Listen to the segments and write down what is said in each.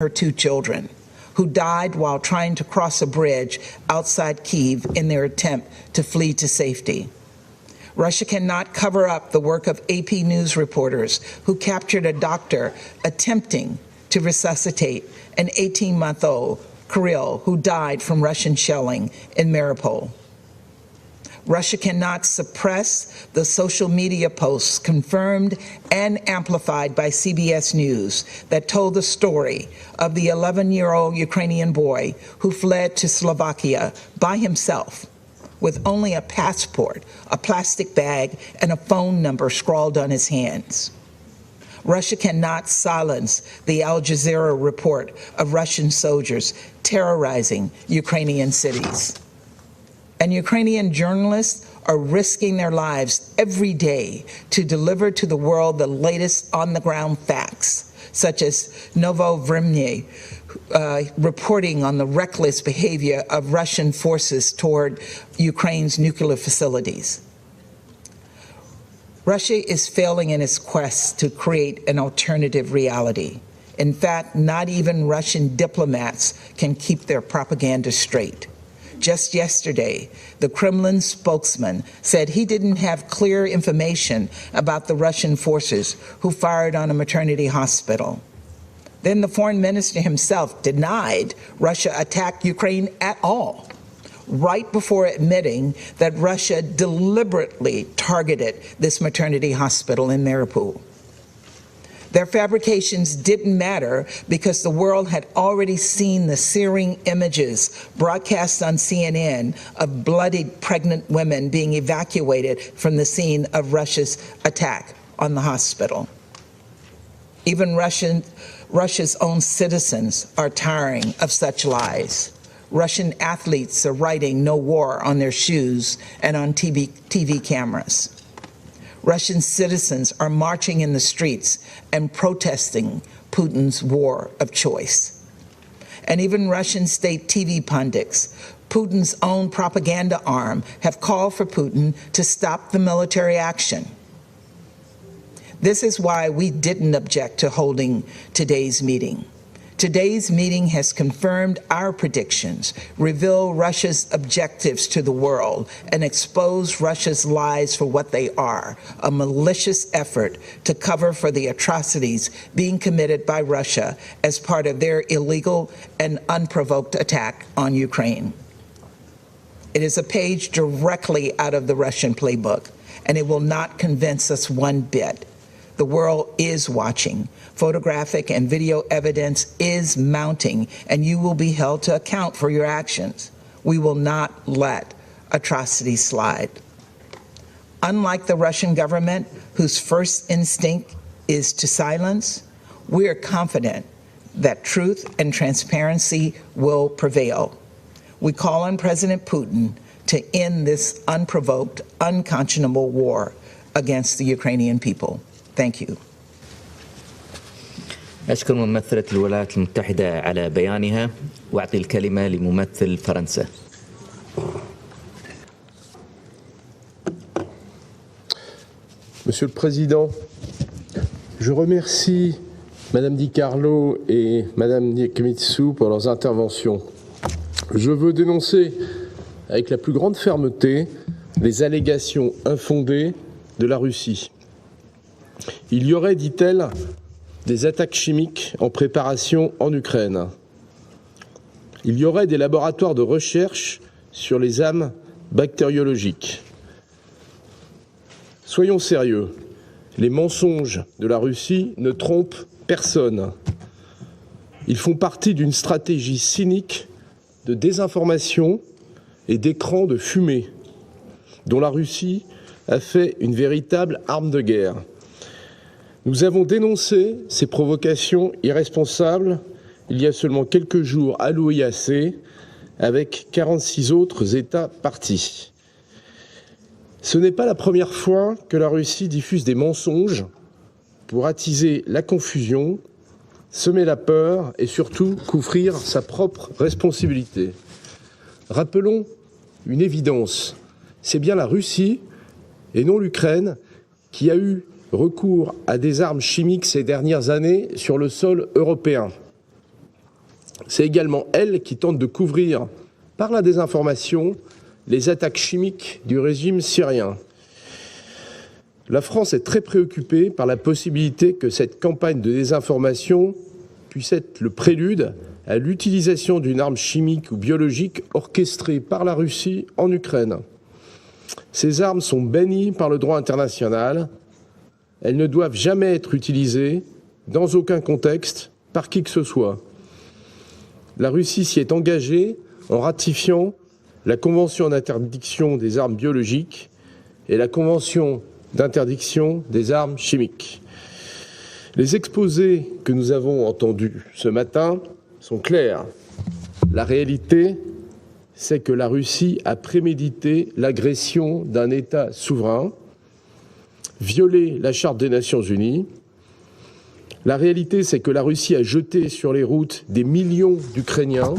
her 2 children, who died while trying to cross a bridge outside Kyiv in their attempt to flee to safety. Russia cannot cover up the work of AP News reporters who captured a doctor attempting to resuscitate an 18-month-old Kirill who died from Russian shelling in Mariupol. Russia cannot suppress the social media posts confirmed and amplified by CBS News that told the story of the 11-year-old Ukrainian boy who fled to Slovakia by himself with only a passport, a plastic bag, and a phone number scrawled on his hands. Russia cannot silence the Al Jazeera report of Russian soldiers terrorizing Ukrainian cities. And Ukrainian journalists are risking their lives every day to deliver to the world the latest on-the-ground facts, such as Novo Vremye reporting on the reckless behavior of Russian forces toward Ukraine's nuclear facilities. Russia is failing in its quest to create an alternative reality. In fact, not even Russian diplomats can keep their propaganda straight. Just yesterday, the Kremlin spokesman said he didn't have clear information about the Russian forces who fired on a maternity hospital. Then the foreign minister himself denied Russia attacked Ukraine at all, right before admitting that Russia deliberately targeted this maternity hospital in Mariupol. Their fabrications didn't matter because the world had already seen the searing images broadcast on CNN of bloodied pregnant women being evacuated from the scene of Russia's attack on the hospital. Even Russia's own citizens are tiring of such lies. Russian athletes are writing "No war" on their shoes and on TV cameras. Russian citizens are marching in the streets and protesting Putin's war of choice. And even Russian state TV pundits, Putin's own propaganda arm, have called for Putin to stop the military action. This is why we didn't object to holding today's meeting. Today's meeting has confirmed our predictions, revealed Russia's objectives to the world, and exposed Russia's lies for what they are, a malicious effort to cover for the atrocities being committed by Russia as part of their illegal and unprovoked attack on Ukraine. It is a page directly out of the Russian playbook, and it will not convince us one bit. The world is watching. Photographic and video evidence is mounting, and you will be held to account for your actions. We will not let atrocities slide. Unlike the Russian government, whose first instinct is to silence, we are confident that truth and transparency will prevail. We call on President Putin to end this unprovoked, unconscionable war against the Ukrainian people. Thank you. أشكر ممثلة الولايات المتحدة على بيانها وأعطي الكلمة لممثل فرنسا. Monsieur le Président, je remercie Madame Di Carlo et Madame Nikomitsu pour leurs interventions. Je veux dénoncer avec la plus grande fermeté les allégations infondées de la Russie. Il y aurait, dit-elle, des attaques chimiques en préparation en Ukraine. Il y aurait des laboratoires de recherche sur les armes bactériologiques. Soyons sérieux, les mensonges de la Russie ne trompent personne. Ils font partie d'une stratégie cynique de désinformation et d'écran de fumée, dont la Russie a fait une véritable arme de guerre. Nous avons dénoncé ces provocations irresponsables il y a seulement quelques jours à l'OIAC avec 46 autres États partis. Ce n'est pas la première fois que la Russie diffuse des mensonges pour attiser la confusion, semer la peur et surtout couvrir sa propre responsabilité. Rappelons une évidence, c'est bien la Russie et non l'Ukraine qui a eu recours à des armes chimiques ces dernières années sur le sol européen. C'est également elle qui tente de couvrir par la désinformation les attaques chimiques du régime syrien. La France est très préoccupée par la possibilité que cette campagne de désinformation puisse être le prélude à l'utilisation d'une arme chimique ou biologique orchestrée par la Russie en Ukraine. Ces armes sont bannies par le droit international. Elles ne doivent jamais être utilisées, dans aucun contexte, par qui que ce soit. La Russie s'y est engagée en ratifiant la Convention d'interdiction des armes biologiques et la Convention d'interdiction des armes chimiques. Les exposés que nous avons entendus ce matin sont clairs. La réalité, c'est que la Russie a prémédité l'agression d'un État souverain, violé la Charte des Nations Unies. La réalité, c'est que la Russie a jeté sur les routes des millions d'Ukrainiens.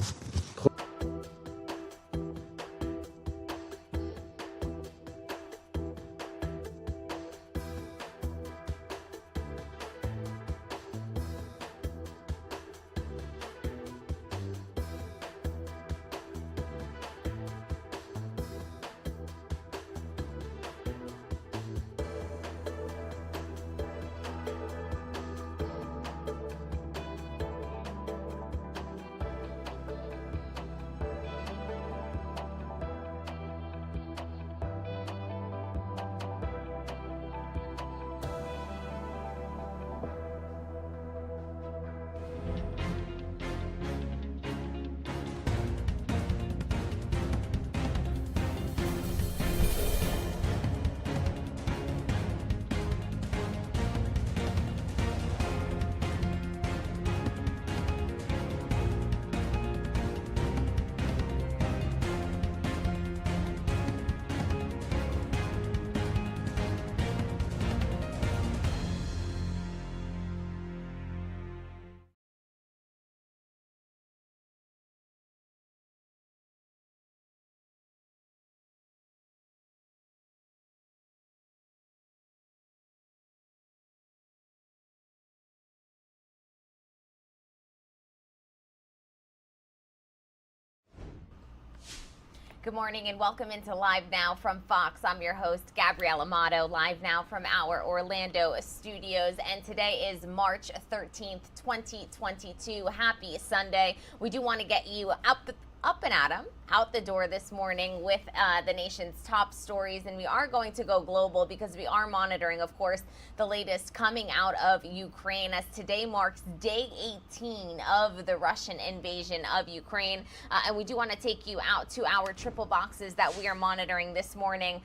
Good morning and welcome into Live Now from Fox. I'm your host, Gabrielle Amato, live now from our Orlando studios. And today is March 13th, 2022. Happy Sunday. We do want to get you up and at 'em, out the door this morning with the nation's top stories. And we are going to go global because we are monitoring, of course, the latest coming out of Ukraine, as today marks day 18 of the Russian invasion of Ukraine. And we do want to take you out to our triple boxes that we are monitoring this morning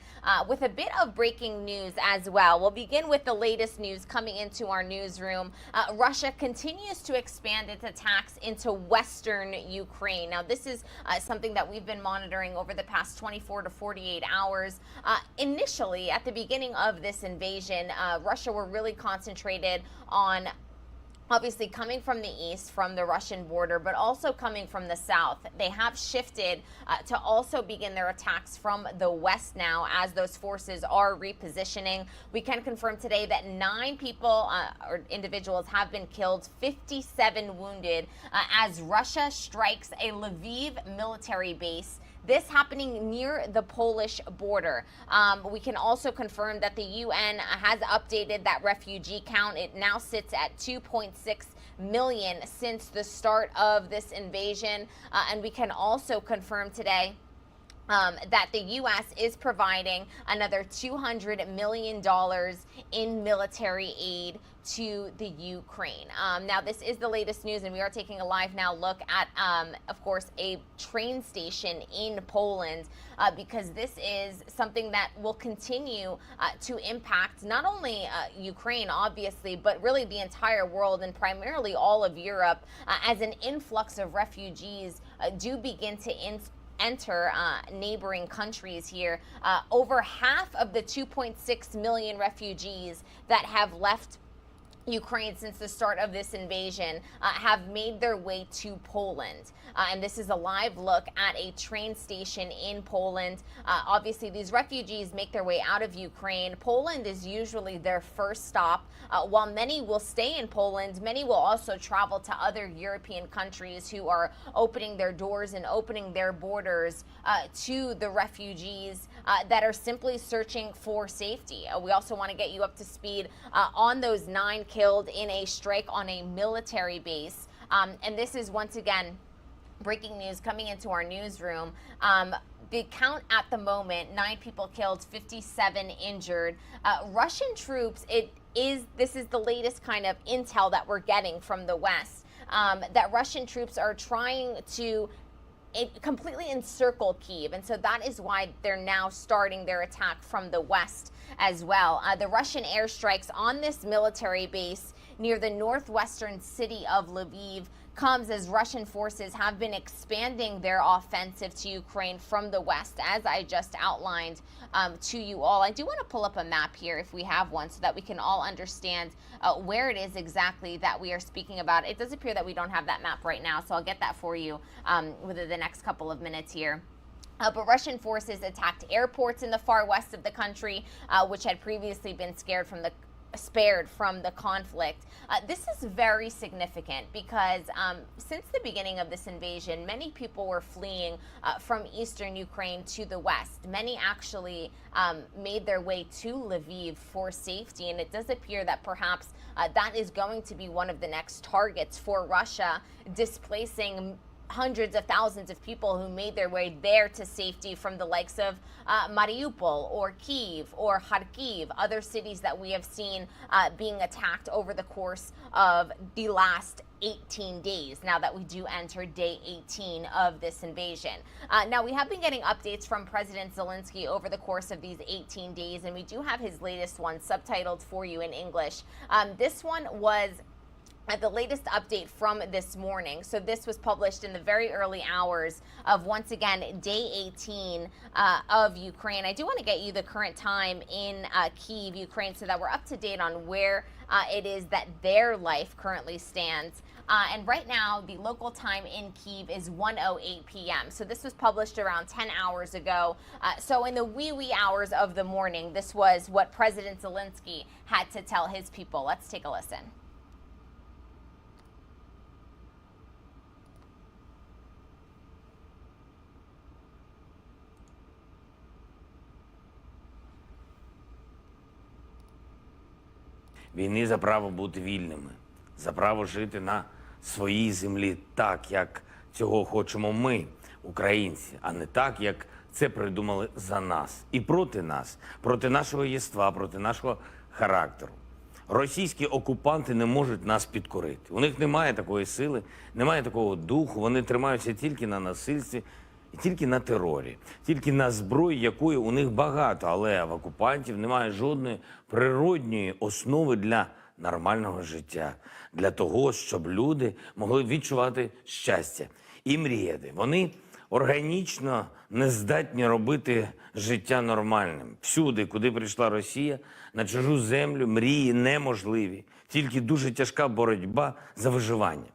with a bit of breaking news as well. We'll begin with the latest news coming into our newsroom. Russia continues to expand its attacks into Western Ukraine. Now, this is something that we've been monitoring over the past 24 to 48 hours. Initially, at the beginning of this invasion, Russia were really concentrated on obviously coming from the east, from the Russian border, but also coming from the south. They have shifted to also begin their attacks from the west now, as those forces are repositioning. We can confirm today that 9 people or individuals have been killed, 57 wounded, as Russia strikes a Leve military base. This happening near the Polish border. We can also confirm that the UN has updated that refugee count. It now sits at 2.6 million since the start of this invasion. And we can also confirm today that the U.S. is providing another $200 million in military aid to the Ukraine. Now, this is the latest news, and we are taking a live now look at, of course, a train station in Poland, because this is something that will continue to impact not only Ukraine, obviously, but really the entire world and primarily all of Europe, as an influx of refugees do begin to enter neighboring countries here. Over half of the 2.6 million refugees that have left Ukraine since the start of this invasion have made their way to Poland. And this is a live look at a train station in Poland. Obviously, these refugees make their way out of Ukraine. Poland is usually their first stop. While many will stay in Poland, many will also travel to other European countries who are opening their doors and opening their borders to the refugees that are simply searching for safety. We also want to get you up to speed on those 9 killed in a strike on a military base. And this is once again breaking news coming into our newsroom. The count at the moment, 9 people killed, 57 injured. Russian troops, this is the latest kind of intel that we're getting from the West, that Russian troops are trying to completely encircle Kyiv. And so that is why they're now starting their attack from the west as well. The Russian airstrikes on this military base near the northwestern city of Leve comes as Russian forces have been expanding their offensive to Ukraine from the west, as I just outlined to you all. I do want to pull up a map here if we have one so that we can all understand where it is exactly that we are speaking about. It does appear that we don't have that map right now, so I'll get that for you within the next couple of minutes here. But Russian forces attacked airports in the far west of the country, which had previously been spared from the conflict. This is very significant because since the beginning of this invasion, many people were fleeing from eastern Ukraine to the west. Many actually made their way to Lviv for safety, and it does appear that perhaps that is going to be one of the next targets for Russia, displacing hundreds of thousands of people who made their way there to safety from the likes of Mariupol or Kyiv or Kharkiv, other cities that we have seen being attacked over the course of the last 18 days, now that we do enter day 18 of this invasion. Now, we have been getting updates from President Zelensky over the course of these 18 days, and we do have his latest one subtitled for you in English. This one was the latest update from this morning. So this was published in the very early hours of, once again, day 18 of Ukraine. I do want to get you the current time in Kyiv, Ukraine, so that we're up to date on where it is that their life currently stands. And right now, the local time in Kyiv is 1:08 p.m. So this was published around 10 hours ago. So in the wee hours of the morning, this was what President Zelensky had to tell his people. Let's take a listen. Війни за право бути вільними, за право жити на своїй землі так, як цього хочемо ми, українці, а не так, як це придумали за нас. І проти нашого єства, проти нашого характеру. Російські окупанти не можуть нас підкорити. У них немає такої сили, немає такого духу, вони тримаються тільки на насильстві, і тільки на терорі, тільки на зброї, якої у них багато, але в окупантів немає жодної природньої основи для нормального життя, для того, щоб люди могли відчувати щастя і мріяти. Вони органічно не здатні робити життя нормальним. Всюди, куди прийшла Росія, на чужу землю, мрії неможливі, тільки дуже тяжка боротьба за виживання.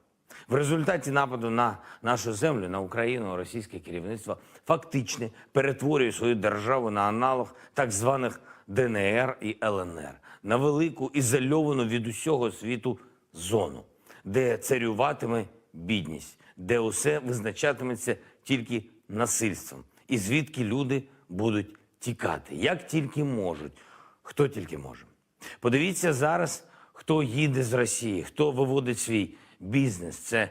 В результаті нападу на нашу землю, на Україну, російське керівництво фактично перетворює свою державу на аналог так званих ДНР і ЛНР, на велику ізольовану від усього світу зону, де царюватиме бідність, де усе визначатиметься тільки насильством, і звідки люди будуть тікати, як тільки можуть, хто тільки може. Подивіться зараз, хто їде з Росії, хто виводить свій бізнес. Це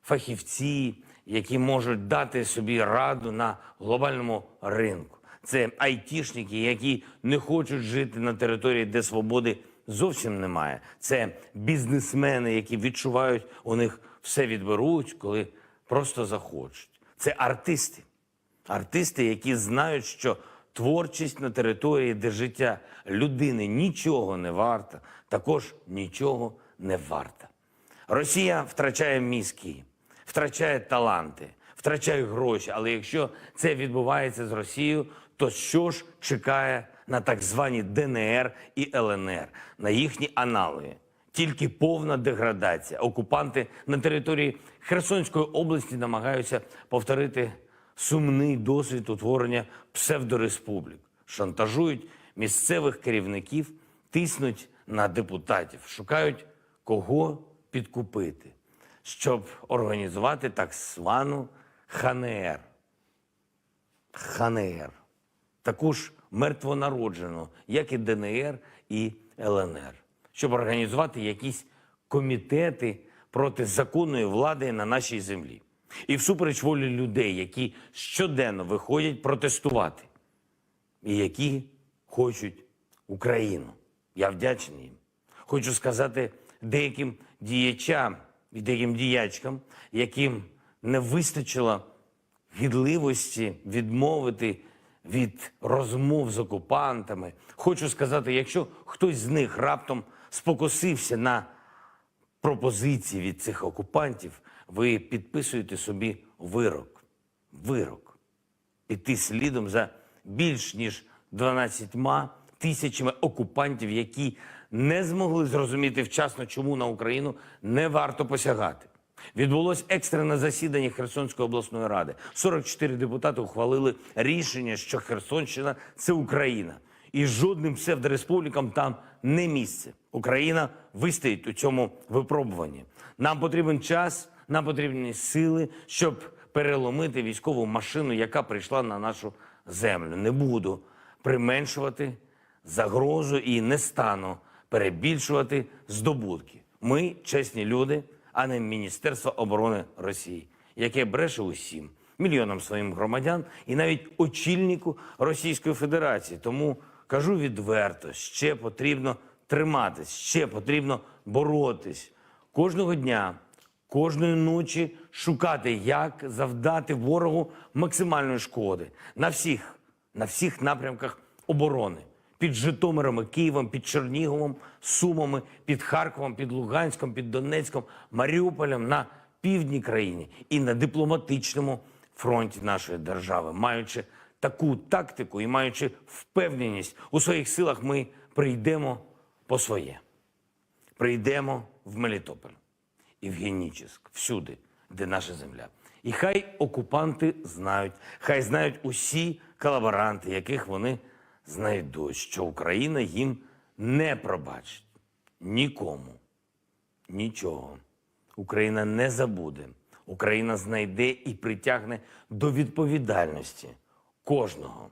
фахівці, які можуть дати собі раду на глобальному ринку. Це айтішники, які не хочуть жити на території, де свободи зовсім немає. Це бізнесмени, які відчувають, у них все відберуть, коли просто захочуть. Це артисти. Артисти, які знають, що творчість на території, де життя людини нічого не варта, також нічого не варта. Росія втрачає мізки, втрачає таланти, втрачає гроші. Але якщо це відбувається з Росією, то що ж чекає на так звані ДНР і ЛНР, на їхні аналоги? тільки повна деградація. Окупанти на території Херсонської області намагаються повторити сумний досвід утворення псевдореспублік. Шантажують місцевих керівників, тиснуть на депутатів, шукають кого підкупити, щоб організувати так звану ХНР. ХНР. Таку ж мертвонароджену, як і ДНР і ЛНР. Щоб організувати якісь комітети проти законної влади на нашій землі. І всупереч волі людей, які щоденно виходять протестувати. І які хочуть Україну. Я вдячний їм. Хочу сказати деяким діячам і деяким діячкам, яким не вистачило гідливості відмовити від розмов з окупантами. Хочу сказати, якщо хтось з них раптом спокусився на пропозиції від цих окупантів, ви підписуєте собі вирок. Вирок. Піти слідом за більш ніж 12 тисячами окупантів, які не змогли зрозуміти вчасно, чому на Україну не варто посягати. Відбулось екстрене засідання Херсонської обласної ради. 44 депутати ухвалили рішення, що Херсонщина – це Україна. І жодним псевдореспублікам там не місце. Україна вистоїть у цьому випробуванні. Нам потрібен час, нам потрібні сили, щоб переломити військову машину, яка прийшла на нашу землю. Не буду применшувати загрозу і не стану перебільшувати здобутки. Ми чесні люди, а не Міністерство оборони Росії, яке бреше усім, мільйонам своїм громадян і навіть очільнику Російської Федерації. Тому кажу відверто, ще потрібно триматись, ще потрібно боротись. Кожного дня, кожної ночі шукати, як завдати ворогу максимальної шкоди на всіх напрямках оборони. Під Житомиром, Києвом, під Черніговом, Сумами, під Харковом, під Луганськом, під Донецьком, Маріуполем, на півдні країни і на дипломатичному фронті нашої держави. Маючи таку тактику і маючи впевненість у своїх силах, ми прийдемо по своє. Прийдемо в Мелітополь і в Генічеськ, всюди, де наша земля. І хай окупанти знають, хай знають усі колаборанти, яких вони знайдуть, що Україна їм не пробачить. Нікому. Нічого. Україна не забуде. Україна знайде і притягне до відповідальності кожного.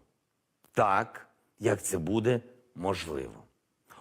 Так, як це буде можливо.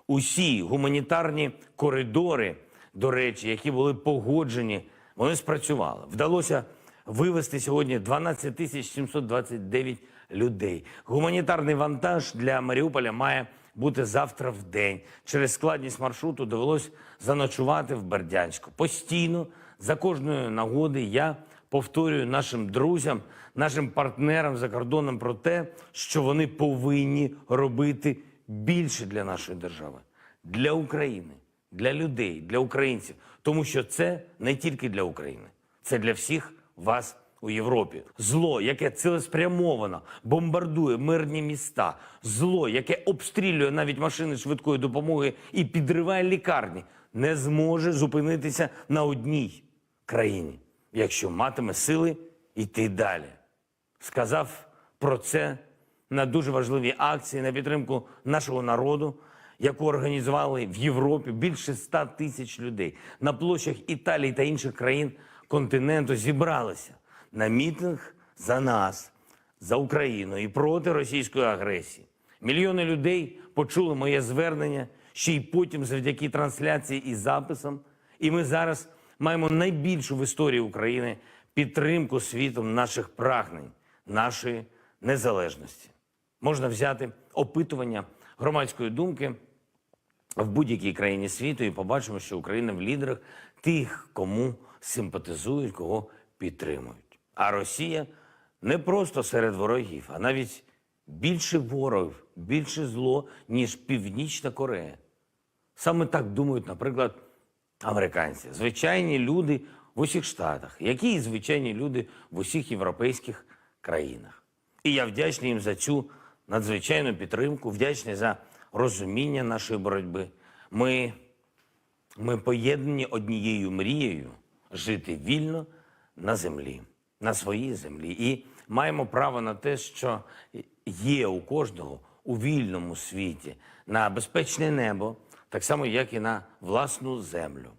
Усі гуманітарні коридори, до речі, які були погоджені, вони спрацювали. Вдалося вивезти сьогодні 12 729 людей. Гуманітарний вантаж для Маріуполя має бути завтра в день. Через складність маршруту довелось заночувати в Бердянську. Постійно, за кожної нагоди я повторюю нашим друзям, нашим партнерам за кордоном про те, що вони повинні робити більше для нашої держави, для України, для людей, для українців. Тому що це не тільки для України, це для всіх вас у Європі. Зло, яке цілеспрямовано бомбардує мирні міста, зло, яке обстрілює навіть машини швидкої допомоги і підриває лікарні, не зможе зупинитися на одній країні, якщо матиме сили йти далі. Сказав про це на дуже важливій акції на підтримку нашого народу, яку організували в Європі більше 100 тисяч людей. На площах Італії та інших країн континенту зібралися на мітинг за нас, за Україну і проти російської агресії. Мільйони людей почули моє звернення, ще й потім завдяки трансляції і записам. І ми зараз маємо найбільшу в історії України підтримку світом наших прагнень, нашої незалежності. Можна взяти опитування громадської думки в будь-якій країні світу і побачимо, що Україна в лідерах тих, кому симпатизують, кого підтримують. А Росія не просто серед ворогів, а навіть більше ворогів, більше зло, ніж Північна Корея. Саме так думають, наприклад, американці. Звичайні люди в усіх штатах, які і звичайні люди в усіх європейських країнах. І я вдячний їм за цю надзвичайну підтримку, вдячний за розуміння нашої боротьби. Ми Ми поєднані однією мрією жити вільно на землі, на своїй землі. І маємо право на те, що є у кожного у вільному світі, на безпечне небо, так само, як і на власну землю.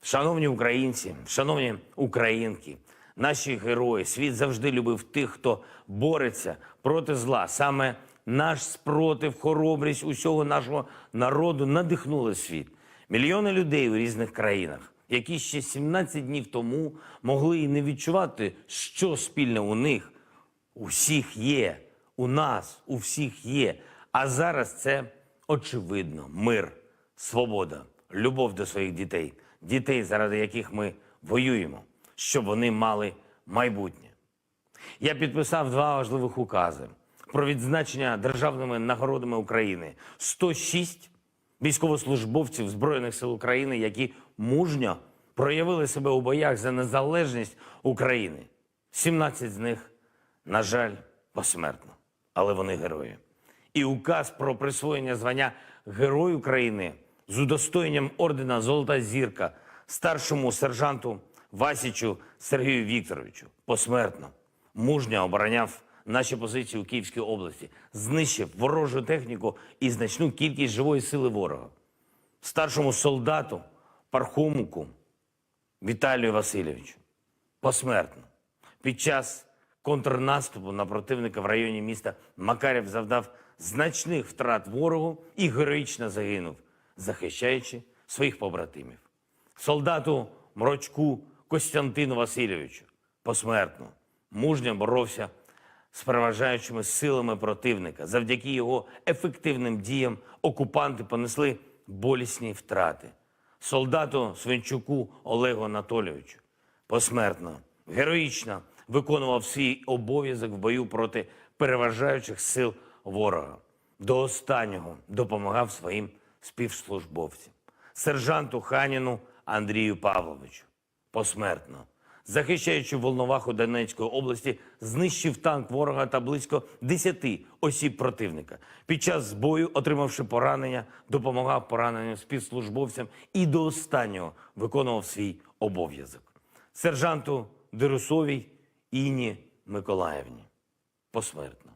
Шановні українці, шановні українки, наші герої, світ завжди любив тих, хто бореться проти зла. Саме наш спротив, хоробрість усього нашого народу надихнули світ. Мільйони людей у різних країнах, які ще 17 днів тому могли і не відчувати, що спільне у них. У всіх є, у нас, у всіх є. А зараз це очевидно. Мир, свобода, любов до своїх дітей. Дітей, заради яких ми воюємо, щоб вони мали майбутнє. Я підписав 2 важливих укази про відзначення державними нагородами України. 106 військовослужбовців Збройних сил України, які мужньо проявили себе у боях за незалежність України. 17 з них, на жаль, посмертно, але вони герої. І указ про присвоєння звання Герой України з удостоєнням ордена «Золота зірка» старшому сержанту Васічу Сергію Вікторовичу. Посмертно, мужньо обороняв наші позиції у Київській області, знищив ворожу техніку і значну кількість живої сили ворога. Старшому солдату Пархомуку Віталію Васильовичу. Посмертно. Під час контрнаступу на противника в районі міста Макарів завдав значних втрат ворогу і героїчно загинув, захищаючи своїх побратимів. Солдату Мрочку Костянтину Васильовичу посмертно, мужньо боровся з переважаючими силами противника. Завдяки його ефективним діям окупанти понесли болісні втрати. Солдату Свинчуку Олегу Анатолійовичу посмертно, героїчно виконував свій обов'язок в бою проти переважаючих сил ворога. До останнього допомагав своїм співслужбовцям. Сержанту Ханіну Андрію Павловичу посмертно, захищаючи Волноваху Донецької області, знищив танк ворога та близько 10 осіб противника. Під час бою, отримавши поранення, допомагав пораненим співслужбовцям і до останнього виконував свій обов'язок. Сержанту Дерусовій Інні Миколаївні посмертно.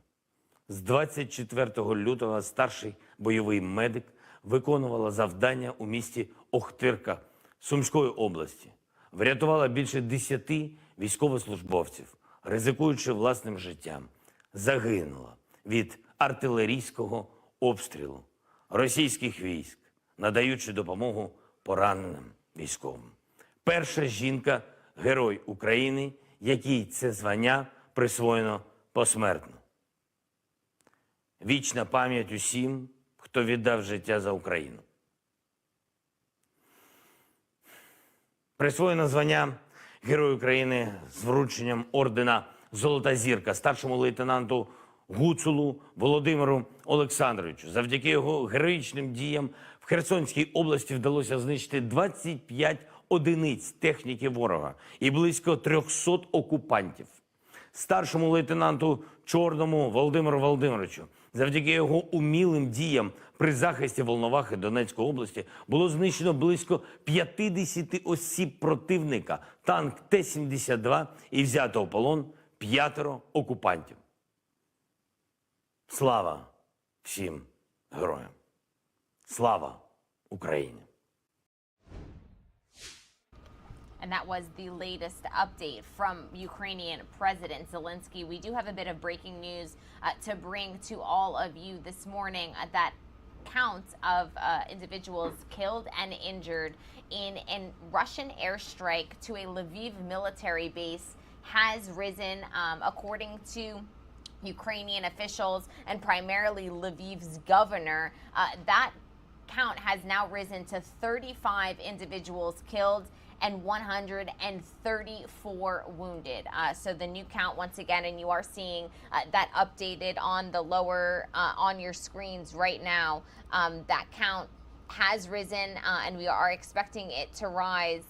З 24 лютого старший бойовий медик виконувала завдання у місті Охтирка Сумської області. Врятувала більше 10 військовослужбовців, ризикуючи власним життям. Загинула від артилерійського обстрілу російських військ, надаючи допомогу пораненим військовим. Перша жінка – Герой України, якій це звання присвоєно посмертно. Вічна пам'ять усім, хто віддав життя за Україну. Присвоєно звання Герой України з врученням ордена «Золота зірка» старшому лейтенанту Гуцулу Володимиру Олександровичу. Завдяки його героїчним діям в Херсонській області вдалося знищити 25 одиниць техніки ворога і близько 300 окупантів. Старшому лейтенанту Чорному Володимиру Володимировичу. Завдяки його умілим діям при захисті Волновахи Донецької області було знищено близько 50 осіб противника, танк Т-72 і взято у полон 5 окупантів. Слава всім героям! Слава Україні! And that was the latest update from Ukrainian President Zelensky. We do have a bit of breaking news to bring to all of you this morning. That count of individuals killed and injured in a Russian airstrike to a Lviv military base has risen, according to Ukrainian officials and primarily Lviv's governor. That count has now risen to 35 individuals killed and 134 wounded. So the new count once again, and you are seeing that updated on the lower, on your screens right now. That count has risen and we are expecting it to rise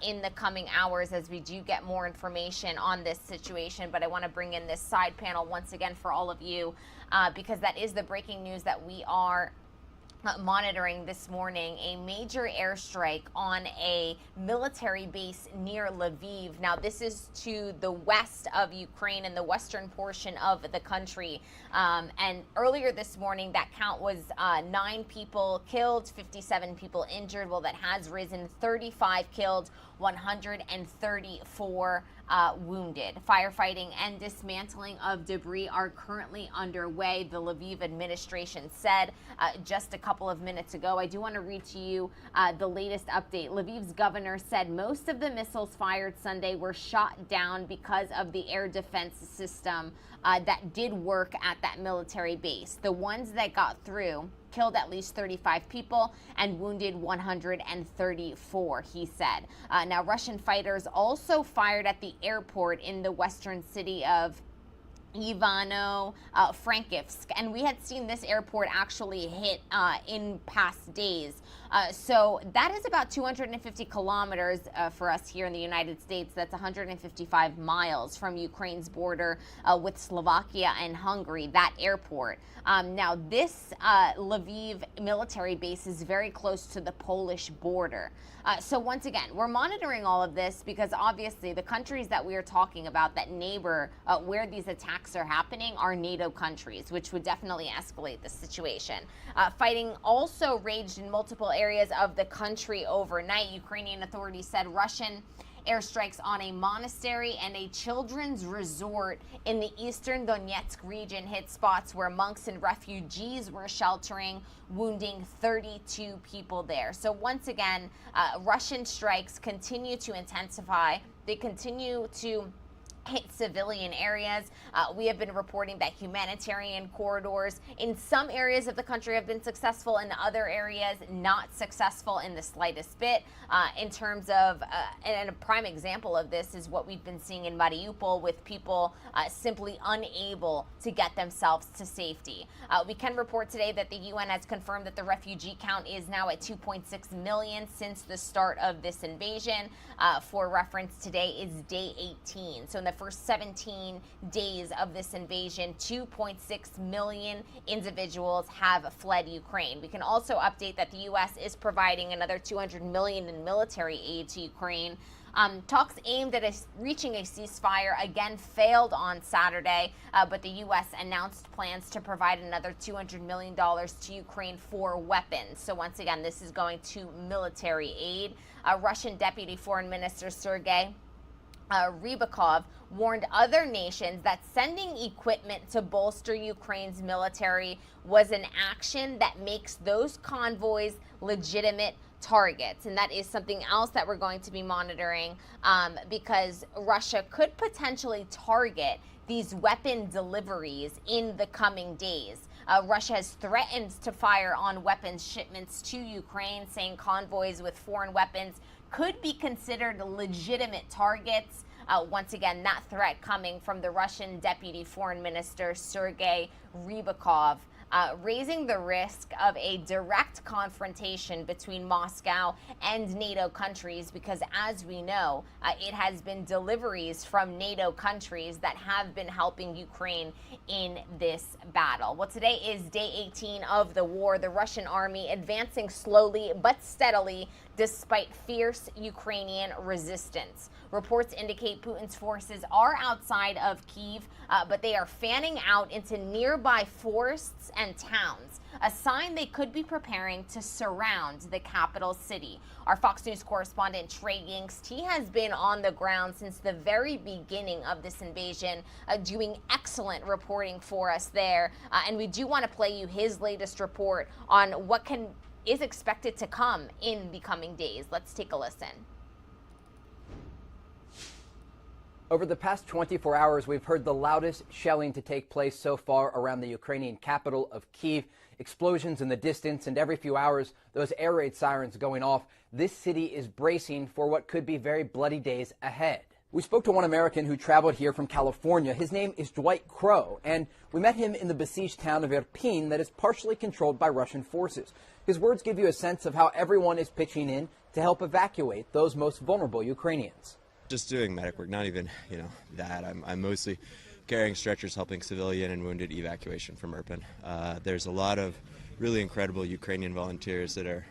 in the coming hours as we do get more information on this situation. But I want to bring in this side panel once again for all of you because that is the breaking news that we are monitoring this morning a major airstrike on a military base near Lviv. Now, this is to the west of Ukraine in the western portion of the country. And earlier this morning, that count was 9 people killed, 57 people injured. Well, that has risen, 35 killed, 134 wounded. Firefighting and dismantling of debris are currently underway, the Lviv administration said just a couple of minutes ago. I do want to read to you the latest update. Lviv's governor said most of the missiles fired Sunday were shot down because of the air defense system that did work at that military base. The ones that got through killed at least 35 people and wounded 134, he said. Now, Russian fighters also fired at the airport in the western city of Ivano-Frankivsk, and we had seen this airport actually hit in past days. So that is about 250 kilometers for us here in the United States. That's 155 miles from Ukraine's border with Slovakia and Hungary, that airport. Now, this Lviv military base is very close to the Polish border. So once again, we're monitoring all of this because obviously the countries that we are talking about that neighbor where these attacks are happening are NATO countries, which would definitely escalate the situation. Fighting also raged in multiple areas of the country overnight. Ukrainian authorities said Russian airstrikes on a monastery and a children's resort in the eastern Donetsk region hit spots where monks and refugees were sheltering, wounding 32 people there. So once again, Russian strikes continue to intensify. They continue to hit civilian areas. We have been reporting that humanitarian corridors in some areas of the country have been successful, in other areas not successful in the slightest bit. In terms of, and a prime example of this is what we've been seeing in Mariupol with people simply unable to get themselves to safety. We can report today that the UN has confirmed that the refugee count is now at 2.6 million since the start of this invasion. For reference, today is day 18. So in the first 17 days of this invasion, 2.6 million individuals have fled Ukraine. We can also update that the U.S. is providing another $200 million in military aid to Ukraine. Talks aimed at reaching a ceasefire again failed on Saturday, but the U.S. announced plans to provide another $200 million to Ukraine for weapons. So once again, this is going to military aid. Russian Deputy Foreign Minister Sergei Rybakov warned other nations that sending equipment to bolster Ukraine's military was an action that makes those convoys legitimate targets. And that is something else that we're going to be monitoring because Russia could potentially target these weapon deliveries in the coming days. Russia has threatened to fire on weapons shipments to Ukraine, saying convoys with foreign weapons could be considered legitimate targets. Once again, that threat coming from the Russian Deputy Foreign Minister Sergei Rybakov, raising the risk of a direct confrontation between Moscow and NATO countries because, as we know, it has been deliveries from NATO countries that have been helping Ukraine in this battle. Well, today is day 18 of the war. The Russian army advancing slowly but steadily despite fierce Ukrainian resistance. Reports indicate Putin's forces are outside of Kyiv, but they are fanning out into nearby forests and towns, a sign they could be preparing to surround the capital city. Our Fox News correspondent Trey Yingst, he has been on the ground since the very beginning of this invasion, doing excellent reporting for us there. And we do want to play you his latest report on what is expected to come in the coming days. Let's take a listen. Over the past 24 hours, we've heard the loudest shelling to take place so far around the Ukrainian capital of Kyiv. Explosions in the distance, and every few hours, those air raid sirens going off. This city is bracing for what could be very bloody days ahead. We spoke to one American who traveled here from California. His name is Dwight Crow, and we met him in the besieged town of Irpin that is partially controlled by Russian forces. His words give you a sense of how everyone is pitching in to help evacuate those most vulnerable Ukrainians. Just doing medic work, not even, that. I'm mostly carrying stretchers, helping civilian and wounded evacuation from Irpin. There's a lot of, really incredible Ukrainian volunteers that are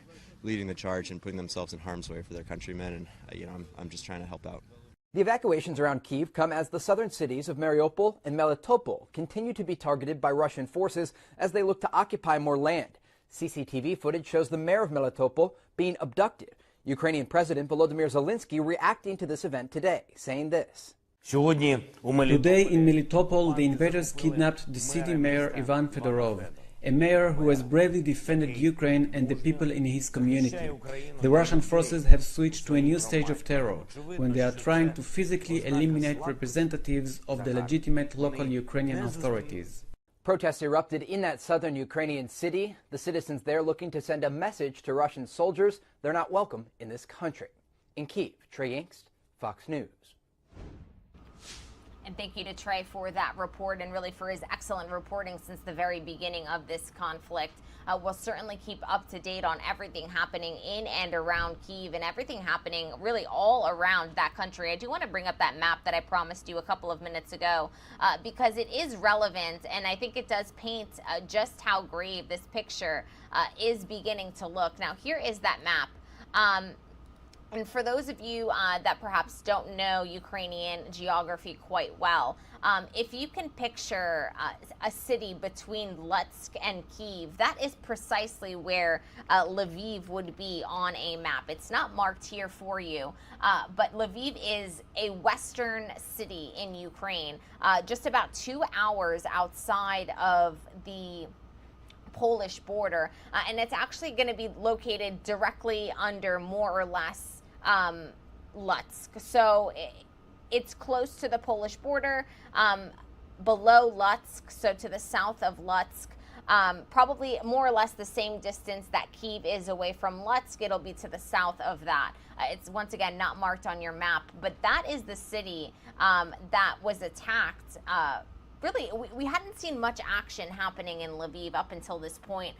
leading the charge and putting themselves in harm's way for their countrymen, and I'm just trying to help out. The evacuations around Kyiv come as the southern cities of Mariupol and Melitopol continue to be targeted by Russian forces as they look to occupy more land. CCTV footage shows the mayor of Melitopol being abducted. Ukrainian President Volodymyr Zelensky reacting to this event today, saying this. Today in Melitopol, the invaders kidnapped the city mayor Ivan Fedorov, a mayor who has bravely defended Ukraine and the people in his community. The Russian forces have switched to a new stage of terror, when they are trying to physically eliminate representatives of the legitimate local Ukrainian authorities. Protests erupted in that southern Ukrainian city. The citizens there looking to send a message to Russian soldiers they're not welcome in this country. In Kyiv, Trey Yingst, Fox News. And thank you to Trey for that report and really for his excellent reporting since the very beginning of this conflict. We'll certainly keep up to date on everything happening in and around Kyiv and everything happening really all around that country. I do want to bring up that map that I promised you a couple of minutes ago because it is relevant, and I think it does paint just how grave this picture is beginning to look. Now, here is that map. And for those of you that perhaps don't know Ukrainian geography quite well, if you can picture a city between Lutsk and Kyiv, that is precisely where Lviv would be on a map. It's not marked here for you, but Lviv is a western city in Ukraine, just about 2 hours outside of the Polish border, and it's actually going to be located directly under more or less Lutsk. So it's close to the Polish border, below Lutsk, so to the south of Lutsk, probably more or less the same distance that Kyiv is away from Lutsk. It'll be to the south of that. It's once again not marked on your map, but that is the city that was attacked. Really, we hadn't seen much action happening in Lviv up until this point,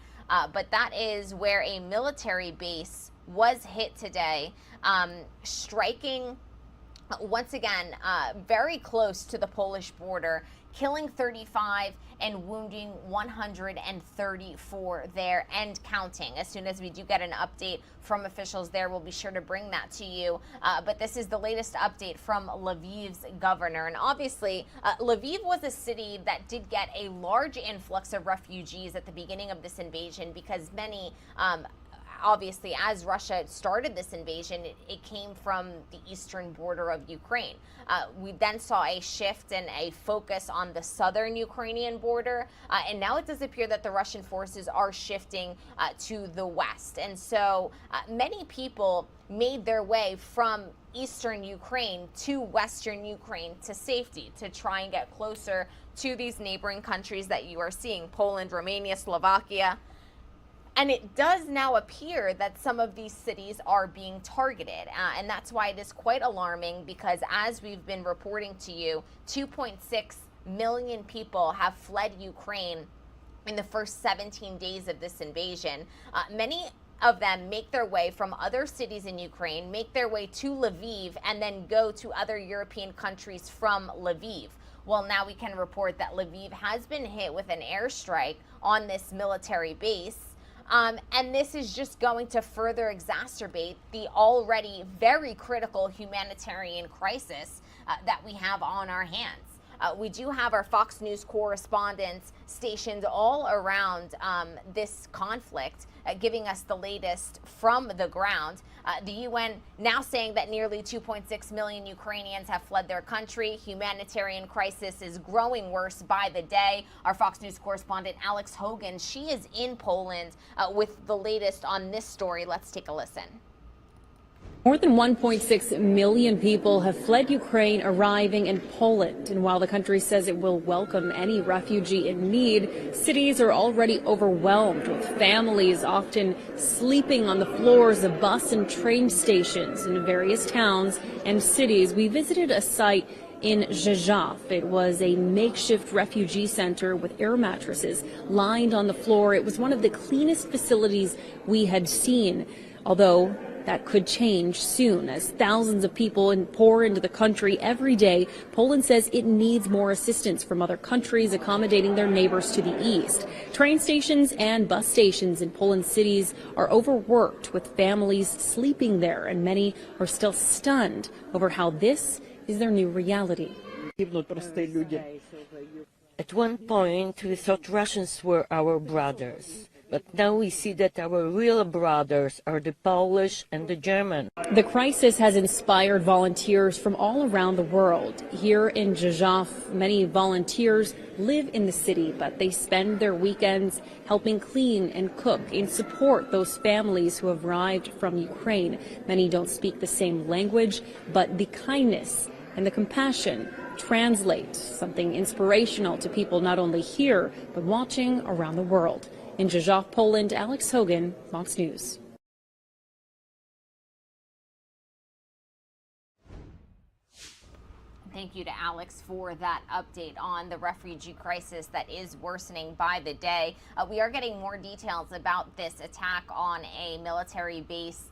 but that is where a military base was hit today, striking once again very close to the Polish border, killing 35 and wounding 134 there and counting. As soon as we do get an update from officials there, we'll be sure to bring that to you. But this is the latest update from Lviv's governor. And obviously, Lviv was a city that did get a large influx of refugees at the beginning of this invasion because many obviously, as Russia started this invasion, it came from the eastern border of Ukraine. We then saw a shift and a focus on the southern Ukrainian border, and now it does appear that the Russian forces are shifting to the west. And so many people made their way from eastern Ukraine to western Ukraine to safety to try and get closer to these neighboring countries that you are seeing, Poland, Romania, Slovakia. And it does now appear that some of these cities are being targeted. And that's why it is quite alarming because as we've been reporting to you, 2.6 million people have fled Ukraine in the first 17 days of this invasion. Many of them make their way from other cities in Ukraine, make their way to Lviv, and then go to other European countries from Lviv. Well, now we can report that Lviv has been hit with an airstrike on this military base. And this is just going to further exacerbate the already very critical humanitarian crisis that we have on our hands. We do have our Fox News correspondents stationed all around this conflict, giving us the latest from the ground. The UN now saying that nearly 2.6 million Ukrainians have fled their country. Humanitarian crisis is growing worse by the day. Our Fox News correspondent Alex Hogan, she is in Poland with the latest on this story. Let's take a listen. More than 1.6 million people have fled Ukraine, arriving in Poland. And while the country says it will welcome any refugee in need, cities are already overwhelmed, with families often sleeping on the floors of bus and train stations in various towns and cities. We visited a site in Rzeszów. It was a makeshift refugee center with air mattresses lined on the floor. It was one of the cleanest facilities we had seen, although that could change soon as thousands of people pour into the country every day. Poland says it needs more assistance from other countries accommodating their neighbors to the east. Train stations and bus stations in Poland's cities are overworked, with families sleeping there, and many are still stunned over how this is their new reality. At one point, we thought Russians were our brothers. But now we see that our real brothers are the Polish and the German. The crisis has inspired volunteers from all around the world. Here in Rzeszów, many volunteers live in the city, but they spend their weekends helping clean and cook and support those families who have arrived from Ukraine. Many don't speak the same language, but the kindness and the compassion translate, something inspirational to people not only here, but watching around the world. In Rzeszów, Poland, Alex Hogan, Fox News. Thank you to Alex for that update on the refugee crisis that is worsening by the day. We are getting more details about this attack on a military base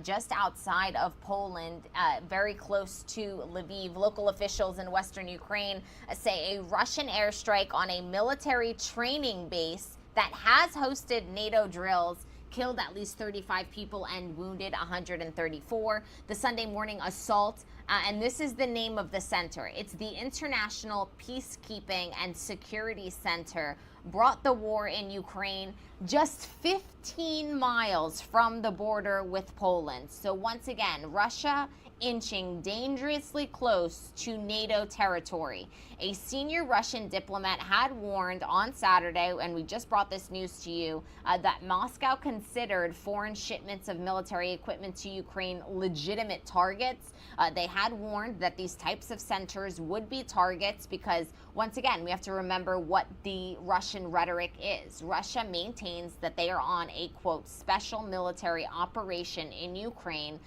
just outside of Poland, very close to Leve. Local officials in western Ukraine say a Russian airstrike on a military training base that has hosted NATO drills killed at least 35 people and wounded 134. The Sunday morning assault, and this is the name of the center. It's the International Peacekeeping and Security Center, brought the war in Ukraine just 15 miles from the border with Poland. So once again, Russia inching dangerously close to NATO territory. A senior Russian diplomat had warned on Saturday, and we just brought this news to you, that Moscow considered foreign shipments of military equipment to Ukraine legitimate targets. They had warned that these types of centers would be targets because, once again, we have to remember what the Russian rhetoric is. Russia maintains that they are on a, quote, special military operation in Ukraine,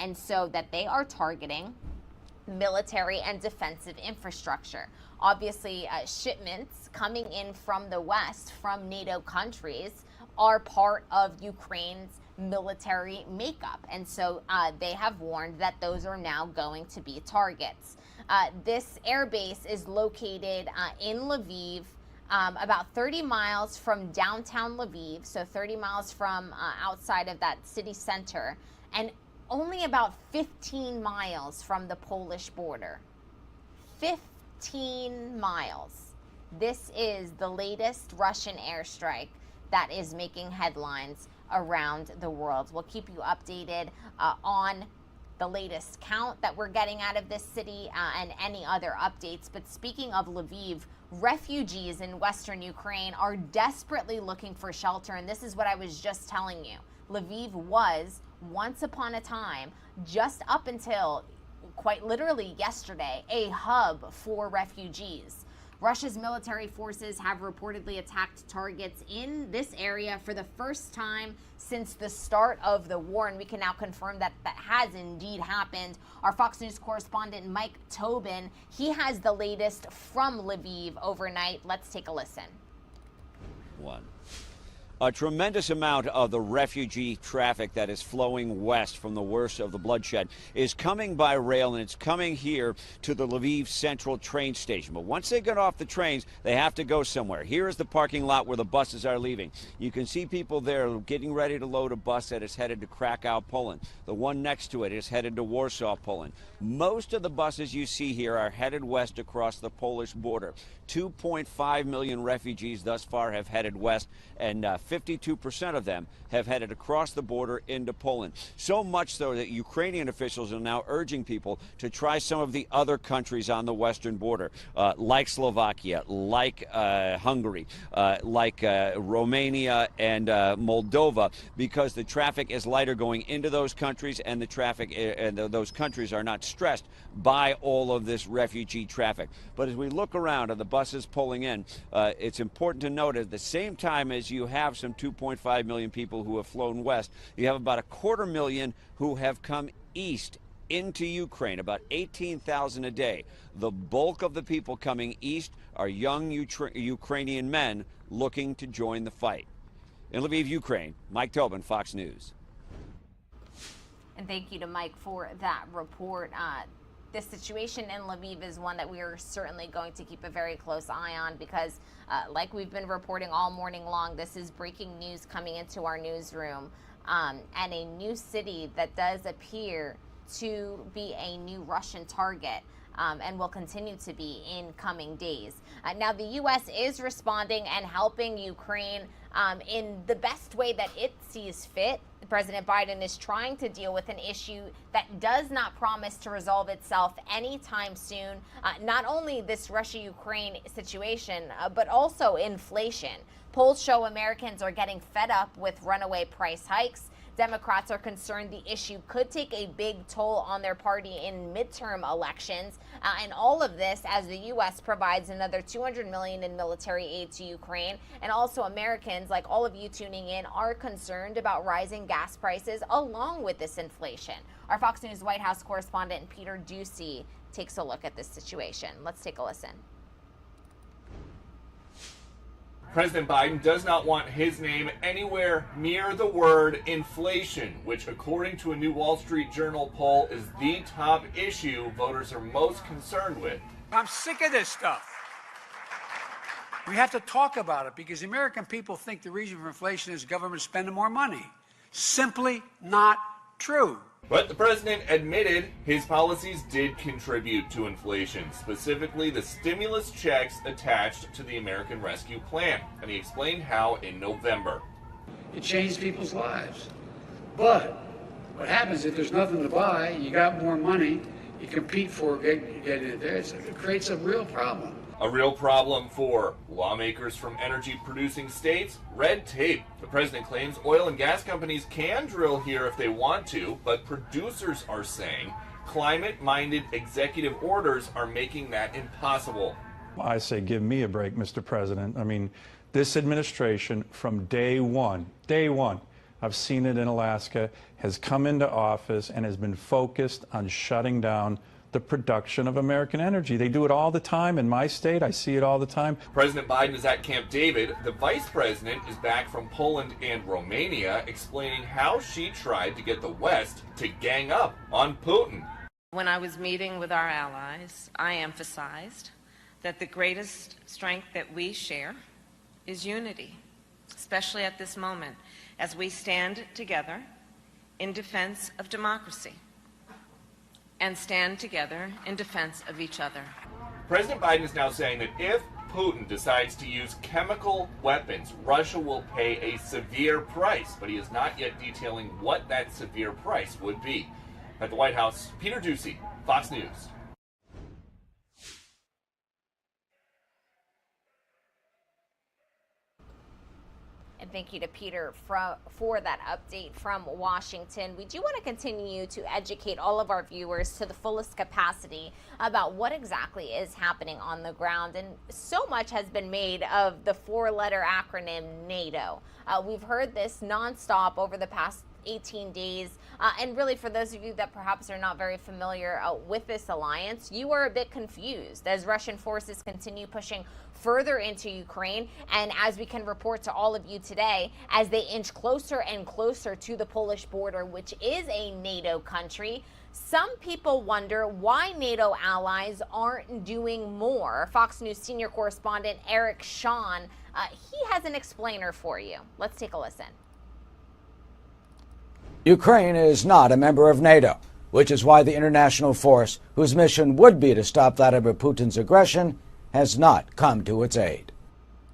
and so that they are targeting military and defensive infrastructure. Obviously, shipments coming in from the West, from NATO countries, are part of Ukraine's military makeup. And so they have warned that those are now going to be targets. This air base is located in Lviv, about 30 miles from downtown Lviv, so 30 miles from outside of that city center, and only about 15 miles from the Polish border. 15 miles. This is the latest Russian airstrike that is making headlines around the world. We'll keep you updated on the latest count that we're getting out of this city and any other updates. But speaking of Lviv, refugees in western Ukraine are desperately looking for shelter, and this is what I was just telling you. Lviv was, once upon a time, just up until quite literally yesterday, a hub for refugees. Russia's military forces have reportedly attacked targets in this area for the first time since the start of the war, and we can now confirm that that has indeed happened. Our Fox News correspondent Mike Tobin, he has the latest from Lviv overnight. Let's take a listen. A tremendous amount of the refugee traffic that is flowing west from the worst of the bloodshed is coming by rail, and it's coming here to the Lviv Central train station. But once they get off the trains, they have to go somewhere. Here is the parking lot where the buses are leaving. You can see people there getting ready to load a bus that is headed to Krakow, Poland. The one next to it is headed to Warsaw, Poland. Most of the buses you see here are headed west across the Polish border. 2.5 million refugees thus far have headed west, and 52% of them have headed across the border into Poland. So much so that Ukrainian officials are now urging people to try some of the other countries on the western border, like Slovakia, like Hungary, like Romania and Moldova, because the traffic is lighter going into those countries, and the traffic and those countries are not stressed by all of this refugee traffic. But as we look around at the buses pulling in, it's important to note at the same time as you have some 2.5 million people who have flown west, you have about 250,000 who have come east into Ukraine, about 18,000 a day. The bulk of the people coming east are young Ukrainian men looking to join the fight. In Lviv, Ukraine, Mike Tobin, Fox News. And thank you to Mike for that report. This situation in Lviv is one that we are certainly going to keep a very close eye on because, like we've been reporting all morning long, this is breaking news coming into our newsroom, and a new city that does appear to be a new Russian target. And will continue to be in coming days. Now, the U.S. is responding and helping Ukraine in the best way that it sees fit. President Biden is trying to deal with an issue that does not promise to resolve itself anytime soon. Not only this Russia-Ukraine situation, but also inflation. Polls show Americans are getting fed up with runaway price hikes. Democrats are concerned the issue could take a big toll on their party in midterm elections. And all of this as the U.S. provides another $200 million in military aid to Ukraine. And also Americans, like all of you tuning in, are concerned about rising gas prices along with this inflation. Our Fox News White House correspondent Peter Ducey takes a look at this situation. Let's take a listen. President Biden does not want his name anywhere near the word inflation, which, according to a new Wall Street Journal poll, is the top issue voters are most concerned with. I'm sick of this stuff. We have to talk about it because the American people think the reason for inflation is government spending more money. Simply not true. But the president admitted his policies did contribute to inflation, specifically the stimulus checks attached to the American Rescue Plan. And he explained how in November. It changed people's lives. But what happens if there's nothing to buy, you got more money, you compete for getting it there, it creates a real problem. A real problem for lawmakers from energy-producing states? Red tape. The president claims oil and gas companies can drill here if they want to, but producers are saying climate-minded executive orders are making that impossible. I say give me a break, Mr. President. I mean, this administration from day one, I've seen it in Alaska, has come into office and has been focused on shutting down the production of American energy. They do it all the time in my state. I see it all the time. President Biden is at Camp David. The vice president is back from Poland and Romania, explaining how she tried to get the West to gang up on Putin. When I was meeting with our allies, I emphasized that the greatest strength that we share is unity, especially at this moment, as we stand together in defense of democracy and stand together in defense of each other. President Biden is now saying that if Putin decides to use chemical weapons, Russia will pay a severe price, but he is not yet detailing what that severe price would be. At the White House, Peter Ducey, Fox News. And thank you to Peter for that update from Washington. We do want to continue to educate all of our viewers to the fullest capacity about what exactly is happening on the ground. And so much has been made of the four-letter acronym NATO. We've heard this nonstop over the past 18 days. And really, for those of you that perhaps are not very familiar with this alliance, you are a bit confused as Russian forces continue pushing further into Ukraine. And as we can report to all of you today, as they inch closer and closer to the Polish border, which is a NATO country, some people wonder why NATO allies aren't doing more. Fox News senior correspondent Eric Shawn, he has an explainer for you. Let's take a listen. Ukraine is not a member of NATO, which is why the international force, whose mission would be to stop Vladimir Putin's aggression, has not come to its aid.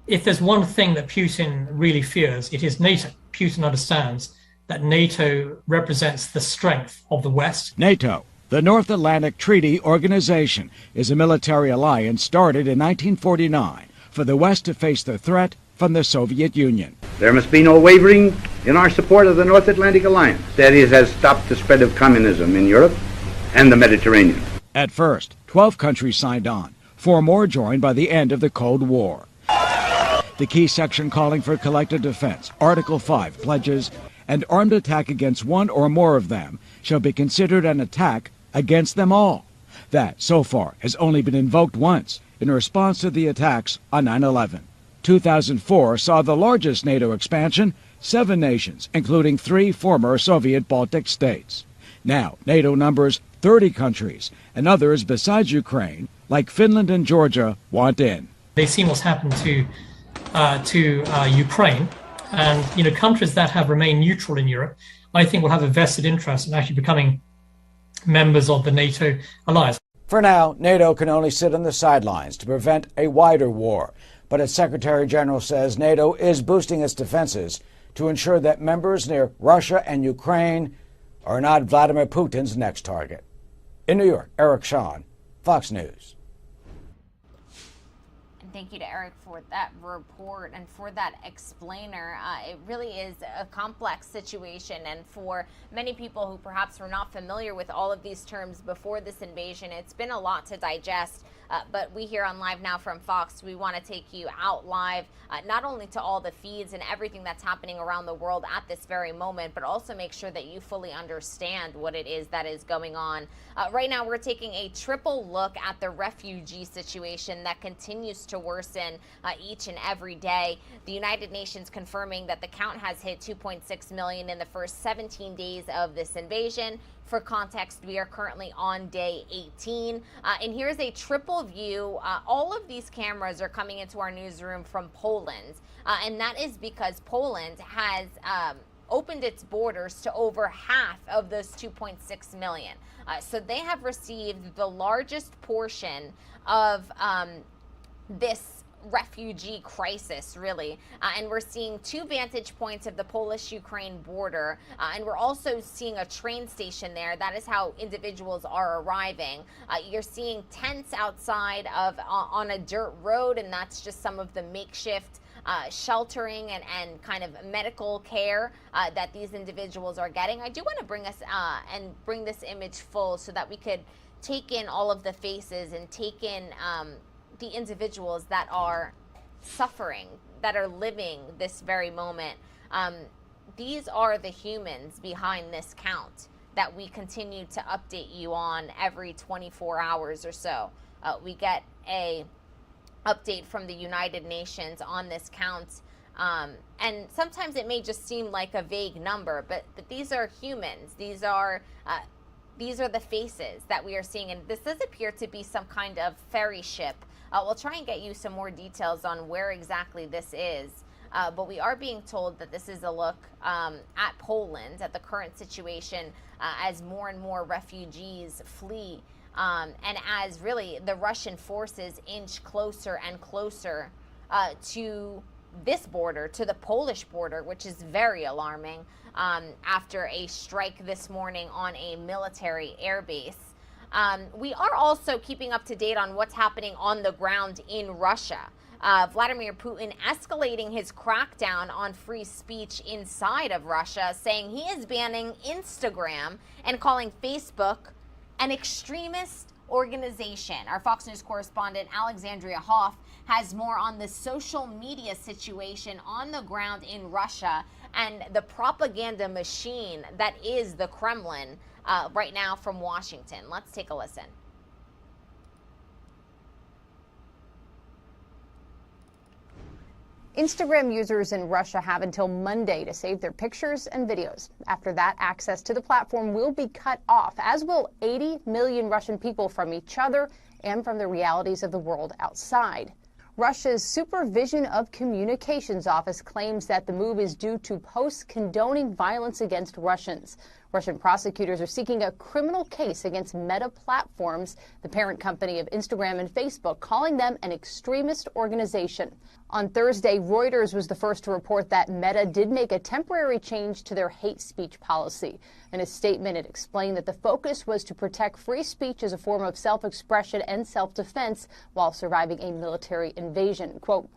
If there's one thing that Putin really fears, it is NATO. Putin understands that NATO represents the strength of the West. NATO, the North Atlantic Treaty Organization, is a military alliance started in 1949 for the West to face the threat from the Soviet Union. There must be no wavering in our support of the North Atlantic Alliance. That is, has stopped the spread of communism in Europe and the Mediterranean. At first, 12 countries signed on. 4 more joined by the end of the Cold War. The key section calling for collective defense, Article 5, pledges an armed attack against one or more of them shall be considered an attack against them all. That, so far, has only been invoked once in response to the attacks on 9/11. 2004 saw the largest NATO expansion, 7 nations, including 3 former Soviet Baltic states. Now, NATO numbers 30 countries, and others besides Ukraine, like Finland and Georgia, want in. They've seen what's happened to Ukraine, and countries that have remained neutral in Europe, I think, will have a vested interest in actually becoming members of the NATO alliance. For now, NATO can only sit on the sidelines to prevent a wider war. But its Secretary General says NATO is boosting its defenses to ensure that members near Russia and Ukraine are not Vladimir Putin's next target. In New York, Eric Shawn, Fox News. Thank you to Eric for that report and for that explainer. It really is a complex situation, and for many people who perhaps were not familiar with all of these terms before this invasion, it's been a lot to digest. But we here on Live Now from Fox, we want to take you out live, not only to all the feeds and everything that's happening around the world at this very moment, but also make sure that you fully understand what it is that is going on. Right now, we're taking a triple look at the refugee situation that continues to worsen each and every day. The United Nations confirming that the count has hit 2.6 million in the first 17 days of this invasion. For context, we are currently on day 18. And here's a triple view. All of these cameras are coming into our newsroom from Poland. And that is because Poland has opened its borders to over half of those 2.6 million. So they have received the largest portion of this refugee crisis, really. And we're seeing two vantage points of the Polish-Ukraine border. And we're also seeing a train station there. That is how individuals are arriving. You're seeing tents outside on a dirt road, and that's just some of the makeshift sheltering and kind of medical care that these individuals are getting. I do want to bring us and bring this image full so that we could take in all of the faces and take in the individuals that are suffering, that are living this very moment. These are the humans behind this count that we continue to update you on every 24 hours or so. We get a update from the United Nations on this count. And sometimes it may just seem like a vague number, but these are humans. These are the faces that we are seeing. And this does appear to be some kind of ferry ship. We'll try and get you some more details on where exactly this is. But we are being told that this is a look at Poland, at the current situation, as more and more refugees flee. And as really the Russian forces inch closer and closer to this border, to the Polish border, which is very alarming after a strike this morning on a military airbase. We are also keeping up to date on what's happening on the ground in Russia. Vladimir Putin escalating his crackdown on free speech inside of Russia, saying he is banning Instagram and calling Facebook an extremist organization. Our Fox News correspondent Alexandria Hoff has more on the social media situation on the ground in Russia and the propaganda machine that is the Kremlin right now from Washington. Let's take a listen. Instagram users in Russia have until Monday to save their pictures and videos. After that, access to the platform will be cut off, as will 80 million Russian people from each other and from the realities of the world outside. Russia's Supervision of Communications Office claims that the move is due to posts condoning violence against Russians. Russian prosecutors are seeking a criminal case against Meta Platforms, the parent company of Instagram and Facebook, calling them an extremist organization. On Thursday, Reuters was the first to report that Meta did make a temporary change to their hate speech policy. In a statement, it explained that the focus was to protect free speech as a form of self-expression and self-defense while surviving a military invasion. Quote,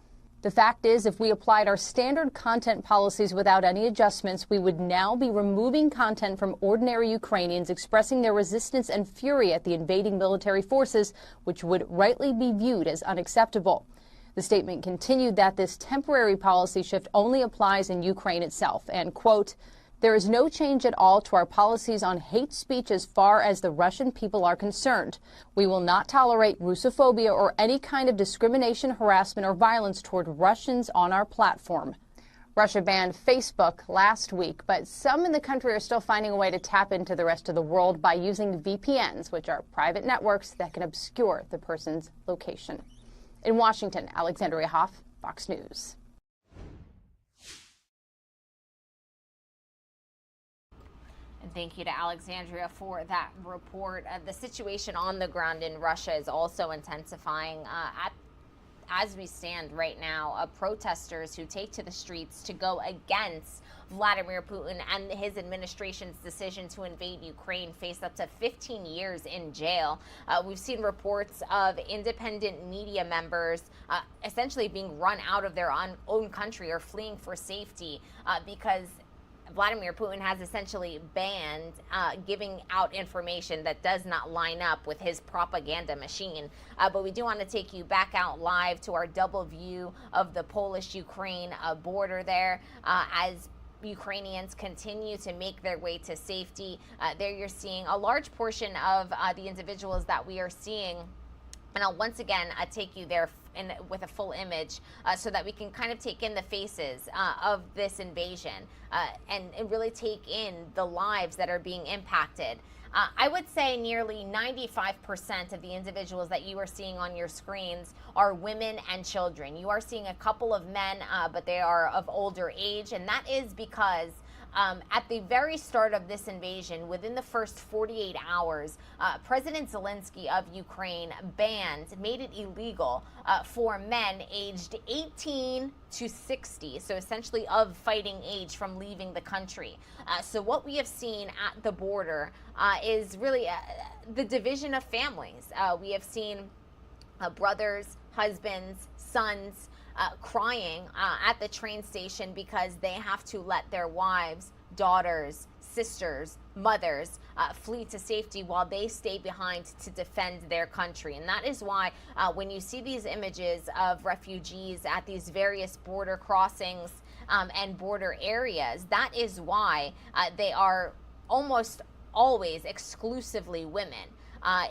"The fact is, if we applied our standard content policies without any adjustments, we would now be removing content from ordinary Ukrainians expressing their resistance and fury at the invading military forces, which would rightly be viewed as unacceptable." The statement continued that this temporary policy shift only applies in Ukraine itself and, quote, "There is no change at all to our policies on hate speech as far as the Russian people are concerned. We will not tolerate Russophobia or any kind of discrimination, harassment, or violence toward Russians on our platform." Russia banned Facebook last week, but some in the country are still finding a way to tap into the rest of the world by using VPNs, which are private networks that can obscure the person's location. In Washington, Alexandria Hoff, Fox News. And thank you to Alexandria for that report. The situation on the ground in Russia is also intensifying. As we stand right now, protesters who take to the streets to go against Vladimir Putin and his administration's decision to invade Ukraine face up to 15 years in jail. We've seen reports of independent media members essentially being run out of their own country or fleeing for safety because Vladimir Putin has essentially banned giving out information that does not line up with his propaganda machine. But we do want to take you back out live to our double view of the Polish-Ukraine border there as Ukrainians continue to make their way to safety. There you're seeing a large portion of the individuals that we are seeing. And I'll once again take you there with a full image so that we can kind of take in the faces of this invasion and really take in the lives that are being impacted. I would say nearly 95% of the individuals that you are seeing on your screens are women and children. You are seeing a couple of men, but they are of older age, and that is because at the very start of this invasion, within the first 48 hours, President Zelensky of Ukraine made it illegal for men aged 18 to 60, so essentially of fighting age, from leaving the country. So what we have seen at the border is really the division of families. We have seen brothers, husbands, sons, crying at the train station because they have to let their wives, daughters, sisters, mothers flee to safety while they stay behind to defend their country. And that is why when you see these images of refugees at these various border crossings and border areas, that is why they are almost always exclusively women.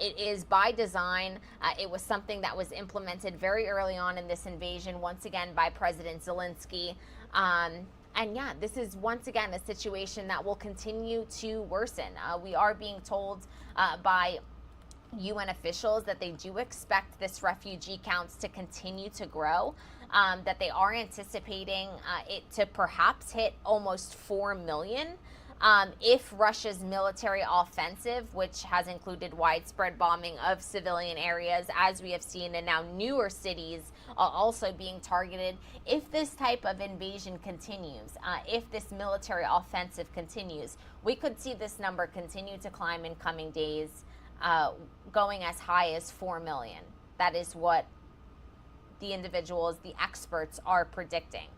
It is by design. It was something that was implemented very early on in this invasion, once again by President Zelensky. And yeah, this is once again a situation that will continue to worsen. We are being told by UN officials that they do expect this refugee counts to continue to grow, that they are anticipating it to perhaps hit almost 4 million. If Russia's military offensive, which has included widespread bombing of civilian areas, as we have seen, and now newer cities also being targeted, if this type of invasion continues, if this military offensive continues, we could see this number continue to climb in coming days, going as high as 4 million. That is what the individuals, the experts, are predicting.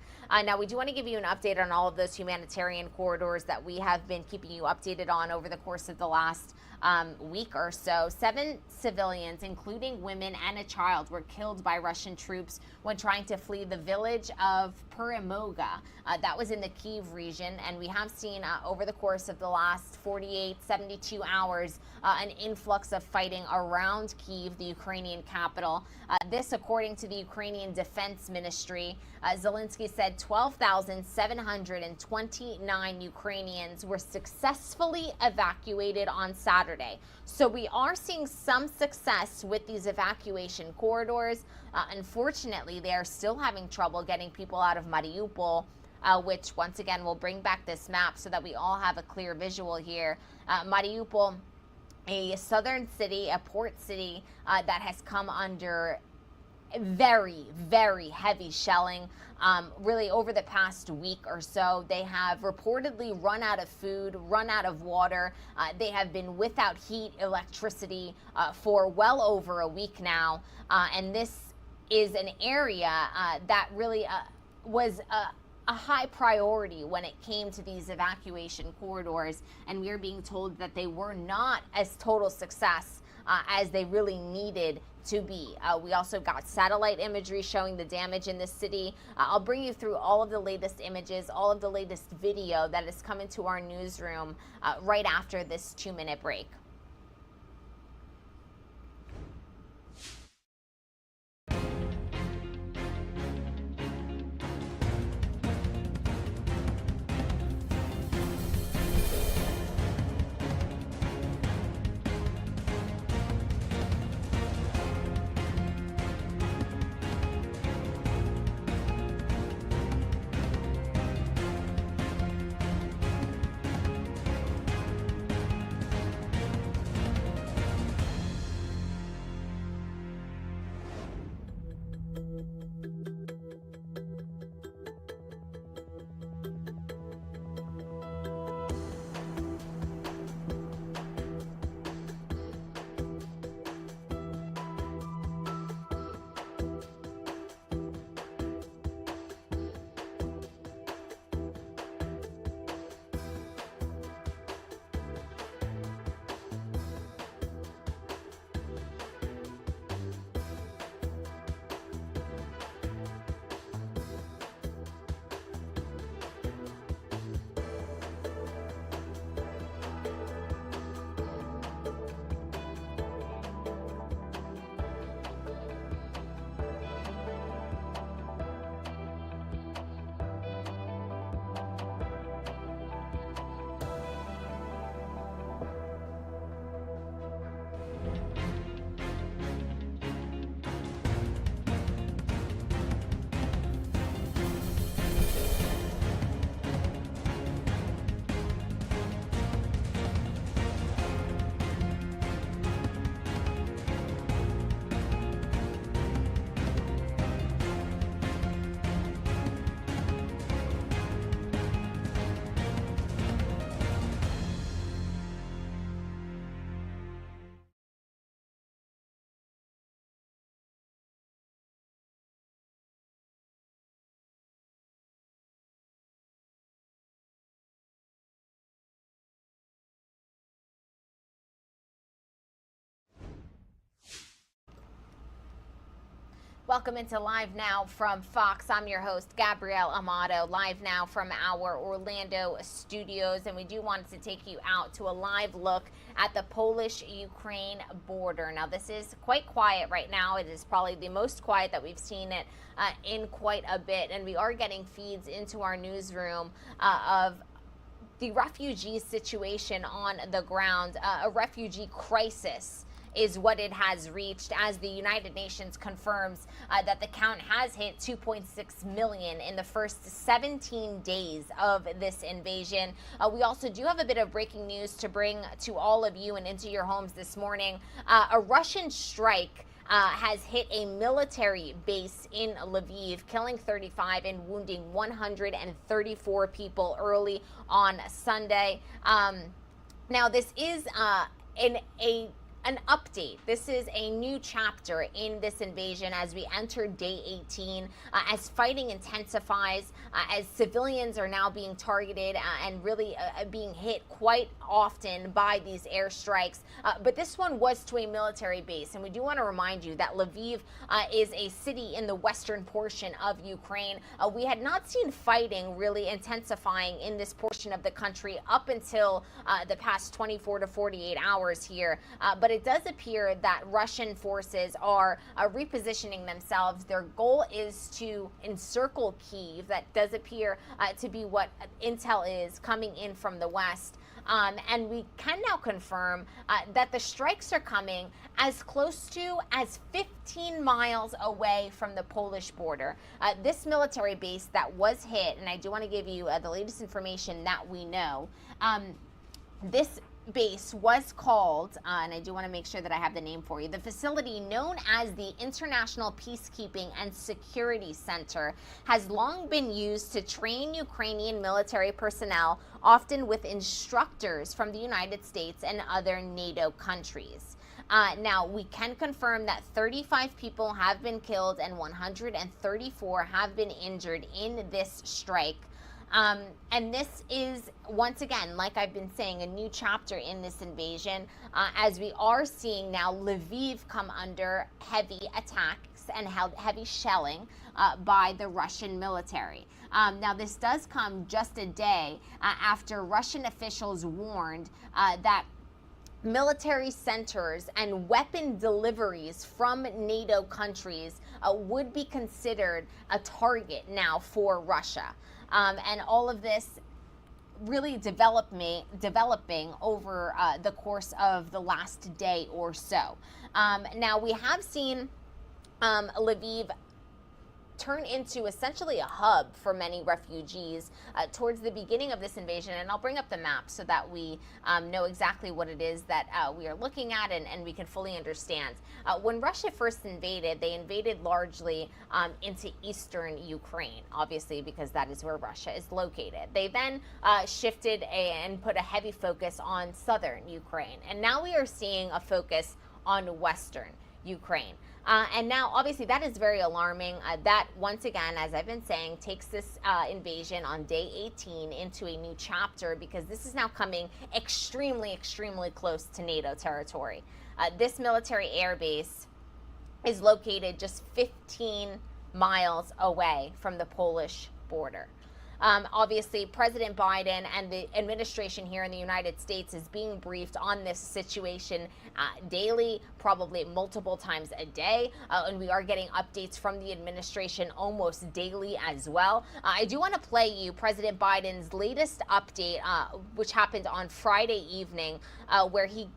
Now, we do want to give you an update on all of those humanitarian corridors that we have been keeping you updated on over the course of the last week or so. 7 civilians, including women and a child, were killed by Russian troops when trying to flee the village of Perimoga. That was in the Kyiv region, and we have seen over the course of the last 48, 72 hours an influx of fighting around Kyiv, the Ukrainian capital. This, according to the Ukrainian Defense Ministry. Zelensky said 12,729 Ukrainians were successfully evacuated on Saturday. So we are seeing some success with these evacuation corridors. Unfortunately, they are still having trouble getting people out of Mariupol, which once again will bring back this map so that we all have a clear visual here. Mariupol, a southern city, a port city that has come under very, very heavy shelling. Really over the past week or so, they have reportedly run out of food, run out of water. They have been without heat, electricity for well over a week now. And this is an area that really was a high priority when it came to these evacuation corridors. And we are being told that they were not as total success as they really needed to be. We also got satellite imagery showing the damage in this city. I'll bring you through all of the latest images, all of the latest video that is coming to our newsroom right after this 2-minute break. Welcome into Live Now from Fox. I'm your host, Gabrielle Amato, live now from our Orlando studios. And we do want to take you out to a live look at the Polish-Ukraine border. Now, this is quite quiet right now. It is probably the most quiet that we've seen it in quite a bit. And we are getting feeds into our newsroom of the refugee situation on the ground, a refugee crisis is what it has reached, as the United Nations confirms that the count has hit 2.6 million in the first 17 days of this invasion. We also do have a bit of breaking news to bring to all of you and into your homes this morning. A Russian strike has hit a military base in Leve, killing 35 and wounding 134 people early on Sunday. Now, this is an update. This is a new chapter in this invasion as we enter day 18, as fighting intensifies, as civilians are now being targeted and really being hit quite often by these airstrikes. But this one was to a military base, and we do want to remind you that Lviv is a city in the western portion of Ukraine. We had not seen fighting really intensifying in this portion of the country up until the past 24 to 48 hours here. But it does appear that Russian forces are repositioning themselves. Their goal is to encircle Kyiv. That does appear to be what intel is coming in from the west. And we can now confirm that the strikes are coming as close to as 15 miles away from the Polish border. This military base that was hit, and I do want to give you the latest information that we know, this base was called, and I do want to make sure that I have the name for you, the facility known as the International Peacekeeping and Security Center has long been used to train Ukrainian military personnel, often with instructors from the United States and other NATO countries. Now, we can confirm that 35 people have been killed and 134 have been injured in this strike. And this is, once again, like I've been saying, a new chapter in this invasion, as we are seeing now Lviv come under heavy attacks and heavy shelling by the Russian military. Now, this does come just a day after Russian officials warned that military centers and weapon deliveries from NATO countries would be considered a target now for Russia. And all of this really developing over the course of the last day or so. Now, we have seen Lviv turn into essentially a hub for many refugees towards the beginning of this invasion. And I'll bring up the map so that we know exactly what it is that we are looking at and we can fully understand. When Russia first invaded, they invaded largely into eastern Ukraine, obviously, because that is where Russia is located. They then shifted and put a heavy focus on southern Ukraine. And now we are seeing a focus on western Ukraine. And now, obviously, that is very alarming. That, once again, as I've been saying, takes this invasion on day 18 into a new chapter, because this is now coming extremely, extremely close to NATO territory. This military air base is located just 15 miles away from the Polish border. Obviously, President Biden and the administration here in the United States is being briefed on this situation daily, probably multiple times a day. And we are getting updates from the administration almost daily as well. I do want to play you President Biden's latest update, which happened on Friday evening, where he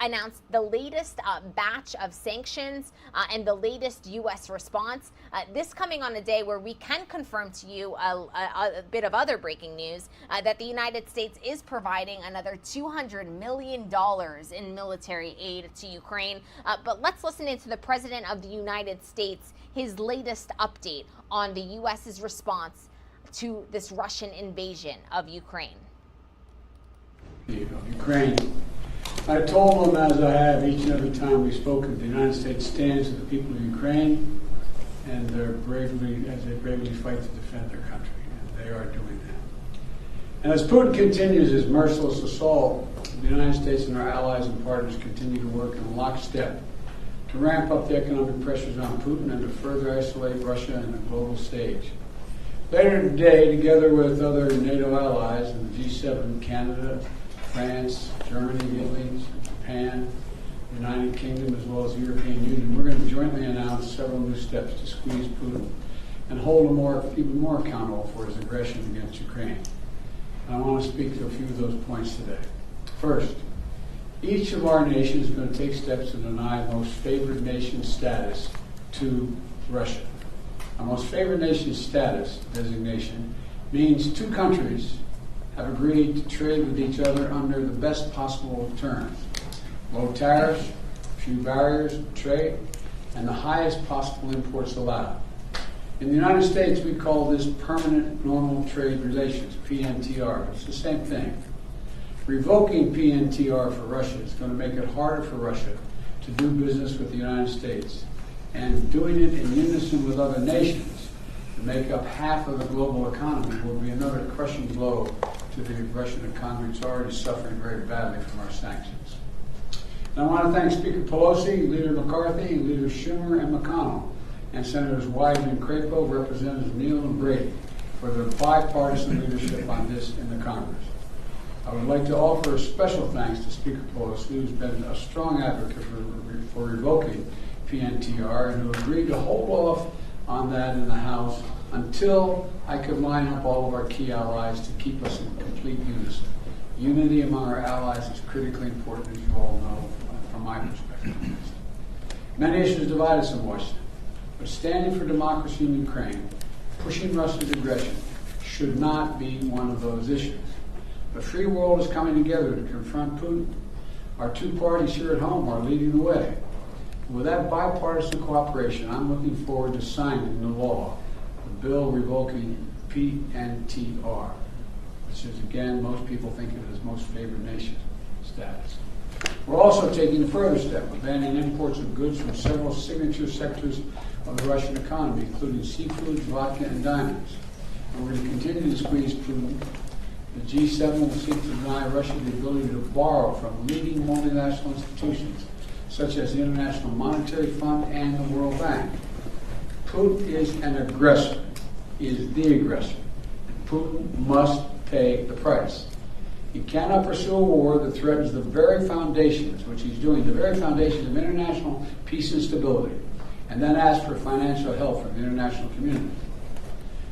announced the latest batch of sanctions and the latest U.S. response. This coming on a day where we can confirm to you a bit of other breaking news that the United States is providing another $200 million in military aid to Ukraine. But let's listen into the President of the United States, his latest update on the U.S.'s response to this Russian invasion of Ukraine. Ukraine. I told them, as I have each and every time we've spoken, the United States stands with the people of Ukraine, and they bravely fight to defend their country, and they are doing that. And as Putin continues his merciless assault, the United States and our allies and partners continue to work in lockstep to to ramp up the economic pressures on Putin and to further isolate Russia in the global stage. Later today, together with other NATO allies and the G7, Canada, France, Germany, Italy, Japan, the United Kingdom, as well as the European Union, we're going to jointly announce several new steps to squeeze Putin and hold him even more accountable for his aggression against Ukraine. And I want to speak to a few of those points today. First, each of our nations is going to take steps to deny most favored nation status to Russia. A most favored nation status designation means two countries have agreed to trade with each other under the best possible terms. Low tariffs, few barriers to trade, and the highest possible imports allowed. In the United States, we call this permanent normal trade relations, PNTR. It's the same thing. Revoking PNTR for Russia is going to make it harder for Russia to do business with the United States. And doing it in unison with other nations to make up half of the global economy will be another crushing blow to the Russian economy, which is already suffering very badly from our sanctions. And I want to thank Speaker Pelosi, Leader McCarthy, Leader Schumer and McConnell, and Senators Wyden and Crapo, Representatives Neal and Brady for their bipartisan leadership on this in the Congress. I would like to offer a special thanks to Speaker Pelosi, who's been a strong advocate for revoking PNTR and who agreed to hold off on that in the House until I could line up all of our key allies to keep us in complete unison. Unity among our allies is critically important, as you all know, from my perspective. Many issues divide us in Washington, but standing for democracy in Ukraine, pushing Russia's aggression, should not be one of those issues. The free world is coming together to confront Putin. Our two parties here at home are leading the way. With that bipartisan cooperation, I'm looking forward to signing into law the bill revoking PNTR, which is, again, most people think of it as most favored nation status. We're also taking a further step of banning imports of goods from several signature sectors of the Russian economy, including seafood, vodka, and diamonds. And we're going to continue to squeeze Putin. The G7 will seek to deny Russia the ability to borrow from leading multinational institutions, such as the International Monetary Fund and the World Bank. Putin is an aggressor. He is the aggressor. Putin must pay the price. He cannot pursue a war that threatens the very foundations, which he's doing, the very foundations of international peace and stability, and then ask for financial help from the international community.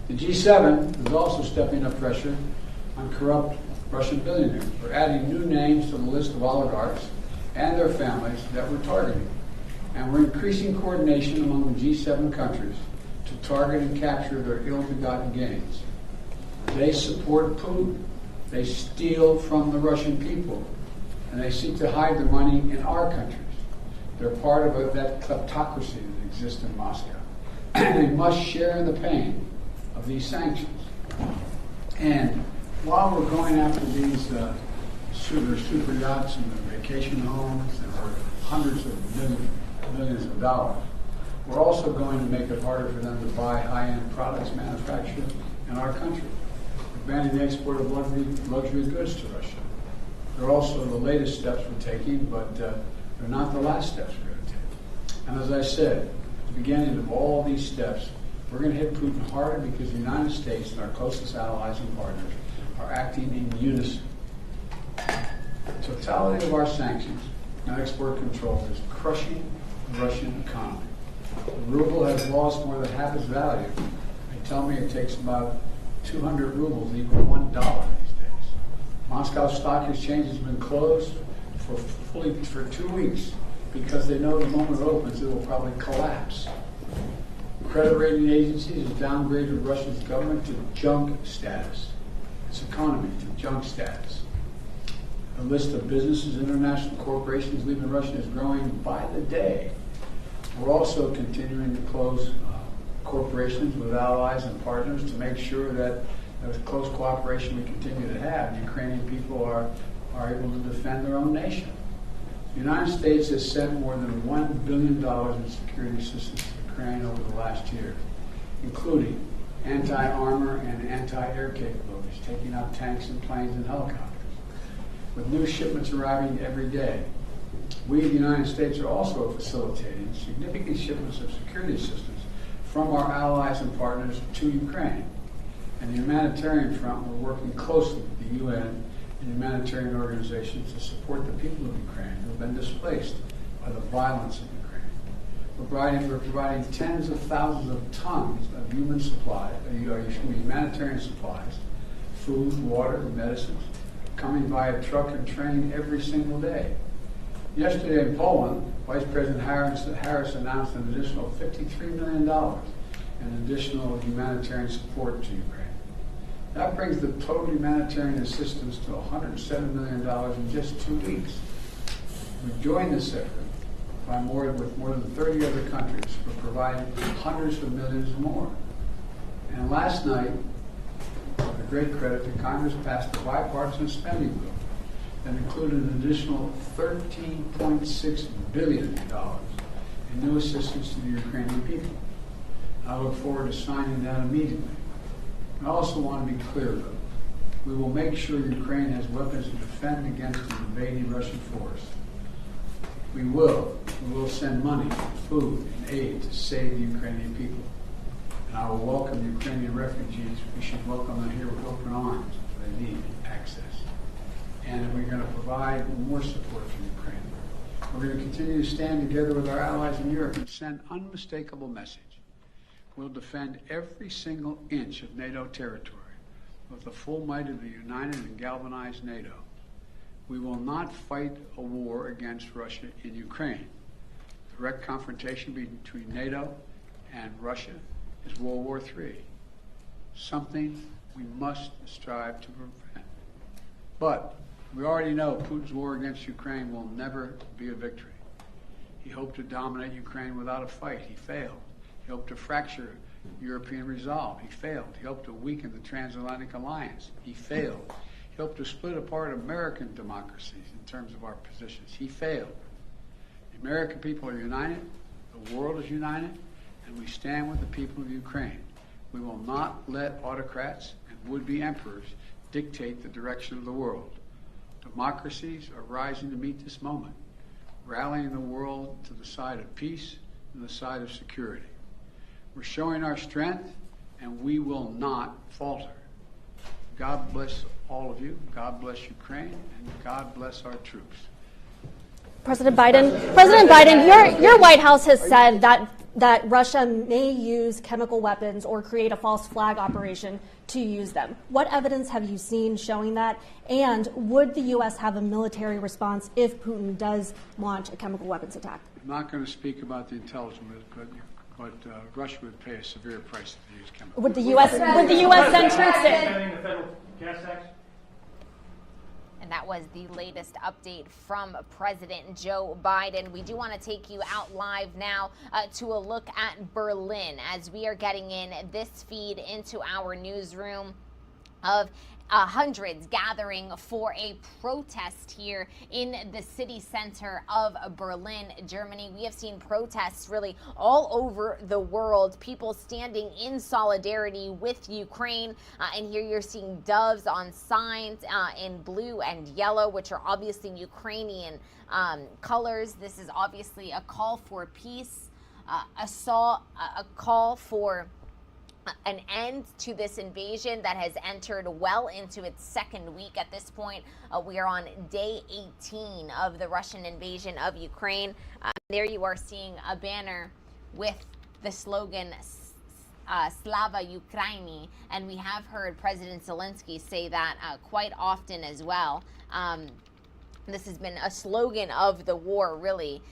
The G7 is also stepping up pressure on corrupt Russian billionaires. We're adding new names to the list of oligarchs and their families that we're targeting. And we're increasing coordination among the G7 countries to target and capture their ill-begotten gains. They support Putin. They steal from the Russian people. And they seek to hide their money in our countries. They're part of that kleptocracy that exists in Moscow. They must share in the pain of these sanctions. And while we're going after these super yachts and the vacation homes and for hundreds of millions of dollars, we're also going to make it harder for them to buy high-end products manufactured in our country. We're banning the export of luxury goods to Russia. They're also the latest steps we're taking, but they're not the last steps we're going to take. And as I said, at the beginning of all these steps, we're going to hit Putin harder because the United States and our closest allies and partners are acting in unison. The totality of our sanctions and export control is crushing the Russian economy. The ruble has lost more than half its value. They tell me it takes about 200 rubles equal $1 these days. Moscow Stock Exchange has been closed for 2 weeks because they know the moment it opens it will probably collapse. Credit rating agencies have downgraded Russia's government to junk status. Its economy to junk status. The list of businesses, international corporations leaving Russia is growing by the day. We're also continuing to close corporations with allies and partners to make sure that there's close cooperation we continue to have. Ukrainian people are able to defend their own nation. The United States has sent more than $1 billion in security assistance to Ukraine over the last year, including anti-armor and anti-air capabilities, taking out tanks and planes and helicopters. With new shipments arriving every day, We, the United States, are also facilitating significant shipments of security assistance from our allies and partners to Ukraine. And the humanitarian front, we're working closely with the UN and humanitarian organizations to support the people of Ukraine who have been displaced by the violence in Ukraine. We're providing tens of thousands of tons of humanitarian supplies, food, water, and medicines, coming via truck and train every single day. Yesterday in Poland, Vice President Harris announced an additional $53 million in additional humanitarian support to Ukraine. That brings the total humanitarian assistance to $107 million in just 2 weeks. We joined this effort with more than 30 other countries for providing hundreds of millions more. And last night, with a great credit to Congress, passed a bipartisan spending bill that included an additional $13.6 billion in new assistance to the Ukrainian people. I look forward to signing that immediately. I also want to be clear, though. We will make sure Ukraine has weapons to defend against an invading Russian force. We will send money, food, and aid to save the Ukrainian people. And I will welcome the Ukrainian refugees. We should welcome them here with open arms if they need access. And we're going to provide more support for Ukraine. We're going to continue to stand together with our allies in Europe and send an unmistakable message. We'll defend every single inch of NATO territory with the full might of the united and galvanized NATO. We will not fight a war against Russia in Ukraine. Direct confrontation between NATO and Russia is World War III, something we must strive to prevent. But we already know Putin's war against Ukraine will never be a victory. He hoped to dominate Ukraine without a fight. He failed. He hoped to fracture European resolve. He failed. He hoped to weaken the transatlantic alliance. He failed. He hoped to split apart American democracies in terms of our positions. He failed. The American people are united. The world is united. And we stand with the people of Ukraine. We will not let autocrats and would-be emperors dictate the direction of the world. Democracies are rising to meet this moment, rallying the world to the side of peace and the side of security. We're showing our strength, and we will not falter. God bless all of you. God bless Ukraine, and God bless our troops. President Biden, your White House has said that Russia may use chemical weapons or create a false flag operation to use them. What evidence have you seen showing that? And would the U.S. have a military response if Putin does launch a chemical weapons attack? I'm not going to speak about the intelligence, but Russia would pay a severe price if they use chemical weapons. Would the U.S. send troops in? And that was the latest update from President Joe Biden. We do want to take you out live now to a look at Berlin as we are getting in this feed into our newsroom of hundreds gathering for a protest here in the city center of Berlin, Germany. We have seen protests really all over the world, people standing in solidarity with Ukraine. And here you're seeing doves on signs in blue and yellow, which are obviously Ukrainian colors. This is obviously a call for peace, a call for an end to this invasion that has entered well into its second week at this point. We are on day 18 of the Russian invasion of Ukraine. There you are seeing a banner with the slogan Slava Ukraini, and we have heard President Zelensky say that quite often as well. This has been a slogan of the war, really.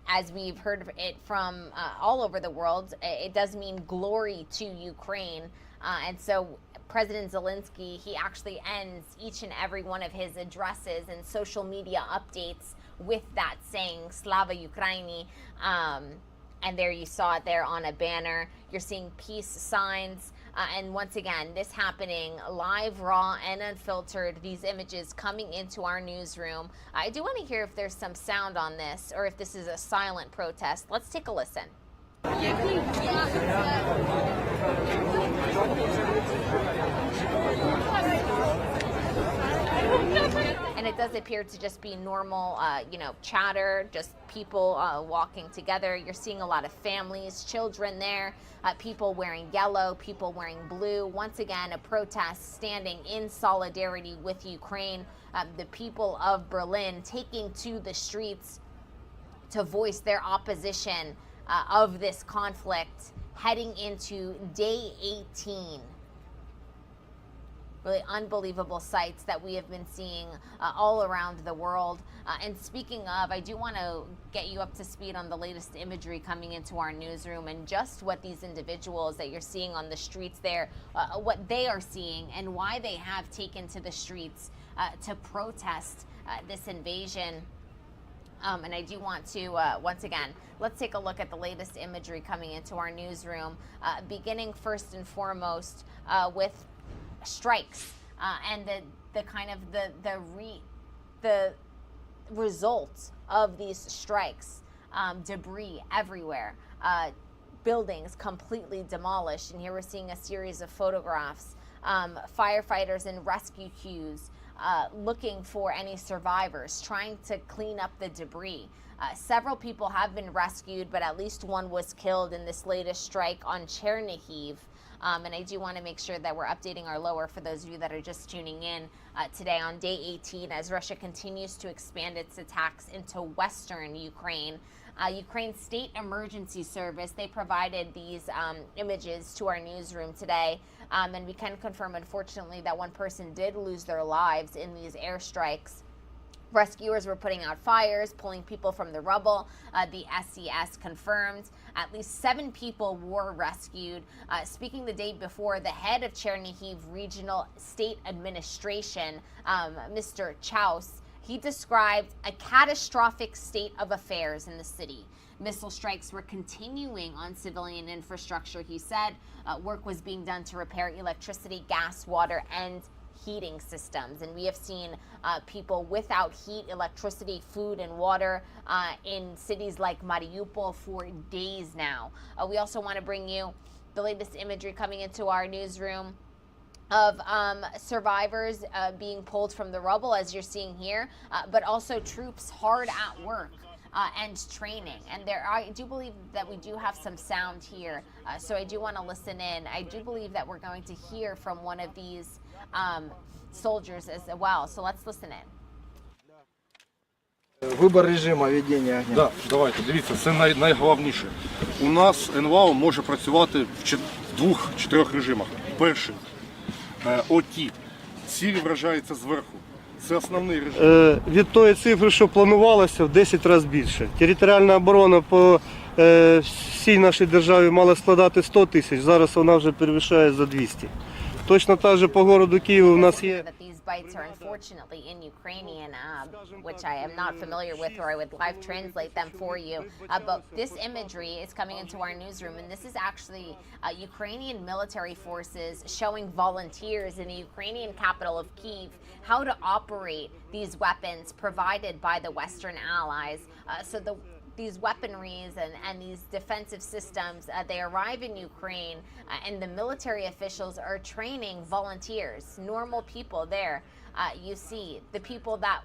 As we've heard it from all over the world, it does mean glory to Ukraine. And so President Zelensky, he actually ends each and every one of his addresses and social media updates with that saying, Slava Ukraini. And there you saw it there on a banner. You're seeing peace signs. And once again, this happening live, raw, and unfiltered, these images coming into our newsroom. I do want to hear if there's some sound on this or if this is a silent protest. Let's take a listen. And it does appear to just be normal, chatter, just people walking together. You're seeing a lot of families, children there, people wearing yellow, people wearing blue. Once again, a protest standing in solidarity with Ukraine. The people of Berlin taking to the streets to voice their opposition of this conflict, heading into day 18. Really unbelievable sights that we have been seeing all around the world. And speaking of, I do want to get you up to speed on the latest imagery coming into our newsroom and just what these individuals that you're seeing on the streets there, what they are seeing and why they have taken to the streets to protest this invasion. And I do want to, once again, let's take a look at the latest imagery coming into our newsroom, beginning first and foremost with strikes and the kind of the results of these strikes, debris everywhere, buildings completely demolished. And here we're seeing a series of photographs, firefighters and rescue crews looking for any survivors, trying to clean up the debris. Several people have been rescued, but at least one was killed in this latest strike on Chernihiv. And I do want to make sure that we're updating our lower for those of you that are just tuning in today on day 18 as Russia continues to expand its attacks into western Ukraine. Ukraine's State Emergency Service, they provided these images to our newsroom today. And we can confirm, unfortunately, that one person did lose their lives in these airstrikes. Rescuers were putting out fires, pulling people from the rubble. The SES confirmed at least 7 people were rescued. Speaking the day before, the head of Chernihiv Regional State Administration, Mr. Chaus, he described a catastrophic state of affairs in the city. Missile strikes were continuing on civilian infrastructure, he said. Work was being done to repair electricity, gas, water, and heating systems. And we have seen people without heat, electricity, food, and water in cities like Mariupol for days now. We also want to bring you the latest imagery coming into our newsroom of survivors being pulled from the rubble, as you're seeing here, but also troops hard at work and training. And I do believe that we do have some sound here, so I do want to listen in. I do believe that we're going to hear from one of these soldiers as well, so let's listen in. Вибор режиму ведення огня. Так, давайте, дивіться, це найголовніше. У нас НВАО може працювати в 2-4 режимах. Перший – ОТІ. Ціль вражається зверху. Це основний режим. Від тої цифри, що планувалося, в 10 разів більше. Територіальна оборона по всій нашій державі мала складати 100 тисяч, зараз вона вже перевищає за 200. Точно так же по городу Києву у нас є. Bites are unfortunately in Ukrainian, which I am not familiar with, or I would live translate them for you. But this imagery is coming into our newsroom, and this is actually Ukrainian military forces showing volunteers in the Ukrainian capital of Kyiv how to operate these weapons provided by the Western allies. These weaponries and these defensive systems, they arrive in Ukraine, and the military officials are training volunteers, normal people there. You see the people that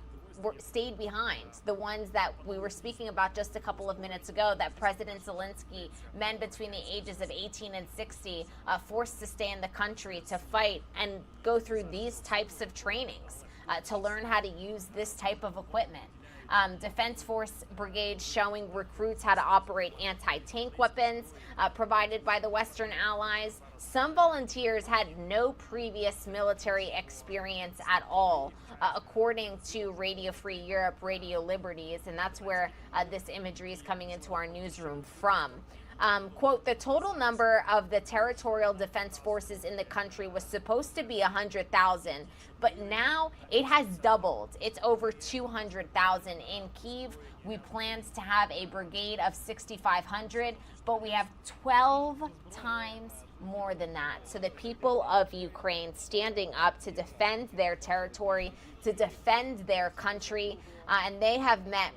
stayed behind, the ones that we were speaking about just a couple of minutes ago, that President Zelensky, men between the ages of 18 and 60, forced to stay in the country to fight and go through these types of trainings to learn how to use this type of equipment. Defense Force brigades showing recruits how to operate anti-tank weapons provided by the Western allies. Some volunteers had no previous military experience at all, according to Radio Free Europe, Radio Liberties, and that's where this imagery is coming into our newsroom from. Quote, the total number of the territorial defense forces in the country was supposed to be 100,000, but now it has doubled. It's over 200,000 in Kyiv. We planned to have a brigade of 6,500, but we have 12 times more than that. So the people of Ukraine standing up to defend their territory, to defend their country, and they have met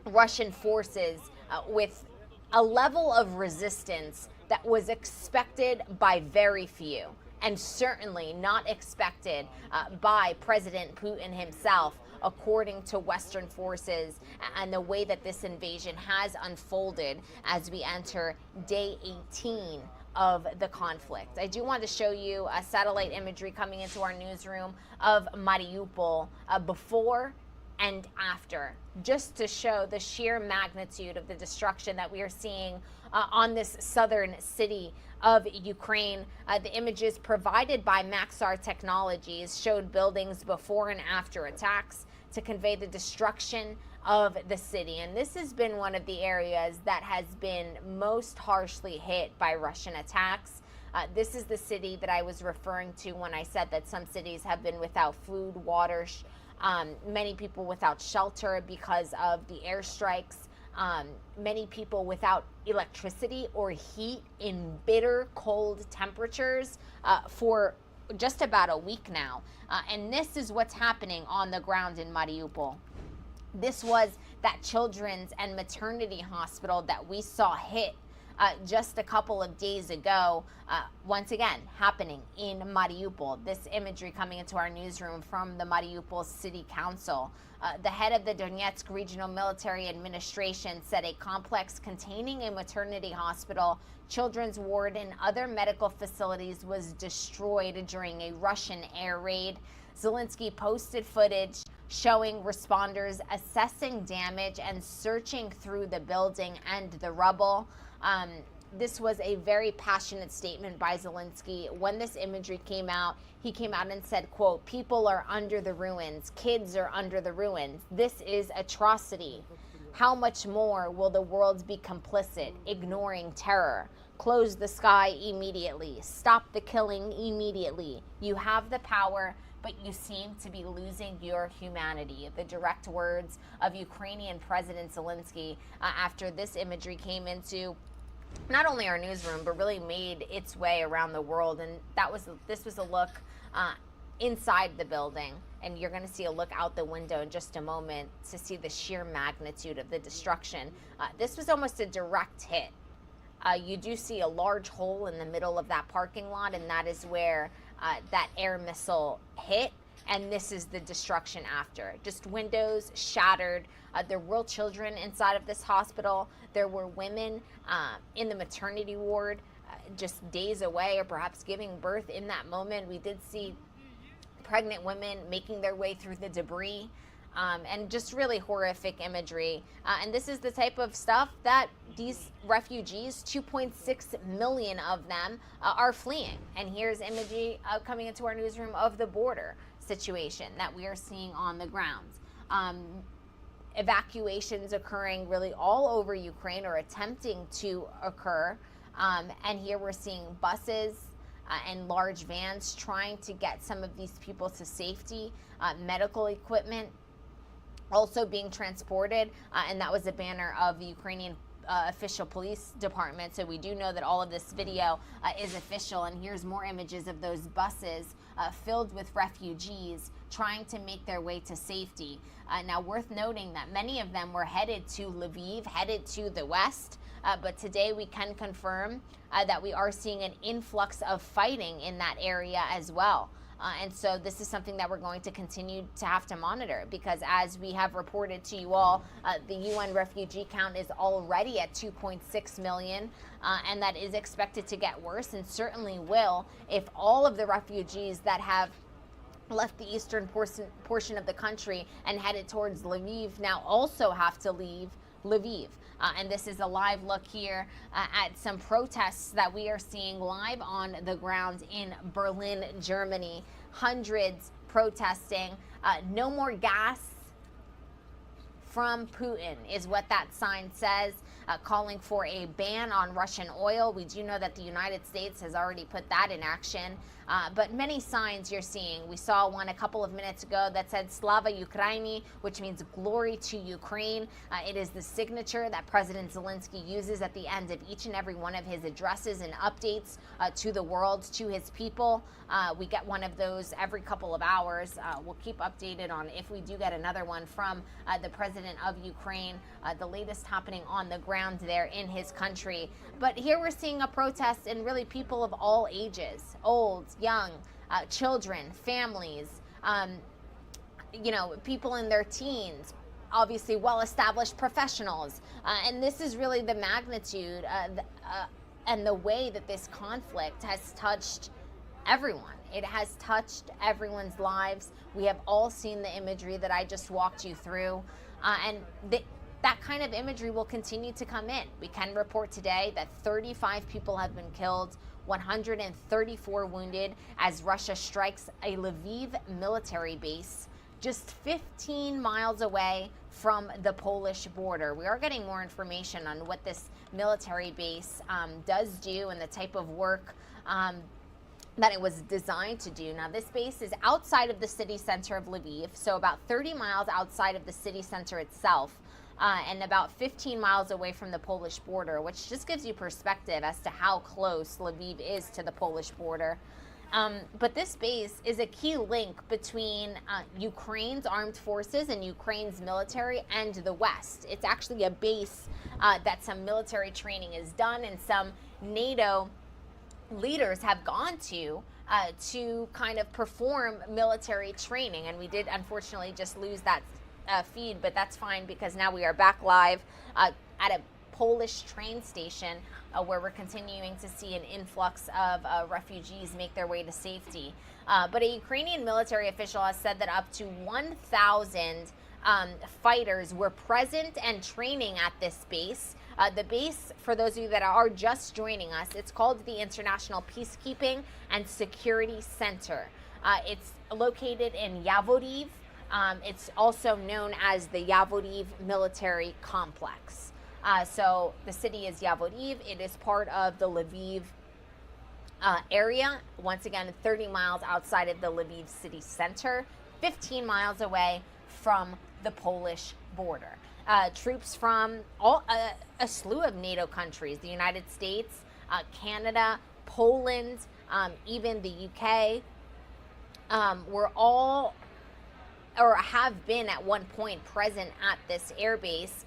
Russian forces with a level of resistance that was expected by very few. and certainly not expected by President Putin himself, according to Western forces, and the way that this invasion has unfolded as we enter day 18 of the conflict. I do want to show you a satellite imagery coming into our newsroom of Mariupol before and after, just to show the sheer magnitude of the destruction that we are seeing on this southern city of Ukraine. The images provided by Maxar Technologies showed buildings before and after attacks to convey the destruction of the city. And this has been one of the areas that has been most harshly hit by Russian attacks. This is the city that I was referring to when I said that some cities have been without food, water, many people without shelter because of the airstrikes, many people without electricity or heat in bitter cold temperatures for just about a week now. And this is what's happening on the ground in Mariupol. This was that children's and maternity hospital that we saw hit just a couple of days ago, once again, happening in Mariupol. This imagery coming into our newsroom from the Mariupol City Council. The head of the Donetsk Regional Military Administration said a complex containing a maternity hospital, children's ward, and other medical facilities was destroyed during a Russian air raid. Zelensky posted footage showing responders assessing damage and searching through the building and the rubble. This was a very passionate statement by Zelensky. When this imagery came out, he came out and said, quote, "People are under the ruins. Kids are under the ruins. This is atrocity. How much more will the world be complicit, ignoring terror? Close the sky immediately. Stop the killing immediately. You have the power, but you seem to be losing your humanity." The direct words of Ukrainian President Zelensky after this imagery came into not only our newsroom, but really made its way around the world. And this was a look inside the building. And you're going to see a look out the window in just a moment to see the sheer magnitude of the destruction. This was almost a direct hit. You do see a large hole in the middle of that parking lot, and that is where that air missile hit. And this is the destruction after. Just windows shattered. There were children inside of this hospital. There were women in the maternity ward just days away or perhaps giving birth in that moment. We did see pregnant women making their way through the debris. And just really horrific imagery. And this is the type of stuff that these refugees, 2.6 million of them, are fleeing. And here's imagery coming into our newsroom of the border situation that we are seeing on the ground. Evacuations occurring really all over Ukraine or attempting to occur. And here we're seeing buses and large vans trying to get some of these people to safety, medical equipment also being transported, and that was a banner of the Ukrainian official police department. So we do know that all of this video is official, and here's more images of those buses filled with refugees trying to make their way to safety. Now, worth noting that many of them were headed to Lviv, headed to the west, but today we can confirm that we are seeing an influx of fighting in that area as well. And so this is something that we're going to continue to have to monitor, because as we have reported to you all, the UN refugee count is already at 2.6 million, and that is expected to get worse, and certainly will if all of the refugees that have left the eastern portion of the country and headed towards Lviv now also have to leave Lviv. And this is a live look here at some protests that we are seeing live on the ground in Berlin, Germany. Hundreds protesting. No more gas from Putin is what that sign says, calling for a ban on Russian oil. We do know that the United States has already put that in action. But many signs you're seeing. We saw one a couple of minutes ago that said Slava Ukraini, which means glory to Ukraine. It is the signature that President Zelensky uses at the end of each and every one of his addresses and updates to the world, to his people. We get one of those every couple of hours. We'll keep updated on if we do get another one from the president of Ukraine. The latest happening on the ground. ground there in his country. But here we're seeing a protest in really people of all ages, old, young, children, families, you know, people in their teens, obviously well-established professionals. And this is really the magnitude and the way that this conflict has touched everyone. It has touched everyone's lives. We have all seen the imagery that I just walked you through. And that kind of imagery will continue to come in. We can report today that 35 people have been killed, 134 wounded as Russia strikes a Lviv military base just 15 miles away from the Polish border. We are getting more information on what this military base does do and the type of work that it was designed to do. Now, this base is outside of the city center of Lviv, so about 30 miles outside of the city center itself, and about 15 miles away from the Polish border, which just gives you perspective as to how close Lviv is to the Polish border. But this base is a key link between Ukraine's armed forces and Ukraine's military and the West. It's actually a base that some military training is done, and some NATO leaders have gone to kind of perform military training. And we did unfortunately just lose that feed, but that's fine because now we are back live at a Polish train station where we're continuing to see an influx of refugees make their way to safety. But a Ukrainian military official has said that up to 1,000 fighters were present and training at this base. The base, for those of you that are just joining us, it's called the International Peacekeeping and Security Center. It's located in Yavoriv. It's also known as the Yavoriv Military Complex. So the city is Yavoriv. It is part of the Lviv area. Once again, 30 miles outside of the Lviv city center, 15 miles away from the Polish border. Troops from a slew of NATO countries, the United States, Canada, Poland, even the UK, were all or have been at one point present at this air base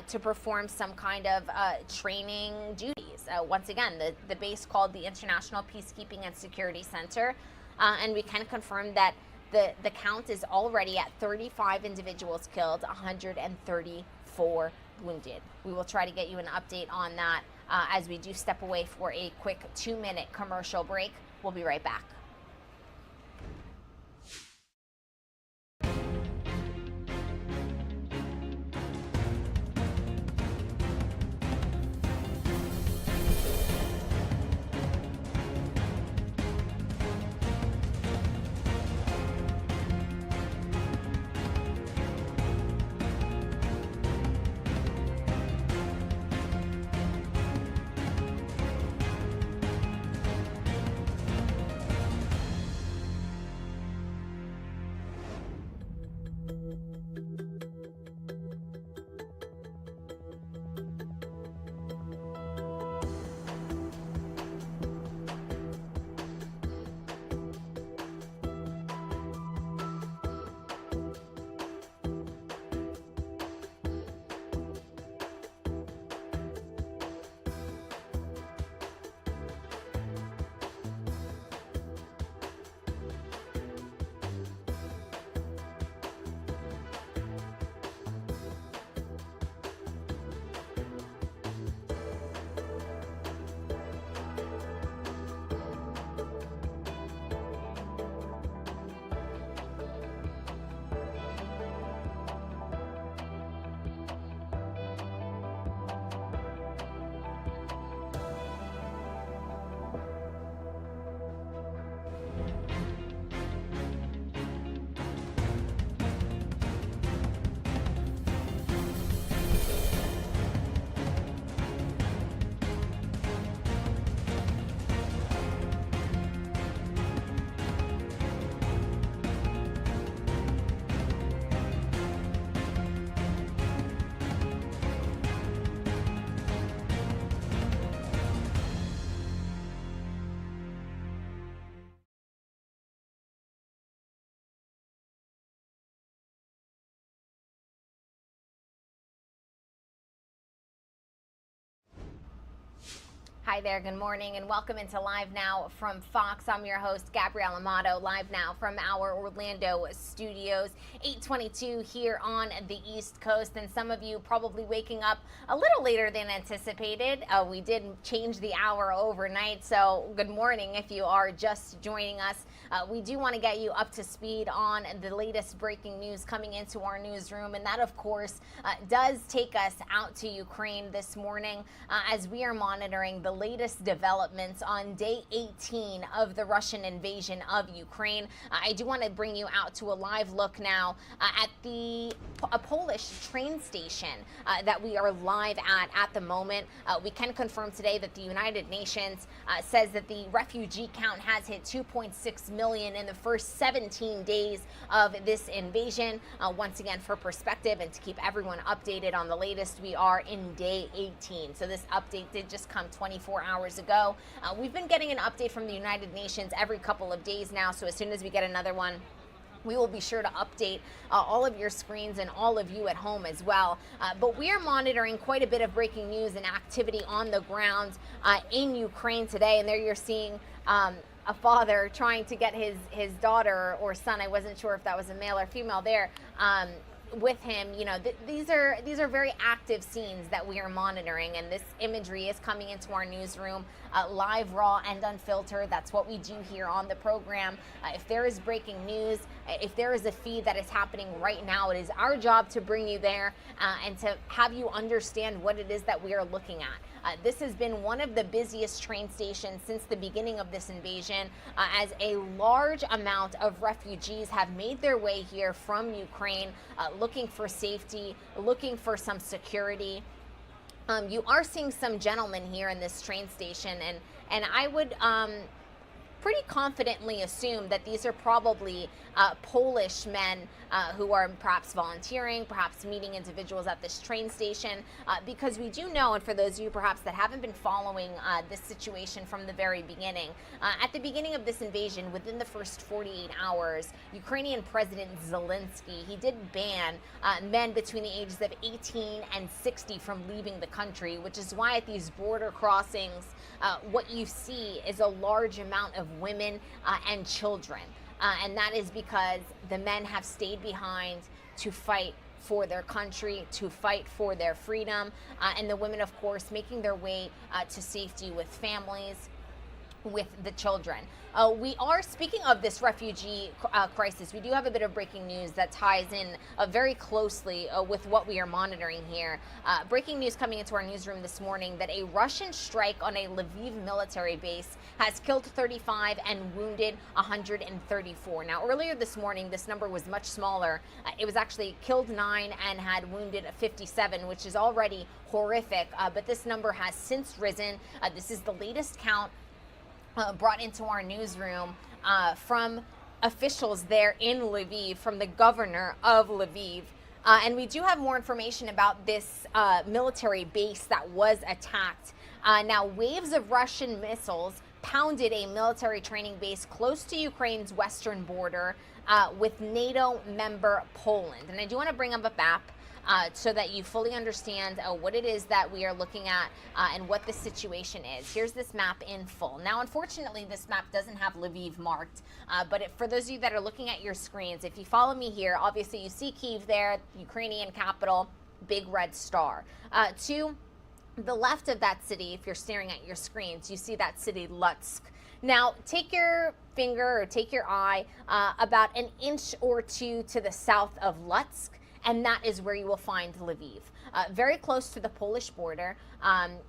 to perform some kind of training duties. Once again, the base called the International Peacekeeping and Security Center, and we can confirm that the count is already at 35 individuals killed, 134 wounded. We will try to get you an update on that as we do step away for a quick 2-minute commercial break. We'll be right back. Hi there, good morning, and welcome into Live Now from Fox. I'm your host, Gabrielle Amato, live now from our Orlando studios. 8:22 here on the East Coast, and some of you probably waking up a little later than anticipated. We did change the hour overnight, so good morning if you are just joining us. We do want to get you up to speed on the latest breaking news coming into our newsroom, and that, of course, does take us out to Ukraine this morning as we are monitoring the latest developments on day 18 of the Russian invasion of Ukraine. I do want to bring you out to a live look now at a Polish train station that we are live at the moment. We can confirm today that the United Nations says that the refugee count has hit 2.6 million in the first 17 days of this invasion. Once again, for perspective and to keep everyone updated on the latest, we are in day 18. So this update did just come 24 hours ago. We've been getting an update from the United Nations every couple of days now, so as soon as we get another one, we will be sure to update all of your screens and all of you at home as well. But we are monitoring quite a bit of breaking news and activity on the ground in Ukraine today. And there you're seeing a father trying to get his daughter or son, I wasn't sure if that was a male or female there, with him. You know, these are very active scenes that we are monitoring, and this imagery is coming into our newsroom live, raw, and unfiltered. That's what we do here on the program. If there is breaking news, if there is a feed that is happening right now, it is our job to bring you there and to have you understand what it is that we are looking at. This has been one of the busiest train stations since the beginning of this invasion, as a large amount of refugees have made their way here from Ukraine, looking for safety, looking for some security. You are seeing some gentlemen here in this train station, and I would pretty confidently assume that these are probably Polish men who are perhaps volunteering, perhaps meeting individuals at this train station, because we do know, and for those of you perhaps that haven't been following this situation from the very beginning, at the beginning of this invasion, within the first 48 hours, Ukrainian President Zelensky, he did ban men between the ages of 18 and 60 from leaving the country, which is why at these border crossings, what you see is a large amount of women and children. And that is because the men have stayed behind to fight for their country, to fight for their freedom. And the women, of course, making their way to safety with families, with the children. We are, speaking of this refugee crisis, we do have a bit of breaking news that ties in very closely with what we are monitoring here. Breaking news coming into our newsroom this morning that a Russian strike on a Leve military base has killed 35 and wounded 134. Now, earlier this morning, this number was much smaller. It was actually killed 9 and had wounded 57, which is already horrific. But this number has since risen. This is the latest count brought into our newsroom from officials there in Lviv, from the governor of Lviv. And we do have more information about this military base that was attacked. Now, waves of Russian missiles pounded a military training base close to Ukraine's western border with NATO member Poland. And I do want to bring up a map so that you fully understand what it is that we are looking at and what the situation is. Here's this map in full. Now, unfortunately, this map doesn't have Lviv marked, but for those of you that are looking at your screens, if you follow me here, obviously you see Kyiv there, Ukrainian capital, big red star. To the left of that city, if you're staring at your screens, you see that city Lutsk. Now, take your finger or take your eye about an inch or two to the south of Lutsk, and that is where you will find Lviv. Very close to the Polish border.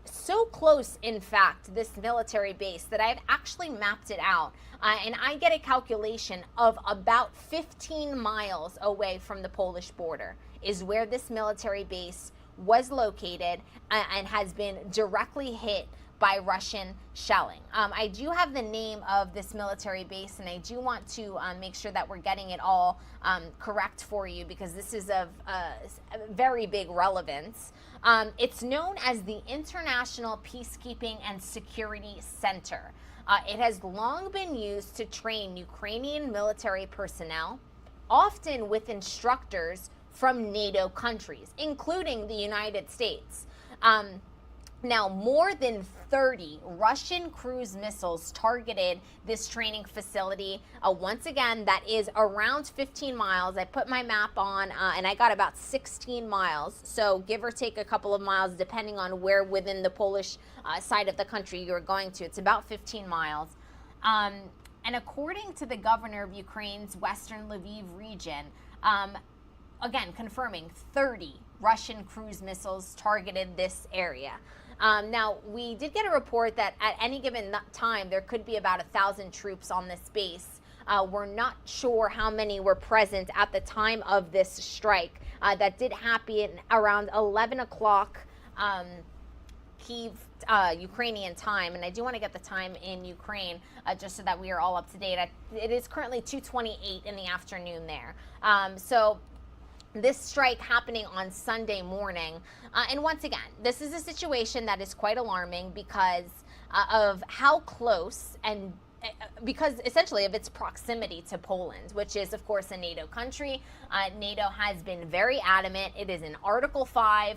So close, in fact, this military base that I've actually mapped it out. And I get a calculation of about 15 miles away from the Polish border is where this military base was located and has been directly hit by Russian shelling. I do have the name of this military base, and I do want to make sure that we're getting it all correct for you, because this is of very big relevance. It's known as the International Peacekeeping and Security Center. It has long been used to train Ukrainian military personnel, often with instructors from NATO countries, including the United States. Now, more than 30 Russian cruise missiles targeted this training facility. Once again, that is around 15 miles. I put my map on and I got about 16 miles. So give or take a couple of miles depending on where within the Polish side of the country you're going to. It's about 15 miles. And according to the governor of Ukraine's western Leve region, again, confirming 30 Russian cruise missiles targeted this area. Now, we did get a report that at any given time, there could be about 1,000 troops on this base. We're not sure how many were present at the time of this strike. That did happen around 11 o'clock Kyiv, Ukrainian time, and I do want to get the time in Ukraine just so that we are all up to date. It is currently 2:28 in the afternoon there. So this strike happening on Sunday morning. And once again, this is a situation that is quite alarming because of how close and because essentially of its proximity to Poland, which is, of course, a NATO country. NATO has been very adamant. It is in Article 5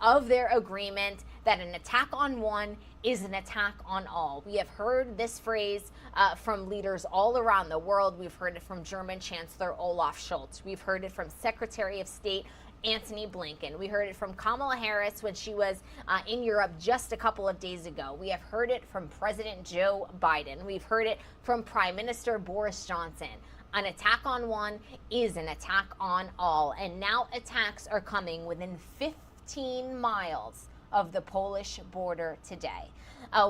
of their agreement that an attack on one is an attack on all. We have heard this phrase from leaders all around the world. We've heard it from German Chancellor Olaf Scholz. We've heard it from Secretary of State Antony Blinken. We heard it from Kamala Harris when she was in Europe just a couple of days ago. We have heard it from President Joe Biden. We've heard it from Prime Minister Boris Johnson. An attack on one is an attack on all. And now attacks are coming within 15 miles of the Polish border today.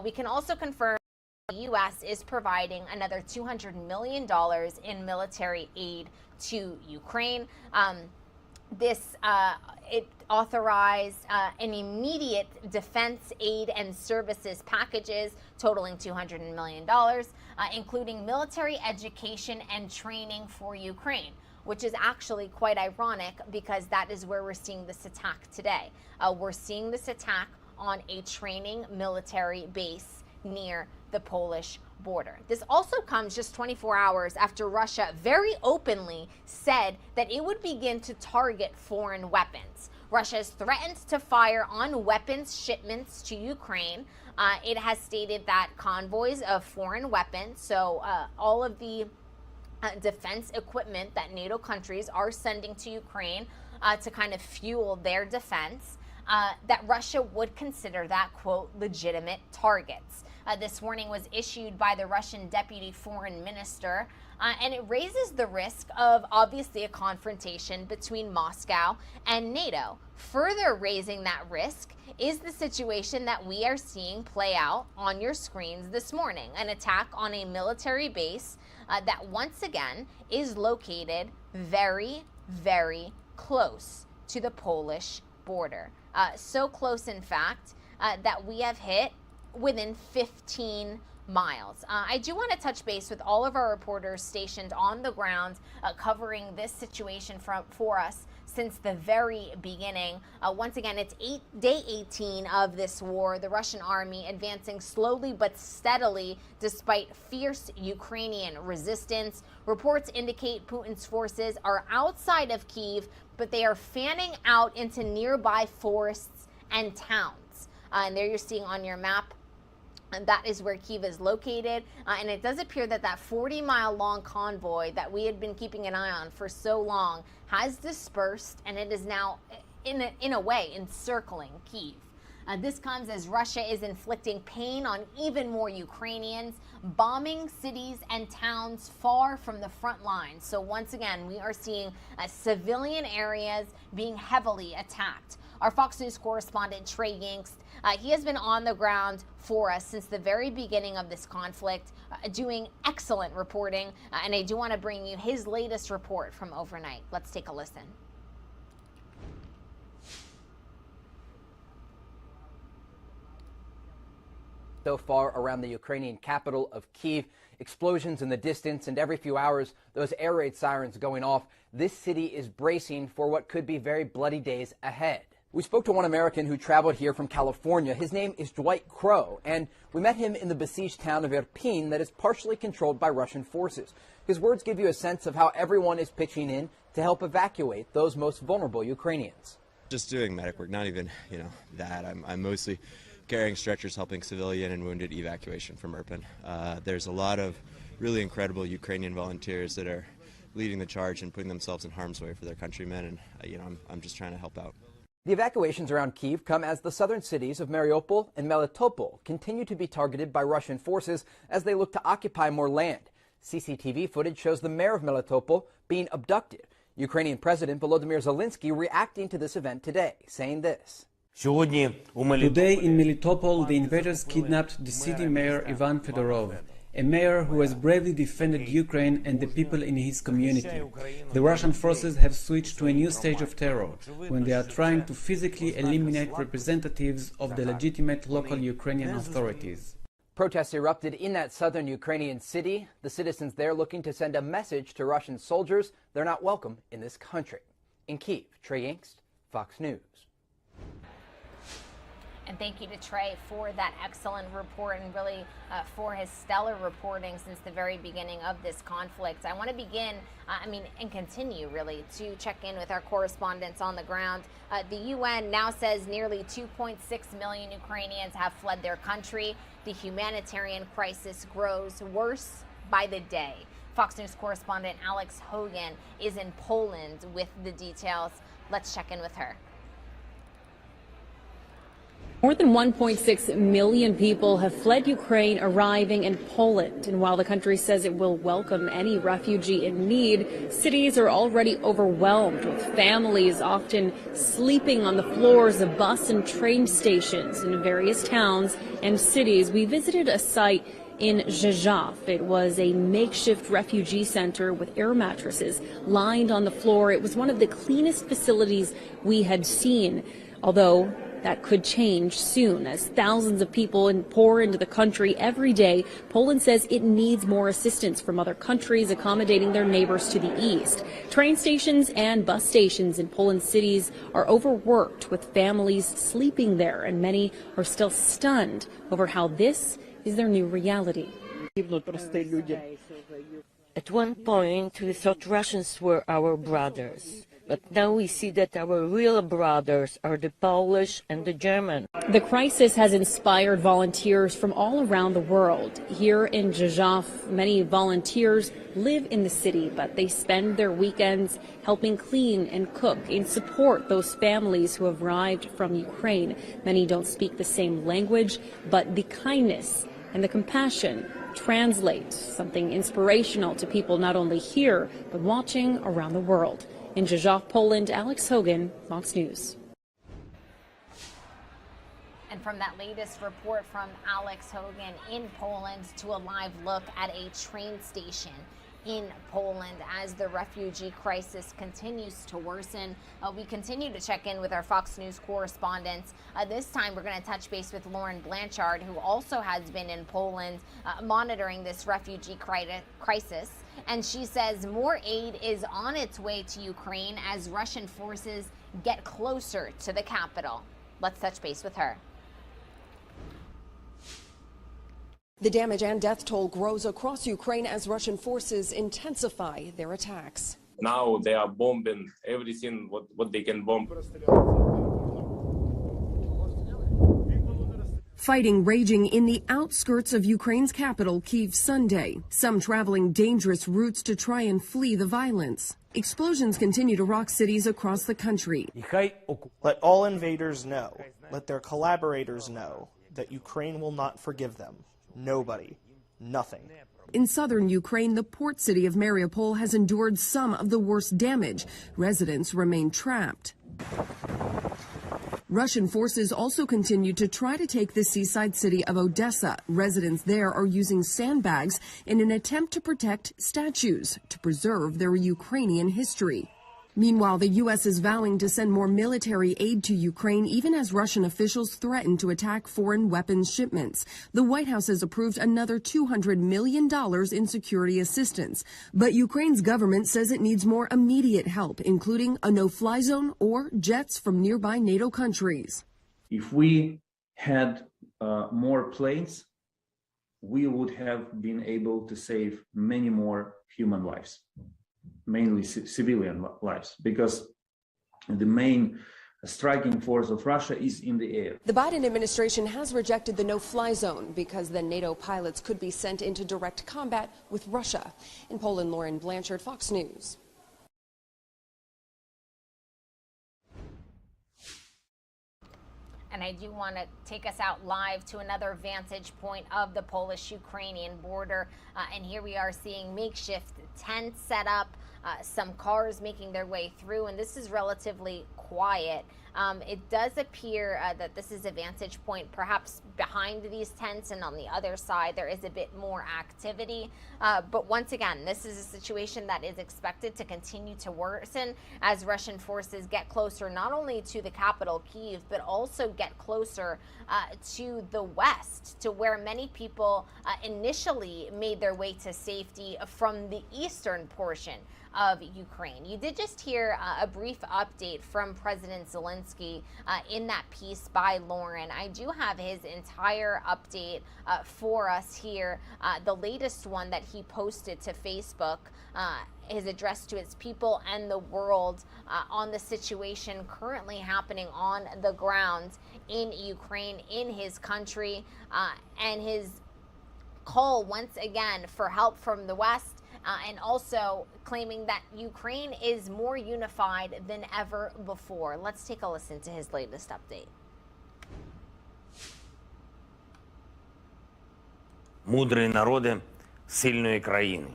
We can also confirm the U.S. is providing another $200 million in military aid to Ukraine. It authorized an immediate defense aid and services packages totaling $200 million, including military education and training for Ukraine, which is actually quite ironic because that is where we're seeing this attack today. We're seeing this attack on a training military base near the Polish border. This also comes just 24 hours after Russia very openly said that it would begin to target foreign weapons. Russia has threatened to fire on weapons shipments to Ukraine. It has stated that convoys of foreign weapons, so all of the defense equipment that NATO countries are sending to Ukraine to kind of fuel their defense, that Russia would consider that, quote, legitimate targets. This warning was issued by the Russian deputy foreign minister, and it raises the risk of obviously a confrontation between Moscow and NATO. Further raising that risk is the situation that we are seeing play out on your screens this morning, an attack on a military base that once again is located very, very close to the Polish border. So close, in fact, that we have hit within 15 miles. I do want to touch base with all of our reporters stationed on the ground covering this situation for us since the very beginning. Once again, it's day 18 of this war. The Russian army advancing slowly but steadily despite fierce Ukrainian resistance. Reports indicate Putin's forces are outside of Kyiv, but they are fanning out into nearby forests and towns. And there you're seeing on your map, and that is where Kyiv is located. And it does appear that that 40-mile long convoy that we had been keeping an eye on for so long has dispersed, and it is now, in a way, encircling Kyiv. This comes as Russia is inflicting pain on even more Ukrainians, bombing cities and towns far from the front lines. So once again, we are seeing civilian areas being heavily attacked. Our Fox News correspondent, Trey Yingst, he has been on the ground for us since the very beginning of this conflict, doing excellent reporting. And I do want to bring you his latest report from overnight. Let's take a listen. So far around the Ukrainian capital of Kyiv, explosions in the distance, and every few hours, those air raid sirens going off. This city is bracing for what could be very bloody days ahead. We spoke to one American who traveled here from California. His name is Dwight Crow, and we met him in the besieged town of Irpin that is partially controlled by Russian forces. His words give you a sense of how everyone is pitching in to help evacuate those most vulnerable Ukrainians. Just doing medic work, not even, that. I'm mostly carrying stretchers, helping civilian and wounded evacuation from Irpin. There's a lot of really incredible Ukrainian volunteers that are leading the charge and putting themselves in harm's way for their countrymen, and I'm just trying to help out. The evacuations around Kyiv come as the southern cities of Mariupol and Melitopol continue to be targeted by Russian forces as they look to occupy more land. CCTV footage shows the mayor of Melitopol being abducted. Ukrainian President Volodymyr Zelensky reacting to this event today, saying this. Today in Melitopol, the invaders kidnapped the city mayor Ivan Fedorov, a mayor who has bravely defended Ukraine and the people in his community. The Russian forces have switched to a new stage of terror, when they are trying to physically eliminate representatives of the legitimate local Ukrainian authorities. Protests erupted in that southern Ukrainian city. The citizens there looking to send a message to Russian soldiers they're not welcome in this country. In Kyiv, Trey Yingst, Fox News. And thank you to Trey for that excellent report and really for his stellar reporting since the very beginning of this conflict. I want to begin, and continue really to check in with our correspondents on the ground. The UN now says nearly 2.6 million Ukrainians have fled their country. The humanitarian crisis grows worse by the day. Fox News correspondent Alex Hogan is in Poland with the details. Let's check in with her. More than 1.6 million people have fled Ukraine, arriving in Poland. And while the country says it will welcome any refugee in need, cities are already overwhelmed, with families often sleeping on the floors of bus and train stations in various towns and cities. We visited a site in Rzeszów. It was a makeshift refugee center with air mattresses lined on the floor. It was one of the cleanest facilities we had seen, although that could change soon as thousands of people pour into the country every day. Poland says it needs more assistance from other countries accommodating their neighbors to the east. Train stations and bus stations in Poland's cities are overworked, with families sleeping there, and many are still stunned over how this is their new reality. At one point, we thought Russians were our brothers. But now we see that our real brothers are the Polish and the German. The crisis has inspired volunteers from all around the world. Here in Rzeszów, many volunteers live in the city, but they spend their weekends helping clean and cook and support those families who have arrived from Ukraine. Many don't speak the same language, but the kindness and the compassion translate something inspirational to people not only here, but watching around the world. In Rzeszów, Poland, Alex Hogan, Fox News. And from that latest report from Alex Hogan in Poland to a live look at a train station in Poland as the refugee crisis continues to worsen. We continue to check in with our Fox News correspondents. This time we're going to touch base with Lauren Blanchard, who also has been in Poland monitoring this refugee crisis. And she says more aid is on its way to Ukraine as Russian forces get closer to the capital. Let's touch base with her. The damage and death toll grows across Ukraine as Russian forces intensify their attacks. Now they are bombing everything what they can bomb. Fighting raging in the outskirts of Ukraine's capital, Kyiv, Sunday. Some traveling dangerous routes to try and flee the violence. Explosions continue to rock cities across the country. Let all invaders know, let their collaborators know, that Ukraine will not forgive them. Nobody. Nothing. In southern Ukraine, the port city of Mariupol has endured some of the worst damage. Residents remain trapped. Russian forces also continue to try to take the seaside city of Odessa. Residents there are using sandbags in an attempt to protect statues to preserve their Ukrainian history. Meanwhile, the U.S. is vowing to send more military aid to Ukraine, even as Russian officials threaten to attack foreign weapons shipments. The White House has approved another $200 million in security assistance. But Ukraine's government says it needs more immediate help, including a no-fly zone or jets from nearby NATO countries. If we had more planes, we would have been able to save many more human lives. Mainly civilian lives, because the main striking force of Russia is in the air. The Biden administration has rejected the no-fly zone because then NATO pilots could be sent into direct combat with Russia. In Poland, Lauren Blanchard, Fox News. And I do want to take us out live to another vantage point of the Polish-Ukrainian border. And here we are seeing makeshift tents set up, some cars making their way through, and this is relatively quiet. It does appear that this is a vantage point perhaps behind these tents, and on the other side there is a bit more activity. But once again, this is a situation that is expected to continue to worsen as Russian forces get closer not only to the capital, Kyiv, but also get closer to the west, to where many people initially made their way to safety from the eastern portion of Ukraine. You did just hear a brief update from President Zelensky in that piece by Lauren. I do have his entire update for us here, the latest one that he posted to Facebook, his address to its people and the world on the situation currently happening on the ground in Ukraine, in his country, and his call once again for help from the West. And also claiming that Ukraine is more unified than ever before. Let's take a listen to his latest update. Мудрий народе сильної країни.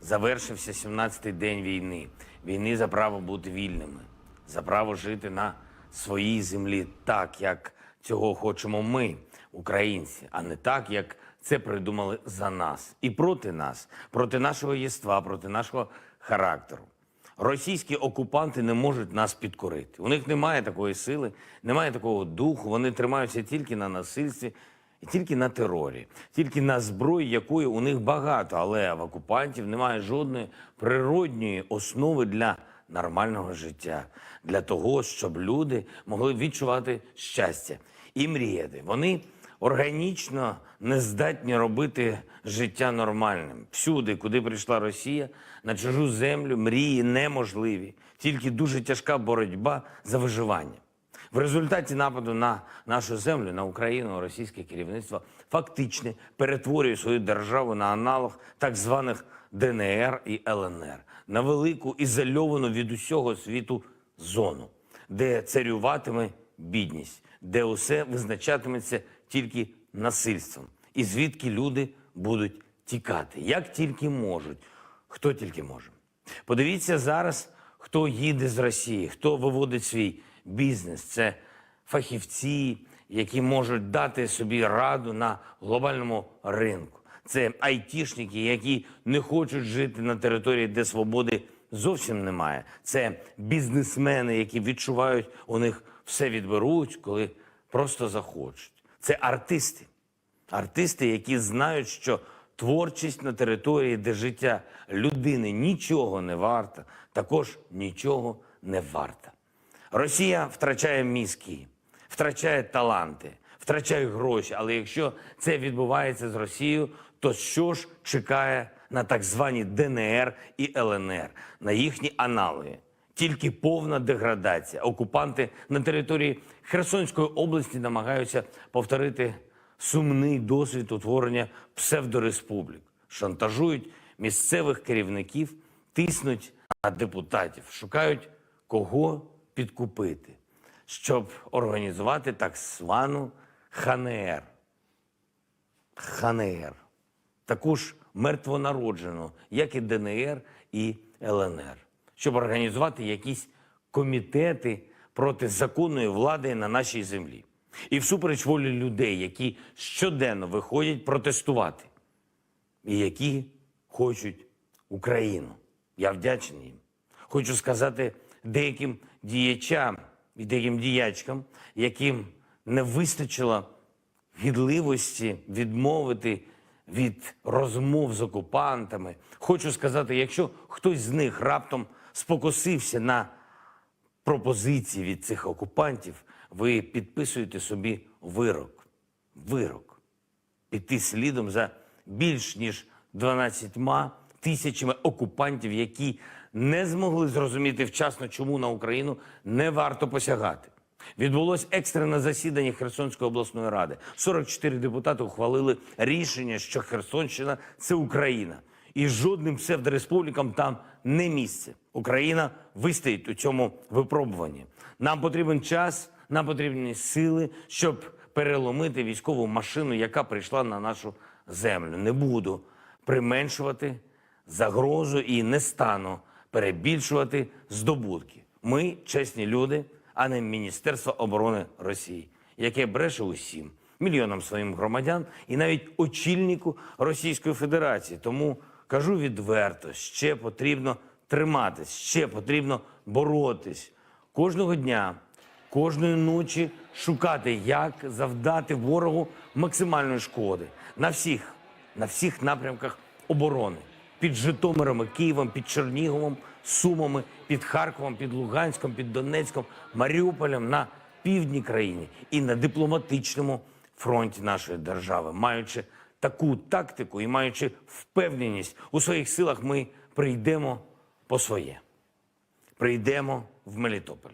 Завершився 17-й день війни. Війни за право бути вільними. За право жити на своїй землі так, як цього хочемо ми, українці, а не так, як це придумали за нас і проти нашого єства, проти нашого характеру. Російські окупанти не можуть нас підкорити. У них немає такої сили, немає такого духу, вони тримаються тільки на насильстві, і тільки на терорі, тільки на зброї, якої у них багато, але в окупантів немає жодної природньої основи для нормального життя, для того, щоб люди могли відчувати щастя і мріяти. Вони органічно не здатні робити життя нормальним. Всюди, куди прийшла Росія, на чужу землю, мрії неможливі. Тільки дуже тяжка боротьба за виживання. В результаті нападу на нашу землю, на Україну, російське керівництво фактично перетворює свою державу на аналог так званих ДНР і ЛНР, на велику ізольовану від усього світу зону, де царюватиме бідність, де усе визначатиметься тільки насильством, і звідки люди будуть тікати, як тільки можуть, хто тільки може. Подивіться зараз, хто їде з Росії, хто виводить свій бізнес. Це фахівці, які можуть дати собі раду на глобальному ринку. Це айтішники, які не хочуть жити на території, де свободи зовсім немає. Це бізнесмени, які відчувають, у них все відберуть, коли просто захочуть. Це артисти. Артисти, які знають, що творчість на території, де життя людини нічого не варта, також нічого не варта. Росія втрачає мізки, втрачає таланти, втрачає гроші. Але якщо це відбувається з Росією, то що ж чекає на так звані ДНР і ЛНР, на їхні аналоги? Тільки повна деградація. Окупанти на території Херсонської області намагаються повторити сумний досвід утворення псевдореспублік. Шантажують місцевих керівників, тиснуть на депутатів, шукають кого підкупити, щоб організувати так звану ХНР. ХНР. Таку ж мертвонароджену, як і ДНР і ЛНР. Щоб організувати якісь комітети проти законної влади на нашій землі. І всупереч волі людей, які щоденно виходять протестувати. І які хочуть Україну. Я вдячний їм. Хочу сказати деяким діячам і деяким діячкам, яким не вистачило гідливості відмовити від розмов з окупантами. Хочу сказати, якщо хтось з них раптом спокусився на пропозиції від цих окупантів, ви підписуєте собі вирок. Вирок. Піти слідом за більш ніж 12 тисячами окупантів, які не змогли зрозуміти вчасно, чому на Україну не варто посягати. Відбулось екстрене засідання Херсонської обласної ради. 44 депутати ухвалили рішення, що Херсонщина – це Україна. І жодним псевдореспублікам там не місце. Україна вистоїть у цьому випробуванні. Нам потрібен час, нам потрібні сили, щоб переломити військову машину, яка прийшла на нашу землю. Не буду применшувати загрозу і не стану перебільшувати здобутки. Ми чесні люди, а не Міністерство оборони Росії, яке бреше усім, мільйонам своїм громадян і навіть очільнику Російської Федерації. Тому кажу відверто, ще потрібно триматись, ще потрібно боротись. Кожного дня, кожної ночі шукати, як завдати ворогу максимальної шкоди на всіх напрямках оборони. Під Житомиром і Києвом, під Черніговом, Сумами, під Харковом, під Луганськом, під Донецьком, Маріуполем, на півдні країни і на дипломатичному фронті нашої держави. Маючи таку тактику і маючи впевненість у своїх силах, ми прийдемо по своє. Прийдемо в Мелітополь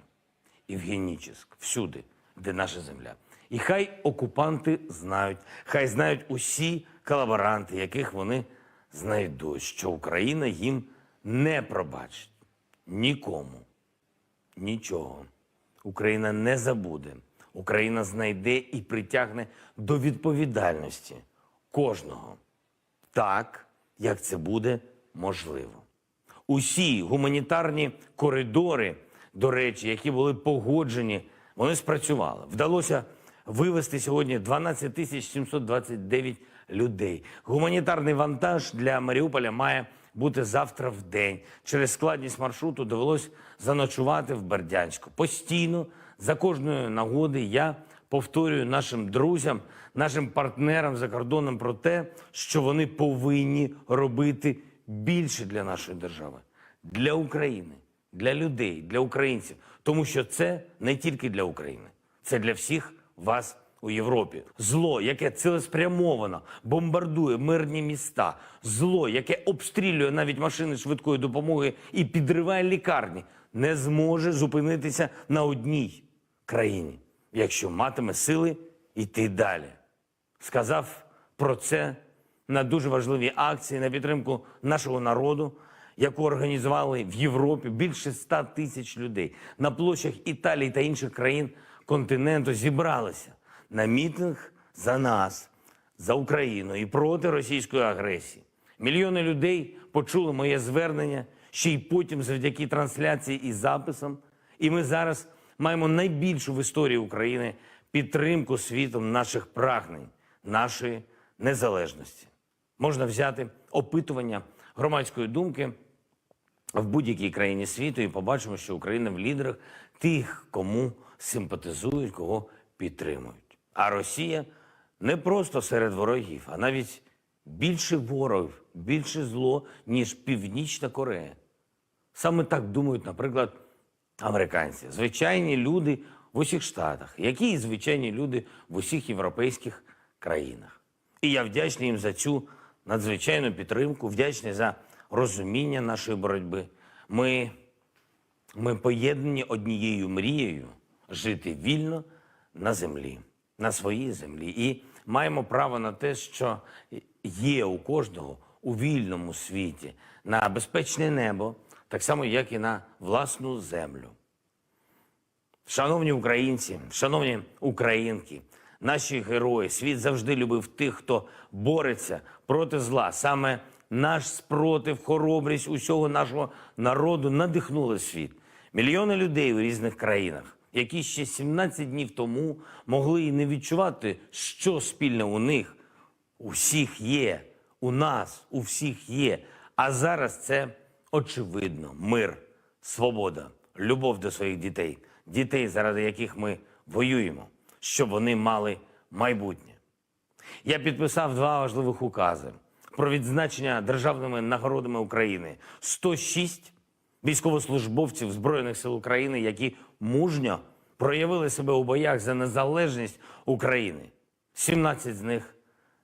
і в Генічеськ, всюди, де наша земля. І хай окупанти знають, хай знають усі колаборанти, яких вони знайдуть, що Україна їм не пробачить. Нікому. Нічого. Україна не забуде. Україна знайде і притягне до відповідальності кожного. Так, як це буде можливо. Усі гуманітарні коридори, до речі, які були погоджені, вони спрацювали. Вдалося вивезти сьогодні 12 729 людей. Гуманітарний вантаж для Маріуполя має бути завтра в день. Через складність маршруту довелось заночувати в Бердянську. Постійно, за кожної нагоди я повторюю нашим друзям, нашим партнерам за кордоном про те, що вони повинні робити більше для нашої держави, для України, для людей, для українців. Тому що це не тільки для України, це для всіх вас у Європі. Зло, яке цілеспрямовано бомбардує мирні міста, зло, яке обстрілює навіть машини швидкої допомоги і підриває лікарні, не зможе зупинитися на одній країні, якщо матиме сили йти далі. Сказав про це на дуже важливій акції на підтримку нашого народу, яку організували в Європі більше 100 тисяч людей. На площах Італії та інших країн континенту зібралися на мітинг за нас, за Україну і проти російської агресії. Мільйони людей почули моє звернення, ще й потім завдяки трансляції і записам. І ми зараз маємо найбільшу в історії України підтримку світом наших прагнень, нашої незалежності. Можна взяти опитування громадської думки в будь-якій країні світу і побачимо, що Україна в лідерах тих, кому симпатизують, кого підтримують. А Росія не просто серед ворогів, а навіть більше ворогів, більше зло, ніж Північна Корея. Саме так думають, наприклад, американці. Звичайні люди в усіх штатах, які і звичайні люди в усіх європейських країнах. І я вдячний їм за цю надзвичайну підтримку, вдячний за розуміння нашої боротьби. Ми поєднані однією мрією жити вільно на землі, на своїй землі. І маємо право на те, що є у кожного у вільному світі, на безпечне небо, так само, як і на власну землю. Шановні українці, шановні українки, наші герої, світ завжди любив тих, хто бореться проти зла. Саме наш спротив, хоробрість усього нашого народу надихнули світ. Мільйони людей у різних країнах, які ще 17 днів тому могли і не відчувати, що спільне у них. У всіх є, у нас, у всіх є. А зараз це очевидно. Мир, свобода, любов до своїх дітей. Дітей, заради яких ми воюємо, щоб вони мали майбутнє. Я підписав 2 важливих укази про відзначення державними нагородами України. 106 військовослужбовців Збройних сил України, які мужньо проявили себе у боях за незалежність України. 17 з них,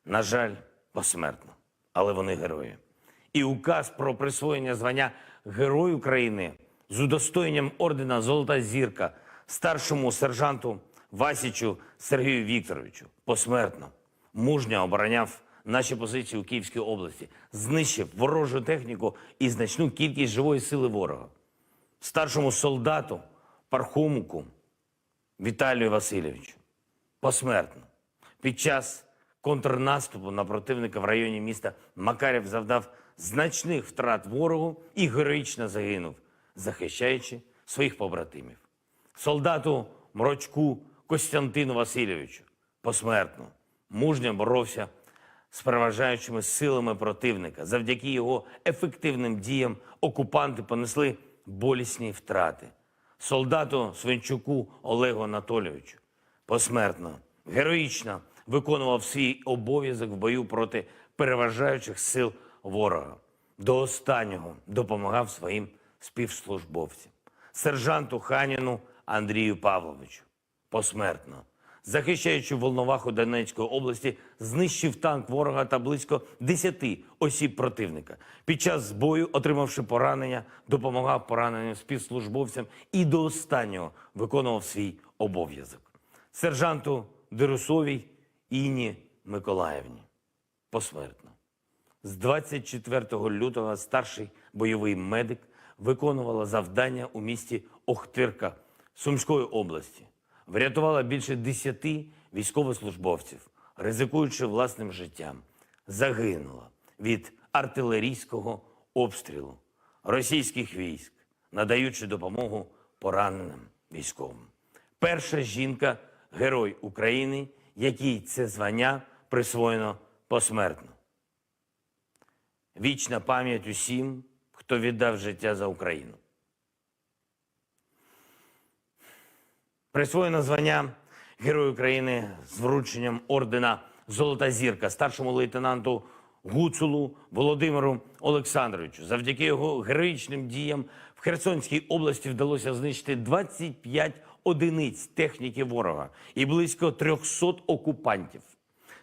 на жаль, посмертно. Але вони герої. І указ про присвоєння звання Герой України з удостоєнням ордена «Золота зірка» старшому сержанту Васічу Сергію Вікторовичу посмертно. Мужньо обороняв наші позиції у Київській області, знищив ворожу техніку і значну кількість живої сили ворога. Старшому солдату Пархомуку Віталію Васильовичу посмертно. Під час контрнаступу на противника в районі міста Макарів завдав значних втрат ворогу і героїчно загинув, захищаючи своїх побратимів. Солдату Мрочку Костянтину Васильовичу посмертно. Мужньо боровся з переважаючими силами противника. Завдяки його ефективним діям окупанти понесли болісні втрати. Солдату Свинчуку Олегу Анатолійовичу посмертно, героїчно виконував свій обов'язок в бою проти переважаючих сил ворога. До останнього допомагав своїм співслужбовцям. Сержанту Ханіну Андрію Павловичу посмертно. Захищаючи Волноваху Донецької області, знищив танк ворога та близько 10 осіб противника. Під час бою, отримавши поранення, допомагав пораненим співслужбовцям і до останнього виконував свій обов'язок. Сержанту Дерусовій Інні Миколаївні посмертно. З 24 лютого старший бойовий медик виконувала завдання у місті Охтирка Сумської області. Врятувала більше 10 військовослужбовців, ризикуючи власним життям. Загинула від артилерійського обстрілу російських військ, надаючи допомогу пораненим військовим. Перша жінка – Герой України, якій це звання присвоєно посмертно. Вічна пам'ять усім, хто віддав життя за Україну. Присвоєно звання Герой України з врученням ордена «Золота зірка» старшому лейтенанту Гуцулу Володимиру Олександровичу. Завдяки його героїчним діям в Херсонській області вдалося знищити 25 одиниць техніки ворога і близько 300 окупантів.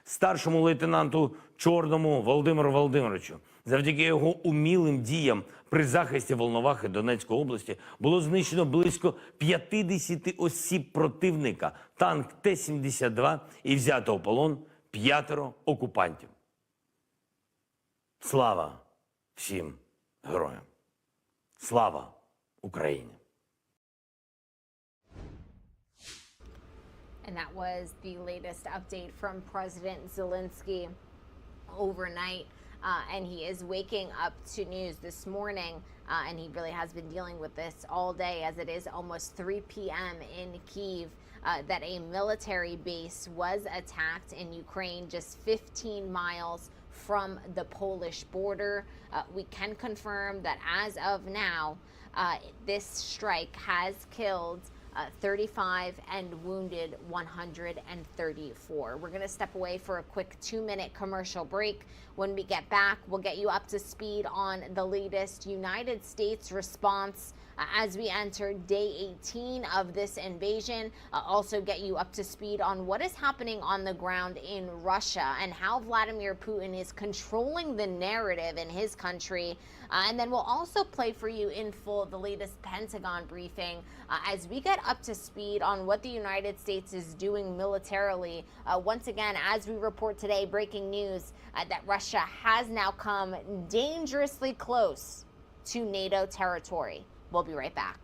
Старшому лейтенанту Чорному Володимиру Володимировичу. Завдяки його умілим діям при захисті Волновахи Донецької області було знищено близько 50 осіб противника, танк Т-72 і взято у полон 5 окупантів. Слава всім героям! Слава Україні! And that was the latest update from President Zelensky overnight. And he is waking up to news this morning, and he really has been dealing with this all day as it is almost 3 p.m. in Kyiv, that a military base was attacked in Ukraine just 15 miles from the Polish border. We can confirm that as of now, this strike has killed 35 and wounded 134. We're going to step away for a quick 2-minute commercial break. When we get back, we'll get you up to speed on the latest United States response as we enter day 18 of this invasion. Also get you up to speed on what is happening on the ground in Russia and how Vladimir Putin is controlling the narrative in his country. And then we'll also play for you in full the latest Pentagon briefing as we get up to speed on what the United States is doing militarily. Once again, as we report today, breaking news that Russia has now come dangerously close to NATO territory. We'll be right back.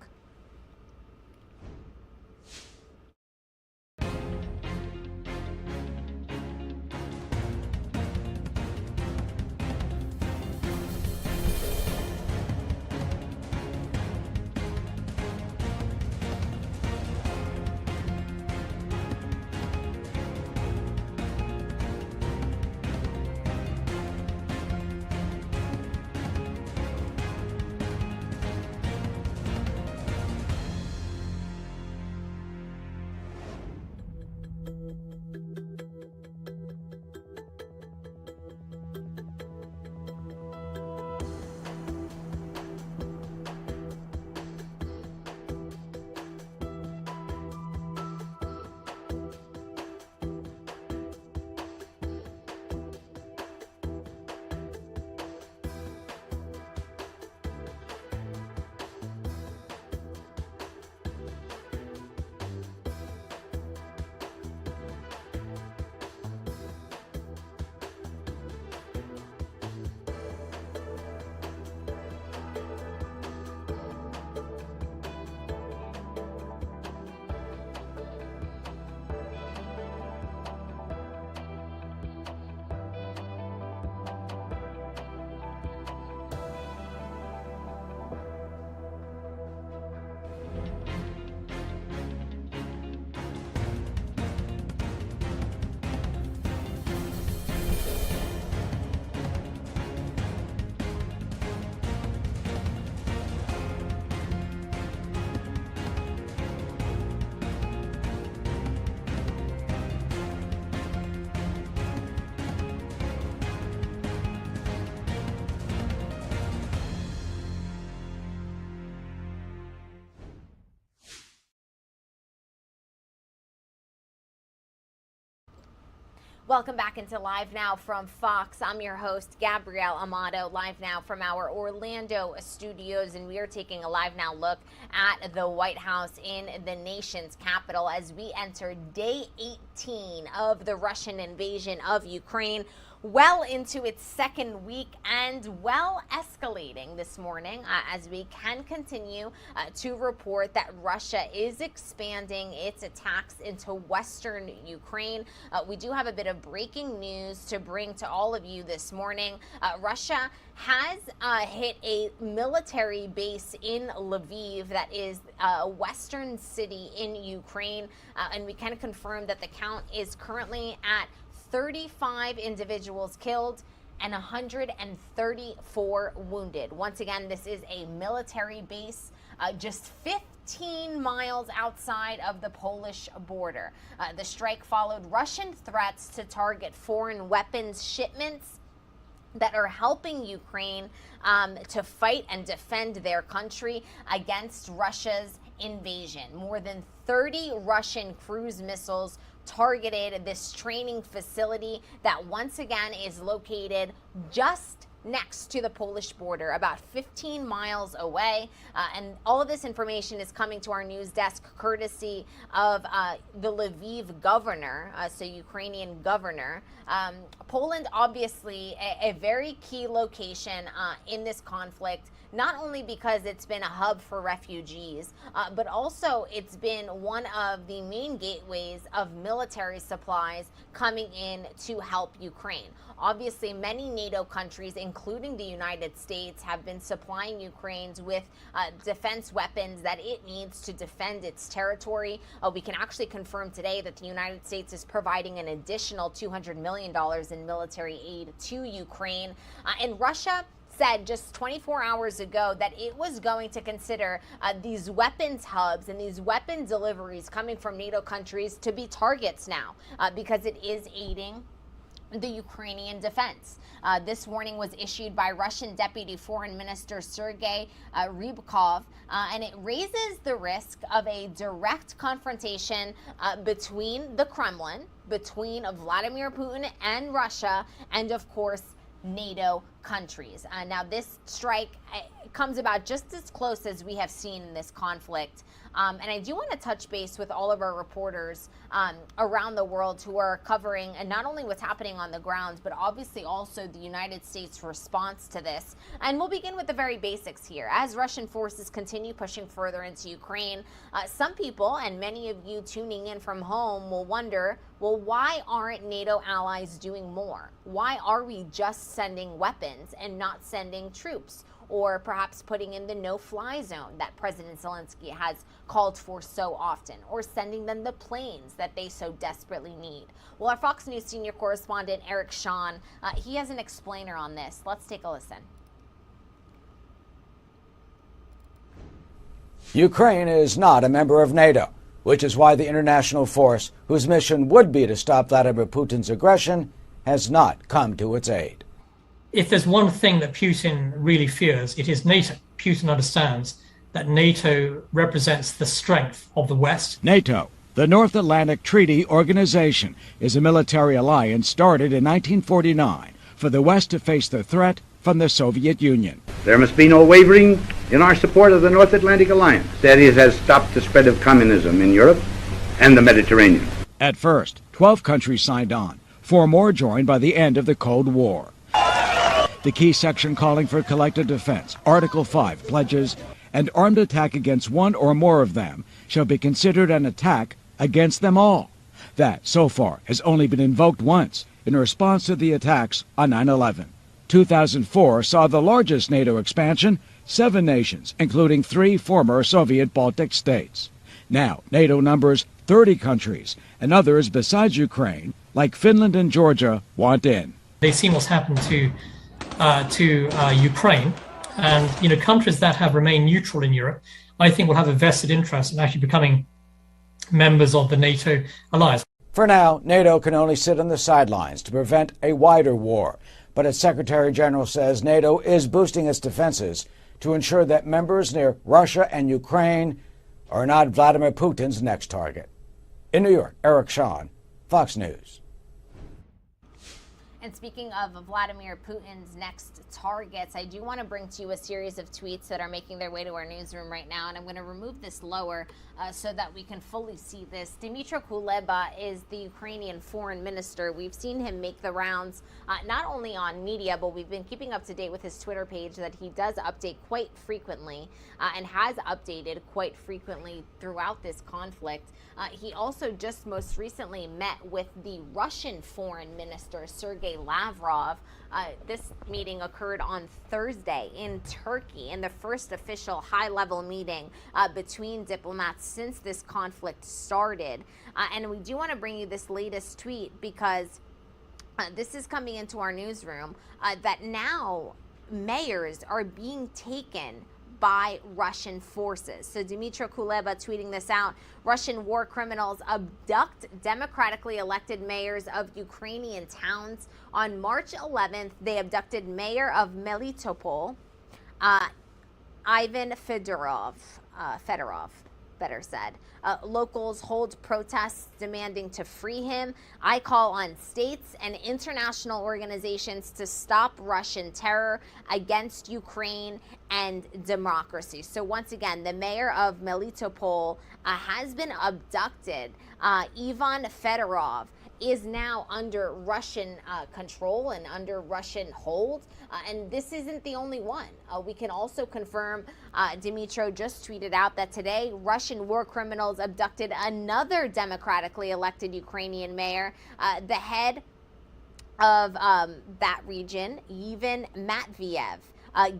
Welcome back into Live Now from Fox. I'm your host, Gabrielle Amato, live now from our Orlando studios, and we are taking a Live Now look at the White House in the nation's capital as we enter day 18 of the Russian invasion of Ukraine. Well into its second week and well escalating this morning as we can continue to report that Russia is expanding its attacks into western Ukraine. We do have a bit of breaking news to bring to all of you this morning. Russia has hit a military base in Leve, that is a western city in Ukraine, and we can confirm that the count is currently at 35 individuals killed and 134 wounded. Once again, this is a military base just 15 miles outside of the Polish border. The strike followed Russian threats to target foreign weapons shipments that are helping Ukraine to fight and defend their country against Russia's invasion. More than 30 Russian cruise missiles targeted this training facility that once again is located just next to the Polish border, about 15 miles away. And all of this information is coming to our news desk courtesy of the Lviv governor, so Ukrainian governor. Poland, obviously, a very key location in this conflict, not only because it's been a hub for refugees, but also it's been one of the main gateways of military supplies coming in to help Ukraine. Obviously, many NATO countries, including the United States, have been supplying Ukraine with defense weapons that it needs to defend its territory. We can actually confirm today that the United States is providing an additional $200 million in military aid to Ukraine. And Russia said just 24 hours ago that it was going to consider these weapons hubs and these weapon deliveries coming from NATO countries to be targets now because it is aiding the Ukrainian defense. This warning was issued by Russian Deputy Foreign Minister Sergei Rybakov, and it raises the risk of a direct confrontation between the Kremlin, between Vladimir Putin and Russia, and of course, NATO countries. Now, this strike comes about just as close as we have seen in this conflict. And I do want to touch base with all of our reporters around the world who are covering not only what's happening on the ground, but obviously also the United States' response to this. And we'll begin with the very basics here. As Russian forces continue pushing further into Ukraine, some people, and many of you tuning in from home, will wonder, well, why aren't NATO allies doing more? Why are we just sending weapons and not sending troops? Or perhaps putting in the no-fly zone that President Zelensky has called for so often, or sending them the planes that they so desperately need. Well, our Fox News senior correspondent, Eric Shawn, he has an explainer on this. Let's take a listen. Ukraine is not a member of NATO, which is why the international force, whose mission would be to stop Vladimir Putin's aggression, has not come to its aid. If there's one thing that Putin really fears, it is NATO. Putin understands that NATO represents the strength of the West. NATO, the North Atlantic Treaty Organization, is a military alliance started in 1949 for the West to face the threat from the Soviet Union. There must be no wavering in our support of the North Atlantic Alliance. That is, has stopped the spread of communism in Europe and the Mediterranean. At first, 12 countries signed on. 4 more joined by the end of the Cold War. The key section calling for collective defense, Article 5, pledges an armed attack against one or more of them shall be considered an attack against them all. That, so far, has only been invoked once in response to the attacks on 9/11. 2004 saw the largest NATO expansion, 7 nations, including 3 former Soviet Baltic states. Now, NATO numbers 30 countries, and others besides Ukraine, like Finland and Georgia, want in. They've seen what's happened to Ukraine, and countries that have remained neutral in Europe, I think, will have a vested interest in actually becoming members of the NATO alliance. For now, NATO can only sit on the sidelines to prevent a wider war, but its Secretary General says NATO is boosting its defenses to ensure that members near Russia and Ukraine are not Vladimir Putin's next target. In New York, Eric Shawn, Fox News. And speaking of Vladimir Putin's next targets, I do want to bring to you a series of tweets that are making their way to our newsroom right now. And I'm going to remove this lower so that we can fully see this. Dmytro Kuleba is the Ukrainian foreign minister. We've seen him make the rounds not only on media, but we've been keeping up to date with his Twitter page that he does update quite frequently and has updated quite frequently throughout this conflict. He also just most recently met with the Russian foreign minister, Sergei Lavrov. This meeting occurred on Thursday in Turkey, in the first official high-level meeting between diplomats since this conflict started. And we do want to bring you this latest tweet because this is coming into our newsroom that now mayors are being taken by Russian forces. So Dmytro Kuleba tweeting this out. Russian war criminals abduct democratically elected mayors of Ukrainian towns. On March 11th, they abducted mayor of Melitopol, Ivan Fedorov, better said. Locals hold protests demanding to free him. I call on states and international organizations to stop Russian terror against Ukraine and democracy. So once again, the mayor of Melitopol has been abducted. Ivan Fedorov is now under Russian control and under Russian hold. And this isn't the only one. We can also confirm, Dmytro just tweeted out that today Russian war criminals abducted another democratically elected Ukrainian mayor, the head of that region, Ivan Matviev.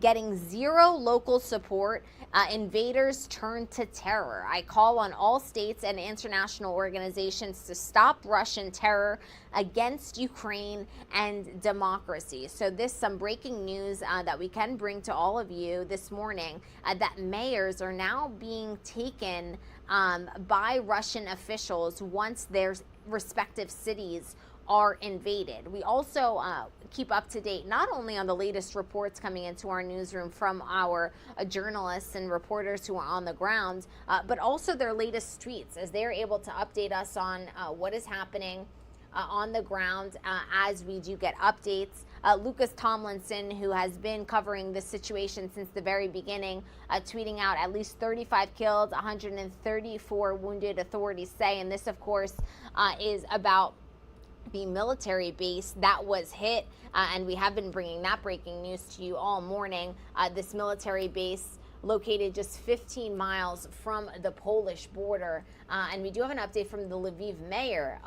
Getting zero local support, invaders turn to terror. I call on all states and international organizations to stop Russian terror against Ukraine and democracy. So some breaking news that we can bring to all of you this morning, that mayors are now being taken by Russian officials once their respective cities are invaded. We also keep up to date not only on the latest reports coming into our newsroom from our journalists and reporters who are on the ground, but also their latest tweets as they're able to update us on what is happening on the ground as we do get updates. Lucas Tomlinson, who has been covering this situation since the very beginning, tweeting out at least 35 killed, 134 wounded, authorities say. And this, of course, is about the military base that was hit, and we have been bringing that breaking news to you all morning. This military base located just 15 miles from the Polish border, and we do have an update from the Lviv mayor,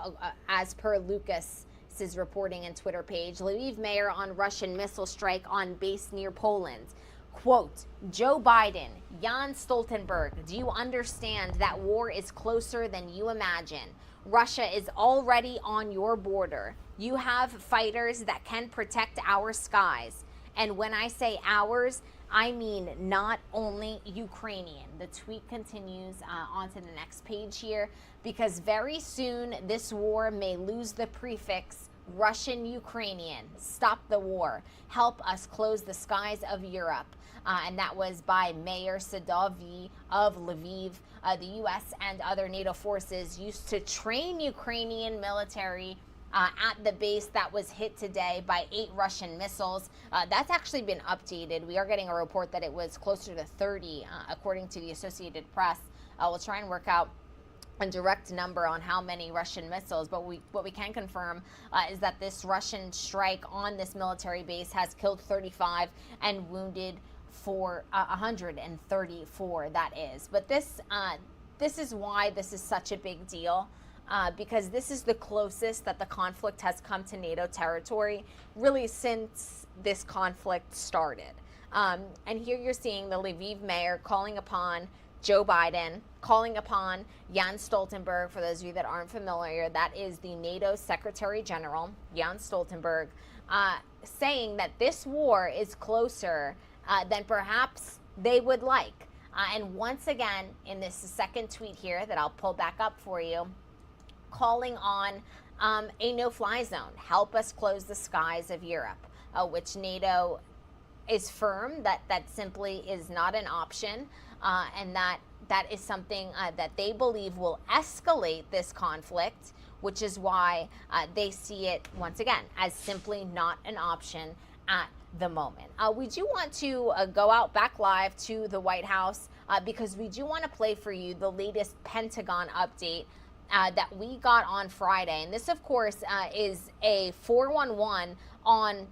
as per Lucas's reporting and Twitter page. Lviv mayor on Russian missile strike on base near Poland. Quote, Joe Biden, Jan Stoltenberg, do you understand that war is closer than you imagine? Russia is already on your border. You have fighters that can protect our skies. And when I say ours, I mean not only Ukrainian. The tweet continues onto the next page here, because very soon this war may lose the prefix Russian-Ukrainian. Stop the war. Help us close the skies of Europe. And that was by Mayor Sadovyi of Lviv. The U.S. and other NATO forces used to train Ukrainian military at the base that was hit today by 8 Russian missiles. That's actually been updated. We are getting a report that it was closer to 30, according to the Associated Press. We'll try and work out a direct number on how many Russian missiles, but what we can confirm is that this Russian strike on this military base has killed 35 and wounded 134, that is. But this is why this is such a big deal, because this is the closest that the conflict has come to NATO territory really since this conflict started. And here you're seeing the Lviv mayor calling upon Joe Biden, calling upon Jan Stoltenberg. For those of you that aren't familiar, that is the NATO Secretary General, Jan Stoltenberg, saying that this war is closer than perhaps they would like. And once again, in this second tweet here that I'll pull back up for you, calling on a no-fly zone. Help us close the skies of Europe, which NATO is firm that simply is not an option, and that is something that they believe will escalate this conflict, which is why they see it, once again, as simply not an option at the moment. We do want to go out back live to the White House because we do want to play for you the latest Pentagon update that we got on Friday. And this, of course, is a 411 on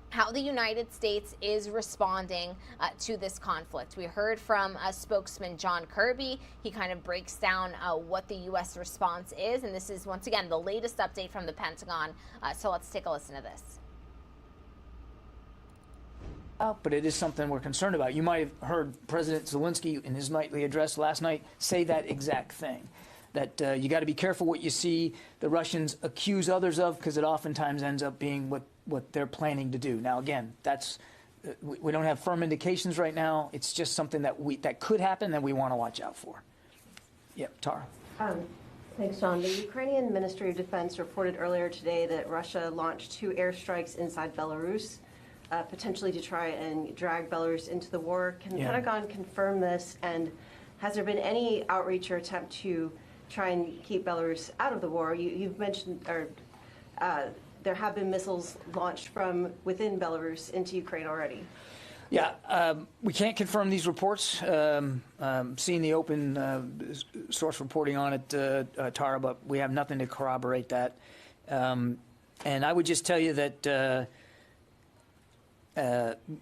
how the United States is responding to this conflict. We heard from spokesman John Kirby. He kind of breaks down what the U.S. response is. And this is, once again, the latest update from the Pentagon. So let's take a listen to this. But it is something we're concerned about. You might have heard President Zelensky in his nightly address last night say that exact thing, that you got to be careful what you see the Russians accuse others of, because it oftentimes ends up being what they're planning to do. Now, again, that's we don't have firm indications right now. It's just something that could happen that we want to watch out for. Yep, Tara. Thanks, John. The Ukrainian Ministry of Defense reported earlier today that Russia launched 2 airstrikes inside Belarus, potentially to try and drag Belarus into the war. Can the Pentagon confirm this? And has there been any outreach or attempt to try and keep Belarus out of the war? You've mentioned, or there have been missiles launched from within Belarus into Ukraine already. Yeah, we can't confirm these reports. Seeing the open source reporting on it, Tara, but we have nothing to corroborate that. And I would just tell you that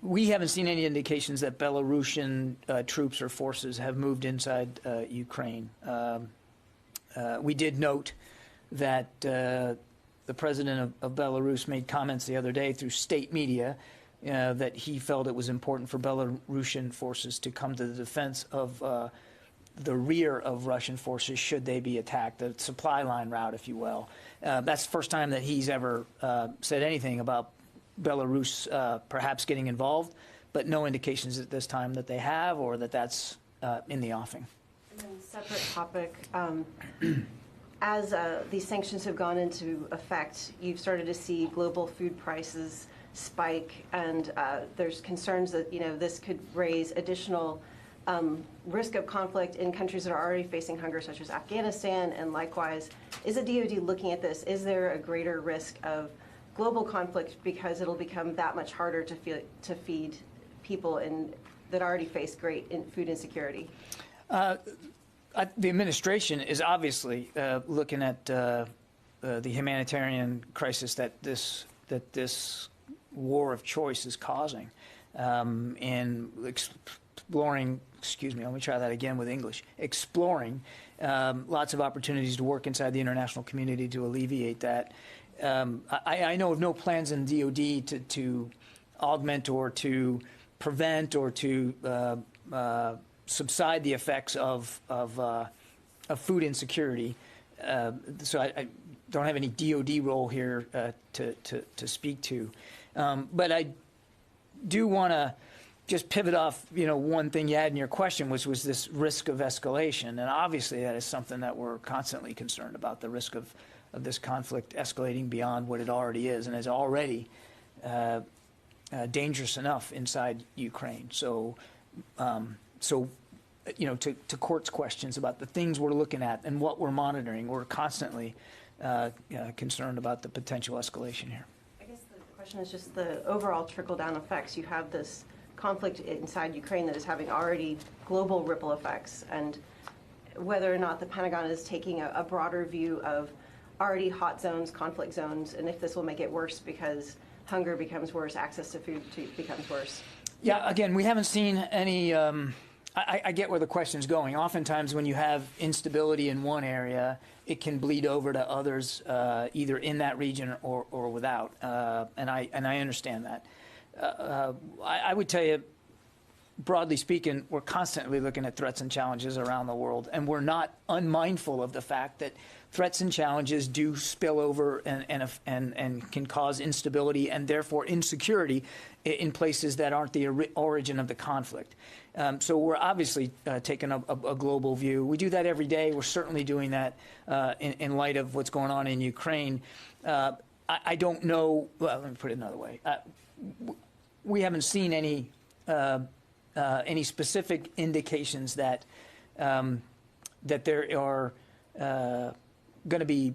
we haven't seen any indications that Belarusian troops or forces have moved inside Ukraine. We did note that the president of Belarus made comments the other day through state media that he felt it was important for Belarusian forces to come to the defense of the rear of Russian forces should they be attacked, the supply line route, if you will. That's the first time that he's ever said anything about Belarus perhaps getting involved, but no indications at this time that they have or that that's in the offing. And then separate topic. As these sanctions have gone into effect, you've started to see global food prices spike, and there's concerns that this could raise additional risk of conflict in countries that are already facing hunger, such as Afghanistan, and likewise. Is the DoD looking at this? Is there a greater risk of global conflict because it'll become that much harder to feed people that already face great food insecurity? The administration is obviously looking at the humanitarian crisis that this war of choice is causing, and exploring. Excuse me. Let me try that again with English. Exploring lots of opportunities to work inside the international community to alleviate that. I know of no plans in DoD to augment or to prevent or to subside the effects of food insecurity. So I don't have any DoD role here to speak to. But I do want to just pivot off, one thing you had in your question, which was this risk of escalation. And obviously that is something that we're constantly concerned about, the risk of this conflict escalating beyond what it already is and is already dangerous enough inside Ukraine. So, to Court's questions about the things we're looking at and what we're monitoring, we're constantly concerned about the potential escalation here. I guess the question is just the overall trickle-down effects. You have this conflict inside Ukraine that is having already global ripple effects, and whether or not the Pentagon is taking a broader view of already hot zones, conflict zones, and if this will make it worse because hunger becomes worse, access to food becomes worse. Yeah, again, we haven't seen any. I get where the question's going. Oftentimes when you have instability in one area, it can bleed over to others, either in that region or without. And I understand that. I would tell you, broadly speaking, we're constantly looking at threats and challenges around the world, and we're not unmindful of the fact that threats and challenges do spill over and can cause instability and therefore insecurity in places that aren't the origin of the conflict. So we're obviously taking a global view. We do that every day. We're certainly doing that in light of what's going on in Ukraine. I don't know. Well, let me put it another way. We haven't seen any specific indications that that there are going to be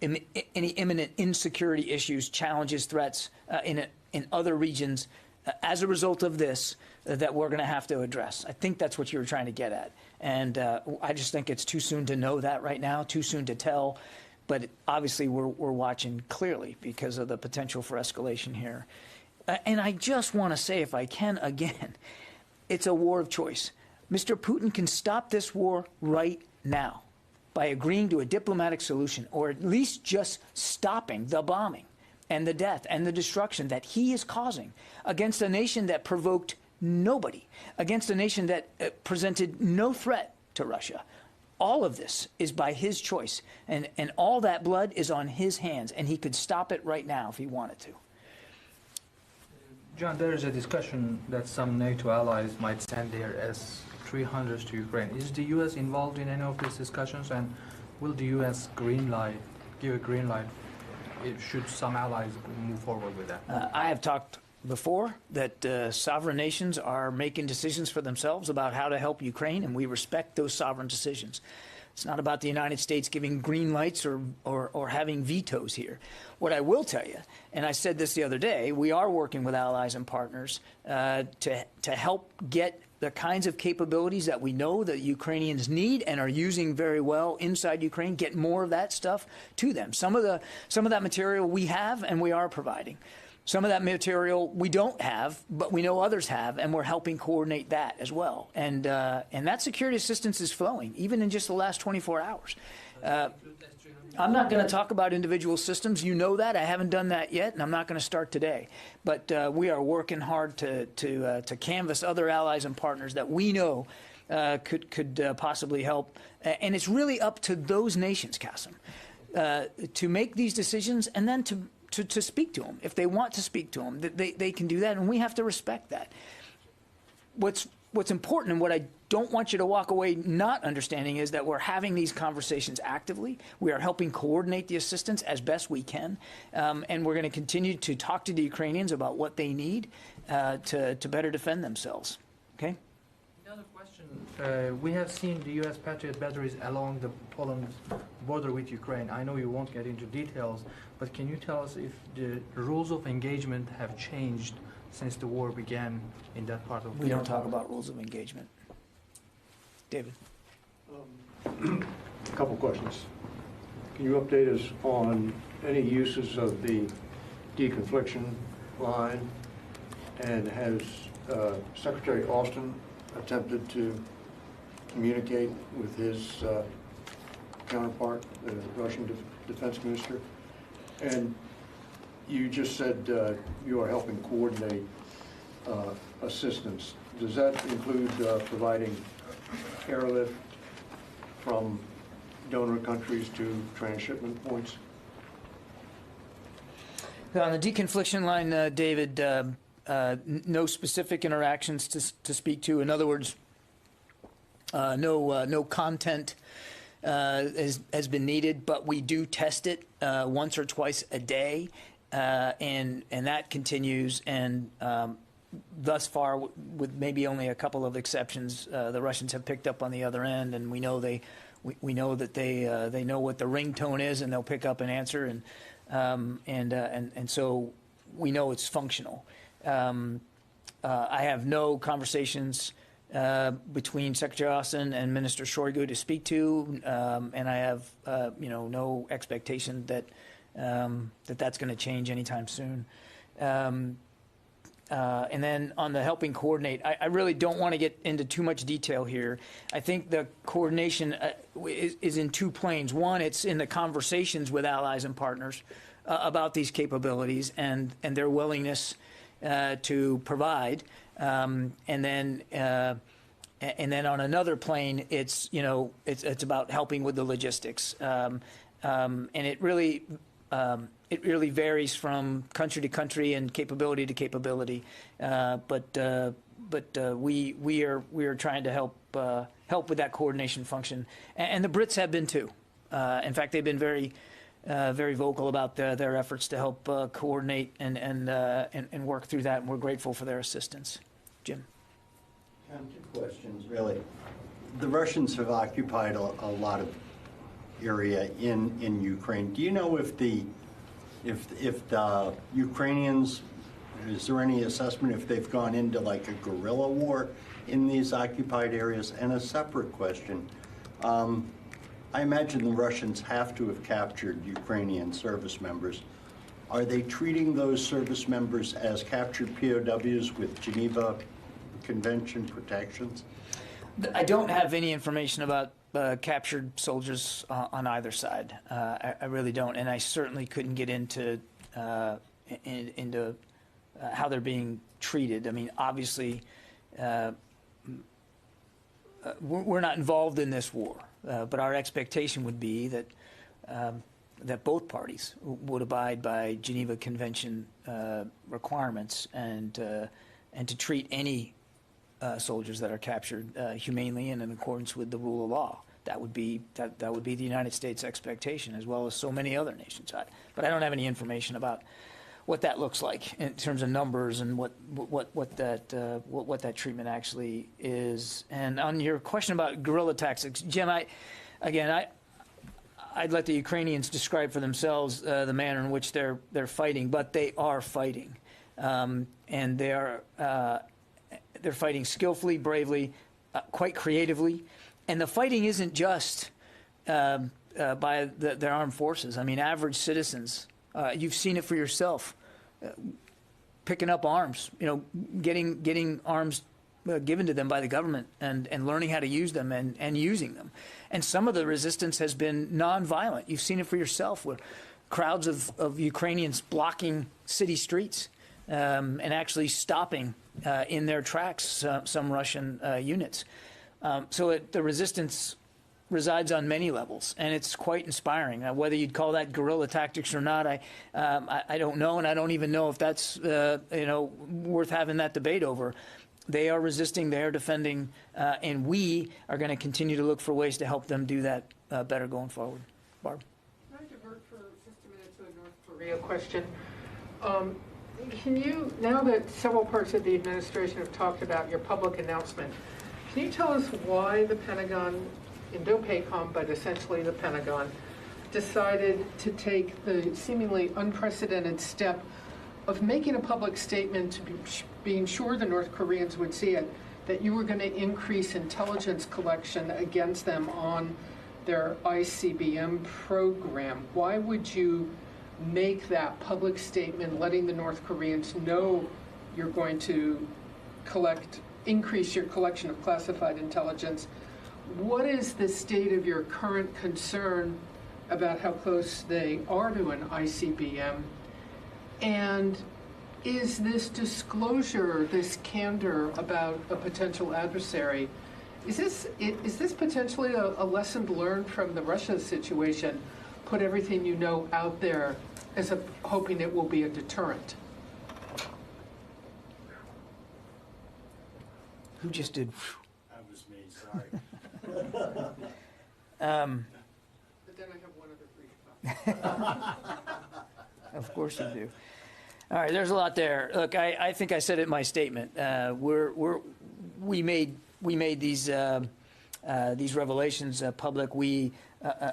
any imminent insecurity issues, challenges, threats in other regions as a result of this that we're going to have to address. I think that's what you were trying to get at. And I just think it's too soon to know that right now, too soon to tell. But obviously we're watching clearly because of the potential for escalation here. And I just want to say, if I can again, it's a war of choice. Mr. Putin can stop this war right now by agreeing to a diplomatic solution, or at least just stopping the bombing and the death and the destruction that he is causing against a nation that provoked nobody, against a nation that presented no threat to Russia. All of this is by his choice, and all that blood is on his hands, and he could stop it right now if he wanted to. John, there is a discussion that some NATO allies might send their S-300s to Ukraine. Is the U.S. involved in any of these discussions, and will the U.S. give a green light should some allies move forward with that? I have talked before that sovereign nations are making decisions for themselves about how to help Ukraine, and we respect those sovereign decisions. It's not about the United States giving green lights or having vetoes here. What I will tell you, and I said this the other day, we are working with allies and partners to help get the kinds of capabilities that we know that Ukrainians need and are using very well inside Ukraine, get more of that stuff to them. Some of that material we have and we are providing. Some of that material we don't have, but we know others have, and we're helping coordinate that as well. And that security assistance is flowing, even in just the last 24 hours. I'm not going to talk about individual systems. You know that. I haven't done that yet, and I'm not going to start today. But we are working hard to canvass other allies and partners that we know could possibly help. And it's really up to those nations, Qasim, to make these decisions and then to speak to them. If they want to speak to them, they can do that, and we have to respect that. What's important, and what I don't want you to walk away not understanding, is that we're having these conversations actively. We are helping coordinate the assistance as best we can, and we're going to continue to talk to the Ukrainians about what they need to better defend themselves. Okay? Another question. We have seen the U.S. Patriot batteries along the Poland border with Ukraine. I know you won't get into details, but can you tell us if the rules of engagement have changed since the war began in that part of the world? We don't talk about rules of engagement. David. A couple questions. Can you update us on any uses of the deconfliction line? And has Secretary Austin attempted to communicate with his counterpart, the Russian defense minister? And you just said you are helping coordinate assistance. Does that include providing airlift from donor countries to transshipment points? On the deconfliction line, David, no specific interactions to speak to. In other words, no content has been needed, but we do test it once or twice a day, and that continues. And thus far, with maybe only a couple of exceptions, the Russians have picked up on the other end, and we know we know that they know what the ringtone is, and they'll pick up and answer, and so we know it's functional. I have no conversations between Secretary Austin and Minister Shoigu to speak to, and I have no expectation that that's going to change anytime soon. And then on the helping coordinate, I really don't want to get into too much detail here. I think the coordination is in two planes. One, it's in the conversations with allies and partners about these capabilities and their willingness to provide, and then on another plane, it's about helping with the logistics, and it really varies from country to country and capability to capability, but we are trying to help with that coordination function, and the Brits have been too. In fact, they've been very vocal about their efforts to help coordinate and work through that, and we're grateful for their assistance. Jim. Two questions, really. The Russians have occupied a lot of area in Ukraine. Do you know if the Ukrainians, is there any assessment if they've gone into like a guerrilla war in these occupied areas? And a separate question, I imagine the Russians have to have captured Ukrainian service members. Are they treating those service members as captured POWs with Geneva Convention protections? I don't have any information about captured soldiers on either side. I really don't, and I certainly couldn't get into how they're being treated. I mean, obviously, we're not involved in this war, but our expectation would be that that both parties would abide by Geneva Convention requirements and to treat any soldiers that are captured humanely and in accordance with the rule of law. That would be the United States expectation, as well as so many other nations. But I don't have any information about what that looks like in terms of numbers and what that treatment actually is. And on your question about guerrilla tactics, Jim, I'd let the Ukrainians describe for themselves the manner in which they're fighting, but they are fighting, and they're fighting skillfully, bravely, quite creatively, and the fighting isn't just by their armed forces. I mean, average citizens. You've seen it for yourself, picking up arms, getting arms given to them by the government and learning how to use them and using them. And some of the resistance has been nonviolent. You've seen it for yourself, where crowds of Ukrainians blocking city streets and actually stopping in their tracks some Russian units. So the resistance resides on many levels, and it's quite inspiring. Whether you'd call that guerrilla tactics or not, I don't know, and I don't even know if that's worth having that debate over. They are resisting, they are defending, and we are going to continue to look for ways to help them do that better going forward. Barb? Can I divert for just a minute to a North Korea question? Can you, now that several parts of the administration have talked about your public announcement, can you tell us why the Pentagon, Indo-PACOM, but essentially the Pentagon, decided to take the seemingly unprecedented step of making a public statement to being sure the North Koreans would see it, that you were going to increase intelligence collection against them on their ICBM program? Why would you make that public statement letting the North Koreans know you're going to increase your collection of classified intelligence? What is the state of your current concern about how close they are to an ICBM? And is this disclosure, this candor about a potential adversary, is this potentially a lesson learned from the Russia situation? Put everything you know out there as hoping it will be a deterrent? Who just did? That was me, sorry. But then I have one other brief. Of course you do. All right, there's a lot there. Look, I think I said it in my statement. We made these revelations public. We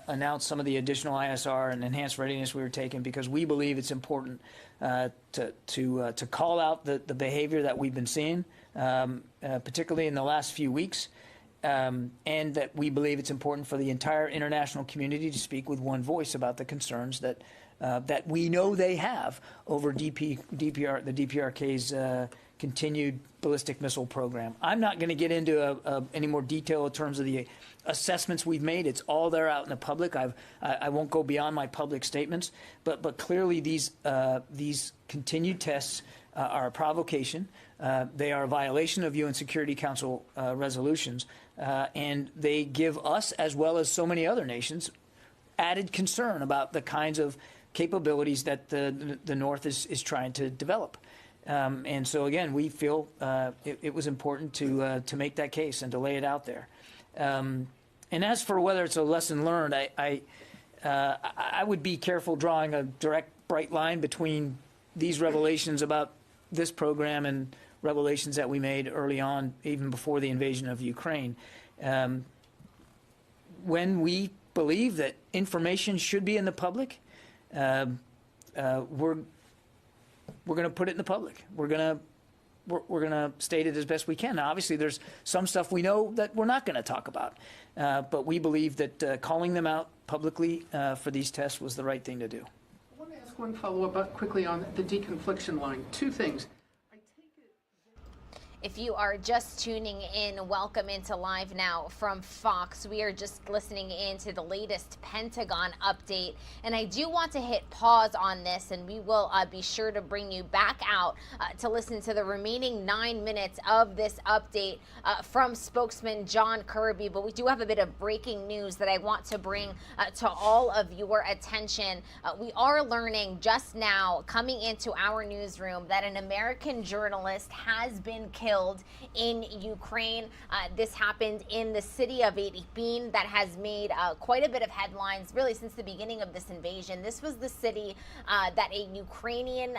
announced some of the additional ISR and enhanced readiness we were taking because we believe it's important to call out the behavior that we've been seeing, particularly in the last few weeks, and that we believe it's important for the entire international community to speak with one voice about the concerns that we know they have over the DPRK's continued ballistic missile program. I'm not going to get into any more detail in terms of the assessments we've made. It's all there out in the public. I won't go beyond my public statements, but clearly these continued tests are a provocation. They are a violation of UN Security Council resolutions, and they give us, as well as so many other nations, added concern about the kinds of capabilities that the North is trying to develop. And so, again, we feel it was important to make that case and to lay it out there. And as for whether it's a lesson learned, I would be careful drawing a direct, bright line between these revelations about this program and revelations that we made early on, even before the invasion of Ukraine. When we believe that information should be in the public, we're going to put it in the public. We're going to state it as best we can. Now, obviously, there's some stuff we know that we're not going to talk about, but we believe that calling them out publicly for these tests was the right thing to do. I want to ask one follow-up quickly on the deconfliction line. Two things. If you are just tuning in, welcome into Live Now from Fox. We are just listening into the latest Pentagon update, and I do want to hit pause on this, and we will be sure to bring you back out to listen to the remaining 9 minutes of this update from spokesman John Kirby. But we do have a bit of breaking news that I want to bring to all of your attention. We are learning just now, coming into our newsroom, that an American journalist has been killed in Ukraine. This happened in the city of Irpin that has made quite a bit of headlines really since the beginning of this invasion. This was the city that a Ukrainian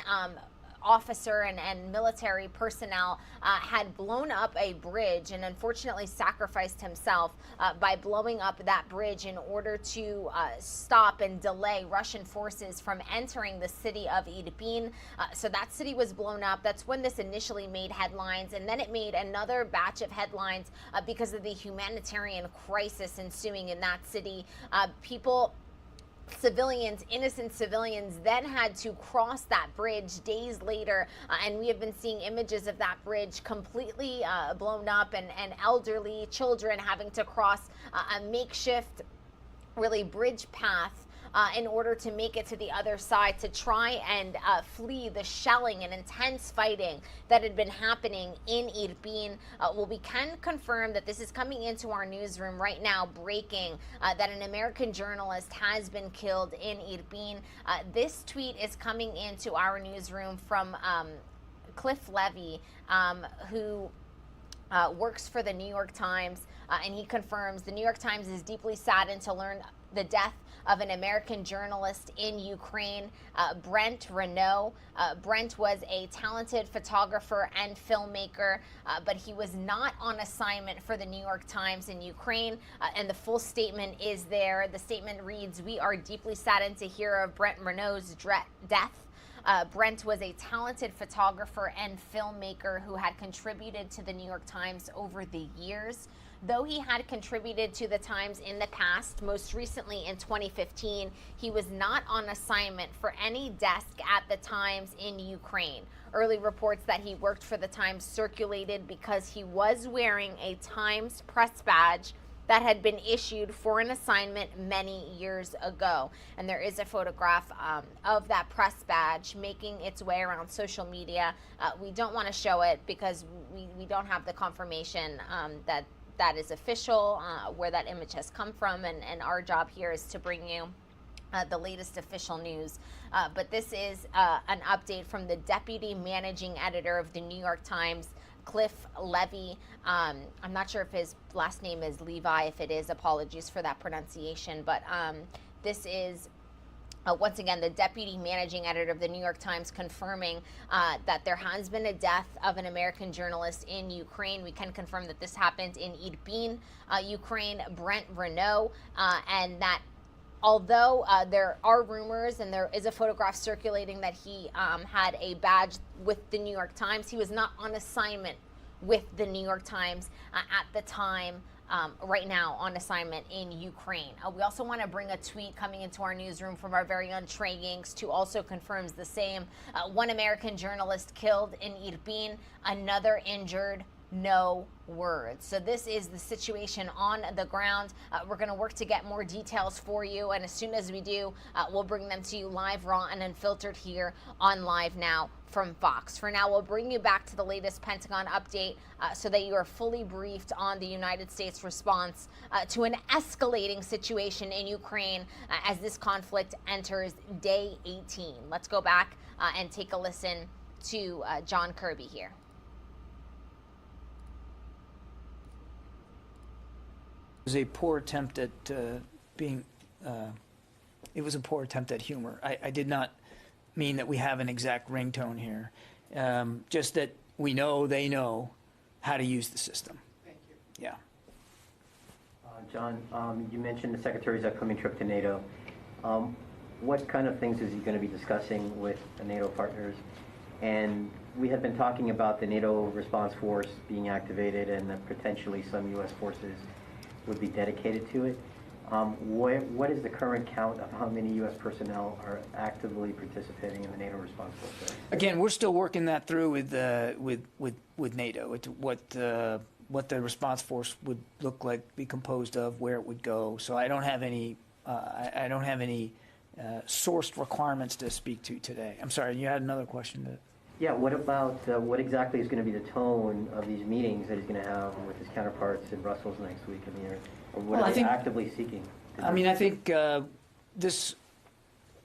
officer and military personnel had blown up a bridge and unfortunately sacrificed himself by blowing up that bridge in order to stop and delay Russian forces from entering the city of Irpin. So that city was blown up. That's when this initially made headlines, and then it made another batch of headlines because of the humanitarian crisis ensuing in that city. Civilians, innocent civilians, then had to cross that bridge days later, and we have been seeing images of that bridge completely blown up, and elderly children having to cross a makeshift, really, bridge path in order to make it to the other side to try and flee the shelling and intense fighting that had been happening in Irpin. Well, we can confirm that this is coming into our newsroom right now, breaking that an American journalist has been killed in Irpin. This tweet is coming into our newsroom from Cliff Leve, who works for the New York Times, and he confirms the New York Times is deeply saddened to learn the death of an American journalist in Ukraine, Brent Renaud. Brent was a talented photographer and filmmaker, but he was not on assignment for the New York Times in Ukraine, and the full statement is there. The statement reads, "We are deeply saddened to hear of Brent Renaud's death. Brent was a talented photographer and filmmaker who had contributed to the New York Times over the years. Though he had contributed to the Times in the past, most recently in 2015, he was not on assignment for any desk at the Times in Ukraine. Early reports that he worked for the Times circulated because he was wearing a Times press badge that had been issued for an assignment many years ago." And there is a photograph of that press badge making its way around social media. We don't want to show it because we don't have the confirmation that is official, where that image has come from, and our job here is to bring you the latest official news. But this is an update from the deputy managing editor of the New York Times, Cliff Leve. I'm not sure if his last name is Levi. If it is, apologies for that pronunciation. But this is once again the deputy managing editor of the New York Times confirming that there has been a death of an American journalist in Ukraine. We can confirm that this happened in Irpin, Ukraine, Brent Renaud, and that although there are rumors and there is a photograph circulating that he had a badge with the New York Times, he was not on assignment with the New York Times at the time. Right now on assignment in Ukraine. We also want to bring a tweet coming into our newsroom from our very own Trey Yanks, who also confirms the same. One American journalist killed in Irpin, another injured, no words. So this is the situation on the ground. We're going to work to get more details for you, and as soon as we do, we'll bring them to you live, raw, and unfiltered here on Live Now from Fox. For now, we'll bring you back to the latest Pentagon update so that you are fully briefed on the United States response to an escalating situation in Ukraine as this conflict enters day 18. Let's go back and take a listen to John Kirby here. It was a poor attempt at it was a poor attempt at humor. I did not mean that we have an exact ringtone here, just that we know they know how to use the system. Thank you. Yeah. John, you mentioned the Secretary's upcoming trip to NATO. What kind of things is he going to be discussing with the NATO partners? And we have been talking about the NATO response force being activated and that potentially some U.S. forces would be dedicated to it. What is the current count of how many U.S. personnel are actively participating in the NATO response force? Again, we're still working that through with NATO. What the response force would look like, be composed of, where it would go. So I don't have any sourced requirements to speak to today. I'm sorry, you had another question. Yeah, what about what exactly is going to be the tone of these meetings that he's going to have with his counterparts in Brussels next week? I mean, or what are they actively seeking? I mean, I think this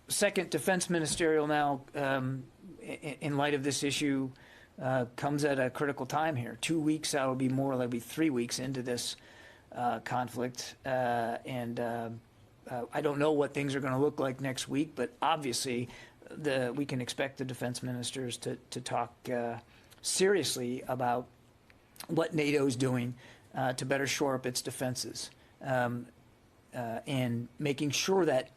second defense ministerial now, in light of this issue, comes at a critical time here. 2 weeks out will be more likely 3 weeks into this conflict, and I don't know what things are going to look like next week, but obviously we can expect the defense ministers to talk seriously about what NATO is doing to better shore up its defenses, and making sure that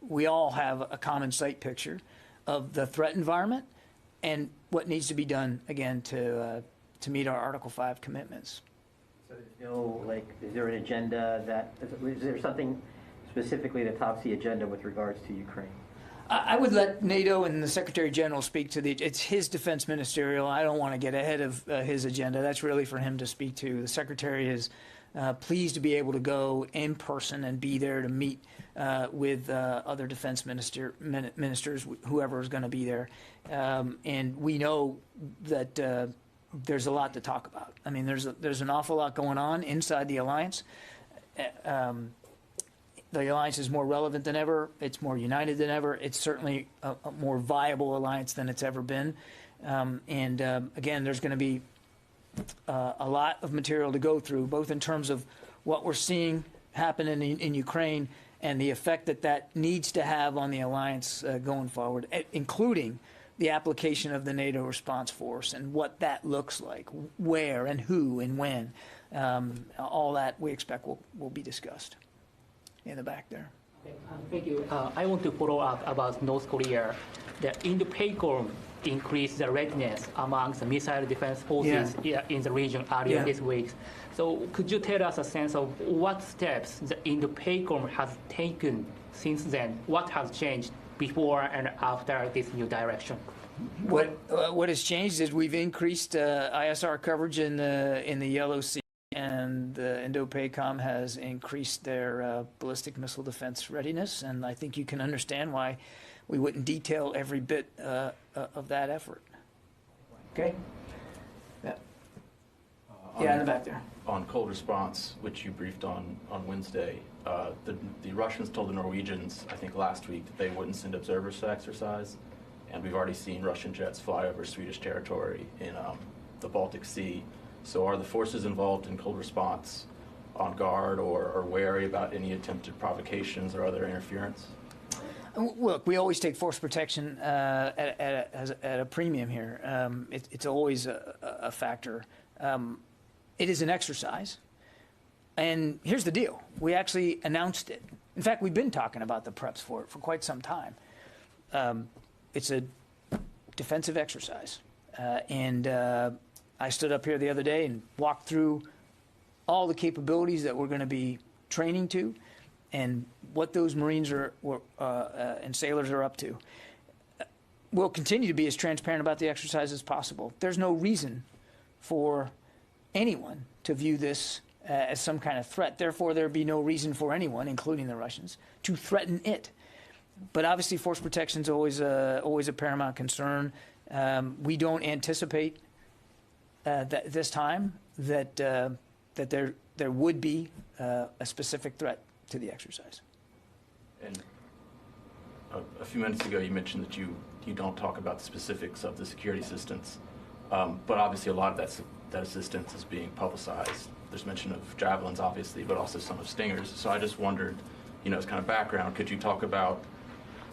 we all have a common sight picture of the threat environment and what needs to be done, again, to meet our Article 5 commitments. So there's no, is there an agenda is there something specifically that tops the agenda with regards to Ukraine? I would let NATO and the Secretary General speak to it's his defense ministerial. I don't want to get ahead of his agenda. That's really for him to speak to. The Secretary is pleased to be able to go in person and be there to meet with other defense ministers, whoever is going to be there. And we know that there's a lot to talk about. I mean, there's an awful lot going on inside the alliance. The alliance is more relevant than ever. It's more united than ever. It's certainly a more viable alliance than it's ever been. Again, there's going to be a lot of material to go through, both in terms of what we're seeing happen in Ukraine and the effect that needs to have on the alliance going forward, including the application of the NATO response force and what that looks like, where and who and when. All that we expect will be discussed. In the back there. Thank you. I want to follow up about North Korea. The Indo-PACOM increased the readiness among the missile defense forces in the region earlier this week. So could you tell us a sense of what steps the Indo-PACOM has taken since then? What has changed before and after this new direction? What has changed is we've increased ISR coverage in the Yellow Sea. And the Indo-PACOM has increased their ballistic missile defense readiness, and I think you can understand why we wouldn't detail every bit of that effort. Okay? Yeah. In the back there. On cold response, which you briefed on Wednesday, the Russians told the Norwegians, I think last week, that they wouldn't send observers to exercise, and we've already seen Russian jets fly over Swedish territory in the Baltic Sea. So are the forces involved in cold response on guard or wary about any attempted provocations or other interference? Look, we always take force protection at a premium here. It's always a factor. It is an exercise. And here's the deal. We actually announced it. In fact, we've been talking about the preps for it for quite some time. It's a defensive exercise. I stood up here the other day and walked through all the capabilities that we're going to be training to and what those Marines and sailors are up to. We'll continue to be as transparent about the exercise as possible. There's no reason for anyone to view this as some kind of threat. Therefore, there'd be no reason for anyone, including the Russians, to threaten it. But obviously, force protection is always a paramount concern. We don't anticipate that this time that there would be a specific threat to the exercise. And a few minutes ago, you mentioned that you don't talk about the specifics of the security assistance, but obviously a lot of that assistance is being publicized. There's mention of javelins, obviously, but also some of Stingers. So I just wondered, as kind of background, could you talk about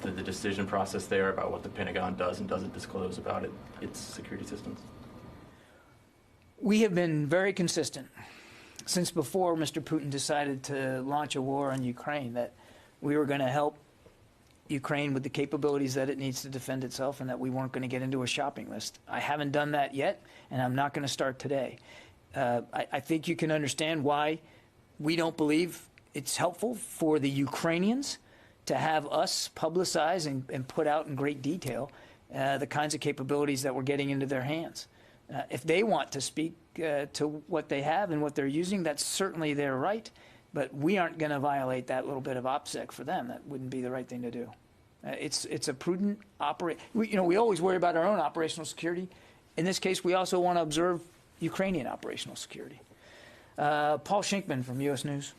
the decision process there, about what the Pentagon does and doesn't disclose about its security assistance? We have been very consistent since before Mr. Putin decided to launch a war on Ukraine, that we were going to help Ukraine with the capabilities that it needs to defend itself, and that we weren't going to get into a shopping list. I haven't done that yet, and I'm not going to start today. I think you can understand why we don't believe it's helpful for the Ukrainians to have us publicize and put out in great detail the kinds of capabilities that we're getting into their hands. If they want to speak to what they have and what they're using, that's certainly their right, but we aren't going to violate that little bit of OPSEC for them. That wouldn't be the right thing to do. It's a prudent we always worry about our own operational security. In this case, we also want to observe Ukrainian operational security. Paul Shinkman from U.S. News.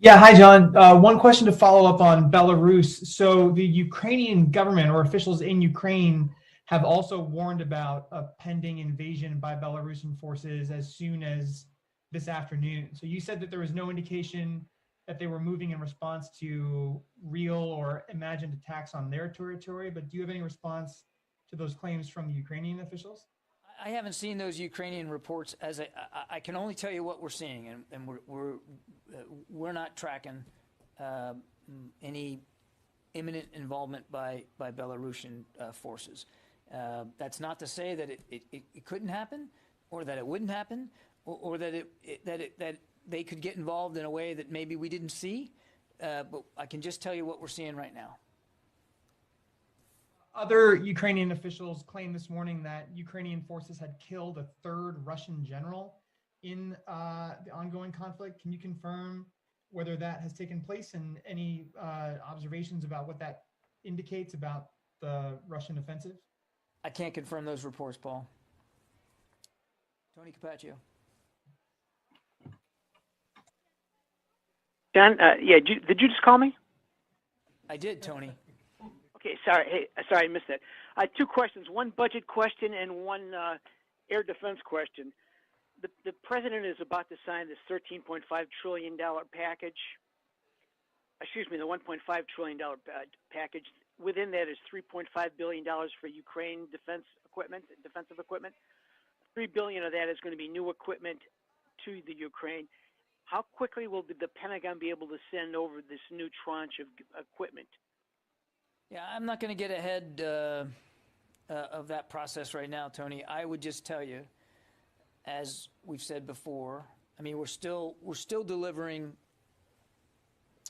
Yeah, hi, John. One question to follow up on Belarus. So the Ukrainian government or officials in Ukraine have also warned about a pending invasion by Belarusian forces as soon as this afternoon. So you said that there was no indication that they were moving in response to real or imagined attacks on their territory, but do you have any response to those claims from the Ukrainian officials? I haven't seen those Ukrainian reports. As I can only tell you what we're seeing, and we're not tracking any imminent involvement by Belarusian forces. That's not to say that it couldn't happen, or that it wouldn't happen, or that they could get involved in a way that maybe we didn't see. But I can just tell you what we're seeing right now. Other Ukrainian officials claimed this morning that Ukrainian forces had killed a third Russian general in the ongoing conflict. Can you confirm whether that has taken place and any observations about what that indicates about the Russian offensive? I can't confirm those reports, Paul. Tony Capaccio. John, did you just call me? I did, Tony. Okay, sorry. Hey, sorry, I missed that. Two questions: one budget question and one air defense question. The president is about to sign this $13.5 trillion package. Excuse me, the $1.5 trillion package. Within that is $3.5 billion for Ukraine defensive equipment. $3 billion of that is going to be new equipment to the Ukraine. How quickly will the Pentagon be able to send over this new tranche of equipment? Yeah, I'm not going to get ahead of that process right now, Tony. I would just tell you, as we've said before, I mean, we're still delivering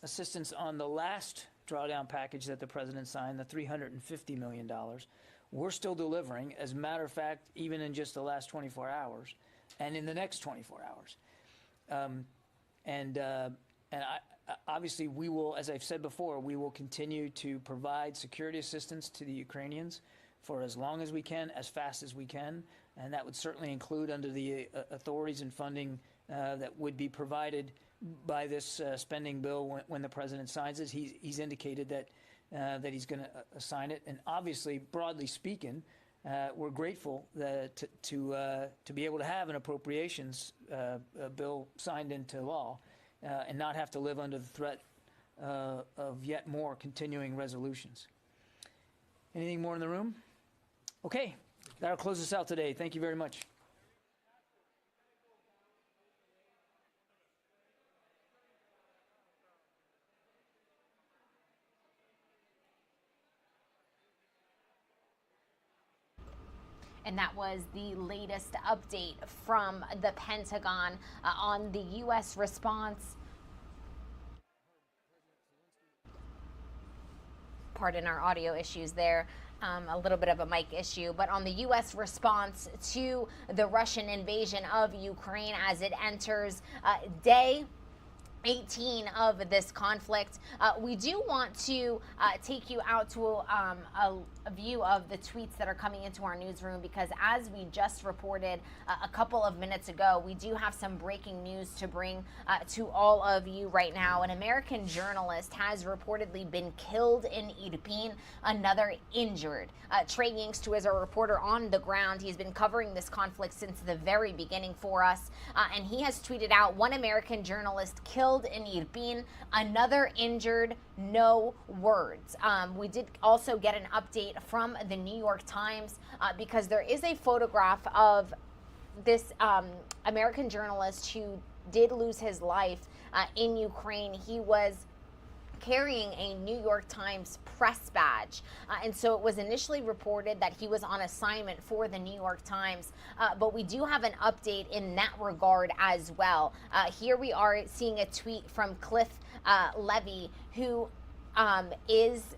assistance on the last drawdown package that the president signed, the $350 million. We're still delivering, as a matter of fact, even in just the last 24 hours, and in the next 24 hours. Obviously, we will, as I've said before, we will continue to provide security assistance to the Ukrainians for as long as we can, as fast as we can, and that would certainly include under the authorities and funding that would be provided by this spending bill when the president signs it. He's indicated that he's going to sign it, and obviously, broadly speaking, we're grateful to be able to have an appropriations bill signed into law and not have to live under the threat of yet more continuing resolutions. Anything more in the room? Okay, that'll close us out today. Thank you very much. And that was the latest update from the Pentagon on the U.S. response. Pardon our audio issues there. A little bit of a mic issue, but on the U.S. response to the Russian invasion of Ukraine as it enters day 18 of this conflict. We do want to take you out to a view of the tweets that are coming into our newsroom, because as we just reported a couple of minutes ago, we do have some breaking news to bring to all of you right now. An American journalist has reportedly been killed in Irpin, another injured. Trey Yingstu is a reporter on the ground. He's been covering this conflict since the very beginning for us, and he has tweeted out, one American journalist killed in Irpin, another injured, no words. We did also get an update from the New York Times because there is a photograph of this American journalist who did lose his life in Ukraine, he was carrying a New York Times press badge. And so it was initially reported that he was on assignment for the New York Times. But we do have an update in that regard as well. Here we are seeing a tweet from Leve, who is,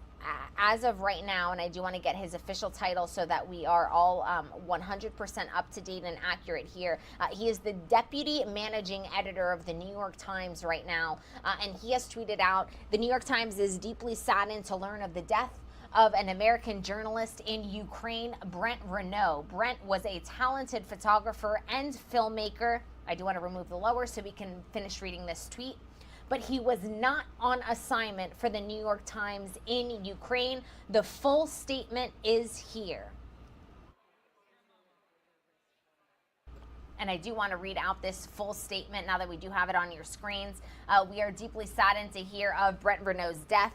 as of right now, and I do want to get his official title so that we are all 100% up to date and accurate here. He is the deputy managing editor of the New York Times right now, and he has tweeted out, "The New York Times is deeply saddened to learn of the death of an American journalist in Ukraine, Brent Renaud. Brent was a talented photographer and filmmaker." I do want to remove the lower so we can finish reading this tweet. "But he was not on assignment for the New York Times in Ukraine. The full statement is here." And I do want to read out this full statement now that we do have it on your screens. "We are deeply saddened to hear of Brent Renaud's death.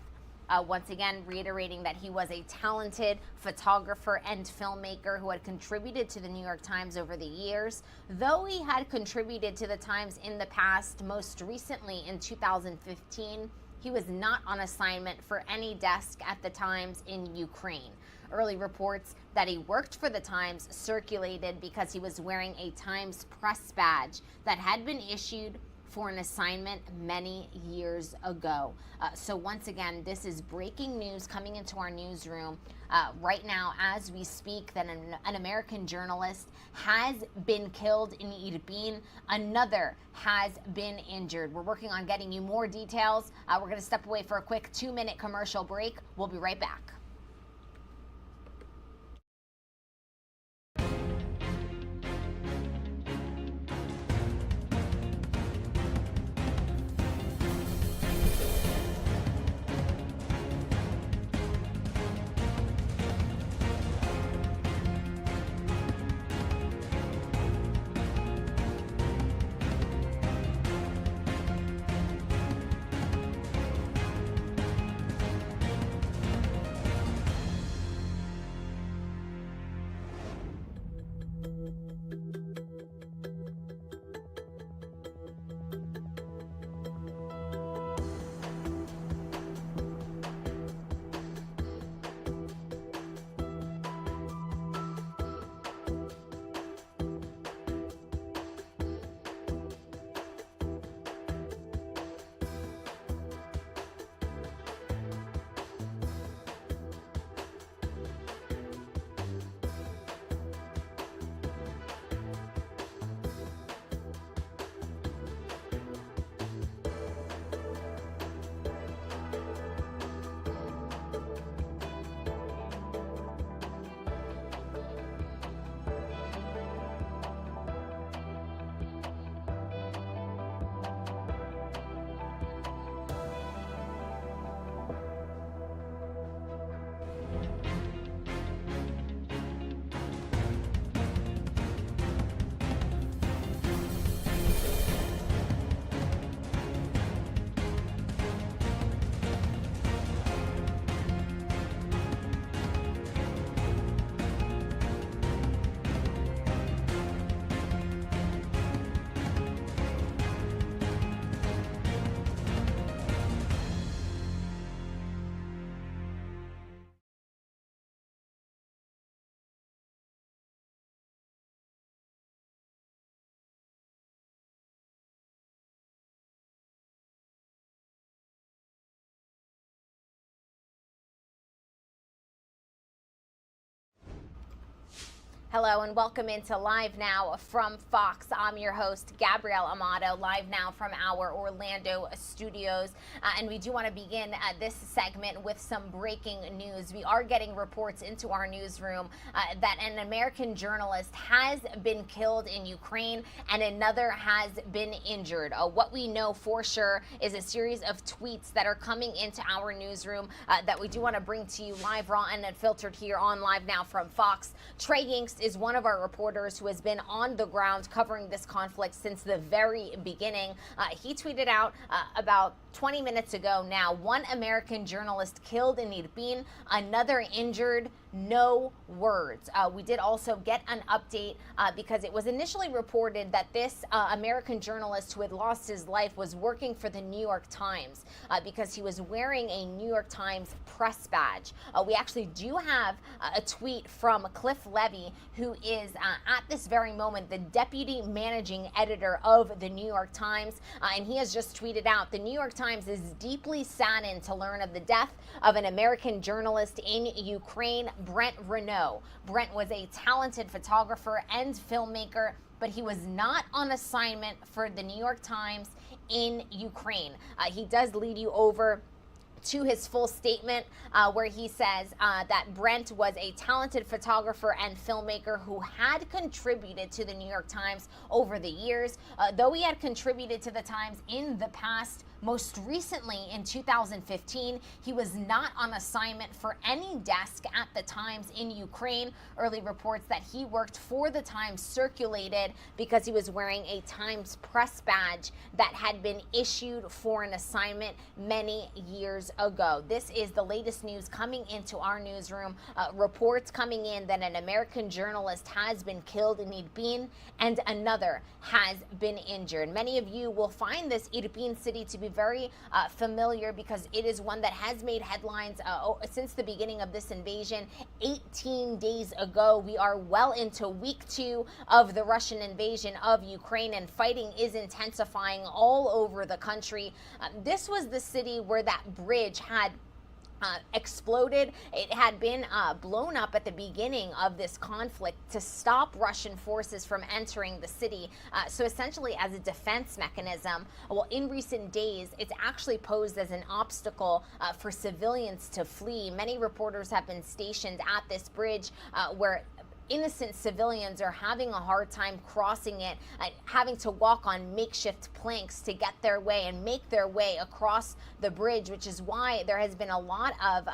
Once again, reiterating that he was a talented photographer and filmmaker who had contributed to the New York Times over the years. Though he had contributed to the Times in the past, most recently in 2015, he was not on assignment for any desk at the Times in Ukraine. Early reports that he worked for the Times circulated because he was wearing a Times press badge that had been issued for an assignment many years ago." So once again, this is breaking news coming into our newsroom right now as we speak, that an American journalist has been killed in Irpin. Another has been injured. We're working on getting you more details. We're going to step away for a quick 2-minute commercial break. We'll be right back. Hello and welcome into Live Now from Fox. I'm your host, Gabrielle Amato, live now from our Orlando studios. And we do want to begin this segment with some breaking news. We are getting reports into our newsroom that an American journalist has been killed in Ukraine and another has been injured. What we know for sure is a series of tweets that are coming into our newsroom that we do want to bring to you live, raw, and unfiltered here on Live Now from Fox. Trey Yingst is one of our reporters who has been on the ground covering this conflict since the very beginning. He tweeted out about 20 minutes ago now, one American journalist killed in Irpin, another injured. No words. We did also get an update because it was initially reported that this American journalist who had lost his life was working for the New York Times because he was wearing a New York Times press badge. We actually do have a tweet from Cliff Leve, who is at this very moment the deputy managing editor of the New York Times, and he has just tweeted out, "The New York Times is deeply saddened to learn of the death of an American journalist in Ukraine, Brent Renaud. Brent was a talented photographer and filmmaker, but he was not on assignment for the New York Times in Ukraine." He does lead you over to his full statement where he says that Brent was a talented photographer and filmmaker who had contributed to the New York Times over the years. Though he had contributed to the Times in the past, most recently in 2015, he was not on assignment for any desk at the Times in Ukraine. Early reports that he worked for the Times circulated because he was wearing a Times press badge that had been issued for an assignment many years ago. This is the latest news coming into our newsroom. Reports coming in that an American journalist has been killed in Irpin and another has been injured. Many of you will find this Irpin city to be very familiar because it is one that has made headlines since the beginning of this invasion 18 days ago. We are well into week 2 of the Russian invasion of Ukraine, and fighting is intensifying all over the country. This was the city where that bridge had exploded. It had been blown up at the beginning of this conflict to stop Russian forces from entering the city. So essentially as a defense mechanism. Well, in recent days, it's actually posed as an obstacle for civilians to flee. Many reporters have been stationed at this bridge where innocent civilians are having a hard time crossing it, having to walk on makeshift planks to get their way and make their way across the bridge, which is why there has been a lot of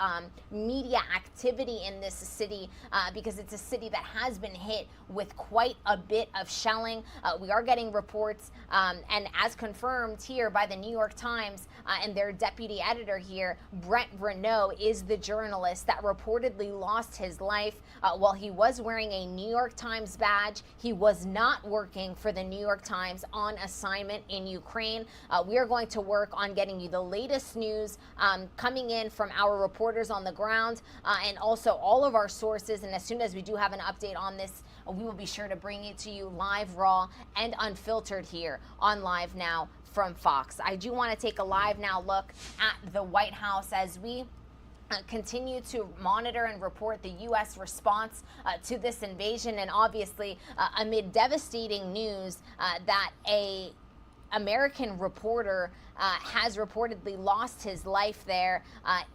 media activity in this city because it's a city that has been hit with quite a bit of shelling. We are getting reports, and as confirmed here by the New York Times and their deputy editor here, Brent Renaud is the journalist that reportedly lost his life while he was wearing a New York Times badge. He was not working for the New York Times on assignment in Ukraine. We are going to work on getting you the latest news coming in from our reporters on the ground and also all of our sources. And as soon as we do have an update on this, we will be sure to bring it to you live, raw, and unfiltered here on Live Now from Fox. I do want to take a live now look at the White House as we continue to monitor and report the U.S. response to this invasion, and obviously amid devastating news that a American reporter has reportedly lost his life there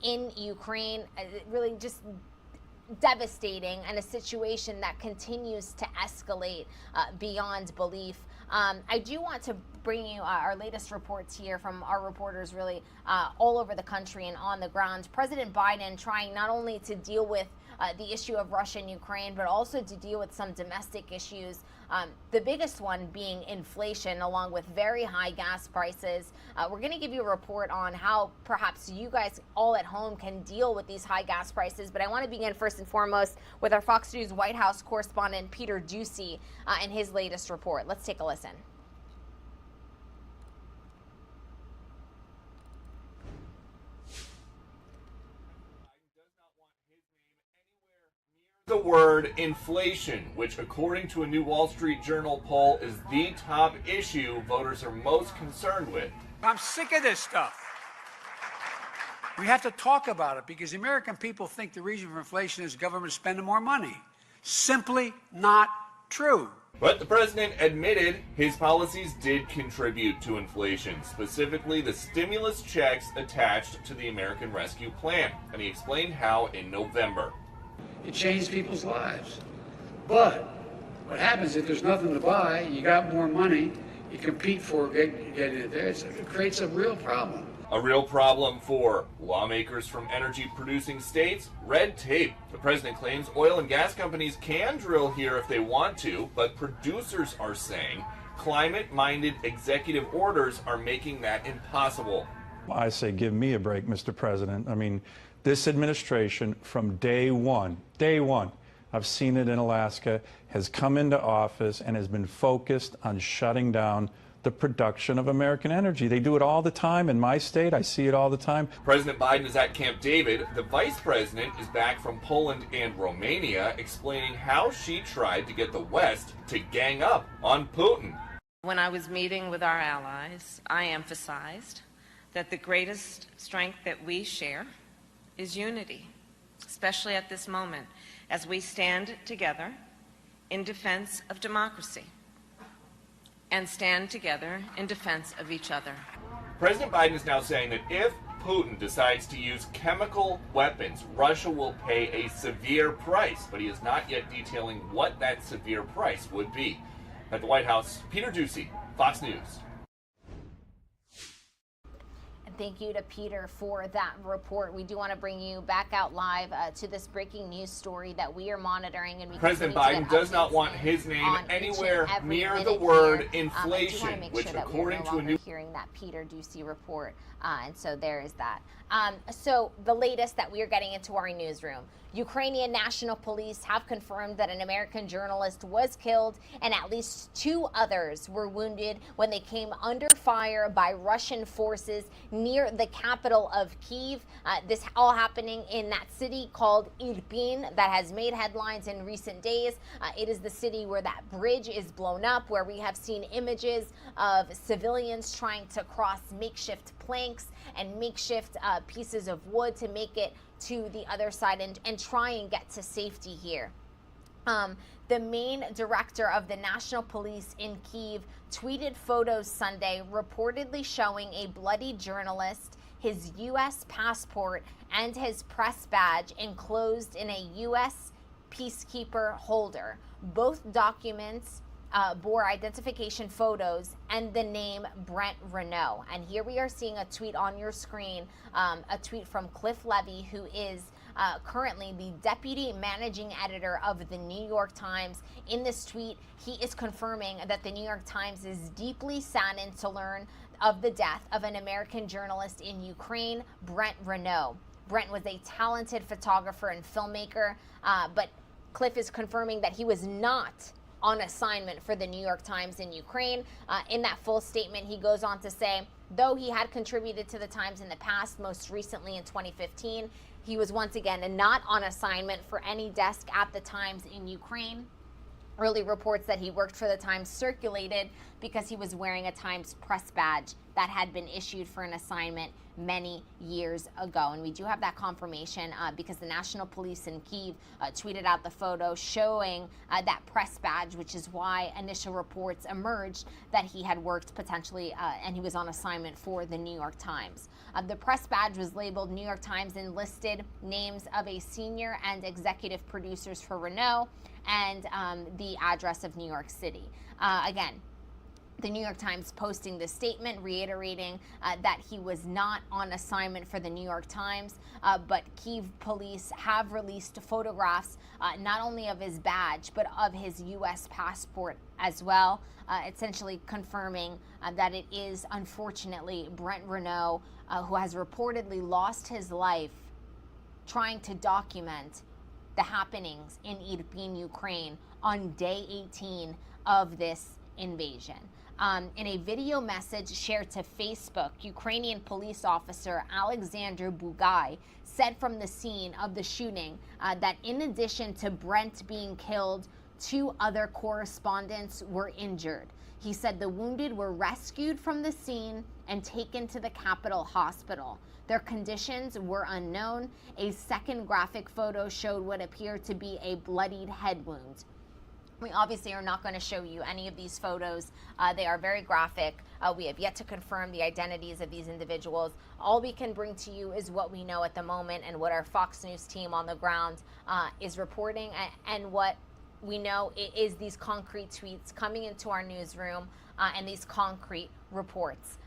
in Ukraine. Really just devastating, and a situation that continues to escalate beyond belief. I do want to bring you our latest reports here from our reporters really all over the country and on the ground. President Biden trying not only to deal with the issue of Russia and Ukraine, but also to deal with some domestic issues. The biggest one being inflation, along with very high gas prices. We're going to give you a report on how perhaps you guys all at home can deal with these high gas prices. But I want to begin first and foremost with our Fox News White House correspondent, Peter Ducey, and his latest report. Let's take a listen. The word inflation, which according to a new Wall Street Journal poll is the top issue voters are most concerned with. I'm sick of this stuff. We have to talk about it because the American people think the reason for inflation is government spending more money. Simply not true. But the president admitted his policies did contribute to inflation, specifically the stimulus checks attached to the American Rescue Plan, and he explained how in November. It changed people's lives. But what happens if there's nothing to buy, you got more money, you compete for getting it there, it creates a real problem. A real problem for lawmakers from energy-producing states? Red tape. The president claims oil and gas companies can drill here if they want to, but producers are saying climate-minded executive orders are making that impossible. I say give me a break, Mr. President. I mean, this administration from day one, I've seen it in Alaska, has come into office and has been focused on shutting down the production of American energy. They do it all the time in my state. I see it all the time. President Biden is at Camp David. The vice president is back from Poland and Romania, explaining how she tried to get the West to gang up on Putin. When I was meeting with our allies, I emphasized that the greatest strength that we share is unity, especially at this moment, as we stand together in defense of democracy and stand together in defense of each other. President Biden is now saying that if Putin decides to use chemical weapons, Russia will pay a severe price, but he is not yet detailing what that severe price would be. At the White House, Peter Ducey, Fox News. Thank you to Peter for that report. We do want to bring you back out live to this breaking news story that we are monitoring. And President Biden does not want his name anywhere near the word inflation, which, according to a new hearing that Peter Ducey report, and so there is that. So the latest that we are getting into our newsroom. Ukrainian National Police have confirmed that an American journalist was killed and at least 2 others were wounded when they came under fire by Russian forces near the capital of Kyiv. This all happening in that city called Irpin that has made headlines in recent days. It is the city where that bridge is blown up, where we have seen images of civilians trying to cross makeshift planks and makeshift pieces of wood to make it to the other side and try and get to safety here. The main director of the National Police in Kyiv tweeted photos Sunday reportedly showing a bloody journalist, his U.S. passport, and his press badge enclosed in a U.S. Peacekeeper holder. Both documents bore identification photos and the name Brent Renaud. And here we are seeing a tweet on your screen, a tweet from Leve, who is currently the deputy managing editor of the New York Times. In this tweet, he is confirming that the New York Times is deeply saddened to learn of the death of an American journalist in Ukraine, Brent Renaud. Brent was a talented photographer and filmmaker, but Cliff is confirming that he was not on assignment for the New York Times in Ukraine. In that full statement, he goes on to say, though he had contributed to the Times in the past, most recently in 2015, he was once again not on assignment for any desk at the Times in Ukraine. Early reports that he worked for the Times circulated because he was wearing a Times press badge that had been issued for an assignment many years ago. And we do have that confirmation because the National Police in Kyiv tweeted out the photo showing that press badge, which is why initial reports emerged that he had worked potentially and he was on assignment for the New York Times. The press badge was labeled New York Times and listed names of a senior and executive producers for Renaud and the address of New York City. Again, the New York Times posting this statement reiterating that he was not on assignment for the New York Times, but Kyiv police have released photographs not only of his badge, but of his U.S. passport as well, essentially confirming that it is unfortunately Brent Renaud who has reportedly lost his life trying to document the happenings in Irpin, Ukraine on day 18 of this invasion. In a video message shared to Facebook, Ukrainian police officer Alexander Bugay said from the scene of the shooting that in addition to Brent being killed, 2 other correspondents were injured. He said the wounded were rescued from the scene and taken to the Capitol Hospital. Their conditions were unknown. A second graphic photo showed what appeared to be a bloodied head wound. We obviously are not going to show you any of these photos. They are very graphic. We have yet to confirm the identities of these individuals. All we can bring to you is what we know at the moment and what our Fox News team on the ground is reporting. And what we know is these concrete tweets coming into our newsroom and these concrete reports.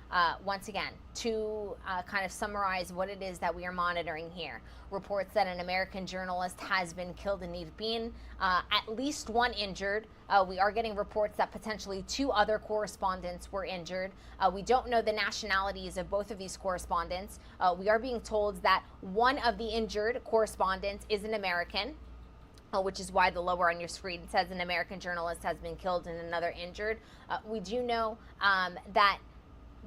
once again, to kind of summarize what it is that we are monitoring here. Reports that an American journalist has been killed in Irpin, at least one injured. We are getting reports that potentially 2 other correspondents were injured. We don't know the nationalities of both of these correspondents. We are being told that one of the injured correspondents is an American, which is why the lower on your screen says an American journalist has been killed and another injured. We do know that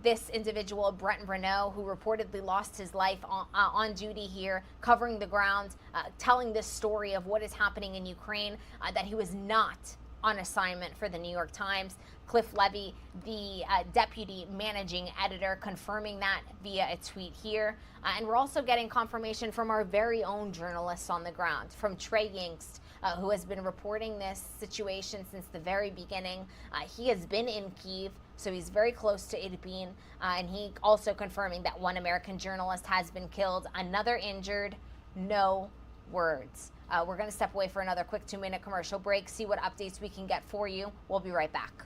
this individual, Brent Renaud, who reportedly lost his life on duty here, covering the ground, telling this story of what is happening in Ukraine, that he was not on assignment for the New York Times. Cliff Leve, the deputy managing editor, confirming that via a tweet here. And we're also getting confirmation from our very own journalists on the ground, from Trey Yingst, who has been reporting this situation since the very beginning. He has been in Kyiv, so he's very close to Irpin, and he also confirming that one American journalist has been killed, another injured, no words. We're going to step away for another quick 2-minute commercial break, see what updates we can get for you. We'll be right back.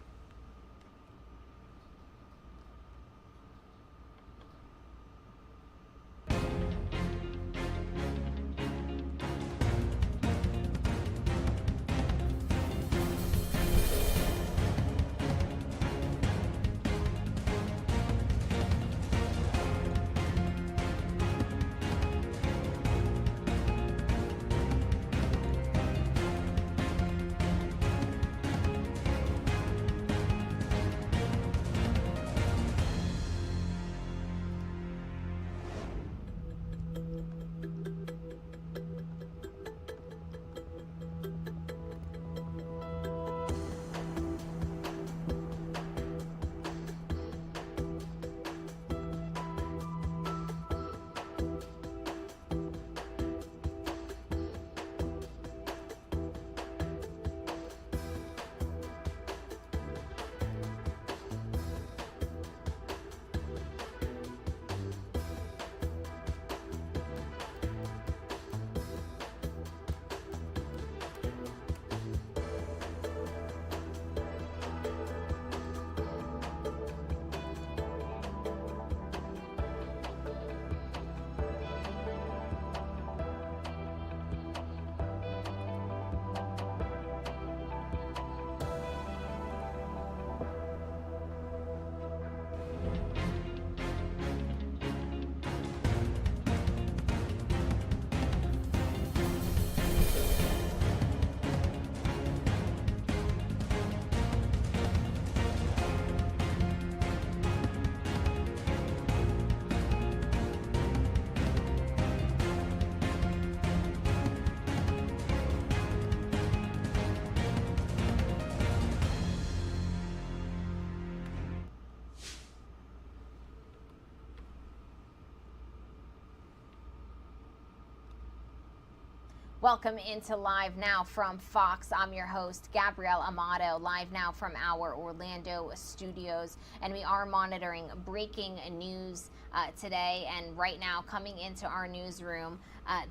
Welcome into Live Now from Fox. I'm your host, Gabrielle Amato, live now from our Orlando studios. And we are monitoring breaking news today. And right now, coming into our newsroom,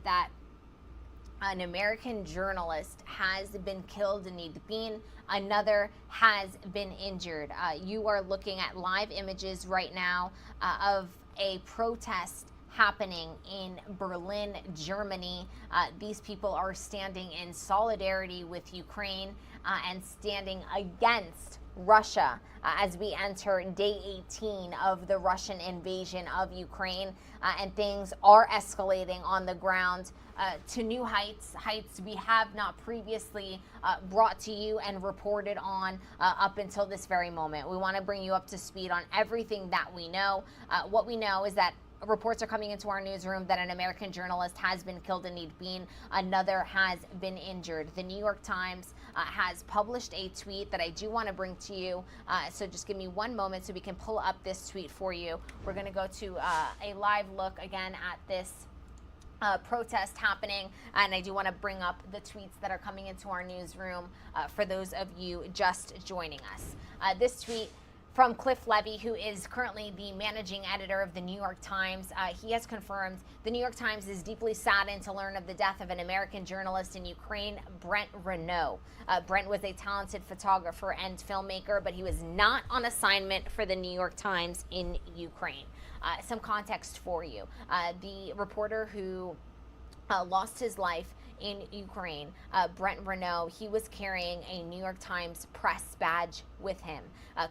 that an American journalist has been killed in Irpin. Another has been injured. You are looking at live images right now of a protest happening in Berlin, Germany. These people are standing in solidarity with Ukraine and standing against Russia as we enter day 18 of the Russian invasion of Ukraine, and things are escalating on the ground to new heights we have not previously brought to you and reported on up until this very moment. We want to bring you up to speed on everything that we know. What we know is that reports are coming into our newsroom that an American journalist has been killed in Irpin. Another has been injured. The New York Times has published a tweet that I do want to bring to you. So just give me one moment so we can pull up this tweet for you. We're going to go to a live look again at this protest happening, and I do want to bring up the tweets that are coming into our newsroom for those of you just joining us. This tweet from Cliff Leve, who is currently the managing editor of the New York Times. He has confirmed the New York Times is deeply saddened to learn of the death of an American journalist in Ukraine, Brent Renaud. Brent was a talented photographer and filmmaker, but he was not on assignment for the New York Times in Ukraine. Some context for you. The reporter who lost his life in Ukraine, Brent Renaud, he was carrying a New York Times press badge with him.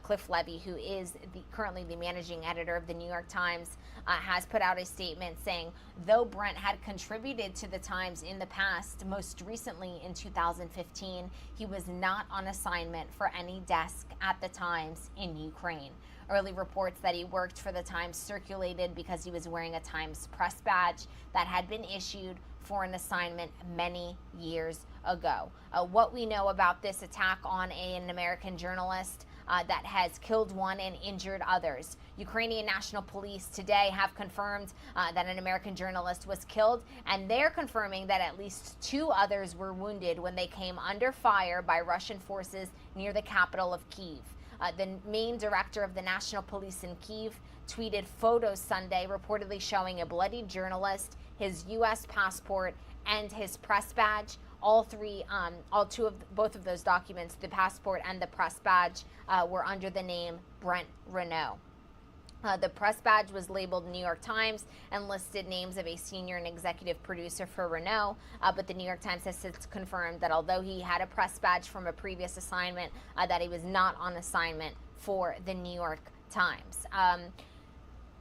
Cliff Leve, who is currently the managing editor of the New York Times, has put out a statement saying, though Brent had contributed to the Times in the past, most recently in 2015, he was not on assignment for any desk at the Times in Ukraine. Early reports that he worked for the Times circulated because he was wearing a Times press badge that had been issued for an assignment many years ago. What we know about this attack on an American journalist that has killed one and injured others. Ukrainian National Police today have confirmed that an American journalist was killed, and they're confirming that at least 2 others were wounded when they came under fire by Russian forces near the capital of Kyiv. The main director of the National Police in Kyiv tweeted photos Sunday reportedly showing a bloody journalist, his U.S. passport, and his press badge. Both of those documents, the passport and the press badge, were under the name Brent Renaud. The press badge was labeled New York Times and listed names of a senior and executive producer for Renaud, but the New York Times has since confirmed that although he had a press badge from a previous assignment, that he was not on assignment for the New York Times.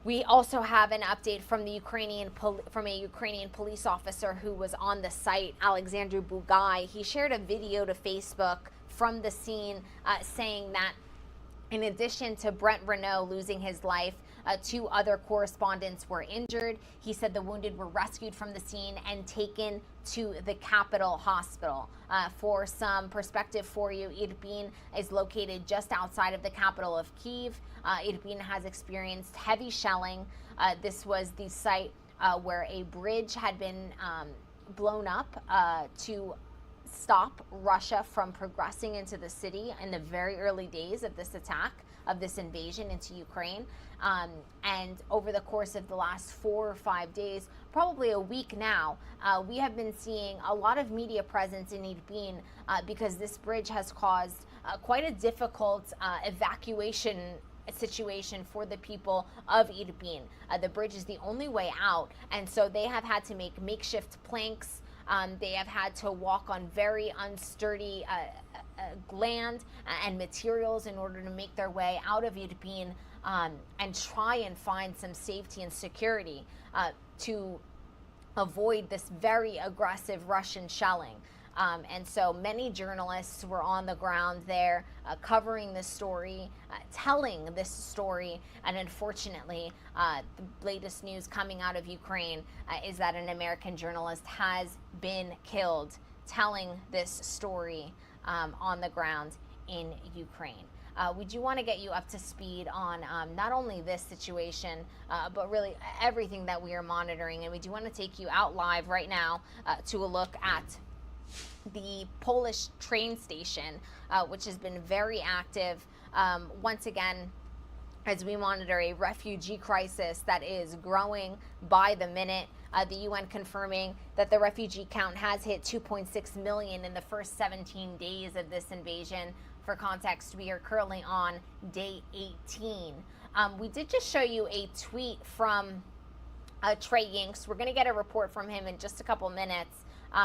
We also have an update from a Ukrainian police officer who was on the site, Alexander Bugai. He shared a video to Facebook from the scene saying that in addition to Brent Renaud losing his life, 2 other correspondents were injured. He said the wounded were rescued from the scene and taken to the Capital Hospital. For some perspective for you, Irpin is located just outside of the capital of Kyiv. Irpin has experienced heavy shelling. This was the site where a bridge had been blown up to stop Russia from progressing into the city in the very early days of this attack, of this invasion into Ukraine. And over the course of the last 4 or 5 days, probably a week now, we have been seeing a lot of media presence in Irpin because this bridge has caused quite a difficult evacuation situation for the people of Irpin. The bridge is the only way out, and so they have had to make makeshift planks. They have had to walk on very unsturdy land and materials in order to make their way out of Irpin and try and find some safety and security to avoid this very aggressive Russian shelling. And so many journalists were on the ground there covering this story, telling this story, and unfortunately, the latest news coming out of Ukraine is that an American journalist has been killed telling this story on the ground in Ukraine. We do want to get you up to speed on not only this situation, but really everything that we are monitoring, and we do want to take you out live right now to a look at the Polish train station, which has been very active. Once again, as we monitor a refugee crisis that is growing by the minute, the UN confirming that the refugee count has hit 2.6 million in the first 17 days of this invasion. For context, we are currently on day 18. We did just show you a tweet from Trey Yinks. We're going to get a report from him in just a couple minutes.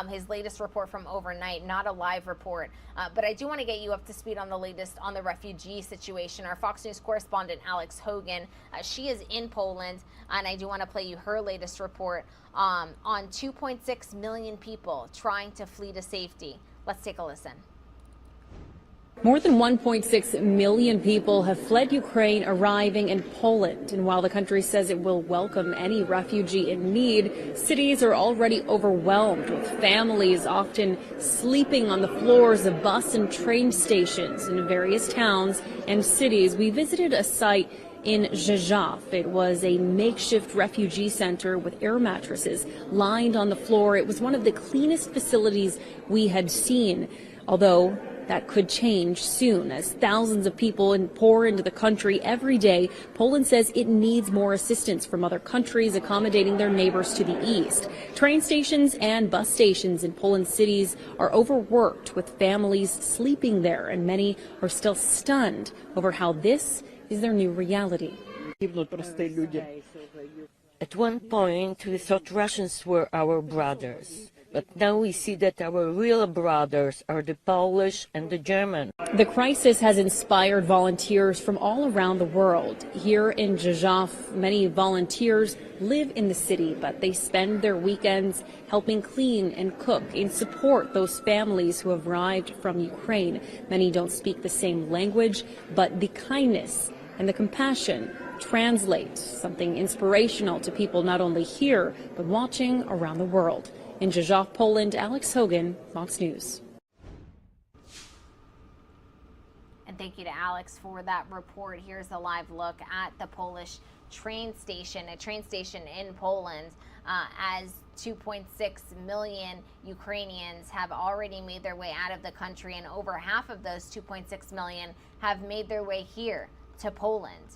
His latest report from overnight, not a live report. But I do want to get you up to speed on the latest on the refugee situation. Our Fox News correspondent, Alex Hogan, she is in Poland, and I do want to play you her latest report on 2.6 million people trying to flee to safety. Let's take a listen. More than 1.6 million people have fled Ukraine, arriving in Poland. And while the country says it will welcome any refugee in need, cities are already overwhelmed, with families often sleeping on the floors of bus and train stations in various towns and cities. We visited a site in Rzeszów. It was a makeshift refugee center with air mattresses lined on the floor. It was one of the cleanest facilities we had seen, although that could change soon as thousands of people pour into the country every day. Poland says it needs more assistance from other countries accommodating their neighbors to the east. Train stations and bus stations in Poland's cities are overworked, with families sleeping there, and many are still stunned over how this is their new reality. At one point, we thought Russians were our brothers, but now we see that our real brothers are the Polish and the German. The crisis has inspired volunteers from all around the world. Here in Rzeszów, many volunteers live in the city, but they spend their weekends helping clean and cook and support those families who have arrived from Ukraine. Many don't speak the same language, but the kindness and the compassion translate something inspirational to people not only here, but watching around the world. In Rzeszów, Poland, Alex Hogan, Fox News. And thank you to Alex for that report. Here's a live look at the Polish train station, a train station in Poland, as 2.6 million Ukrainians have already made their way out of the country, and over half of those 2.6 million have made their way here to Poland.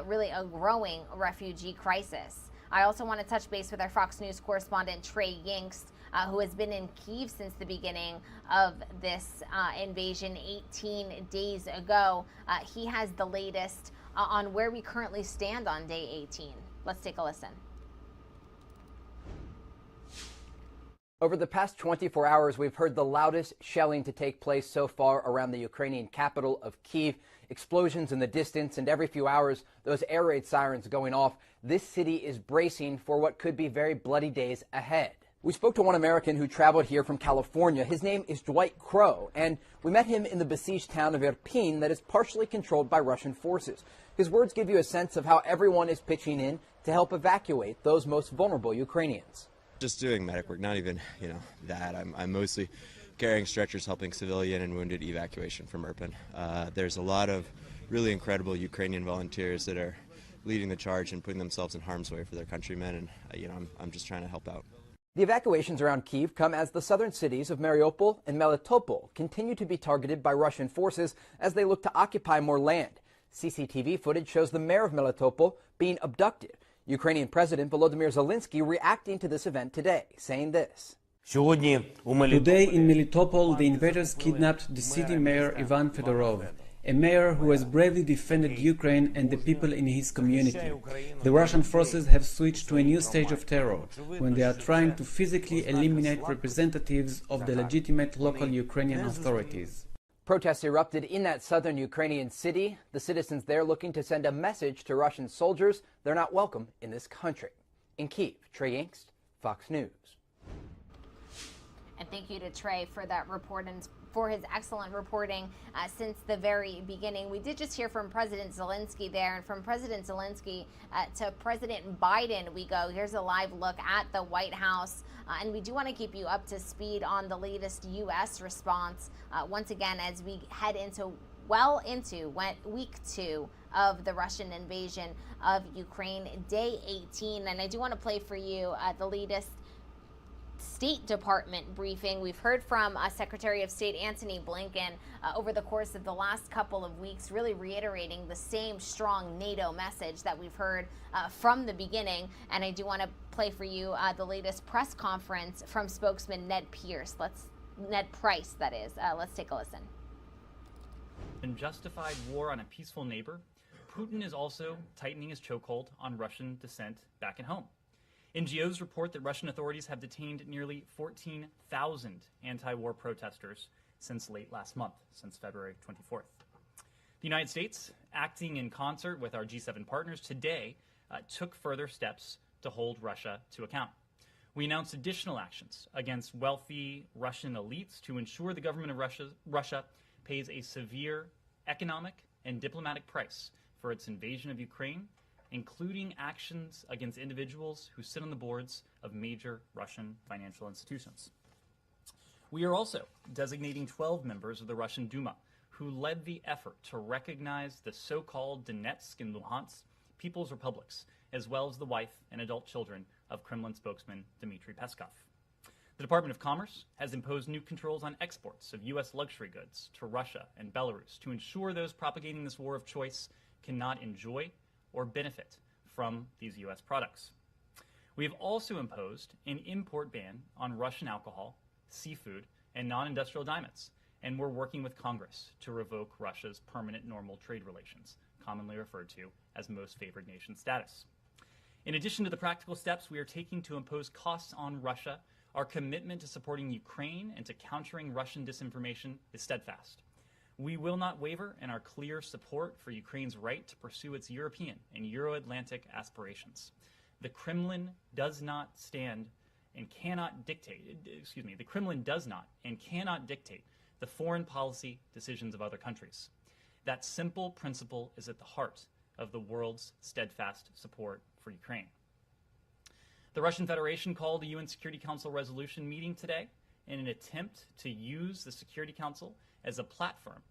Really a growing refugee crisis. I also want to touch base with our Fox News correspondent Trey Yingst, who has been in Kyiv since the beginning of this invasion 18 days ago. He has the latest on where we currently stand on day 18. Let's take a listen. Over the past 24 hours, we've heard the loudest shelling to take place so far around the Ukrainian capital of Kyiv. Explosions in the distance, and every few hours, those air raid sirens going off. This city is bracing for what could be very bloody days ahead. We spoke to one American who traveled here from California. His name is Dwight Crow, and we met him in the besieged town of Irpin that is partially controlled by Russian forces. His words give you a sense of how everyone is pitching in to help evacuate those most vulnerable Ukrainians. Just doing medic work, not even, that. I'm mostly carrying stretchers, helping civilian and wounded evacuation from Irpin. There's a lot of really incredible Ukrainian volunteers that are leading the charge and putting themselves in harm's way for their countrymen, and I'm just trying to help out. The evacuations around Kyiv come as the southern cities of Mariupol and Melitopol continue to be targeted by Russian forces as they look to occupy more land. CCTV footage shows the mayor of Melitopol being abducted. Ukrainian President Volodymyr Zelensky reacting to this event today, saying this. Today in Melitopol, the invaders kidnapped the city mayor Ivan Fedorov, a mayor who has bravely defended Ukraine and the people in his community. The Russian forces have switched to a new stage of terror, when they are trying to physically eliminate representatives of the legitimate local Ukrainian authorities. Protests erupted in that southern Ukrainian city. The citizens there looking to send a message to Russian soldiers they're not welcome in this country. In Kyiv, Trey Yingst, Fox News. And thank you to Trey for that report and for his excellent reporting since the very beginning. We did just hear from President Zelensky there, and from President Zelensky to President Biden we go. Here's a live look at the White House, and we do want to keep you up to speed on the latest U.S. response once again as we head into week 2 of the Russian invasion of Ukraine, day 18. And I do want to play for you the latest State Department briefing. We've heard from Secretary of State Antony Blinken over the course of the last couple of weeks, really reiterating the same strong NATO message that we've heard from the beginning. And I do want to play for you the latest press conference from spokesman Ned Price, that is. Let's take a listen. In justified war on a peaceful neighbor, Putin is also tightening his chokehold on Russian dissent back at home. NGOs report that Russian authorities have detained nearly 14,000 anti-war protesters since late last month, since February 24th. The United States, acting in concert with our G7 partners today, took further steps to hold Russia to account. We announced additional actions against wealthy Russian elites to ensure the government of Russia pays a severe economic and diplomatic price for its invasion of Ukraine, including actions against individuals who sit on the boards of major Russian financial institutions. We are also designating 12 members of the Russian Duma who led the effort to recognize the so-called Donetsk and Luhansk People's Republics, as well as the wife and adult children of Kremlin spokesman Dmitry Peskov. The Department of Commerce has imposed new controls on exports of U.S. luxury goods to Russia and Belarus to ensure those propagating this war of choice cannot enjoy or benefit from these U.S. products. We have also imposed an import ban on Russian alcohol, seafood, and non-industrial diamonds, and we're working with Congress to revoke Russia's permanent normal trade relations, commonly referred to as most favored nation status. In addition to the practical steps we are taking to impose costs on Russia, our commitment to supporting Ukraine and to countering Russian disinformation is steadfast. We will not waver in our clear support for Ukraine's right to pursue its European and Euro-Atlantic aspirations. The Kremlin does not stand and cannot dictate, the Kremlin does not and cannot dictate the foreign policy decisions of other countries. That simple principle is at the heart of the world's steadfast support for Ukraine. The Russian Federation called a UN Security Council resolution meeting today in an attempt to use the Security Council as a platform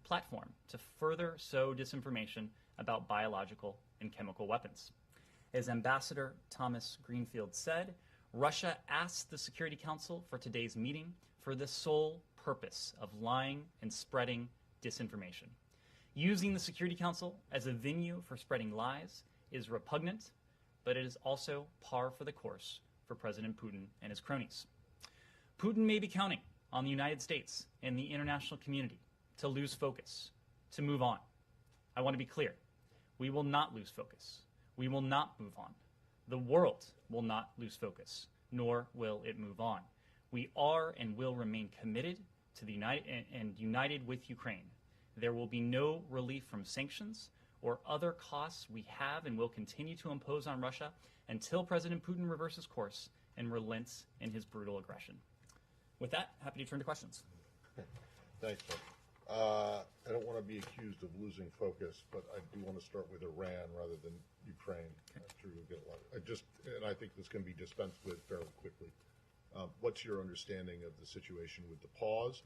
to further sow disinformation about biological and chemical weapons. As Ambassador Thomas Greenfield said, Russia asked the Security Council for today's meeting for the sole purpose of lying and spreading disinformation. Using the Security Council as a venue for spreading lies is repugnant, but it is also par for the course for President Putin and his cronies. Putin may be counting on the United States and the international community to lose focus, to move on. I want to be clear. We will not lose focus. We will not move on. The world will not lose focus, nor will it move on. We are and will remain committed to the united with Ukraine. There will be no relief from sanctions or other costs we have and will continue to impose on Russia until President Putin reverses course and relents in his brutal aggression. With that, happy to turn to questions. Thanks, Bob. I don't want to be accused of losing focus, but I do want to start with Iran rather than Ukraine. I'm sure you'll get a lot. And I think this can be dispensed with fairly quickly. What's your understanding of the situation with the pause,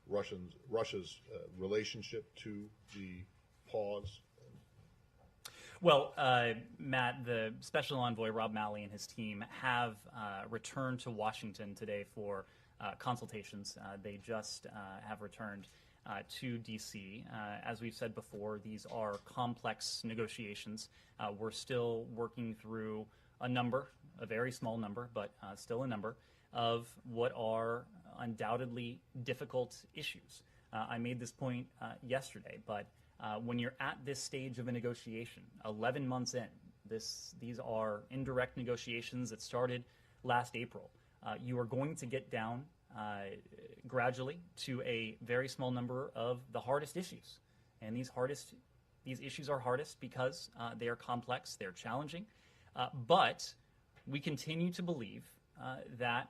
Russia's relationship to the pause? Well, Matt, the Special Envoy Rob Malley and his team have returned to Washington today for consultations. They just have returned to D.C. As we've said before, these are complex negotiations. We're still working through a very small number, but still a number, of what are undoubtedly difficult issues. I made this point yesterday, but when you're at this stage of a negotiation, 11 months in, these are indirect negotiations that started last April. You are going to get down gradually to a very small number of the hardest issues. And these issues are hardest because they are complex, they're challenging, but we continue to believe that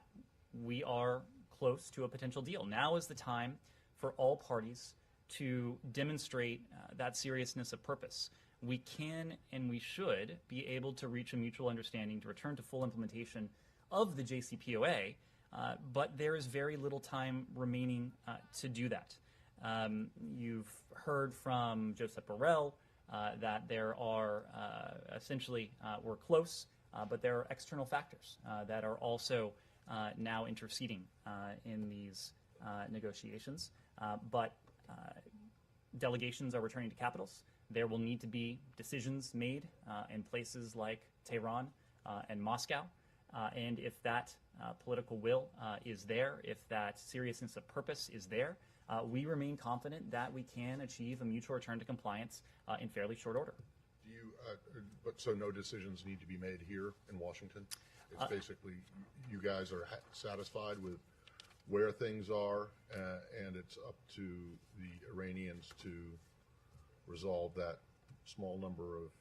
we are close to a potential deal. Now is the time for all parties to demonstrate that seriousness of purpose. We can and we should be able to reach a mutual understanding to return to full implementation of the JCPOA, but there is very little time remaining to do that. You've heard from Josep Borrell that there are essentially, we're close, but there are external factors that are also now interceding in these negotiations. But delegations are returning to capitals. There will need to be decisions made in places like Tehran and Moscow. And if that political will is there, if that seriousness of purpose is there, we remain confident that we can achieve a mutual return to compliance in fairly short order. Do you, so no decisions need to be made here in Washington? It's basically you guys are satisfied with where things are, and it's up to the Iranians to resolve that small number of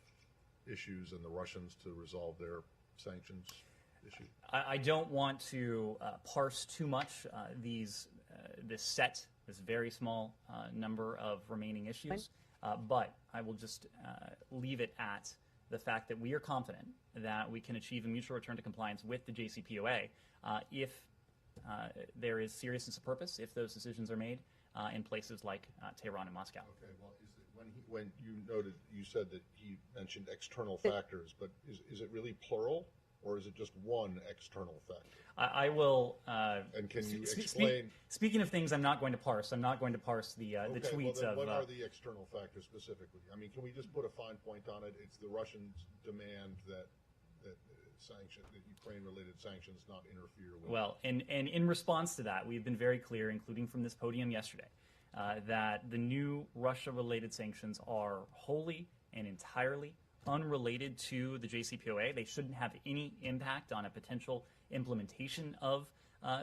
issues and the Russians to resolve their sanctions issue? I don't want to parse too much this very small number of remaining issues, but I will just leave it at the fact that we are confident that we can achieve a mutual return to compliance with the JCPOA if there is seriousness of purpose, if those decisions are made in places like Tehran and Moscow. Okay, well, when you said that he mentioned external factors, but is it really plural? or is it just one external factor? I will. And can you explain? Speaking of things I'm not going to parse, I'm not going to parse the tweets well, then of. What are the external factors specifically? I mean, can we just put a fine point on it? It's the Russians' demand that Ukraine-related sanctions not interfere with. Well, and in response to that, we've been very clear, including from this podium yesterday, that the new Russia-related sanctions are wholly and entirely unrelated to the JCPOA. They shouldn't have any impact on a potential implementation of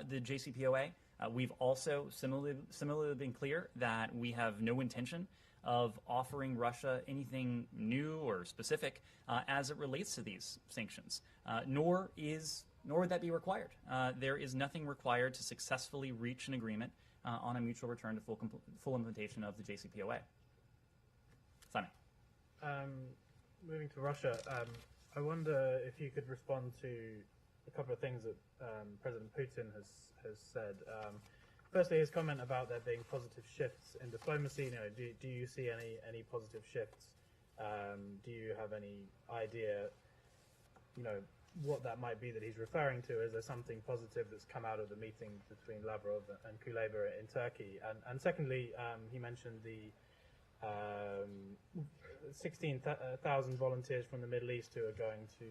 the JCPOA. We've also similarly been clear that we have no intention of offering Russia anything new or specific as it relates to these sanctions, nor would that be required. There is nothing required to successfully reach an agreement on a mutual return to full implementation of the JCPOA. Simon. Moving to Russia, I wonder if you could respond to a couple of things that President Putin has said. Firstly, his comment about there being positive shifts in diplomacy. You know, do you see any positive shifts? Do you have any idea, you know, what that might be that he's referring to? Is there something positive that's come out of the meeting between Lavrov and Kuleba in Turkey? And secondly, he mentioned the 16,000 volunteers from the Middle East who are going to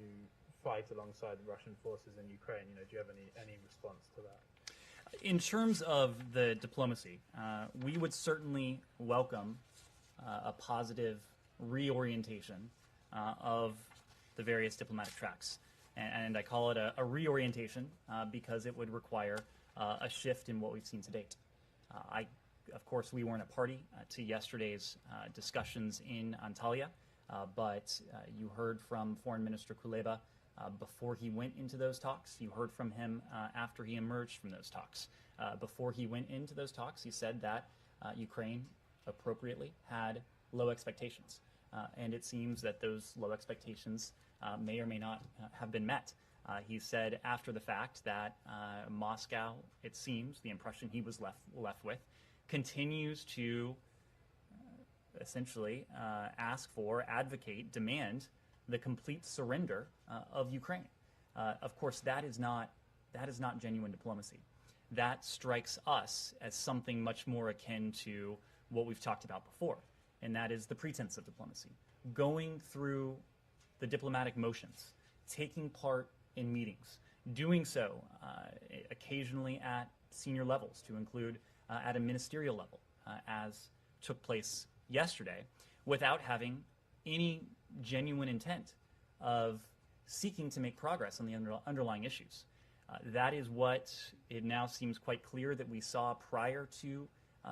fight alongside the Russian forces in Ukraine. You know, do you have any response to that? In terms of the diplomacy, we would certainly welcome a positive reorientation of the various diplomatic tracks. And I call it a reorientation because it would require a shift in what we've seen to date. Of course, we weren't a party to yesterday's discussions in Antalya, but you heard from Foreign Minister Kuleba before he went into those talks. You heard from him after he emerged from those talks. Before he went into those talks, he said that Ukraine appropriately had low expectations. And it seems that those low expectations may or may not have been met. He said after the fact that Moscow, it seems, the impression he was left with, continues to essentially ask for, advocate, demand the complete surrender of Ukraine. Of course, that is not genuine diplomacy. That strikes us as something much more akin to what we've talked about before, and that is the pretense of diplomacy. Going through the diplomatic motions, taking part in meetings, doing so occasionally at senior levels, to include at a ministerial level, as took place yesterday, without having any genuine intent of seeking to make progress on the underlying issues. That is what it now seems quite clear that we saw prior to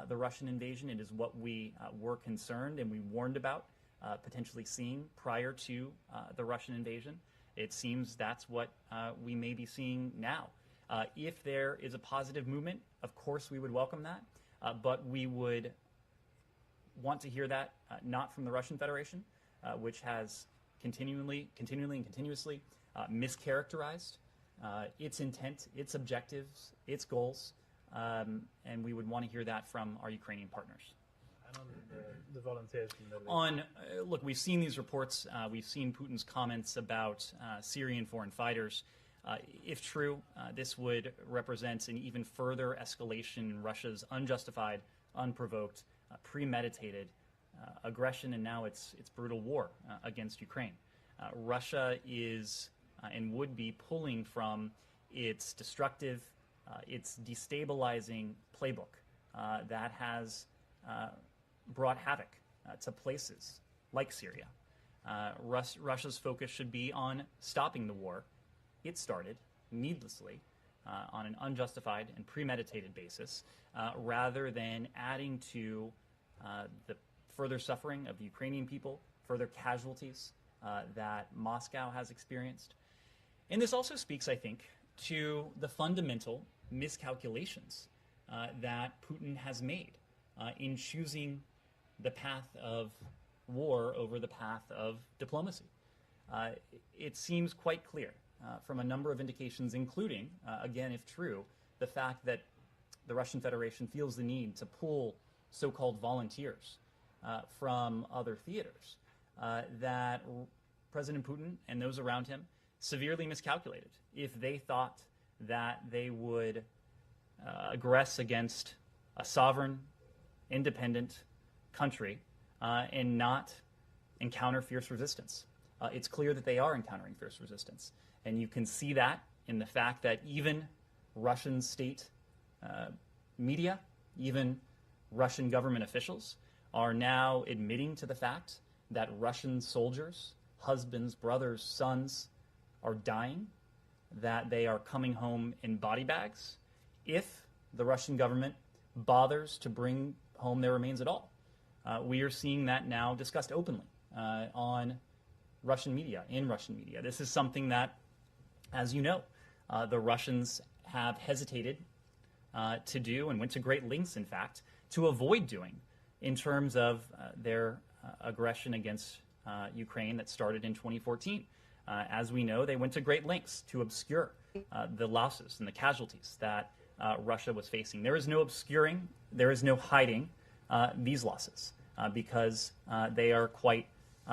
the Russian invasion. It is what we were concerned and we warned about potentially seeing prior to the Russian invasion. It seems that's what we may be seeing now. If there is a positive movement, of course we would welcome that, but we would want to hear that not from the Russian Federation, which has continually and continuously mischaracterized its intent, its objectives, its goals, and we would want to hear that from our Ukrainian partners. And on the volunteers from the Middle East. Look, we've seen these reports. We've seen Putin's comments about Syrian foreign fighters. If true, this would represent an even further escalation in Russia's unjustified, unprovoked, premeditated aggression, and now its brutal war against Ukraine. Russia is and would be pulling from its destructive, its destabilizing playbook that has brought havoc to places like Syria. Russia's focus should be on stopping the war it started needlessly on an unjustified and premeditated basis, rather than adding to the further suffering of the Ukrainian people, further casualties that Moscow has experienced. And this also speaks, I think, to the fundamental miscalculations that Putin has made in choosing the path of war over the path of diplomacy. It seems quite clear from a number of indications, including, again, if true, the fact that the Russian Federation feels the need to pull so-called volunteers from other theaters, that President Putin and those around him severely miscalculated if they thought that they would aggress against a sovereign, independent country and not encounter fierce resistance. It's clear that they are encountering fierce resistance. And you can see that in the fact that even Russian state media, even Russian government officials are now admitting to the fact that Russian soldiers, husbands, brothers, sons are dying, that they are coming home in body bags if the Russian government bothers to bring home their remains at all. We are seeing that now discussed openly on Russian media, in Russian media. This is something that, as you know, the Russians have hesitated to do and went to great lengths, in fact, to avoid doing in terms of their aggression against Ukraine that started in 2014. As we know, they went to great lengths to obscure the losses and the casualties that Russia was facing. There is no obscuring, there is no hiding these losses because they are quite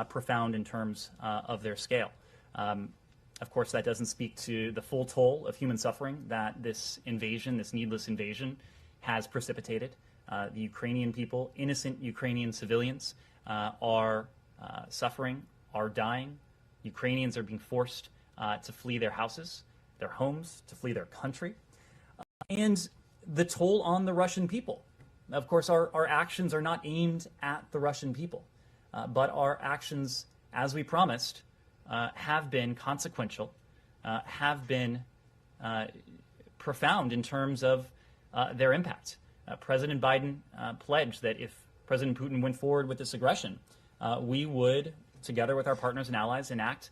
profound in terms of their scale. Of course, that doesn't speak to the full toll of human suffering that this invasion, this needless invasion, has precipitated. The Ukrainian people, innocent Ukrainian civilians, are suffering, are dying. Ukrainians are being forced to flee their houses, their homes, to flee their country. And the toll on the Russian people. Of course, our actions are not aimed at the Russian people, but our actions, as we promised, have been consequential, have been profound in terms of their impact. President Biden pledged that if President Putin went forward with this aggression, we would, together with our partners and allies, enact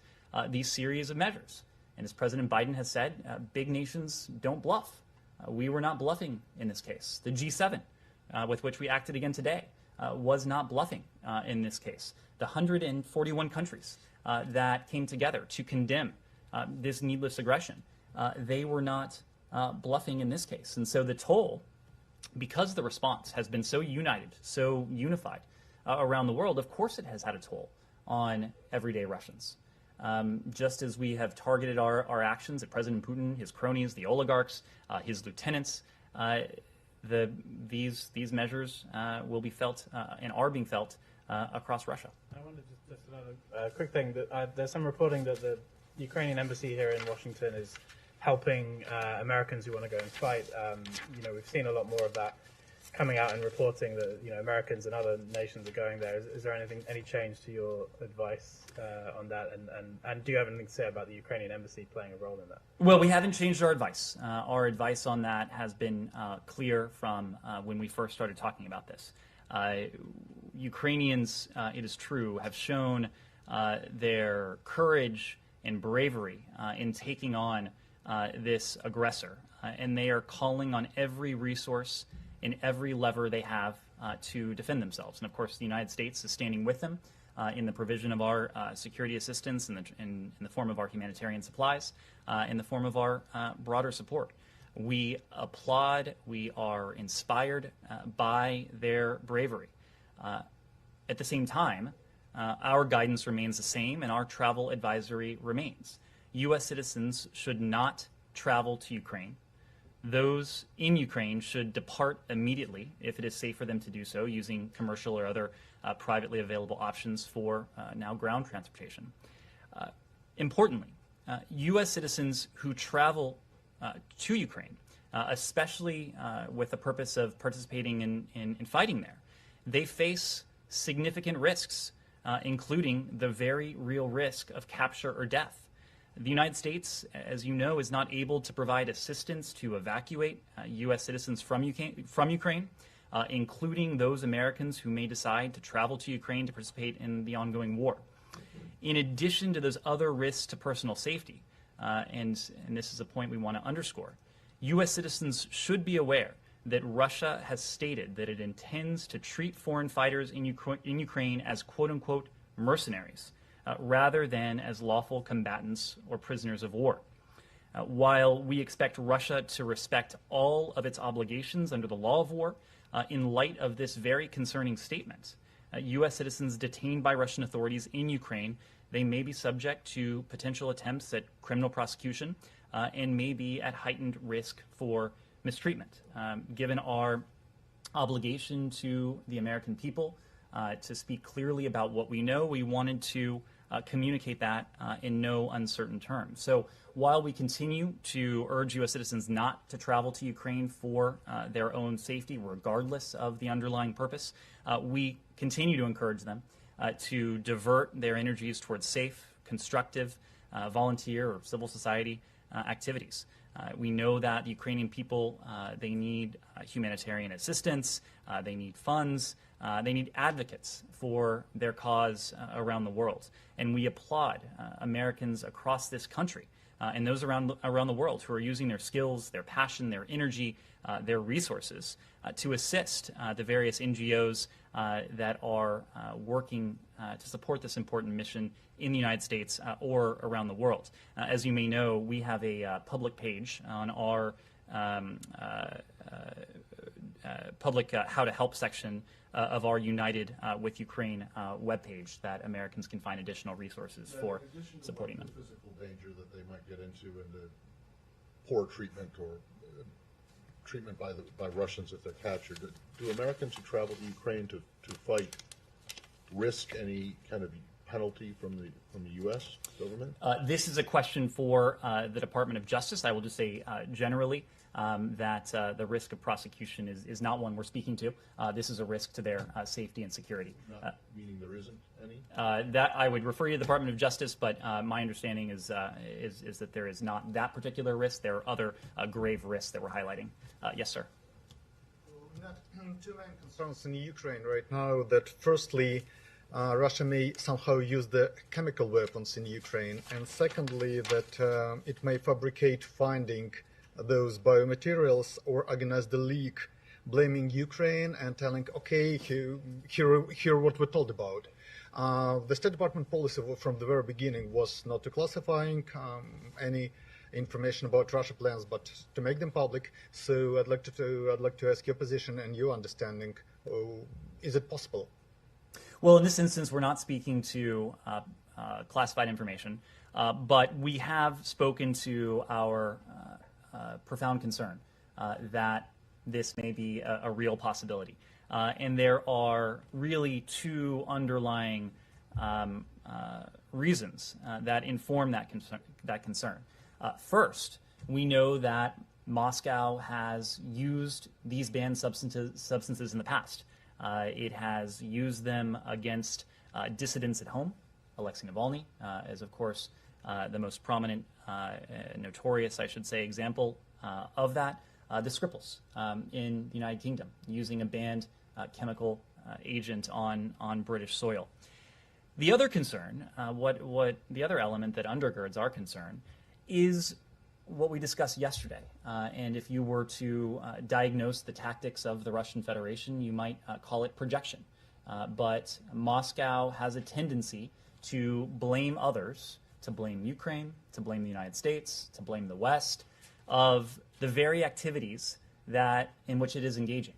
these series of measures. And as President Biden has said, big nations don't bluff. We were not bluffing in this case. The G7, with which we acted again today, was not bluffing in this case. The 141 countries that came together to condemn this needless aggression, they were not bluffing in this case. And so the toll, because the response has been so united, so unified around the world, of course it has had a toll on everyday Russians. Just as we have targeted our actions at President Putin, his cronies, the oligarchs, his lieutenants, these measures will be felt and are being felt across Russia. I wanted just another quick thing. That there's some reporting that the Ukrainian embassy here in Washington is helping Americans who want to go and fight. We've seen a lot more of that coming out and reporting that Americans and other nations are going there. Is there any change to your advice on that? And do you have anything to say about the Ukrainian embassy playing a role in that? Well, we haven't changed our advice. Our advice on that has been clear from when we first started talking about this. Ukrainians, it is true, have shown their courage and bravery in taking on this aggressor, and they are calling on every resource and every lever they have to defend themselves. And of course, the United States is standing with them in the provision of our security assistance, in the form of our humanitarian supplies, in the form of our broader support. We applaud, we are inspired by their bravery. At the same time, our guidance remains the same and our travel advisory remains. U.S. citizens should not travel to Ukraine. Those in Ukraine should depart immediately if it is safe for them to do so using commercial or other privately available options for now ground transportation. Importantly, U.S. citizens who travel to Ukraine, especially with the purpose of participating in fighting there, they face significant risks, including the very real risk of capture or death. The United States, as you know, is not able to provide assistance to evacuate U.S. citizens from Ukraine, including those Americans who may decide to travel to Ukraine to participate in the ongoing war. In addition to those other risks to personal safety, and this is a point we want to underscore, U.S. citizens should be aware that Russia has stated that it intends to treat foreign fighters in Ukraine as quote-unquote mercenaries, rather than as lawful combatants or prisoners of war. While we expect Russia to respect all of its obligations under the law of war, in light of this very concerning statement, U.S. citizens detained by Russian authorities in Ukraine they may be subject to potential attempts at criminal prosecution and may be at heightened risk for mistreatment. Given our obligation to the American people to speak clearly about what we know, we wanted to communicate that in no uncertain terms. So while we continue to urge U.S. citizens not to travel to Ukraine for their own safety, regardless of the underlying purpose, we continue to encourage them to divert their energies towards safe, constructive, volunteer or civil society activities. We know that the Ukrainian people, they need humanitarian assistance, they need funds, they need advocates for their cause around the world. And we applaud Americans across this country and those around the world who are using their skills, their passion, their energy, their resources to assist the various NGOs that are working to support this important mission in the United States or around the world. As you may know, we have a public page on our public How to Help section of our United with Ukraine webpage that Americans can find additional resources for supporting them. The physical danger that they might get into and the poor treatment or treatment by Russians if they're captured. Do Americans who travel to Ukraine to fight risk any kind of penalty from the U.S. government? This is a question for the Department of Justice. I will just say generally that the risk of prosecution is not one we're speaking to. This is a risk to their safety and security. Meaning there isn't any? That I would refer you to the Department of Justice, but my understanding is that there is not that particular risk. There are other grave risks that we're highlighting. Yes, sir. Two main concerns in Ukraine right now. That firstly, Russia may somehow use the chemical weapons in Ukraine, and secondly, that it may fabricate finding those biomaterials or organize the leak, blaming Ukraine and telling, okay, here what we're told about. The State Department policy from the very beginning was not to classifying any information about Russia plans, but to make them public. So I'd like to ask your position and your understanding. Is it possible? Well, in this instance, we're not speaking to classified information, but we have spoken to our profound concern that this may be a real possibility. And there are really two underlying reasons that inform that concern. First, we know that Moscow has used these banned substances in the past. It has used them against dissidents at home. Alexei Navalny is, of course, the most prominent, notorious, I should say, example of that. The Skripals in the United Kingdom, using a banned chemical agent on British soil. The other concern, what the other element that undergirds our concern, is what we discussed yesterday. And if you were to diagnose the tactics of the Russian Federation, you might call it projection. But Moscow has a tendency to blame others, to blame Ukraine, to blame the United States, to blame the West, of the very activities in which it is engaging.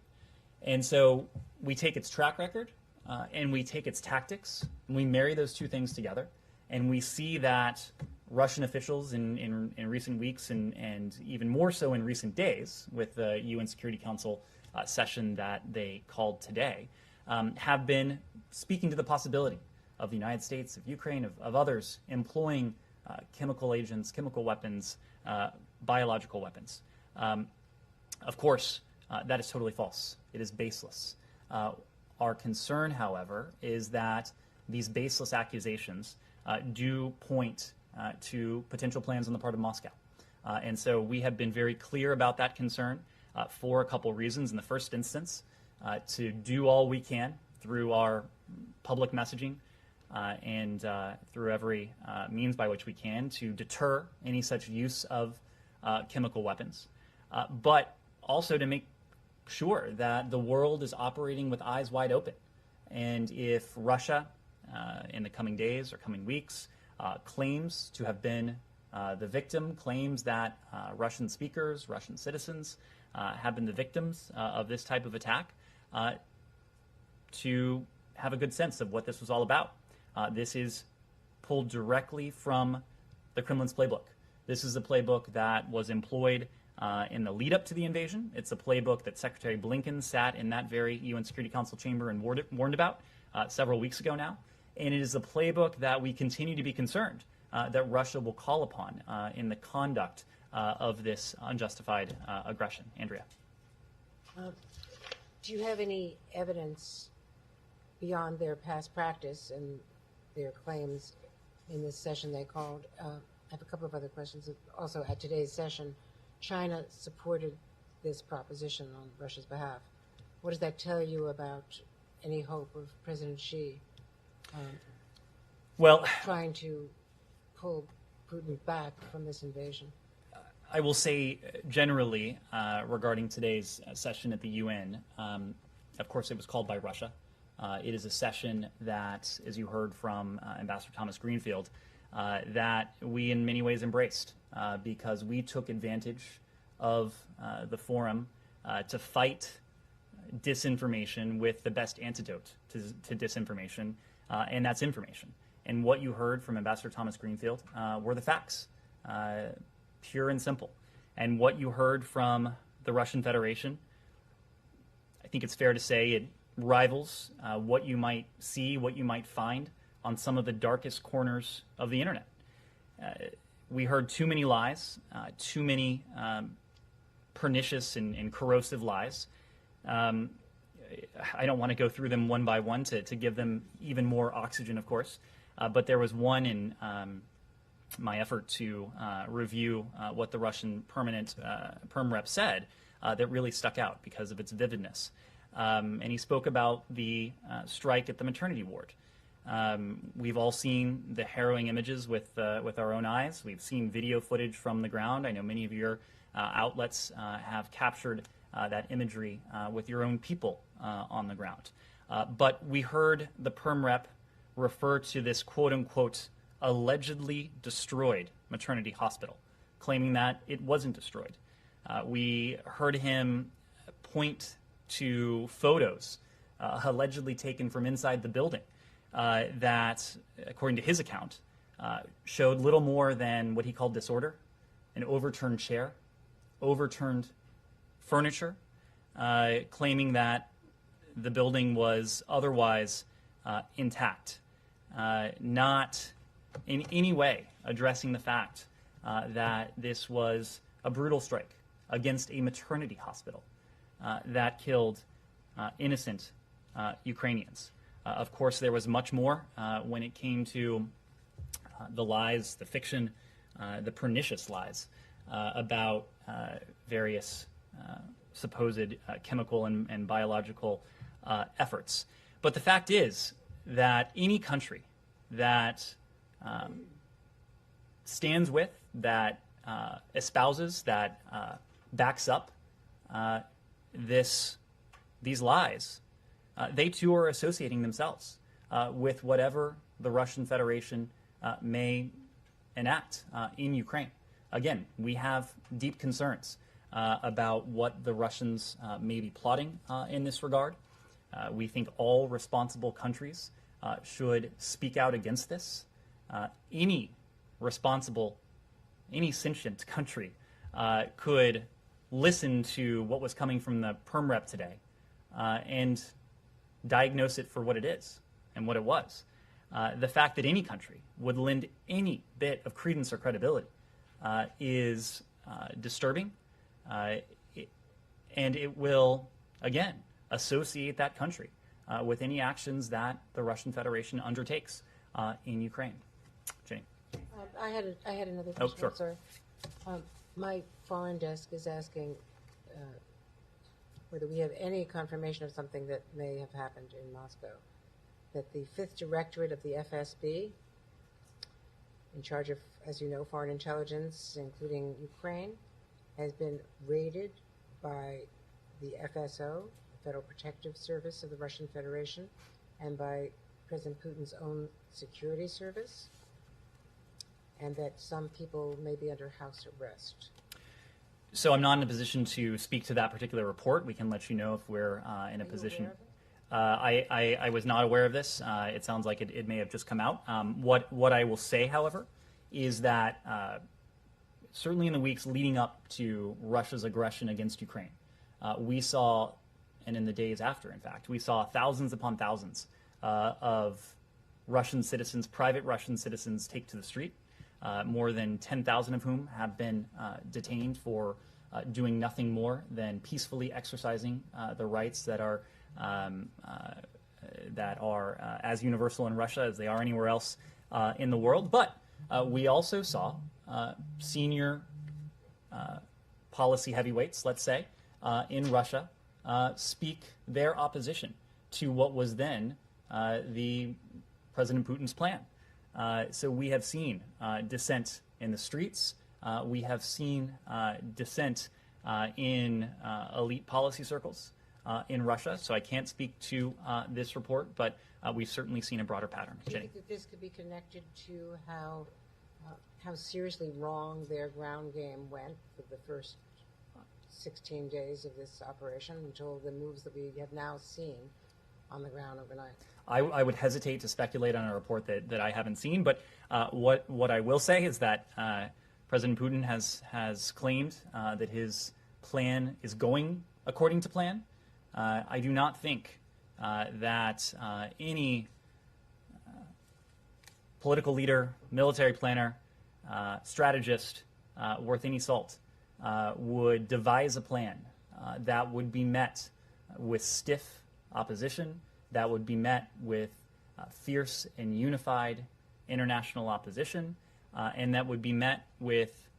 And so we take its track record and we take its tactics, and we marry those two things together, and we see that Russian officials in recent weeks and even more so in recent days with the UN Security Council session that they called today, have been speaking to the possibility of the United States, of Ukraine, of others employing chemical agents, chemical weapons, biological weapons. Of course, that is totally false. It is baseless. Our concern, however, is that these baseless accusations do point to potential plans on the part of Moscow. And so we have been very clear about that concern for a couple reasons. In the first instance, to do all we can through our public messaging and through every means by which we can to deter any such use of chemical weapons, but also to make sure that the world is operating with eyes wide open. And if Russia, in the coming days or coming weeks, claims to have been the victim, claims that Russian speakers, Russian citizens have been the victims of this type of attack, to have a good sense of what this was all about. This is pulled directly from the Kremlin's playbook. This is a playbook that was employed in the lead up to the invasion. It's a playbook that Secretary Blinken sat in that very UN Security Council chamber and warned about several weeks ago now. And it is a playbook that we continue to be concerned that Russia will call upon in the conduct of this unjustified aggression. Andrea. Do you have any evidence beyond their past practice and their claims in this session they called? I have a couple of other questions. Also, at today's session, China supported this proposition on Russia's behalf. What does that tell you about any hope of President Xi trying to pull Putin back from this invasion? I will say generally regarding today's session at the UN, of course it was called by Russia. It is a session that, as you heard from Ambassador Thomas Greenfield, that we in many ways embraced because we took advantage of the forum to fight disinformation with the best antidote to disinformation, and that's information. And what you heard from Ambassador Thomas Greenfield were the facts, pure and simple. And what you heard from the Russian Federation, I think it's fair to say it rivals what you might see, what you might find on some of the darkest corners of the internet. We heard too many lies, too many pernicious and corrosive lies. I don't want to go through them one by one to give them even more oxygen, of course, but there was one in my effort to review what the Russian perm rep said that really stuck out because of its vividness. And he spoke about the strike at the maternity ward. We've all seen the harrowing images with our own eyes. We've seen video footage from the ground. I know many of your outlets have captured that imagery with your own people on the ground. But we heard the perm rep refer to this quote-unquote allegedly destroyed maternity hospital, claiming that it wasn't destroyed. We heard him point to photos allegedly taken from inside the building that, according to his account, showed little more than what he called disorder, an overturned chair, overturned furniture, claiming that the building was otherwise intact, not in any way addressing the fact that this was a brutal strike against a maternity hospital that killed innocent Ukrainians. Of course, there was much more when it came to the lies, the fiction, the pernicious lies about various supposed chemical and biological efforts. But the fact is that any country that stands with, that espouses, that backs up these lies, they too are associating themselves with whatever the Russian Federation may enact in Ukraine. Again, we have deep concerns about what the Russians may be plotting in this regard. We think all responsible countries should speak out against this. Any responsible, any sentient country could listen to what was coming from the perm rep today and diagnose it for what it is and what it was. The fact that any country would lend any bit of credence or credibility is disturbing, and it will, again, associate that country with any actions that the Russian Federation undertakes in Ukraine. Jenny. I had another question. Oh, sure. Sorry. My foreign desk is asking whether we have any confirmation of something that may have happened in Moscow, that the 5th Directorate of the FSB, in charge of, as you know, foreign intelligence, including Ukraine, has been raided by the FSO, Federal Protective Service of the Russian Federation, and by President Putin's own security service, and that some people may be under house arrest. So I'm not in a position to speak to that particular report. We can let you know if we're in a position. I was not aware of this. It sounds like it may have just come out. What I will say, however, is that certainly in the weeks leading up to Russia's aggression against Ukraine, we saw, and in the days after, in fact, we saw thousands upon thousands of Russian citizens, private Russian citizens, take to the street. More than 10,000 of whom have been detained for doing nothing more than peacefully exercising the rights that are as universal in Russia as they are anywhere else in the world. But we also saw senior policy heavyweights, let's say, in Russia speak their opposition to what was then the President Putin's plan. So we have seen dissent in the streets. We have seen dissent in elite policy circles in Russia. So I can't speak to this report, but we've certainly seen a broader pattern. Do you Jenny? think that this could be connected to how seriously wrong their ground game went for the first 16 days of this operation until the moves that we have now seen on the ground overnight? I would hesitate to speculate on a report that I haven't seen, but what I will say is that President Putin has claimed that his plan is going according to plan. I do not think that any political leader, military planner, strategist worth any salt would devise a plan that would be met with stiff opposition, that would be met with fierce and unified international opposition, and that would be met with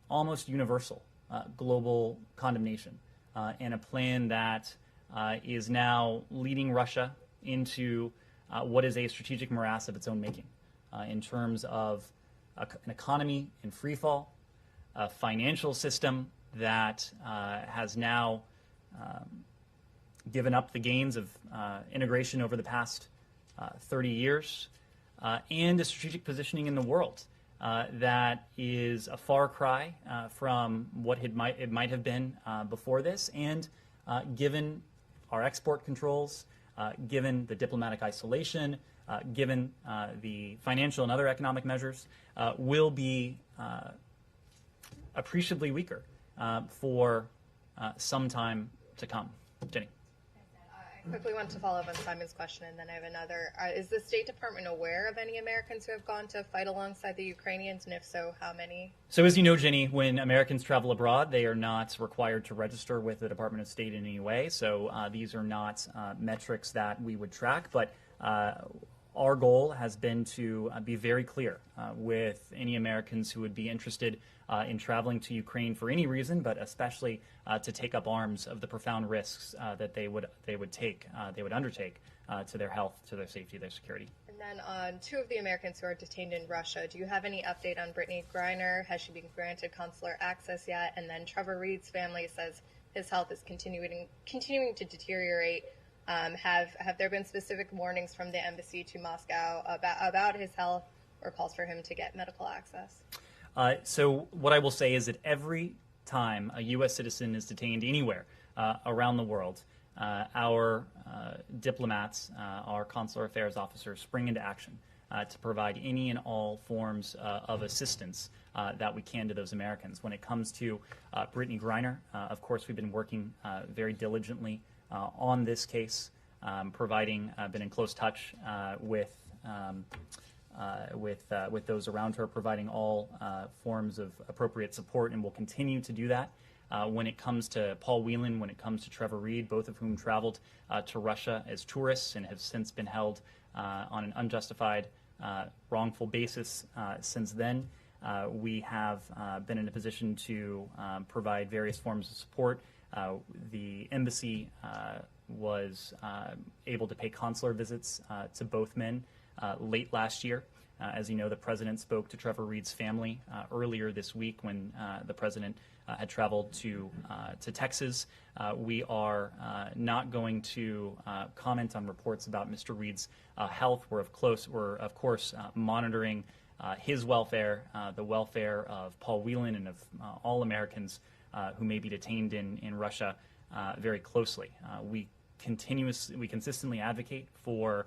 almost universal global condemnation, and a plan that is now leading Russia into what is a strategic morass of its own making in terms of an economy in free fall, a financial system that has now given up the gains of integration over the past 30 years, and a strategic positioning in the world that is a far cry from what it might have been before this. And given our export controls, given the diplomatic isolation, given the financial and other economic measures, will be appreciably weaker for some time to come. Jenny. I quickly want to follow up on Simon's question, and then I have another. Is the State Department aware of any Americans who have gone to fight alongside the Ukrainians, and if so, how many? So as you know, Jenny, when Americans travel abroad, they are not required to register with the Department of State in any way. So these are not metrics that we would track, but our goal has been to be very clear with any Americans who would be interested in traveling to Ukraine for any reason, but especially to take up arms of the profound risks that they would undertake to their health, to their safety, their security. And then on two of the Americans who are detained in Russia, do you have any update on Brittany Griner? Has she been granted consular access yet? And then Trevor Reed's family says his health is continuing to deteriorate. Have there been specific warnings from the embassy to Moscow about his health, or calls for him to get medical access? So what I will say is that every time a U.S. citizen is detained anywhere around the world, our diplomats, our consular affairs officers spring into action to provide any and all forms of assistance that we can to those Americans. When it comes to Brittany Griner, of course, we've been working very diligently on this case, been in close touch with those around her, providing all forms of appropriate support, and will continue to do that. When it comes to Paul Whelan, when it comes to Trevor Reed, both of whom traveled to Russia as tourists and have since been held on an unjustified, wrongful basis since then, we have been in a position to provide various forms of support. The embassy was able to pay consular visits to both men late last year. As you know, the president spoke to Trevor Reed's family earlier this week when the president had traveled to Texas. We are not going to comment on reports about Mr. Reed's health. We're of course monitoring his welfare, the welfare of Paul Whelan, and of all Americans who may be detained in Russia very closely. We we consistently advocate for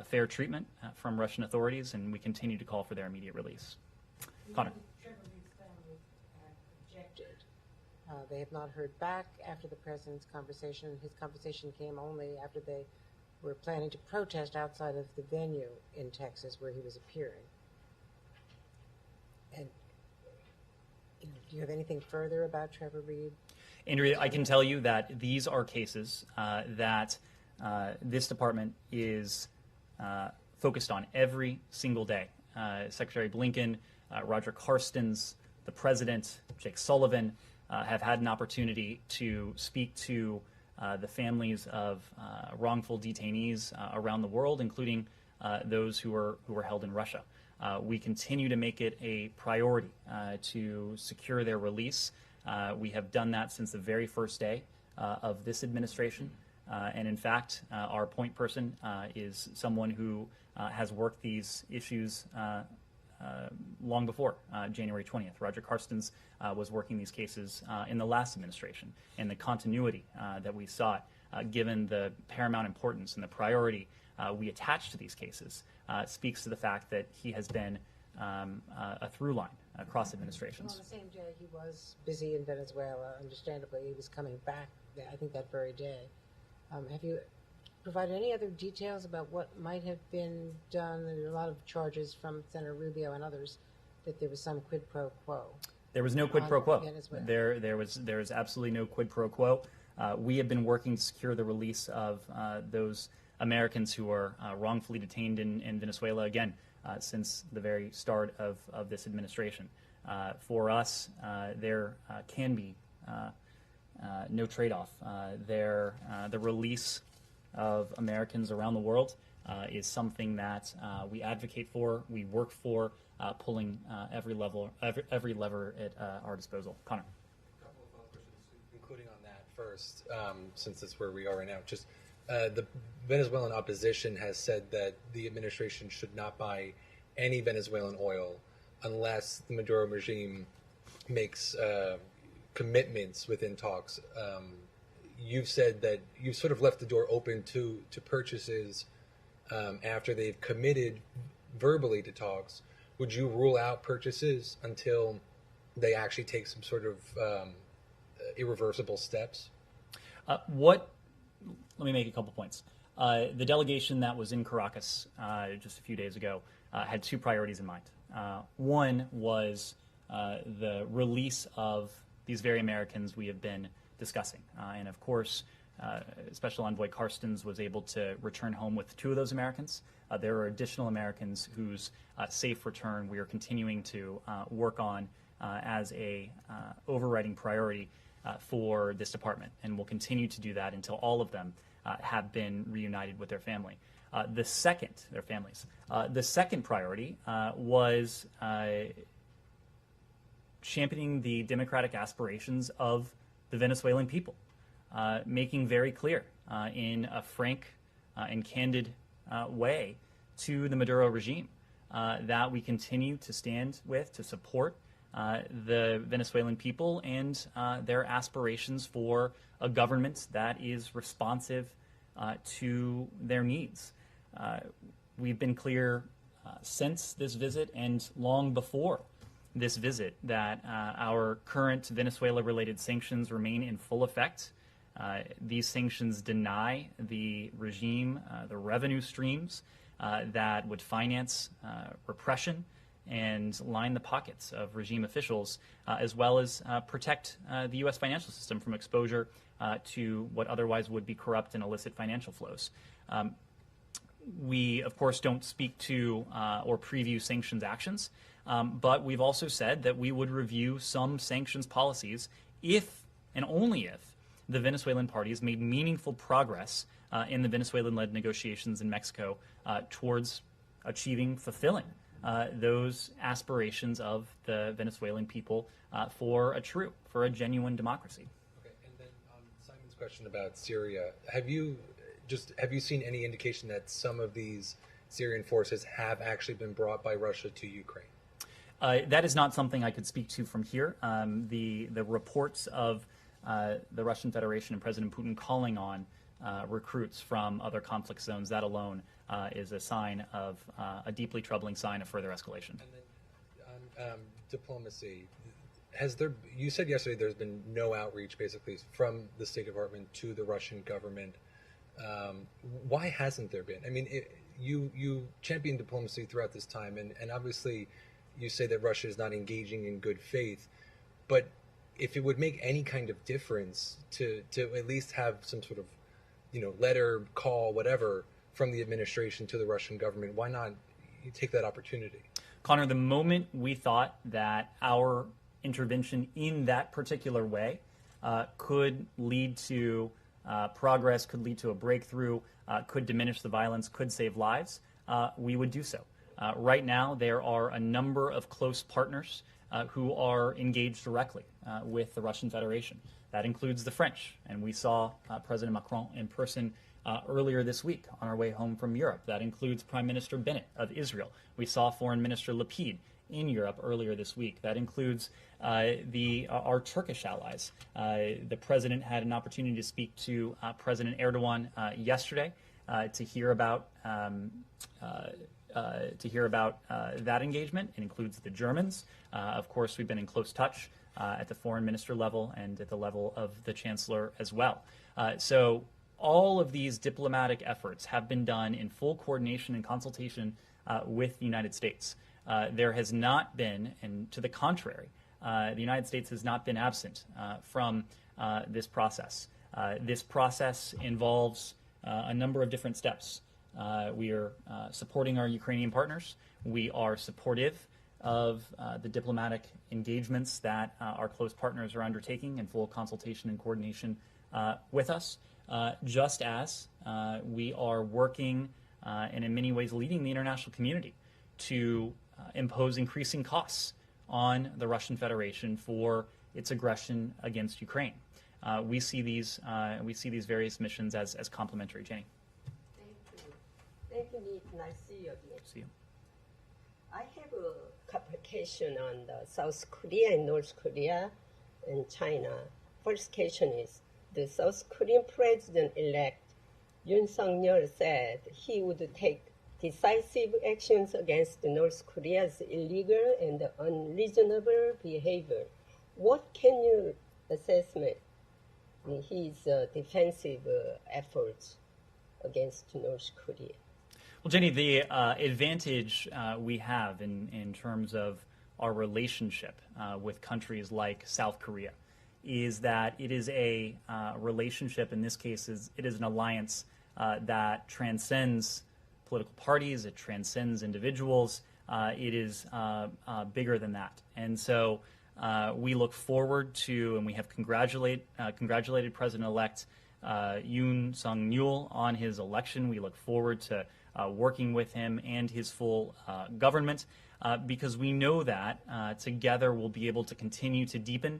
fair treatment from Russian authorities, and we continue to call for their immediate release. Connor. Trevor Reed's family objected. They have not heard back after the president's conversation. His conversation came only after they were planning to protest outside of the venue in Texas where he was appearing. And do you have anything further about Trevor Reed? Andrea, I can tell you that these are cases that this department is focused on every single day. Secretary Blinken, Roger Carstens, the president, Jake Sullivan, have had an opportunity to speak to the families of wrongful detainees around the world, including those who are held in Russia. We continue to make it a priority to secure their release. We have done that since the very first day of this administration. And in fact, our point person is someone who has worked these issues long before January 20th. Roger Carstens was working these cases in the last administration, and the continuity that we sought, given the paramount importance and the priority we attach to these cases, speaks to the fact that he has been a through line across administrations. On the same day, he was busy in Venezuela. Understandably, he was coming back, I think, that very day. Have you provided any other details about what might have been done? There are a lot of charges from Senator Rubio and others that there was some quid pro quo. There was no quid pro quo. Venezuela. There was absolutely no quid pro quo. We have been working to secure the release of those Americans who are wrongfully detained in Venezuela, again, since the very start of this administration. For us, there can be no trade-off. The release of Americans around the world is something that we advocate for, we work for, pulling every lever at our disposal. Connor. A couple of follow-up questions, including on that first, since that's where we are right now. Just the Venezuelan opposition has said that the administration should not buy any Venezuelan oil unless the Maduro regime makes commitments within talks. You've said that you've sort of left the door open to purchases after they've committed verbally to talks. Would you rule out purchases until they actually take some sort of irreversible steps? Let me make a couple points. The delegation that was in Caracas just a few days ago had two priorities in mind. One was the release of these very Americans we have been discussing. And of course, Special Envoy Carstens was able to return home with two of those Americans. There are additional Americans whose safe return we are continuing to work on as a overriding priority for this department, and we'll continue to do that until all of them have been reunited with their family. The second priority was championing the democratic aspirations of the Venezuelan people, making very clear in a frank and candid way to the Maduro regime that we continue to stand with, to support the Venezuelan people and their aspirations for a government that is responsive to their needs. We've been clear since this visit and long before this visit that our current Venezuela-related sanctions remain in full effect. These sanctions deny the regime the revenue streams that would finance repression and line the pockets of regime officials, as well as protect the U.S. financial system from exposure to what otherwise would be corrupt and illicit financial flows. We, of course, don't speak to or preview sanctions actions, but we've also said that we would review some sanctions policies if and only if the Venezuelan parties made meaningful progress in the Venezuelan-led negotiations in Mexico towards fulfilling those aspirations of the Venezuelan people for a genuine democracy. Okay, and then on Simon's question about Syria, have you seen any indication that some of these Syrian forces have actually been brought by Russia to Ukraine? That is not something I could speak to from here. The reports of the Russian Federation and President Putin calling on recruits from other conflict zones. That alone is a sign of a deeply troubling sign of further escalation. And then diplomacy. You said yesterday there's been no outreach basically from the State Department to the Russian government. Why hasn't there been? I mean, you championed diplomacy throughout this time, and obviously you say that Russia is not engaging in good faith, but if it would make any kind of difference to at least have some sort of, letter, call, whatever, from the administration to the Russian government, why not take that opportunity? Connor, the moment we thought that our intervention in that particular way could lead to progress, could lead to a breakthrough, could diminish the violence, could save lives, we would do so. Right now, there are a number of close partners who are engaged directly with the Russian Federation. That includes the French, and we saw President Macron in person earlier this week on our way home from Europe. That includes Prime Minister Bennett of Israel. We saw Foreign Minister Lapid in Europe earlier this week. That includes our Turkish allies. The president had an opportunity to speak to President Erdogan yesterday to hear about that engagement. It includes the Germans. Of course, we've been in close touch at the foreign minister level and at the level of the chancellor as well. So all of these diplomatic efforts have been done in full coordination and consultation with the United States. There has not been, and to the contrary, the United States has not been absent from this process. This process involves a number of different steps. We are supporting our Ukrainian partners. We are supportive of the diplomatic engagements that our close partners are undertaking in full consultation and coordination with us, just as we are working and in many ways leading the international community to impose increasing costs on the Russian Federation for its aggression against Ukraine. We see these various missions as complementary. Jenny. Thank you, Nick. Nice to see you again. See you. I have a complication on the South Korea and North Korea and China. First question is, the South Korean President-elect Yoon Suk-yeol said he would take decisive actions against North Korea's illegal and unreasonable behavior. What can you assessment his defensive efforts against North Korea? Well, Jenny, the advantage we have in terms of our relationship with countries like South Korea is that it is a relationship, in this case, it is an alliance that transcends political parties, it transcends individuals, it is bigger than that. And so we look forward to, and we have congratulated President-elect Yoon Suk-yeol on his election. We look forward to working with him and his full government because we know that together we'll be able to continue to deepen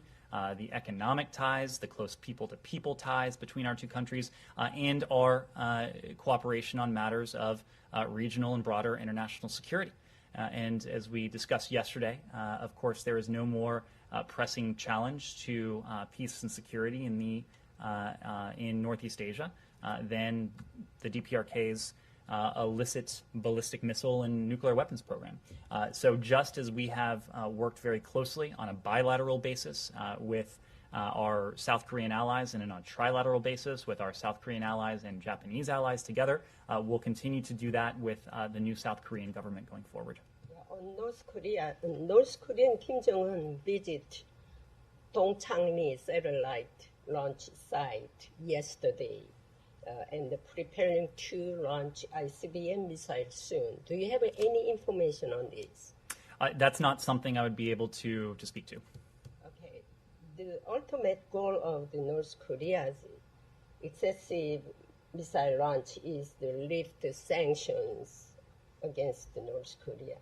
the economic ties, the close people-to-people ties between our two countries, and our cooperation on matters of regional and broader international security. And as we discussed yesterday, of course, there is no more pressing challenge to peace and security in Northeast Asia than the DPRK's illicit ballistic missile and nuclear weapons program. So just as we have worked very closely on a bilateral basis with our South Korean allies and on a trilateral basis with our South Korean allies and Japanese allies together, we'll continue to do that with the new South Korean government going forward. On North Korean Kim Jong-un visit Dongchangmi satellite launch site yesterday and preparing to launch ICBM missile soon. Do you have any information on this? That's not something I would be able to speak to. Okay. The ultimate goal of the North Korea's excessive missile launch is to lift the sanctions against North Korea.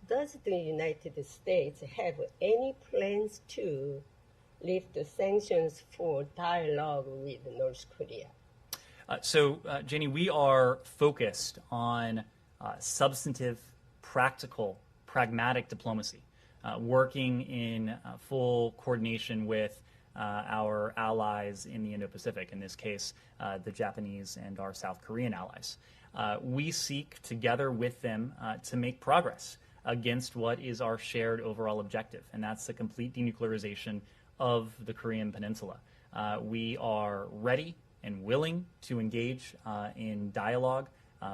Does the United States have any plans to lift the sanctions for dialogue with North Korea? Jenny, we are focused on substantive, practical, pragmatic diplomacy, working in full coordination with our allies in the Indo-Pacific, in this case, the Japanese and our South Korean allies. We seek, together with them, to make progress against what is our shared overall objective, and that's the complete denuclearization of the Korean Peninsula. We are ready and willing to engage in dialogue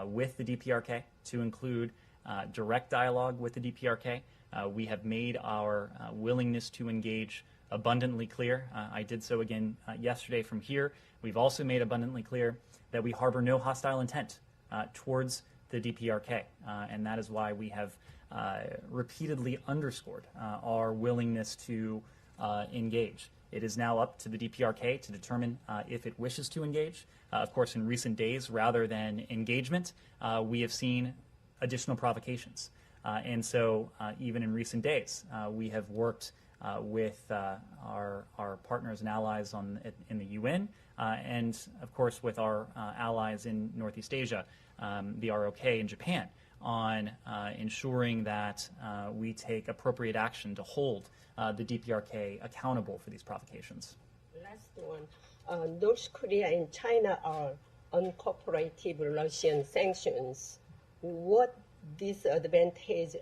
with the DPRK, to include direct dialogue with the DPRK. We have made our willingness to engage abundantly clear. I did so again yesterday from here. We've also made abundantly clear that we harbor no hostile intent towards the DPRK, and that is why we have repeatedly underscored our willingness to engage. It is now up to the DPRK to determine if it wishes to engage. Of course, in recent days, rather than engagement, we have seen additional provocations. And so even in recent days, we have worked with our partners and allies in the UN, and of course with our allies in Northeast Asia, the ROK in Japan, on ensuring that we take appropriate action to hold the DPRK accountable for these provocations. Last one. North Korea and China are uncooperative Russian sanctions. What disadvantage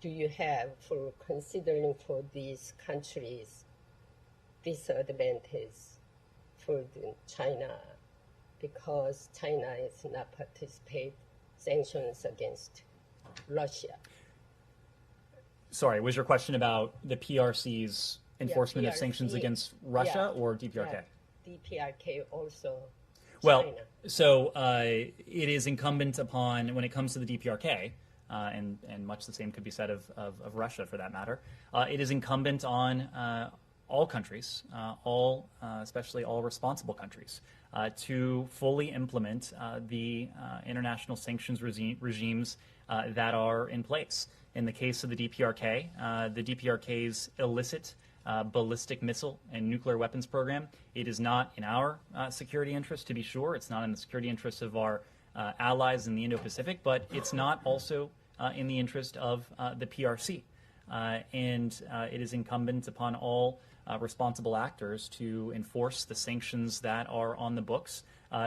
do you have for considering for these countries disadvantage for China, because China is not participate sanctions against Russia? Sorry, was your question about the PRC's enforcement of PRC, sanctions against Russia or DPRK? DPRK also. Well, China. so it is incumbent upon, when it comes to the DPRK, and much the same could be said of Russia for that matter, it is incumbent on all countries, especially all responsible countries, to fully implement the international sanctions regimes that are in place. In the case of the DPRK's illicit ballistic missile and nuclear weapons program, it is not in our security interest, to be sure. It's not in the security interest of our allies in the Indo-Pacific, but it's not also in the interest of the PRC. And it is incumbent upon all responsible actors to enforce the sanctions that are on the books,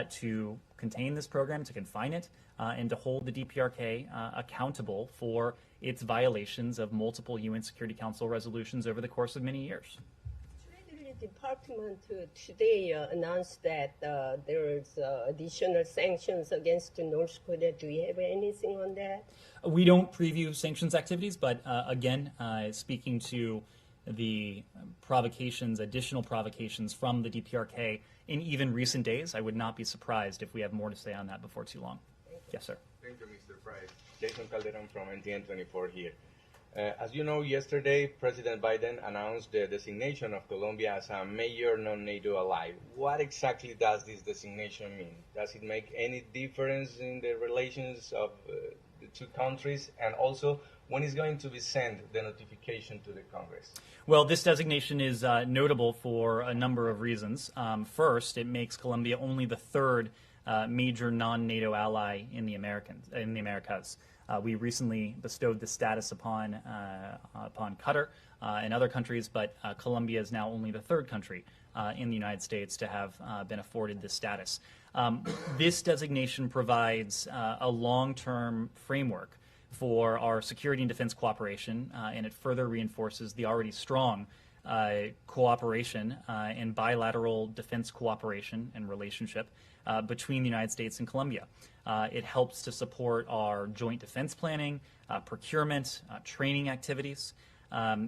to contain this program, to confine it, and to hold the DPRK accountable for its violations of multiple UN Security Council resolutions over the course of many years. Treasury Department today announced that there is additional sanctions against North Korea. Do you have anything on that? We don't preview sanctions activities, but again, speaking to the provocations, additional provocations from the DPRK in even recent days, I would not be surprised if we have more to say on that before too long. Yes, sir. Thank you, Mr. Price. Jason Calderon from NTN24 here. As you know, yesterday, President Biden announced the designation of Colombia as a major non-NATO ally. What exactly does this designation mean? Does it make any difference in the relations of the two countries? And also, when is going to be sent the notification to the Congress? Well, this designation is notable for a number of reasons. First, it makes Colombia only the third major non-NATO ally in the Americas. We recently bestowed this status upon Qatar and other countries, but Colombia is now only the third country in the United States to have been afforded this status. This designation provides a long-term framework for our security and defense cooperation, and it further reinforces the already strong cooperation and bilateral defense cooperation and relationship between the United States and Colombia. It helps to support our joint defense planning, procurement, training activities.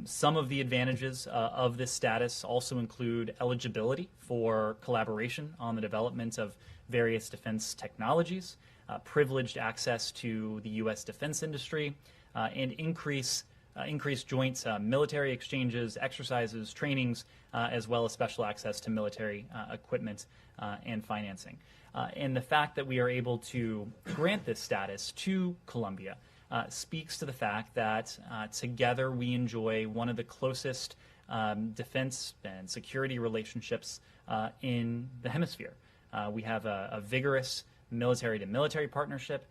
Some of the advantages of this status also include eligibility for collaboration on the development of various defense technologies, privileged access to the U.S. defense industry, and increased joint military exchanges, exercises, trainings, as well as special access to military equipment and financing. And the fact that we are able to grant this status to Colombia speaks to the fact that together we enjoy one of the closest defense and security relationships in the hemisphere. We have a vigorous military-to-military partnership.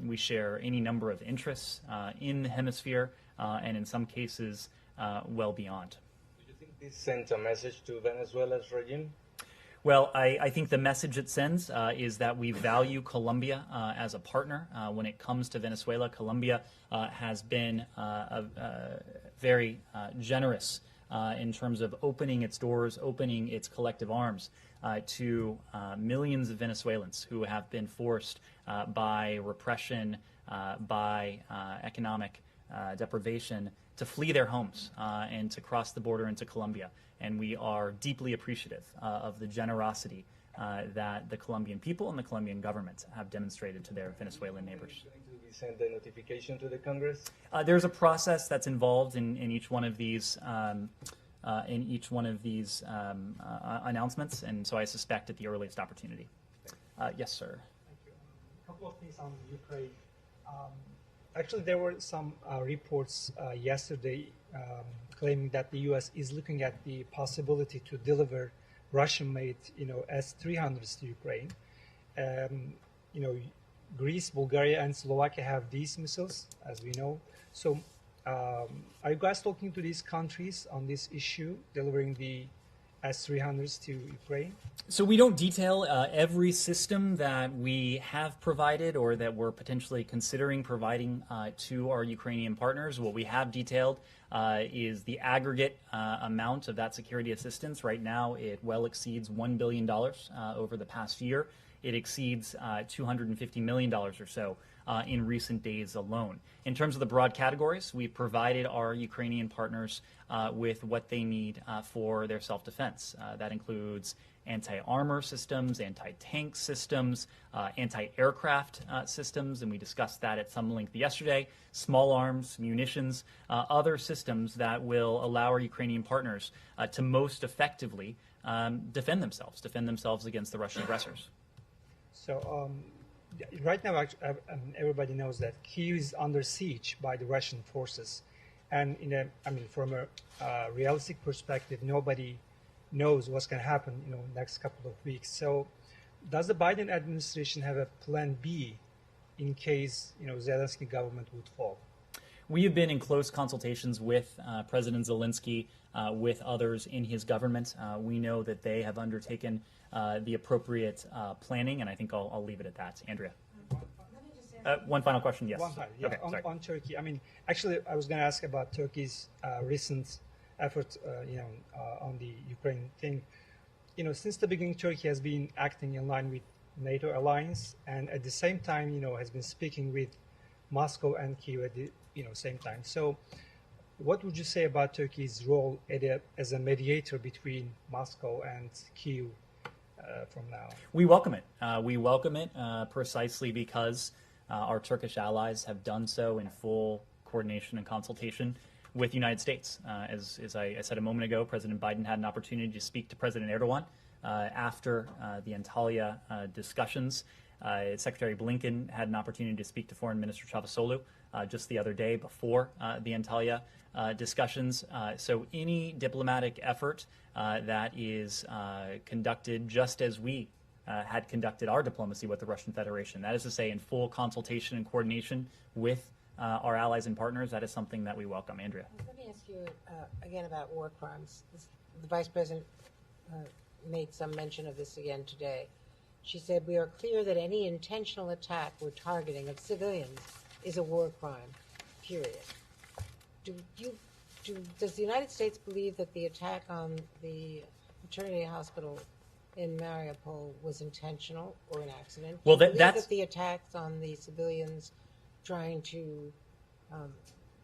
We share any number of interests in the hemisphere, and in some cases, well beyond. Do you think This sends a message to Venezuela's regime? Well, I think the message it sends is that we value Colombia as a partner. When it comes to Venezuela, Colombia has been very generous in terms of opening its doors, opening its collective arms to millions of Venezuelans who have been forced by repression, by economic deprivation, to flee their homes and to cross the border into Colombia. And we are deeply appreciative of the generosity that the Colombian people and the Colombian government have demonstrated to their Venezuelan neighbors. Will we send the notification to the Congress? There's a process that's involved in each one of these announcements, and so I suspect at the earliest opportunity. Yes, sir. Thank you. A couple of things on Ukraine. Actually, there were some reports yesterday claiming that the U.S. is looking at the possibility to deliver Russian-made, S-300s to Ukraine. Greece, Bulgaria, and Slovakia have these missiles, as we know. So, are you guys talking to these countries on this issue, delivering the S-300s to Ukraine? So we don't detail every system that we have provided or that we're potentially considering providing to our Ukrainian partners. What we have detailed is the aggregate amount of that security assistance. Right now, it well exceeds $1 billion over the past year. It exceeds $250 million or so in recent days alone. In terms of the broad categories, we've provided our Ukrainian partners with what they need for their self-defense. That includes anti-armor systems, anti-tank systems, anti-aircraft systems, and we discussed that at some length yesterday, small arms, munitions, other systems that will allow our Ukrainian partners to most effectively defend themselves against the Russian aggressors. So right now, everybody knows that Kyiv is under siege by the Russian forces, and from a realistic perspective, nobody knows what's going to happen, next couple of weeks. So, does the Biden administration have a plan B in case, Zelensky government would fall? We have been in close consultations with President Zelensky, with others in his government. We know that they have undertaken the appropriate planning, and I think I'll leave it at that. Andrea. One final question, yes. One final, yeah. Okay, on Turkey. Actually, I was going to ask about Turkey's recent effort, on the Ukraine thing. Since the beginning, Turkey has been acting in line with NATO alliance, and at the same time, has been speaking with Moscow and Kyiv at the same time. So, what would you say about Turkey's role as a mediator between Moscow and Kyiv from now? We welcome it. We welcome it precisely because our Turkish allies have done so in full coordination and consultation with the United States. As I said a moment ago, President Biden had an opportunity to speak to President Erdogan after the Antalya discussions. Secretary Blinken had an opportunity to speak to Foreign Minister Çavuşoğlu just the other day before the Antalya discussions. So any diplomatic effort that is conducted just as we had conducted our diplomacy with the Russian Federation, that is to say in full consultation and coordination with our allies and partners, that is something that we welcome. Andrea. Let me ask you again about war crimes. The Vice President made some mention of this again today. She said, "We are clear that any intentional attack or targeting of civilians is a war crime, period." Does the United States believe that the attack on the maternity hospital in Mariupol was intentional or an accident? Well, Do you believe that's that the attacks on the civilians trying to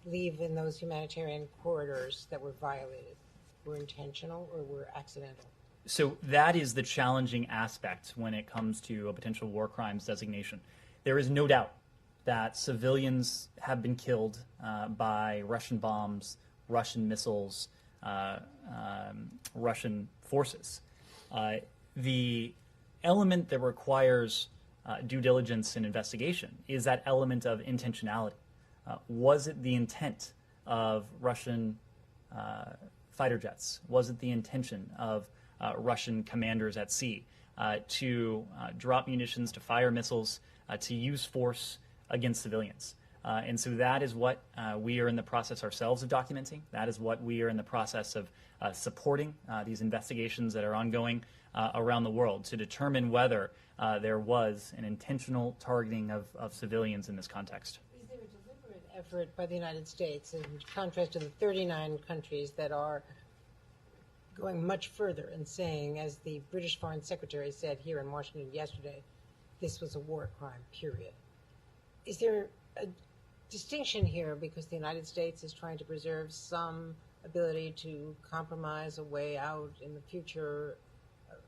leave in those humanitarian corridors that were violated were intentional or were accidental? So that is the challenging aspect when it comes to a potential war crimes designation. There is no doubt that civilians have been killed by Russian bombs, Russian missiles, Russian forces. The element that requires due diligence and investigation is that element of intentionality. Was it the intent of Russian fighter jets? Was it the intention of Russian commanders at sea to drop munitions, to fire missiles, to use force against civilians? And so that is what we are in the process ourselves of documenting. That is what we are in the process of supporting these investigations that are ongoing around the world to determine whether there was an intentional targeting of civilians in this context. Is there a deliberate effort by the United States, in contrast to the 39 countries that are going much further and saying, as the British Foreign Secretary said here in Washington yesterday, this was a war crime, period? Is there a distinction here because the United States is trying to preserve some ability to compromise a way out in the future,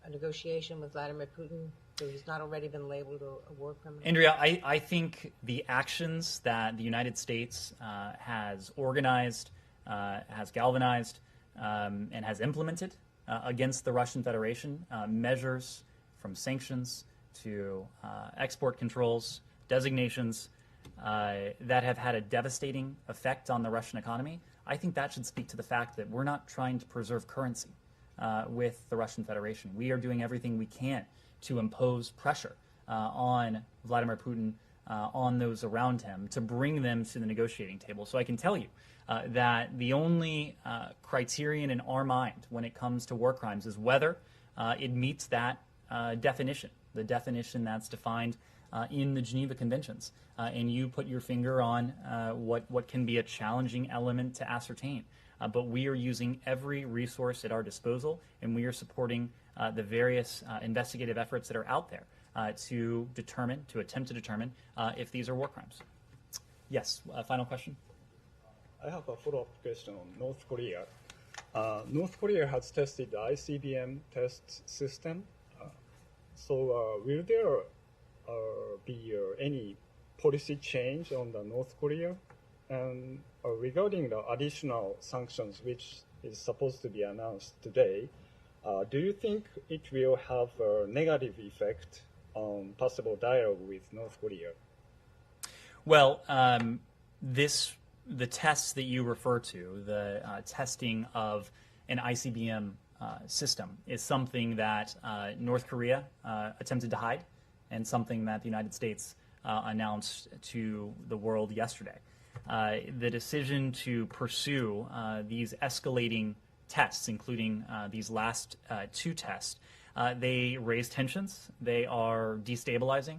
a negotiation with Vladimir Putin, so he's not already been labeled a war criminal? Andrea, I think the actions that the United States has organized, has galvanized, and has implemented against the Russian Federation, measures from sanctions to export controls, designations, that have had a devastating effect on the Russian economy, I think that should speak to the fact that we're not trying to preserve currency with the Russian Federation. We are doing everything we can to impose pressure on Vladimir Putin, on those around him, to bring them to the negotiating table. So I can tell you that the only criterion in our mind when it comes to war crimes is whether it meets that definition, the definition that's defined in the Geneva Conventions. And you put your finger on what can be a challenging element to ascertain. But we are using every resource at our disposal, and we are supporting the various investigative efforts that are out there to attempt to determine if these are war crimes. Yes, final question? I have a follow-up question on North Korea. North Korea has tested the ICBM test system. So will there be any policy change on the North Korea? And regarding the additional sanctions, which is supposed to be announced today, do you think it will have a negative effect on possible dialogue with North Korea? Well, the tests that you refer to, the testing of an ICBM system, is something that North Korea attempted to hide, and something that the United States announced to the world yesterday. The decision to pursue these escalating tests, including these last two tests, they raise tensions. They are destabilizing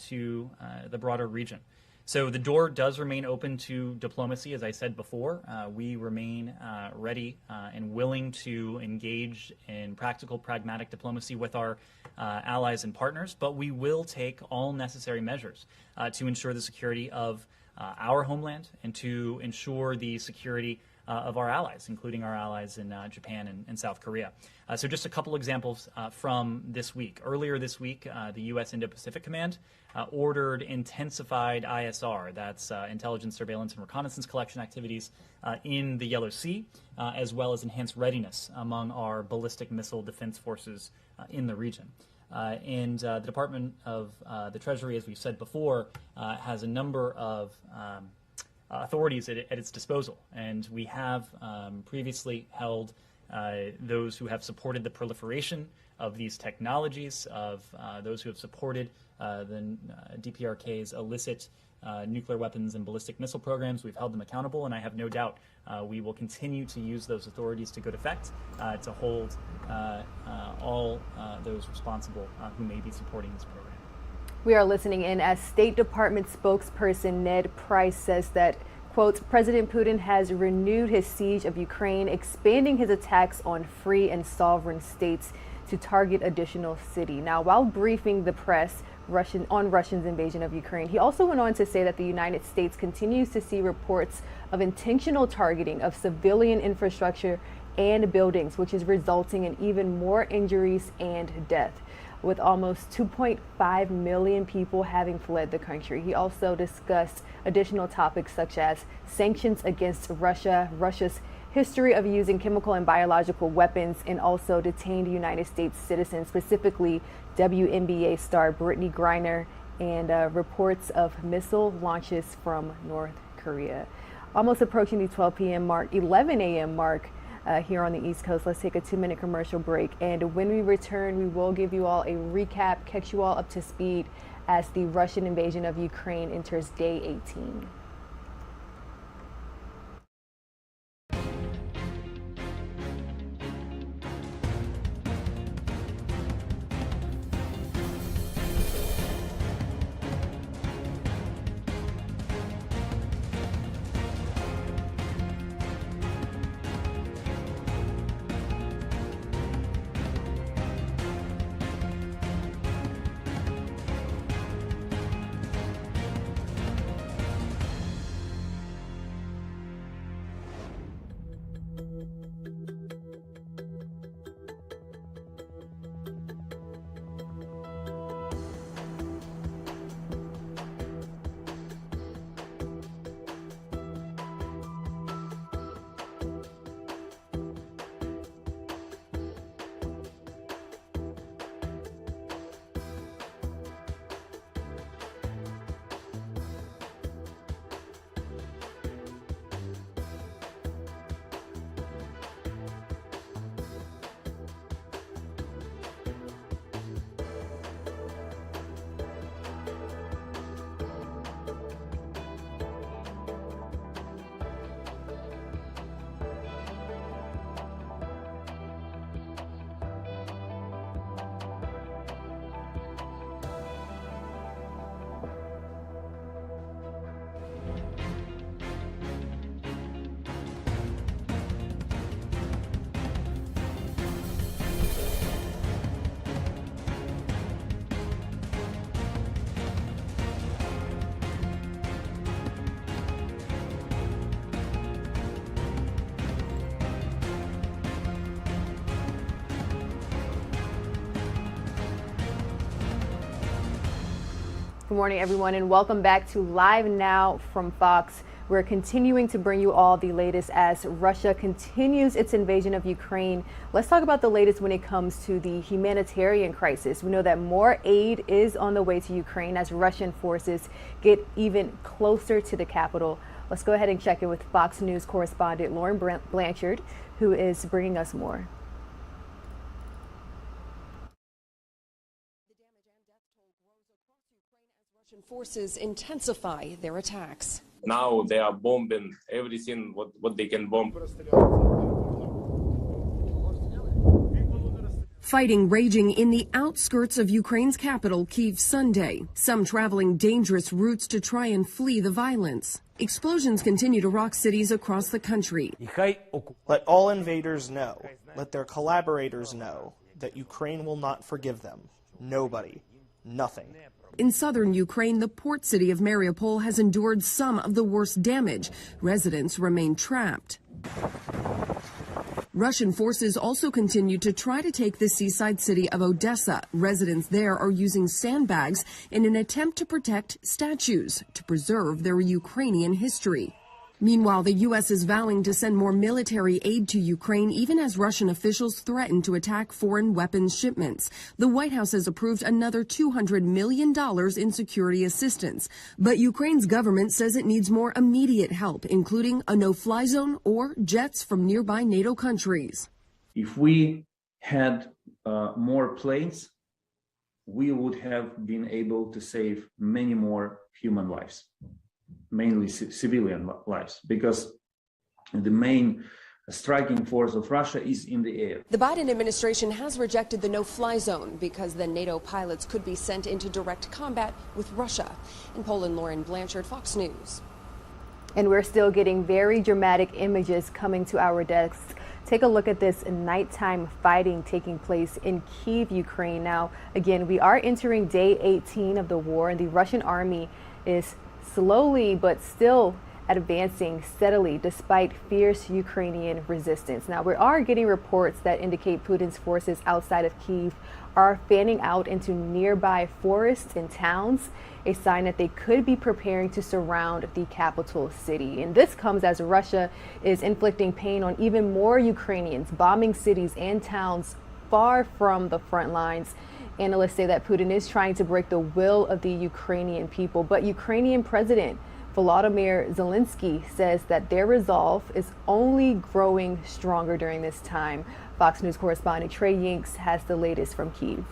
to the broader region. So the door does remain open to diplomacy. As I said before, we remain ready and willing to engage in practical, pragmatic diplomacy with our allies and partners, but we will take all necessary measures to ensure the security of our homeland and to ensure the security of our allies, including our allies in Japan and South Korea. So just a couple examples from this week. Earlier this week, the U.S. Indo-Pacific Command ordered intensified ISR, that's intelligence, surveillance, and reconnaissance collection activities in the Yellow Sea, as well as enhanced readiness among our ballistic missile defense forces in the region. And the Department of the Treasury, as we've said before, has a number of authorities at its disposal. And we have previously held those who have supported the proliferation of these technologies, of those who have supported the DPRK's illicit nuclear weapons and ballistic missile programs. We've held them accountable, and I have no doubt we will continue to use those authorities to good effect to hold all those responsible who may be supporting this program. We are listening in as State Department spokesperson Ned Price says that, quote, President Putin has renewed his siege of Ukraine, expanding his attacks on free and sovereign states to target additional cities. Now, while briefing the press on Russia's invasion of Ukraine, he also went on to say that the United States continues to see reports of intentional targeting of civilian infrastructure and buildings, which is resulting in even more injuries and death, with almost 2.5 million people having fled the country. He also discussed additional topics such as sanctions against Russia, Russia's history of using chemical and biological weapons, and also detained United States citizens, specifically WNBA star Brittany Griner, and reports of missile launches from North Korea. Almost approaching the 12 p.m. mark, 11 a.m. mark, here on the East Coast. Let's take a 2-minute commercial break, and when we return, we will give you all a recap, catch you all up to speed as the Russian invasion of Ukraine enters day 18. Good morning, everyone, and welcome back to Live Now from Fox. We're continuing to bring you all the latest as Russia continues its invasion of Ukraine. Let's talk about the latest when it comes to the humanitarian crisis. We know that more aid is on the way to Ukraine as Russian forces get even closer to the capital. Let's go ahead and check in with Fox News correspondent Lauren Blanchard, who is bringing us more. Forces intensify their attacks. Now they are bombing everything what they can bomb. Fighting raging in the outskirts of Ukraine's capital, Kyiv, Sunday. Some traveling dangerous routes to try and flee the violence. Explosions continue to rock cities across the country. Let all invaders know, let their collaborators know, that Ukraine will not forgive them. Nobody. Nothing. In southern Ukraine, the port city of Mariupol has endured some of the worst damage. Residents remain trapped. Russian forces also continue to try to take the seaside city of Odessa. Residents there are using sandbags in an attempt to protect statues to preserve their Ukrainian history. Meanwhile, the U.S. is vowing to send more military aid to Ukraine, even as Russian officials threaten to attack foreign weapons shipments. The White House has approved another $200 million in security assistance. But Ukraine's government says it needs more immediate help, including a no-fly zone or jets from nearby NATO countries. If we had more planes, we would have been able to save many more human lives. Mainly civilian lives, because the main striking force of Russia is in the air. The Biden administration has rejected the no-fly zone because then NATO pilots could be sent into direct combat with Russia. In Poland, Lauren Blanchard, Fox News. And we're still getting very dramatic images coming to our desks. Take a look at this nighttime fighting taking place in Kyiv, Ukraine. Now, again, we are entering day 18 of the war, and the Russian army is slowly but still advancing steadily despite fierce Ukrainian resistance. Now, we are getting reports that indicate Putin's forces outside of Kyiv are fanning out into nearby forests and towns, a sign that they could be preparing to surround the capital city. And this comes as Russia is inflicting pain on even more Ukrainians, bombing cities and towns far from the front lines. Analysts say that Putin is trying to break the will of the Ukrainian people, but Ukrainian President Volodymyr Zelensky says that their resolve is only growing stronger during this time. Fox News correspondent Trey Yinks has the latest from Kyiv.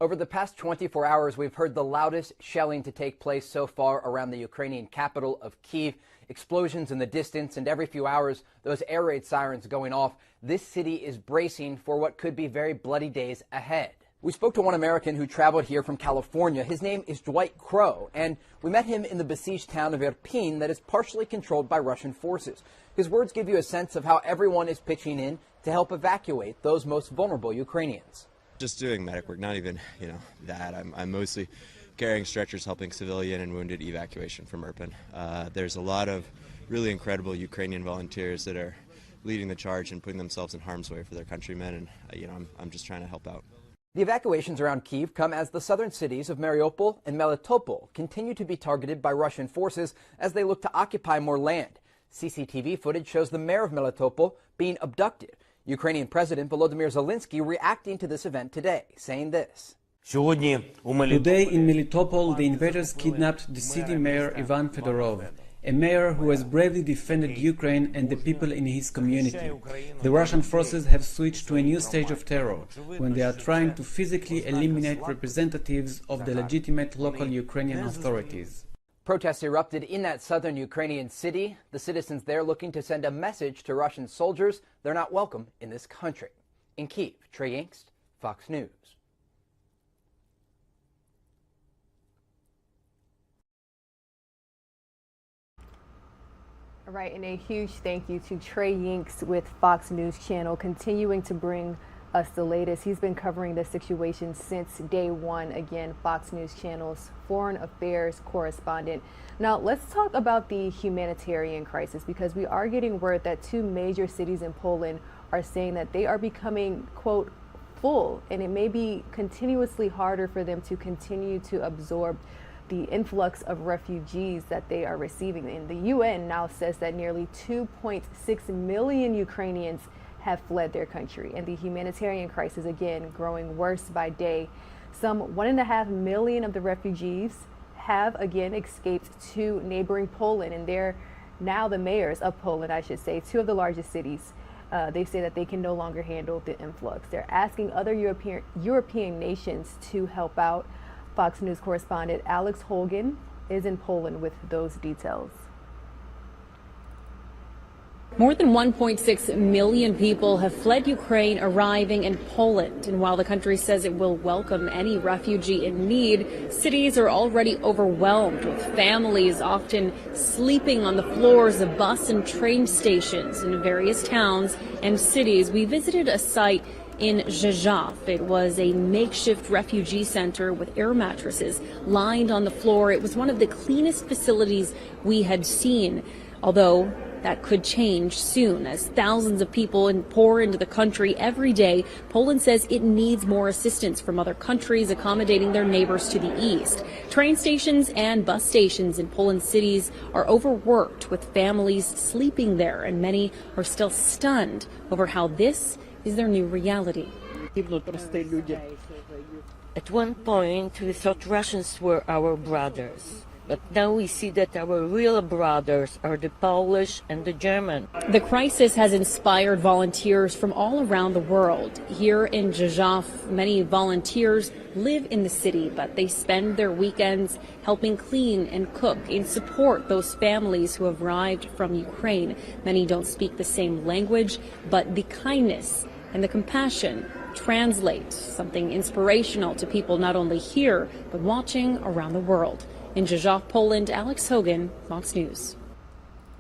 Over the past 24 hours, we've heard the loudest shelling to take place so far around the Ukrainian capital of Kyiv. Explosions in the distance, and every few hours, those air raid sirens going off. This city is bracing for what could be very bloody days ahead. We spoke to one American who traveled here from California. His name is Dwight Crow, and we met him in the besieged town of Irpin that is partially controlled by Russian forces. His words give you a sense of how everyone is pitching in to help evacuate those most vulnerable Ukrainians. Just doing medic work, not even, that. I'm mostly carrying stretchers, helping civilian and wounded evacuation from Irpin. There's a lot of really incredible Ukrainian volunteers that are leading the charge and putting themselves in harm's way for their countrymen, and I'm just trying to help out. The evacuations around Kyiv come as the southern cities of Mariupol and Melitopol continue to be targeted by Russian forces as they look to occupy more land. CCTV footage shows the mayor of Melitopol being abducted. Ukrainian President Volodymyr Zelensky reacting to this event today, saying this. Today in Melitopol, the invaders kidnapped the city mayor Ivan Fedorov, a mayor who has bravely defended Ukraine and the people in his community. The Russian forces have switched to a new stage of terror when they are trying to physically eliminate representatives of the legitimate local Ukrainian authorities. Protests erupted in that southern Ukrainian city. The citizens there looking to send a message to Russian soldiers they're not welcome in this country. In Kyiv, Trey Yingst, Fox News. All right, and a huge thank you to Trey Yingst with Fox News Channel, continuing to bring us the latest. He's been covering the situation since day one. Again, Fox News Channel's foreign affairs correspondent. Now, let's talk about the humanitarian crisis, because we are getting word that two major cities in Poland are saying that they are becoming, quote, full, and it may be continuously harder for them to continue to absorb the influx of refugees that they are receiving. And the UN now says that nearly 2.6 million Ukrainians have fled their country, and the humanitarian crisis again growing worse by day. Some 1.5 million of the refugees have again escaped to neighboring Poland, and they're now the mayors of Poland, I should say, two of the largest cities. They say that they can no longer handle the influx. They're asking other European nations to help out. Fox News correspondent Alex Holgan is in Poland with those details. More than 1.6 million people have fled Ukraine, arriving in Poland. And while the country says it will welcome any refugee in need, cities are already overwhelmed, with families often sleeping on the floors of bus and train stations in various towns and cities. We visited a site in Rzeszów. It was a makeshift refugee center with air mattresses lined on the floor. It was one of the cleanest facilities we had seen, although that could change soon as thousands of people pour into the country every day. Poland says it needs more assistance from other countries accommodating their neighbors to the east. Train stations and bus stations in Poland's cities are overworked, with families sleeping there, and many are still stunned over how this is their new reality. At one point, we thought Russians were our brothers. But now we see that our real brothers are the Polish and the German. The crisis has inspired volunteers from all around the world. Here in Rzeszów, many volunteers live in the city, but they spend their weekends helping clean and cook and support those families who have arrived from Ukraine. Many don't speak the same language, but the kindness and the compassion translate something inspirational to people not only here, but watching around the world. In Rzeszów, Poland, Alex Hogan, Fox News.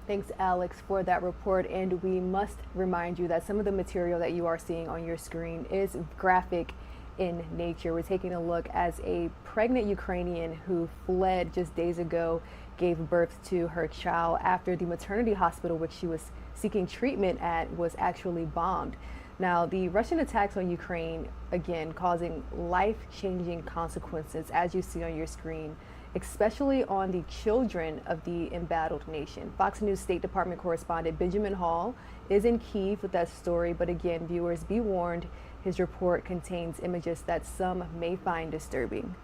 Thanks, Alex, for that report. And we must remind you that some of the material that you are seeing on your screen is graphic in nature. We're taking a look as a pregnant Ukrainian who fled just days ago gave birth to her child after the maternity hospital which she was seeking treatment at was actually bombed. Now, the Russian attacks on Ukraine, again, causing life-changing consequences, as you see on your screen, especially on the children of the embattled nation. Fox News State Department correspondent Benjamin Hall is in Kyiv with that story, but again, viewers, be warned, his report contains images that some may find disturbing.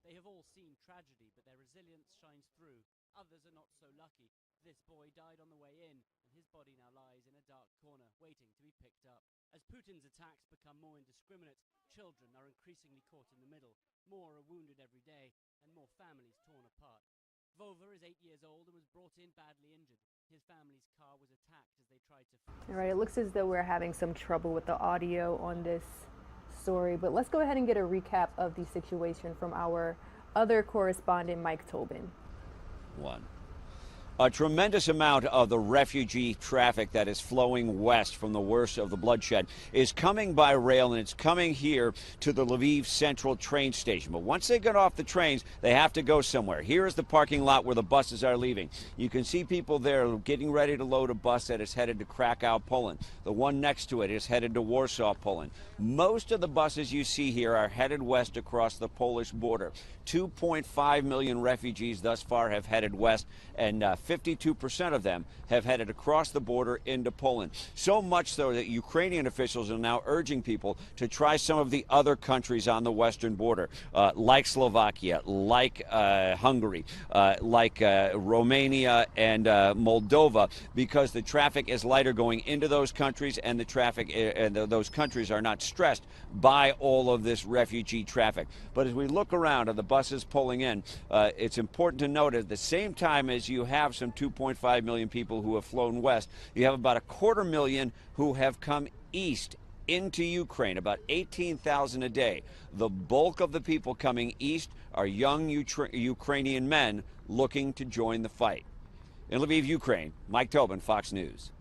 They have all seen tragedy, but their resilience shines through Others are not so lucky. This boy died on the way in, and his body now lies in a dark corner, waiting to be picked up. As Putin's attacks become more indiscriminate, children are increasingly caught in the middle. More are wounded every day, and more families torn apart. Volva is 8 years old and was brought in badly injured. His family's car was attacked as they tried to flee. All right, it looks as though we're having some trouble with the audio on this story, but let's go ahead and get a recap of the situation from our other correspondent, Mike Tobin. A tremendous amount of the refugee traffic that is flowing west from the worst of the bloodshed is coming by rail, and it's coming here to the Lviv Central train station. But once they get off the trains, they have to go somewhere. Here is the parking lot where the buses are leaving. You can see people there getting ready to load a bus that is headed to Krakow, Poland. The one next to it is headed to Warsaw, Poland. Most of the buses you see here are headed west across the Polish border. 2.5 million refugees thus far have headed west, and 52% of them have headed across the border into Poland. So much so that Ukrainian officials are now urging people to try some of the other countries on the western border, like Slovakia, like Hungary, like Romania and Moldova, because the traffic is lighter going into those countries, and the traffic and those countries are not stressed by all of this refugee traffic. But as we look around at the buses pulling in, it's important to note at the same time as you have some 2.5 million people who have flown west, you have about 250,000 who have come east into Ukraine, about 18,000 a day. The bulk of the people coming east are young Ukrainian men looking to join the fight. In Lviv, Ukraine, Mike Tobin, Fox News.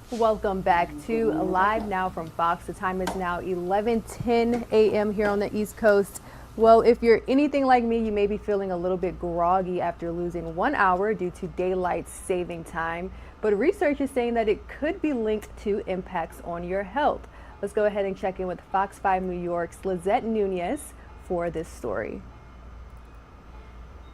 Welcome back to Live Now from Fox. The time is now 11:10 a.m. here on the East Coast. Well, if you're anything like me, you may be feeling a little bit groggy after losing 1 hour due to daylight saving time. But research is saying that it could be linked to impacts on your health. Let's go ahead and check in with Fox 5 New York's Lizette Nunez for this story.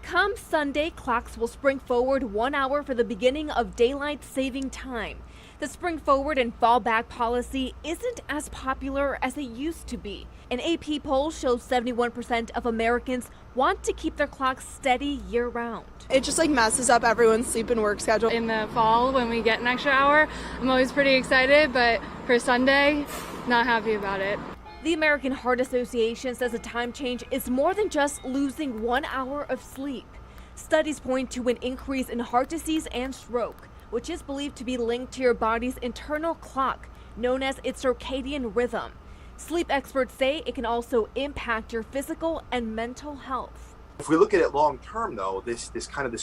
Come Sunday, clocks will spring forward 1 hour for the beginning of daylight saving time. The spring forward and fall back policy isn't as popular as it used to be. An AP poll shows 71% of Americans want to keep their clocks steady year round. It just messes up everyone's sleep and work schedule. In the fall, when we get an extra hour, I'm always pretty excited, but for Sunday, not happy about it. The American Heart Association says a time change is more than just losing 1 hour of sleep. Studies point to an increase in heart disease and stroke, which is believed to be linked to your body's internal clock, known as its circadian rhythm. Sleep experts say it can also impact your physical and mental health. If we look at it long term, though, this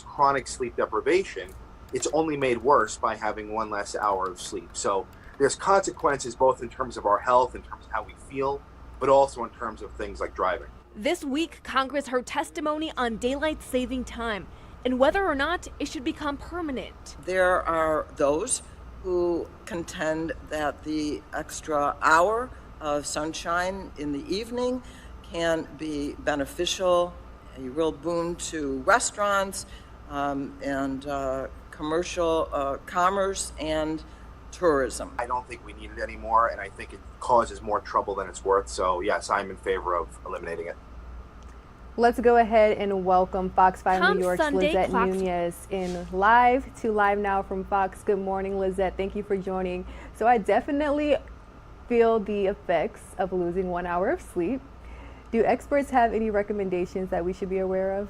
chronic sleep deprivation it's only made worse by having one less hour of sleep. So there's consequences both in terms of our health, in terms of how we feel, but also in terms of things like driving. This week, Congress heard testimony on daylight saving time and whether or not it should become permanent. There are those who contend that the extra hour of sunshine in the evening can be beneficial, a real boon to restaurants and commercial commerce and tourism. I don't think we need it anymore, and I think it causes more trouble than it's worth. So yes, I'm in favor of eliminating it. Let's go ahead and welcome Fox 5 New York's Sunday, Lizette clocks- Nunez in live to Live Now from Fox. Good morning, Lizette. Thank you for joining. So I definitely feel the effects of losing 1 hour of sleep. Do experts have any recommendations that we should be aware of?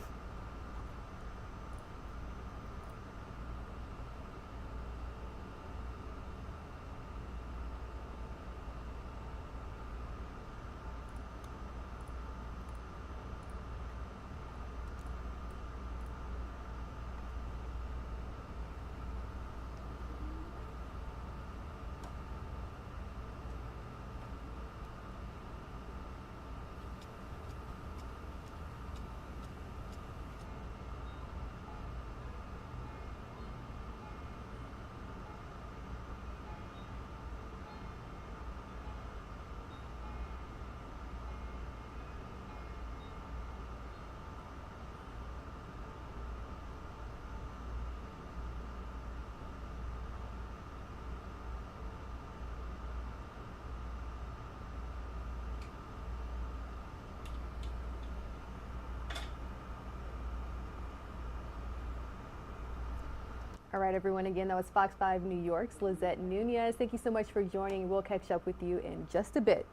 All right, everyone. Again, that was Fox 5 New York's Lizette Nunez. Thank you so much for joining. We'll catch up with you in just a bit.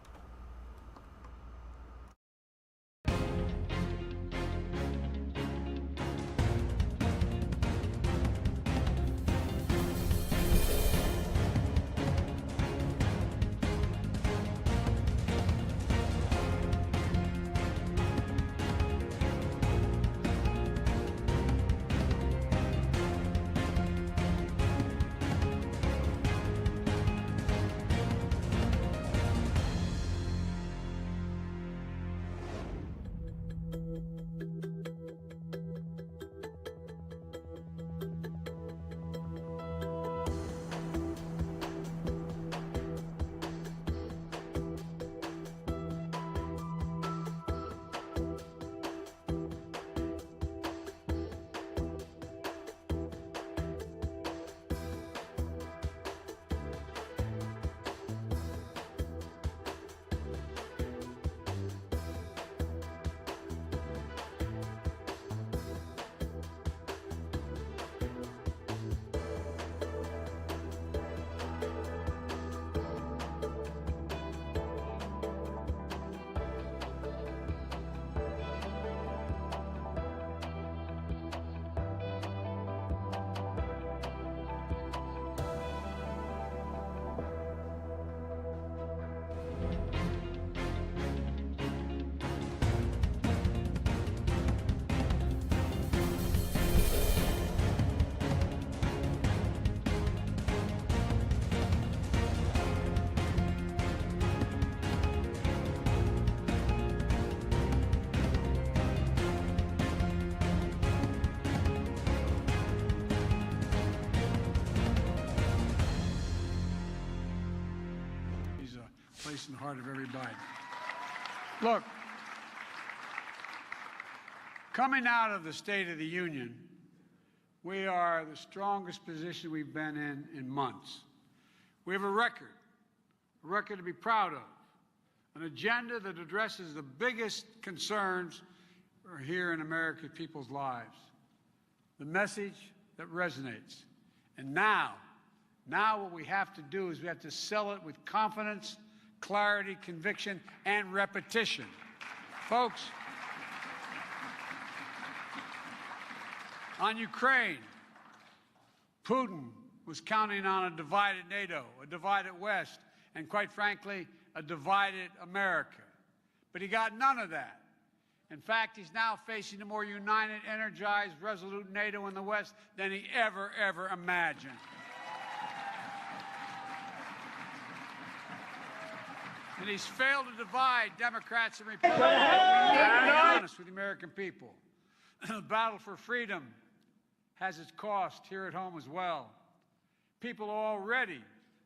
Place in the heart of everybody. Look, coming out of the State of the Union, we are the strongest position we've been in months. We have a record to be proud of, an agenda that addresses the biggest concerns here in American people's lives, the message that resonates. And now what we have to do is we have to sell it with confidence, clarity, conviction, and repetition. Folks, on Ukraine, Putin was counting on a divided NATO, a divided West, and quite frankly, a divided America. But he got none of that. In fact, he's now facing a more united, energized, resolute NATO in the West than he ever imagined. And he's failed to divide Democrats and Republicans. We need to be honest with the American people. The battle for freedom has its cost here at home as well. People are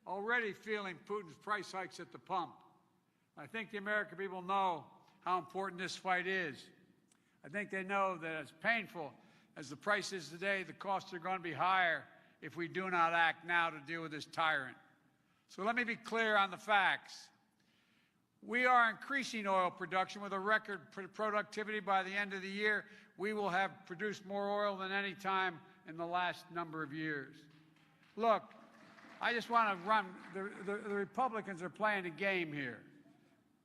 already feeling Putin's price hikes at the pump. I think the American people know how important this fight is. I think they know that as painful as the price is today, the costs are going to be higher if we do not act now to deal with this tyrant. So let me be clear on the facts. We are increasing oil production with a record productivity. By the end of the year, we will have produced more oil than any time in the last number of years. Look, I just want to run, the Republicans are playing a game here.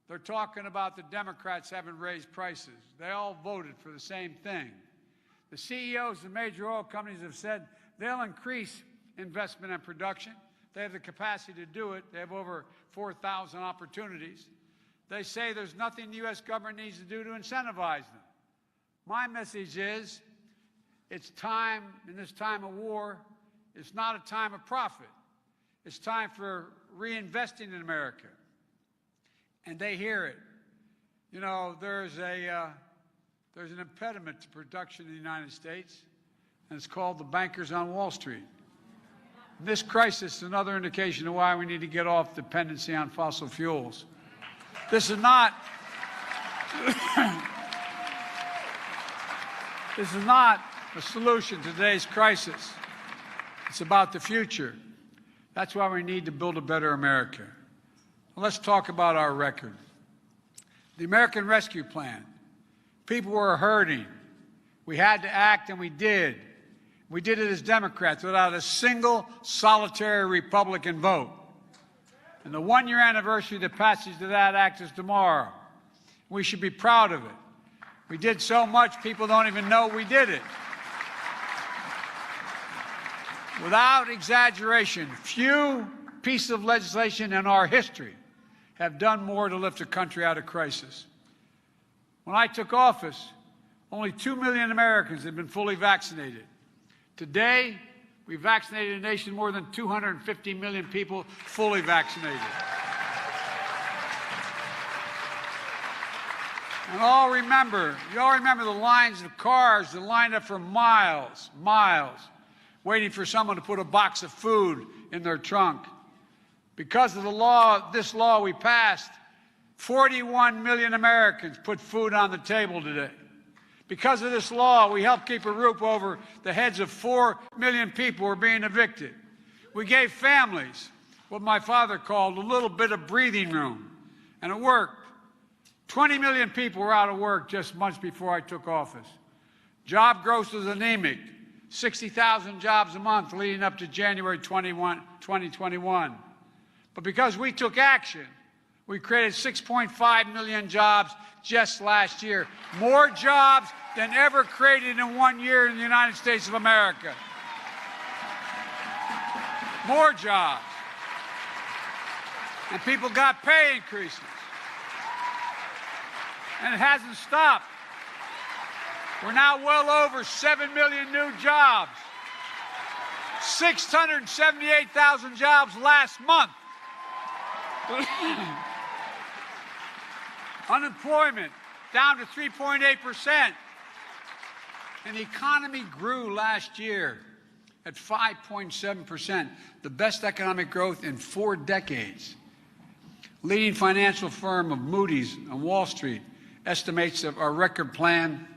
They're talking about the Democrats haven't raised prices. They all voted for the same thing. The CEOs of major oil companies have said they'll increase investment and production. They have the capacity to do it. They have over 4,000 opportunities. They say there's nothing the U.S. government needs to do to incentivize them. My message is, it's time, in this time of war, it's not a time of profit. It's time for reinvesting in America. And they hear it. You know, there's an impediment to production in the United States, and it's called the bankers on Wall Street. This crisis is another indication of why we need to get off dependency on fossil fuels. This is not a solution to today's crisis. It's about the future. That's why we need to build a better America. Let's talk about our record. The American Rescue Plan. People were hurting. We had to act, and we did. We did it as Democrats without a single solitary Republican vote. And the one-year anniversary of the passage of that act is tomorrow. We should be proud of it. We did so much, people don't even know we did it. Without exaggeration, few pieces of legislation in our history have done more to lift a country out of crisis. When I took office, only 2 million Americans had been fully vaccinated. Today, we vaccinated a nation more than 250 million people fully vaccinated. And you all remember the lines of cars that lined up for miles, waiting for someone to put a box of food in their trunk. Because of this law we passed, 41 million Americans put food on the table today. Because of this law, we helped keep a roof over the heads of 4 million people who are being evicted. We gave families what my father called a little bit of breathing room, and it worked. 20 million people were out of work just months before I took office. Job growth was anemic, 60,000 jobs a month leading up to January 2021. But because we took action, we created 6.5 million jobs just last year. More jobs than ever created in 1 year in the United States of America. More jobs. And people got pay increases. And it hasn't stopped. We're now well over 7 million new jobs. 678,000 jobs last month. Unemployment down to 3.8%. And the economy grew last year at 5.7%, the best economic growth in 4 decades. Leading financial firm of Moody's on Wall Street estimates that our record plan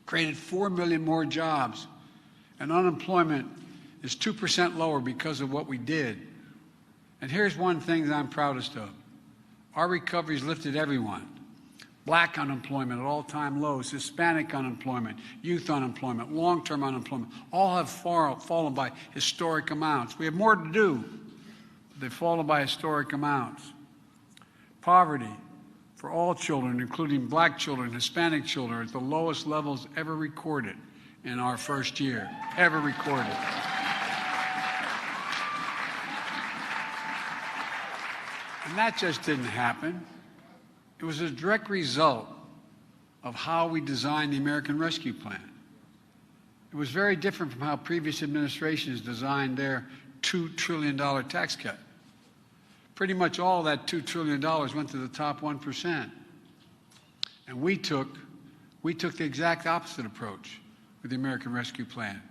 created 4 million more jobs, and unemployment is 2% lower because of what we did. And here's one thing that I'm proudest of. Our recovery's lifted everyone. Black unemployment at all-time lows, Hispanic unemployment, youth unemployment, long-term unemployment, all have fallen by historic amounts. We have more to do, but they've fallen by historic amounts. Poverty for all children, including black children, Hispanic children, at the lowest levels ever recorded in our first year, ever recorded. And that just didn't happen. It was a direct result of how we designed the American Rescue Plan. It was very different from how previous administrations designed their $2 trillion tax cut. Pretty much all of that $2 trillion went to the top 1%. And we took the exact opposite approach with the American Rescue Plan.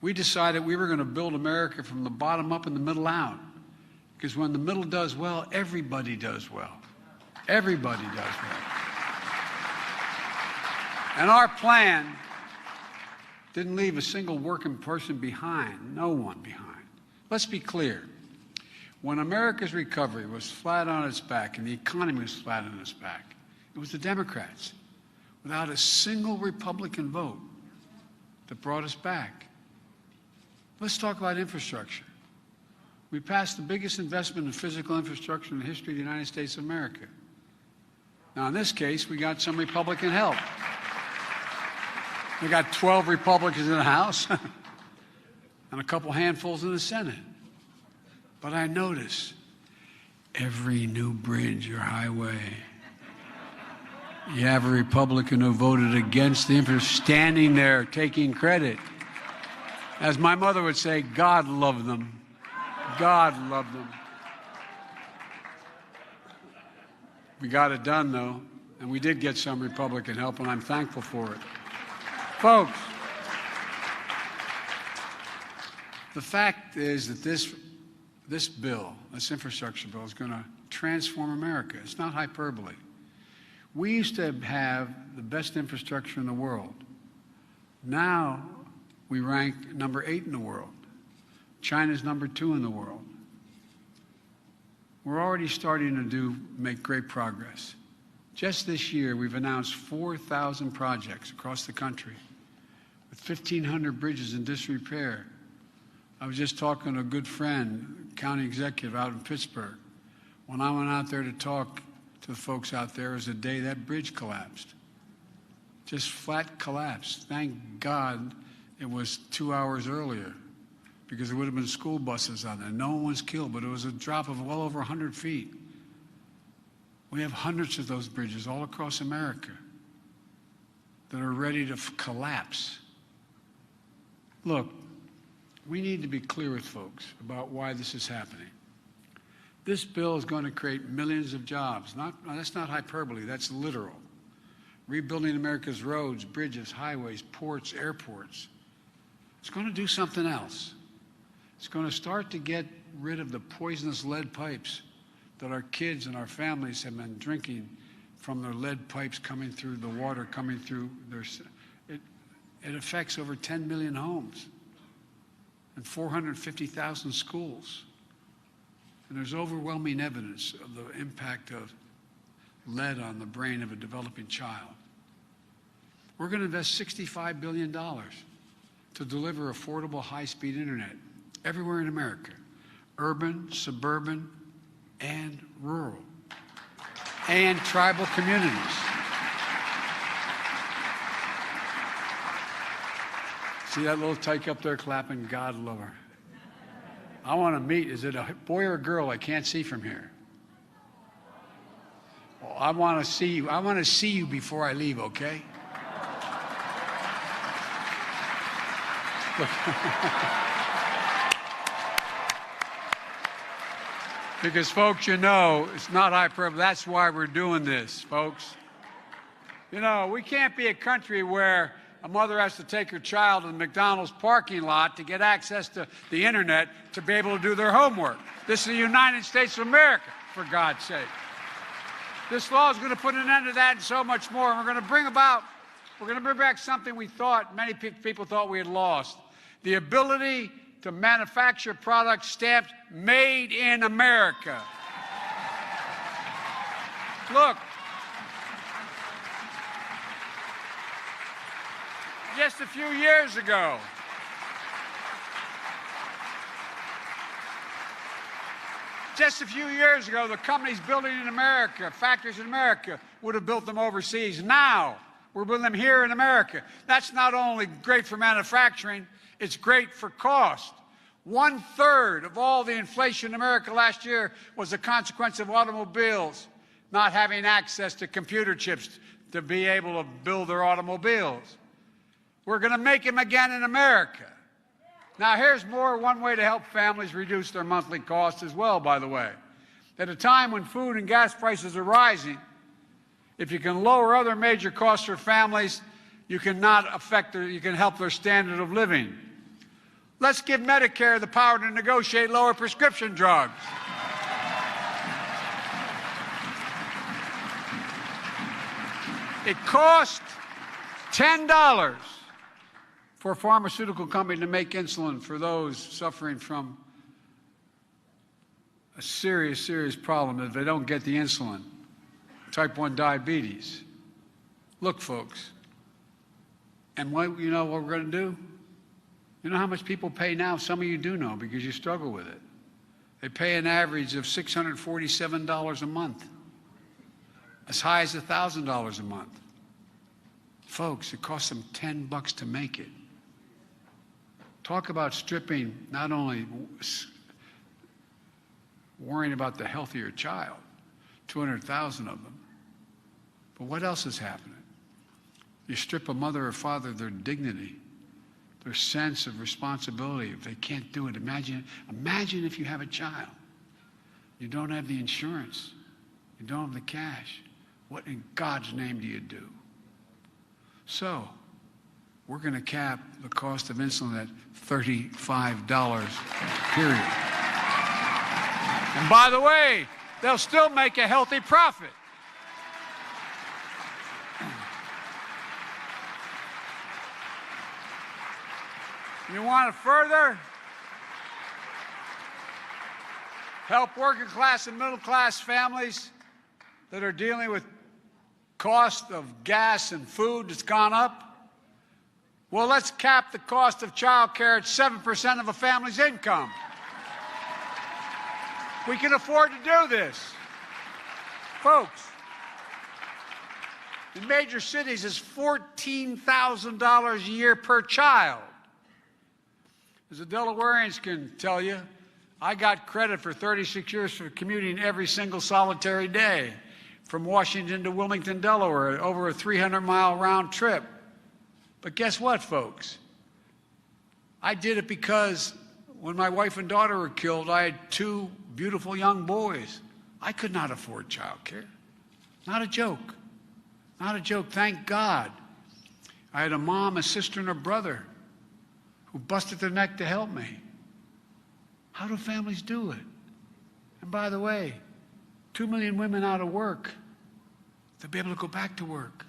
We decided we were going to build America from the bottom up and the middle out. Because when the middle does well, everybody does well. Everybody does well. And our plan didn't leave a single working person behind, no one behind. Let's be clear. When America's recovery was flat on its back and the economy was flat on its back, it was the Democrats, without a single Republican vote, that brought us back. Let's talk about infrastructure. We passed the biggest investment in physical infrastructure in the history of the United States of America. Now, in this case, we got some Republican help. We got 12 Republicans in the House and a couple handfuls in the Senate. But I notice every new bridge or highway, you have a Republican who voted against the infrastructure standing there taking credit. As my mother would say, God love them. God love them. We got it done, though, and we did get some Republican help, and I'm thankful for it. Folks, the fact is that this bill, this infrastructure bill, is going to transform America. It's not hyperbole. We used to have the best infrastructure in the world. Now we rank number 8 in the world. China's number 2 in the world. We're already starting to make great progress. Just this year, we've announced 4,000 projects across the country with 1,500 bridges in disrepair. I was just talking to a good friend, county executive out in Pittsburgh. When I went out there to talk to the folks out there, it was the day that bridge collapsed. Just flat collapsed. Thank God it was 2 hours earlier, because there would have been school buses on there. No one was killed, but it was a drop of well over 100 feet. We have hundreds of those bridges all across America that are ready to collapse. Look, we need to be clear with folks about why this is happening. This bill is going to create millions of jobs. That's not hyperbole, that's literal. Rebuilding America's roads, bridges, highways, ports, airports. It's going to do something else. It's going to start to get rid of the poisonous lead pipes that our kids and our families have been drinking from their lead pipes coming through the water, coming through their... It affects over 10 million homes and 450,000 schools. And there's overwhelming evidence of the impact of lead on the brain of a developing child. We're going to invest $65 billion to deliver affordable high-speed internet everywhere in America, urban, suburban, and rural, and tribal communities. See that little tyke up there clapping? God love her. I want to meet, is it a boy or a girl? I can't see from here. Well, I want to see you. I want to see you before I leave, okay? Because, folks, you know, it's not hyperbole. That's why we're doing this, folks. You know, we can't be a country where a mother has to take her child to the McDonald's parking lot to get access to the internet to be able to do their homework. This is the United States of America, for God's sake. This law is going to put an end to that and so much more. And we're going to bring back something we thought, many people thought we had lost. The ability to manufacture products stamped made in America. Look, just a few years ago, the companies building in America, factories in America, would have built them overseas. Now, we're building them here in America. That's not only great for manufacturing, it's great for cost. 1/3 of all the inflation in America last year was a consequence of automobiles not having access to computer chips to be able to build their automobiles. We're going to make them again in America. Now, here's one way to help families reduce their monthly costs as well, by the way. At a time when food and gas prices are rising, if you can lower other major costs for families, you can help their standard of living. Let's give Medicare the power to negotiate lower prescription drugs. It costs $10 for a pharmaceutical company to make insulin for those suffering from a serious, serious problem if they don't get the insulin, type 1 diabetes. Look, folks, and you know what we're going to do? You know how much people pay now? Some of you do know because you struggle with it. They pay an average of $647 a month, as high as $1,000 a month. Folks, it costs them $10 to make it. Talk about stripping, not only worrying about the healthier child, 200,000 of them, but what else is happening? You strip a mother or father of their dignity, their sense of responsibility if they can't do it. Imagine if you have a child. You don't have the insurance. You don't have the cash. What in God's name do you do? So, we're going to cap the cost of insulin at $35, period. And by the way, they'll still make a healthy profit. You want to further help working class and middle class families that are dealing with cost of gas and food that's gone up? Well, let's cap the cost of child care at 7% of a family's income. We can afford to do this. Folks, in major cities, it's $14,000 a year per child. As the Delawareans can tell you, I got credit for 36 years for commuting every single solitary day from Washington to Wilmington, Delaware, over a 300-mile round trip. But guess what, folks? I did it because when my wife and daughter were killed, I had 2 beautiful young boys. I could not afford child care. Not a joke. Not a joke, thank God. I had a mom, a sister, and a brother who busted their neck to help me. How do families do it? And by the way, 2 million women out of work. They'll be able to go back to work.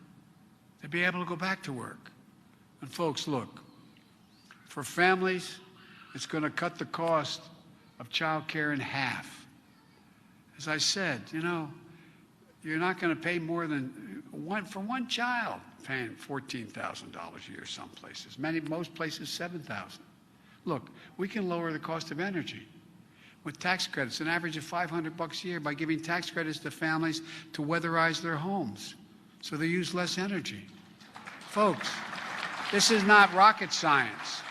They'll be able to go back to work. And folks, look, for families, it's going to cut the cost of child care in half. As I said, you know, you're not going to pay more than for one child, paying $14,000 a year some places. Most places, $7,000. Look, we can lower the cost of energy with tax credits, an average of $500 a year, by giving tax credits to families to weatherize their homes so they use less energy. Folks, this is not rocket science.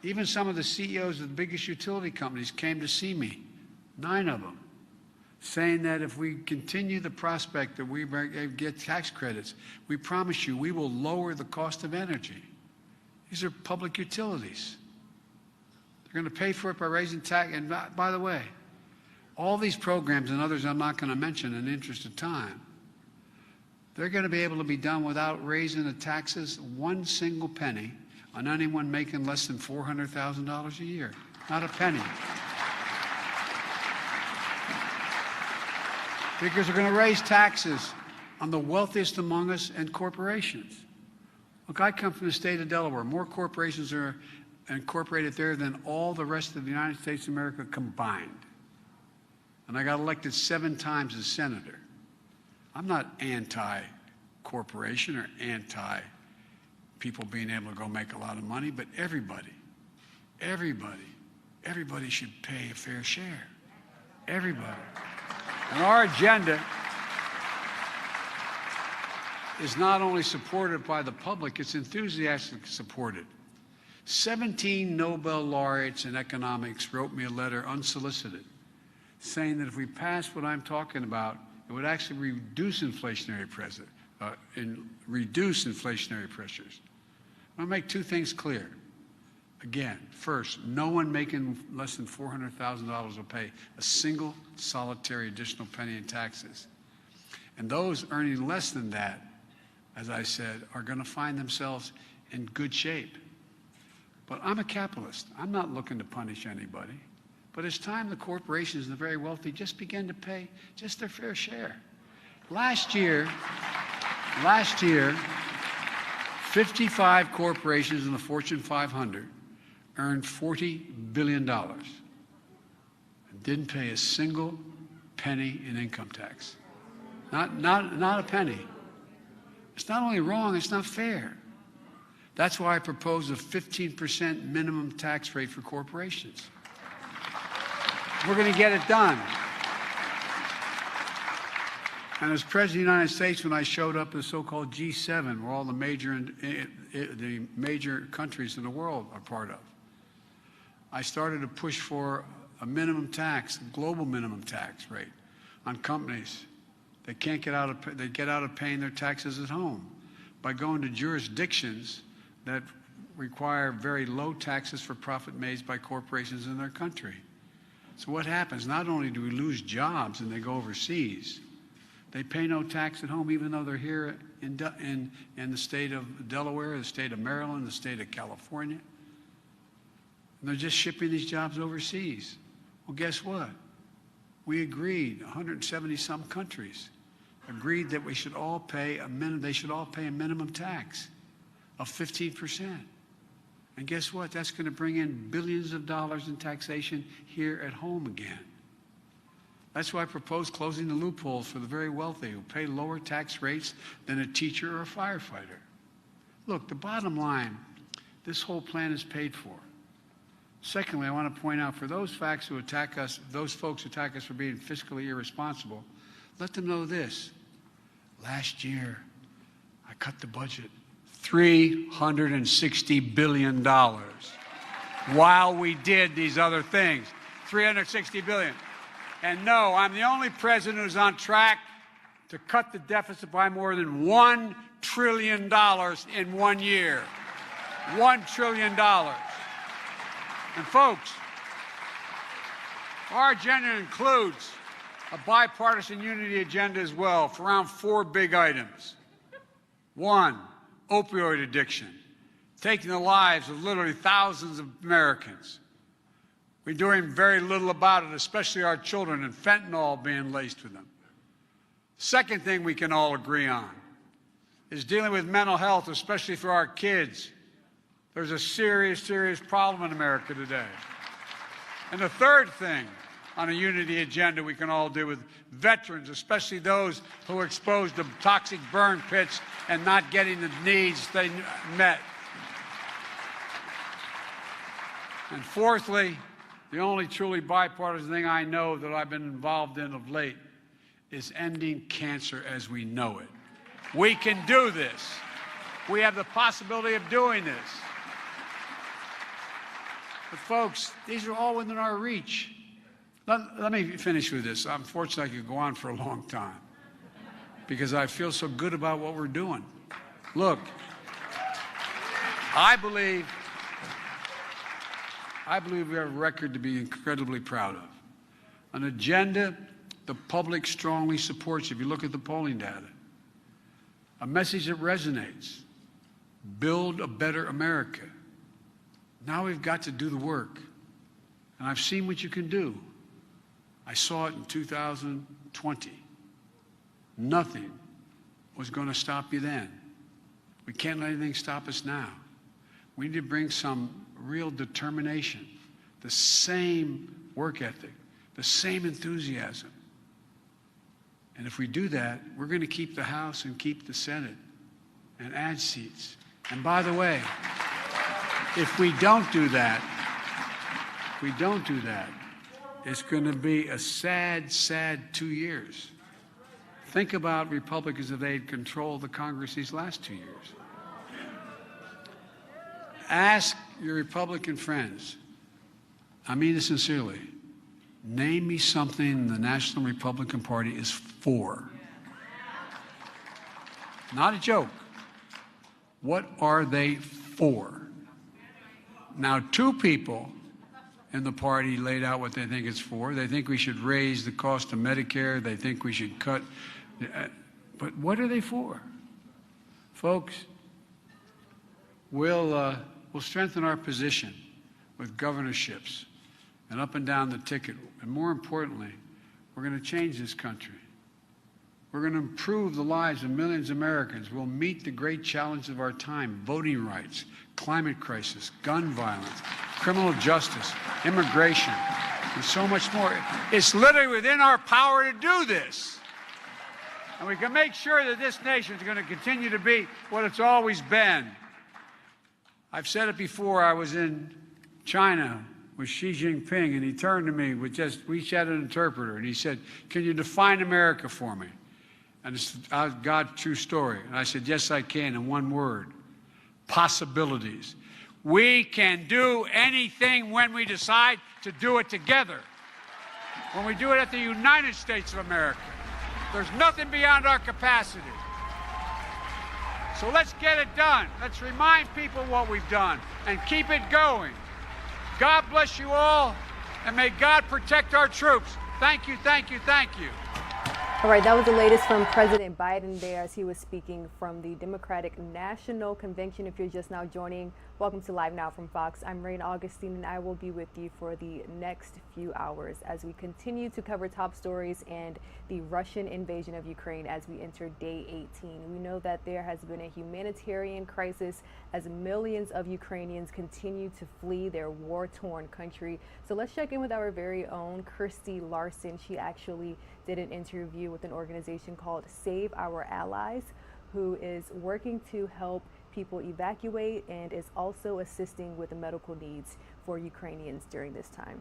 Even some of the CEOs of the biggest utility companies came to see me, 9 of them, saying that if we continue the prospect that we get tax credits, we promise you we will lower the cost of energy. These are public utilities. They're going to pay for it by raising tax. And by the way, all these programs and others I'm not going to mention in the interest of time, they're going to be able to be done without raising the taxes 1 single penny on anyone making less than $400,000 a year. Not a penny. Because they're going to raise taxes on the wealthiest among us and corporations. Look, I come from the state of Delaware. More corporations are incorporated there than all the rest of the United States of America combined. And I got elected 7 times as senator. I'm not anti-corporation or anti-people being able to go make a lot of money, but everybody should pay a fair share. Everybody. And our agenda is not only supported by the public, it's enthusiastically supported. 17 Nobel laureates in economics wrote me a letter unsolicited saying that if we pass what I'm talking about it would actually reduce inflationary pressures. I'll make two things clear. Again, first, no one making less than $400,000 will pay a single solitary additional penny in taxes. And those earning less than that, as I said, are going to find themselves in good shape. But I'm a capitalist. I'm not looking to punish anybody. But it's time the corporations and the very wealthy just begin to pay just their fair share. Last year, 55 corporations in the Fortune 500 earned $40 billion and didn't pay a single penny in income tax. Not a penny. It's not only wrong, it's not fair. That's why I propose a 15% minimum tax rate for corporations. We're going to get it done. And as President of the United States, when I showed up at the so-called G7, where all the major countries in the world are part of, I started to push for a minimum tax, a global minimum tax rate on companies. They can't get out of paying their taxes at home by going to jurisdictions that require very low taxes for profit made by corporations in their country. So what happens? Not only do we lose jobs and they go overseas, they pay no tax at home, even though they're here in the state of Delaware, the state of Maryland, the state of California. And they're just shipping these jobs overseas. Well, guess what? We agreed, 170-some countries agreed that we should all pay they should all pay a minimum tax of 15%. And guess what? That's going to bring in billions of dollars in taxation here at home again. That's why I propose closing the loopholes for the very wealthy who pay lower tax rates than a teacher or a firefighter. Look, the bottom line, this whole plan is paid for. Secondly, I want to point out for those folks who attack us for being fiscally irresponsible, let them know this. Last year, I cut the budget $360 billion while we did these other things. $360 billion. And no, I'm the only president who's on track to cut the deficit by more than $1 trillion in 1 year. $1 trillion. And folks, our agenda includes a bipartisan unity agenda as well for around 4 big items. 1, opioid addiction, taking the lives of literally thousands of Americans. We're doing very little about it, especially our children, and fentanyl being laced with them. Second thing we can all agree on is dealing with mental health, especially for our kids. There's a serious, serious problem in America today. And the third thing on a unity agenda we can all do with veterans, especially those who are exposed to toxic burn pits and not getting the needs they met. And fourthly, the only truly bipartisan thing I know that I've been involved in of late is ending cancer as we know it. We can do this. We have the possibility of doing this. But folks, these are all within our reach. Let me finish with this. Unfortunately, I could go on for a long time because I feel so good about what we're doing. Look, I believe we have a record to be incredibly proud of. An agenda the public strongly supports if you look at the polling data. A message that resonates. Build a better America. Now we've got to do the work. And I've seen what you can do. I saw it in 2020. Nothing was going to stop you then. We can't let anything stop us now. We need to bring some real determination, the same work ethic, the same enthusiasm. And if we do that, we're going to keep the House and keep the Senate and add seats. And by the way, if we don't do that, it's going to be a sad, sad 2 years. Think about Republicans if they'd controlled the Congress these last 2 years. Ask your Republican friends, I mean this sincerely, Name me something the National Republican Party is for. Not a joke. What are they for? Now, two people in the party laid out what they think it's for. They think we should raise the cost of Medicare. They think we should cut. But what are they for? Folks, we'll strengthen our position with governorships and up and down the ticket. And more importantly, we're going to change this country. We're going to improve the lives of millions of Americans. We'll meet the great challenge of our time: voting rights, climate crisis, gun violence, criminal justice, immigration, and so much more. It's literally within our power to do this. And we can make sure that this nation is going to continue to be what it's always been. I've said it before. I was in China with Xi Jinping, and he turned to me with we had an interpreter, and he said, "Can you define America for me?" And it's God's true story. And I said, "Yes, I can," in one word: possibilities. We can do anything when we decide to do it together. When we do it at the United States of America, there's nothing beyond our capacity. So let's get it done. Let's remind people what we've done and keep it going. God bless you all, and may God protect our troops. Thank you, thank you, thank you. All right, that was the latest from President Biden there as he was speaking from the Democratic National Convention. If you're just now joining, welcome to Live Now from Fox. I'm Rain Augustine, and I will be with you for the next few hours as we continue to cover top stories and the Russian invasion of Ukraine as we enter day 18. We know that there has been a humanitarian crisis as millions of Ukrainians continue to flee their war-torn country. So let's check in with our very own Kirsty Larson. She actually did an interview with an organization called Save Our Allies, who is working to help people evacuate and is also assisting with the medical needs for Ukrainians during this time.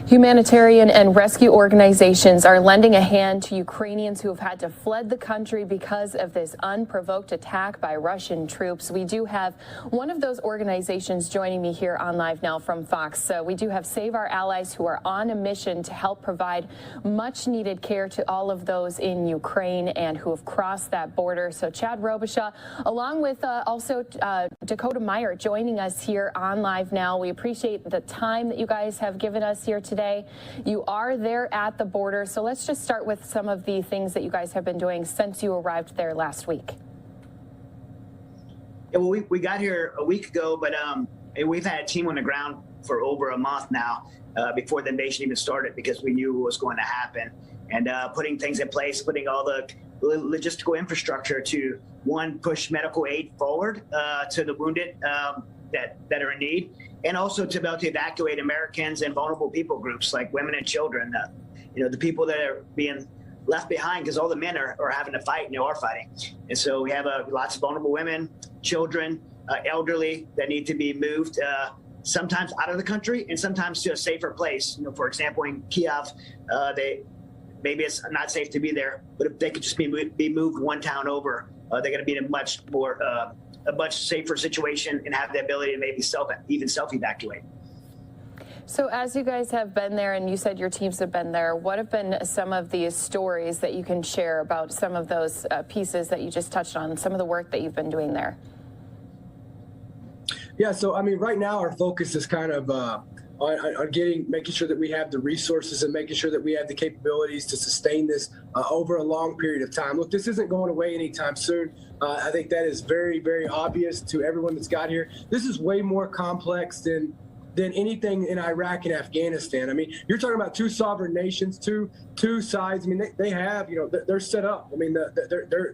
Humanitarian and rescue organizations are lending a hand to Ukrainians who have had to fled the country because of this unprovoked attack by Russian troops. We do have one of those organizations joining me here on Live Now from Fox. So we do have Save Our Allies, who are on a mission to help provide much needed care to all of those in Ukraine and who have crossed that border. So Chad Robichaud, along with also Dakota Meyer, joining us here on Live Now. We appreciate the time that you guys have given us here today. You are there at the border, so let's just start with some of the things that you guys have been doing since you arrived there last week. Yeah, well, we got here a week ago, but we've had a team on the ground for over a month now before the invasion even started, because we knew what was going to happen, and putting things in place, putting all the logistical infrastructure to, one, push medical aid forward to the wounded that are in need, and also to be able to evacuate Americans and vulnerable people groups like women and children, the people that are being left behind because all the men are having to fight, and they are fighting. And so we have lots of vulnerable women, children, elderly that need to be moved, sometimes out of the country and sometimes to a safer place. For example, in Kiev, maybe it's not safe to be there, but if they could just be moved one town over, they're going to be in a much safer situation and have the ability to maybe self-evacuate. So as you guys have been there, and you said your teams have been there, what have been some of the stories that you can share about some of those pieces that you just touched on, some of the work that you've been doing there? Yeah, so I mean, right now our focus is kind of on making sure that we have the resources and making sure that we have the capabilities to sustain this over a long period of time. Look, this isn't going away anytime soon. I think that is very, very obvious to everyone that's got here. This is way more complex than anything in Iraq and Afghanistan. I mean, you're talking about two sovereign nations, two sides. I mean, they have, they're set up. I mean,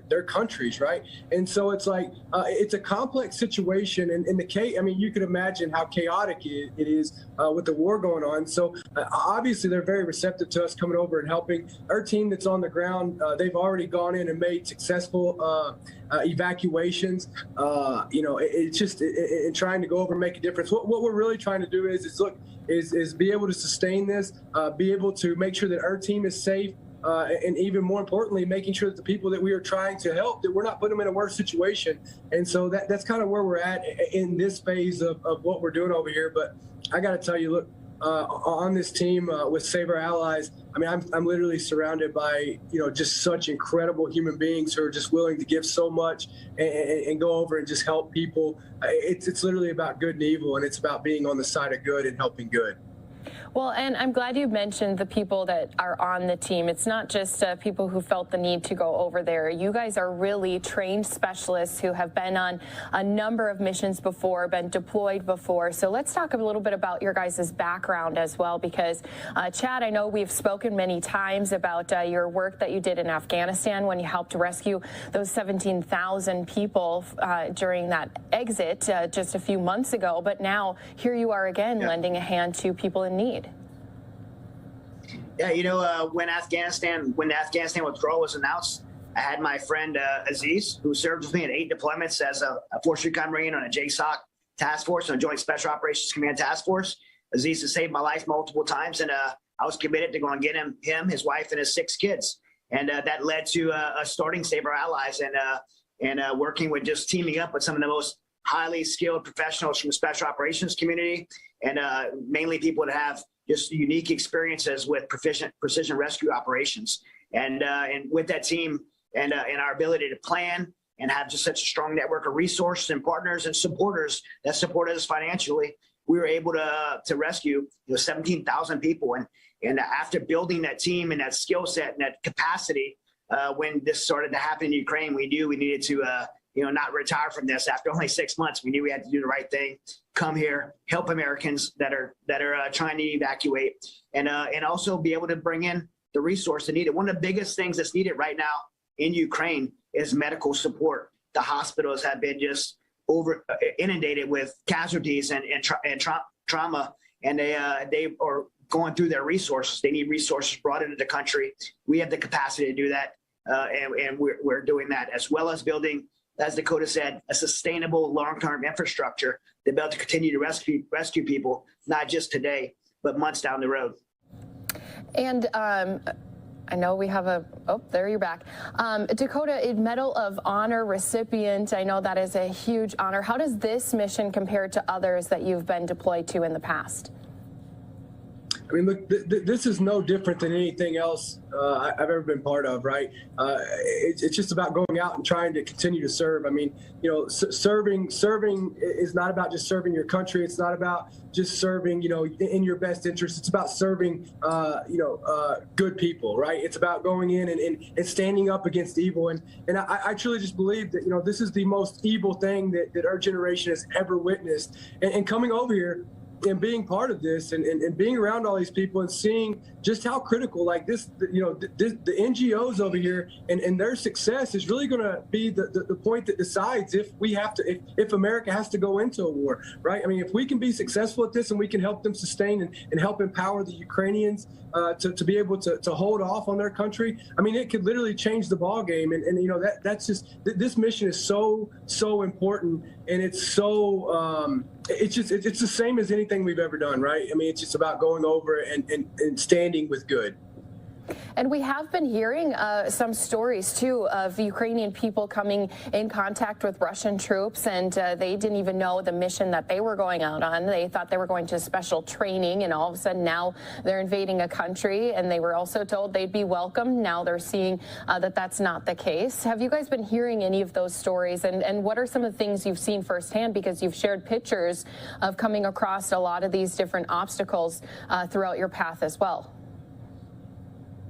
they're countries, right? And so it's like, it's a complex situation. And in the case, I mean, you can imagine how chaotic it is with the war going on. So obviously they're very receptive to us coming over and helping. Our team that's on the ground, they've already gone in and made successful evacuations. It's just in trying to go over and make a difference. What we're really trying to do is be able to sustain this, be able to make sure that our team is safe, and even more importantly, making sure that the people that we are trying to help, that we're not putting them in a worse situation. And so that's kind of where we're at in this phase of what we're doing over here. But I got to tell you, look, on this team with Save Our Allies, I mean, I'm literally surrounded by, just such incredible human beings who are just willing to give so much and go over and just help people. It's literally about good and evil, and it's about being on the side of good and helping good. Well, and I'm glad you mentioned the people that are on the team. It's not just people who felt the need to go over there. You guys are really trained specialists who have been on a number of missions before, been deployed before. So let's talk a little bit about your guys' background as well, because Chad, I know we've spoken many times about your work that you did in Afghanistan when you helped rescue those 17,000 people during that exit just a few months ago. But now here you are again, lending a hand to people in need. Yeah, when the Afghanistan withdrawal was announced, I had my friend Aziz, who served with me in 8 deployments as a Force Recon Marine on a JSOC task force, on a Joint Special Operations Command task force. Aziz has saved my life multiple times, and I was committed to go and get him, his wife, and his 6 kids. And that led to us starting Save Our Allies and working with, just teaming up with some of the most highly skilled professionals from the Special Operations community, and mainly people that have just unique experiences with precision rescue operations. And with that team and our ability to plan and have just such a strong network of resources and partners and supporters that support us financially, we were able to rescue 17,000 people. And after building that team and that skill set and that capacity, when this started to happen in Ukraine, we knew we needed to not retire from this after only 6 months. We knew we had to do the right thing, come here, help Americans that are trying to evacuate, and also be able to bring in the resource needed. One of the biggest things that's needed right now in Ukraine is medical support. The hospitals have been just inundated with casualties and trauma, and they are going through their resources. They need resources brought into the country. We have the capacity to do that, and we're doing that, as well as building, as Dakota said, a sustainable long-term infrastructure to be able to continue to rescue people, not just today, but months down the road. And I know we have there you're back. Dakota, a Medal of Honor recipient. I know that is a huge honor. How does this mission compare to others that you've been deployed to in the past? I mean, look, this is no different than anything else I've ever been part of, right? It's just about going out and trying to continue to serve. I mean, serving is not about just serving your country. It's not about just serving, in your best interest. It's about serving, good people, right? It's about going in and standing up against evil. And I truly just believe that, this is the most evil thing that our generation has ever witnessed. And coming over here and being part of this and being around all these people and seeing just how critical, like this, the NGOs over here and their success is really going to be the point that decides if America has to go into a war, right? I mean, if we can be successful at this and we can help them sustain and help empower the Ukrainians to be able to hold off on their country, I mean, it could literally change the ball game. And that's just, this mission is so important, and it's so, it's the same as anything we've ever done, right? I mean, it's just about going over and standing with good. And we have been hearing some stories, too, of Ukrainian people coming in contact with Russian troops, and they didn't even know the mission that they were going out on. They thought they were going to special training, and all of a sudden now they're invading a country, and they were also told they'd be welcome. Now they're seeing that that's not the case. Have you guys been hearing any of those stories, and what are some of the things you've seen firsthand? Because you've shared pictures of coming across a lot of these different obstacles throughout your path as well.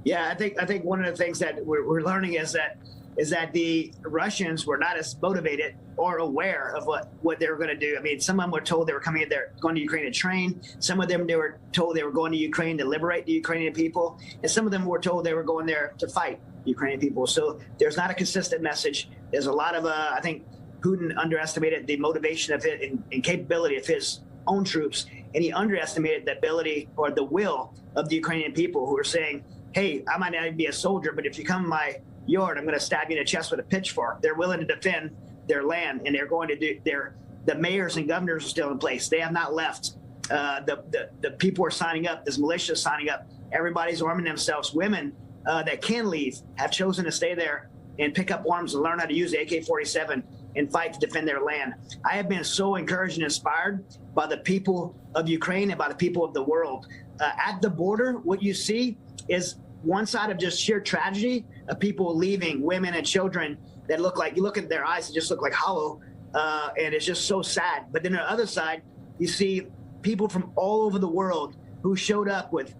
Yeah, I think one of the things that we're learning is that the Russians were not as motivated or aware of what they were going to do. I mean, some of them were told they were coming in there, going to Ukraine to train. Some of them, they were told they were going to Ukraine to liberate the Ukrainian people. And some of them were told they were going there to fight Ukrainian people. So there's not a consistent message. There's a lot of, I think Putin underestimated the motivation of it and capability of his own troops. And he underestimated the ability or the will of the Ukrainian people, who are saying, hey, I might not even be a soldier, but if you come in my yard, I'm going to stab you in the chest with a pitchfork. They're willing to defend their land, and they're going to do. The mayors and governors are still in place. They have not left. The people are signing up. There's militia signing up. Everybody's arming themselves. Women that can leave have chosen to stay there and pick up arms and learn how to use the AK-47 and fight to defend their land. I have been so encouraged and inspired by the people of Ukraine and by the people of the world. At the border, what you see is one side of just sheer tragedy of people leaving, women and children that look like, you look at their eyes, they just look like hollow, and it's just so sad. But then on the other side, you see people from all over the world who showed up with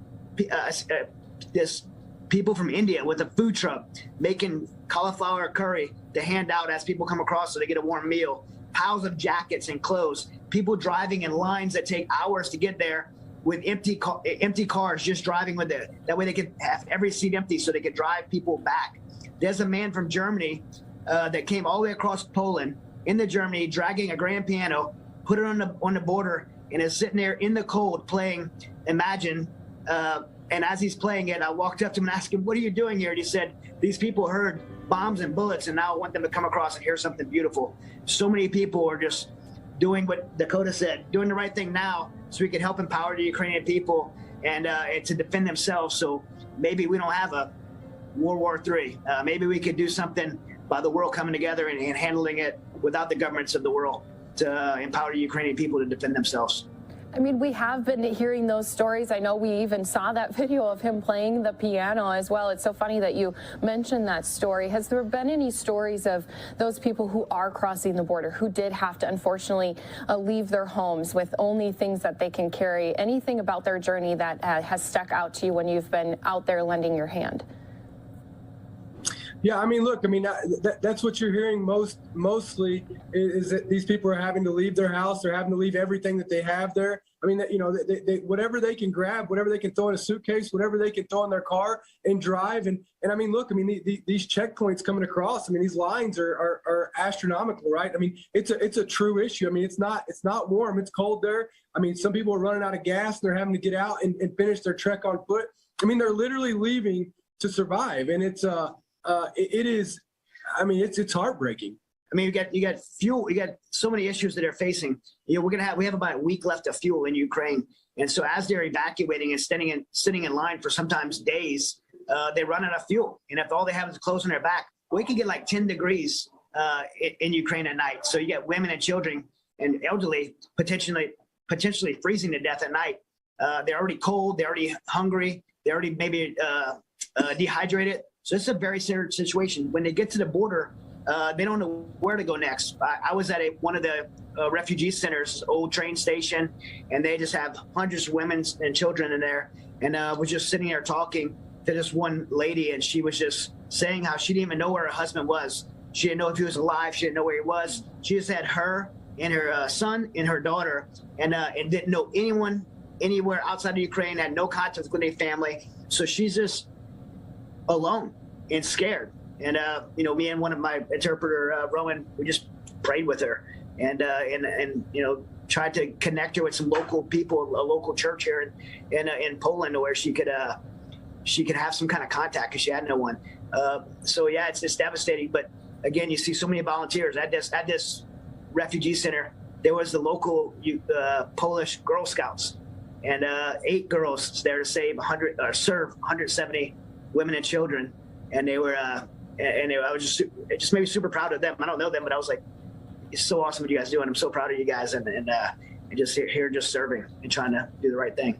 people from India with a food truck making cauliflower curry to hand out as people come across so they get a warm meal, piles of jackets and clothes, people driving in lines that take hours to get there with empty cars just driving with it. That way they can have every seat empty so they can drive people back. There's a man from Germany that came all the way across Poland into Germany, dragging a grand piano, put it on the border, and is sitting there in the cold playing Imagine. And as he's playing it, I walked up to him and asked him, "What are you doing here?" And he said, "These people heard bombs and bullets, and now I want them to come across and hear something beautiful." So many people are just doing what Dakota said, doing the right thing now so we can help empower the Ukrainian people and to defend themselves. So maybe we don't have a World War III. Maybe we could do something by the world coming together and handling it without the governments of the world to empower the Ukrainian people to defend themselves. I mean, we have been hearing those stories. I know we even saw that video of him playing the piano as well. It's so funny that you mentioned that story. Has there been any stories of those people who are crossing the border, who did have to, unfortunately, leave their homes with only things that they can carry? Anything about their journey that has stuck out to you when you've been out there lending your hand? Yeah, I mean, look, I mean, that's what you're hearing mostly is that these people are having to leave their house. They're having to leave everything that they have there. I mean, you know, they whatever they can grab, whatever they can throw in a suitcase, whatever they can throw in their car and drive. And I mean, look, I mean, these checkpoints coming across, I mean, these lines are astronomical, right? I mean, it's a true issue. I mean, it's not warm. It's cold there. I mean, some people are running out of gas and they're having to get out and finish their trek on foot. I mean, they're literally leaving to survive. And it's it is, I mean, it's heartbreaking. I mean, you got fuel. You got so many issues that they're facing. You know, we have about a week left of fuel in Ukraine, and so as they're evacuating and sitting in line for sometimes days, they run out of fuel. And if all they have is clothes on their back, we can get like 10 degrees in Ukraine at night. So you get women and children and elderly potentially freezing to death at night. They're already cold. They're already hungry. They're already maybe dehydrated. So it's a very serious situation. When they get to the border, they don't know where to go next. I was at one of the refugee centers, old train station, and they just have hundreds of women and children in there. And was just sitting there talking to this one lady, and she was just saying how she didn't even know where her husband was. She didn't know if he was alive. She didn't know where he was. She just had her and her son and her daughter, and didn't know anyone anywhere outside of Ukraine, had no contact with any family. So she's just alone and scared. And you know, me and one of my interpreter, Rowan, we just prayed with her and you know, tried to connect her with some local people, a local church here in Poland, where she could have some kind of contact because she had no one. So yeah, it's just devastating. But again, you see so many volunteers at this refugee center. There was the local Polish Girl Scouts, and 8 girls there to save 100 or serve 170 women and children. And they were, I was it just made me super proud of them. I don't know them, but I was like, it's so awesome what you guys do, and I'm so proud of you guys, and just here just serving and trying to do the right thing.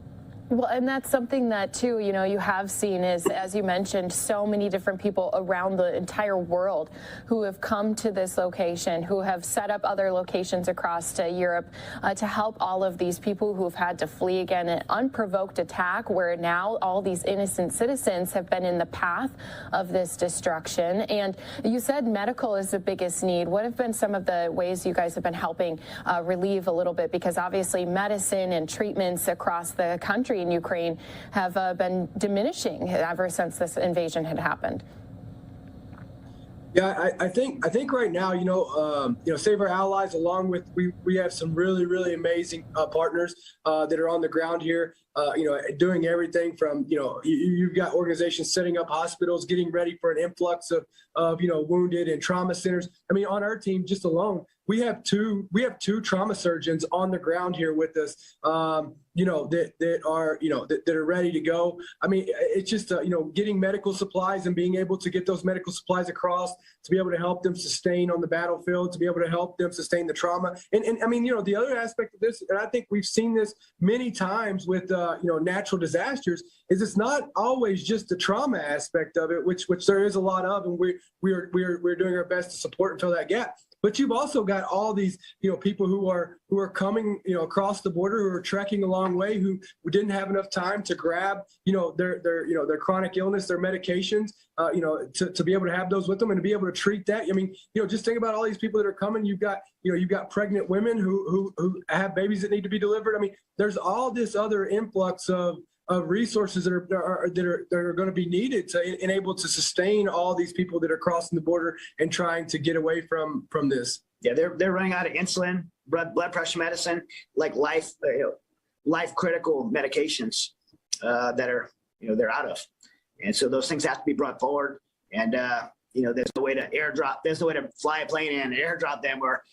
Well, and that's something that, too, you know, you have seen is, as you mentioned, so many different people around the entire world who have come to this location, who have set up other locations across to Europe to help all of these people who have had to flee again, an unprovoked attack where now all these innocent citizens have been in the path of this destruction. And you said medical is the biggest need. What have been some of the ways you guys have been helping relieve a little bit? Because obviously medicine and treatments across the country in Ukraine have been diminishing ever since this invasion had happened. Yeah, I think right now, you know, Save Our Allies, along with we have some really amazing partners that are on the ground here, you know, doing everything from, you know, you've got organizations setting up hospitals, getting ready for an influx of you know, wounded and trauma centers. I mean, on our team just alone, we have two trauma surgeons on the ground here with us, that are ready to go. I mean, it's just, getting medical supplies and being able to get those medical supplies across to be able to help them sustain on the battlefield, to be able to help them sustain the trauma. And I mean, the other aspect of this, and I think we've seen this many times with, natural disasters, is it's not always just the trauma aspect of it, which there is a lot of, and we're doing our best to support and fill that gap. But you've also got all these, people who are coming, across the border, who are trekking a long way, who didn't have enough time to grab, their chronic illness, their medications, to be able to have those with them and to be able to treat that. I mean, just think about all these people that are coming. You've got pregnant women who have babies that need to be delivered. I mean, there's all this other influx of resources that are going to be needed to enable to sustain all these people that are crossing the border and trying to get away from this. Yeah, they're running out of insulin, blood pressure medicine, like life critical medications that are they're out of, and so those things have to be brought forward. And there's no way to airdrop. There's no way to fly a plane in and airdrop them, or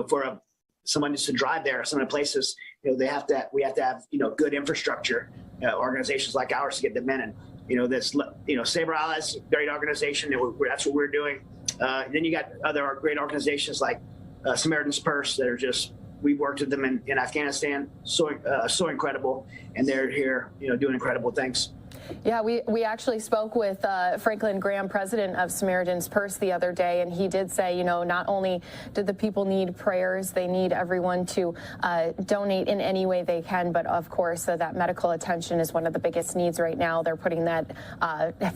for someone just to drive there. Some of the places, we have to have good infrastructure, organizations like ours to get them in. And this Saber Allies, great organization, and that's what we're doing. Then you got other great organizations like Samaritan's Purse that are just, we've worked with them in Afghanistan, so incredible, and they're here doing incredible things. Yeah, we actually spoke with Franklin Graham, president of Samaritan's Purse, the other day, and he did say, not only do the people need prayers, they need everyone to donate in any way they can, but of course that medical attention is one of the biggest needs right now. They're putting that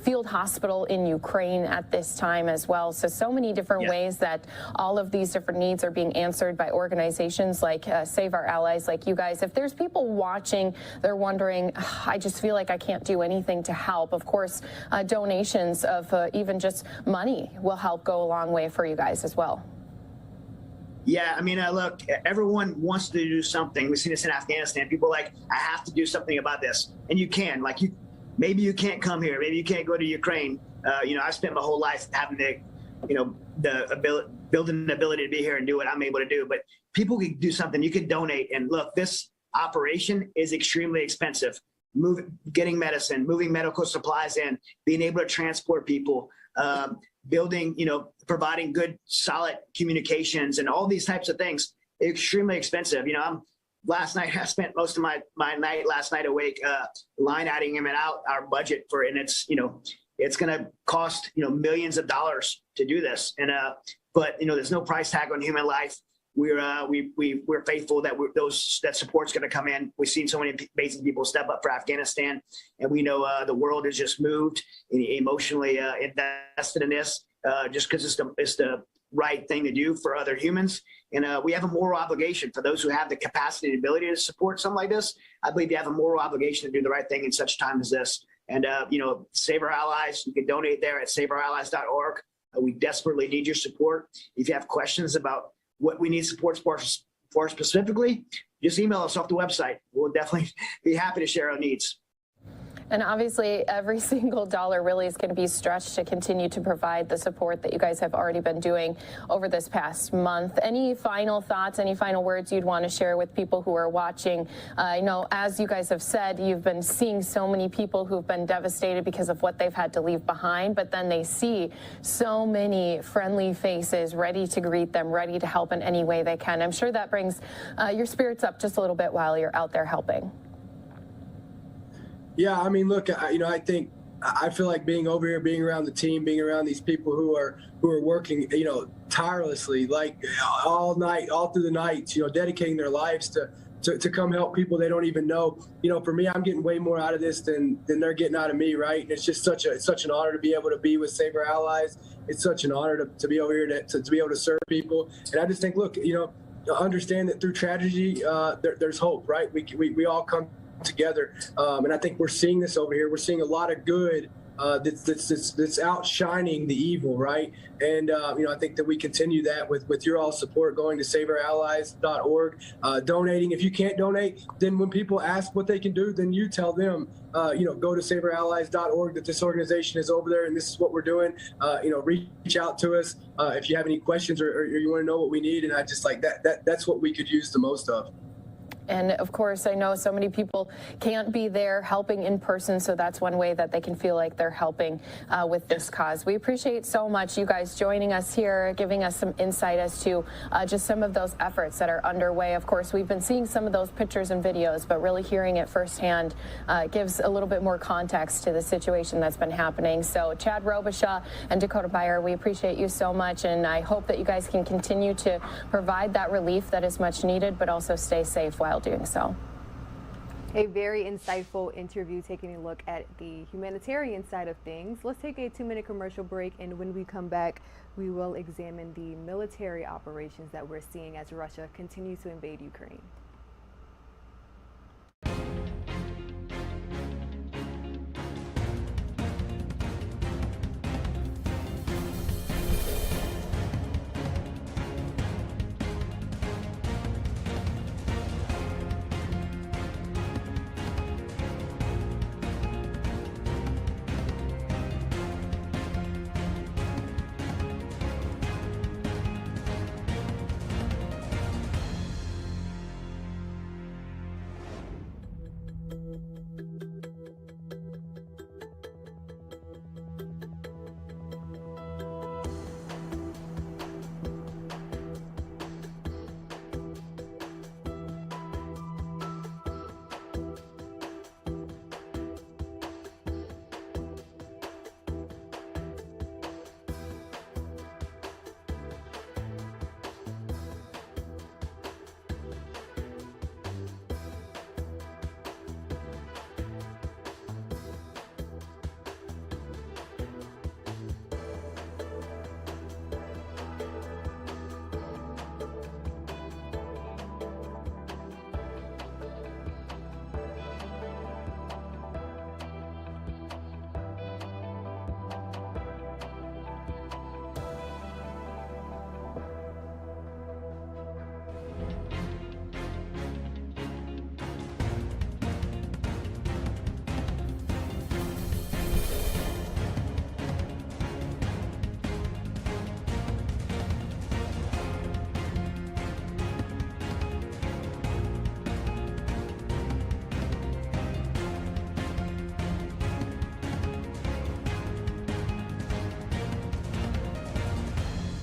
field hospital in Ukraine at this time as well. So many different ways that all of these different needs are being answered by organizations like Save Our Allies, like you guys. If there's people watching, they're wondering, I just feel like I can't do anything to help. Of course, donations of even just money will help go a long way for you guys as well. Yeah, I mean, look, everyone wants to do something. We've seen this in Afghanistan. People are like, I have to do something about this. And you can. Like, maybe you can't come here. Maybe you can't go to Ukraine. I spent my whole life having to, building the ability to be here and do what I'm able to do. But people can do something. You can donate. And look, this operation is extremely expensive. Getting medicine, moving medical supplies in, being able to transport people, building, providing good, solid communications, and all these types of things, extremely expensive. Last night, I spent most of my night last night awake, line iteming out our budget for, and it's going to cost, millions of dollars to do this. And, but, there's no price tag on human life. We're faithful that that support's going to come in. We've seen so many amazing people step up for Afghanistan, and we know the world has just moved emotionally invested in this just because it's the right thing to do for other humans. And we have a moral obligation for those who have the capacity and ability to support something like this. I believe you have a moral obligation to do the right thing in such time as this. And Save Our Allies, you can donate there at saveourallies.org. We desperately need your support. If you have questions about what we need support for specifically, just email us off the website. We'll definitely be happy to share our needs. And obviously, every single dollar really is going to be stretched to continue to provide the support that you guys have already been doing over this past month. Any final thoughts, any final words you'd want to share with people who are watching? As you guys have said, you've been seeing so many people who've been devastated because of what they've had to leave behind, but then they see so many friendly faces ready to greet them, ready to help in any way they can. I'm sure that brings your spirits up just a little bit while you're out there helping. Yeah, I mean, look, I feel like being over here, being around the team, being around these people who are working, tirelessly, like all night, all through the nights, dedicating their lives to come help people they don't even know. For me, I'm getting way more out of this than they're getting out of me, right? And it's just such an honor to be able to be with Save Our Allies. It's such an honor to be over here to be able to serve people. And I just think, look, understand that through tragedy, there's hope, right? We all come together, and I think we're seeing this over here. We're seeing a lot of good that's outshining the evil, right? And I think that we continue that with your all support, going to saveourallies.org, donating. If you can't donate, then when people ask what they can do, then you tell them, go to saveourallies.org, that this organization is over there and this is what we're doing. Reach out to us if you have any questions or you want to know what we need. And I just like that's what we could use the most of. And of course, I know so many people can't be there helping in person, so that's one way that they can feel like they're helping with this cause. We appreciate so much you guys joining us here, giving us some insight as to just some of those efforts that are underway. Of course, we've been seeing some of those pictures and videos, but really hearing it firsthand gives a little bit more context to the situation that's been happening. So Chad Robichaud and Dakota Beyer, we appreciate you so much, and I hope that you guys can continue to provide that relief that is much needed, but also stay safe while doing so. A very insightful interview taking a look at the humanitarian side of things. Let's take a 2-minute commercial break, and when we come back, we will examine the military operations that we're seeing as Russia continues to invade Ukraine.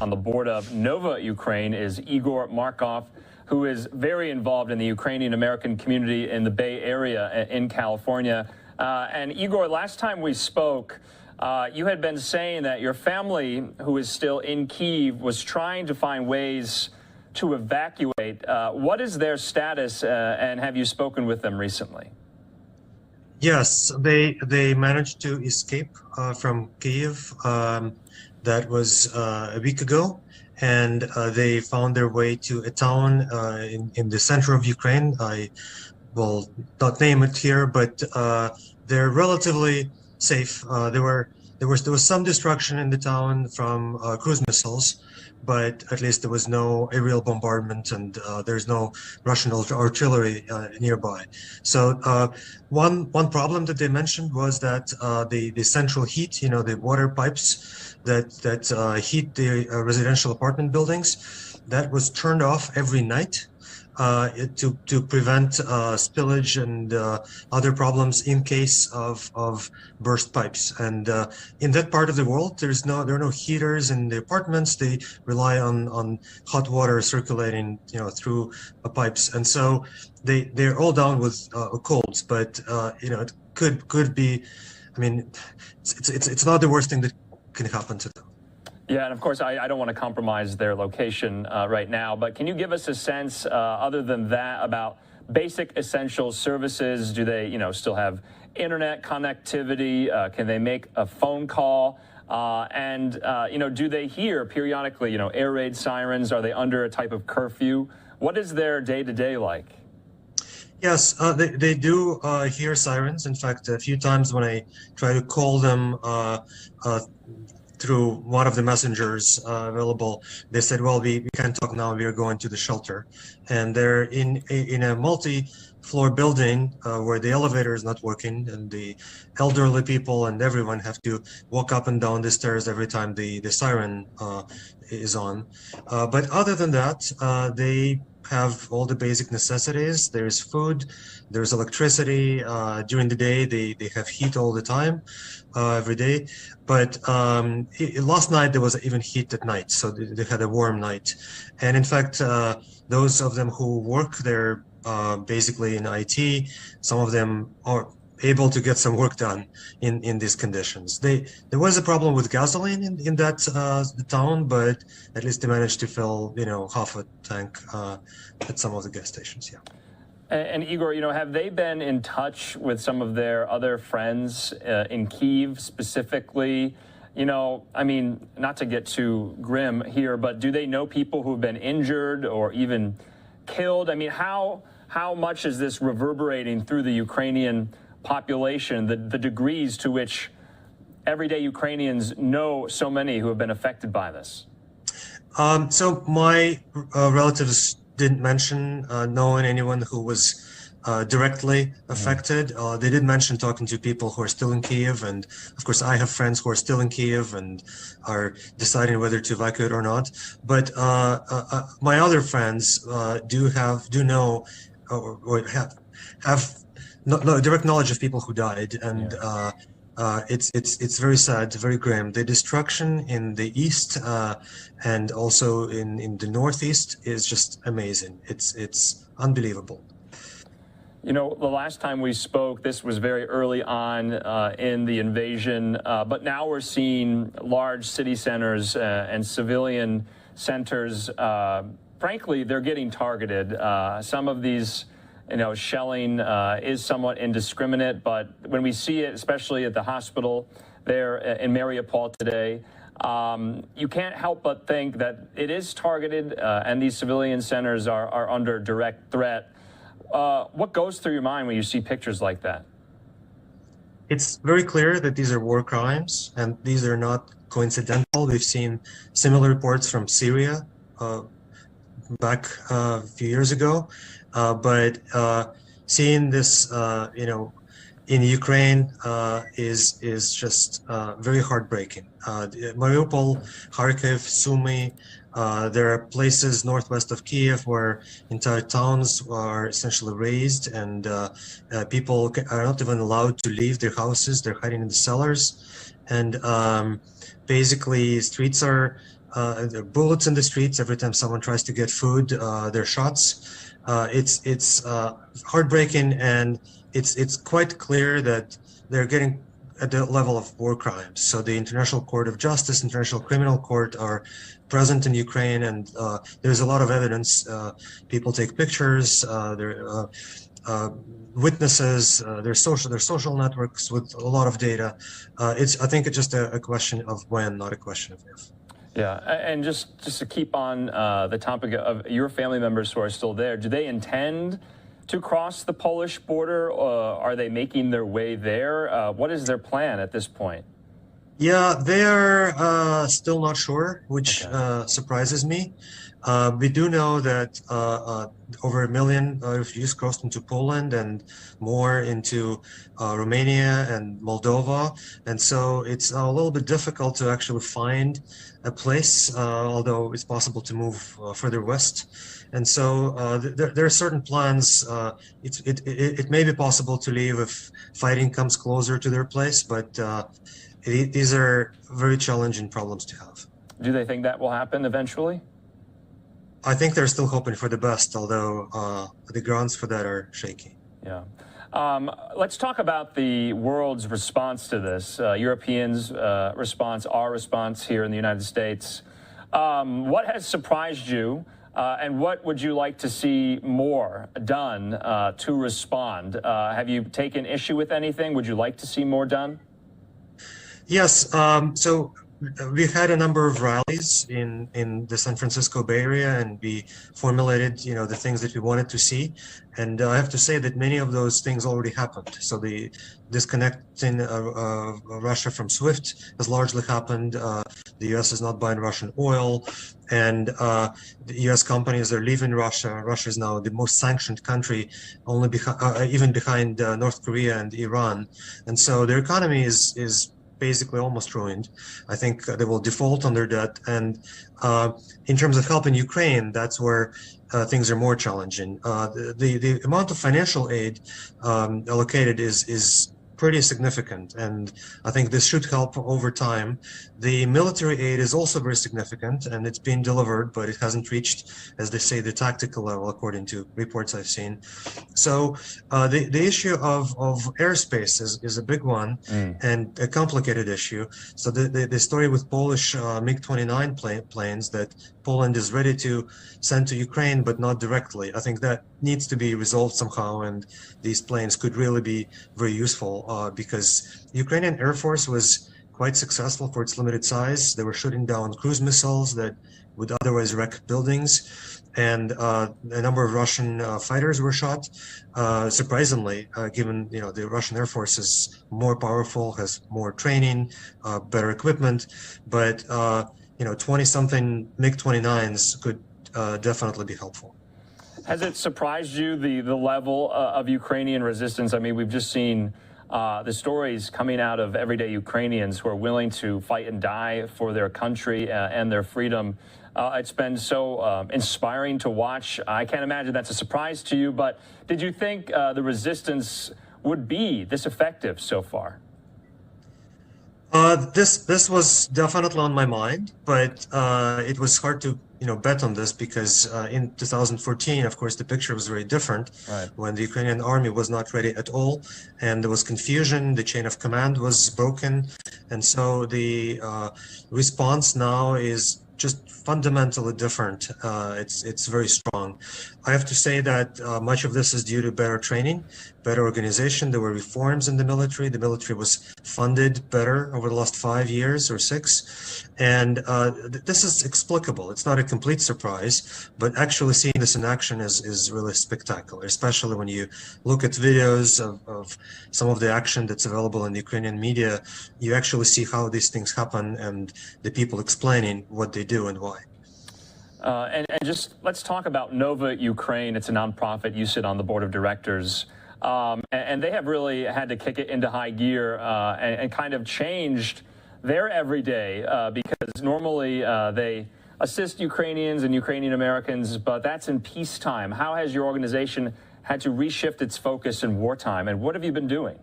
On the board of Nova Ukraine is Igor Markov, who is very involved in the Ukrainian American community in the Bay Area in California. And Igor, last time we spoke, you had been saying that your family, who is still in Kyiv, was trying to find ways to evacuate. What is their status, and have you spoken with them recently? Yes, they managed to escape from Kyiv. That was a week ago, and they found their way to a town in the center of Ukraine. I will not name it here, but they're relatively safe. There was some destruction in the town from cruise missiles, but at least there was no aerial bombardment, and there's no Russian artillery nearby. So one problem that they mentioned was that the central heat, the water pipes that heat the residential apartment buildings, that was turned off every night to prevent spillage and other problems in case of burst pipes. And in that part of the world, there are no heaters in the apartments. They rely on hot water circulating, through pipes. And so they're all down with colds. But it could be. I mean, it's not the worst thing that can happen to them. Yeah, and of course, I don't want to compromise their location right now, but can you give us a sense, other than that, about basic essential services? Do they, still have internet connectivity? Can they make a phone call? And do they hear periodically, air raid sirens? Are they under a type of curfew? What is their day-to-day like? Yes, they do hear sirens. In fact, a few times when I try to call them through one of the messengers available, they said, well, we can't talk now, we are going to the shelter. And they're in a multi-floor building where the elevator is not working, and the elderly people and everyone have to walk up and down the stairs every time the siren is on. But other than that, they have all the basic necessities. There's food, there's electricity. During the day, they have heat all the time, every day. But last night there was even heat at night, so they had a warm night. And in fact, those of them who work there, basically in IT, some of them are able to get some work done in these conditions. There was a problem with gasoline in that town, but at least they managed to fill, half a tank at some of the gas stations. Yeah. And Igor, have they been in touch with some of their other friends in Kyiv specifically? Not to get too grim here, but do they know people who've been injured or even killed? How much is this reverberating through the Ukrainian population, the degrees to which everyday Ukrainians know so many who have been affected by this? So my relatives didn't mention knowing anyone who was directly affected. They did mention talking to people who are still in Kyiv, and of course I have friends who are still in Kyiv and are deciding whether to evacuate or not. But my other friends do know or have no direct knowledge of people who died, and it's very sad, very grim. The destruction in the east and also in the northeast is just amazing. It's unbelievable. The last time we spoke, this was very early on in the invasion, but now we're seeing large city centers and civilian centers. Frankly, they're getting targeted. Some of these shelling is somewhat indiscriminate, but when we see it, especially at the hospital there in Mariupol today, you can't help but think that it is targeted and these civilian centers are under direct threat. What goes through your mind when you see pictures like that? It's very clear that these are war crimes, and these are not coincidental. We've seen similar reports from Syria back a few years ago. But seeing this, in Ukraine is just very heartbreaking. Mariupol, Kharkiv, Sumy, there are places northwest of Kyiv where entire towns are essentially razed, and people are not even allowed to leave their houses. They're hiding in the cellars, and basically streets are there are bullets in the streets every time someone tries to get food. There are shots. It's heartbreaking, and it's quite clear that they're getting at the level of war crimes. So the International Court of Justice, International Criminal Court are present in Ukraine, and there's a lot of evidence. People take pictures. There witnesses. There's social networks with a lot of data. I think it's just a question of when, not a question of if. Yeah, and just to keep on the topic of your family members who are still there, do they intend to cross the Polish border, or are they making their way there? What is their plan at this point? Yeah, they're still not sure, which surprises me. We do know that over 1 million refugees crossed into Poland and more into Romania and Moldova. And so it's a little bit difficult to actually find a place, although it's possible to move further west. And so there are certain plans. It may be possible to leave if fighting comes closer to their place, but these are very challenging problems to have. Do they think that will happen eventually? I think they're still hoping for the best, although the grounds for that are shaky. Yeah. Let's talk about the world's response to this, Europeans' response, our response here in the United States. What has surprised you, and what would you like to see more done to respond? Have you taken issue with anything? Would you like to see more done? Yes. So we had a number of rallies in the San Francisco Bay Area, and we formulated, the things that we wanted to see. And I have to say that many of those things already happened. So the disconnecting Russia from SWIFT has largely happened. The U.S. is not buying Russian oil, and the U.S. companies are leaving Russia. Russia is now the most sanctioned country, only even behind North Korea and Iran. And so their economy is basically almost ruined. I think they will default on their debt. And in terms of helping Ukraine, that's where things are more challenging. The amount of financial aid allocated is pretty significant, and I think this should help over time. The military aid is also very significant, and it's been delivered, but it hasn't reached, as they say, the tactical level, according to reports I've seen. So the issue of airspace is a big one and a complicated issue. So the story with Polish MiG-29 planes that Poland is ready to send to Ukraine, but not directly. I think that needs to be resolved somehow, and these planes could really be very useful because Ukrainian Air Force was quite successful for its limited size. They were shooting down cruise missiles that would otherwise wreck buildings, and a number of Russian fighters were shot. Surprisingly, given the Russian Air Force is more powerful, has more training, better equipment, but 20-something MiG-29s could definitely be helpful. Has it surprised you the level of Ukrainian resistance? I mean, we've just seen the stories coming out of everyday Ukrainians who are willing to fight and die for their country and their freedom. It's been so inspiring to watch. I can't imagine that's a surprise to you, but did you think the resistance would be this effective so far? This was definitely on my mind, but it was hard to bet on this because in 2014, of course, the picture was very different. Right. When the Ukrainian army was not ready at all, and there was confusion, the chain of command was broken, and so the response now is just fundamentally different. It's very strong. I have to say that much of this is due to better training, better organization. There were reforms in the military. The military was funded better over the last 5 years or 6. And this is explicable. It's not a complete surprise, but actually seeing this in action is really spectacular, especially when you look at videos of some of the action that's available in the Ukrainian media. You actually see how these things happen and the people explaining what they do and why. And just let's talk about Nova Ukraine. It's a nonprofit. You sit on the board of directors. And they have really had to kick it into high gear and kind of changed their everyday because normally they assist Ukrainians and Ukrainian Americans, but that's in peacetime. How has your organization had to reshift its focus in wartime, and what have you been doing?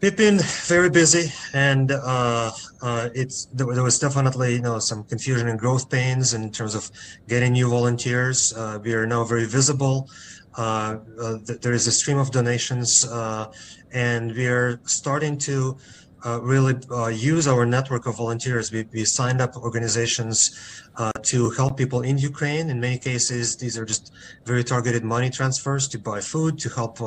We've been very busy, and there was definitely some confusion and growth pains in terms of getting new volunteers. We are now very visible. There is a stream of donations, and we are starting to really use our network of volunteers. We signed up organizations to help people in Ukraine. In many cases, these are just very targeted money transfers to buy food, to help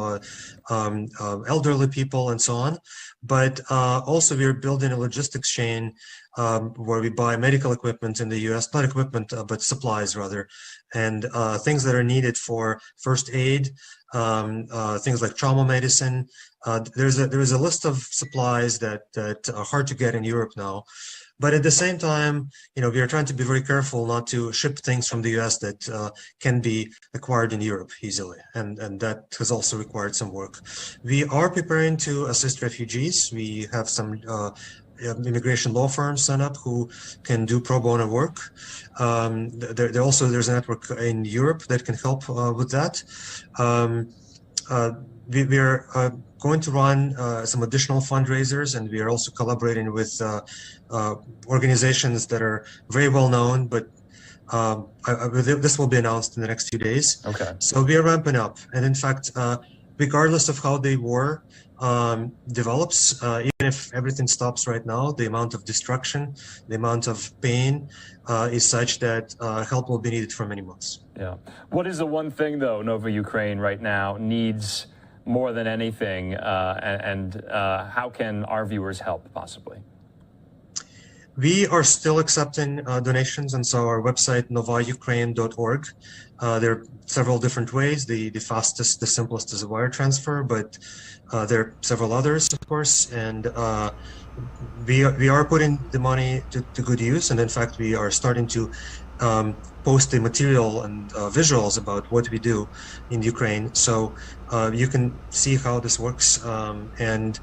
elderly people and so on. But also we're building a logistics chain where we buy medical equipment in the US, not equipment, but supplies rather, and things that are needed for first aid, things like trauma medicine. There is a list of supplies that are hard to get in Europe now. But at the same time, we are trying to be very careful not to ship things from the US that can be acquired in Europe easily. And that has also required some work. We are preparing to assist refugees. We have some immigration law firms set up who can do pro bono work. There's a network in Europe that can help with that. We are going to run some additional fundraisers, and we are also collaborating with organizations that are very well known, but this will be announced in the next few days. Okay. So we are ramping up, and in fact, regardless of how the war develops, even if everything stops right now, the amount of destruction, the amount of pain is such that help will be needed for many months. Yeah. What is the one thing, though, Nova Ukraine right now needs more than anything, and how can our viewers help, possibly? We are still accepting donations, and so our website, novaukraine.org. There are several different ways. The fastest, the simplest is a wire transfer, but there are several others, of course, and we are putting the money to good use. And in fact, we are starting to post the material and visuals about what we do in Ukraine. So you can see how this works. And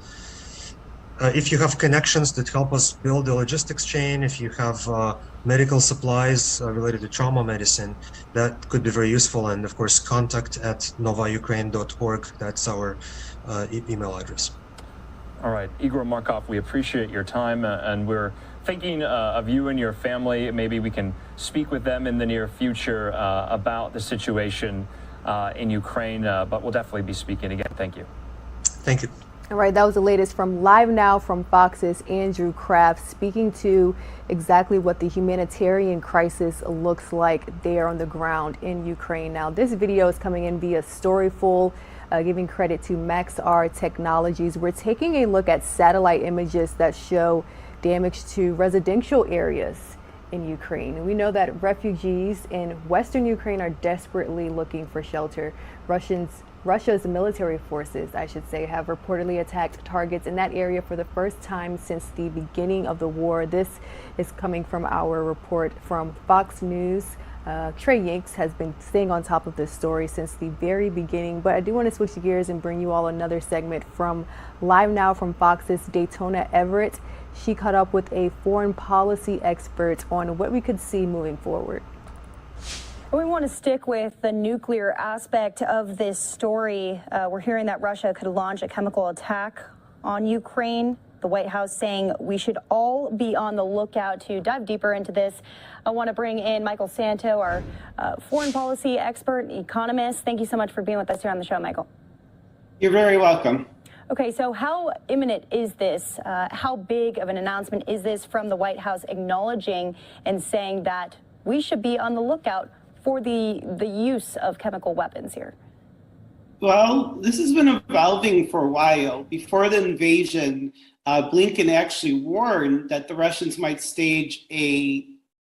if you have connections that help us build the logistics chain, if you have medical supplies related to trauma medicine, that could be very useful. And of course, contact@novaukraine.org. That's our email address. All right, Igor Markov, we appreciate your time, and we're thinking of you and your family. Maybe we can speak with them in the near future about the situation in Ukraine, but we'll definitely be speaking again. Thank you. Thank you. All right, that was the latest from LiveNOW from Fox's Andrew Kraft, speaking to exactly what the humanitarian crisis looks like there on the ground in Ukraine. Now, this video is coming in via Storyful, giving credit to MaxR Technologies. We're taking a look at satellite images that show damage to residential areas in Ukraine. We know that refugees in Western Ukraine are desperately looking for shelter. Russia's military forces, I should say, have reportedly attacked targets in that area for the first time since the beginning of the war. This is coming from our report from Fox News. Trey Yanks has been staying on top of this story since the very beginning, but I do want to switch gears and bring you all another segment from LiveNOW from Fox's Daytona Everett. She caught up with a foreign policy expert on what we could see moving forward. We want to stick with the nuclear aspect of this story. We're hearing that Russia could launch a chemical attack on Ukraine. The White House saying we should all be on the lookout. To dive deeper into this, I want to bring in Michael Santo, our foreign policy expert, economist. Thank you so much for being with us here on the show, Michael. You're very welcome. Okay, so how imminent is this? How big of an announcement is this from the White House acknowledging and saying that we should be on the lookout for the use of chemical weapons here? Well, this has been evolving for a while. Before the invasion, Blinken actually warned that the Russians might stage a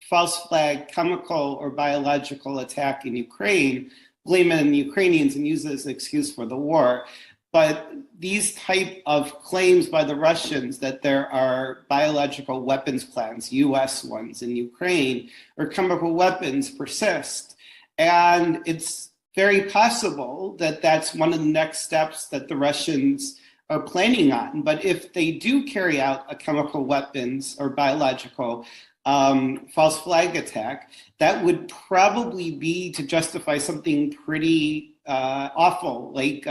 false flag chemical or biological attack in Ukraine, blame it on the Ukrainians and use it as an excuse for the war. But these type of claims by the Russians that there are biological weapons plants, US ones in Ukraine, or chemical weapons persist. And it's very possible that that's one of the next steps that the Russians are planning on. But if they do carry out a chemical weapons or biological false flag attack, that would probably be to justify something pretty awful, like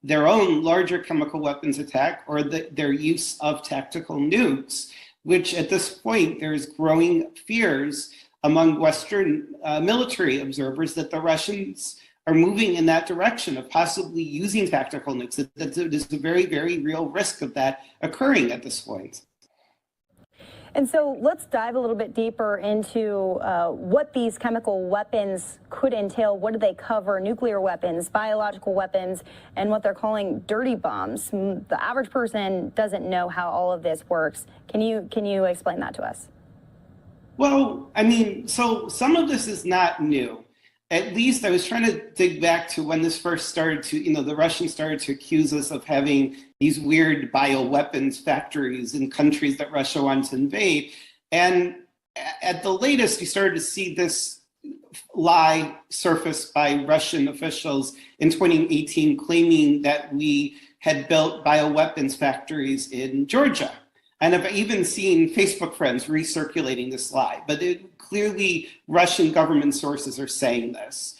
their own larger chemical weapons attack or their use of tactical nukes, which at this point there's growing fears among Western military observers that the Russians are moving in that direction of possibly using tactical nukes. There's a very, very real risk of that occurring at this point. And so let's dive a little bit deeper into what these chemical weapons could entail. What do they cover? Nuclear weapons, biological weapons, and what they're calling dirty bombs. The average person doesn't know how all of this works. Can you explain that to us? Well, I mean, so some of this is not new. At least I was trying to dig back to when this first started to, the Russians started to accuse us of having these weird bioweapons factories in countries that Russia wants to invade. And at the latest, you started to see this lie surfaced by Russian officials in 2018, claiming that we had built bioweapons factories in Georgia. And I've even seen Facebook friends recirculating this lie, but clearly Russian government sources are saying this.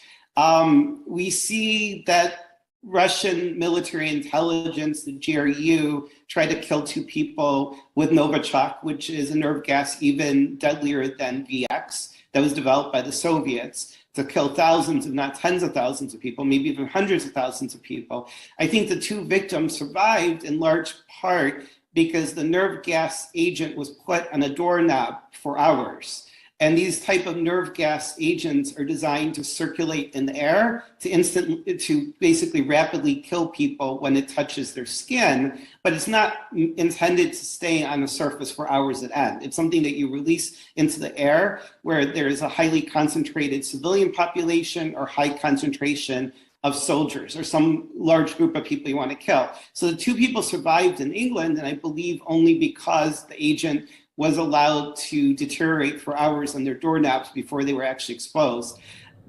We see that Russian military intelligence, the GRU, tried to kill 2 people with Novichok, which is a nerve gas even deadlier than VX, that was developed by the Soviets to kill thousands, if not tens of thousands of people, maybe even hundreds of thousands of people. I think the 2 victims survived in large part because the nerve gas agent was put on a doorknob for hours. And these type of nerve gas agents are designed to circulate in the air to basically rapidly kill people when it touches their skin, but it's not intended to stay on the surface for hours at end. It's something that you release into the air where there is a highly concentrated civilian population or high concentration of soldiers or some large group of people you want to kill. So the 2 people survived in England, and I believe only because the agent was allowed to deteriorate for hours on their doorknobs before they were actually exposed.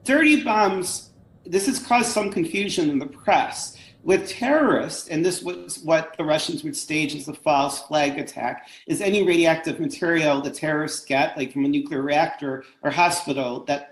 Dirty bombs, this has caused some confusion in the press. With terrorists, and this was what the Russians would stage as the false flag attack, is any radioactive material the terrorists get, like from a nuclear reactor or hospital, that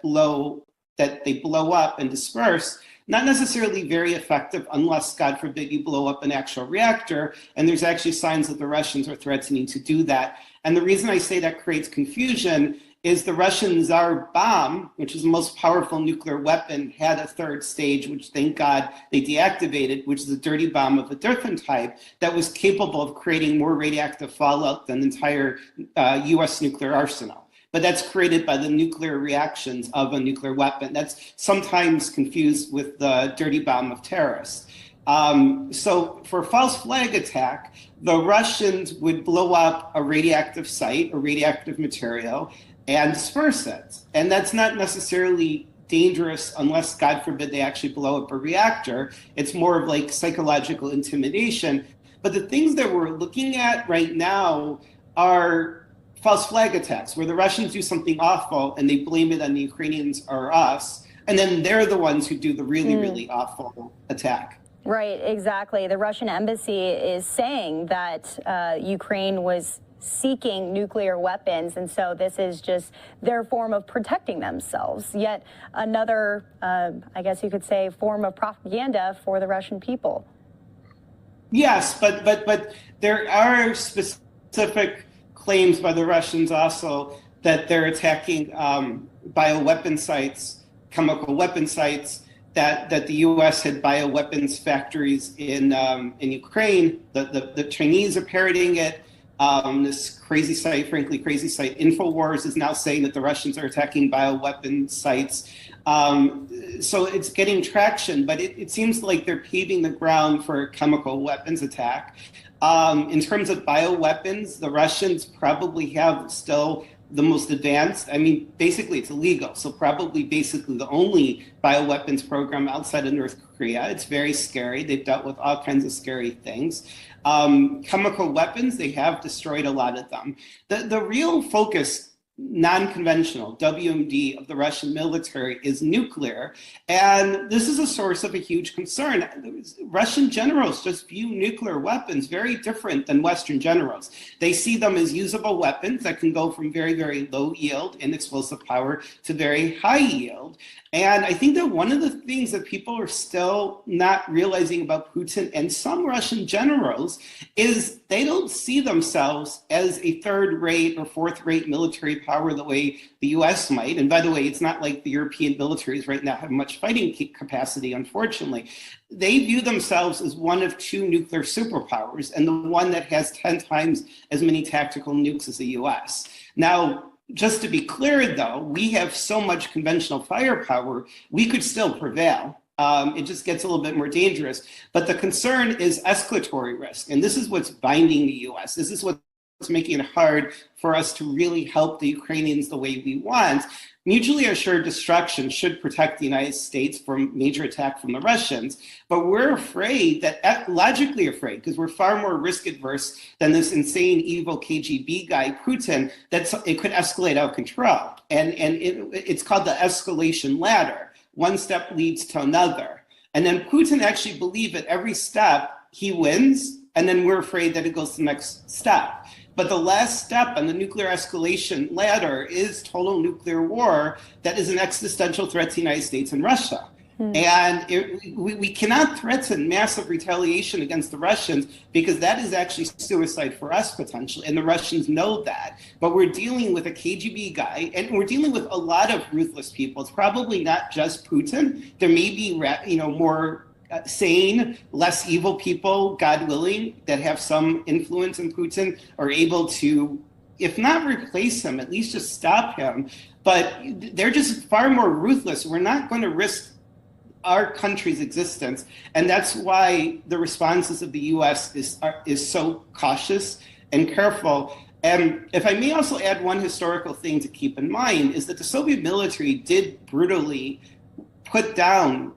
they blow up and disperse, not necessarily very effective unless, God forbid, you blow up an actual reactor, and there's actually signs that the Russians are threatening to do that. And the reason I say that creates confusion is the Russian Tsar bomb, which is the most powerful nuclear weapon, had a 3rd stage, which thank God they deactivated, which is a dirty bomb of a different type that was capable of creating more radioactive fallout than the entire US nuclear arsenal. But that's created by the nuclear reactions of a nuclear weapon. That's sometimes confused with the dirty bomb of terrorists. So for a false flag attack, the Russians would blow up a radioactive site or radioactive material and disperse it. And that's not necessarily dangerous unless, God forbid, they actually blow up a reactor. It's more of like psychological intimidation. But the things that we're looking at right now are false flag attacks, where the Russians do something awful and they blame it on the Ukrainians or us. And then they're the ones who do the really, really awful attack. Right, exactly. The Russian embassy is saying that Ukraine was seeking nuclear weapons, and so this is just their form of protecting themselves. Yet another, I guess you could say, form of propaganda for the Russian people. Yes, but there are specific claims by the Russians also that they're attacking bioweapon sites, chemical weapon sites, that the U.S. had bioweapons factories in Ukraine. The Chinese are parroting it. This crazy site, InfoWars, is now saying that the Russians are attacking bioweapon sites. So it's getting traction, but it seems like they're paving the ground for a chemical weapons attack. In terms of bioweapons, the Russians probably have still the most advanced. I mean, basically it's illegal. So probably basically the only bioweapons program outside of North Korea. It's very scary. They've dealt with all kinds of scary things. Chemical weapons, they have destroyed a lot of them. The real focus, non-conventional, WMD, of the Russian military is nuclear. And this is a source of a huge concern. Russian generals just view nuclear weapons very different than Western generals. They see them as usable weapons that can go from very, very low yield and explosive power to very high yield. And I think that one of the things that people are still not realizing about Putin and some Russian generals is they don't see themselves as a 3rd-rate or 4th-rate military power the way the US might. And by the way, it's not like the European militaries right now have much fighting capacity, unfortunately. They view themselves as one of 2 nuclear superpowers and the one that has 10 times as many tactical nukes as the US. Now, just to be clear, though, we have so much conventional firepower, we could still prevail. It just gets a little bit more dangerous. But the concern is escalatory risk. And this is what's binding the U.S. This is what's making it hard for us to really help the Ukrainians the way we want. Mutually assured destruction should protect the United States from major attack from the Russians, but we're afraid, logically afraid, because we're far more risk adverse than this insane, evil KGB guy, Putin, that it could escalate out of control. And it's called the escalation ladder. One step leads to another. And then Putin actually believes at every step he wins, and then we're afraid that it goes to the next step. But the last step on the nuclear escalation ladder is total nuclear war that is an existential threat to the United States and Russia. And we cannot threaten massive retaliation against the Russians because that is actually suicide for us potentially. And the Russians know that. But we're dealing with a KGB guy, and we're dealing with a lot of ruthless people. It's probably not just Putin. There may be more sane, less evil people, God willing, that have some influence in Putin, are able to if not replace him, at least just stop him. But they're just far more ruthless. We're not going to risk our country's existence, and that's why the responses of the U.S. is so cautious and careful. And if I may also add one historical thing to keep in mind is that the Soviet military did brutally put down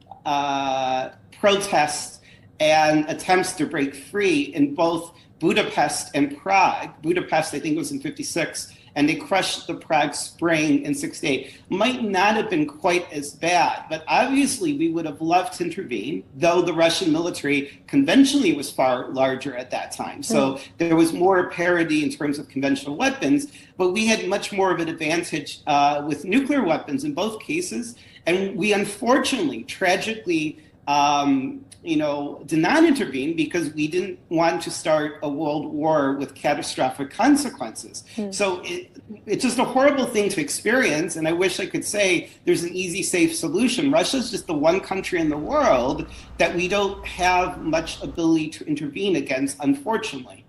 protests and attempts to break free in both Budapest and Prague. Budapest, I think, was in '56, and they crushed the Prague Spring in '68. Might not have been quite as bad, but obviously we would have loved to intervene, though the Russian military conventionally was far larger at that time. So there was more parity in terms of conventional weapons, but we had much more of an advantage with nuclear weapons in both cases. And we unfortunately, tragically, did not intervene because we didn't want to start a world war with catastrophic consequences. So it's just a horrible thing to experience. And I wish I could say there's an easy, safe solution. Russia's just the one country in the world that we don't have much ability to intervene against, unfortunately.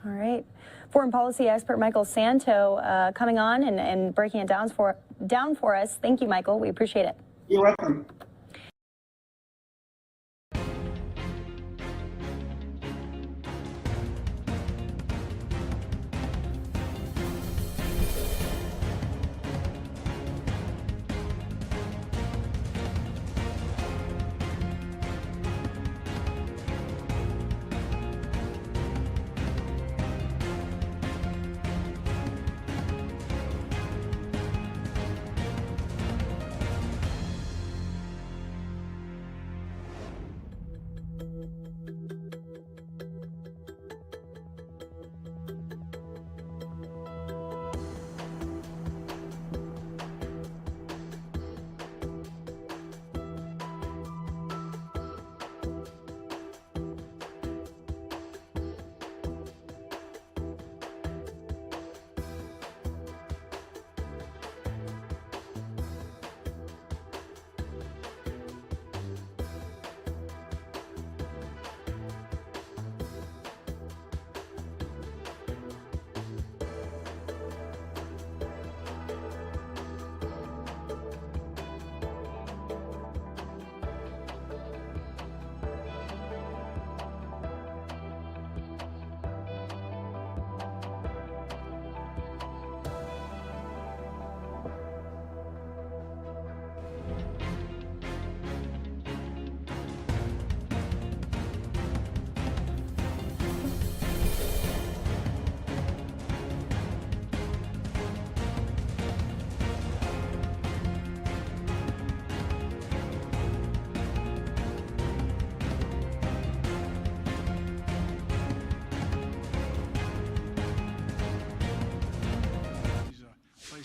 All right. Foreign policy expert Michael Santo coming on and breaking it down for us. Thank you, Michael. We appreciate it. You're welcome.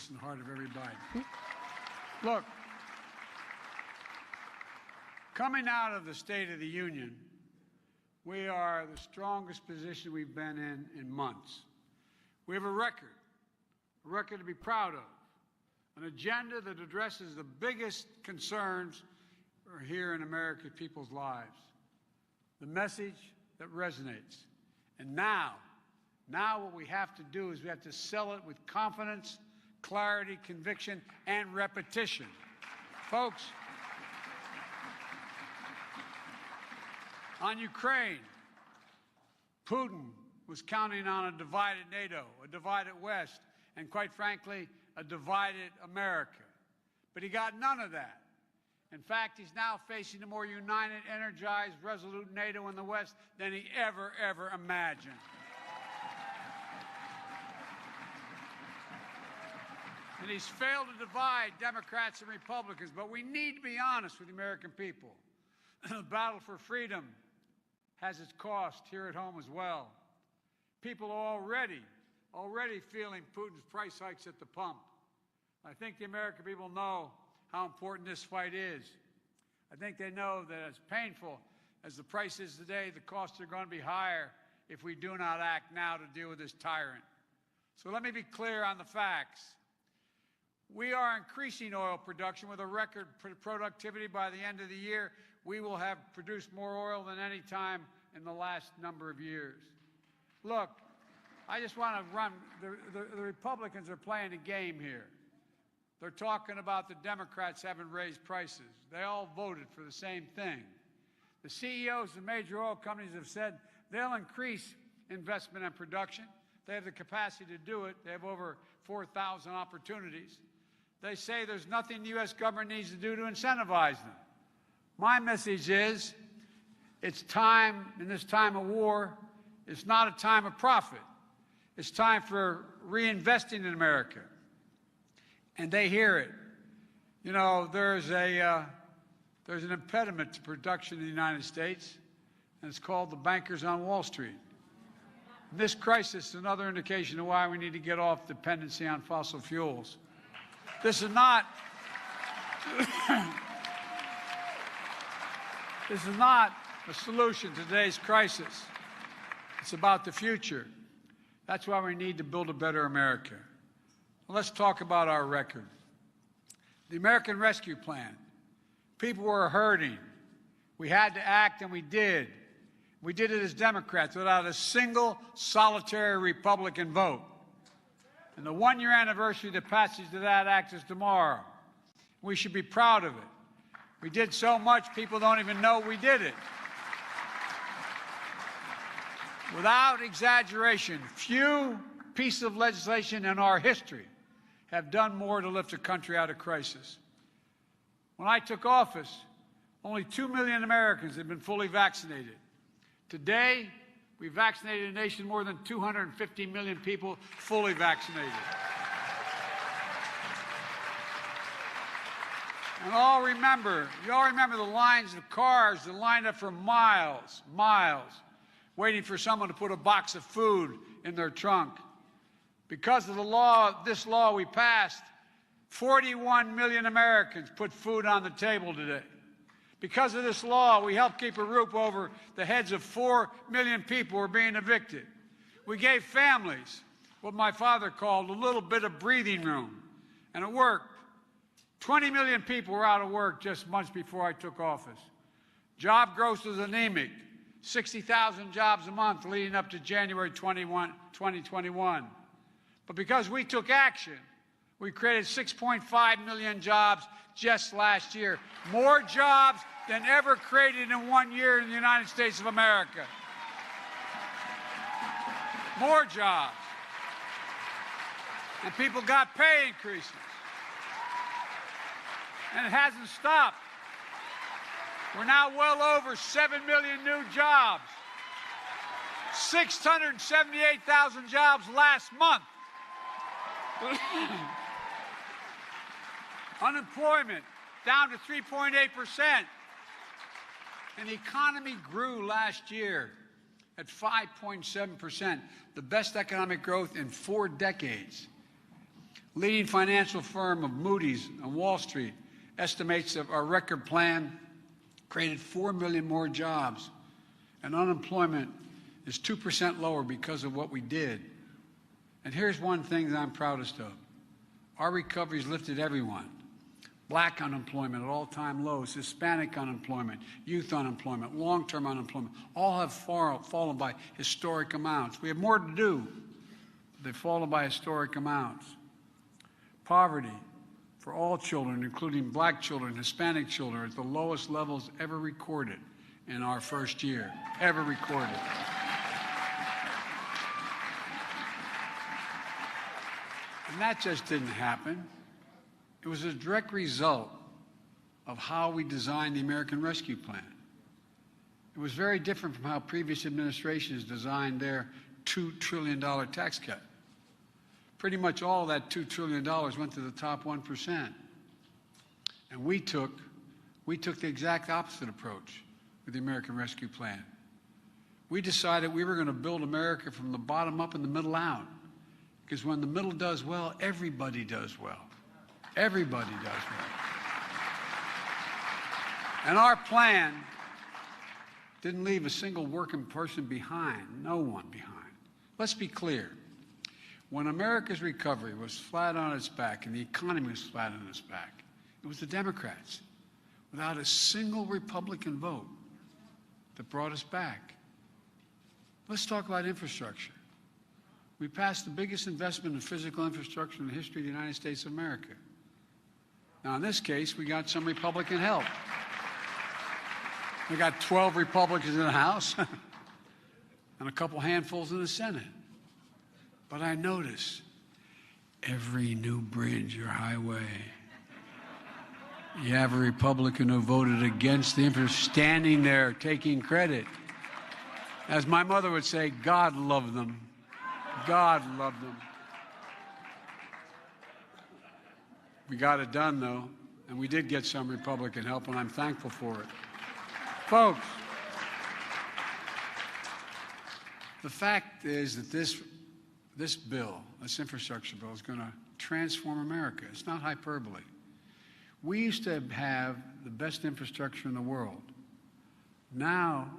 In the heart of everybody. Look, coming out of the State of the Union, we are the strongest position we've been in months. We have a record to be proud of, an agenda that addresses the biggest concerns here in American people's lives, the message that resonates. And now what we have to do is we have to sell it with confidence, clarity, conviction, and repetition. Folks, on Ukraine, Putin was counting on a divided NATO, a divided West, and quite frankly, a divided America. But he got none of that. In fact, he's now facing a more united, energized, resolute NATO in the West than he ever imagined. And he's failed to divide Democrats and Republicans, but we need to be honest with the American people. The battle for freedom has its cost here at home as well. People are already feeling Putin's price hikes at the pump. I think the American people know how important this fight is. I think they know that as painful as the price is today, the costs are going to be higher if we do not act now to deal with this tyrant. So let me be clear on the facts. We are increasing oil production with a record productivity. By the end of the year, we will have produced more oil than any time in the last number of years. Look, I just want to run, the Republicans are playing a game here. They're talking about the Democrats haven't raised prices. They all voted for the same thing. The CEOs of major oil companies have said they'll increase investment and production. They have the capacity to do it. They have over 4,000 opportunities. They say there's nothing the U.S. government needs to do to incentivize them. My message is, it's time, in this time of war, it's not a time of profit. It's time for reinvesting in America. And they hear it. You know, there's an impediment to production in the United States, and it's called the bankers on Wall Street. This crisis is another indication of why we need to get off dependency on fossil fuels. This is not a solution to today's crisis. It's about the future. That's why we need to build a better America. Well, let's talk about our record. The American Rescue Plan. People were hurting. We had to act, and we did. We did it as Democrats without a single solitary Republican vote. And the one-year anniversary of the passage of that act is tomorrow. We should be proud of it. We did so much, people don't even know we did it. Without exaggeration, few pieces of legislation in our history have done more to lift a country out of crisis. When I took office, only 2 million Americans had been fully vaccinated. Today, we vaccinated a nation more than 250 million people fully vaccinated. And you all remember the lines of cars that lined up for miles, waiting for someone to put a box of food in their trunk. Because of this law we passed, 41 million Americans put food on the table today. Because of this law, we helped keep a roof over the heads of 4 million people who are being evicted. We gave families what my father called a little bit of breathing room, and it worked. 20 million people were out of work just months before I took office. Job growth was anemic, 60,000 jobs a month leading up to January 2021. But because we took action, we created 6.5 million jobs just last year. More jobs than ever created in 1 year in the United States of America. More jobs. And people got pay increases. And it hasn't stopped. We're now well over 7 million new jobs. 678,000 jobs last month. Unemployment down to 3.8%. And the economy grew last year at 5.7%, the best economic growth in 4 decades. Leading financial firm of Moody's on Wall Street estimates that our record plan created 4 million more jobs, and unemployment is 2% lower because of what we did. And here's one thing that I'm proudest of. Our recovery has lifted everyone. Black unemployment at all-time lows, Hispanic unemployment, youth unemployment, long-term unemployment, all have fallen by historic amounts. We have more to do, but they've fallen by historic amounts. Poverty for all children, including black children, Hispanic children, at the lowest levels ever recorded in our first year, ever recorded. And that just didn't happen. It was a direct result of how we designed the American Rescue Plan. It was very different from how previous administrations designed their $2 trillion tax cut. Pretty much all of that $2 trillion went to the top 1%. And we took the exact opposite approach with the American Rescue Plan. We decided we were going to build America from the bottom up and the middle out. Because when the middle does well, everybody does well. Everybody does well. And our plan didn't leave a single working person behind, no one behind. Let's be clear. When America's recovery was flat on its back and the economy was flat on its back, it was the Democrats, without a single Republican vote, that brought us back. Let's talk about infrastructure. We passed the biggest investment in physical infrastructure in the history of the United States of America. Now, in this case, we got some Republican help. We got 12 Republicans in the House and a couple handfuls in the Senate. But I notice every new bridge or highway, you have a Republican who voted against the infrastructure standing there taking credit. As my mother would say, God love them. God love them. We got it done, though, and we did get some Republican help, and I'm thankful for it. Folks, the fact is that this bill, this infrastructure bill, is going to transform America. It's not hyperbole. We used to have the best infrastructure in the world. Now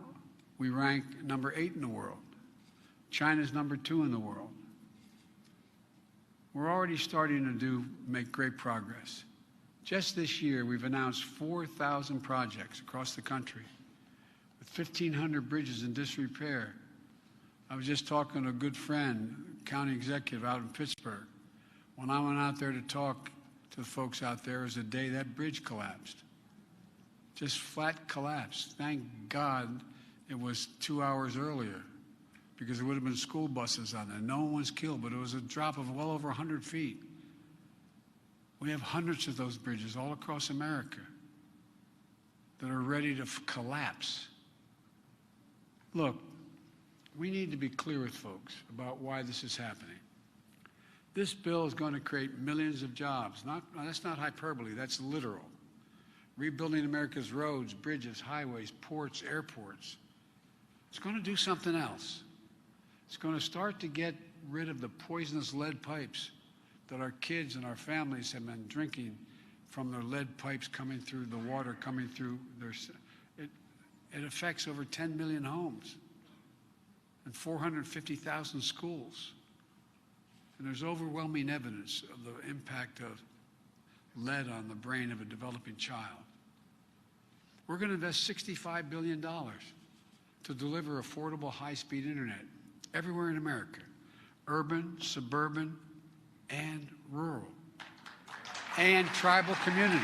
we rank number 8 in the world. China's number 2 in the world. We're already starting to make great progress. Just this year, we've announced 4,000 projects across the country with 1,500 bridges in disrepair. I was just talking to a good friend, county executive out in Pittsburgh. When I went out there to talk to the folks out there, it was the day that bridge collapsed. Just flat collapsed. Thank God it was 2 hours earlier, because there would have been school buses on there. No one was killed, but it was a drop of well over 100 feet. We have hundreds of those bridges all across America that are ready to collapse. Look, we need to be clear with folks about why this is happening. This bill is going to create millions of jobs. That's not hyperbole, that's literal. Rebuilding America's roads, bridges, highways, ports, airports. It's going to do something else. It's going to start to get rid of the poisonous lead pipes that our kids and our families have been drinking from their lead pipes coming through the water, coming through their... It affects over 10 million homes and 450,000 schools. And there's overwhelming evidence of the impact of lead on the brain of a developing child. We're going to invest $65 billion to deliver affordable high-speed internet everywhere in America, urban, suburban, and rural, and tribal communities.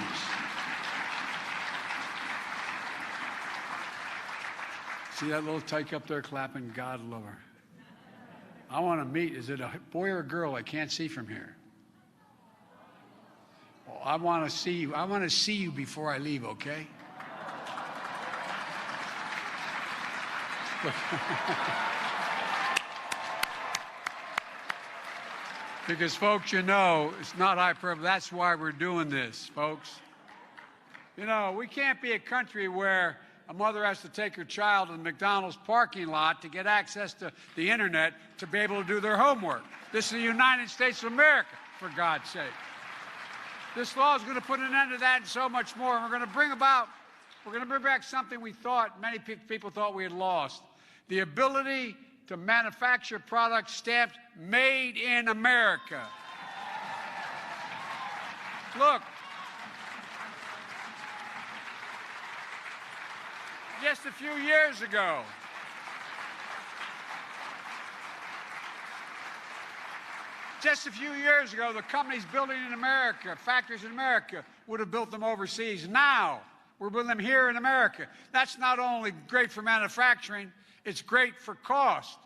See that little tyke up there clapping? God love her. I want to meet, is it a boy or a girl? I can't see from here. Well, I want to see you. I want to see you before I leave, okay? Because, folks, you know, it's not hyperbole. That's why we're doing this, folks. You know, we can't be a country where a mother has to take her child to the McDonald's parking lot to get access to the internet to be able to do their homework. This is the United States of America, for God's sake. This law is going to put an end to that and so much more. And we're going to bring back something we thought, many people thought we had lost. The ability to manufacture products stamped made in America. Look, just a few years ago, the companies building in America, factories in America, would have built them overseas. Now, we're building them here in America. That's not only great for manufacturing, it's great for cost.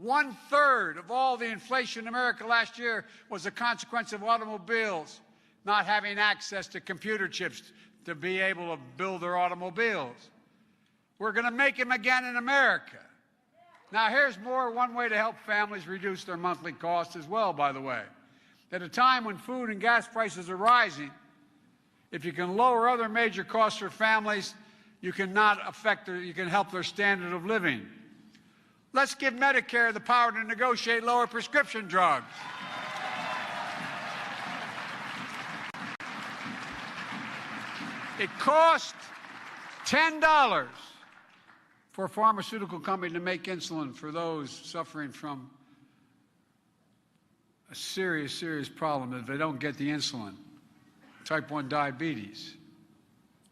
1/3 of all the inflation in America last year was a consequence of automobiles not having access to computer chips to be able to build their automobiles. We're going to make them again in America. Now, here's one way to help families reduce their monthly costs as well, by the way. At a time when food and gas prices are rising, if you can lower other major costs for families, you can help their standard of living. Let's give Medicare the power to negotiate lower prescription drugs. It costs $10 for a pharmaceutical company to make insulin for those suffering from a serious, serious problem if they don't get the insulin, type 1 diabetes.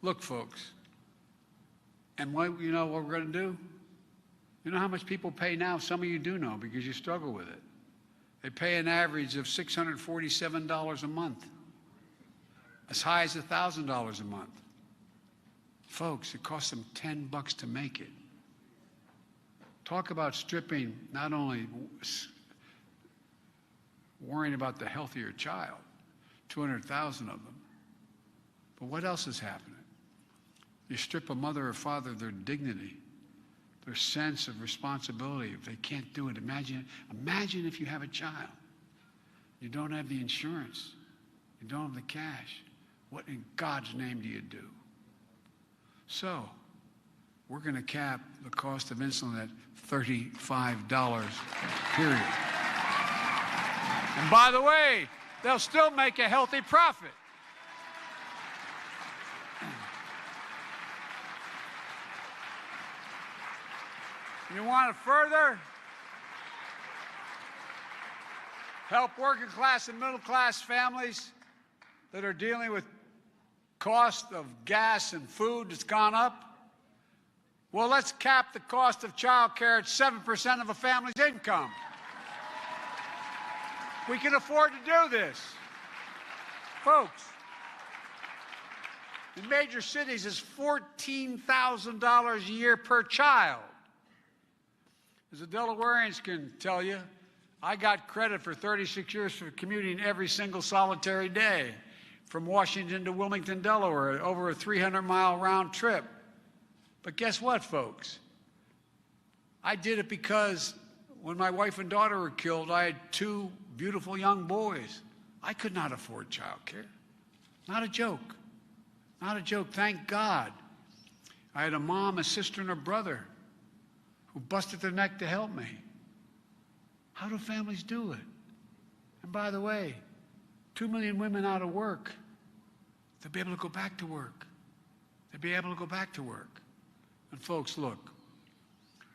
Look, folks, and you know what we're going to do? You know how much people pay now? Some of you do know because you struggle with it. They pay an average of $647 a month, as high as $1,000 a month. Folks, it costs them $10 to make it. Talk about stripping, not only worrying about the health of your child, 200,000 of them, but what else is happening? You strip a mother or father of their dignity, their sense of responsibility if they can't do it. Imagine if you have a child. You don't have the insurance. You don't have the cash. What in God's name do you do? So, we're going to cap the cost of insulin at $35, period. And by the way, they'll still make a healthy profit. You want to further help working class and middle class families that are dealing with cost of gas and food that's gone up? Well, let's cap the cost of child care at 7% of a family's income. We can afford to do this. Folks, in major cities, it's $14,000 a year per child. As the Delawareans can tell you, I got credit for 36 years for commuting every single solitary day from Washington to Wilmington, Delaware, over a 300-mile round trip. But guess what, folks? I did it because when my wife and daughter were killed, I had two beautiful young boys. I could not afford child care. Not a joke. Not a joke, thank God. I had a mom, a sister, and a brother who busted their neck to help me. How do families do it? And by the way, 2 million women out of work. They'll be able to go back to work. They'll be able to go back to work. And folks, look,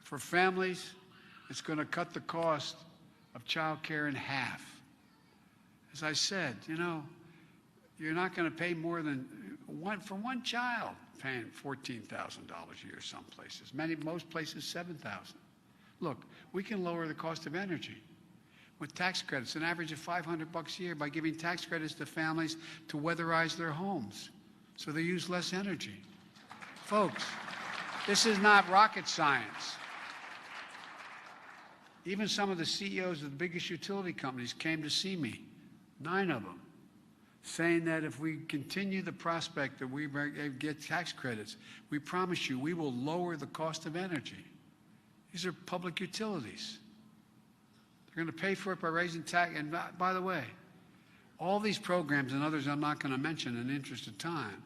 for families, it's going to cut the cost of child care in half. As I said, you know, you're not going to pay more than for one child, paying $14,000 a year some places. Most places, $7,000. Look, we can lower the cost of energy with tax credits, an average of $500 a year, by giving tax credits to families to weatherize their homes so they use less energy. Folks, this is not rocket science. Even some of the CEOs of the biggest utility companies came to see me, 9 of them, saying that if we continue the prospect that we get tax credits, we promise you we will lower the cost of energy. These are public utilities. They're going to pay for it by raising tax. And by the way, all these programs and others I'm not going to mention in the interest of time,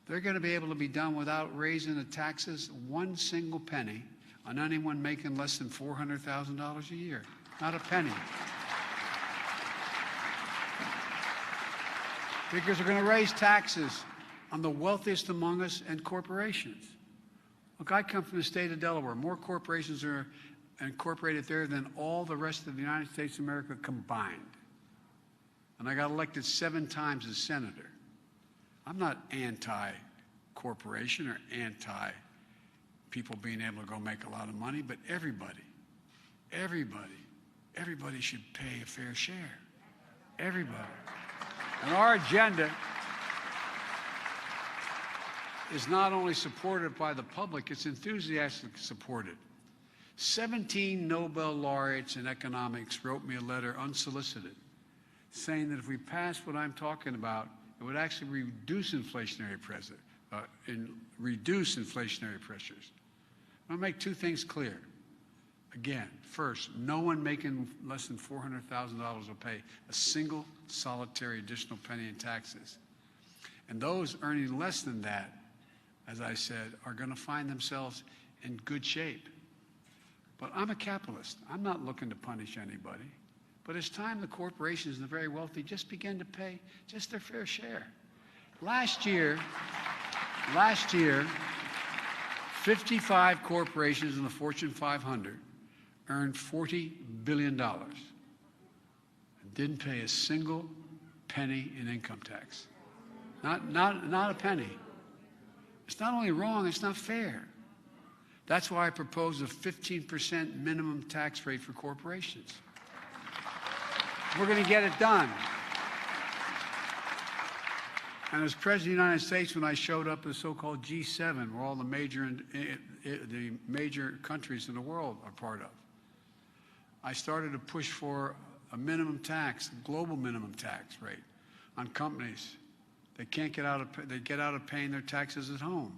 they're going to be able to be done without raising the taxes one single penny on anyone making less than $400,000 a year. Not a penny. Because they're going to raise taxes on the wealthiest among us and corporations. Look, I come from the state of Delaware. More corporations are incorporated there than all the rest of the United States of America combined. And I got elected 7 times as senator. I'm not anti-corporation or anti-people being able to go make a lot of money, but everybody should pay a fair share. Everybody. And our agenda is not only supported by the public, it's enthusiastically supported. 17 Nobel laureates in economics wrote me a letter unsolicited saying that if we pass what I'm talking about, it would actually reduce inflationary pressures. I'll make 2 things clear. Again, first, no one making less than $400,000 will pay a single solitary additional penny in taxes. And those earning less than that, as I said, are going to find themselves in good shape. But I'm a capitalist. I'm not looking to punish anybody. But it's time the corporations and the very wealthy just begin to pay just their fair share. Last year, 55 corporations in the Fortune 500 earned $40 billion and didn't pay a single penny in income tax. Not a penny. It's not only wrong, it's not fair. That's why I propose a 15% minimum tax rate for corporations. We're going to get it done. And as President of the United States, when I showed up at the so-called G7, where all the major countries in the world are part of, I started to push for a minimum tax, a global minimum tax rate on companies. They can't get out of paying their taxes at home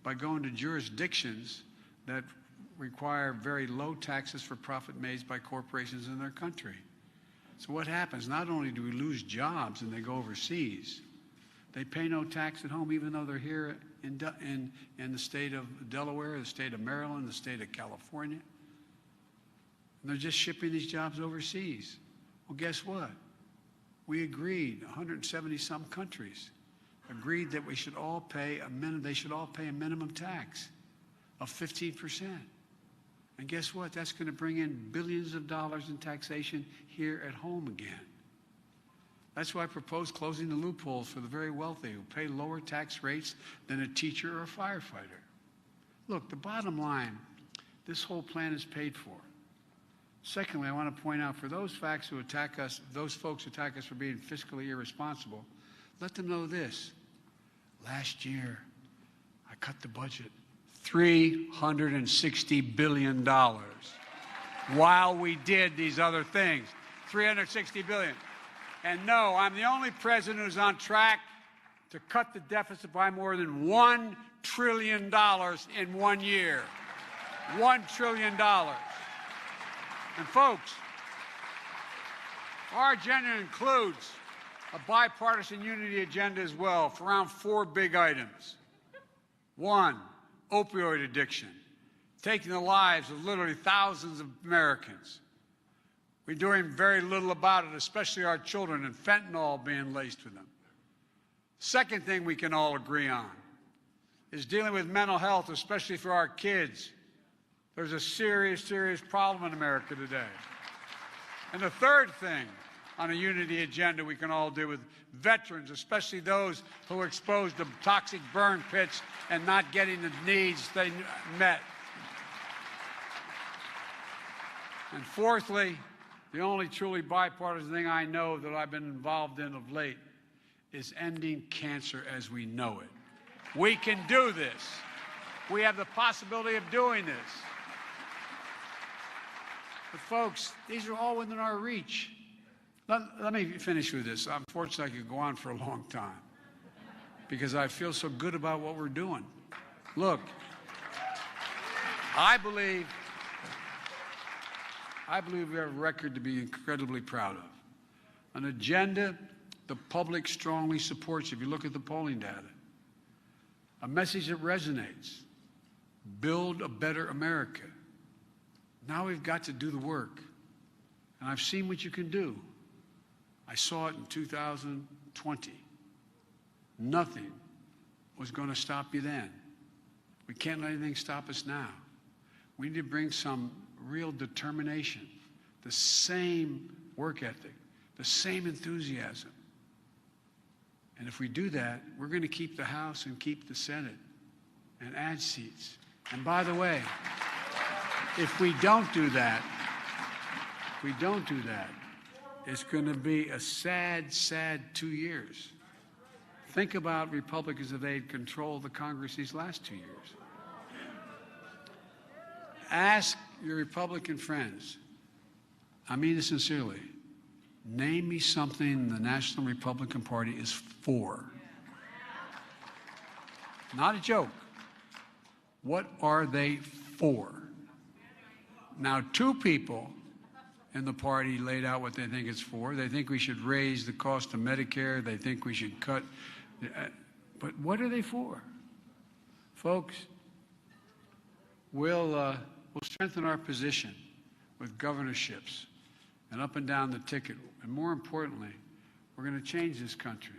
by going to jurisdictions that require very low taxes for profit made by corporations in their country. So what happens? Not only do we lose jobs and they go overseas, they pay no tax at home, even though they're here in the state of Delaware, the state of Maryland, the state of California. And they're just shipping these jobs overseas. Well, guess what? We agreed, 170-some countries agreed that we should all pay they should all pay a minimum tax of 15%. And guess what? That's going to bring in billions of dollars in taxation here at home again. That's why I propose closing the loopholes for the very wealthy who pay lower tax rates than a teacher or a firefighter. Look, the bottom line, this whole plan is paid for. Secondly, I want to point out for those folks who attack us for being fiscally irresponsible, let them know this. Last year, I cut the budget $360 billion while we did these other things. $360 billion. And no, I'm the only president who's on track to cut the deficit by more than $1 trillion in 1 year. $1 trillion. And folks, our agenda includes a bipartisan unity agenda as well for around 4 big items. 1, opioid addiction, taking the lives of literally thousands of Americans. We're doing very little about it, especially our children, and fentanyl being laced with them. Second thing we can all agree on is dealing with mental health, especially for our kids. There's a serious, serious problem in America today. And the third thing on a unity agenda we can all do with veterans, especially those who are exposed to toxic burn pits and not getting the needs they met. And fourthly, the only truly bipartisan thing I know that I've been involved in of late is ending cancer as we know it. We can do this. We have the possibility of doing this. But folks, these are all within our reach. Let me finish with this. Unfortunately, I could go on for a long time because I feel so good about what we're doing. Look, I believe we have a record to be incredibly proud of. An agenda the public strongly supports if you look at the polling data. A message that resonates. Build a better America. Now we've got to do the work. And I've seen what you can do. I saw it in 2020. Nothing was going to stop you then. We can't let anything stop us now. We need to bring some real determination, the same work ethic, the same enthusiasm. And if we do that, we're going to keep the House and keep the Senate and add seats. And by the way, if we don't do that, it's going to be a sad, sad 2 years. Think about Republicans if they had controlled the Congress these last 2 years. Ask your Republican friends, I mean this sincerely, name me something the National Republican Party is for. Not a joke. What are they for? Now, 2 people in the party laid out what they think it's for. They think we should raise the cost of Medicare. They think we should cut. But what are they for? Folks, we'll strengthen our position with governorships and up and down the ticket. And more importantly, we're going to change this country.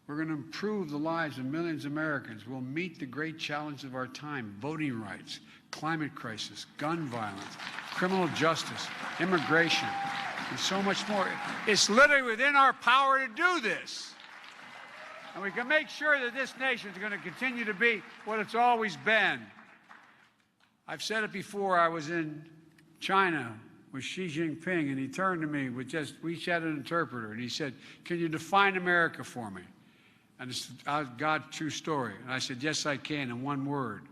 We're going to improve the lives of millions of Americans. We'll meet the great challenge of our time: voting rights, climate crisis, gun violence, criminal justice, immigration, and so much more. It's literally within our power to do this. And we can make sure that this nation is going to continue to be what it's always been. I've said it before. I was in China was Xi Jinping, and he turned to me with we each had an interpreter, and he said, "Can you define America for me?" And it's God's true story. And I said, "Yes, I can, in one word: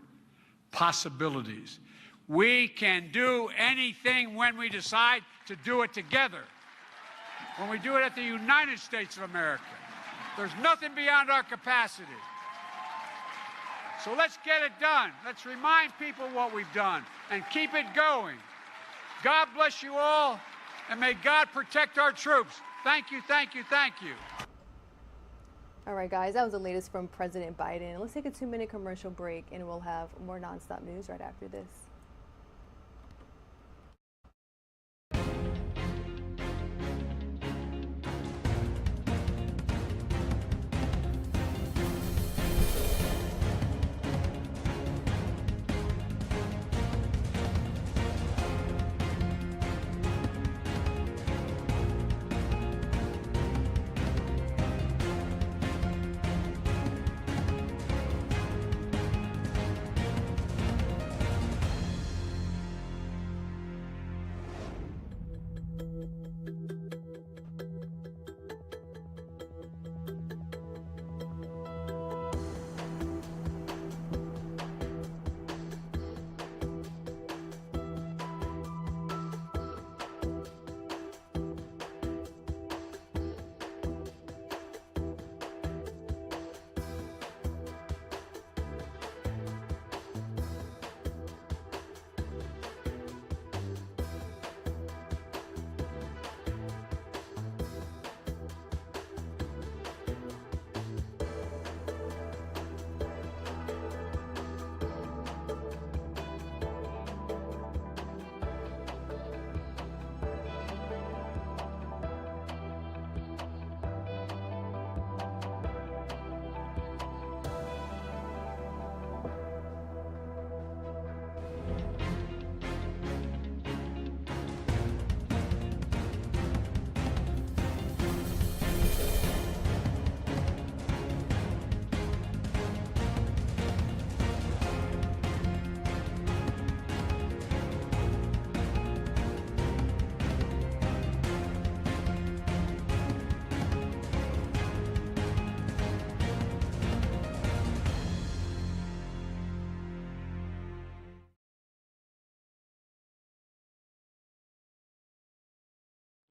possibilities." We can do anything when we decide to do it together. When we do it at the United States of America, there's nothing beyond our capacity. So let's get it done. Let's remind people what we've done and keep it going. God bless you all, and may God protect our troops. Thank you, thank you, thank you. All right, guys, that was the latest from President Biden. Let's take a 2-minute commercial break, and we'll have more nonstop news right after this.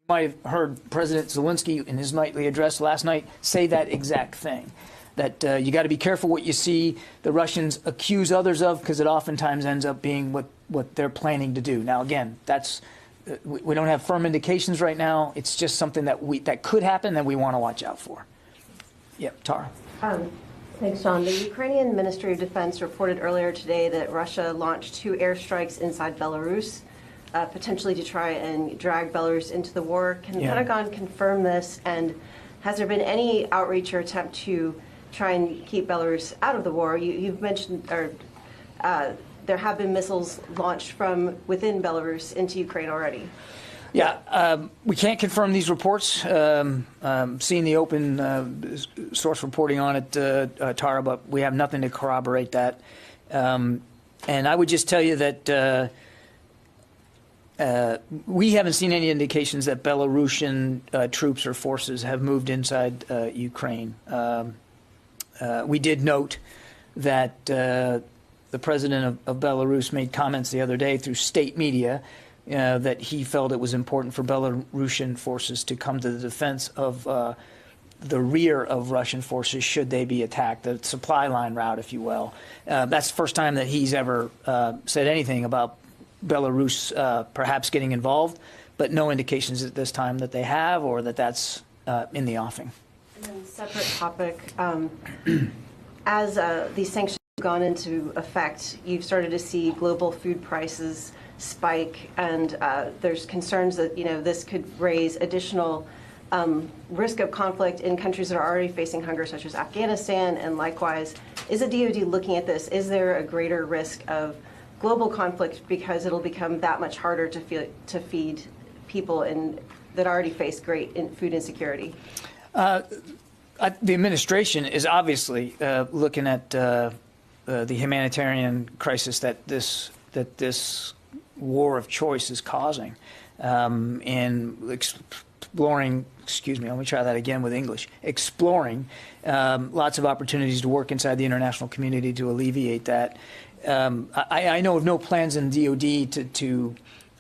Might have heard President Zelensky in his nightly address last night say that exact thing, that you got to be careful what you see the Russians accuse others of, because it oftentimes ends up being what they're planning to do. Now, again, that's we don't have firm indications right now. It's just something that could happen that we want to watch out for. Yep, Tara. Thanks, John. The Ukrainian Ministry of Defense reported earlier today that Russia launched 2 airstrikes inside Belarus, potentially to try and drag Belarus into the war. Can the Pentagon confirm this? And has there been any outreach or attempt to try and keep Belarus out of the war? You've mentioned, or there have been missiles launched from within Belarus into Ukraine already. Yeah, we can't confirm these reports. Seeing the open source reporting on it, Tara, but we have nothing to corroborate that. And I would just tell you that we haven't seen any indications that Belarusian troops or forces have moved inside Ukraine. We did note that the president of Belarus made comments the other day through state media that he felt it was important for Belarusian forces to come to the defense of the rear of Russian forces should they be attacked, the supply line route, if you will. That's the first time that he's ever said anything about Belarus perhaps getting involved, but no indications at this time that they have or that that's in the offing. And then separate topic, as these sanctions have gone into effect, you've started to see global food prices spike, and there's concerns that this could raise additional risk of conflict in countries that are already facing hunger, such as Afghanistan, and likewise. Is the DoD looking at this? Is there a greater risk of global conflict because it'll become that much harder to feed people that already face great food insecurity? The administration is obviously looking at the humanitarian crisis that this war of choice is causing. and exploring, excuse me, let me try that again with English, exploring lots of opportunities to work inside the international community to alleviate that. I know of no plans in DOD to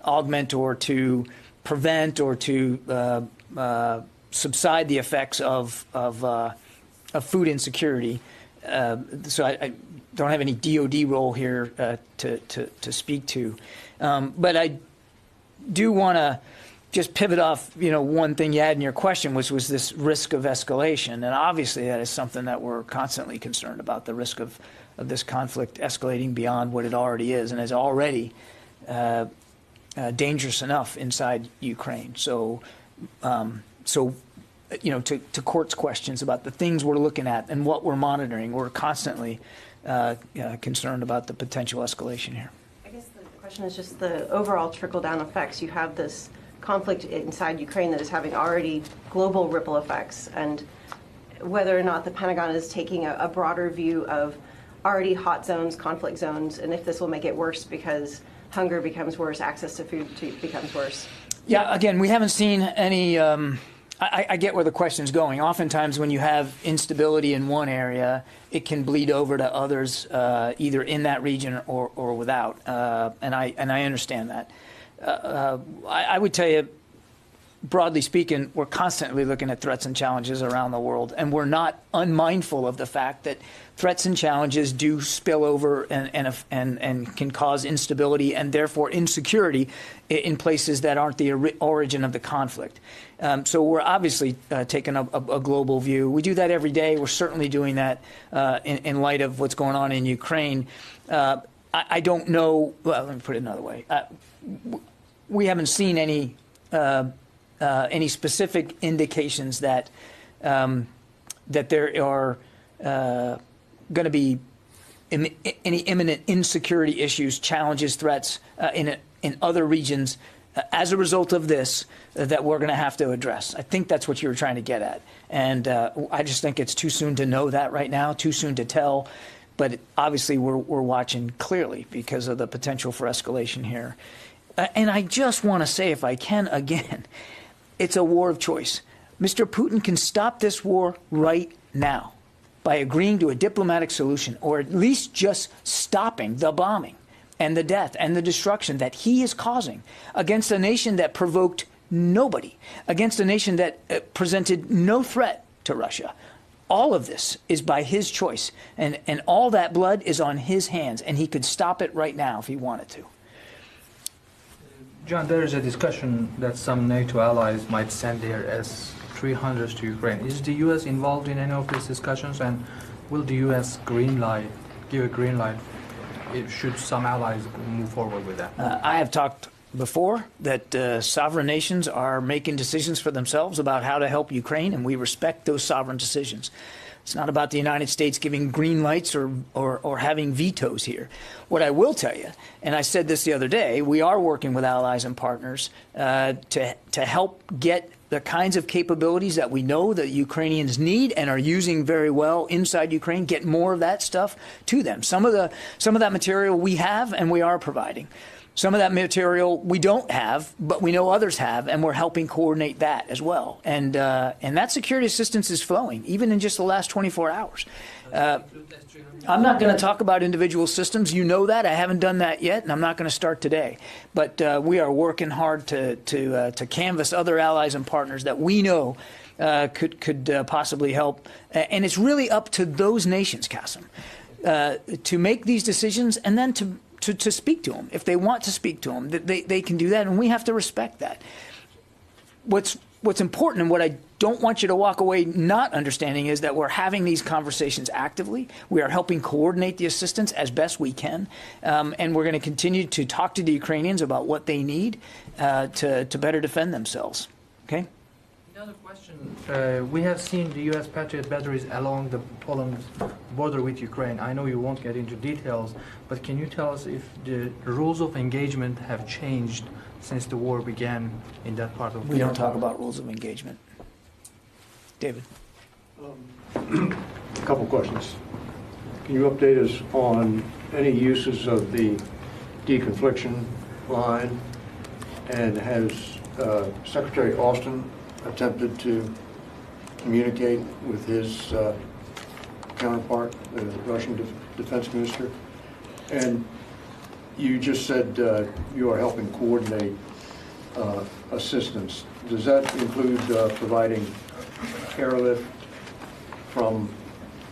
augment or to prevent or to subside the effects of food insecurity. So I don't have any DOD role here to speak to. But I do want to just pivot off, one thing you had in your question, which was this risk of escalation. And obviously that is something that we're constantly concerned about, the risk of this conflict escalating beyond what it already is and is already dangerous enough inside Ukraine. So, to Court's questions about the things we're looking at and what we're monitoring, we're constantly concerned about the potential escalation here. I guess the question is just the overall trickle-down effects. You have this conflict inside Ukraine that is having already global ripple effects, and whether or not the Pentagon is taking a broader view of already hot zones, conflict zones, and if this will make it worse because hunger becomes worse, access to food becomes worse. Yeah, again, we haven't seen any... I get where the question's going. Oftentimes when you have instability in one area, it can bleed over to others, either in that region or without. And I understand that. I would tell you, broadly speaking, we're constantly looking at threats and challenges around the world, and we're not unmindful of the fact that threats and challenges do spill over and can cause instability and therefore insecurity in places that aren't the origin of the conflict. So we're obviously taking a global view. We do that every day. We're certainly doing that in light of what's going on in Ukraine. I don't know. Well, let me put it another way. We haven't seen any specific indications that that there are going to be any imminent insecurity issues, challenges, threats in other regions as a result of this that we're going to have to address. I think that's what you were trying to get at. And I just think it's too soon to know that right now, too soon to tell. But obviously we're watching clearly because of the potential for escalation here. And I just want to say, if I can again, it's a war of choice. Mr. Putin can stop this war right now by agreeing to a diplomatic solution, or at least just stopping the bombing and the death and the destruction that he is causing against a nation that provoked nobody, against a nation that presented no threat to Russia. All of this is by his choice, and all that blood is on his hands, and he could stop it right now if he wanted to. John, there is a discussion that some NATO allies might send their S-300s to Ukraine. Is the U.S. involved in any of these discussions, and will the U.S. give a green light should some allies move forward with that? I have talked before that sovereign nations are making decisions for themselves about how to help Ukraine, and we respect those sovereign decisions. It's not about the United States giving green lights or having vetoes here. What I will tell you, and I said this the other day, we are working with allies and partners to help get the kinds of capabilities that we know that Ukrainians need and are using very well inside Ukraine, get more of that stuff to them. Some of that material we have and we are providing. Some of that material we don't have, but we know others have, and we're helping coordinate that as well. And that security assistance is flowing, even in just the last 24 hours. I'm not going to talk about individual systems. You know that. I haven't done that yet, and I'm not going to start today. But we are working hard to canvass other allies and partners that we know could possibly help. And it's really up to those nations, Qasim, to make these decisions and then to speak to them. If they want to speak to them, they can do that, and we have to respect that. What's important, and what I don't want you to walk away not understanding, is that we're having these conversations actively. We are helping coordinate the assistance as best we can, and we're going to continue to talk to the Ukrainians about what they need to better defend themselves. Okay? Another question. We have seen the U.S. Patriot batteries along the Poland border with Ukraine. I know you won't get into details, but can you tell us if the rules of engagement have changed since the war began in that part of the world? We don't talk about rules of engagement. David. A couple questions. Can you update us on any uses of the deconfliction line And has Secretary Austin attempted to communicate with his counterpart, the Russian defense minister? And you just said you are helping coordinate assistance. Does that include providing airlift from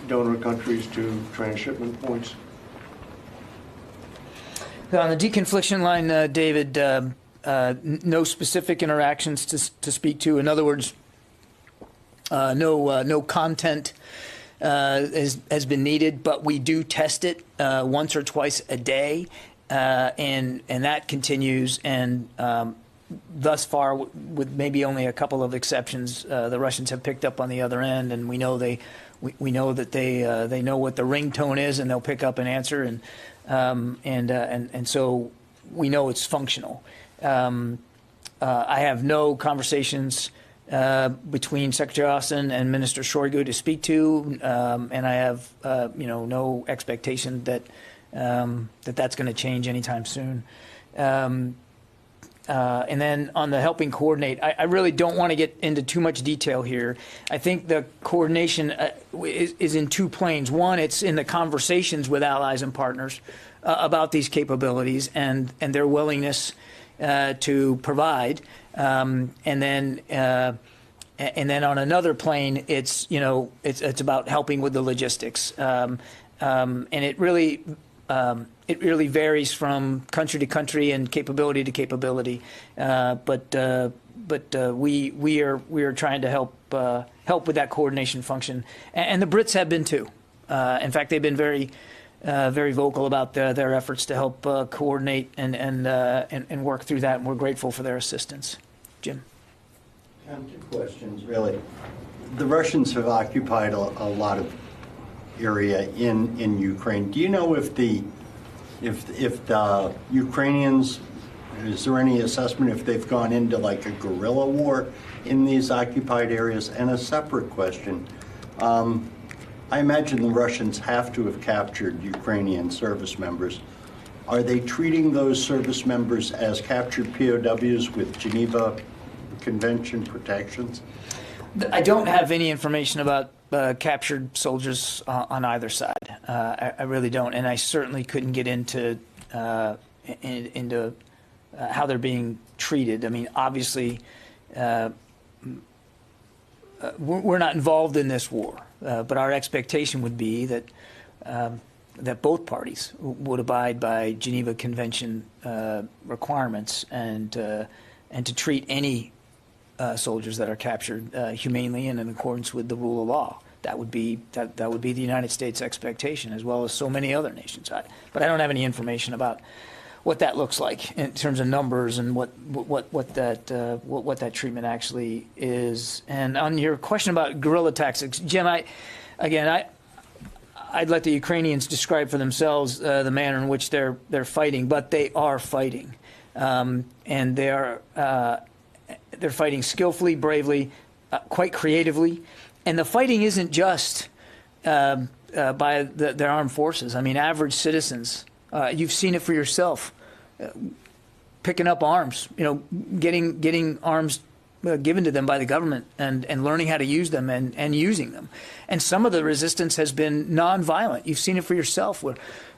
donor countries to transshipment points? On the deconfliction line, David, no specific interactions to speak to. In other words, no content has been needed, but we do test it once or twice a day, and that continues. And thus far, with maybe only a couple of exceptions, the Russians have picked up on the other end, and we know we know that they know what the ringtone is, and they'll pick up and answer, and so we know it's functional. I have no conversations between Secretary Austin and Minister Shoigu to speak to, and I have no expectation that that's going to change anytime soon. And then on the helping coordinate, I really don't want to get into too much detail here. I think the coordination is in two planes. One, it's in the conversations with allies and partners about these capabilities and their willingness to provide. And then on another plane, it's about helping with the logistics. And it really varies from country to country and capability to capability, but we are trying to help with that coordination function, and the Brits have been too. In fact, they've been very vocal about their efforts to help coordinate and work through that, and we're grateful for their assistance. Jim. Two questions, really. The Russians have occupied a lot of area in Ukraine. Do you know if the Ukrainians, is there any assessment if they've gone into like a guerrilla war in these occupied areas? And a separate question, I imagine the Russians have to have captured Ukrainian service members. Are they treating those service members as captured POWs with Geneva Convention protections? I don't have any information about captured soldiers on either side. I really don't, and I certainly couldn't get into how they're being treated. I mean, obviously, we're not involved in this war, but our expectation would be that that both parties would abide by Geneva Convention requirements and to treat any soldiers that are captured humanely and in accordance with the rule of law. That would be the United States expectation, as well as so many other nations. But I don't have any information about what that looks like in terms of numbers and what that treatment actually is. And on your question about guerrilla tactics, Jim, I'd let the Ukrainians describe for themselves the manner in which they're fighting, but they are fighting, and they're fighting skillfully, bravely, quite creatively. And the fighting isn't just by their armed forces. I mean, average citizens, you've seen it for yourself, picking up arms, getting arms given to them by the government and learning how to use them and using them. And some of the resistance has been nonviolent. You've seen it for yourself, where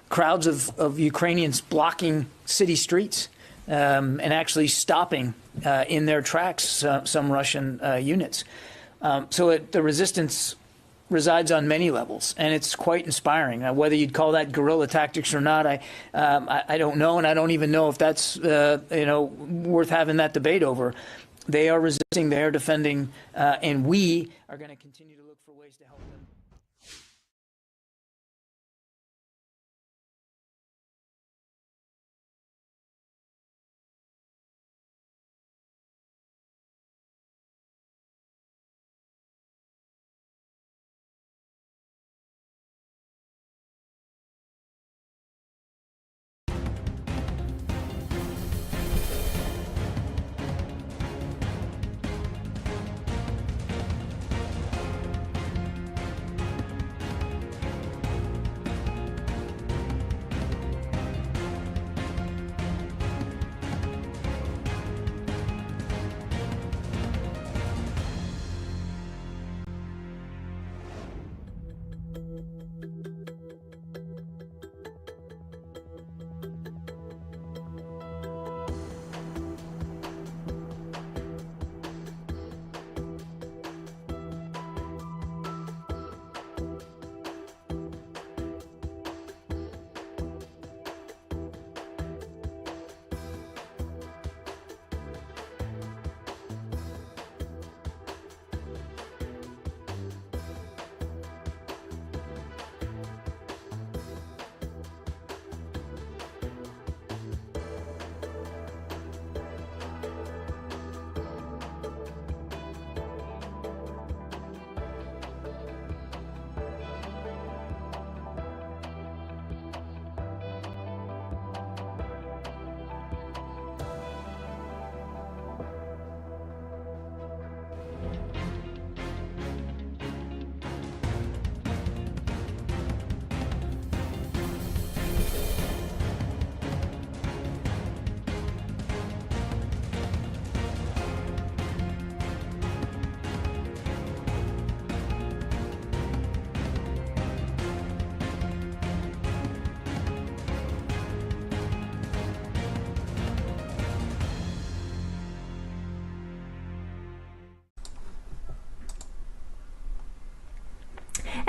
crowds of Ukrainians blocking city streets and actually stopping in their tracks some Russian units. So the resistance resides on many levels, and it's quite inspiring. Whether you'd call that guerrilla tactics or not, I don't know, and I don't even know if that's worth having that debate over. They are resisting, they are defending, and we are going to continue to look for ways to help them.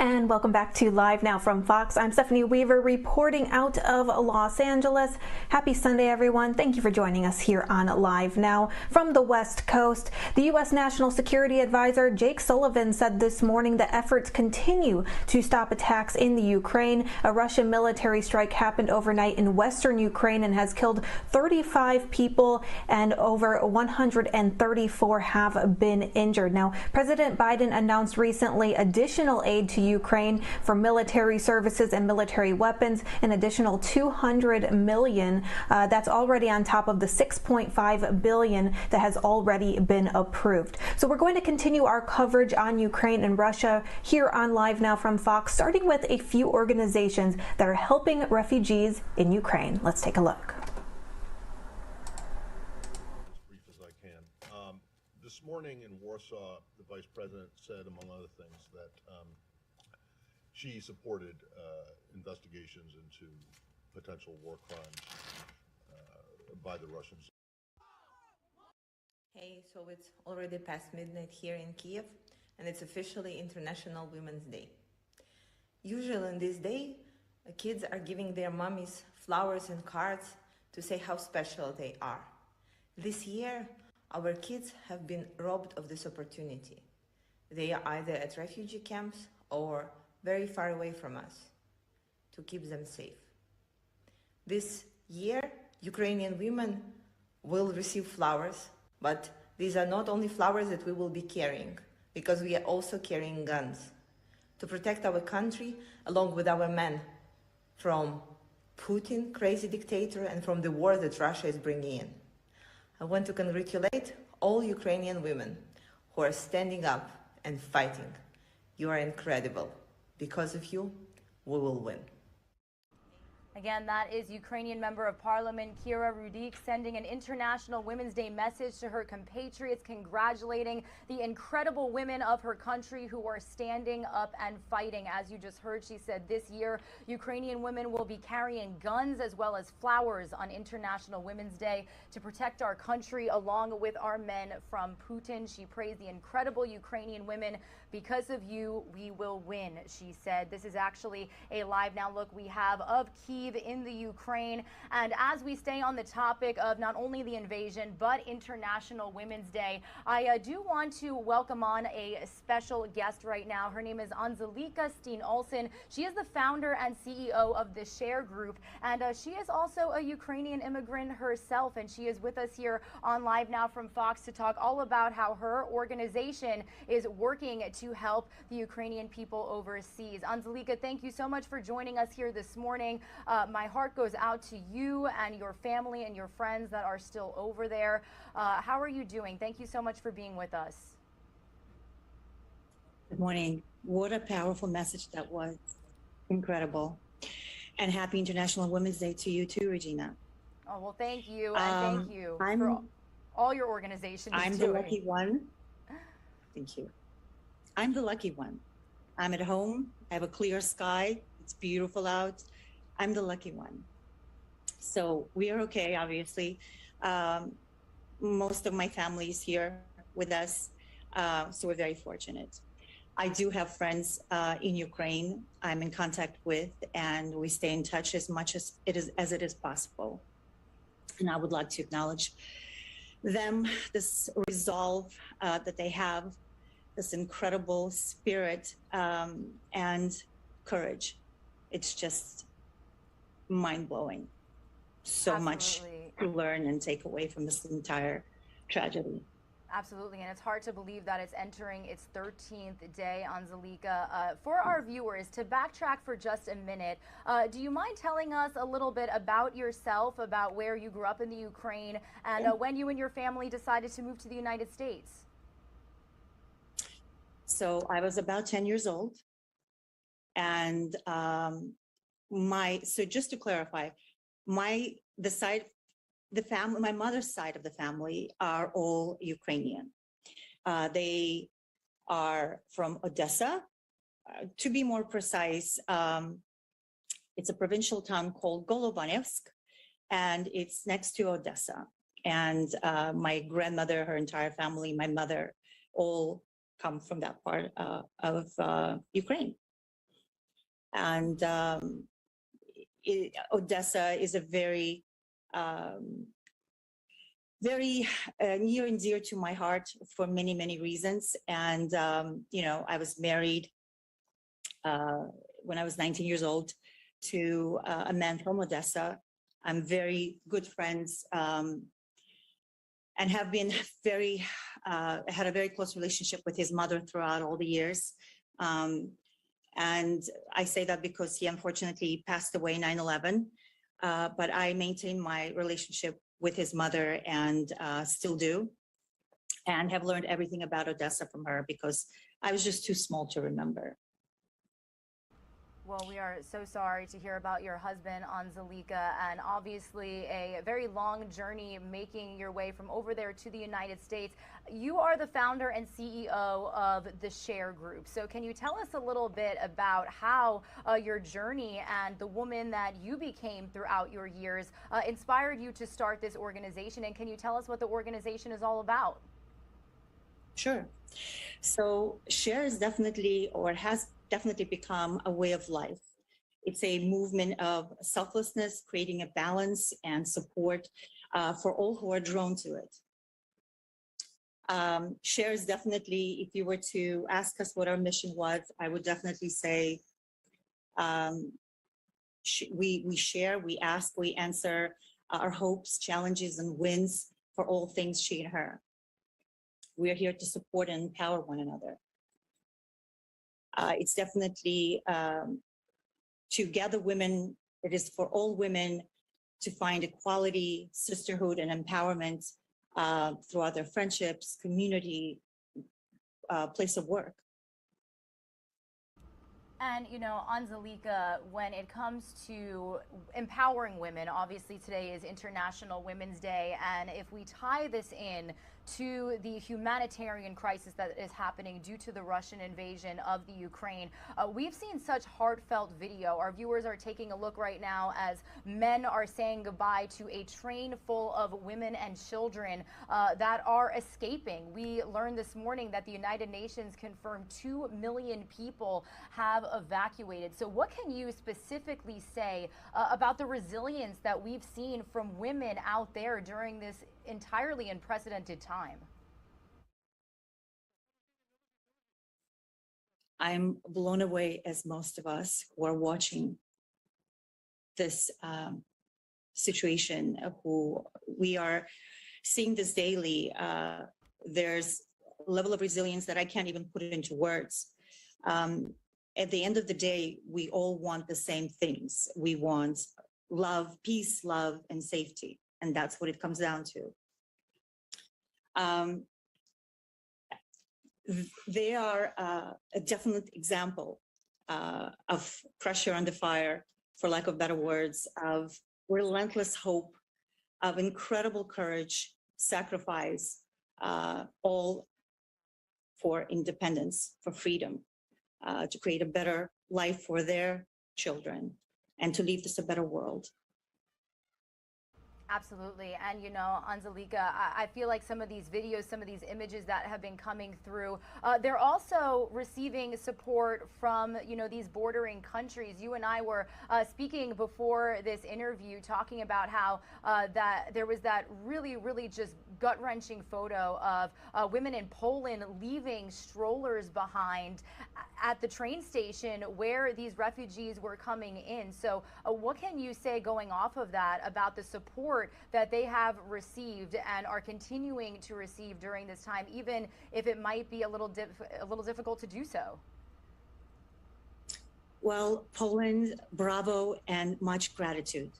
And welcome back to Live Now from Fox. I'm Stephanie Weaver reporting out of Los Angeles. Happy Sunday, everyone. Thank you for joining us here on Live Now from the West Coast. The U.S. National Security Advisor Jake Sullivan said this morning that efforts continue to stop attacks in the Ukraine. A Russian military strike happened overnight in western Ukraine and has killed 35 people, and over 134 have been injured. Now, President Biden announced recently additional aid to Ukraine for military services and military weapons, an additional $200 million. That's already on top of the $6.5 billion that has already been approved. So we're going to continue our coverage on Ukraine and Russia here on Live Now from Fox, starting with a few organizations that are helping refugees in Ukraine. Let's take a look. As brief as I can. This morning in Warsaw, the Vice President said, among other things, that she supported investigations into potential war crimes by the Russians. Hey, so it's already past midnight here in Kiev, and it's officially International Women's Day. Usually on this day, kids are giving their mummies flowers and cards to say how special they are. This year, our kids have been robbed of this opportunity. They are either at refugee camps or very far away from us, to keep them safe. This year, Ukrainian women will receive flowers, but these are not only flowers that we will be carrying, because we are also carrying guns to protect our country along with our men from Putin, crazy dictator, and from the war that Russia is bringing in. I want to congratulate all Ukrainian women who are standing up and fighting. You are incredible. Because of you, we will win. Again, that is Ukrainian Member of Parliament Kira Rudik sending an International Women's Day message to her compatriots, congratulating the incredible women of her country who are standing up and fighting. As you just heard, she said this year, Ukrainian women will be carrying guns as well as flowers on International Women's Day to protect our country along with our men from Putin. She praised the incredible Ukrainian women. Because of you, we will win, she said. This is actually a Live Now look we have of Kyiv in the Ukraine. And as we stay on the topic of not only the invasion, but International Women's Day, I do want to welcome on a special guest right now. Her name is Anzelika Steen-Olsen. She is the founder and CEO of the Share Group, and she is also a Ukrainian immigrant herself, and she is with us here on Live Now from Fox to talk all about how her organization is working to help the Ukrainian people overseas. Anzelika, thank you so much for joining us here this morning. My heart goes out to you and your family and your friends that are still over there. How are you doing? Thank you so much for being with us. Good morning. What a powerful message that was. Incredible. And happy International Women's Day to you too, Regina. Oh, well, thank you. And thank you for all your organization is I'm doing. the lucky one. Thank you. I'm the lucky one. I'm at home. I have a clear sky. It's beautiful out. I'm the lucky one. So we are okay, obviously. Most of my family is here with us. So we're very fortunate. I do have friends in Ukraine I'm in contact with, and we stay in touch as much as it is possible. And I would like to acknowledge them, this resolve that they have, this incredible spirit and courage. It's just mind-blowing. So much to learn and take away from this entire tragedy. Absolutely, and it's hard to believe that it's entering its 13th day, Anzelika. For our viewers, to backtrack for just a minute, do you mind telling us a little bit about yourself, about where you grew up in the Ukraine, and when you and your family decided to move to the United States? So I was about 10 years old, and so just to clarify, my mother's side of the family are all Ukrainian. They are from Odessa. To be more precise, it's a provincial town called Golovanevsk, and it's next to Odessa. And my grandmother, her entire family, my mother, all come from that part of Ukraine. And Odessa is a very, very near and dear to my heart for many, many reasons. And, you know, I was married when I was 19 years old to a man from Odessa. I'm very good friends and have been very, had a very close relationship with his mother throughout all the years. And I say that because he unfortunately passed away 9/11, but I maintain my relationship with his mother and still do, and have learned everything about Odessa from her because I was just too small to remember. Well, we are so sorry to hear about your husband, Anzelika, and obviously a very long journey making your way from over there to the United States. You are the founder and CEO of the Share Group. So can you tell us a little bit about how your journey and the woman that you became throughout your years inspired you to start this organization? And can you tell us what the organization is all about? Sure. So Share is definitely, or has definitely become a way of life. It's a movement of selflessness, creating a balance and support for all who are drawn to it. Share is definitely, if you were to ask us what our mission was, I would definitely say we share, we ask, we answer our hopes, challenges, and wins for all things she and her. We are here to support and empower one another. It's definitely to gather women. It is for all women to find equality, sisterhood, and empowerment throughout their friendships, community, place of work. And, you know, Anzelika, when it comes to empowering women, obviously today is International Women's Day. And if we tie this in to the humanitarian crisis that is happening due to the Russian invasion of the Ukraine, we've seen such heartfelt video. Our viewers are taking a look right now as men are saying goodbye to a train full of women and children that are escaping. We learned this morning that the United Nations confirmed 2 million people have evacuated. So what can you specifically say about the resilience that we've seen from women out there during this entirely unprecedented time? I'm blown away, as most of us who are watching this situation, who we are seeing this daily. There's a level of resilience that I can't even put it into words. At the end of the day, we all want the same things. We want love, peace, love, and safety. And that's what it comes down to. They are a definite example of pressure under fire, for lack of better words, of relentless hope, of incredible courage, sacrifice, all for independence, for freedom, to create a better life for their children and to leave this a better world. Absolutely. And, you know, Anzelika, I feel like some of these videos, some of these images that have been coming through, they're also receiving support from, you know, these bordering countries. You and I were speaking before this interview, talking about how that there was that really, really just gut-wrenching photo of women in Poland leaving strollers behind at the train station where these refugees were coming in. So what can you say going off of that about the support that they have received and are continuing to receive during this time, even if it might be a little difficult to do so? Well, Poland, bravo, and much gratitude.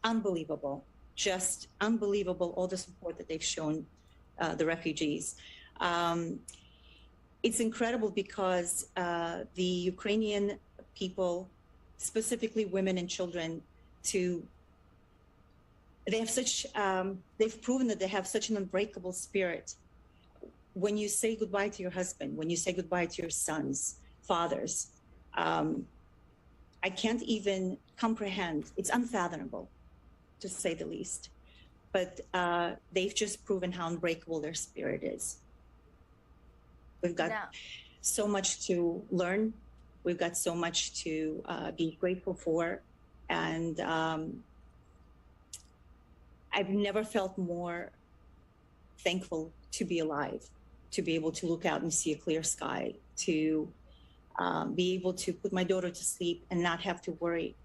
Unbelievable, just unbelievable, all the support that they've shown the refugees. It's incredible because the Ukrainian people, specifically women and children, they have such, they've proven that they have such an unbreakable spirit. When you say goodbye to your husband, when you say goodbye to your sons, fathers, I can't even comprehend. It's unfathomable, to say the least. But they've just proven how unbreakable their spirit is. We've got so much to learn We've got so much to be grateful for. And I've never felt more thankful to be alive, to be able to look out and see a clear sky, to be able to put my daughter to sleep and not have to worry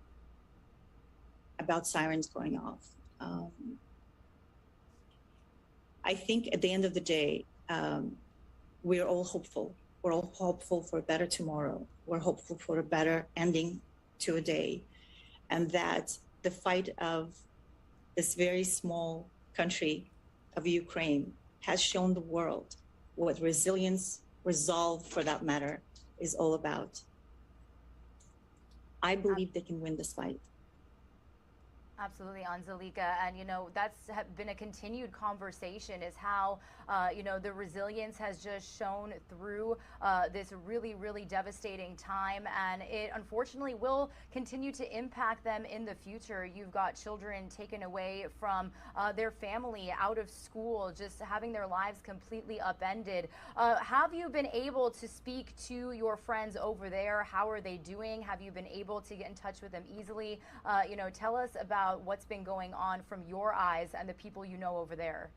about sirens going off. I think at the end of the day, we're all hopeful. We're all hopeful for a better tomorrow. We're hopeful for a better ending to a day. And that the fight of this very small country of Ukraine has shown the world what resilience, resolve for that matter, is all about. I believe they can win this fight. Absolutely, Anzelika, and that's been a continued conversation, is how the resilience has just shown through this really, really devastating time, and it unfortunately will continue to impact them in the future. You've got children taken away from their family, out of school, just having their lives completely upended. Have you been able to speak to your friends over there? How are they doing? Have you been able to get in touch with them easily? Tell us about what's been going on from your eyes and the people you know over there.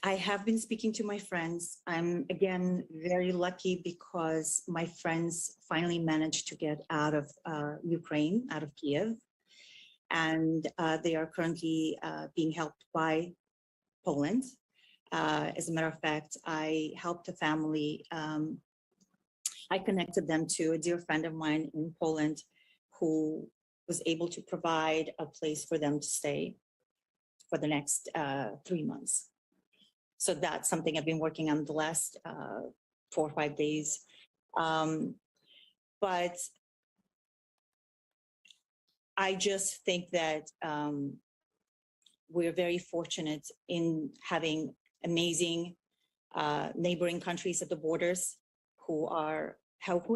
I have been speaking to my friends. I'm again very lucky because my friends finally managed to get out of Ukraine, out of Kiev, and they are currently being helped by Poland. As a matter of fact, I helped a family. I connected them to a dear friend of mine in Poland who was able to provide a place for them to stay for the next 3 months. So that's something I've been working on the last 4 or 5 days. But I just think that we're very fortunate in having amazing neighboring countries at the borders who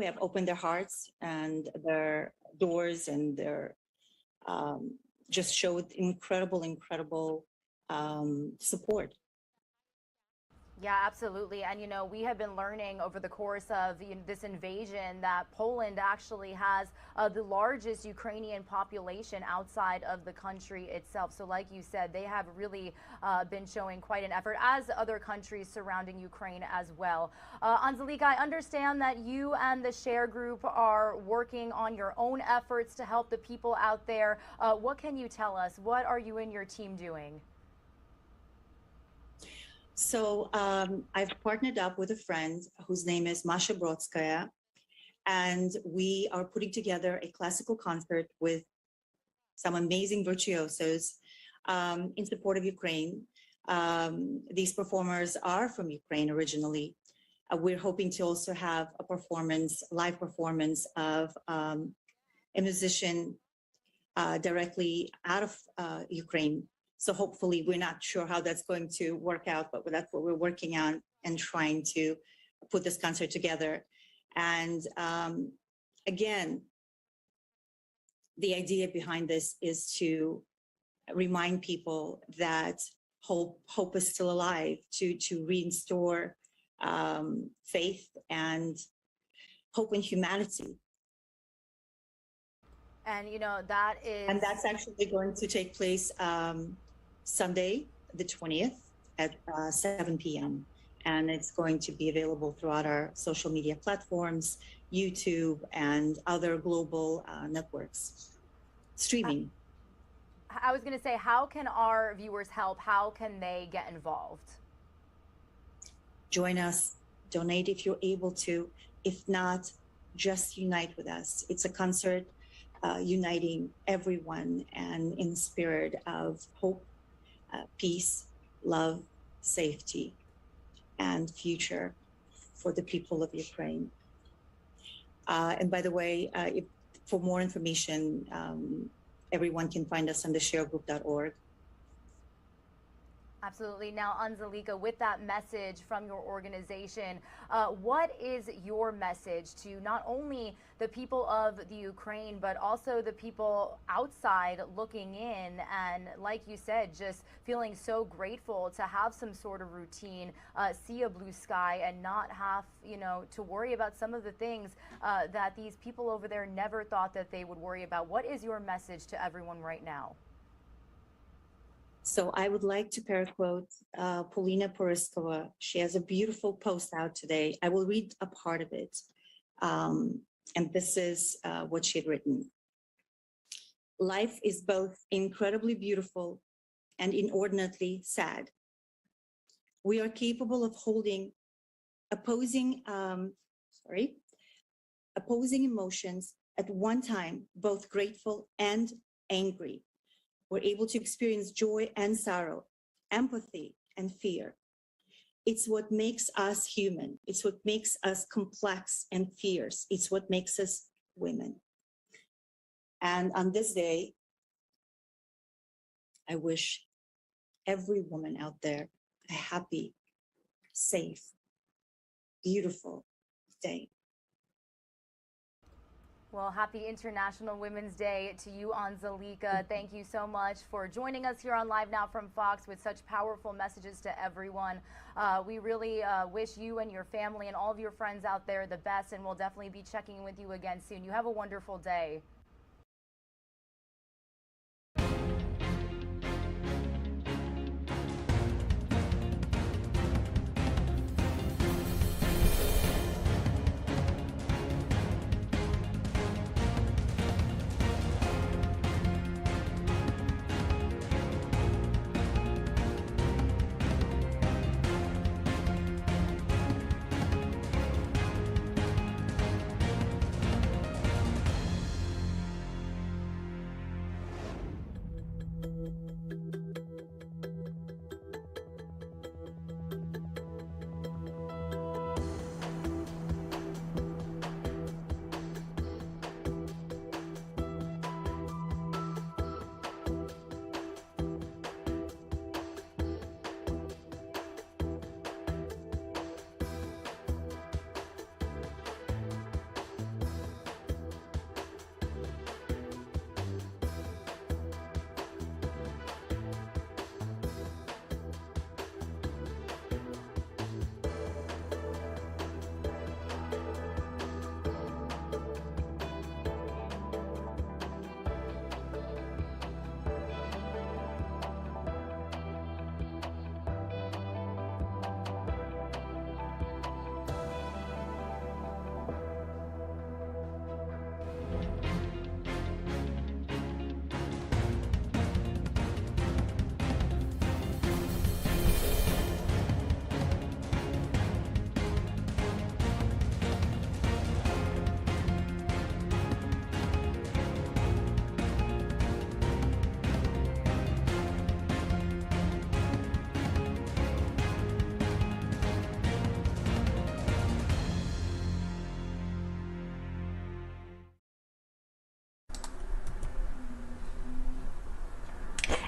have opened their hearts and their doors and their just showed incredible support. Yeah, absolutely. And, we have been learning over the course of this invasion that Poland actually has the largest Ukrainian population outside of the country itself. So like you said, they have really been showing quite an effort, as other countries surrounding Ukraine as well. Anzelika, I understand that you and the Share Group are working on your own efforts to help the people out there. What can you tell us? What are you and your team doing? So I've partnered up with a friend whose name is Masha Brodskaya, and we are putting together a classical concert with some amazing virtuosos in support of Ukraine. These performers are from Ukraine originally. We're hoping to also have a live performance of a musician directly out of Ukraine. So hopefully, we're not sure how that's going to work out, but that's what we're working on and trying to put this concert together. And again, the idea behind this is to remind people that hope is still alive, to restore faith and hope in humanity. And that's actually going to take place Sunday, the 20th at 7 p.m. And it's going to be available throughout our social media platforms, YouTube, and other global networks. Streaming. I was going to say, how can our viewers help? How can they get involved? Join us. Donate if you're able to. If not, just unite with us. It's a concert uniting everyone and in the spirit of hope, peace, love, safety, and future for the people of Ukraine. And by the way, for more information, everyone can find us on thesharegroup.org. Absolutely. Now, Anzelika, with that message from your organization, what is your message to not only the people of the Ukraine, but also the people outside looking in and, like you said, just feeling so grateful to have some sort of routine, see a blue sky, and not have, to worry about some of the things that these people over there never thought that they would worry about? What is your message to everyone right now? So I would like to quote Polina Poriskova. She has a beautiful post out today. I will read a part of it. And this is what she had written. Life is both incredibly beautiful and inordinately sad. We are capable of holding opposing emotions at one time, both grateful and angry. We're able to experience joy and sorrow, empathy and fear. It's what makes us human. It's what makes us complex and fierce. It's what makes us women. And on this day, I wish every woman out there a happy, safe, beautiful day. Well, happy International Women's Day to you, Anzelika. Thank you so much for joining us here on Live Now from Fox with such powerful messages to everyone. We really wish you and your family and all of your friends out there the best, and we'll definitely be checking in with you again soon. You have a wonderful day.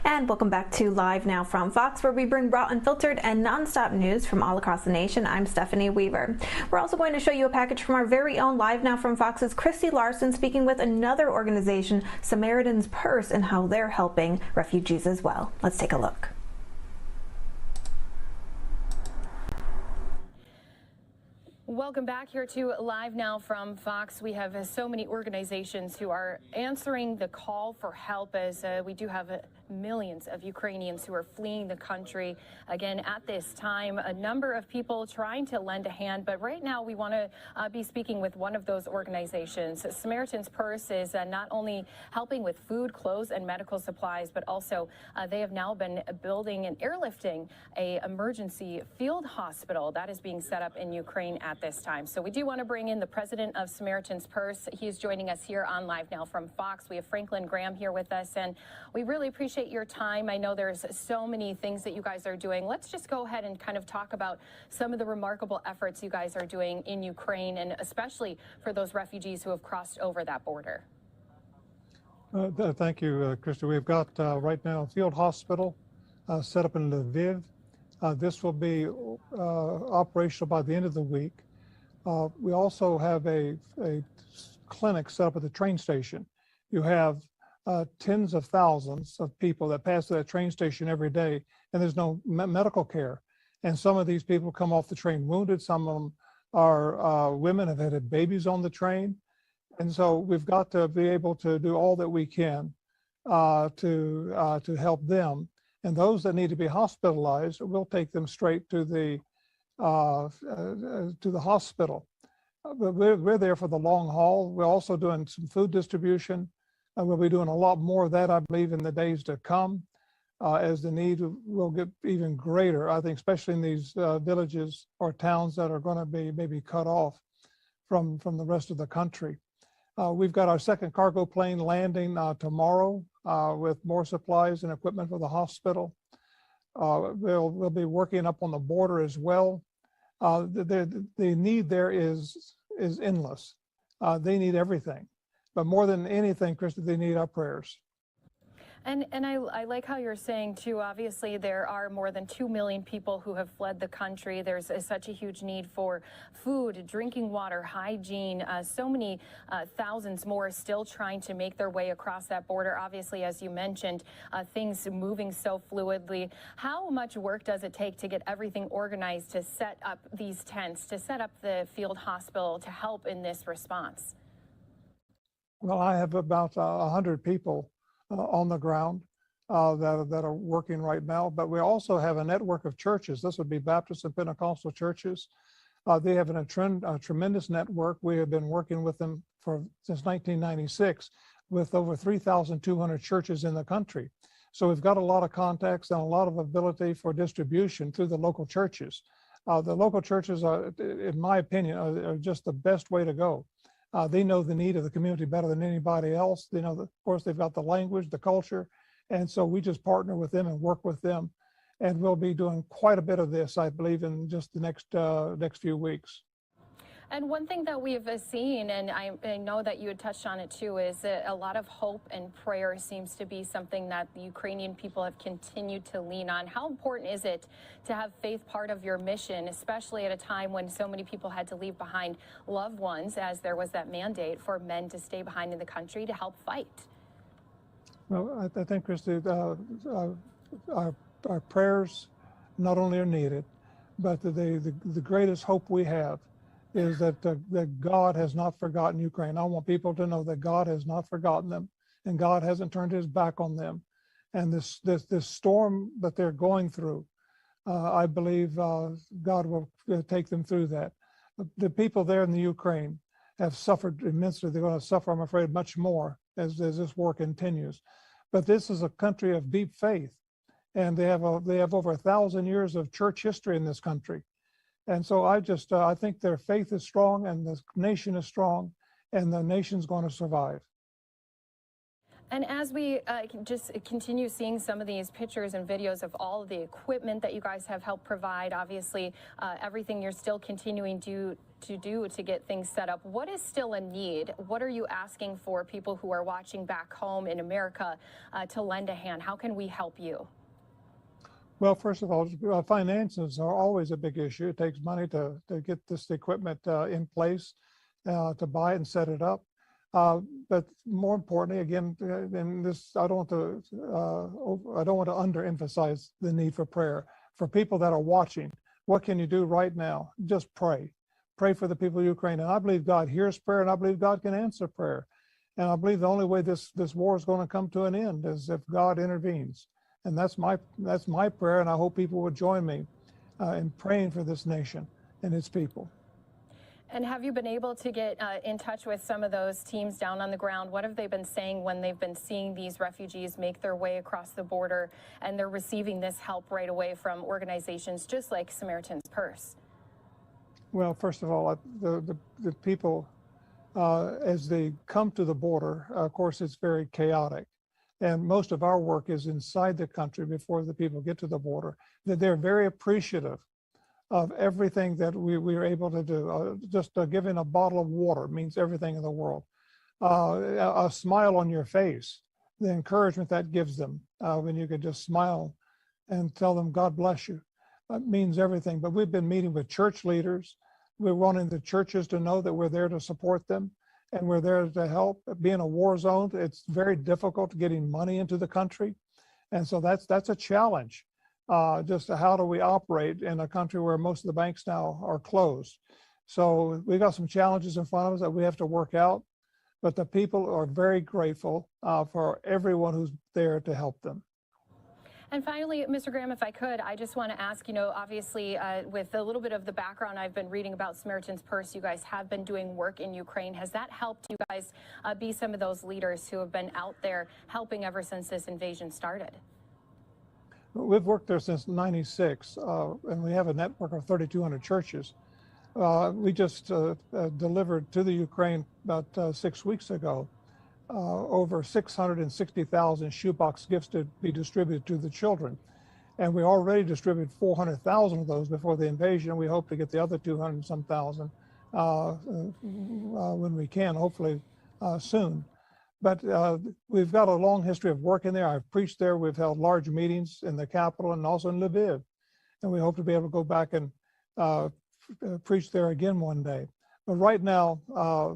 And welcome back to Live Now from Fox, where we bring raw, unfiltered, and nonstop news from all across the nation. I'm Stephanie Weaver. We're also going to show you a package from our very own Live Now from Fox's Christy Larson, speaking with another organization, Samaritan's Purse, and how they're helping refugees as well. Let's take a look. Welcome back here to Live Now from Fox. We have so many organizations who are answering the call for help, as we do have millions of Ukrainians who are fleeing the country. Again, at this time, a number of people trying to lend a hand, but right now we want to be speaking with one of those organizations. Samaritan's Purse is not only helping with food, clothes, and medical supplies, but also they have now been building and airlifting a emergency field hospital that is being set up in Ukraine at this time. So we do want to bring in the president of Samaritan's Purse. He's joining us here on Live Now from Fox. We have Franklin Graham here with us, and we really appreciate your time. I know there's so many things that you guys are doing. Let's just go ahead and kind of talk about some of the remarkable efforts you guys are doing in Ukraine, and especially for those refugees who have crossed over that border. Thank you, Krista. We've got right now a field hospital set up in Leve. This will be operational by the end of the week. We also have a clinic set up at the train station. You have tens of thousands of people that pass through that train station every day, and there's no medical care. And some of these people come off the train wounded. Some of them are women have had babies on the train. And so we've got to be able to do all that we can to help them. And those that need to be hospitalized, we'll take them straight to the hospital. But we're there for the long haul. We're also doing some food distribution. We'll be doing a lot more of that, I believe, in the days to come, as the need will get even greater, I think, especially in these villages or towns that are going to be maybe cut off from the rest of the country. We've got our second cargo plane landing tomorrow with more supplies and equipment for the hospital. We'll be working up on the border as well. The need there is endless. They need everything. But more than anything, Krista, they need our prayers. And I like how you're saying, too, obviously there are more than 2 million people who have fled the country. There's such a huge need for food, drinking water, hygiene. So many thousands more still trying to make their way across that border. Obviously, as you mentioned, things moving so fluidly. How much work does it take to get everything organized to set up these tents, to set up the field hospital to help in this response? Well, I have about 100 people on the ground that are working right now, but we also have a network of churches. This would be Baptist and Pentecostal churches. They have a tremendous network. We have been working with them since 1996 with over 3,200 churches in the country. So we've got a lot of contacts and a lot of ability for distribution through the local churches. The local churches are, in my opinion, are just the best way to go. They know the need of the community better than anybody else. They know that, of course, they've got the language, the culture, and so we just partner with them and work with them. And we'll be doing quite a bit of this, I believe, in just the next few weeks. And one thing that we've seen, and I know that you had touched on it too, is that a lot of hope and prayer seems to be something that the Ukrainian people have continued to lean on. How important is it to have faith part of your mission, especially at a time when so many people had to leave behind loved ones, as there was that mandate for men to stay behind in the country to help fight? Well, I think, Christy, our prayers not only are needed, but the greatest hope we have is that God has not forgotten Ukraine. I want people to know that God has not forgotten them, and God hasn't turned his back on them. And this storm that they're going through, I believe God will take them through that. The people there in the Ukraine have suffered immensely. They're going to suffer, I'm afraid, much more as this war continues. But this is a country of deep faith, and they have over 1,000 years of church history in this country. And so I think their faith is strong, and the nation is strong, and the nation's going to survive. And as we just continue seeing some of these pictures and videos of all of the equipment that you guys have helped provide, obviously everything you're still continuing to do to get things set up, what is still a need? What are you asking for people who are watching back home in America to lend a hand? How can we help you? Well, first of all, finances are always a big issue. It takes money to get this equipment in place, to buy it and set it up. But more importantly, again, and this, I don't want to underemphasize the need for prayer. For people that are watching, what can you do right now? Just pray. Pray for the people of Ukraine. And I believe God hears prayer, and I believe God can answer prayer. And I believe the only way this war is going to come to an end is if God intervenes. And that's my prayer, and I hope people would join me in praying for this nation and its people. And have you been able to get in touch with some of those teams down on the ground? What have they been saying when they've been seeing these refugees make their way across the border and they're receiving this help right away from organizations just like Samaritan's Purse? Well, first of all, the people, as they come to the border, of course, it's very chaotic. And most of our work is inside the country before the people get to the border. That they're very appreciative of everything that we are able to do. Just giving a bottle of water means everything in the world. A smile on your face, the encouragement that gives them when you can just smile and tell them, God bless you. That means everything. But we've been meeting with church leaders. We're wanting the churches to know that we're there to support them and we're there to help. Being a war zone, it's very difficult getting money into the country. And so that's a challenge. Just how do we operate in a country where most of the banks now are closed? So we got some challenges in front of us that we have to work out, but the people are very grateful for everyone who's there to help them. And finally, Mr. Graham, if I could, I just want to ask, you know, obviously with a little bit of the background I've been reading about Samaritan's Purse, you guys have been doing work in Ukraine. Has that helped you guys be some of those leaders who have been out there helping ever since this invasion started? We've worked there since '96, and we have a network of 3,200 churches. We just delivered to the Ukraine about 6 weeks ago over 660,000 shoebox gifts to be distributed to the children. And we already distributed 400,000 of those before the invasion. We hope to get the other 200 and some thousand when we can, hopefully soon. But we've got a long history of working there. I've preached there. We've held large meetings in the capital and also in Leve. And we hope to be able to go back and preach there again one day. But right now,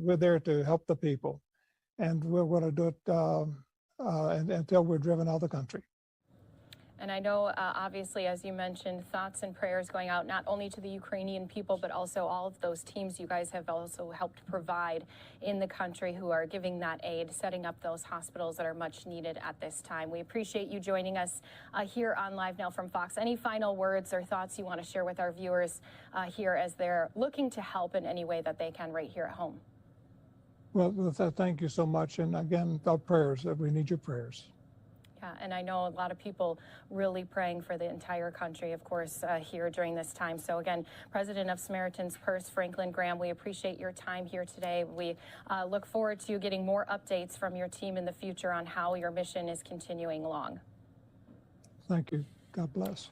we're there to help the people. And we're going to do it until we're driven out of the country. And I know, obviously, as you mentioned, thoughts and prayers going out not only to the Ukrainian people, but also all of those teams you guys have also helped provide in the country who are giving that aid, setting up those hospitals that are much needed at this time. We appreciate you joining us here on Live Now from Fox. Any final words or thoughts you want to share with our viewers here as they're looking to help in any way that they can right here at home? Well, thank you so much. And again, our prayers, we need your prayers. Yeah, and I know a lot of people really praying for the entire country, of course, here during this time. So again, President of Samaritan's Purse, Franklin Graham, we appreciate your time here today. We look forward to getting more updates from your team in the future on how your mission is continuing along. Thank you. God bless.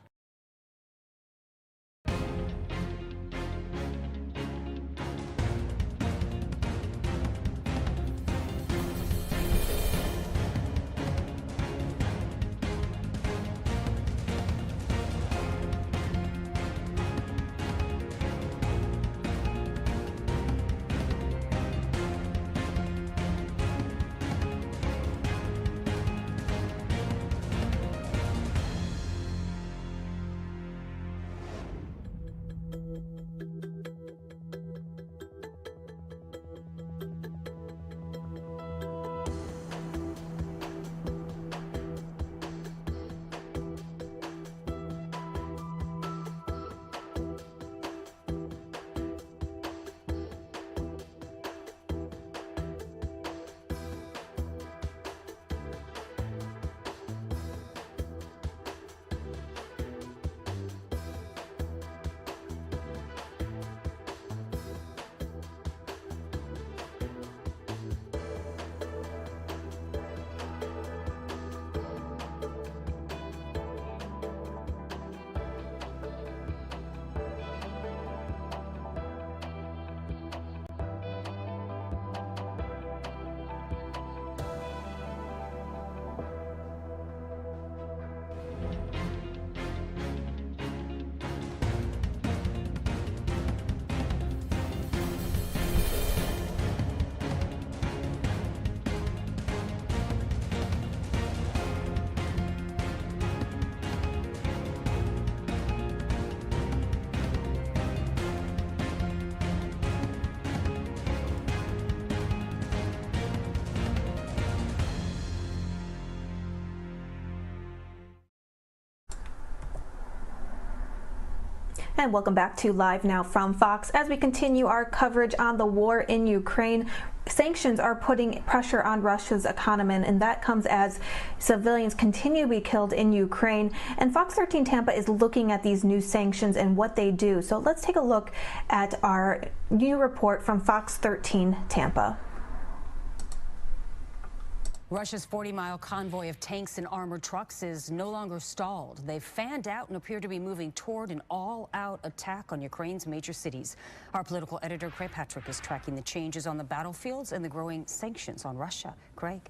And welcome back to Live Now from Fox. As we continue our coverage on the war in Ukraine, sanctions are putting pressure on Russia's economy, and that comes as civilians continue to be killed in Ukraine. And Fox 13 Tampa is looking at these new sanctions and what they do. So let's take a look at our new report from Fox 13 Tampa. Russia's 40-mile convoy of tanks and armored trucks is no longer stalled. They've fanned out and appear to be moving toward an all-out attack on Ukraine's major cities. Our political editor, Craig Patrick, is tracking the changes on the battlefields and the growing sanctions on Russia. Craig?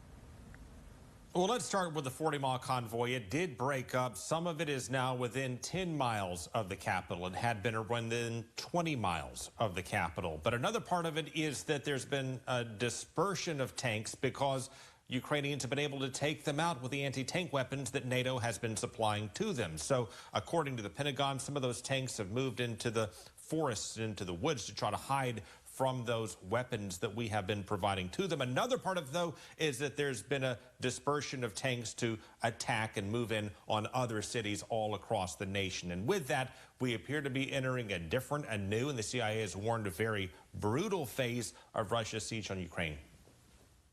Well, let's start with the 40-mile convoy. It did break up. Some of it is now within 10 miles of the capital. It had been within 20 miles of the capital. But another part of it is that there's been a dispersion of tanks because Ukrainians have been able to take them out with the anti-tank weapons that NATO has been supplying to them. So according to the Pentagon, some of those tanks have moved into the forests, into the woods to try to hide from those weapons that we have been providing to them. Another part of it, though, is that there's been a dispersion of tanks to attack and move in on other cities all across the nation. And with that, we appear to be entering a new, and the CIA has warned, a very brutal phase of Russia's siege on Ukraine.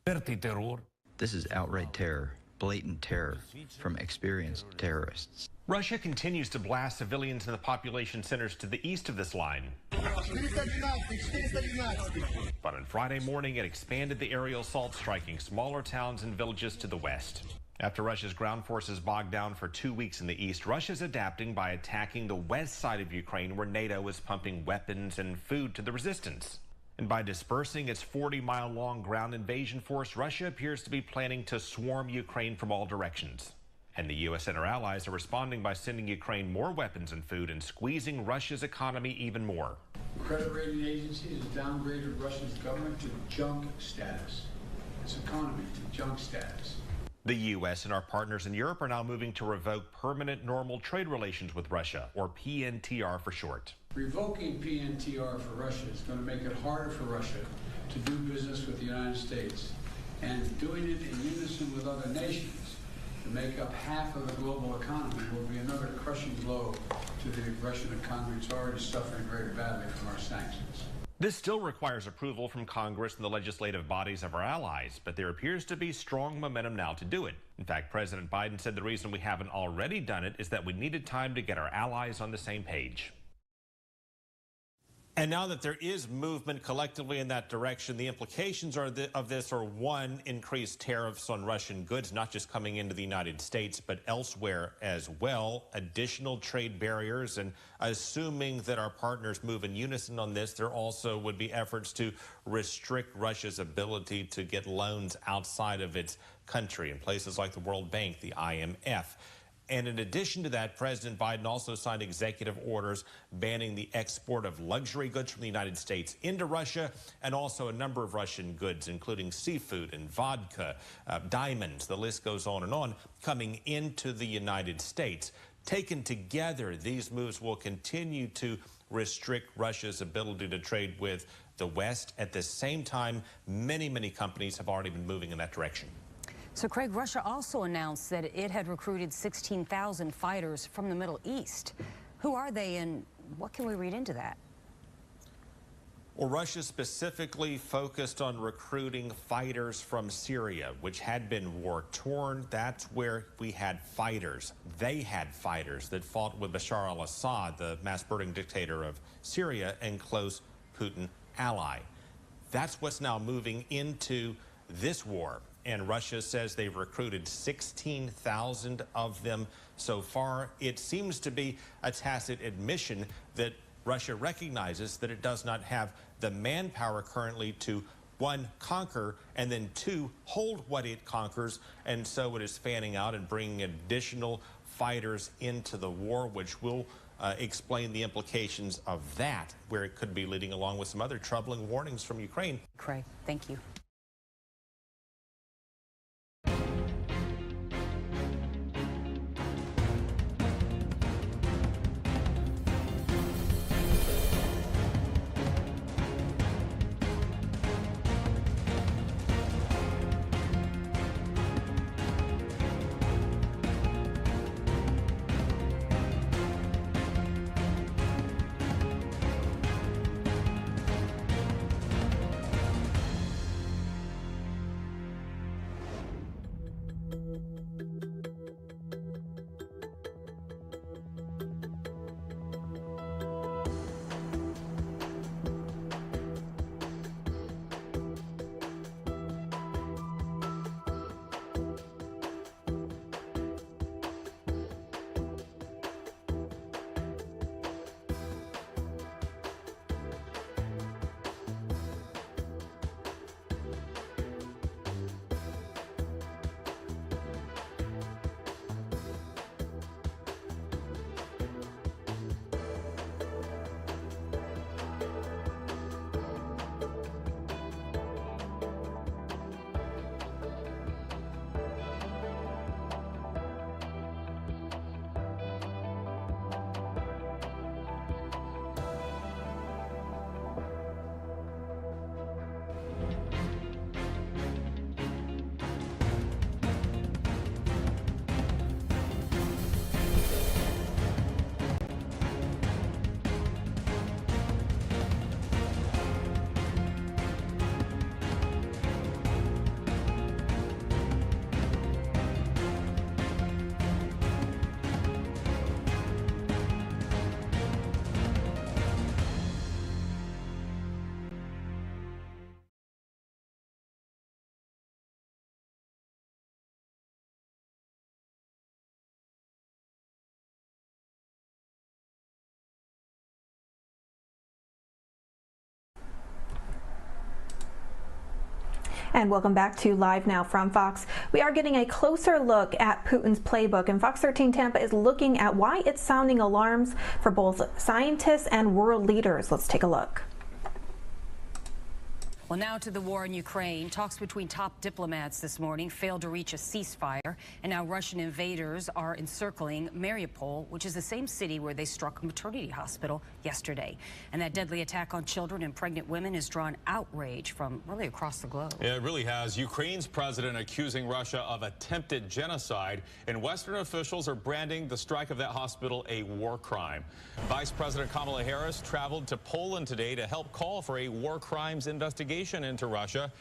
This is outright terror, blatant terror from experienced terrorists. Russia continues to blast civilians in the population centers to the east of this line. But on Friday morning, it expanded the aerial assault, striking smaller towns and villages to the west. After Russia's ground forces bogged down for 2 weeks in the east, Russia's adapting by attacking the west side of Ukraine, where NATO is pumping weapons and food to the resistance. And by dispersing its 40-mile-long ground invasion force, Russia appears to be planning to swarm Ukraine from all directions. And the U.S. and her allies are responding by sending Ukraine more weapons and food and squeezing Russia's economy even more. Credit rating agencies have downgraded Russia's government to junk status, its economy to junk status. The U.S. and our partners in Europe are now moving to revoke permanent normal trade relations with Russia, or PNTR for short. Revoking PNTR for Russia is going to make it harder for Russia to do business with the United States, and doing it in unison with other nations to make up half of the global economy will be another crushing blow to the Russian economy. It's already suffering very badly from our sanctions. This still requires approval from Congress and the legislative bodies of our allies, but there appears to be strong momentum now to do it. In fact, President Biden said the reason we haven't already done it is that we needed time to get our allies on the same page. And now that there is movement collectively in that direction, the implications of this are, one, increased tariffs on Russian goods, not just coming into the United States, but elsewhere as well, additional trade barriers, and assuming that our partners move in unison on this, there also would be efforts to restrict Russia's ability to get loans outside of its country in places like the World Bank, the IMF. And in addition to that, President Biden also signed executive orders banning the export of luxury goods from the United States into Russia, and also a number of Russian goods, including seafood and vodka, diamonds, the list goes on, coming into the United States. Taken together, these moves will continue to restrict Russia's ability to trade with the West. At the same time, many, many companies have already been moving in that direction. So, Craig, Russia also announced that it had recruited 16,000 fighters from the Middle East. Who are they, and what can we read into that? Well, Russia specifically focused on recruiting fighters from Syria, which had been war-torn. That's where we had fighters. They had fighters that fought with Bashar al-Assad, the mass-murdering dictator of Syria and close Putin ally. That's what's now moving into this war. And Russia says they've recruited 16,000 of them so far. It seems to be a tacit admission that Russia recognizes that it does not have the manpower currently to, one, conquer, and then two, hold what it conquers. And so it is fanning out and bringing additional fighters into the war, which will explain the implications of that, where it could be leading along with some other troubling warnings from Ukraine. Craig, thank you. And welcome back to Live Now from Fox. We are getting a closer look at Putin's playbook, and Fox 13 Tampa is looking at why it's sounding alarms for both scientists and world leaders. Let's take a look. Well, now to the war in Ukraine. Talks between top diplomats this morning failed to reach a ceasefire, and now Russian invaders are encircling Mariupol, which is the same city where they struck a maternity hospital yesterday. And that deadly attack on children and pregnant women has drawn outrage from really across the globe. Yeah, it really has. Ukraine's president accusing Russia of attempted genocide, and Western officials are branding the strike of that hospital a war crime. Vice President Kamala Harris traveled to Poland today to help call for a war crimes investigation into Russia.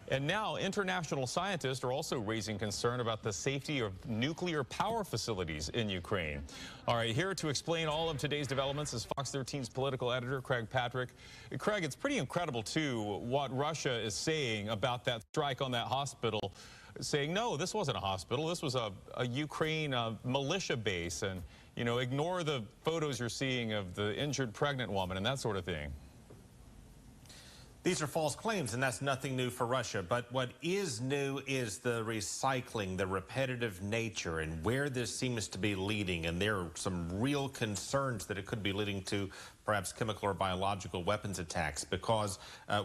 And now international scientists are also raising concern about the safety of nuclear power facilities in Ukraine. All right, here to explain all of today's developments is Fox 13's political editor, Craig Patrick. Craig, it's pretty incredible, too, what Russia is saying about that strike on that hospital, saying, no, this wasn't a hospital. This was a Ukraine militia base. And, you know, ignore the photos you're seeing of the injured pregnant woman and that sort of thing. These are false claims, and that's nothing new for Russia. But what is new is the recycling, the repetitive nature, and where this seems to be leading. And there are some real concerns that it could be leading to perhaps chemical or biological weapons attacks, because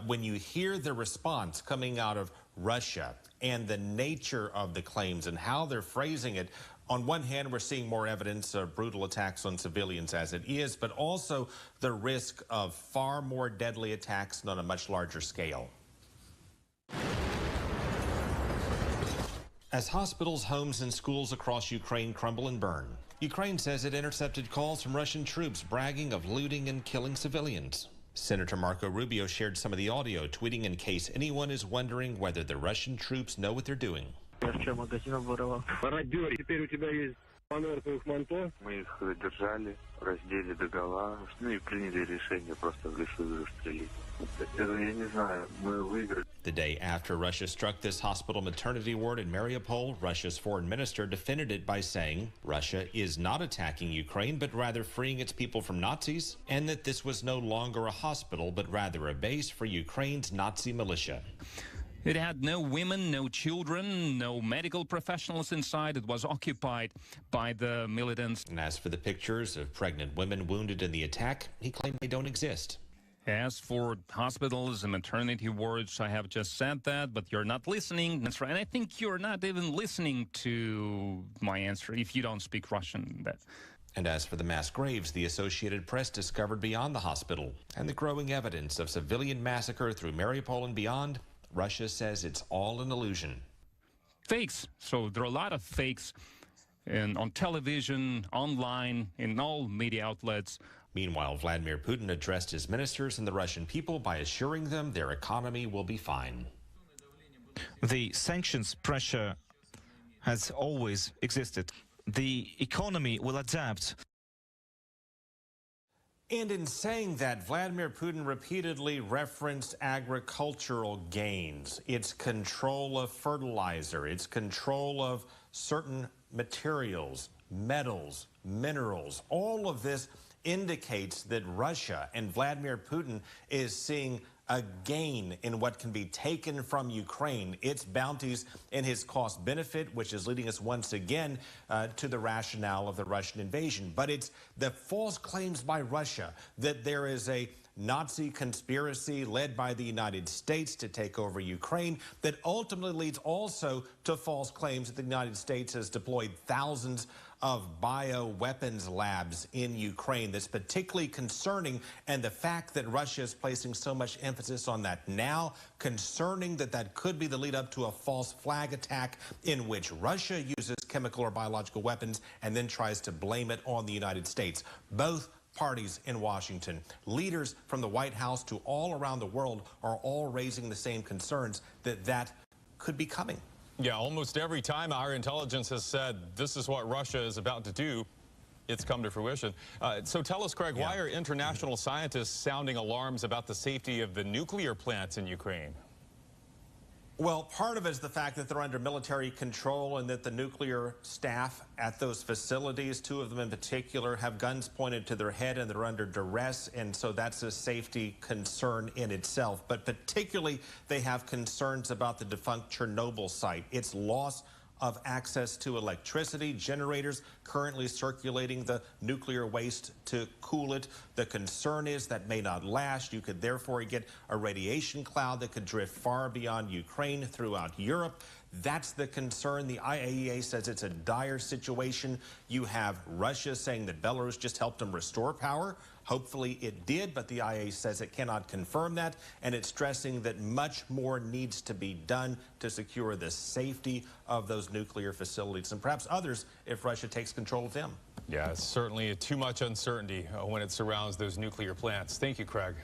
when you hear the response coming out of Russia and the nature of the claims and how they're phrasing it, on one hand, we're seeing more evidence of brutal attacks on civilians as it is, but also the risk of far more deadly attacks and on a much larger scale. As hospitals, homes, and schools across Ukraine crumble and burn, Ukraine says it intercepted calls from Russian troops bragging of looting and killing civilians. Senator Marco Rubio shared some of the audio, tweeting in case anyone is wondering whether the Russian troops know what they're doing. Я вчера магазин обворовал. Мародер, теперь у тебя есть маневр твоих манто. Мы их держали, раздели догола, ну и приняли решение просто в лесу застрелить. Я не знаю, мы выиграли. The day after Russia struck this hospital maternity ward in Mariupol, Russia's foreign minister defended it by saying Russia is not attacking Ukraine, but rather freeing its people from Nazis, and that this was no longer a hospital, but rather a base for Ukraine's Nazi militia. It had no women, no children, no medical professionals inside. It was occupied by the militants. And as for the pictures of pregnant women wounded in the attack, he claimed they don't exist. As for hospitals and maternity wards, I have just said that, but you're not listening. That's right. And I think you're not even listening to my answer if you don't speak Russian. And as for the mass graves the Associated Press discovered beyond the hospital and the growing evidence of civilian massacre through Mariupol and beyond, Russia says it's all an illusion. Fakes. So there are a lot of fakes on television, online, in all media outlets. Meanwhile, Vladimir Putin addressed his ministers and the Russian people by assuring them their economy will be fine. The sanctions pressure has always existed. The economy will adapt. And in saying that, Vladimir Putin repeatedly referenced agricultural gains, its control of fertilizer, its control of certain materials, metals, minerals. All of this indicates that Russia and Vladimir Putin is seeing a gain in what can be taken from Ukraine, its bounties and his cost benefit, which is leading us once again to the rationale of the Russian invasion. But it's the false claims by Russia that there is a Nazi conspiracy led by the United States to take over Ukraine that ultimately leads also to false claims that the United States has deployed thousands of bioweapons labs in Ukraine. That's particularly concerning, and the fact that Russia is placing so much emphasis on that now, concerning that could be the lead up to a false flag attack in which Russia uses chemical or biological weapons and then tries to blame it on the United States. Both parties in Washington, leaders from the White House to all around the world, are all raising the same concerns that could be coming. Yeah, almost every time our intelligence has said this is what Russia is about to do, it's come to fruition. So tell us, Craig, why are international scientists sounding alarms about the safety of the nuclear plants in Ukraine? Well, part of it is the fact that they're under military control and that the nuclear staff at those facilities, two of them in particular, have guns pointed to their head and they're under duress. And so that's a safety concern in itself. But particularly, they have concerns about the defunct Chernobyl site. Its loss of access to electricity, generators currently circulating the nuclear waste to cool it. The concern is that may not last. You could therefore get a radiation cloud that could drift far beyond Ukraine throughout Europe. That's the concern. The IAEA says it's a dire situation. You have Russia saying that Belarus just helped them restore power. Hopefully it did, but the IAEA says it cannot confirm that, and it's stressing that much more needs to be done to secure the safety of those nuclear facilities and perhaps others if Russia takes control of them. Yeah, it's certainly too much uncertainty when it surrounds those nuclear plants. Thank you, Craig.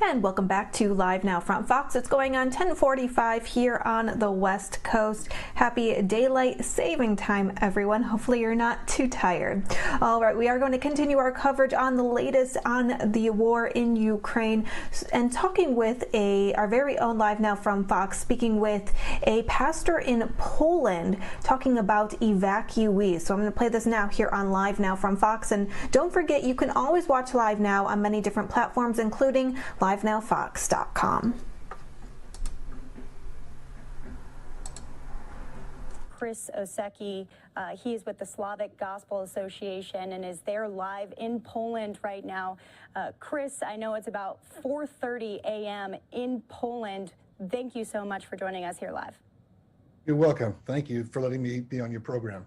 And welcome back to Live Now from Fox. It's going on 10:45 here on the West Coast. Happy daylight saving time, everyone. Hopefully you're not too tired. All right, we are going to continue our coverage on the latest on the war in Ukraine and talking with our very own Live Now from Fox, speaking with a pastor in Poland talking about evacuees. So I'm going to play this now here on Live Now from Fox. And don't forget, you can always watch Live Now on many different platforms, including LiveNowFox.com. Chris Osecki, he is with the Slavic Gospel Association and is there live in Poland right now. Chris, I know it's about 4:30 a.m. in Poland. Thank you so much for joining us here live. You're welcome. Thank you for letting me be on your program.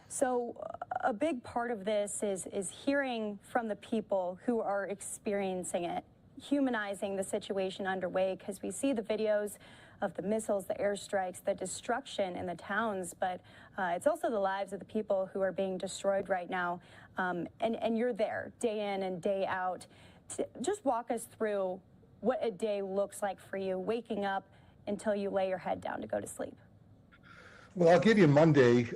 So a big part of this is hearing from the people who are experiencing it, humanizing the situation underway, because we see the videos of the missiles, the airstrikes, the destruction in the towns, but it's also the lives of the people who are being destroyed right now. And you're there day in and day out. Just walk us through what a day looks like for you, waking up until you lay your head down to go to sleep. Well, I'll give you Monday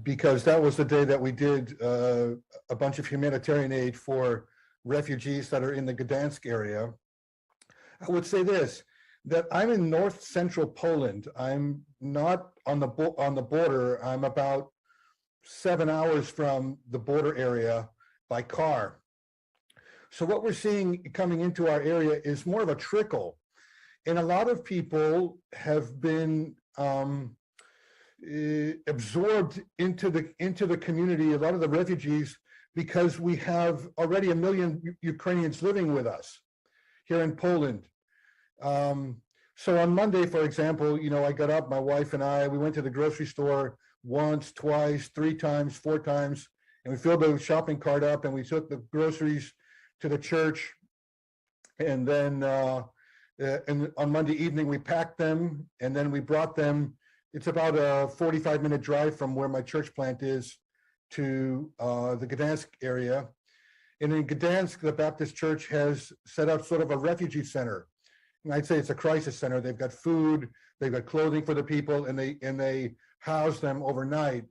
because that was the day that we did a bunch of humanitarian aid for refugees that are in the Gdansk area. I would say this, that I'm in north central Poland. I'm not on the border. I'm about 7 hours from the border area by car. So what we're seeing coming into our area is more of a trickle. And a lot of people have been absorbed into the community, a lot of the refugees, because we have already 1 million Ukrainians living with us here in Poland. So on Monday, for example, I got up, my wife and I, we went to the grocery store once, twice, 3 times, 4 times, and we filled the shopping cart up and we took the groceries to the church. And then and on Monday evening, we packed them and then we brought them. It's about a 45-minute drive from where my church plant is to the Gdansk area. And in Gdansk, the Baptist Church has set up sort of a refugee center. And I'd say it's a crisis center. They've got food, they've got clothing for the people, and they house them overnight.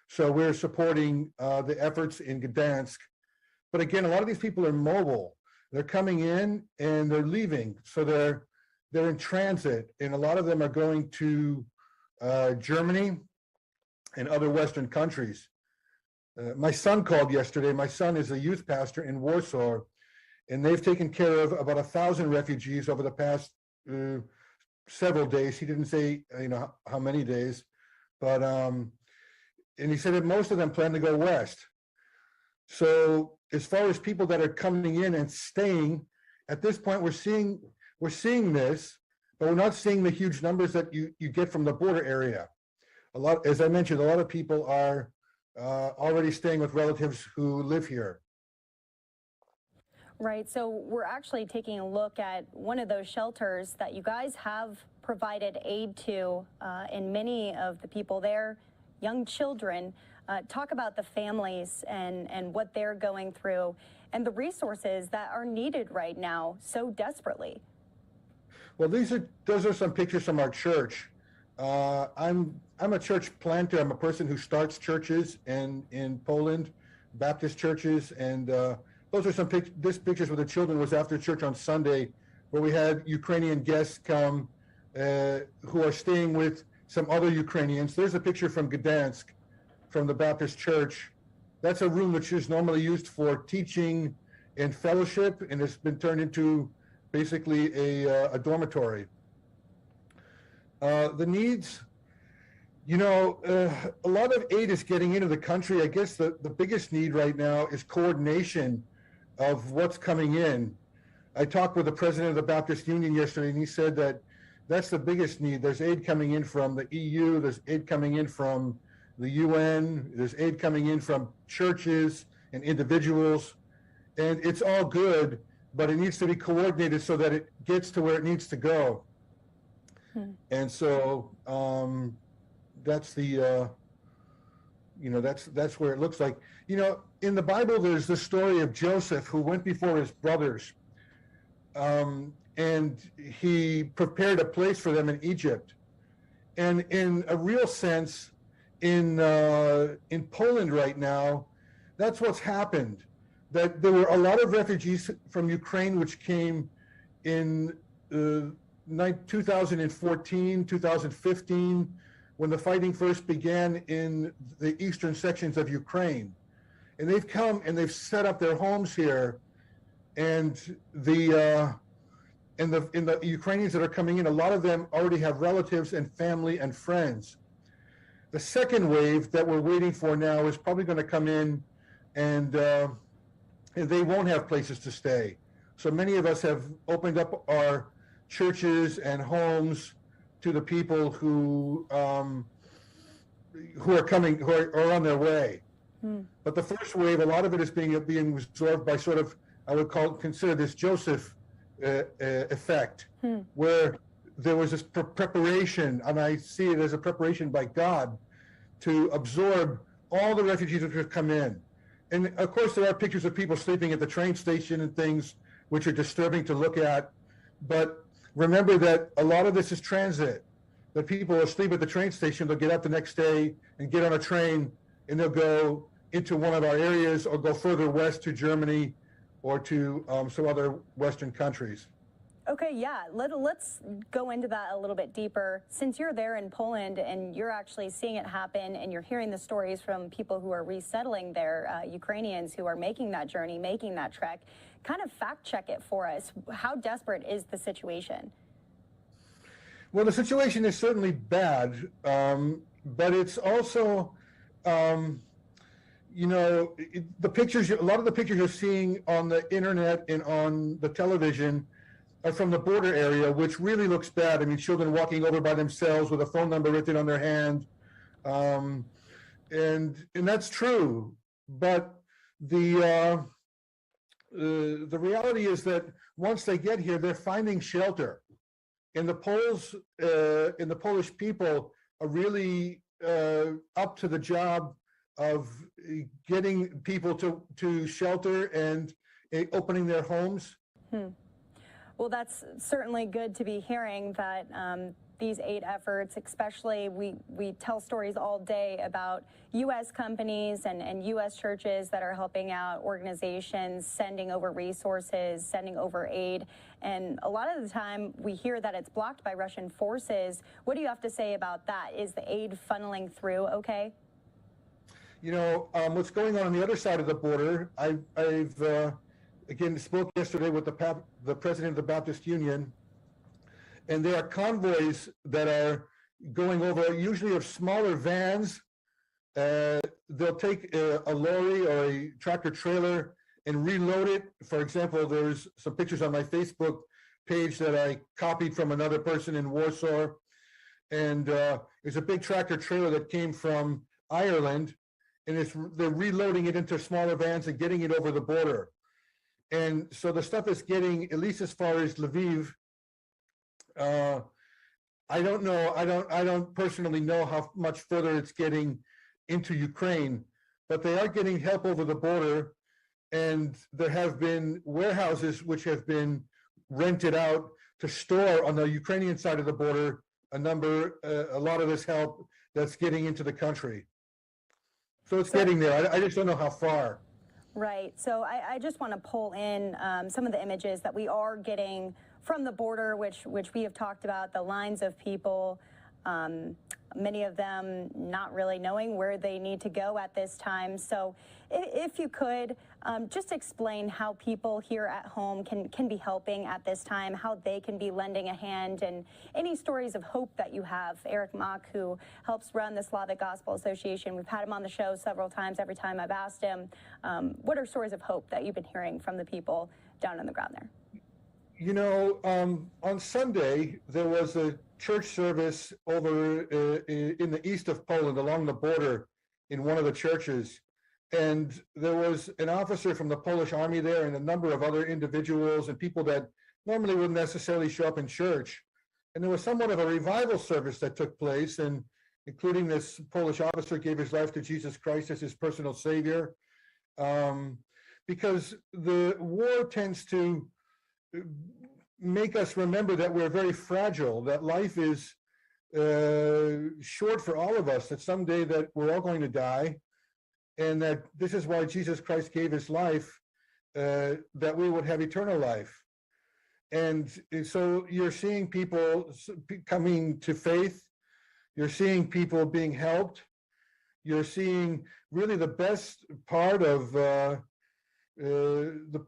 So we're supporting the efforts in Gdansk. But again, a lot of these people are mobile. They're coming in and they're leaving. So they're in transit, and a lot of them are going to Germany and other Western countries. My son called yesterday. My son is a youth pastor in Warsaw, and they've taken care of about 1,000 refugees over the past several days. He didn't say, how many days, but and he said that most of them plan to go west. So as far as people that are coming in and staying, at this point we're seeing this, but we're not seeing the huge numbers that you get from the border area. As I mentioned, a lot of people are already staying with relatives who live here. Right, so we're actually taking a look at one of those shelters that you guys have provided aid to, and many of the people there, young children. Talk about the families and what they're going through and the resources that are needed right now so desperately. Well, those are some pictures from our church. I'm a church planter. I'm a person who starts churches in Poland, Baptist churches, and those are some pictures where the children was after church on Sunday, where we had Ukrainian guests come who are staying with some other Ukrainians. There's a picture from Gdansk, from the Baptist church. That's a room which is normally used for teaching and fellowship, and it's been turned into basically a dormitory. The needs, a lot of aid is getting into the country. I guess the biggest need right now is coordination of what's coming in. I talked with the president of the Baptist Union yesterday, and he said that that's the biggest need. There's aid coming in from the EU, there's aid coming in from the UN, there's aid coming in from churches and individuals, and it's all good, but it needs to be coordinated so that it gets to where it needs to go. And so that's the, that's where it looks like. In the Bible, there's the story of Joseph who went before his brothers, and he prepared a place for them in Egypt. And in a real sense, in Poland right now, that's what's happened. That there were a lot of refugees from Ukraine which came in 2014, 2015, when the fighting first began in the eastern sections of Ukraine. And they've come and they've set up their homes here. And the Ukrainians that are coming in, a lot of them already have relatives and family and friends. The second wave that we're waiting for now is probably going to come in, and they won't have places to stay. So many of us have opened up our churches and homes to the people who are coming, who are on their way. But the first wave, a lot of it is being absorbed by sort of, I would consider this Joseph effect, where there was this preparation, and I see it as a preparation by God to absorb all the refugees that have come in. And of course, there are pictures of people sleeping at the train station and things which are disturbing to look at. But remember that a lot of this is transit, that people will sleep at the train station, they'll get up the next day and get on a train, and they'll go into one of our areas or go further west to Germany or to some other Western countries. Okay, yeah, let's go into that a little bit deeper. Since you're there in Poland and you're actually seeing it happen and you're hearing the stories from people who are resettling there, Ukrainians who are making that journey, making that trek, kind of fact check it for us. How desperate is the situation? Well, the situation is certainly bad but it's also, you know, the pictures, a lot of the pictures you're seeing on the internet and on the television are from the border area, which really looks bad. I mean, children walking over by themselves with a phone number written on their hand. And that's true. But the reality is that once they get here, they're finding shelter. And the Polish people are really up to the job of getting people to shelter and opening their homes. Well, that's certainly good to be hearing that these aid efforts, especially we tell stories all day about U.S. companies and U.S. churches that are helping out organizations, sending over resources, sending over aid. And a lot of the time we hear that it's blocked by Russian forces. What do you have to say about that? Is the aid funneling through okay? You know, what's going on the other side of the border, I've again spoke yesterday with the president of the Baptist Union, and there are convoys that are going over, usually of smaller vans. They'll take a lorry or a tractor trailer and reload it. For example, there's some pictures on my Facebook page that I copied from another person in Warsaw. And there's a big tractor trailer that came from Ireland, and they're reloading it into smaller vans and getting it over the border. And so the stuff is getting, at least as far as Lviv, I don't know. I don't personally know how much further it's getting into Ukraine, but they are getting help over the border, and there have been warehouses which have been rented out to store on the Ukrainian side of the border a lot of this help that's getting into the country. So it's getting there. I just don't know how far. Right. So I just want to pull in some of the images that we are getting from the border, which we have talked about, the lines of people, many of them not really knowing where they need to go at this time. So if you could just explain how people here at home can be helping at this time, how they can be lending a hand, and any stories of hope that you have. Eric Mock, who helps run the Slavic Gospel Association, we've had him on the show several times. Every time I've asked him, what are stories of hope that you've been hearing from the people down on the ground there? You know, on Sunday, there was a church service over in the east of Poland along the border in one of the churches. And there was an officer from the Polish army there and a number of other individuals and people that normally wouldn't necessarily show up in church. And there was somewhat of a revival service that took place, and including this Polish officer gave his life to Jesus Christ as his personal savior. Because the war tends to make us remember that we're very fragile, that life is short for all of us, that someday that we're all going to die, and that this is why Jesus Christ gave his life, that we would have eternal life. And so you're seeing people coming to faith, you're seeing people being helped, you're seeing really the best part of the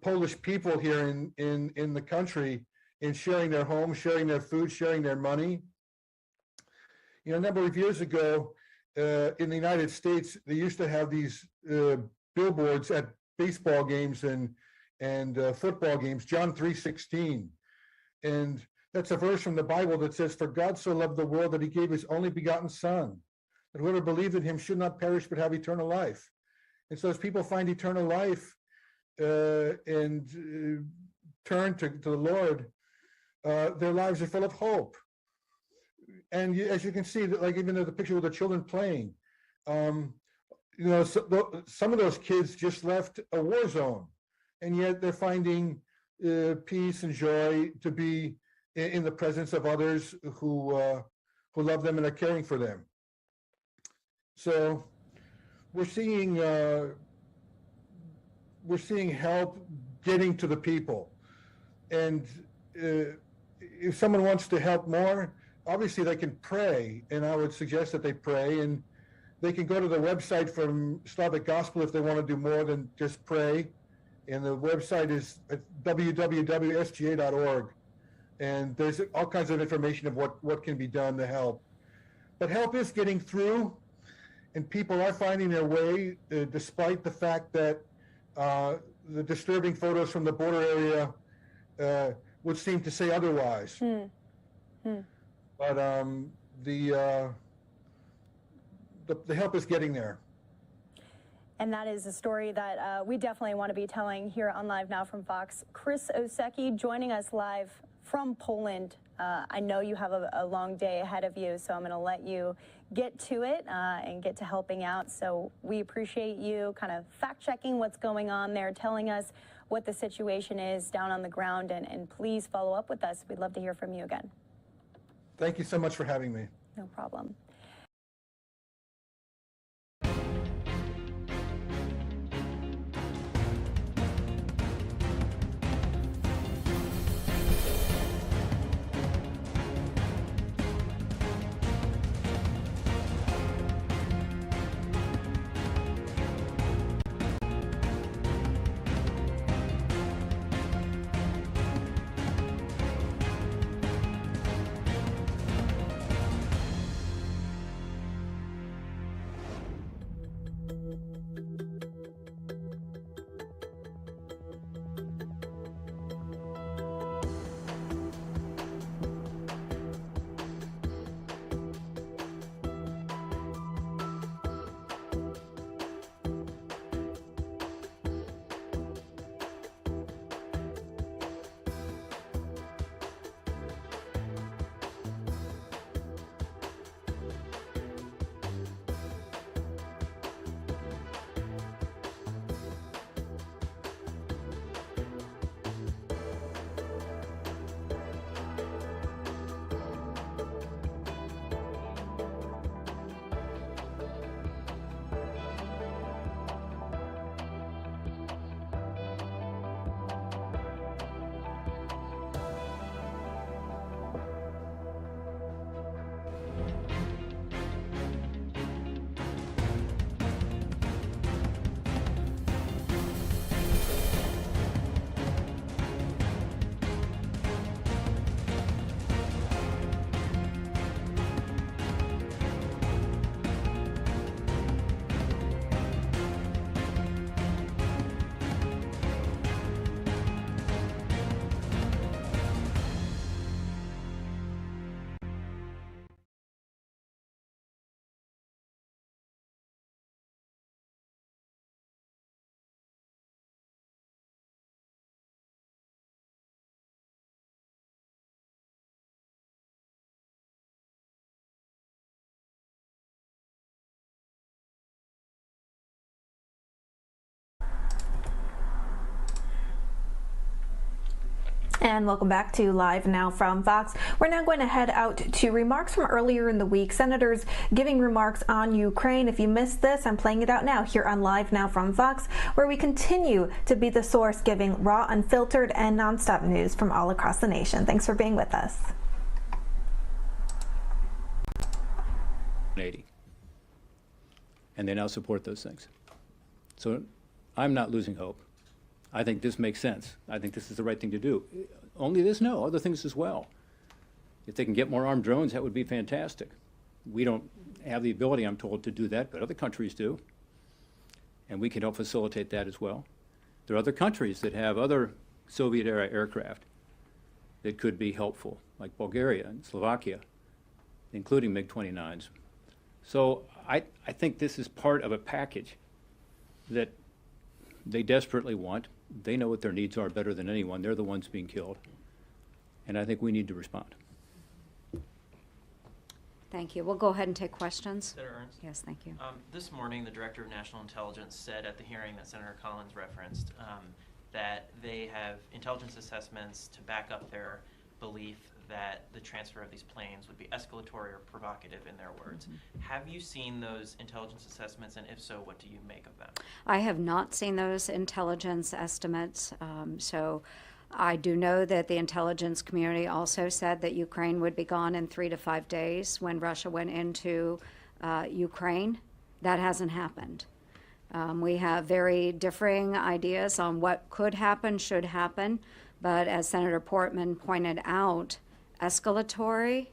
Polish people here in the country in sharing their homes, sharing their food, sharing their money. You know, a number of years ago in the United States, they used to have these billboards at baseball games and football games, John 3:16. And that's a verse from the Bible that says, "For God so loved the world that he gave his only begotten Son, that whoever believed in him should not perish but have eternal life." And so as people find eternal life and turn to the Lord, their lives are full of hope. And as you can see, like even the picture with the children playing, you know, some of those kids just left a war zone, and yet they're finding peace and joy to be in the presence of others who love them and are caring for them. So we're seeing help getting to the people, and if someone wants to help more, obviously they can pray, and I would suggest that they pray, and they can go to the website from Slavic Gospel if they want to do more than just pray. And the website is www.sga.org, and there's all kinds of information of what can be done to help. but help is getting through, and people are finding their way, despite the fact that the disturbing photos from the border area would seem to say otherwise. But the help is getting there. And that is a story that we definitely want to be telling here on Live Now from Fox. Chris Osecki joining us live from Poland. I know you have a long day ahead of you, so I'm going to let you get to it and get to helping out. So we appreciate you kind of fact-checking what's going on there, telling us what the situation is down on the ground, and please follow up with us. We'd love to hear from you again. Thank you so much for having me. No problem. And welcome back to Live Now from Fox. We're now going to head out to remarks from earlier in the week. Senators giving remarks on Ukraine. If you missed this, I'm playing it out now here on Live Now from Fox, where we continue to be the source giving raw, unfiltered, and nonstop news from all across the nation. Thanks for being with us. And they now support those things. So I'm not losing hope. I think this makes sense. I think this is the right thing to do. Only this? No, other things as well. If they can get more armed drones, that would be fantastic. We don't have the ability, I'm told, to do that, but other countries do. And we can help facilitate that as well. There are other countries that have other Soviet-era aircraft that could be helpful, like Bulgaria and Slovakia, including MiG-29s. So I think this is part of a package that they desperately want. They know what their needs are better than anyone. They're the ones being killed. And I think we need to respond. Thank you. We'll go ahead and take questions. Senator Ernst? Yes, thank you. This morning, the Director of National Intelligence said at the hearing that Senator Collins referenced that they have intelligence assessments to back up their belief that the transfer of these planes would be escalatory or provocative, in their words. Have you seen those intelligence assessments, and if so, what do you make of them? I have not seen those intelligence estimates. So I do know that the intelligence community also said that Ukraine would be gone in 3 to 5 days when Russia went into Ukraine. That hasn't happened. We have very differing ideas on what could happen, should happen, but as Senator Portman pointed out, escalatory,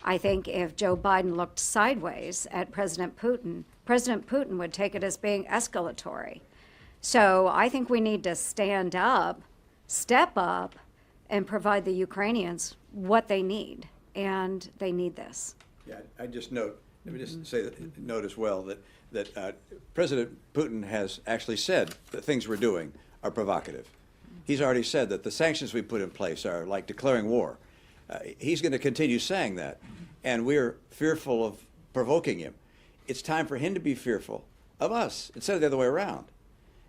I think if Joe Biden looked sideways at President Putin would take it as being escalatory. So I think we need to stand up, step up, and provide the Ukrainians what they need, and they need this. Yeah, I just note, let me just say note as well that President Putin has actually said that things we're doing are provocative. He's already said that the sanctions we put in place are like declaring war. He's going to continue saying that, and we're fearful of provoking him. It's time for him to be fearful of us instead of the other way around.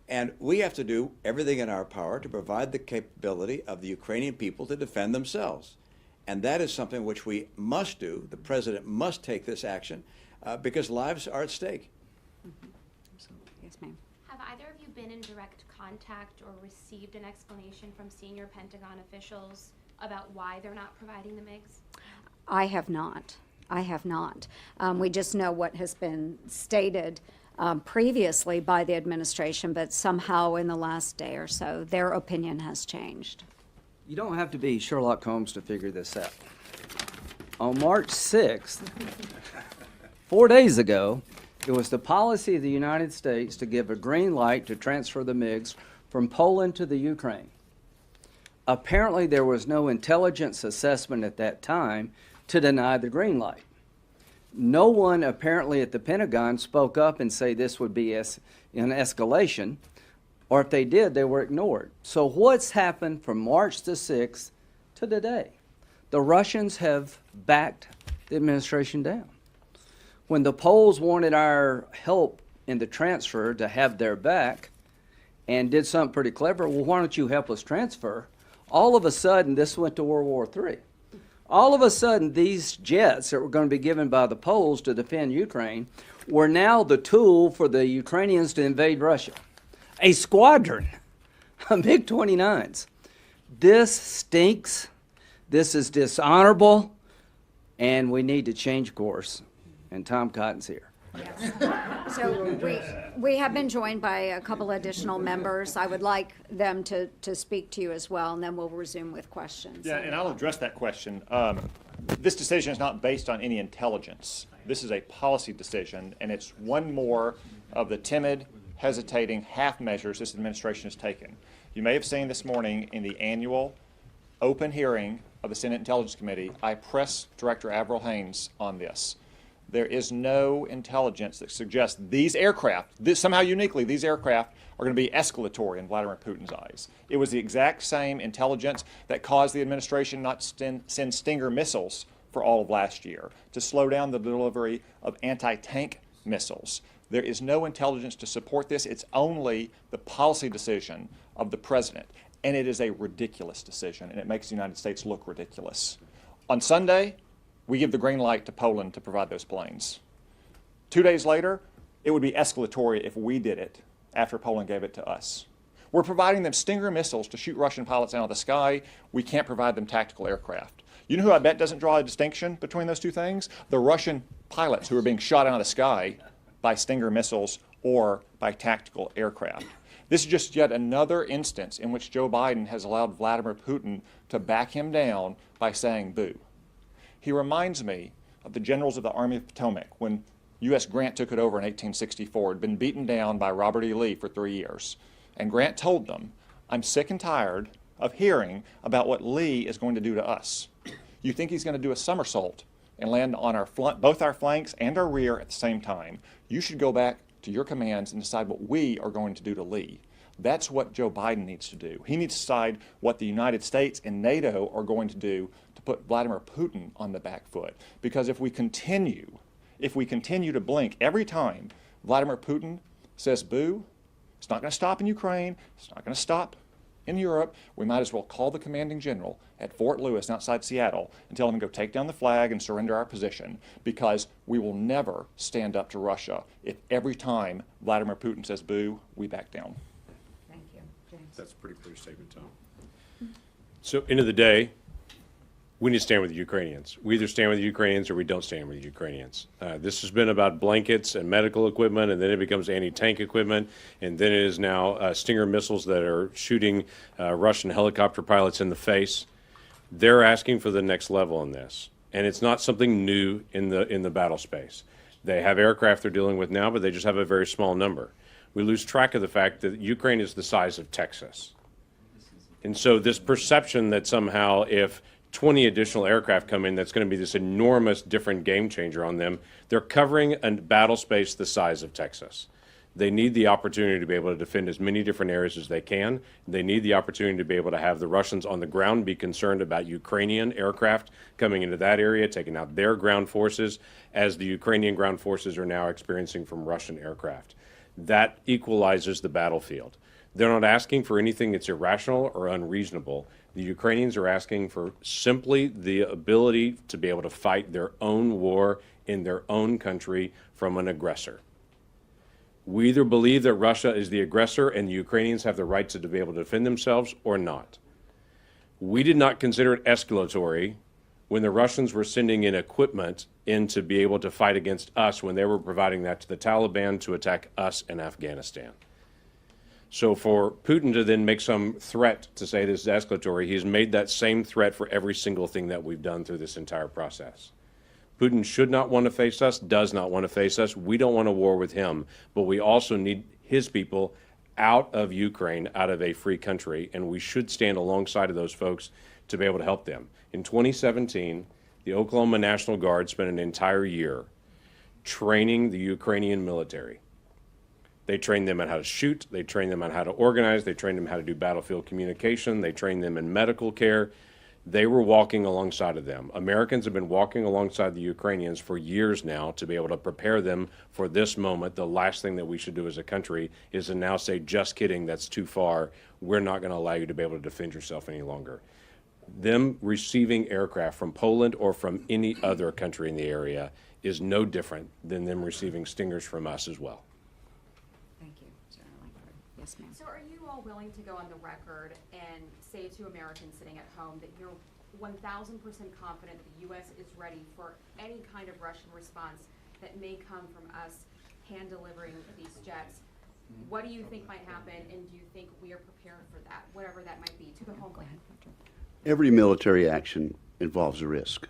And we have to do everything in our power to provide the capability of the Ukrainian people to defend themselves. And that is something which we must do. The president must take this action because lives are at stake. Yes, ma'am. Have either of you been in direct contact or received an explanation from senior Pentagon officials about why they're not providing the MiGs? I have not. I have not. We just know what has been stated previously by the administration, but somehow in the last day or so, their opinion has changed. You don't have to be Sherlock Holmes to figure this out. On March 6th, 4 days ago, it was the policy of the United States to give a green light to transfer the MiGs from Poland to the Ukraine. Apparently, there was no intelligence assessment at that time to deny the green light. No one apparently at the Pentagon spoke up and say this would be an escalation, or if they did, they were ignored. So what's happened from March the 6th to today? The Russians have backed the administration down. When the Poles wanted our help in the transfer to have their back and did something pretty clever, well, why don't you help us transfer? All of a sudden, this went to World War III. All of a sudden, these jets that were going to be given by the Poles to defend Ukraine were now the tool for the Ukrainians to invade Russia. A squadron of MiG-29s. This stinks. This is dishonorable, and we need to change course. And Tom Cotton's here. So we have been joined by a couple additional members. I would like them to speak to you as well, and then we'll resume with questions. Yeah, and I'll address that question. This decision is not based on any intelligence. This is a policy decision, and it's one more of the timid, hesitating half measures this administration has taken. You may have seen this morning in the annual open hearing of the Senate Intelligence Committee, I pressed Director Avril Haines on this. There is no intelligence that suggests these aircraft, somehow uniquely, these aircraft are going to be escalatory in Vladimir Putin's eyes. It was the exact same intelligence that caused the administration not to send Stinger missiles for all of last year, to slow down the delivery of anti-tank missiles. There is no intelligence to support this. It's only the policy decision of the president. And it is a ridiculous decision, and it makes the United States look ridiculous. On Sunday, we give the green light to Poland to provide those planes. 2 days later, it would be escalatory if we did it after Poland gave it to us. We're providing them Stinger missiles to shoot Russian pilots out of the sky. We can't provide them tactical aircraft. You know who I bet doesn't draw a distinction between those two things? The Russian pilots who are being shot out of the sky by Stinger missiles or by tactical aircraft. This is just yet another instance in which Joe Biden has allowed Vladimir Putin to back him down by saying boo. He reminds me of the generals of the Army of Potomac when U.S. Grant took it over in 1864, had been beaten down by Robert E. Lee for 3 years. And Grant told them, I'm sick and tired of hearing about what Lee is going to do to us. You think he's going to do a somersault and land on our both our flanks and our rear at the same time. You should go back to your commands and decide what we are going to do to Lee. That's what Joe Biden needs to do. He needs to decide what the United States and NATO are going to do to put Vladimir Putin on the back foot. Because if we continue to blink every time Vladimir Putin says boo, it's not going to stop in Ukraine, it's not going to stop in Europe. We might as well call the commanding general at Fort Lewis outside Seattle and tell him to go take down the flag and surrender our position, because we will never stand up to Russia if every time Vladimir Putin says boo, we back down. Thank you. James. That's a pretty clear statement, Tom. So, end of the day, we need to stand with the Ukrainians. We either stand with the Ukrainians or we don't stand with the Ukrainians. This has been about blankets and medical equipment, and then it becomes anti-tank equipment, and then it is now Stinger missiles that are shooting Russian helicopter pilots in the face. They're asking for the next level in this. and it's not something new in the battle space. They have aircraft they're dealing with now, but they just have a very small number. We lose track of the fact that Ukraine is the size of Texas. And so this perception that somehow if 20 additional aircraft come in, that's going to be this enormous different game changer on them. They're covering a battle space the size of Texas. They need the opportunity to be able to defend as many different areas as they can. They need the opportunity to be able to have the Russians on the ground be concerned about Ukrainian aircraft coming into that area, taking out their ground forces, as the Ukrainian ground forces are now experiencing from Russian aircraft. That equalizes the battlefield. They're not asking for anything that's irrational or unreasonable. The Ukrainians are asking for simply the ability to be able to fight their own war in their own country from an aggressor. We either believe that Russia is the aggressor and the Ukrainians have the right to be able to defend themselves or not. We did not consider it escalatory when the Russians were sending in equipment in to be able to fight against us when they were providing that to the Taliban to attack us in Afghanistan. So for Putin to then make some threat to say this is escalatory, he's made that same threat for every single thing that we've done through this entire process. Putin should not want to face us, does not want to face us. We don't want a war with him, but we also need his people out of Ukraine, out of a free country, and we should stand alongside of those folks to be able to help them. In 2017, the Oklahoma National Guard spent an entire year training the Ukrainian military. They trained them on how to shoot, they trained them on how to organize, they trained them how to do battlefield communication, they trained them in medical care. They were walking alongside of them. Americans have been walking alongside the Ukrainians for years now to be able to prepare them for this moment. The last thing that we should do as a country is to now say, just kidding, that's too far. We're not going to allow you to be able to defend yourself any longer. Them receiving aircraft from Poland or from any other country in the area is no different than them receiving Stingers from us as well. Thank you. Yes, ma'am. So are you all willing to go on the record and say to Americans sitting at home that you're 1,000% confident the U.S. is ready for any kind of Russian response that may come from us hand delivering these jets? What do you think might happen, and do you think we are prepared for that, whatever that might be, to the homeland? Every military action involves a risk.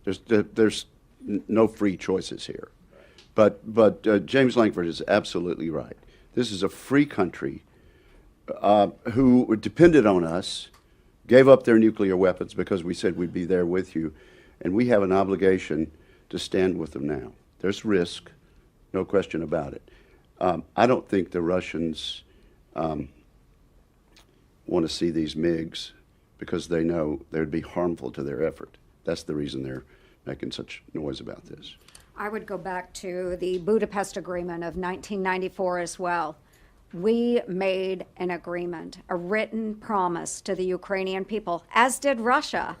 There's no free choices here. But James Lankford is absolutely right. This is a free country who depended on us, gave up their nuclear weapons because we said we'd be there with you, and we have an obligation to stand with them now. There's risk, no question about it. I don't think the Russians want to see these MiGs because they know they would be harmful to their effort. That's the reason they're making such noise about this. I would go back to the Budapest Agreement of 1994 as well. We made an agreement, a written promise to the Ukrainian people, as did Russia,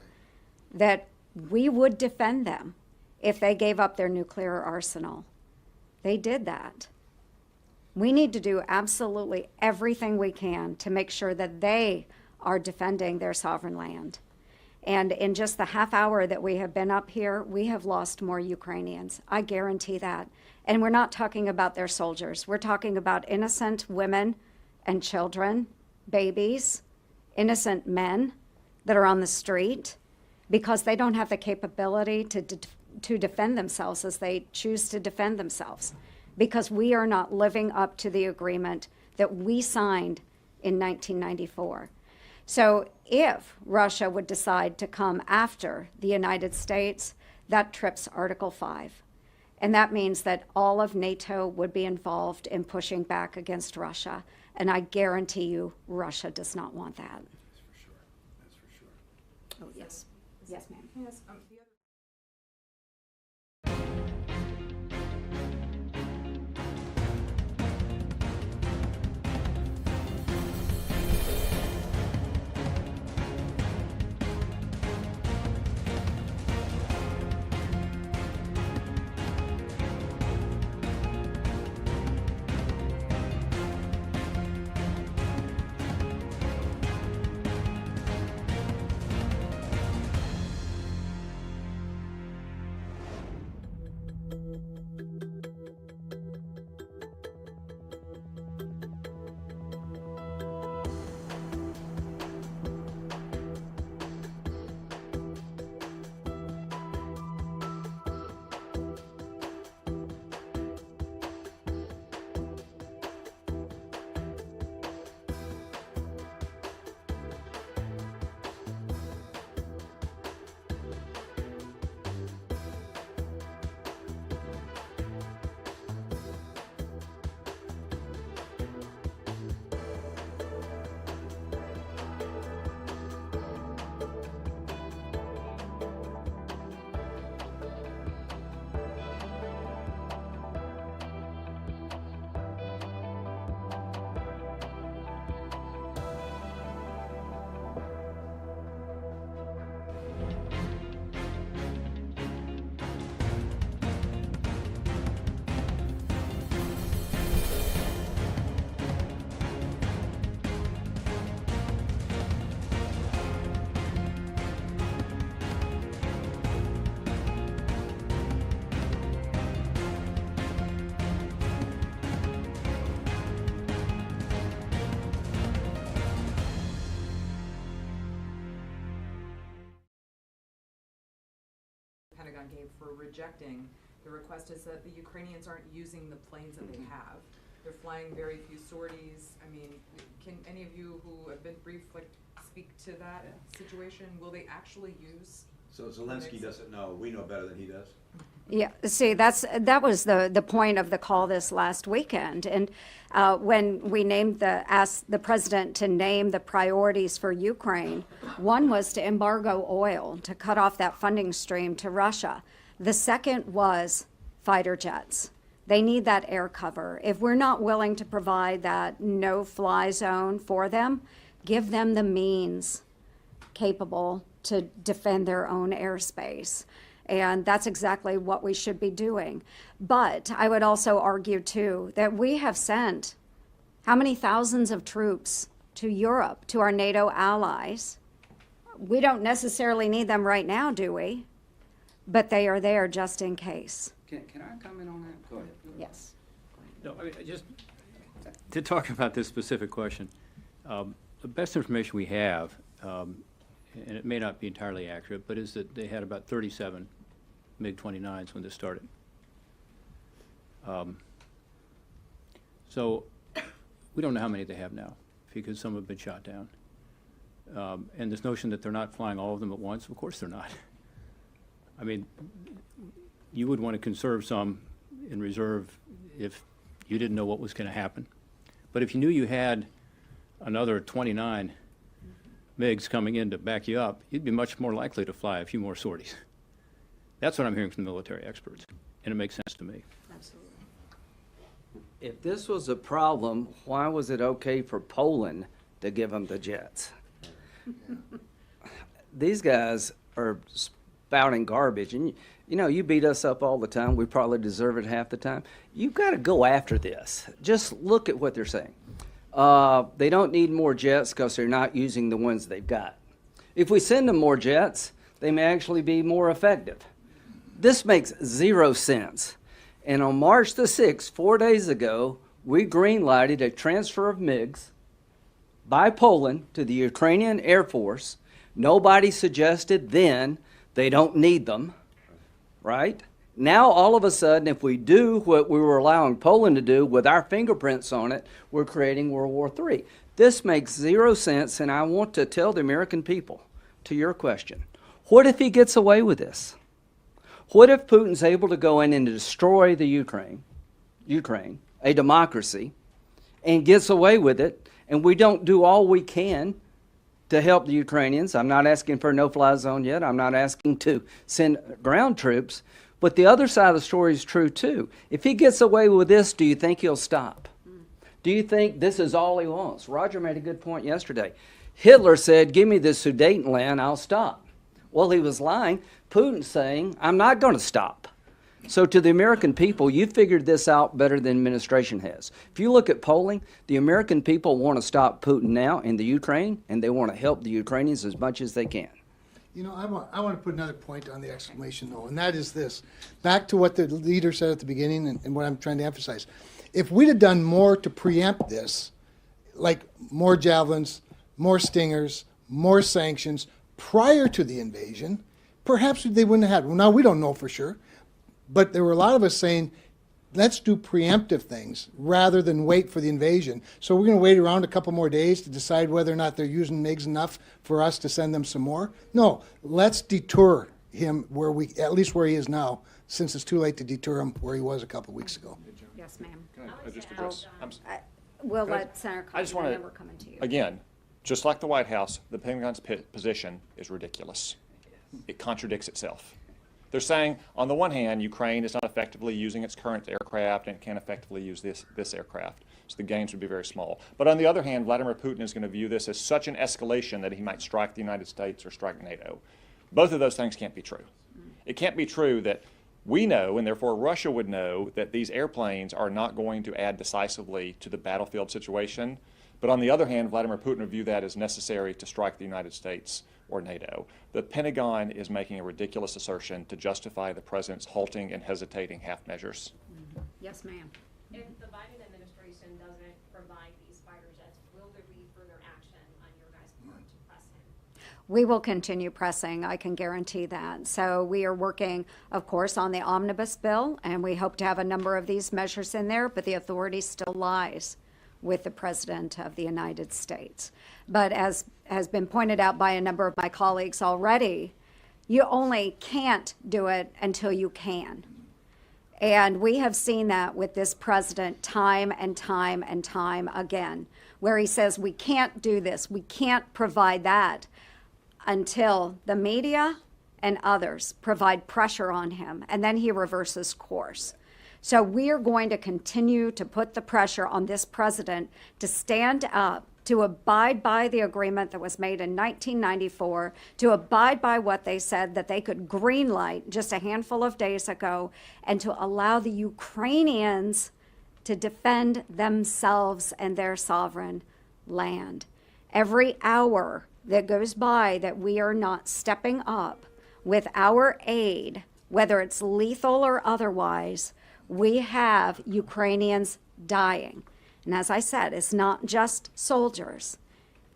that we would defend them if they gave up their nuclear arsenal. They did that. We need to do absolutely everything we can to make sure that they are defending their sovereign land. And in just the half hour that we have been up here, we have lost more Ukrainians. I guarantee that. And we're not talking about their soldiers. We're talking about innocent women and children, babies, innocent men that are on the street because they don't have the capability to defend themselves as they choose to defend themselves, because we are not living up to the agreement that we signed in 1994. So if Russia would decide to come after the United States, that trips Article 5. And that means that all of NATO would be involved in pushing back against Russia. And I guarantee you, Russia does not want that. That's for sure. That's for sure. Oh, yes. Yes, ma'am. Yes, Pentagon gave for rejecting the request is that the Ukrainians aren't using the planes that they have. They're flying very few sorties. I mean, can any of you who have been briefed speak to that situation? Will they actually use? So Zelensky doesn't know. We know better than he does. Yeah, see, that was the point of the call this last weekend. And when we asked the president to name the priorities for Ukraine, one was to embargo oil, to cut off that funding stream to Russia. The second was fighter jets. They need that air cover. If we're not willing to provide that no-fly zone for them, give them the means capable to defend their own airspace. And that's exactly what we should be doing. But I would also argue, too, that we have sent how many thousands of troops to Europe, to our NATO allies. We don't necessarily need them right now, do we? But they are there just in case. Can I comment on that? Go ahead. Yes. No, I mean, just to talk about this specific question, the best information we have, and it may not be entirely accurate, but is that they had about 37 MiG-29s when this started. So we don't know how many they have now, because some have been shot down. And this notion that they're not flying all of them at once, of course they're not. I mean, you would want to conserve some in reserve if you didn't know what was going to happen. But if you knew you had another 29 MiGs coming in to back you up, you'd be much more likely to fly a few more sorties. That's what I'm hearing from the military experts, and it makes sense to me. Absolutely. If this was a problem, why was it okay for Poland to give them the jets? These guys are spouting garbage, and you know, you beat us up all the time. We probably deserve it half the time. You've got to go after this. Just look at what they're saying. They don't need more jets because they're not using the ones they've got. If we send them more jets, they may actually be more effective. This makes zero sense. And on March the 6th, 4 days ago, we green-lighted a transfer of MiGs by Poland to the Ukrainian Air Force. Nobody suggested then they don't need them, right? Now, all of a sudden, if we do what we were allowing Poland to do with our fingerprints on it, we're creating World War III. This makes zero sense, and I want to tell the American people, to your question, what if he gets away with this? What if Putin's able to go in and destroy the Ukraine, a democracy, and gets away with it, and we don't do all we can to help the Ukrainians? I'm not asking for a no-fly zone yet. I'm not asking to send ground troops. But the other side of the story is true, too. If he gets away with this, do you think he'll stop? Do you think this is all he wants? Roger made a good point yesterday. Hitler said, give me the Sudetenland, I'll stop. Well, he was lying. Putin's saying, I'm not going to stop. So to the American people, you figured this out better than the administration has. If you look at polling, the American people want to stop Putin now in the Ukraine, and they want to help the Ukrainians as much as they can. You know, I want to put another point on the exclamation, though, and that is this. Back to what the leader said at the beginning and what I'm trying to emphasize. If we'd have done more to preempt this, like more javelins, more stingers, more sanctions, prior to the invasion, perhaps they wouldn't have had. Well, now we don't know for sure, but there were a lot of us saying, let's do preemptive things rather than wait for the invasion. So we're going to wait around a couple more days to decide whether or not they're using MiGs enough for us to send them some more. No, let's deter him at least where he is now, since it's too late to deter him where he was a couple weeks ago. Yes, ma'am. Can I just address? We'll let Senator I just Cotton, and want then we're coming to you. Again, just like the White House, the Pentagon's position is ridiculous. It contradicts itself. They're saying, on the one hand, Ukraine is not effectively using its current aircraft and it can't effectively use this aircraft, so the gains would be very small. But on the other hand, Vladimir Putin is going to view this as such an escalation that he might strike the United States or strike NATO. Both of those things can't be true. It can't be true that we know, and therefore Russia would know, that these airplanes are not going to add decisively to the battlefield situation. But on the other hand, Vladimir Putin would view that as necessary to strike the United States or NATO. The Pentagon is making a ridiculous assertion to justify the president's halting and hesitating half measures. Yes, ma'am. If the Biden administration doesn't provide these fighter jets, will there be further action on your guys' part to press him? We will continue pressing, I can guarantee that. So we are working, of course, on the omnibus bill, and we hope to have a number of these measures in there, but the authority still lies with the President of the United States. But as has been pointed out by a number of my colleagues already, you only can't do it until you can. And we have seen that with this president time and time and time again, where he says, we can't do this, we can't provide that, until the media and others provide pressure on him, and then he reverses course. So we are going to continue to put the pressure on this president to stand up, to abide by the agreement that was made in 1994, to abide by what they said that they could greenlight just a handful of days ago, and to allow the Ukrainians to defend themselves and their sovereign land. Every hour that goes by that we are not stepping up with our aid, whether it's lethal or otherwise, we have Ukrainians dying. And as I said, it's not just soldiers.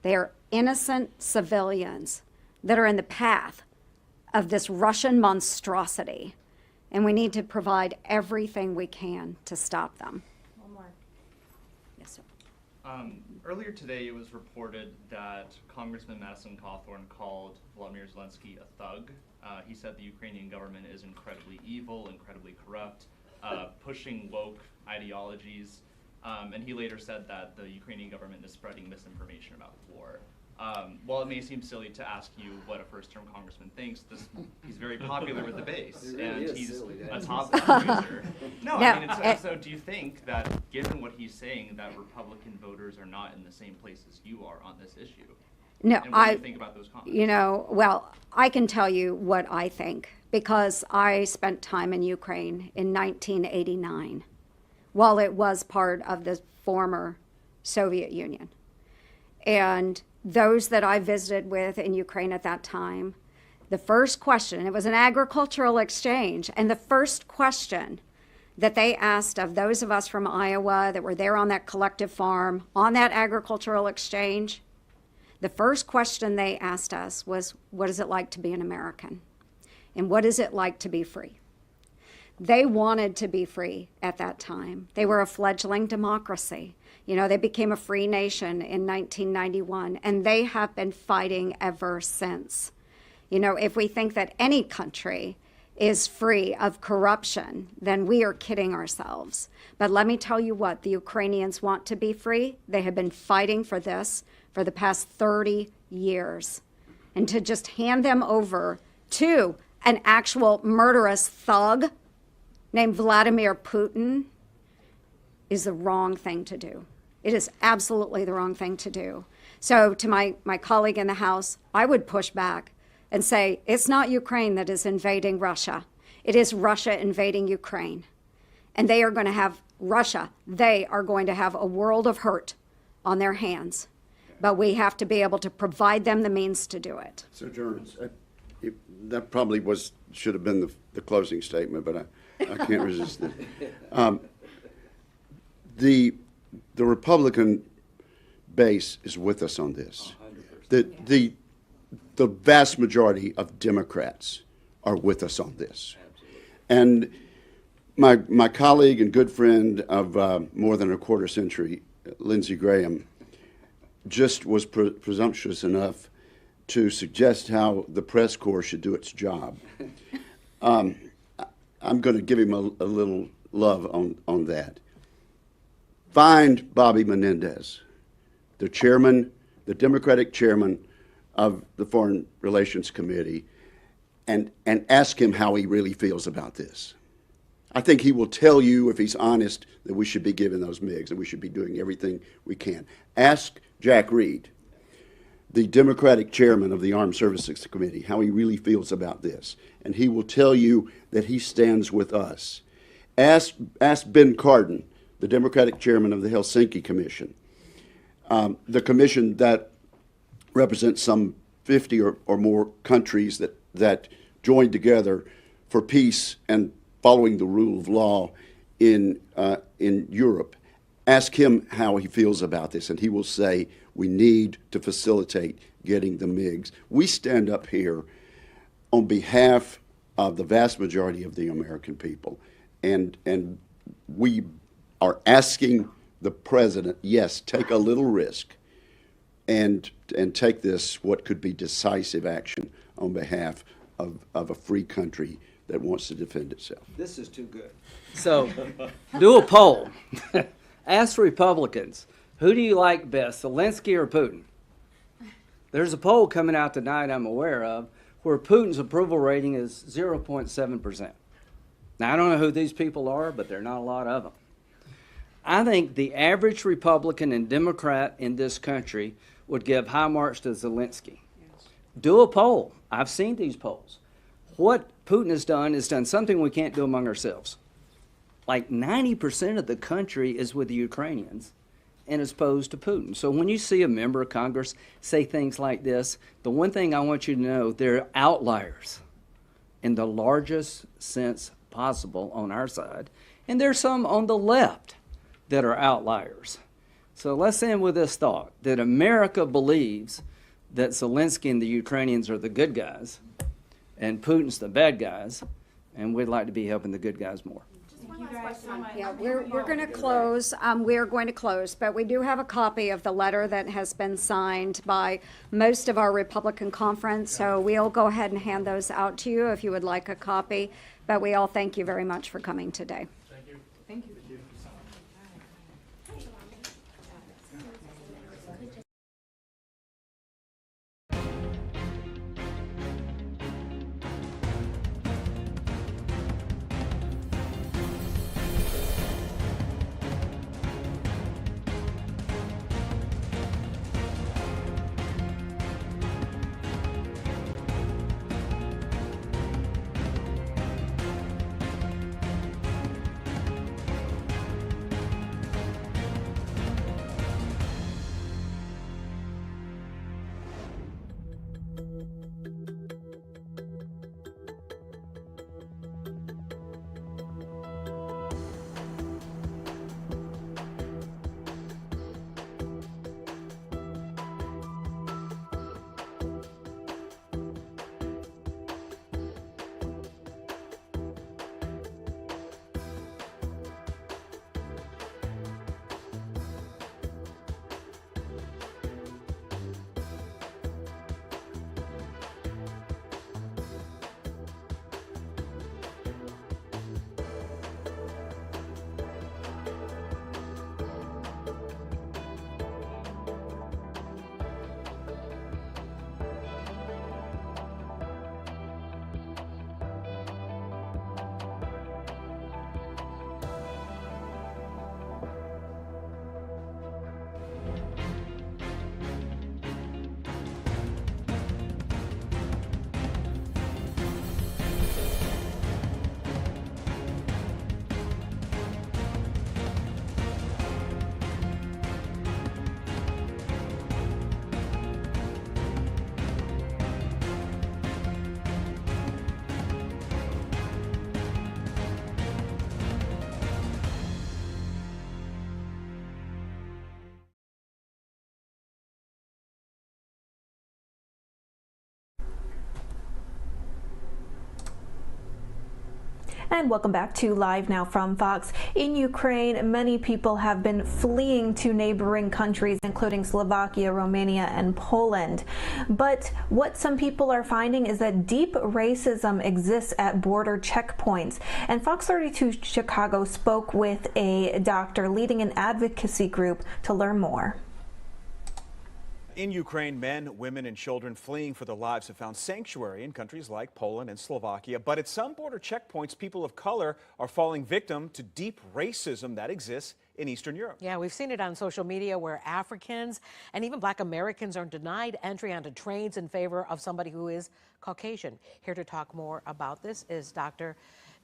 They are innocent civilians that are in the path of this Russian monstrosity. And we need to provide everything we can to stop them. One more. Yes, sir. Earlier today, it was reported that Congressman Madison Cawthorn called Volodymyr Zelensky a thug. He said the Ukrainian government is incredibly evil, incredibly corrupt, pushing woke ideologies. And he later said that the Ukrainian government is spreading misinformation about the war. While it may seem silly to ask you what a first-term congressman thinks, he's very popular with the base, and he's a top user. No, I mean, so do you think that, given what he's saying, that Republican voters are not in the same place as you are on this issue? No, and what do you think about those comments? You know, well, I can tell you what I think, because I spent time in Ukraine in 1989, while it was part of the former Soviet Union. And those that I visited with in Ukraine at that time, the first question, it was an agricultural exchange, and the first question that they asked of those of us from Iowa that were there on that collective farm, on that agricultural exchange, the first question they asked us was, what is it like to be an American? And what is it like to be free? They wanted to be free at that time. They were a fledgling democracy. You know, they became a free nation in 1991, and they have been fighting ever since. You know, if we think that any country is free of corruption, then we are kidding ourselves. But let me tell you what, the Ukrainians want to be free. They have been fighting for this for the past 30 years. And to just hand them over to an actual murderous thug named Vladimir Putin is the wrong thing to do. It is absolutely the wrong thing to do. So to my colleague in the House, I would push back and say, it's not Ukraine that is invading Russia. It is Russia invading Ukraine. And they are going to have, Russia, they are going to have a world of hurt on their hands. But we have to be able to provide them the means to do it. So, Jones, that probably should have been the closing statement, but I can't resist it. The Republican base is with us on this. The vast majority of Democrats are with us on this. And my colleague and good friend of more than a quarter century, Lindsey Graham, just was presumptuous enough to suggest how the press corps should do its job. I'm going to give him a little love on that. Find Bobby Menendez, the chairman, the Democratic chairman of the Foreign Relations Committee, and ask him how he really feels about this. I think he will tell you, if he's honest, that we should be giving those MiGs and we should be doing everything we can. Ask Jack Reed, the Democratic chairman of the Armed Services Committee, how he really feels about this, and he will tell you that he stands with us. Ask Ben Cardin, the Democratic chairman of the Helsinki Commission, the commission that represents some 50 or more countries that joined together for peace and following the rule of law in Europe. Ask him how he feels about this, and he will say, We need to facilitate getting the MiGs. We stand up here on behalf of the vast majority of the American people, and we are asking the president, yes, take a little risk and take this, what could be decisive action on behalf of a free country that wants to defend itself. This is too good. So, do a poll. Ask Republicans, who do you like best, Zelensky or Putin? There's a poll coming out tonight I'm aware of where Putin's approval rating is 0.7%. Now, I don't know who these people are, but there are not a lot of them. I think the average Republican and Democrat in this country would give high marks to Zelensky. Yes. Do a poll. I've seen these polls. What Putin has done is done something we can't do among ourselves. Like 90% of the country is with the Ukrainians and is opposed to Putin. So when you see a member of Congress say things like this, the one thing I want you to know, they're outliers in the largest sense possible on our side. And there's some on the left that are outliers. So let's end with this thought, that America believes that Zelensky and the Ukrainians are the good guys and Putin's the bad guys, and we'd like to be helping the good guys more. Yeah, we're going to close. We're going to close, but we do have a copy of the letter that has been signed by most of our Republican conference, so we'll go ahead and hand those out to you if you would like a copy. But we all thank you very much for coming today. Thank you. Thank you. And welcome back to Live Now from Fox. In Ukraine, many people have been fleeing to neighboring countries, including Slovakia, Romania, and Poland. But what some people are finding is that deep racism exists at border checkpoints. And Fox 32 Chicago spoke with a doctor leading an advocacy group to learn more. In Ukraine, men, women, and children fleeing for their lives have found sanctuary in countries like Poland and Slovakia. But at some border checkpoints, people of color are falling victim to deep racism that exists in Eastern Europe. Yeah, we've seen it on social media where Africans and even Black Americans are denied entry onto trains in favor of somebody who is Caucasian. Here to talk more about this is Dr.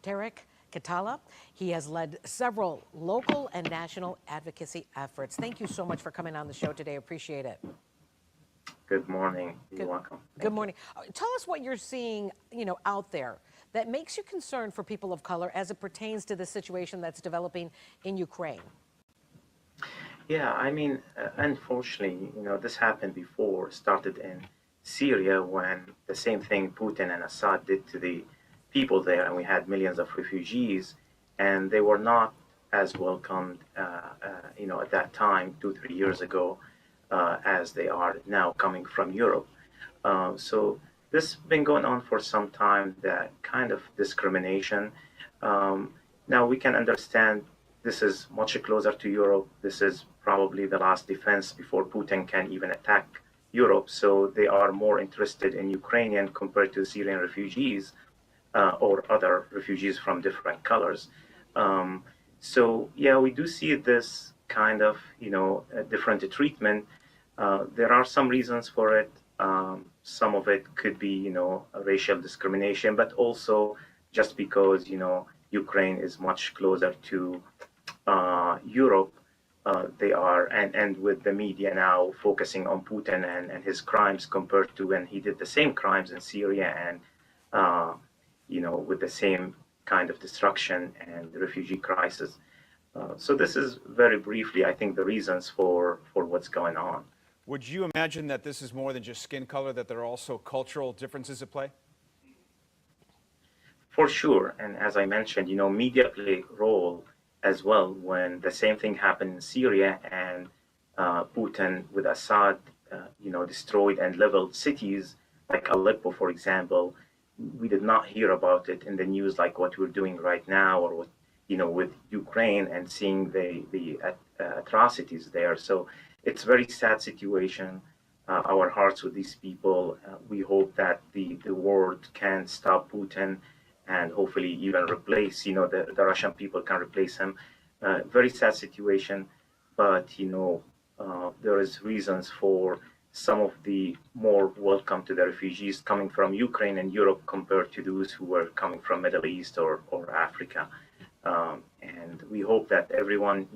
Tarek Kitala. He has led several local and national advocacy efforts. Thank you so much for coming on the show today. Appreciate it. Good morning. You're welcome. Good morning. Tell us what you're seeing, out there that makes you concerned for people of color as it pertains to the situation that's developing in Ukraine. Yeah, I mean, unfortunately, this happened before, started in Syria when the same thing Putin and Assad did to the people there, and we had millions of refugees, and they were not as welcomed, at that time, 2, 3 years ago, as they are now coming from Europe. So this has been going on for some time, that kind of discrimination. Now we can understand this is much closer to Europe. This is probably the last defense before Putin can even attack Europe. So they are more interested in Ukrainian compared to Syrian refugees or other refugees from different colors. So yeah, we do see this kind of, different treatment. There are some reasons for it. Some of it could be, racial discrimination, but also just because, Ukraine is much closer to Europe. They are, and with the media now focusing on Putin and his crimes compared to when he did the same crimes in Syria and, with the same kind of destruction and the refugee crisis. So this is very briefly, I think, the reasons for what's going on. Would you imagine that this is more than just skin color, that there are also cultural differences at play? For sure. And as I mentioned, media play a role as well. When the same thing happened in Syria and Putin with Assad, destroyed and leveled cities like Aleppo, for example, we did not hear about it in the news like what we're doing right now, or what, with Ukraine and seeing the atrocities there. So it's a very sad situation. Our hearts with these people. We hope that the world can stop Putin and hopefully even replace, the Russian people can replace him. Very sad situation, but, there is reasons for some of the more welcome to the refugees coming from Ukraine and Europe compared to those who were coming from Middle East or Africa. And we hope that everyone,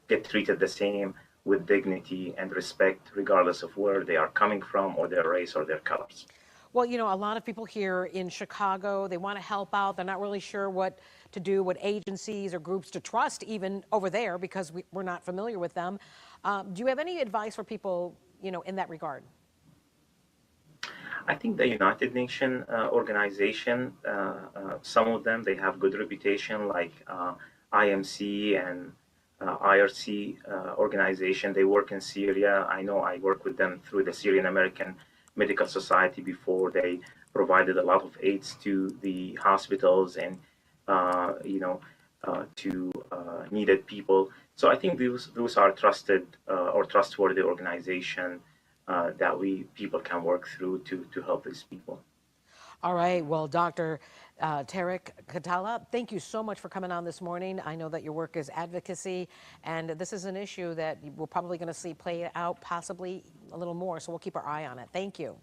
get treated the same with dignity and respect, regardless of where they are coming from or their race or their colors. Well, a lot of people here in Chicago, they want to help out. They're not really sure what to do, what agencies or groups to trust even over there, because we're not familiar with them. Do you have any advice for people, in that regard? I think the United Nations organization, some of them, they have good reputation, like IMC and IRC organization. They work in Syria. I know I work with them through the Syrian American Medical Society before. They provided a lot of aids to the hospitals and, to needed people. So I think those are trusted or trustworthy organization that people can work through to help these people. All right. Well, Dr. Tarek Khatala, thank you so much for coming on this morning. I know that your work is advocacy, and this is an issue that we're probably going to see play out possibly a little more, so we'll keep our eye on it. Thank you.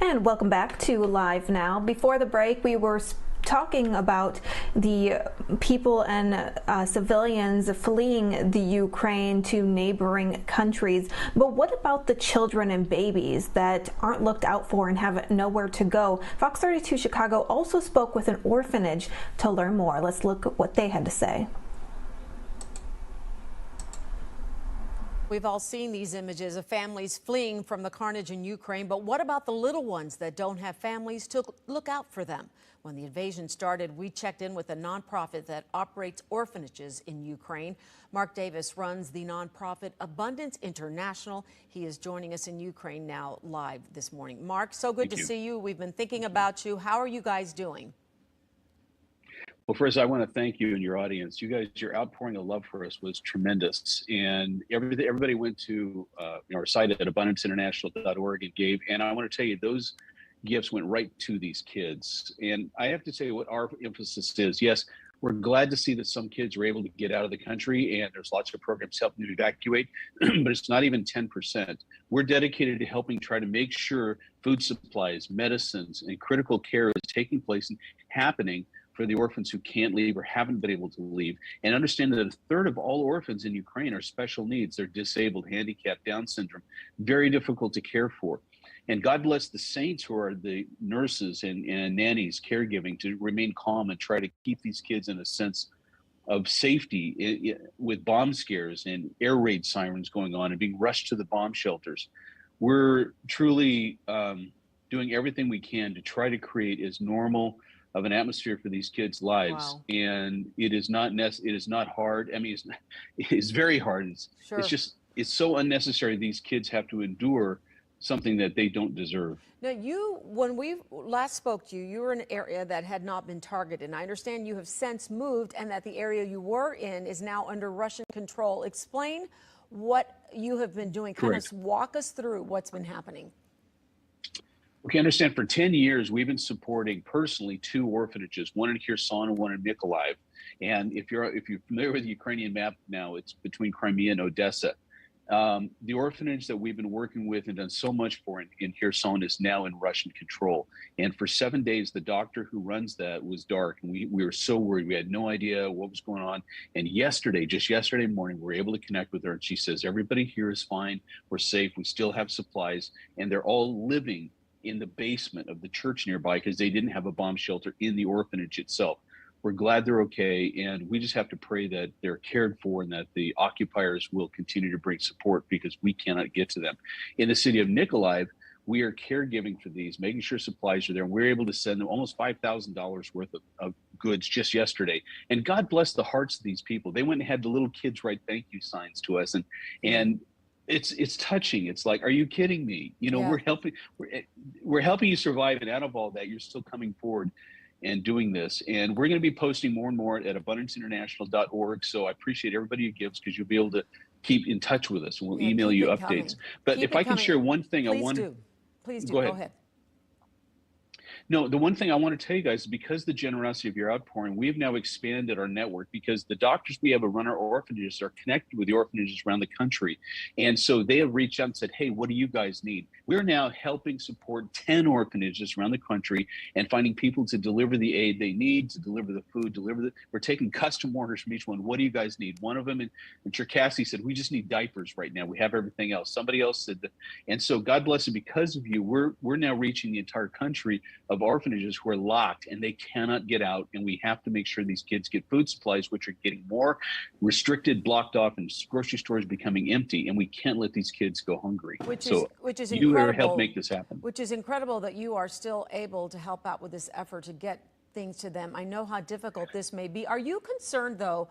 And welcome back to Live Now. Before the break, we were talking about the people and civilians fleeing the Ukraine to neighboring countries. But what about the children and babies that aren't looked out for and have nowhere to go? Fox 32 Chicago also spoke with an orphanage to learn more. Let's look at what they had to say. We've all seen these images of families fleeing from the carnage in Ukraine, but what about the little ones that don't have families to look out for them? When the invasion started, we checked in with a nonprofit that operates orphanages in Ukraine. Mark Davis runs the nonprofit Abundance International. He is joining us in Ukraine now live this morning. Mark, so good to see you. We've been thinking about you. How are you guys doing? Well, first, I want to thank you and your audience. You guys, your outpouring of love for us was tremendous. And everybody went to our site at abundanceinternational.org and gave. And I want to tell you, those gifts went right to these kids. And I have to tell you what our emphasis is. Yes, we're glad to see that some kids are able to get out of the country, and there's lots of programs helping to evacuate, but it's not even 10%. We're dedicated to helping try to make sure food supplies, medicines, and critical care is taking place and happening for the orphans who can't leave or haven't been able to leave. And understand that a third of all orphans in Ukraine are special needs. They're disabled, handicapped, Down syndrome, very difficult to care for. And God bless the saints who are the nurses and nannies caregiving to remain calm and try to keep these kids in a sense of safety with bomb scares and air raid sirens going on and being rushed to the bomb shelters. We're truly doing everything we can to try to create as normal of an atmosphere for these kids' lives. Wow. And it is not hard. I mean, it's very hard. It's just, it's so unnecessary. These kids have to endure something that they don't deserve. Now, when we last spoke to you, you were in an area that had not been targeted. And I understand you have since moved and that the area you were in is now under Russian control. Explain what you have been doing. Kind of walk us through what's been happening. Okay, understand for 10 years, we've been supporting personally 2 orphanages, one in Kherson and one in Mykolaiv. And if you're familiar with the Ukrainian map now, it's between Crimea and Odessa. The orphanage that we've been working with and done so much for in Kherson is now in Russian control. And for 7 days, the doctor who runs that was dark. And we were so worried. We had no idea what was going on. And just yesterday morning, we were able to connect with her. And she says, everybody here is fine. We're safe. We still have supplies. And they're all living in the basement of the church nearby because they didn't have a bomb shelter in the orphanage itself. We're glad they're okay, and we just have to pray that they're cared for and that the occupiers will continue to bring support because we cannot get to them. In the city of Mykolaiv, we are caregiving for these, making sure supplies are there, and we're able to send them almost $5,000 worth of goods just yesterday. And God bless the hearts of these people. They went and had the little kids write thank you signs to us, and it's touching. It's like, are you kidding me? You know, we're helping you survive, and out of all that, you're still coming forward and doing this. And we're going to be posting more and more at abundanceinternational.org. So I appreciate everybody who gives because you'll be able to keep in touch with us, and we'll email you updates. But if I can share one thing, Please do. Go ahead. No, the one thing I want to tell you guys is because the generosity of your outpouring, we have now expanded our network because the doctors we have who run our orphanages are connected with the orphanages around the country. And so they have reached out and said, hey, what do you guys need? We're now helping support 10 orphanages around the country and finding people to deliver the aid they need, to deliver the food, we're taking custom orders from each one. What do you guys need? One of them in Cherkasy said, we just need diapers right now. We have everything else. Somebody else said that. And so God bless you, because of you, we're now reaching the entire country of orphanages who are locked and they cannot get out, and we have to make sure these kids get food supplies, which are getting more restricted, blocked off, and grocery stores becoming empty, and we can't let these kids go hungry. Which is you incredible. help make this happen. Which is incredible that you are still able to help out with this effort to get things to them. I know how difficult this may be. Are you concerned, though?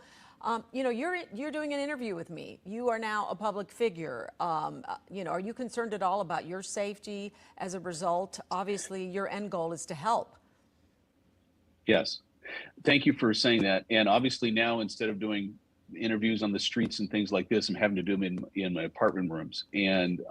You know, you're doing an interview with me. You are now a public figure. You know, are you concerned at all about your safety as a result? Obviously, your end goal is to help. Yes. Thank you for saying that. And obviously now, instead of doing interviews on the streets and things like this, I'm having to do them in my apartment rooms. And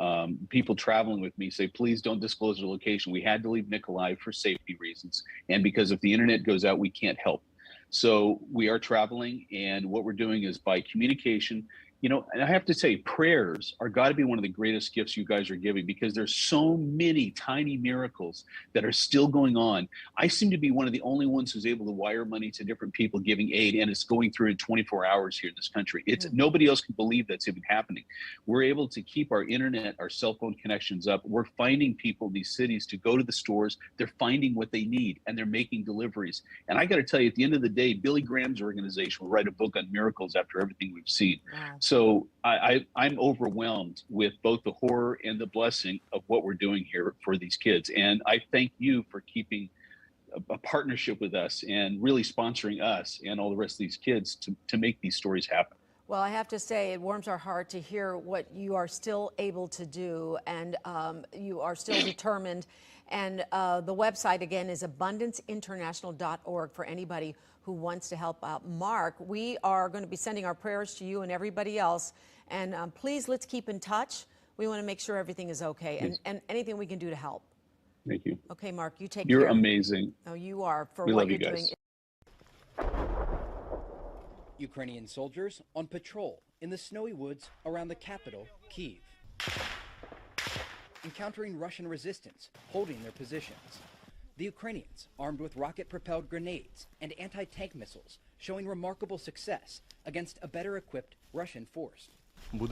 people traveling with me say, please don't disclose the location. We had to leave Mykolaiv for safety reasons. And because if the internet goes out, we can't help. So we are traveling, and what we're doing is by communication you know, and I have to say, prayers are got to be one of the greatest gifts you guys are giving, because there's so many tiny miracles that are still going on. I seem to be one of the only ones who's able to wire money to different people giving aid, and it's going through in 24 hours here in this country. It's nobody else can believe that's even happening. We're able to keep our internet, our cell phone connections up. We're finding people in these cities to go to the stores. They're finding what they need, and they're making deliveries. And I got to tell you, at the end of the day, Billy Graham's organization will write a book on miracles after everything we've seen. Wow. So I'm overwhelmed with both the horror and the blessing of what we're doing here for these kids. And I thank you for keeping a partnership with us and really sponsoring us and all the rest of these kids to make these stories happen. Well, I have to say, it warms our heart to hear what you are still able to do, and you are still determined. And the website, again, is abundanceinternational.org for anybody who wants to help out. Mark, we are going to be sending our prayers to you and everybody else. And please, let's keep in touch. We want to make sure everything is okay, and anything we can do to help. Thank you. Okay, Mark, you take You're care. amazing. Oh, you are, for We what love you you're guys. doing. Ukrainian soldiers on patrol in the snowy woods around the capital, Kyiv, encountering Russian resistance, holding their positions. The Ukrainians, armed with rocket-propelled grenades and anti-tank missiles, showing remarkable success against a better-equipped Russian force. We'll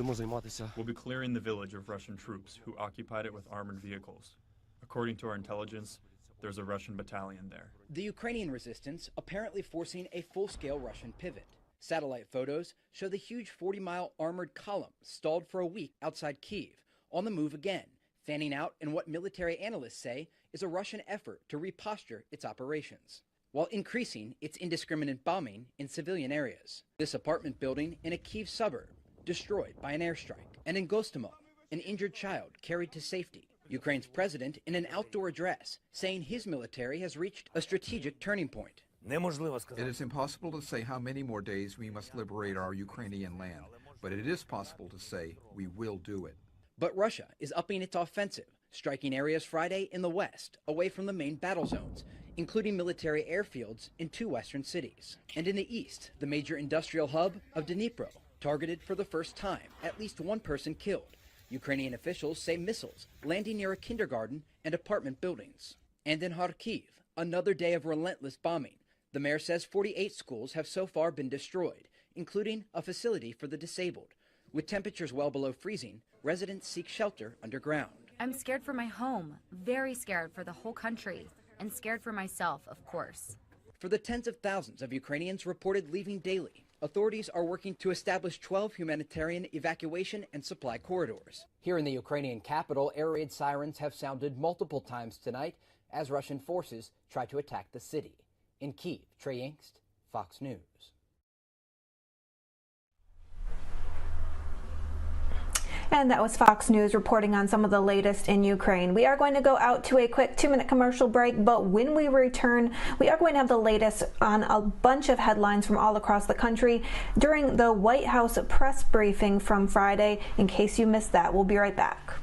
be clearing the village of Russian troops who occupied it with armored vehicles. According to our intelligence, there's a Russian battalion there. The Ukrainian resistance apparently forcing a full-scale Russian pivot. Satellite photos show the huge 40-mile armored column stalled for a week outside Kyiv, on the move again, fanning out in what military analysts say is a Russian effort to reposture its operations, while increasing its indiscriminate bombing in civilian areas. This apartment building in a Kyiv suburb, destroyed by an airstrike, and in Gostomo, an injured child carried to safety. Ukraine's president in an outdoor address saying his military has reached a strategic turning point. It is impossible to say how many more days we must liberate our Ukrainian land, but it is possible to say we will do it. But Russia is upping its offensive, striking areas Friday in the west, away from the main battle zones, including military airfields in 2 western cities. And in the east, the major industrial hub of Dnipro, targeted for the first time, at least 1 person killed. Ukrainian officials say missiles landing near a kindergarten and apartment buildings. And in Kharkiv, another day of relentless bombing. The mayor says 48 schools have so far been destroyed, including a facility for the disabled. With temperatures well below freezing, residents seek shelter underground. I'm scared for my home, very scared for the whole country, and scared for myself, of course. For the tens of thousands of Ukrainians reported leaving daily, authorities are working to establish 12 humanitarian evacuation and supply corridors. Here in the Ukrainian capital, air raid sirens have sounded multiple times tonight as Russian forces try to attack the city. In Kyiv, Trey Yingst, Fox News. And that was Fox News reporting on some of the latest in Ukraine. We are going to go out to a quick 2-minute commercial break, but when we return, we are going to have the latest on a bunch of headlines from all across the country during the White House press briefing from Friday. In case you missed that, we'll be right back.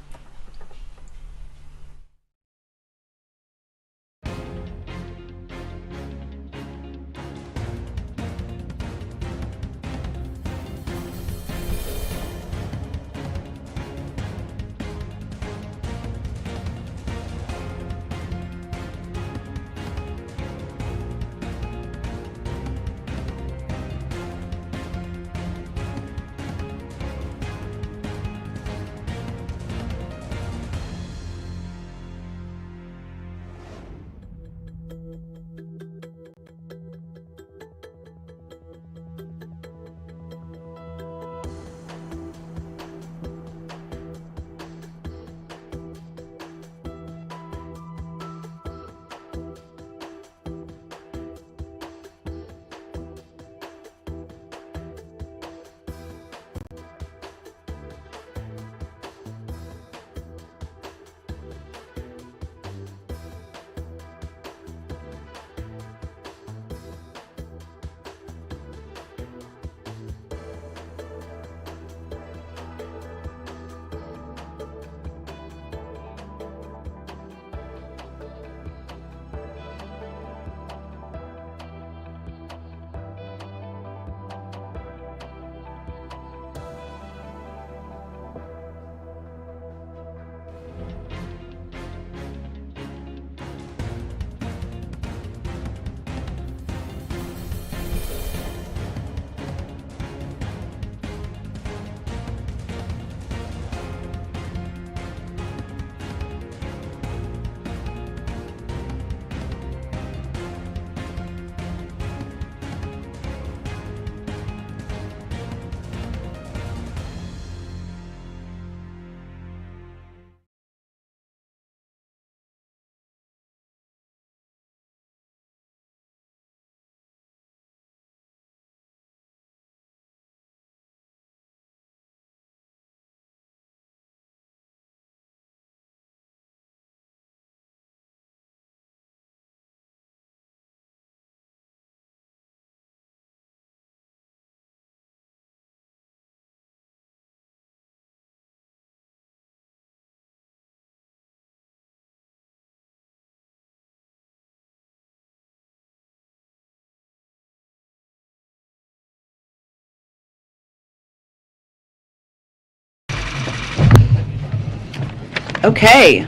Okay,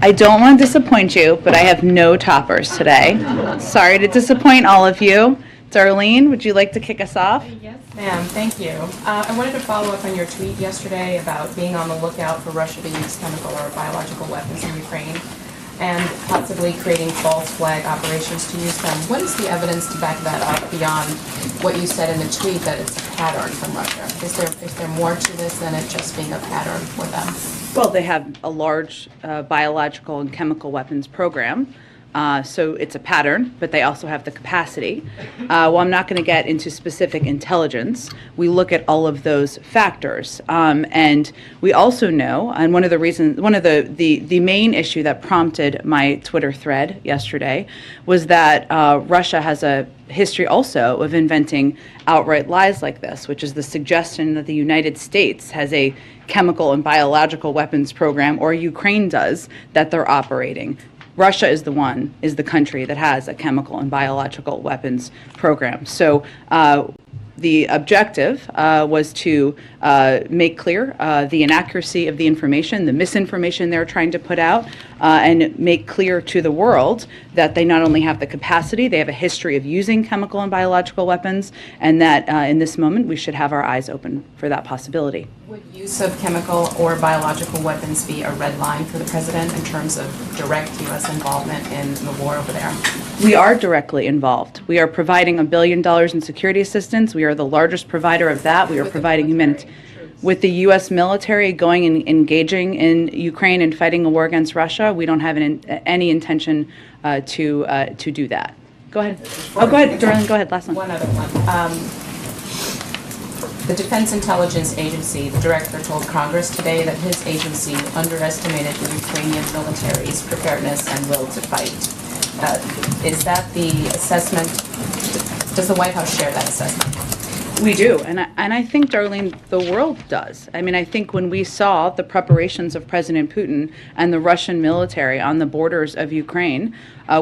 I don't want to disappoint you, but I have no toppers today. Sorry to disappoint all of you. Darlene, would you like to kick us off? Yes, ma'am. Thank you. I wanted to follow up on your tweet yesterday about being on the lookout for Russia to use chemical or biological weapons in Ukraine and possibly creating false flag operations to use them. What is the evidence to back that up beyond what you said in the tweet that it's a pattern from Russia? Is there more to this than it just being a pattern for them? Well, they have a large biological and chemical weapons program. So it's a pattern, but they also have the capacity. Well, I'm not going to get into specific intelligence. We look at all of those factors. And we also know, and one of the main issue that prompted my Twitter thread yesterday was that Russia has a history also of inventing outright lies like this, which is the suggestion that the United States has a chemical and biological weapons program, or Ukraine does, that they're operating. Russia is the country that has a chemical and biological weapons program. So the objective was to make clear the inaccuracy of the information, the misinformation they're trying to put out, and make clear to the world that they not only have the capacity, they have a history of using chemical and biological weapons, and that in this moment we should have our eyes open for that possibility. Would use of chemical or biological weapons be a red line for the president in terms of direct U.S. involvement in the war over there? We are directly involved. We are providing $1 billion in security assistance. We are the largest provider of that. We are providing humanitarian. With the U.S. military going and engaging in Ukraine and fighting a war against Russia, we don't have any intention to do that. Go ahead. Oh, go ahead, Darlene. Go ahead. Last one. One other one. The Defense Intelligence Agency, the director told Congress today that his agency underestimated the Ukrainian military's preparedness and will to fight. Is that the assessment? Does the White House share that assessment? We do, and I think, Darlene, the world does. I mean, I think when we saw the preparations of President Putin and the Russian military on the borders of Ukraine,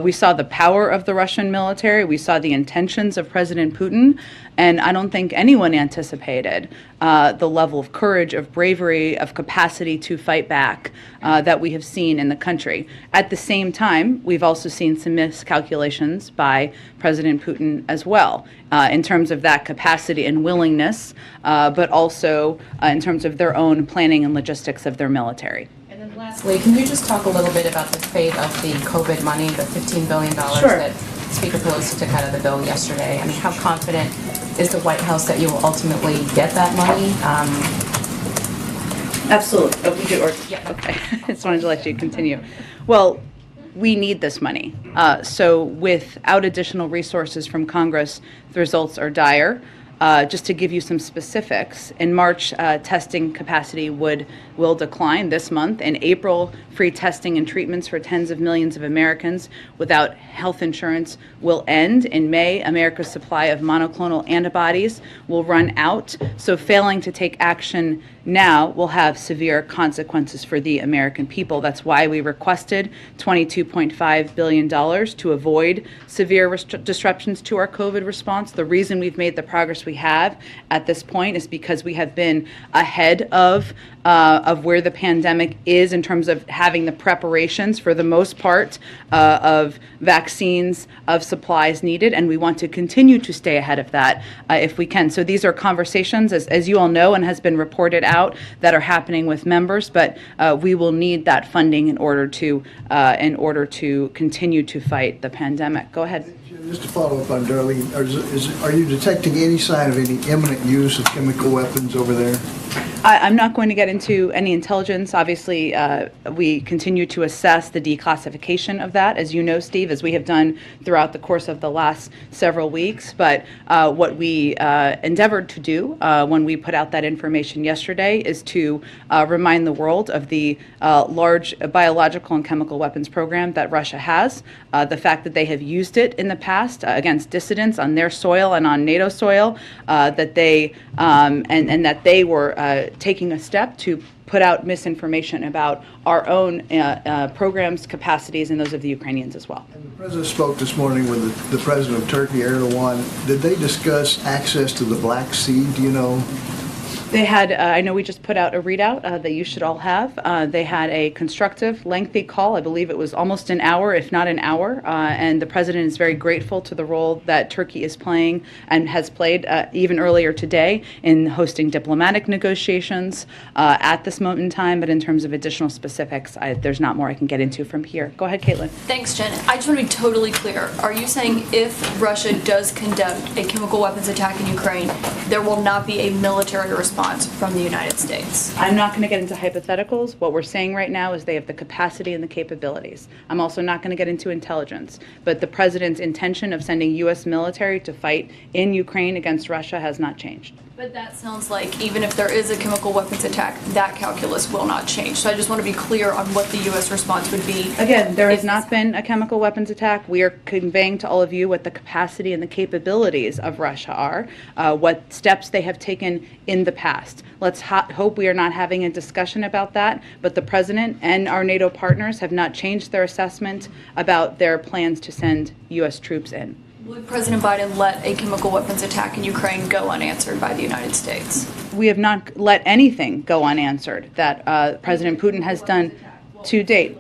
we saw the power of the Russian military, we saw the intentions of President Putin, and I don't think anyone anticipated the level of courage, of bravery, of capacity to fight back that we have seen in the country. At the same time, we've also seen some miscalculations by President Putin as well in terms of that capacity and willingness, but also in terms of their own planning and logistics of their military. And then lastly, can you just talk a little bit about the fate of the COVID money, the $15 billion that Speaker Pelosi took out of the bill yesterday? I mean, how confident is the White House that you will ultimately get that money? Absolutely. Oh, we do. Or, yeah. Okay. I just wanted to let you continue. Well, we need this money. So without additional resources from Congress, the results are dire. Just to give you some specifics, in March, testing capacity will decline this month. In April, free testing and treatments for tens of millions of Americans without health insurance will end. In May, America's supply of monoclonal antibodies will run out. So failing to take action now will have severe consequences for the American people. That's why we requested $22.5 billion to avoid severe disruptions to our COVID response. The reason we've made the progress we have at this point is because we have been ahead of where the pandemic is in terms of having the preparations, for the most part, of vaccines, of supplies needed, and we want to continue to stay ahead of that if we can. So these are conversations, as you all know and has been reported out, that are happening with members, but we will need that funding in order to continue to fight the pandemic. Go ahead. Just to follow up on Darlene, are you detecting any sign of any imminent use of chemical weapons over there? I'm not going to get into any intelligence. Obviously, we continue to assess the declassification of that, as you know, Steve, as we have done throughout the course of the last several weeks. But what we endeavored to do when we put out that information yesterday is to remind the world of the large biological and chemical weapons program that Russia has, the fact that they have used it in the past against dissidents on their soil and on NATO soil, that they and that they were taking a step to put out misinformation about our own programs, capacities, and those of the Ukrainians as well. And the President spoke this morning with the President of Turkey, Erdogan. Did they discuss access to the Black Sea? Do you know? They had, I know we just put out a readout that you should all have. They had a constructive, lengthy call. I believe it was almost an hour, if not an hour. And the president is very grateful to the role that Turkey is playing and has played even earlier today in hosting diplomatic negotiations at this moment in time. But in terms of additional specifics, there's not more I can get into from here. Go ahead, Caitlin. Thanks, Jen. I just want to be totally clear. Are you saying if Russia does conduct a chemical weapons attack in Ukraine, there will not be a military response from the United States? I'm not going to get into hypotheticals. What we're saying right now is they have the capacity and the capabilities. I'm also not going to get into intelligence. But the president's intention of sending U.S. military to fight in Ukraine against Russia has not changed. But that sounds like even if there is a chemical weapons attack, that calculus will not change. So I just want to be clear on what the U.S. response would be. Again, there has not been a chemical weapons attack. We are conveying to all of you what the capacity and the capabilities of Russia are, what steps they have taken in the past. Let's hope we are not having a discussion about that, but the president and our NATO partners have not changed their assessment about their plans to send U.S. troops in. Would President Biden let a chemical weapons attack in Ukraine go unanswered by the United States? We have not let anything go unanswered that President Putin has done to date.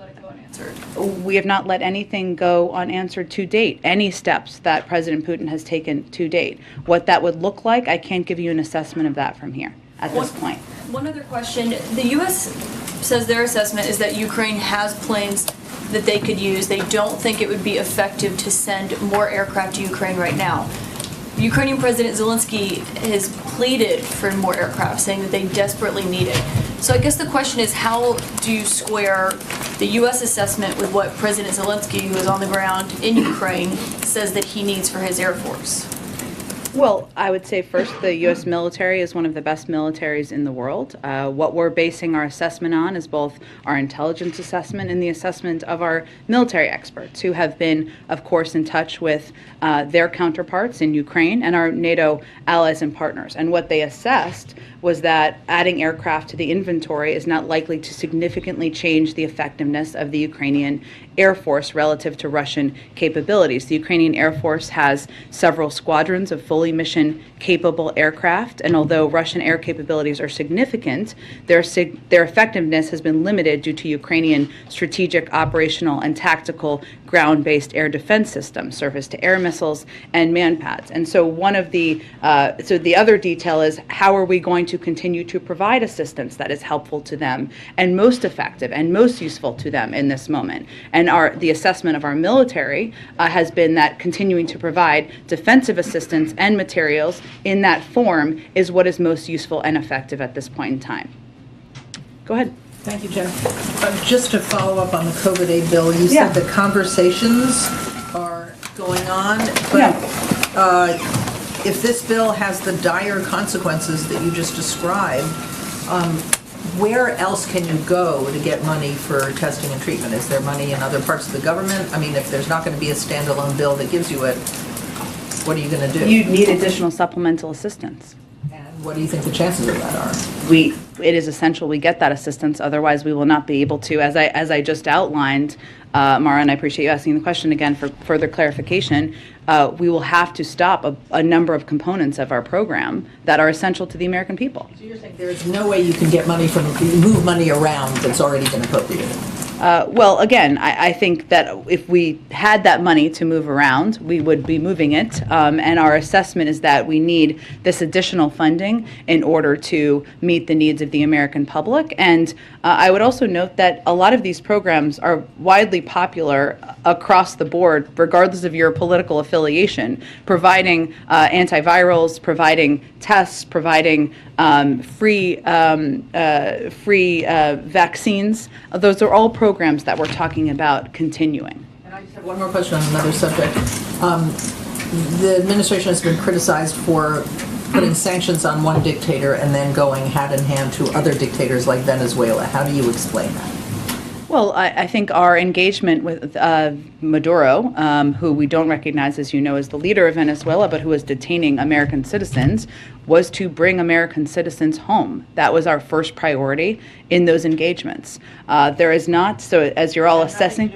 We have not let anything go unanswered to date, any steps that President Putin has taken to date. What that would look like, I can't give you an assessment of that from here at this point. One other question. The U.S. says their assessment is that Ukraine has planes that they could use. They don't think it would be effective to send more aircraft to Ukraine right now. Ukrainian President Zelensky has pleaded for more aircraft, saying that they desperately need it. So I guess the question is, how do you square the U.S. assessment with what President Zelensky, who is on the ground in Ukraine, says that he needs for his Air Force? Well, I would say first, the U.S. military is one of the best militaries in the world. What we're basing our assessment on is both our intelligence assessment and the assessment of our military experts, who have been, of course, in touch with their counterparts in Ukraine and our NATO allies and partners. And what they assessed was that adding aircraft to the inventory is not likely to significantly change the effectiveness of the Ukrainian Air Force relative to Russian capabilities. The Ukrainian Air Force has several squadrons of fully mission-capable aircraft, and although Russian air capabilities are significant, their effectiveness has been limited due to Ukrainian strategic, operational, and tactical ground-based air defense systems, surface-to-air missiles, and manpads. And so the other detail is, how are we going to continue to provide assistance that is helpful to them and most effective and most useful to them in this moment? And the assessment of our military has been that continuing to provide defensive assistance and materials in that form is what is most useful and effective at this point in time. Go ahead. Thank you, Jen. Just to follow up on the COVID aid bill, you said the conversations are going on, but if this bill has the dire consequences that you just described, where else can you go to get money for testing and treatment? Is there money in other parts of the government? I mean, if there's not going to be a standalone bill that gives you it, what are you going to do? You need additional supplemental assistance. And what do you think the chances of that are? It is essential we get that assistance, otherwise we will not be able to, as I just outlined, Mara, and I appreciate you asking the question again for further clarification, we will have to stop a number of components of our program that are essential to the American people. So you're saying there's no way you can get money move money around that's already been appropriated? Well, again, I think that if we had that money to move around, we would be moving it. And our assessment is that we need this additional funding in order to meet the needs of the American public. And I would also note that a lot of these programs are widely popular across the board, regardless of your political affiliation, providing antivirals, providing tests, providing free vaccines. Those are all programs that we're talking about continuing. And I just have one more question on another subject. The administration has been criticized for putting sanctions on one dictator and then going hand in hand to other dictators like Venezuela. How do you explain that? Well, I think our engagement with Maduro, who we don't recognize, as you know, as the leader of Venezuela, but who is detaining American citizens, was to bring American citizens home. That was our first priority in those engagements. There is not, so as you're all assessing...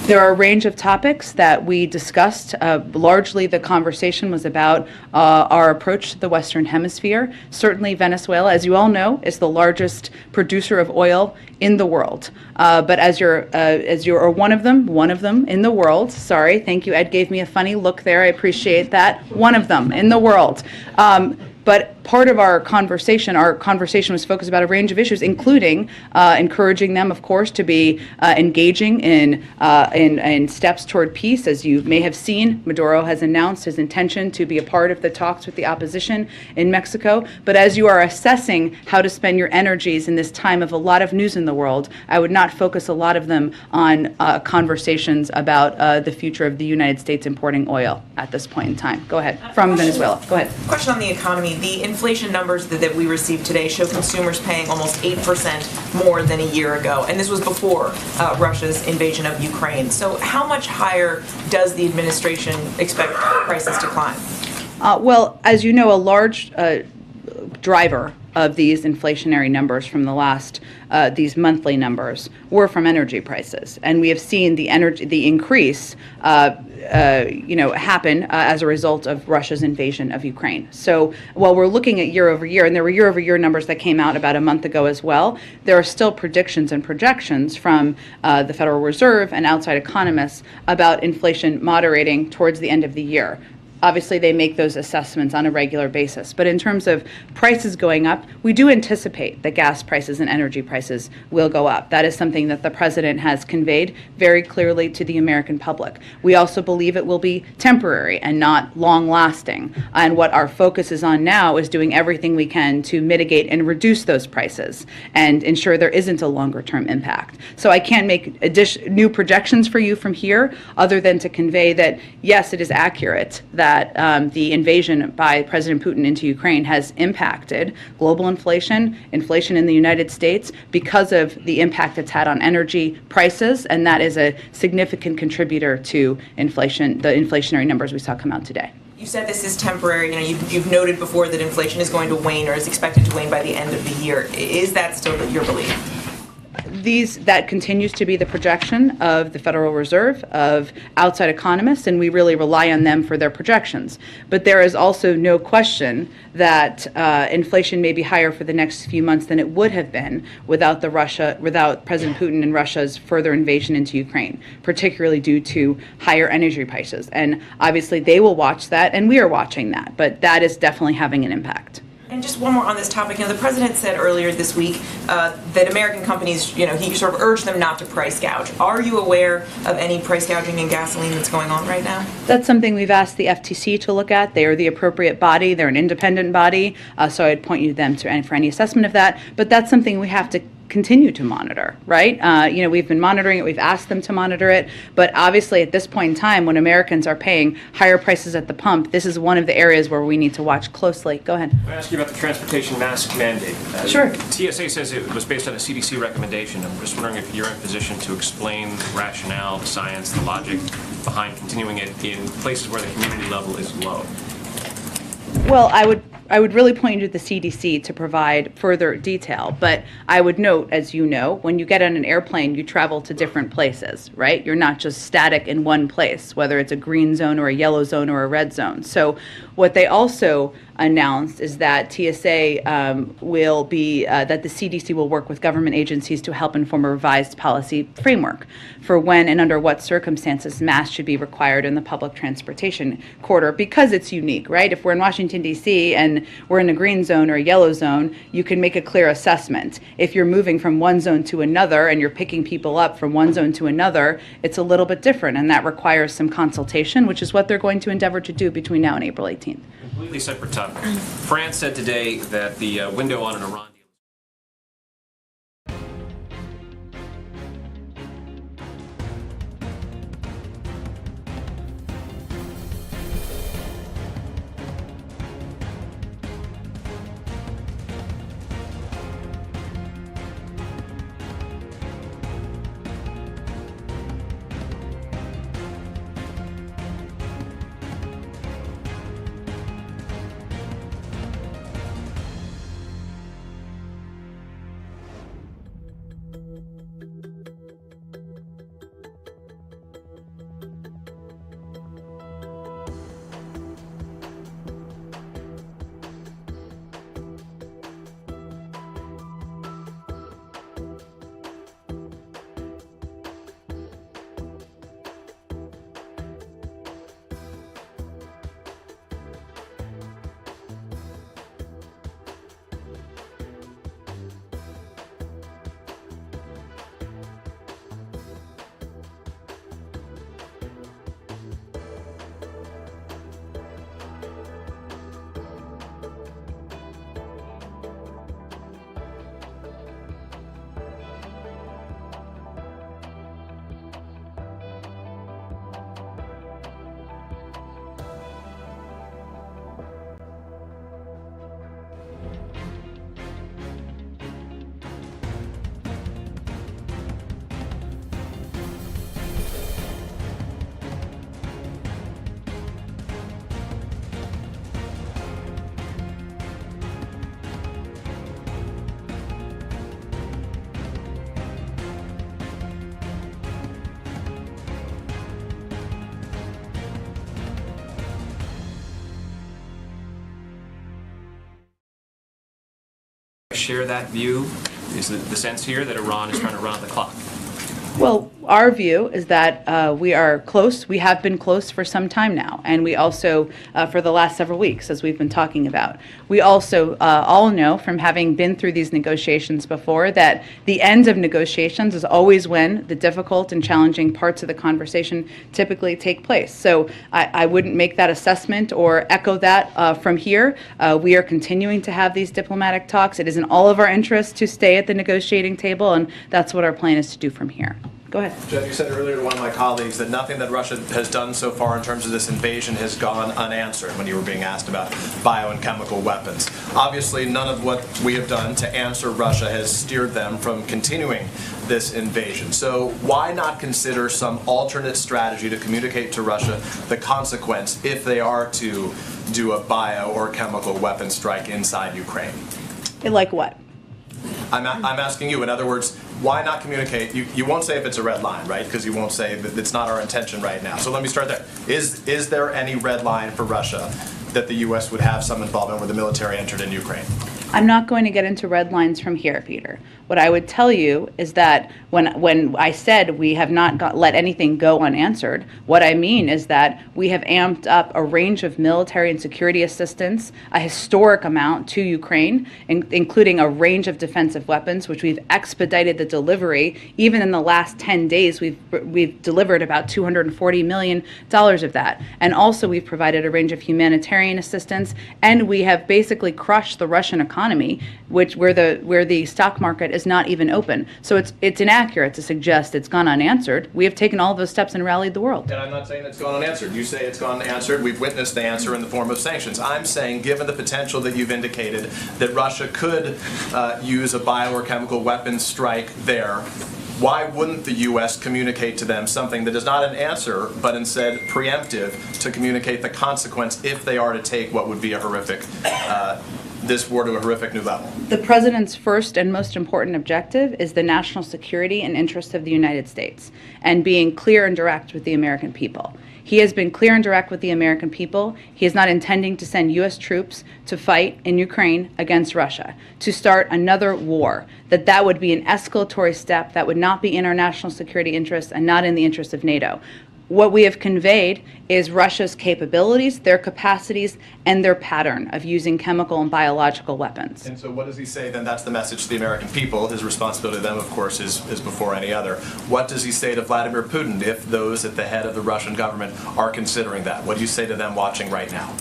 There are a range of topics that we discussed. Largely, the conversation was about our approach to the Western Hemisphere. Certainly, Venezuela, as you all know, is the largest producer of oil in the world. But as you're one of them in the world. Sorry, thank you. Ed gave me a funny look there. I appreciate that. One of them in the world. But part of our conversation was focused about a range of issues, including encouraging them, of course, to be engaging in steps toward peace. As you may have seen, Maduro has announced his intention to be a part of the talks with the opposition in Mexico. But as you are assessing how to spend your energies in this time of a lot of news in the world, I would not focus a lot of them on conversations about the future of the United States importing oil at this point in time. Go ahead. From Venezuela. Go ahead. Question on the economy. The inflation numbers that we received today show consumers paying almost 8% more than a year ago, and this was before Russia's invasion of Ukraine. So how much higher does the administration expect prices to climb? Well, as you know, a large driver of these inflationary numbers from the last, these monthly numbers, were from energy prices, and we have seen the increase, happen as a result of Russia's invasion of Ukraine. So while we're looking at year over year, and there were year over year numbers that came out about a month ago as well, there are still predictions and projections from the Federal Reserve and outside economists about inflation moderating towards the end of the year. Obviously, they make those assessments on a regular basis. But in terms of prices going up, we do anticipate that gas prices and energy prices will go up. That is something that the president has conveyed very clearly to the American public. We also believe it will be temporary and not long-lasting. And what our focus is on now is doing everything we can to mitigate and reduce those prices and ensure there isn't a longer-term impact. So I can't make new projections for you from here other than to convey that, yes, it is accurate that the invasion by President Putin into Ukraine has impacted global inflation in the United States because of the impact it's had on energy prices, and that is a significant contributor to inflation, the inflationary numbers we saw come out today. You said this is temporary. You've noted before that inflation is going to wane or is expected to wane by the end of the year. Is that still your belief? That continues to be the projection of the Federal Reserve, of outside economists, and we really rely on them for their projections. But there is also no question that inflation may be higher for the next few months than it would have been without President Putin and Russia's further invasion into Ukraine, particularly due to higher energy prices. And obviously they will watch that, and we are watching that, but that is definitely having an impact. And just one more on this topic. The president said earlier this week that American companies, he sort of urged them not to price gouge. Are you aware of any price gouging in gasoline that's going on right now? That's something we've asked the FTC to look at. They are the appropriate body. They're an independent body, so I'd point you to them for any assessment of that. But that's something we have to continue to monitor, right? We've been monitoring it. We've asked them to monitor it. But obviously, at this point in time, when Americans are paying higher prices at the pump, this is one of the areas where we need to watch closely. Go ahead. I ask you about the transportation mask mandate. Sure. TSA says it was based on a CDC recommendation. I'm just wondering if you're in a position to explain the rationale, the science, the logic behind continuing it in places where the community level is low. Well, I would really point you to the CDC to provide further detail, but I would note, as you know, when you get on an airplane, you travel to different places, right? You're not just static in one place, whether it's a green zone or a yellow zone or a red zone. So what they also announced is that TSA will be, that the CDC will work with government agencies to help inform a revised policy framework for when and under what circumstances masks should be required in the public transportation corridor, because it's unique, right? If we're in Washington, D.C. and we're in a green zone or a yellow zone, you can make a clear assessment. If you're moving from one zone to another and you're picking people up from one zone to another, it's a little bit different, and that requires some consultation, which is what they're going to endeavor to do between now and April 18th. Completely separate topic. France said today that the window on an Iran share that view? Is the sense here that Iran is trying to run out the clock? Well, our view is that we are close. We have been close for some time now, and we also, for the last several weeks, as we've been talking about. We also all know from having been through these negotiations before that the end of negotiations is always when the difficult and challenging parts of the conversation typically take place. So I wouldn't make that assessment or echo that from here. We are continuing to have these diplomatic talks. It is in all of our interests to stay at the negotiating table, and that's what our plan is to do from here. Go ahead. Jen, you said earlier to one of my colleagues that nothing that Russia has done so far in terms of this invasion has gone unanswered when you were being asked about bio and chemical weapons. Obviously, none of what we have done to answer Russia has steered them from continuing this invasion. So why not consider some alternate strategy to communicate to Russia the consequence if they are to do a bio or chemical weapon strike inside Ukraine? Like what? I'm asking you, in other words, why not communicate? You won't say if it's a red line, right? Because you won't say that it's not our intention right now. So let me start there. Is there any red line for Russia that the U.S. would have some involvement where the military entered in Ukraine? I'm not going to get into red lines from here, Peter. What I would tell you is that when I said we have not let anything go unanswered, what I mean is that we have amped up a range of military and security assistance, a historic amount to Ukraine, including a range of defensive weapons, which we've expedited the delivery. Even in the last 10 days, we've delivered about $240 million of that. And also we've provided a range of humanitarian assistance, and we have basically crushed the Russian economy, where the stock market is not even open. So it's inaccurate to suggest it's gone unanswered. We have taken all of those steps and rallied the world. And I'm not saying it's gone unanswered. You say it's gone unanswered. We've witnessed the answer in the form of sanctions. I'm saying, given the potential that you've indicated that Russia could use a bio or chemical weapons strike there, why wouldn't the U.S. communicate to them something that is not an answer, but instead preemptive to communicate the consequence if they are to take what would be a horrific this war to a horrific new level? The president's first and most important objective is the national security and interests of the United States and being clear and direct with the American people. He has been clear and direct with the American people. He is not intending to send U.S. troops to fight in Ukraine against Russia, to start another war, that would be an escalatory step that would not be in our national security interests and not in the interests of NATO. What we have conveyed is Russia's capabilities, their capacities, and their pattern of using chemical and biological weapons. And so what does he say then? That's the message to the American people. His responsibility to them, of course, is before any other. What does he say to Vladimir Putin if those at the head of the Russian government are considering that? What do you say to them watching right now?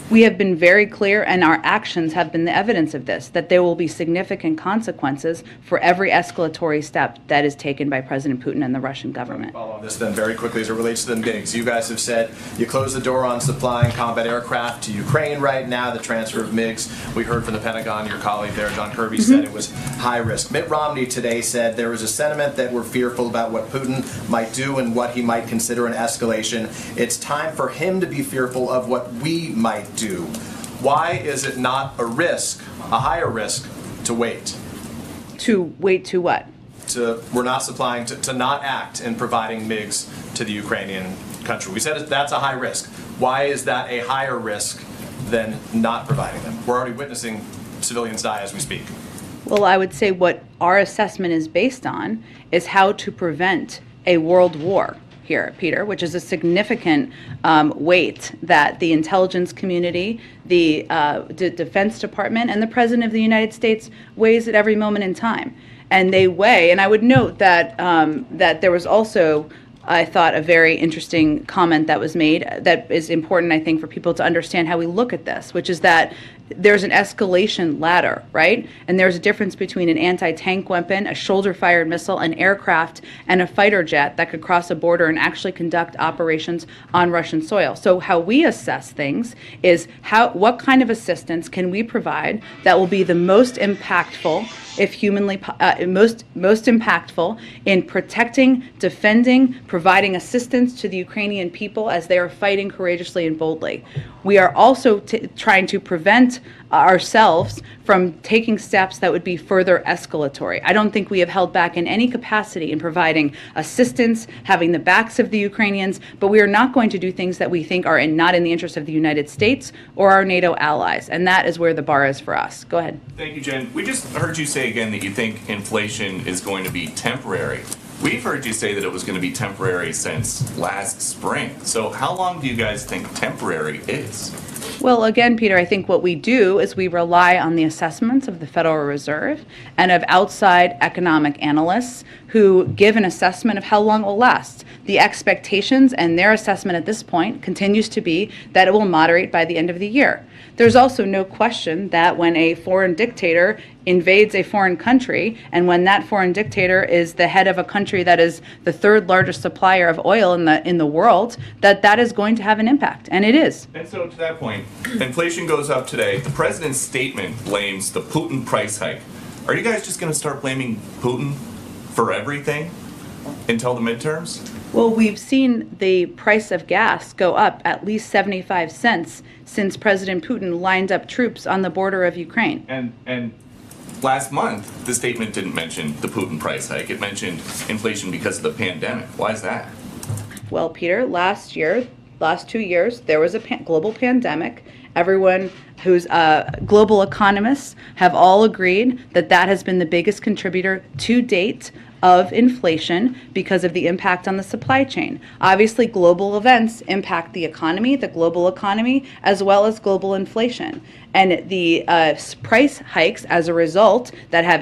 We have been very clear, and our actions have been the evidence of this, that there will be significant consequences for every escalatory step that is taken by President Putin and the Russian government. Follow on this then very quickly as it relates to the MiGs. You guys have said you closed the door on supplying combat aircraft to Ukraine right now, the transfer of MiGs. We heard from the Pentagon, your colleague there, John Kirby, said it was high risk. Mitt Romney today said there was a sentiment that we're fearful about what Putin might do and what he might consider an escalation. It's time for him to be fearful of what we might do. Why is it not a risk, a higher risk, to wait? To wait to what? We're not supplying, to not act in providing MiGs to the Ukrainian country. We said that's a high risk. Why is that a higher risk than not providing them? We're already witnessing civilians die as we speak. Well, I would say what our assessment is based on is how to prevent a world war here, Peter, which is a significant weight that the intelligence community, the Defense Department, and the President of the United States weighs at every moment in time. And they weigh, and I would note that that there was also, I thought, a very interesting comment that was made that is important, I think, for people to understand how we look at this, which is that there's an escalation ladder, right? And there's a difference between an anti-tank weapon, a shoulder-fired missile, an aircraft, and a fighter jet that could cross a border and actually conduct operations on Russian soil. So how we assess things is what kind of assistance can we provide that will be the most impactful, if humanly most impactful in protecting, defending, providing assistance to the Ukrainian people as they are fighting courageously and boldly. We are also trying to prevent prevent ourselves from taking steps that would be further escalatory. I don't think we have held back in any capacity in providing assistance, having the backs of the Ukrainians, but we are not going to do things that we think are not in the interest of the United States or our NATO allies, and that is where the bar is for us. Go ahead. Thank you, Jen. We just heard you say again that you think inflation is going to be temporary. We've heard you say that it was going to be temporary since last spring. So how long do you guys think temporary is? Well, again, Peter, I think what we do is we rely on the assessments of the Federal Reserve and of outside economic analysts who give an assessment of how long it will last. The expectations and their assessment at this point continues to be that it will moderate by the end of the year. There's also no question that when a foreign dictator invades a foreign country, and when that foreign dictator is the head of a country that is the third largest supplier of oil in the world, that is going to have an impact, and it is. And so to that point, inflation goes up today. The president's statement blames the Putin price hike. Are you guys just going to start blaming Putin for everything until the midterms? Well, we've seen the price of gas go up at least 75 cents since President Putin lined up troops on the border of Ukraine. And last month, the statement didn't mention the Putin price hike. It mentioned inflation because of the pandemic. Why is that? Well, Peter, last 2 years, there was a global pandemic. Everyone who's global economists have all agreed that that has been the biggest contributor to date of inflation because of the impact on the supply chain. Obviously, global events impact the global economy, as well as global inflation. And the price hikes as a result that have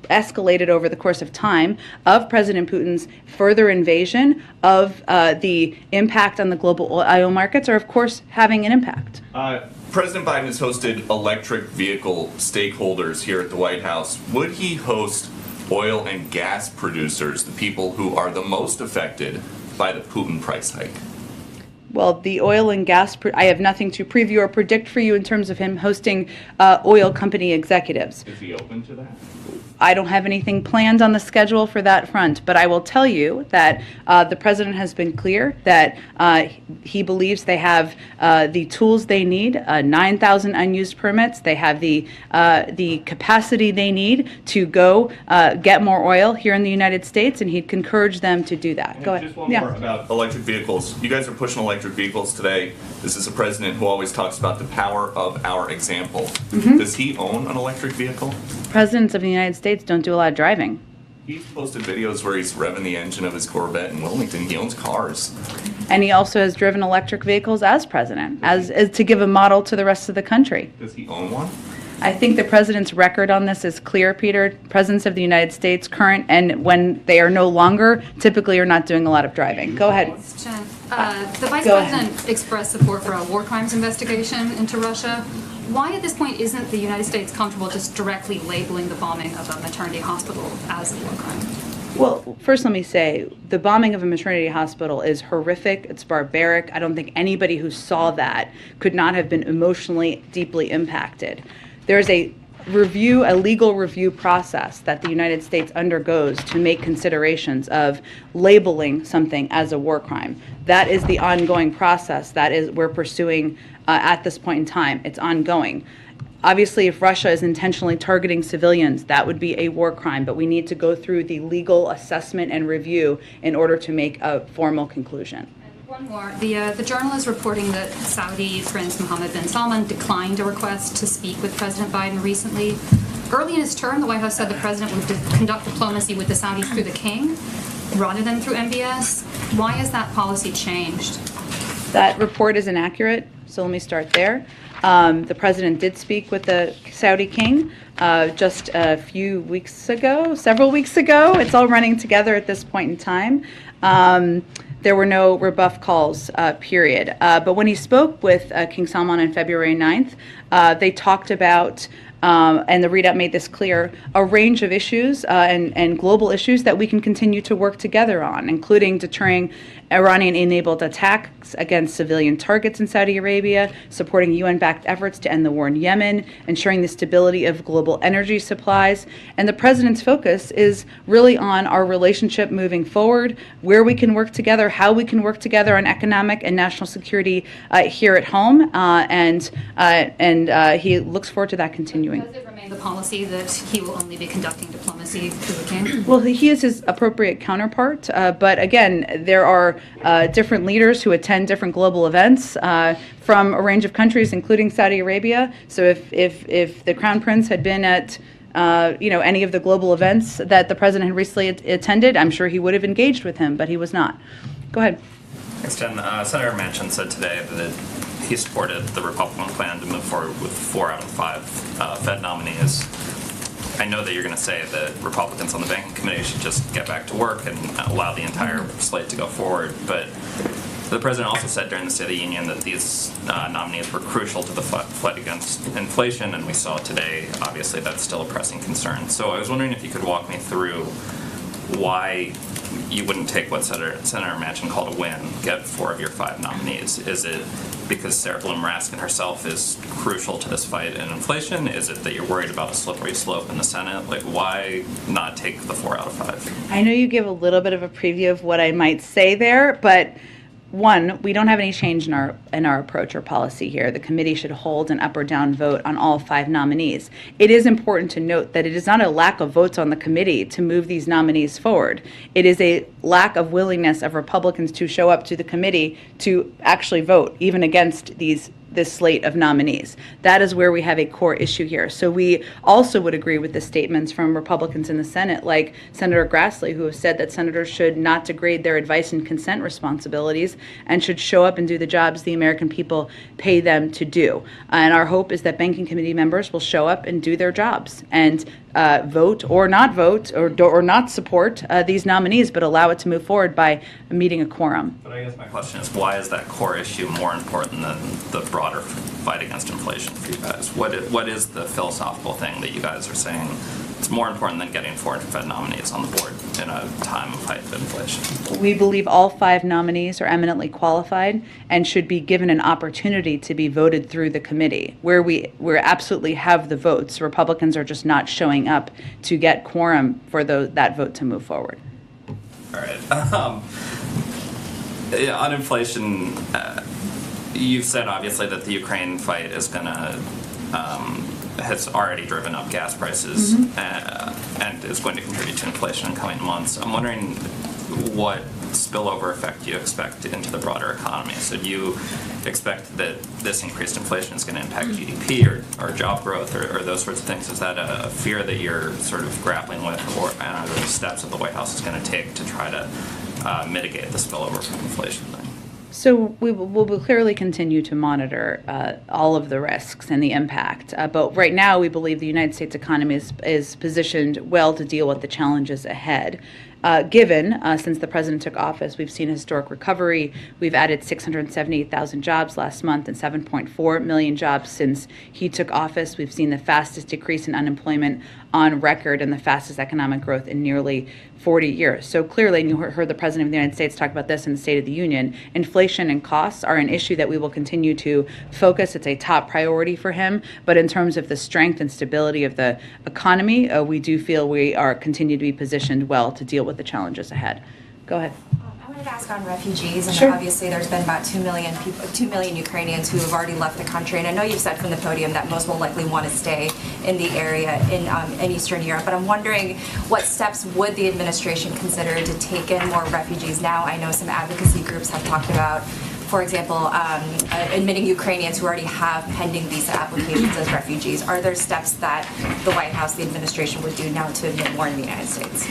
escalated over the course of time of President Putin's further invasion of the impact on the global oil markets are, of course, having an impact. President Biden has hosted electric vehicle stakeholders here at the White House. Would he host oil and gas producers, the people who are the most affected by the Putin price hike? Well, the oil and gas, I have nothing to preview or predict for you in terms of him hosting oil company executives. Is he open to that? I don't have anything planned on the schedule for that front, but I will tell you that the president has been clear that he believes they have the tools they need, 9,000 unused permits. They have the capacity they need to go get more oil here in the United States, and he'd encourage them to do that. Go ahead. Just one more about electric vehicles. You guys are pushing electric vehicles today. This is a president who always talks about the power of our example. Mm-hmm. Does he own an electric vehicle? Presidents of the United States don't do a lot of driving. He's posted videos where he's revving the engine of his Corvette in Wilmington. He owns cars. And he also has driven electric vehicles as president, as to give a model to the rest of the country. Does he own one? I think the president's record on this is clear, Peter. Presidents of the United States, current and when they are no longer, typically are not doing a lot of driving. Go ahead. The Vice President expressed support for a war crimes investigation into Russia. Why at this point isn't the United States comfortable just directly labeling the bombing of a maternity hospital as a war crime? Well, first let me say, the bombing of a maternity hospital is horrific, it's barbaric. I don't think anybody who saw that could not have been emotionally deeply impacted. There's a legal review process that the United States undergoes to make considerations of labeling something as a war crime. That is the ongoing process that we're pursuing at this point in time. It's ongoing. Obviously, if Russia is intentionally targeting civilians, that would be a war crime, but we need to go through the legal assessment and review in order to make a formal conclusion. One more. The journal is reporting that Saudi Prince Mohammed bin Salman declined a request to speak with President Biden recently. Early in his term, the White House said the president would conduct diplomacy with the Saudis through the king rather than through MBS. Why has that policy changed? That report is inaccurate, so let me start there. The president did speak with the Saudi king just several weeks ago. It's all running together at this point in time. There were no rebuff calls, period. But when he spoke with King Salman on February 9th, they talked about and the readout made this clear, a range of issues and global issues that we can continue to work together on, including deterring Iranian-enabled attacks against civilian targets in Saudi Arabia, supporting UN-backed efforts to end the war in Yemen, ensuring the stability of global energy supplies. And the President's focus is really on our relationship moving forward, where we can work together, how we can work together on economic and national security here at home, and he looks forward to that continuing. Does it remain the policy that he will only be conducting diplomacy through the king? Well, he is his appropriate counterpart, but again, there are different leaders who attend different global events from a range of countries, including Saudi Arabia. So if the Crown Prince had been at any of the global events that the President had recently attended, I'm sure he would have engaged with him, but he was not. Go ahead. Thanks, Jen. Senator Manchin said today that he supported the Republican plan to move forward with 4 out of 5 Fed nominees. I know that you're going to say that Republicans on the Banking Committee should just get back to work and allow the entire slate to go forward, but the President also said during the State of the Union that these nominees were crucial to the fight against inflation, and we saw today, obviously, that's still a pressing concern. So I was wondering if you could walk me through why you wouldn't take what Senator Manchin called a win, get 4 of your 5 nominees. Is it because Sarah Bloom Raskin herself is crucial to this fight in inflation? Is it that you're worried about a slippery slope in the Senate? Like, why not take the 4 out of 5? I know you give a little bit of a preview of what I might say there, but one, we don't have any change in our approach or policy here. The committee should hold an up or down vote on all 5 nominees. It is important to note that it is not a lack of votes on the committee to move these nominees forward. It is a lack of willingness of Republicans to show up to the committee to actually vote, even against this slate of nominees. That is where we have a core issue here. So we also would agree with the statements from Republicans in the Senate, like Senator Grassley, who have said that senators should not degrade their advice and consent responsibilities and should show up and do the jobs the American people pay them to do. And our hope is that Banking Committee members will show up and do their jobs and vote or not support these nominees, but allow it to move forward by meeting a quorum. But I guess my question is, why is that core issue more important than the broader fight against inflation for you guys? What is the philosophical thing that you guys are saying it's more important than getting 4 Fed nominees on the board in a time of height of inflation? We believe all 5 nominees are eminently qualified and should be given an opportunity to be voted through the committee, where we absolutely have the votes. Republicans are just not showing up to get quorum for that vote to move forward. All right. On inflation, you've said obviously that the Ukraine fight is going to has already driven up gas prices and is going to contribute to inflation in coming months. I'm wondering what spillover effect you expect into the broader economy. So do you expect that this increased inflation is going to impact GDP or job growth or those sorts of things? Is that a fear that you're sort of grappling with, or are there steps that the White House is going to take to try to mitigate the spillover from inflation thing? So we will clearly continue to monitor all of the risks and the impact. But right now, we believe the United States economy is positioned well to deal with the challenges ahead. Given, since the president took office, we've seen a historic recovery. We've added 678,000 jobs last month and 7.4 million jobs since he took office. We've seen the fastest decrease in unemployment on record and the fastest economic growth in nearly 40 years. So clearly, and you heard the President of the United States talk about this in the State of the Union, inflation and costs are an issue that we will continue to focus. It's a top priority for him. But in terms of the strength and stability of the economy, we do feel we are continue to be positioned well to deal with the challenges ahead. Go ahead. I wanted to ask on refugees, and Sure. obviously there's been about 2 million people, 2 million Ukrainians who have already left the country, and I know you've said from the podium that most will likely want to stay in the area in Eastern Europe, but I'm wondering what steps would the administration consider to take in more refugees now? I know some advocacy groups have talked about, for example, admitting Ukrainians who already have pending visa applications as refugees. Are there steps that the White House, the administration, would do now to admit more in the United States?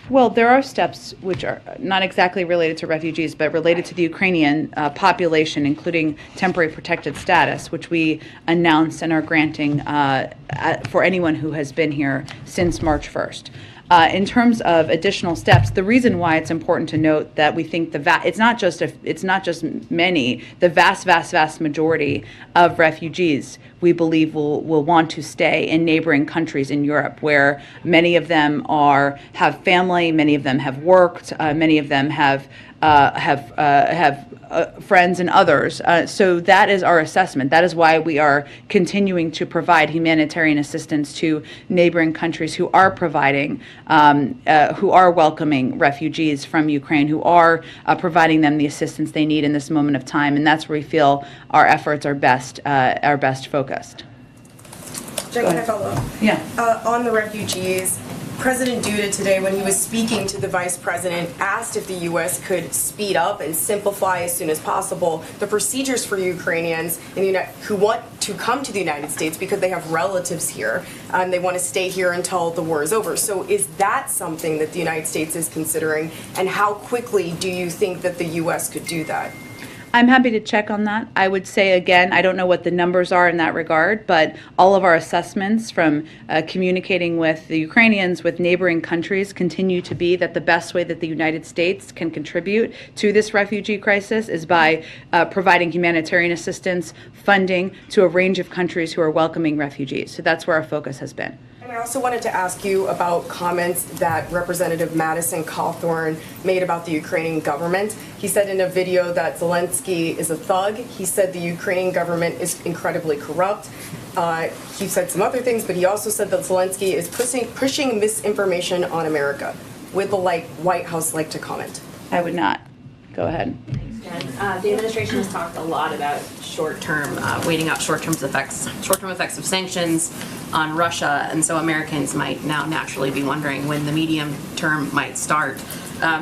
Well, there are steps which are not exactly related to refugees, but related to the Ukrainian population, including temporary protected status, which we announced and are granting for anyone who has been here since March 1st. In terms of additional steps, the reason why it's important to note that we think it's not just many, the vast majority of refugees we believe will want to stay in neighboring countries in Europe, where many of them have family, many of them have worked, many of them have friends and others. So that is our assessment. That is why we are continuing to provide humanitarian assistance to neighboring countries who are providing, who are welcoming refugees from Ukraine, who are providing them the assistance they need in this moment of time. And that's where we feel our efforts are best focused. Jen, can I follow up? Yeah. On the refugees, President Duda today, when he was speaking to the Vice President, asked if the U.S. could speed up and simplify as soon as possible the procedures for Ukrainians who want to come to the United States because they have relatives here and they want to stay here until the war is over. So is that something that the United States is considering, and how quickly do you think that the U.S. could do that? I'm happy to check on that. I would say, again, I don't know what the numbers are in that regard, but all of our assessments from communicating with the Ukrainians, with neighboring countries, continue to be that the best way that the United States can contribute to this refugee crisis is by providing humanitarian assistance, funding to a range of countries who are welcoming refugees. So that's where our focus has been. And I also wanted to ask you about comments that Representative Madison Cawthorn made about the Ukrainian government. He said in a video that Zelensky is a thug. He said the Ukrainian government is incredibly corrupt. He said some other things, but he also said that Zelensky is pushing misinformation on America. Would the White House like to comment? I would not. Go ahead. The administration has talked a lot about waiting out short-term effects of sanctions on Russia, and so Americans might now naturally be wondering when the medium term might start.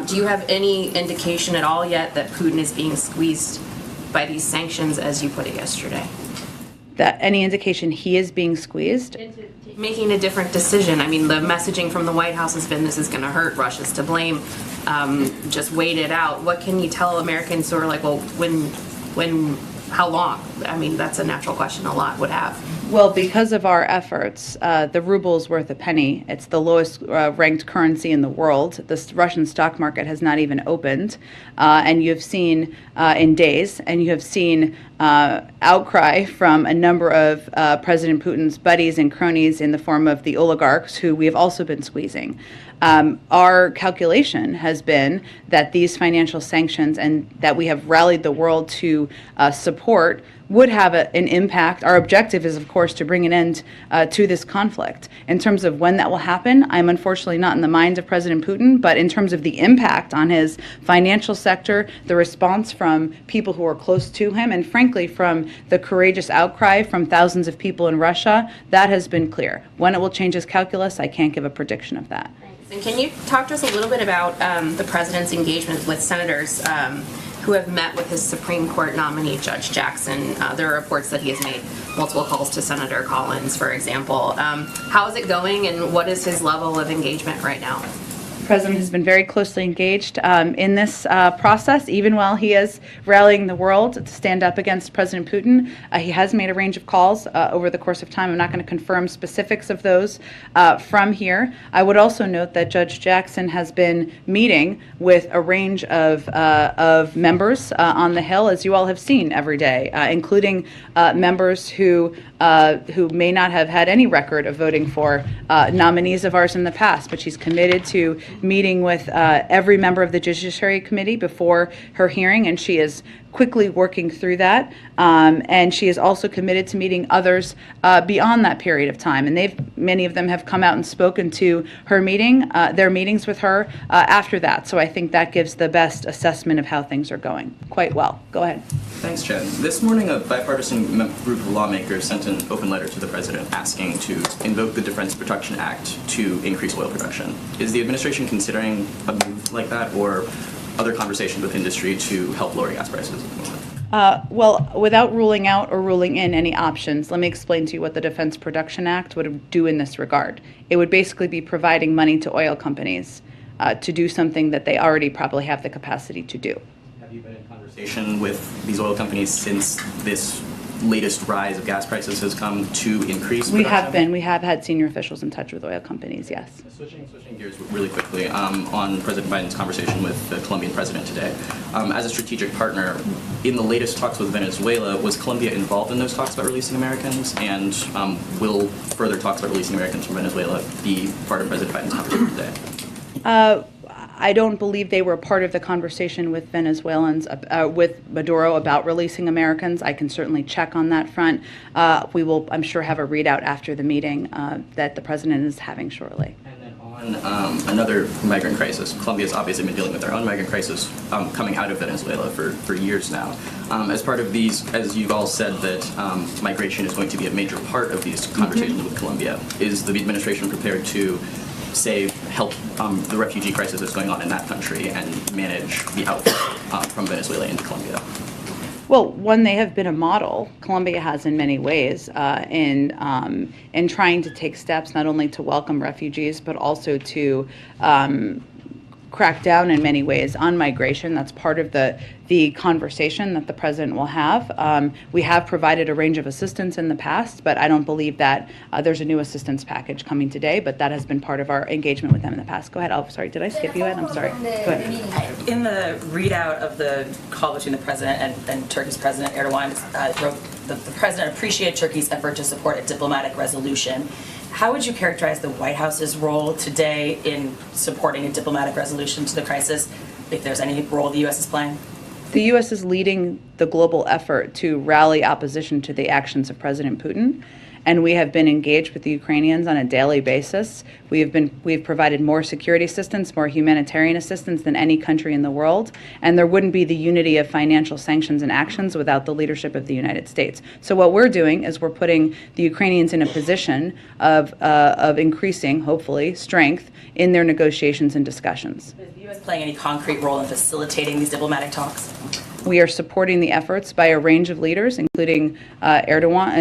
Do you have any indication at all yet that Putin is being squeezed by these sanctions, as you put it yesterday? That any indication he is being squeezed? Making a different decision. I mean, the messaging from the White House has been this is going to hurt, Russia's to blame, just wait it out. What can you tell Americans who are like, well, how long? I mean, that's a natural question a lot would have. Well, because of our efforts, the ruble is worth a penny. It's the lowest ranked currency in the world. The Russian stock market has not even opened. And you have seen in days, and you have seen outcry from a number of President Putin's buddies and cronies in the form of the oligarchs who we have also been squeezing. Our calculation has been that these financial sanctions and that we have rallied the world to support would have an impact. Our objective is, of course, to bring an end to this conflict. In terms of when that will happen, I'm unfortunately not in the mind of President Putin, but in terms of the impact on his financial sector, the response from people who are close to him, and frankly from the courageous outcry from thousands of people in Russia, that has been clear. When it will change his calculus, I can't give a prediction of that. And can you talk to us a little bit about the president's engagement with senators who have met with his Supreme Court nominee, Judge Jackson? There are reports that he has made multiple calls to Senator Collins, for example. How is it going, and what is his level of engagement right now? The president has been very closely engaged in this process, even while he is rallying the world to stand up against President Putin. He has made a range of calls over the course of time. I'm not going to confirm specifics of those from here. I would also note that Judge Jackson has been meeting with a range of members on the Hill, as you all have seen every day, including members who may not have had any record of voting for nominees of ours in the past, but she's committed to meeting with every member of the Judiciary Committee before her hearing, and she is quickly working through that. And she is also committed to meeting others beyond that period of time. And many of them have come out and spoken to her their meetings with her after that. So I think that gives the best assessment of how things are going quite well. Go ahead. Thanks, Jen. This morning, a bipartisan group of lawmakers sent an open letter to the president asking to invoke the Defense Production Act to increase oil production. Is the administration considering a move like that, or other conversations with industry to help lower gas prices at the moment? Well, without ruling out or ruling in any options, let me explain to you what the Defense Production Act would do in this regard. It would basically be providing money to oil companies to do something that they already probably have the capacity to do. Have you been in conversation with these oil companies since this latest rise of gas prices has come to increase We production? have had senior officials in touch with oil companies, yes. Switching gears really quickly on President Biden's conversation with the Colombian president today. As a strategic partner, in the latest talks with Venezuela, was Colombia involved in those talks about releasing Americans? And will further talks about releasing Americans from Venezuela be part of President Biden's conversation today? I don't believe they were part of the conversation with Venezuelans, with Maduro about releasing Americans. I can certainly check on that front. We will, I'm sure, have a readout after the meeting that the president is having shortly. On another migrant crisis, Colombia's obviously been dealing with their own migrant crisis coming out of Venezuela for years now. As part of these, as you've all said, that migration is going to be a major part of these conversations with Colombia. Is the administration prepared to, say, help the refugee crisis that's going on in that country and manage the outflow from Venezuela into Colombia? Well, one, they have been a model. Colombia has in many ways in trying to take steps not only to welcome refugees but also to crack down in many ways on migration. That's part of the conversation that the president will have. We have provided a range of assistance in the past, but I don't believe that there's a new assistance package coming today, but that has been part of our engagement with them in the past. Go ahead. Oh, sorry. Did I skip you, Ed? I'm sorry. Go ahead. In the readout of the call between the president and Turkey's President Erdogan, wrote that the president appreciated Turkey's effort to support a diplomatic resolution. How would you characterize the White House's role today in supporting a diplomatic resolution to the crisis, if there's any role the U.S. is playing? The U.S. is leading the global effort to rally opposition to the actions of President Putin, and we have been engaged with the Ukrainians on a daily basis. We've provided more security assistance, more humanitarian assistance than any country in the world, and there wouldn't be the unity of financial sanctions and actions without the leadership of the United States. So what we're doing is we're putting the Ukrainians in a position of increasing, hopefully, strength in their negotiations and discussions. Is the U.S. playing any concrete role in facilitating these diplomatic talks? We are supporting the efforts by a range of leaders, including Erdogan,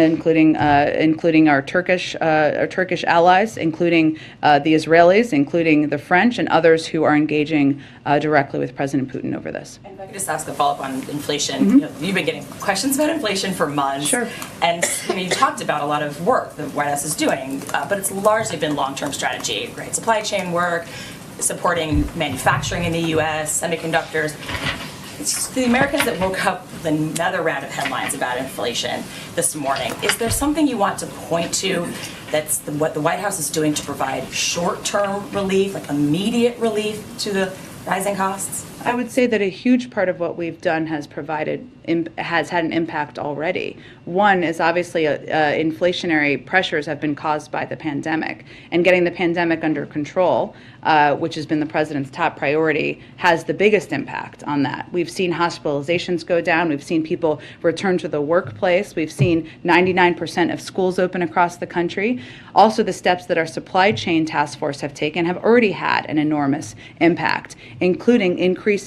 including our Turkish allies, including the Israelis, including the French, and others who are engaging directly with President Putin over this. And if I could just ask a follow-up on inflation. You know, you've been getting questions about inflation for months. Sure. And you talked about a lot of work the White House is doing, but it's largely been long-term strategy, right? Supply chain work, supporting manufacturing in the U.S., semiconductors. It's the Americans that woke up with another round of headlines about inflation this morning. Is there something you want to point to that's what the White House is doing to provide short-term relief, like immediate relief to the rising costs? I would say that a huge part of what we've done has had an impact already. One is obviously inflationary pressures have been caused by the pandemic, and getting the pandemic under control, which has been the president's top priority, has the biggest impact on that. We've seen hospitalizations go down. We've seen people return to the workplace. We've seen 99% of schools open across the country. Also, the steps that our supply chain task force have taken have already had an enormous impact, including increasing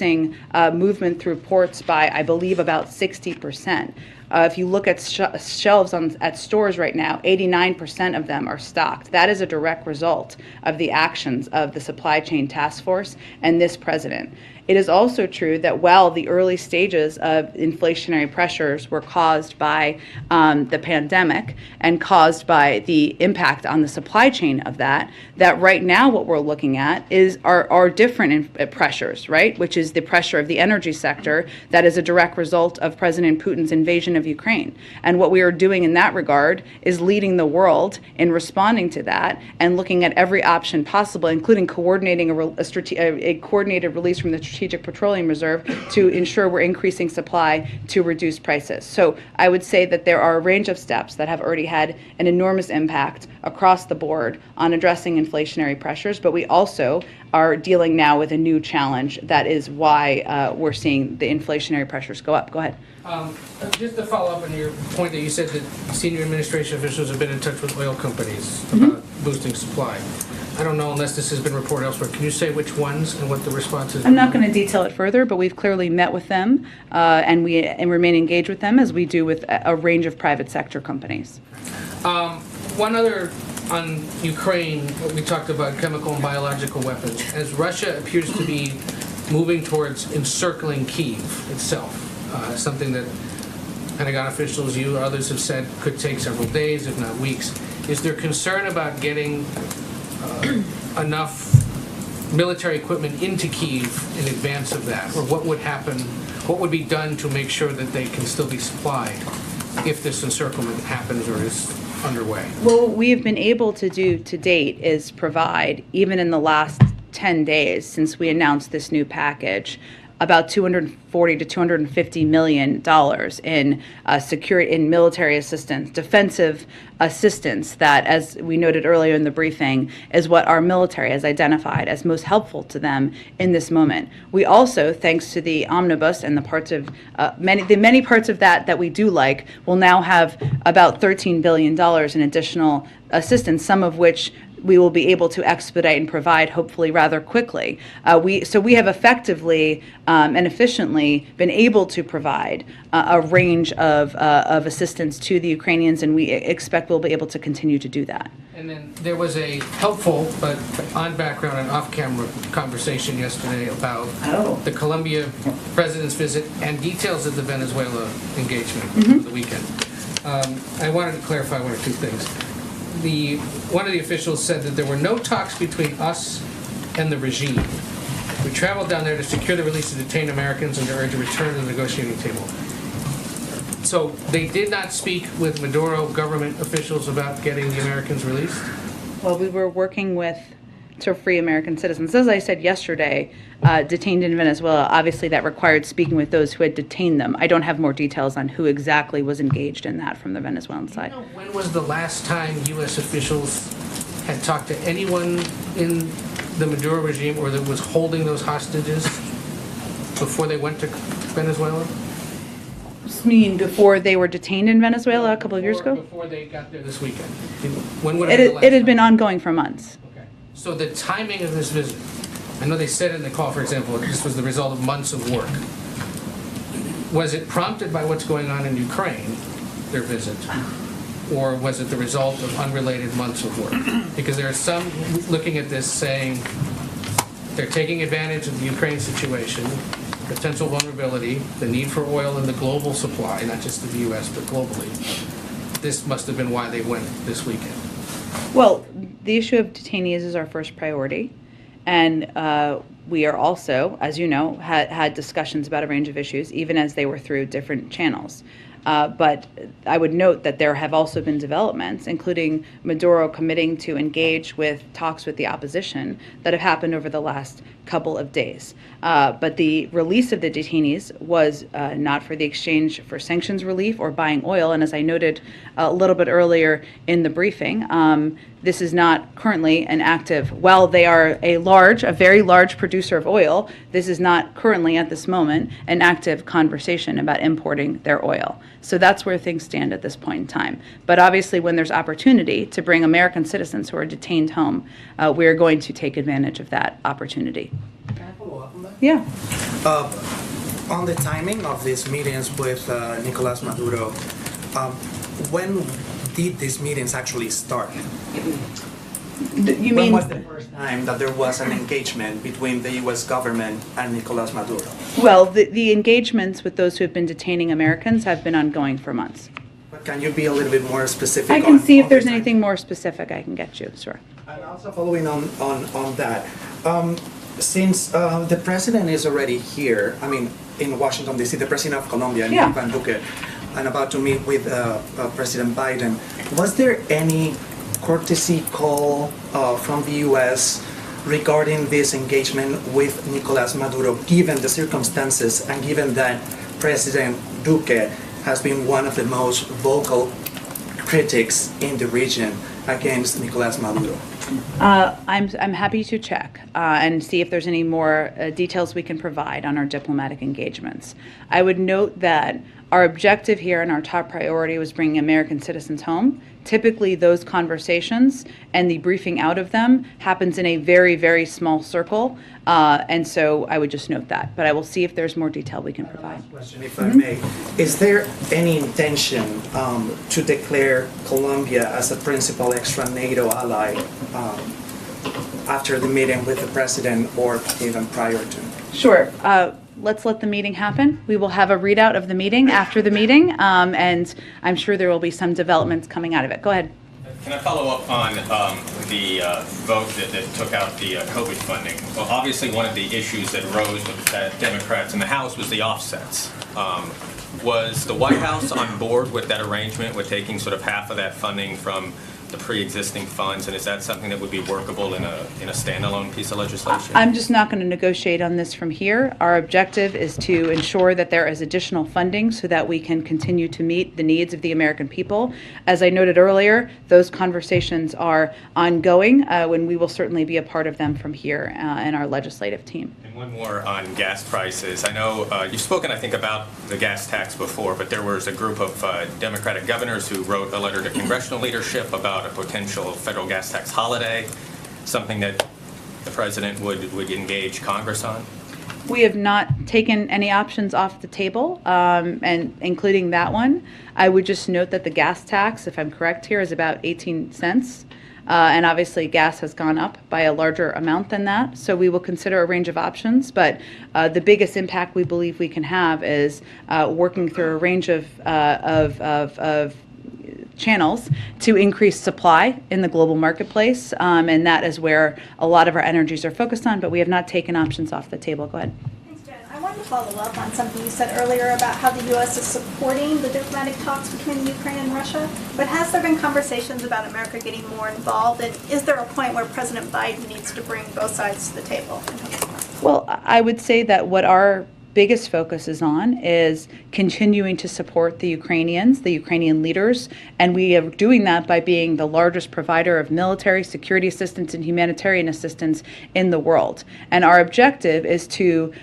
movement through ports by, I believe, about 60%. If you look at shelves at stores right now, 89% of them are stocked. That is a direct result of the actions of the supply chain task force and this president. It is also true that while the early stages of inflationary pressures were caused by the pandemic and caused by the impact on the supply chain of that right now what we're looking at are different pressures, right? Which is the pressure of the energy sector that is a direct result of President Putin's invasion of Ukraine. And what we are doing in that regard is leading the world in responding to that and looking at every option possible, including coordinating a coordinated release from the Strategic Petroleum Reserve to ensure we're increasing supply to reduce prices. So I would say that there are a range of steps that have already had an enormous impact across the board on addressing inflationary pressures, but we also are dealing now with a new challenge that is why we're seeing the inflationary pressures go up. Go ahead. Just to follow up on your point that you said that senior administration officials have been in touch with oil companies about boosting supply. I don't know unless this has been reported elsewhere. Can you say which ones and what the response is? I'm not going to detail it further, but we've clearly met with them and remain engaged with them as we do with a range of private sector companies. One other on Ukraine, we talked about chemical and biological weapons. As Russia appears to be moving towards encircling Kyiv itself, something that Pentagon officials, you, others have said could take several days, if not weeks. Is there concern about getting enough military equipment into Kyiv in advance of that? Or what would happen, what would be done to make sure that they can still be supplied if this encirclement happens or is underway? Well, what we have been able to do to date is provide, even in the last 10 days since we announced this new package, about $240 to $250 million in military assistance, defensive assistance that, as we noted earlier in the briefing, is what our military has identified as most helpful to them in this moment. We also, thanks to the omnibus and the parts of many parts of that we do like, will now have about $13 billion in additional assistance, some of which we will be able to expedite and provide hopefully rather quickly. We have effectively and efficiently been able to provide a range of assistance to the Ukrainians, and we expect we'll be able to continue to do that. And then there was a helpful but on background and off-camera conversation yesterday about the Colombia president's visit and details of the Venezuela engagement over the weekend. I wanted to clarify one or two things. One of the officials said that there were no talks between us and the regime. We traveled down there to secure the release of detained Americans and to urge a return to the negotiating table. So they did not speak with Maduro government officials about getting the Americans released? Well, we were working to free American citizens. As I said yesterday, detained in Venezuela, obviously that required speaking with those who had detained them. I don't have more details on who exactly was engaged in that from the Venezuelan side. When was the last time U.S. officials had talked to anyone in the Maduro regime or that was holding those hostages before they went to Venezuela? You mean before they were detained in Venezuela a couple of years ago? Before they got there this weekend. When would It had been ongoing for months. So the timing of this visit, I know they said in the call, for example, this was the result of months of work. Was it prompted by what's going on in Ukraine, their visit? Or was it the result of unrelated months of work? Because there are some looking at this saying they're taking advantage of the Ukraine situation, potential vulnerability, the need for oil in the global supply, not just in the U.S., but globally. This must have been why they went this weekend. Well, the issue of detainees is our first priority, and we are also, as you know, had discussions about a range of issues, even as they were through different channels. But I would note that there have also been developments, including Maduro committing to engage with talks with the opposition that have happened over the last couple of days. But the release of the detainees was not for the exchange for sanctions relief or buying oil. And as I noted a little bit earlier in the briefing, this is not currently an active, while they are a very large producer of oil, this is not currently at this moment an active conversation about importing their oil. So that's where things stand at this point in time. But obviously when there's opportunity to bring American citizens who are detained home, we are going to take advantage of that opportunity. Can I follow up on that? Yeah. On the timing of these meetings with Nicolas Maduro, when did these meetings actually start? When was the first time that there was an engagement between the U.S. government and Nicolas Maduro? Well, the engagements with those who have been detaining Americans have been ongoing for months. But can you be a little bit more specific? I can see if there's anything more specific I can get you, sure. And also following on that, since the president is already here, I mean, in Washington, D.C., the president of Colombia, Iván Duque, and about to meet with President Biden, was there any courtesy call from the U.S. regarding this engagement with Nicolas Maduro, given the circumstances and given that President Duque has been one of the most vocal critics in the region against Nicolas Maduro? I'm happy to check and see if there's any more details we can provide on our diplomatic engagements. I would note that our objective here and our top priority was bringing American citizens home. Typically, those conversations and the briefing out of them happens in a very, very small circle, and so I would just note that. But I will see if there's more detail we can provide. Question, if I may. Is there any intention to declare Colombia as a principal extra NATO ally after the meeting with the president or even prior to? Sure. let's let the meeting happen. We will have a readout of the meeting after the meeting, and I'm sure there will be some developments coming out of it. Go ahead. Can I follow up on the vote that took out the COVID funding? Well, obviously, one of the issues that rose with the Democrats in the House was the offsets. Was the White House on board with that arrangement, with taking sort of half of that funding from the pre-existing funds, and is that something that would be workable in a standalone piece of legislation? I'm just not going to negotiate on this from here. Our objective is to ensure that there is additional funding so that we can continue to meet the needs of the American people. As I noted earlier, those conversations are ongoing, when we will certainly be a part of them from here in our legislative team. And one more on gas prices. I know you've spoken, I think, about the gas tax before, but there was a group of Democratic governors who wrote a letter to congressional leadership about a potential federal gas tax holiday, something that the president would engage Congress on? We have not taken any options off the table, and including that one. I would just note that the gas tax, if I'm correct here, is about 18 cents. And obviously gas has gone up by a larger amount than that. So we will consider a range of options, but the biggest impact we believe we can have is working through a range of channels to increase supply in the global marketplace, and that is where a lot of our energies are focused on, but we have not taken options off the table. Go ahead. Thanks, Jen. I wanted to follow up on something you said earlier about how the U.S. is supporting the diplomatic talks between Ukraine and Russia, but has there been conversations about America getting more involved, and is there a point where President Biden needs to bring both sides to the table? Well, I would say that what our biggest focus is on is continuing to support the Ukrainians, the Ukrainian leaders, and we are doing that by being the largest provider of military, security assistance, and humanitarian assistance in the world. And our objective is to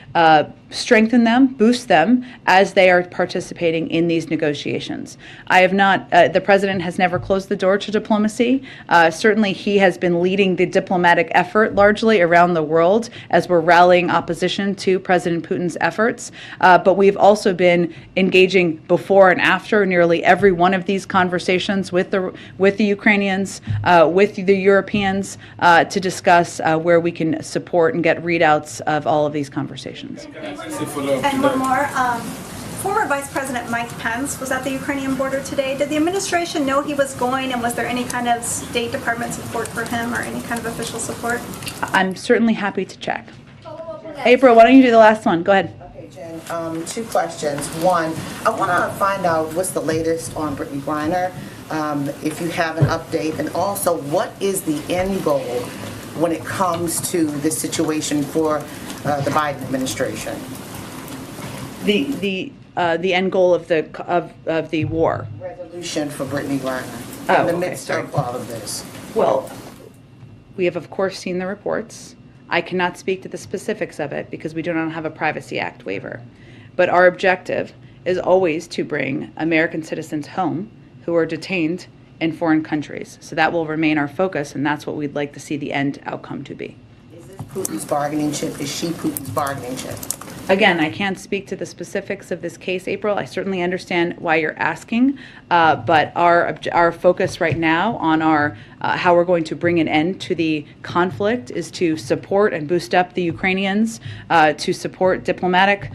strengthen them, boost them as they are participating in these negotiations. I have not, the president has never closed the door to diplomacy. Certainly he has been leading the diplomatic effort largely around the world as we're rallying opposition to President Putin's efforts. But we've also been engaging before and after nearly every one of these conversations with the Ukrainians, with the Europeans, to discuss where we can support and get readouts of all of these conversations. And one more. Former Vice President Mike Pence was at the Ukrainian border today. Did the administration know he was going, and was there any kind of State Department support for him or any kind of official support? I'm certainly happy to check. April, why don't you do the last one? Go ahead. Okay, Jen, two questions. One, I want to find out what's the latest on Brittany Griner, if you have an update, and also what is the end goal when it comes to this situation for the Biden administration? The end goal of the war. Resolution for Brittany Griner Oh, in the okay, midst sorry. of all of this. Well, we have of course seen the reports. I cannot speak to the specifics of it because we do not have a Privacy Act waiver. But our objective is always to bring American citizens home who are detained in foreign countries. So that will remain our focus, and that's what we'd like to see the end outcome to be. Is this Putin's bargaining chip? Is she Putin's bargaining chip? Again, I can't speak to the specifics of this case, April. I certainly understand why you're asking, but our focus right now on our how we're going to bring an end to the conflict is to support and boost up the Ukrainians, to support diplomatic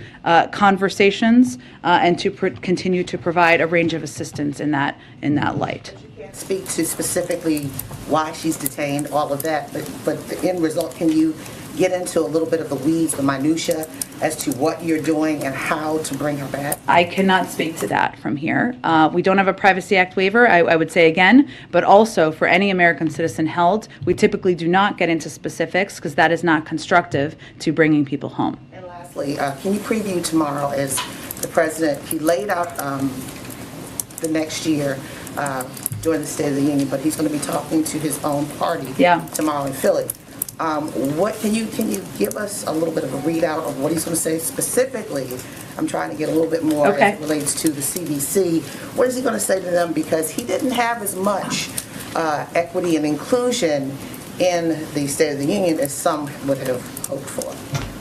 conversations, and to continue to provide a range of assistance in that light. Speak to specifically why she's detained, all of that, but the end result, can you get into a little bit of the weeds, the minutia, as to what you're doing and how to bring her back? I cannot speak to that from here. We don't have a Privacy Act waiver, I would say again, but also for any American citizen held, we typically do not get into specifics because that is not constructive to bringing people home. And lastly, can you preview tomorrow as the president, he laid out the next year during the State of the Union, but he's going to be talking to his own party tomorrow in Philly. What can you give us a little bit of a readout of what he's going to say specifically? I'm trying to get a little bit more as it relates to the CDC. What is he going to say to them? Because he didn't have as much equity and inclusion in the State of the Union as some would have hoped for.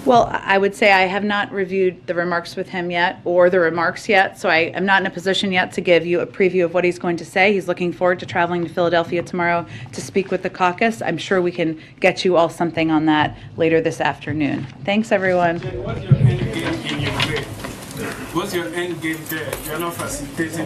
Well, I would say I have not reviewed the remarks with him yet, or the remarks yet, so I am not in a position yet to give you a preview of what he's going to say. He's looking forward to traveling to Philadelphia tomorrow to speak with the caucus. I'm sure we can get you all something on that later this afternoon. Thanks, everyone. What's your end game in your way? What's your end game there? You're not facilitating.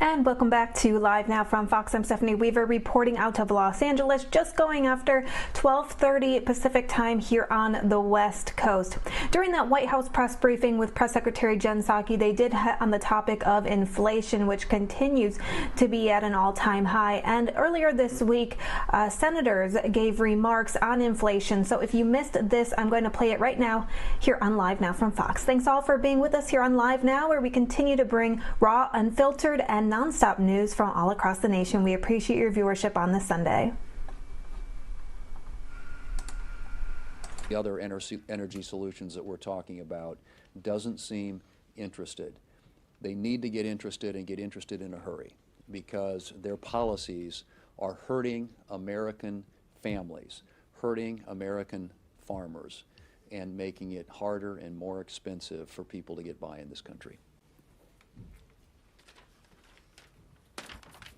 And welcome back to Live Now from Fox. I'm Stephanie Weaver reporting out of Los Angeles, just going after 12:30 Pacific time here on the West Coast. During that White House press briefing with Press Secretary Jen Psaki, they did hit on the topic of inflation, which continues to be at an all-time high. And earlier this week, senators gave remarks on inflation. So if you missed this, I'm going to play it right now here on Live Now from Fox. Thanks all for being with us here on Live Now, where we continue to bring raw, unfiltered, and nonstop news from all across the nation. We appreciate your viewership on this Sunday. The other energy solutions that we're talking about doesn't seem interested. They need to get interested and get interested in a hurry, because their policies are hurting American families, hurting American farmers, and making it harder and more expensive for people to get by in this country.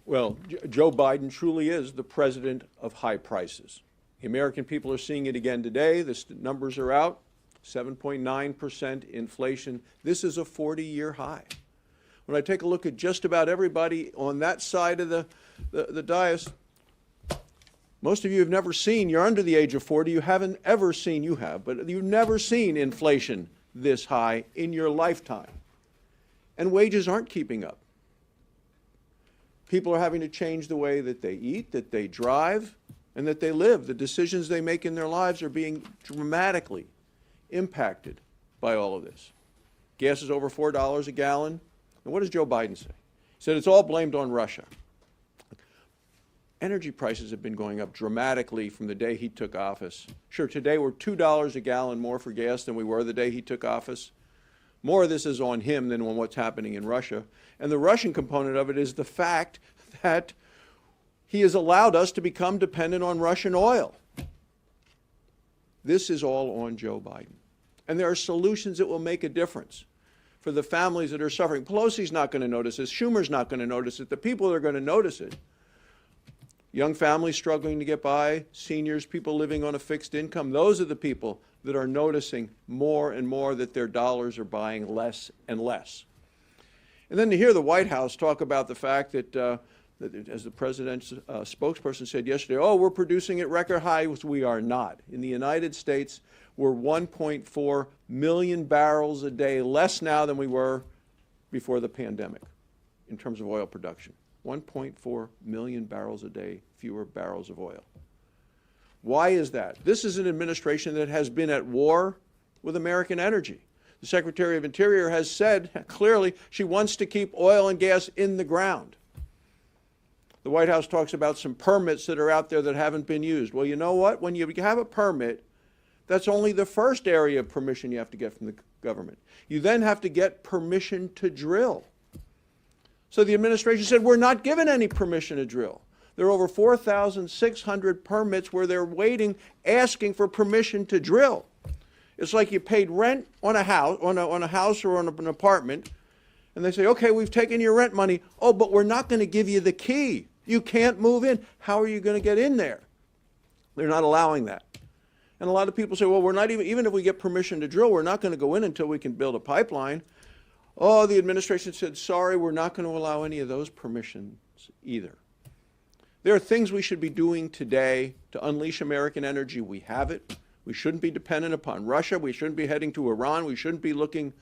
Well, Joe Biden truly is the president of high prices. The American people are seeing it again today. The numbers are out, 7.9% inflation. This is a 40-year high. When I take a look at just about everybody on that side of the dais, most of you have never seen, you're under the age of 40, you haven't ever seen, you have, but you've never seen inflation this high in your lifetime. And wages aren't keeping up. People are having to change the way that they eat, that they drive, and that they live. The decisions they make in their lives are being dramatically impacted by all of this. Gas is over $4 a gallon. And what does Joe Biden say? He said it's all blamed on Russia. Energy prices have been going up dramatically from the day he took office. Sure, today we're $2 a gallon more for gas than we were the day he took office. More of this is on him than on what's happening in Russia. And the Russian component of it is the fact that he has allowed us to become dependent on Russian oil. This is all on Joe Biden. And there are solutions that will make a difference for the families that are suffering. Pelosi's not going to notice this. Schumer's not going to notice it. The people that are going to notice it, young families struggling to get by, seniors, people living on a fixed income, those are the people that are noticing more and more that their dollars are buying less and less. And then to hear the White House talk about the fact that, as the president's spokesperson said yesterday, oh, we're producing at record highs. We are not. In the United States, we're 1.4 million barrels a day less now than we were before the pandemic in terms of oil production. 1.4 million barrels a day fewer barrels of oil. Why is that? This is an administration that has been at war with American energy. The Secretary of Interior has said clearly she wants to keep oil and gas in the ground. The White House talks about some permits that are out there that haven't been used. Well, you know what? When you have a permit, that's only the first area of permission you have to get from the government. You then have to get permission to drill. So the administration said, we're not given any permission to drill. There are over 4,600 permits where they're waiting, asking for permission to drill. It's like you paid rent on a house, or on an apartment, and they say, okay, we've taken your rent money. Oh, but we're not going to give you the key. You can't move in. How are you going to get in there? They're not allowing that. And a lot of people say, well, we're not even if we get permission to drill, we're not going to go in until we can build a pipeline. Oh, the administration said, sorry, we're not going to allow any of those permissions either. There are things we should be doing today to unleash American energy. We have it. We shouldn't be dependent upon Russia. We shouldn't be heading to Iran. We shouldn't be looking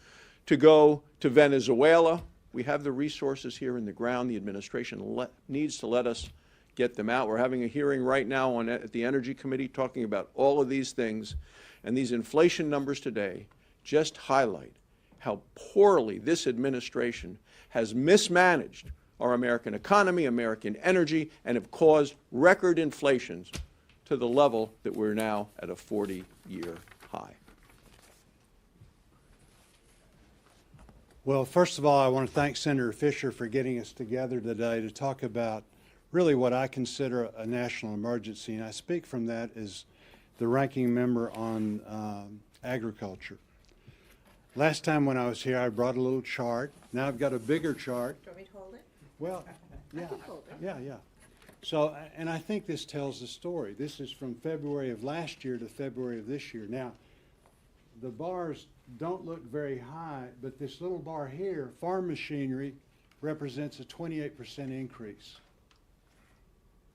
to go to Venezuela. We have the resources here in the ground. The administration needs to let us get them out. We're having a hearing right now at the Energy Committee talking about all of these things. And these inflation numbers today just highlight how poorly this administration has mismanaged our American economy, American energy, and have caused record inflations to the level that we're now at a 40-year high. Well, first of all, I want to thank Senator Fisher for getting us together today to talk about really what I consider a national emergency, and I speak from that as the ranking member on agriculture. Last time when I was here, I brought a little chart. Now I've got a bigger chart. Do you want me to hold it? Well, yeah, I can hold it. yeah. So, and I think this tells the story. This is from February of last year to February of this year. Now, the bars don't look very high, but this little bar here, farm machinery, represents a 28% increase.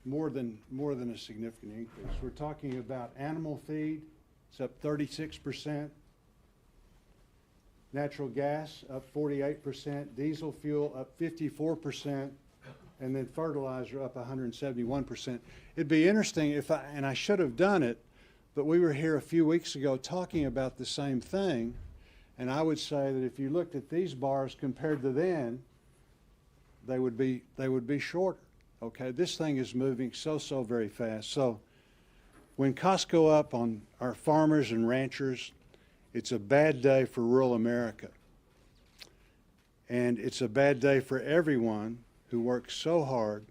More than a significant increase. We're talking about animal feed, it's up 36%. Natural gas up 48%, diesel fuel up 54%, and then fertilizer up 171%. It'd be interesting and I should have done it, but we were here a few weeks ago talking about the same thing, and I would say that if you looked at these bars compared to then, they would be shorter. Okay, this thing is moving so very fast. So when costs go up on our farmers and ranchers, it's a bad day for rural America. And it's a bad day for everyone who works so hard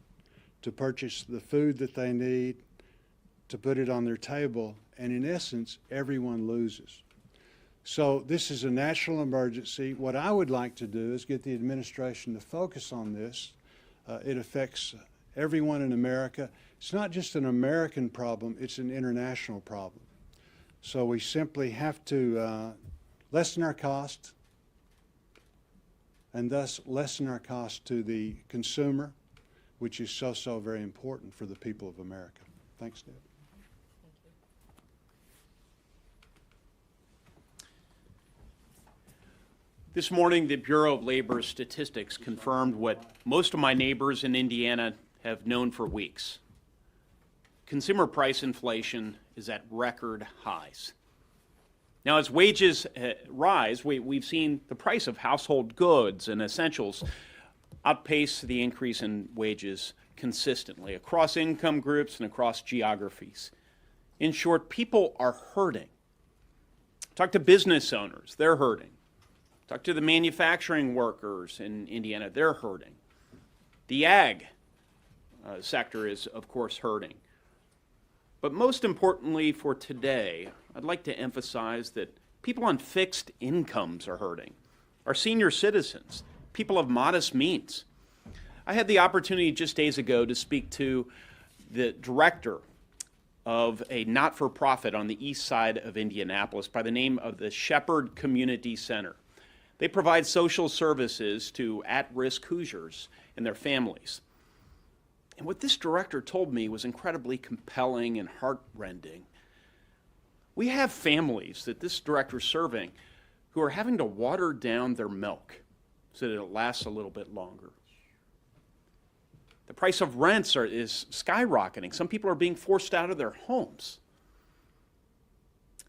to purchase the food that they need, to put it on their table, and in essence, everyone loses. So this is a national emergency. What I would like to do is get the administration to focus on this. It affects everyone in America. It's not just an American problem, it's an international problem. So we simply have to lessen our cost and thus lessen our cost to the consumer, which is so very important for the people of America. Thanks, Deb. This morning, the Bureau of Labor Statistics confirmed what most of my neighbors in Indiana have known for weeks. Consumer price inflation is at record highs. Now, as wages rise, we've seen the price of household goods and essentials outpace the increase in wages consistently across income groups and across geographies. In short, people are hurting. Talk to business owners, they're hurting. Talk to the manufacturing workers in Indiana. They're hurting. The ag sector is, of course, hurting. But most importantly for today, I'd like to emphasize that people on fixed incomes are hurting. Our senior citizens, people of modest means. I had the opportunity just days ago to speak to the director of a not-for-profit on the east side of Indianapolis by the name of the Shepherd Community Center. They provide social services to at-risk Hoosiers and their families. And what this director told me was incredibly compelling and heartrending. We have families that this director's serving who are having to water down their milk so that it lasts a little bit longer. The price of rents is skyrocketing. Some people are being forced out of their homes.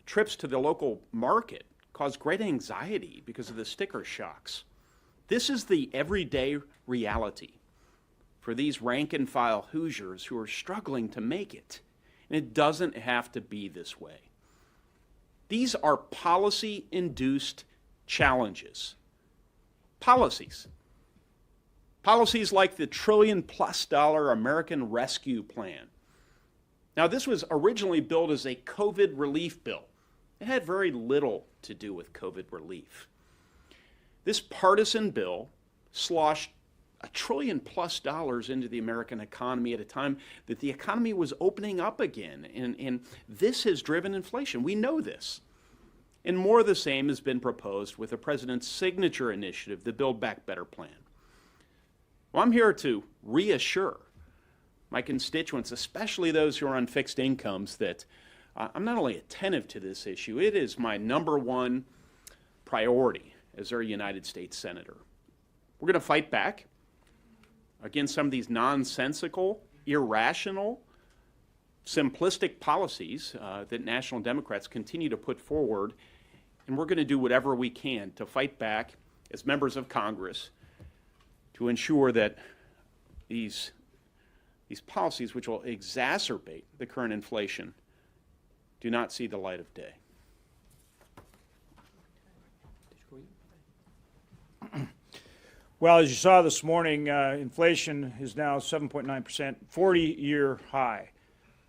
Trips to the local market cause great anxiety because of the sticker shocks. This is the everyday reality for these rank-and-file Hoosiers who are struggling to make it. And it doesn't have to be this way. These are policy-induced challenges. Policies. Policies like the $1 trillion+ American Rescue Plan. Now, this was originally billed as a COVID relief bill. It had very little to do with COVID relief. This partisan bill sloshed $1 trillion+ into the American economy at a time that the economy was opening up again, and this has driven inflation. We know this. And more of the same has been proposed with the president's signature initiative, the Build Back Better plan. Well, I'm here to reassure my constituents, especially those who are on fixed incomes, that I'm not only attentive to this issue, it is my #1 priority as their United States Senator. We're going to fight back against some of these nonsensical, irrational, simplistic policies that national Democrats continue to put forward, and we're going to do whatever we can to fight back as members of Congress to ensure that these policies, which will exacerbate the current inflation, do not see the light of day. Well, as you saw this morning, inflation is now 7.9%, 40-year high.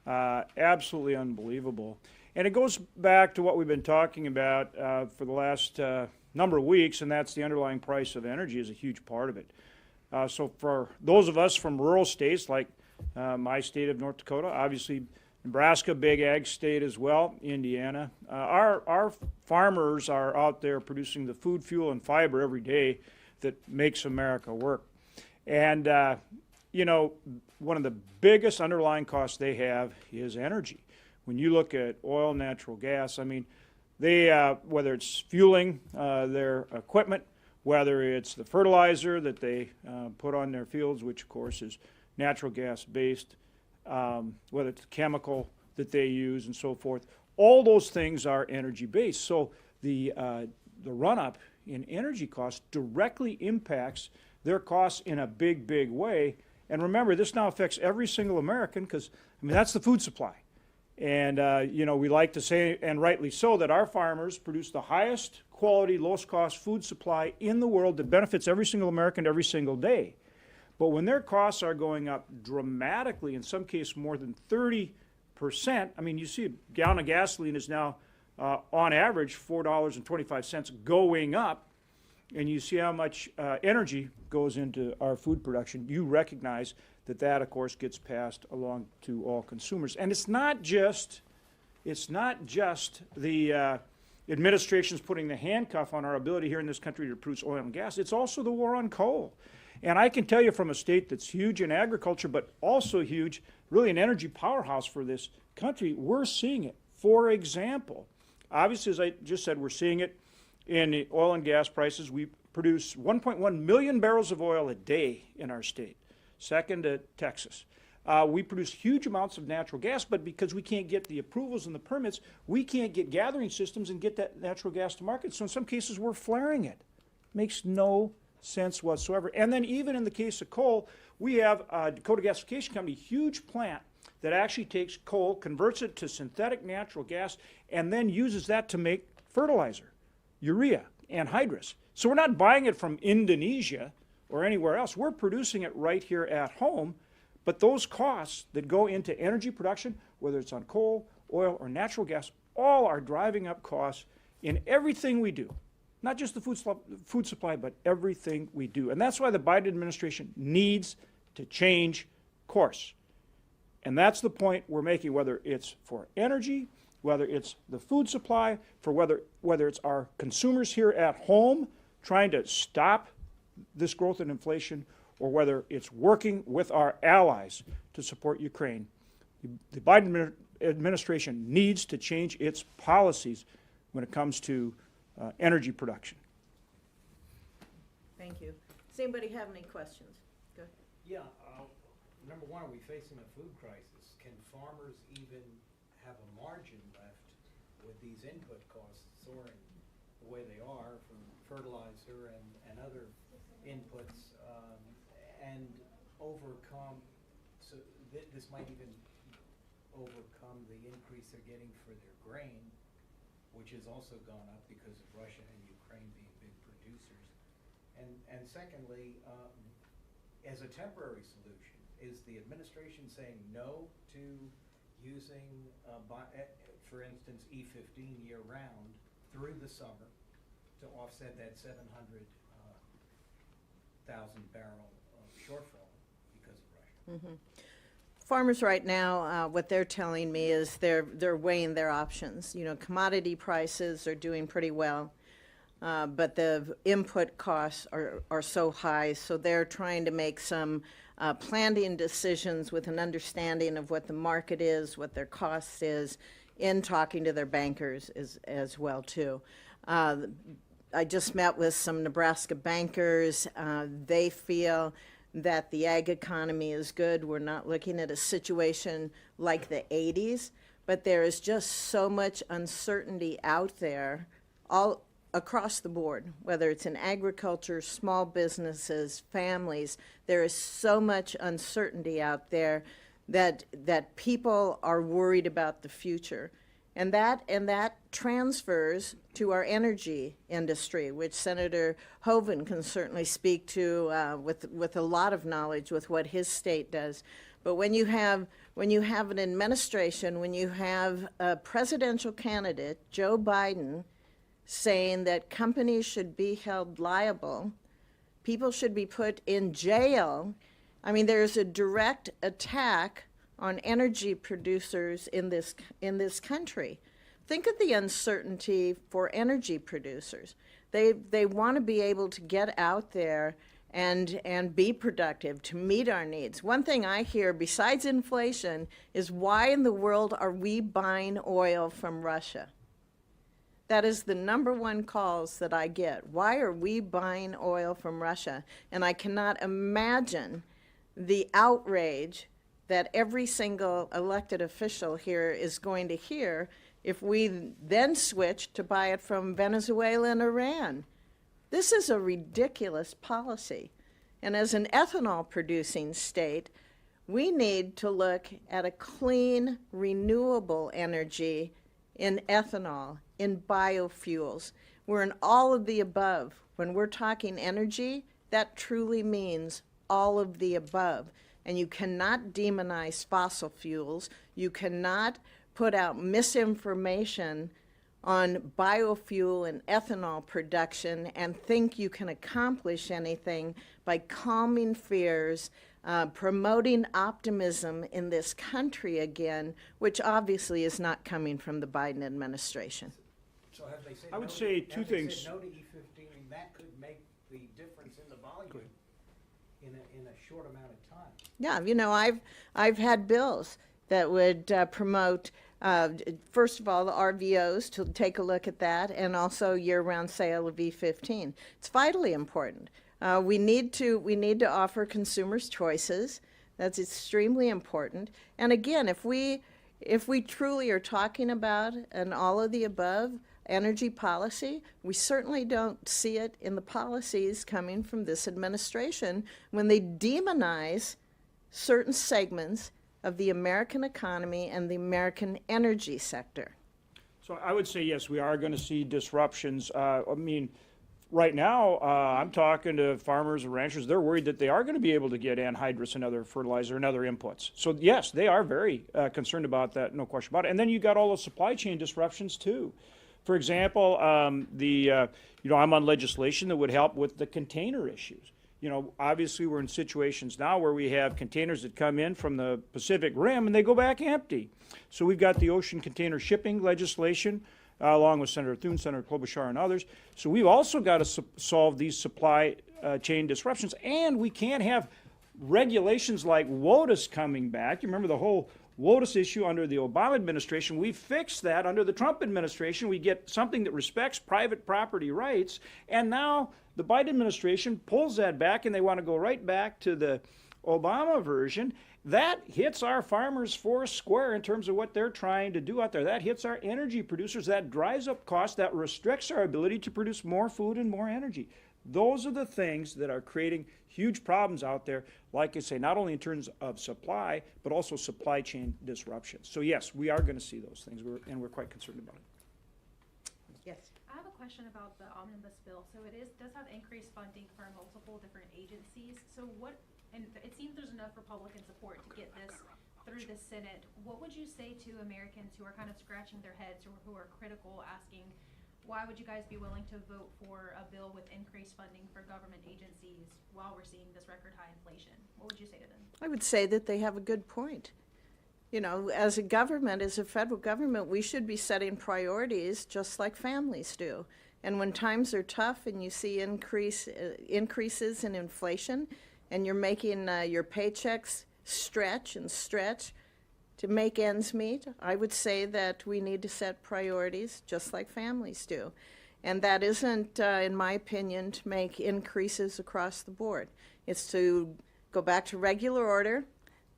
Absolutely unbelievable. And it goes back to what we've been talking about for the last number of weeks, and that's the underlying price of energy is a huge part of it. So for those of us from rural states like my state of North Dakota, obviously Nebraska, big ag state as well, Indiana, our farmers are out there producing the food, fuel, and fiber every day that makes America work. And, you know, one of the biggest underlying costs they have is energy. When you look at oil, natural gas, I mean, they, whether it's fueling their equipment, whether it's the fertilizer that they put on their fields, which of course is natural gas based, whether it's chemical that they use and so forth, all those things are energy based. So the run-up in energy costs directly impacts their costs in a big, big way. And remember, this now affects every single American because, I mean, that's the food supply. And, you know, we like to say, and rightly so, that our farmers produce the highest quality, lowest cost food supply in the world that benefits every single American every single day. But when their costs are going up dramatically, in some cases more than 30%, I mean, you see a gallon of gasoline is now, on average, $4.25 going up, and you see how much energy goes into our food production. You recognize that that, of course, gets passed along to all consumers. And it's not just the administration's putting the handcuff on our ability here in this country to produce oil and gas. It's also the war on coal. And I can tell you from a state that's huge in agriculture, but also huge, really an energy powerhouse for this country, we're seeing it. For example, obviously, as I just said, we're seeing it in the oil and gas prices. We produce 1.1 million barrels of oil a day in our state, second to Texas. We produce huge amounts of natural gas, but because we can't get the approvals and the permits, we can't get gathering systems and get that natural gas to market. So in some cases, we're flaring it. Makes no sense whatsoever. And then even in the case of coal, we have Dakota Gasification Company, huge plant that actually takes coal, converts it to synthetic natural gas, and then uses that to make fertilizer, urea. anhydrous. So we're not buying it from Indonesia or anywhere else. We're producing it right here at home, but those costs that go into energy production, whether it's on coal, oil, or natural gas, all are driving up costs in everything we do. Not just the food supply, but everything we do. And that's why the Biden administration needs to change course. And that's the point we're making, whether it's for energy, whether it's the food supply, for whether it's our consumers here at home trying to stop this growth in inflation, or whether it's working with our allies to support Ukraine. The Biden administration needs to change its policies when it comes to energy production. Thank you. Does anybody have any questions? Go ahead. Yeah, number one, are we facing a food crisis? Can farmers even have a margin left with these input costs soaring the way they are from fertilizer and other inputs, and overcome, so this might even overcome the increase they're getting for their grain, which has also gone up because of Russia and Ukraine being big producers. And secondly, as a temporary solution, is the administration saying no to using, for instance, E15 year-round through the summer to offset that 700,000 barrel shortfall because of Russia? Mm-hmm. Farmers right now, what they're telling me is they're weighing their options. You know, commodity prices are doing pretty well, but the input costs are so high, so they're trying to make some planning decisions with an understanding of what the market is, what their cost is, in talking to their bankers as well too. I just met with some Nebraska bankers. They feel that the ag economy is good. We're not looking at a situation like the 80s, but there is just so much uncertainty out there all across the board, whether it's in agriculture, small businesses, families. There is so much uncertainty out there that people are worried about the future. And that transfers to our energy industry, which Senator Hoeven can certainly speak to with a lot of knowledge with what his state does. But when you have an administration, when you have a presidential candidate, Joe Biden, saying that companies should be held liable, people should be put in jail. I mean, there's a direct attack on energy producers in this country. Think of the uncertainty for energy producers. They want to be able to get out there and be productive to meet our needs. One thing I hear besides inflation is, why in the world are we buying oil from Russia? That is the number one calls that I get. Why are we buying oil from Russia? And I cannot imagine the outrage that every single elected official here is going to hear if we then switch to buy it from Venezuela and Iran. This is a ridiculous policy. And as an ethanol producing state, we need to look at a clean, renewable energy in ethanol, in biofuels. We're in all of the above. When we're talking energy, that truly means all of the above. And you cannot demonize fossil fuels. You cannot put out misinformation on biofuel and ethanol production and think you can accomplish anything by calming fears, promoting optimism in this country again, which obviously is not coming from the Biden administration. So have they said I would say two things. Said no to E15, and that could make the difference in the volume in a short amount of time. Yeah, you know, I've had bills that would promote, first of all, the RVOs, to take a look at that, and also year-round sale of E15. It's vitally important. We need to offer consumers choices. That's extremely important. And again, if we truly are talking about an all of the above energy policy, we certainly don't see it in the policies coming from this administration when they demonize certain segments of the American economy and the American energy sector. So I would say yes, we are going to see disruptions. I mean, right now, I'm talking to farmers and ranchers. They're worried that they are going to be able to get anhydrous and other fertilizer and other inputs. So yes, they are very concerned about that, no question about it. And then you got all the supply chain disruptions too. For example, I'm on legislation that would help with the container issues. Obviously we're in situations now where we have containers that come in from the Pacific Rim and they go back empty. So we've got the ocean container shipping legislation, along with Senator Thune, Senator Klobuchar, and others. So we've also got to solve these supply chain disruptions, and we can't have regulations like WOTUS coming back. You remember the whole WOTUS issue under the Obama administration? We fixed that under the Trump administration. We get something that respects private property rights, and now the Biden administration pulls that back, and they want to go right back to the Obama version. That hits our farmers four square in terms of what they're trying to do out there. That hits our energy producers. That drives up costs. That restricts our ability to produce more food and more energy. Those are the things that are creating huge problems out there, like I say, not only in terms of supply, but also supply chain disruptions. So yes, we are going to see those things, and we're quite concerned about it. Yes. I have a question about the omnibus bill. So does have increased funding for multiple different agencies. So and it seems there's enough Republican support to get this through the Senate. What would you say to Americans who are kind of scratching their heads or who are critical, asking, why would you guys be willing to vote for a bill with increased funding for government agencies while we're seeing this record high inflation? What would you say to them? I would say that they have a good point. As a government, as a federal government, we should be setting priorities just like families do. And when times are tough and you see increases in inflation, and you're making your paychecks stretch and stretch to make ends meet, I would say that we need to set priorities just like families do. And that isn't, in my opinion, to make increases across the board. It's to go back to regular order,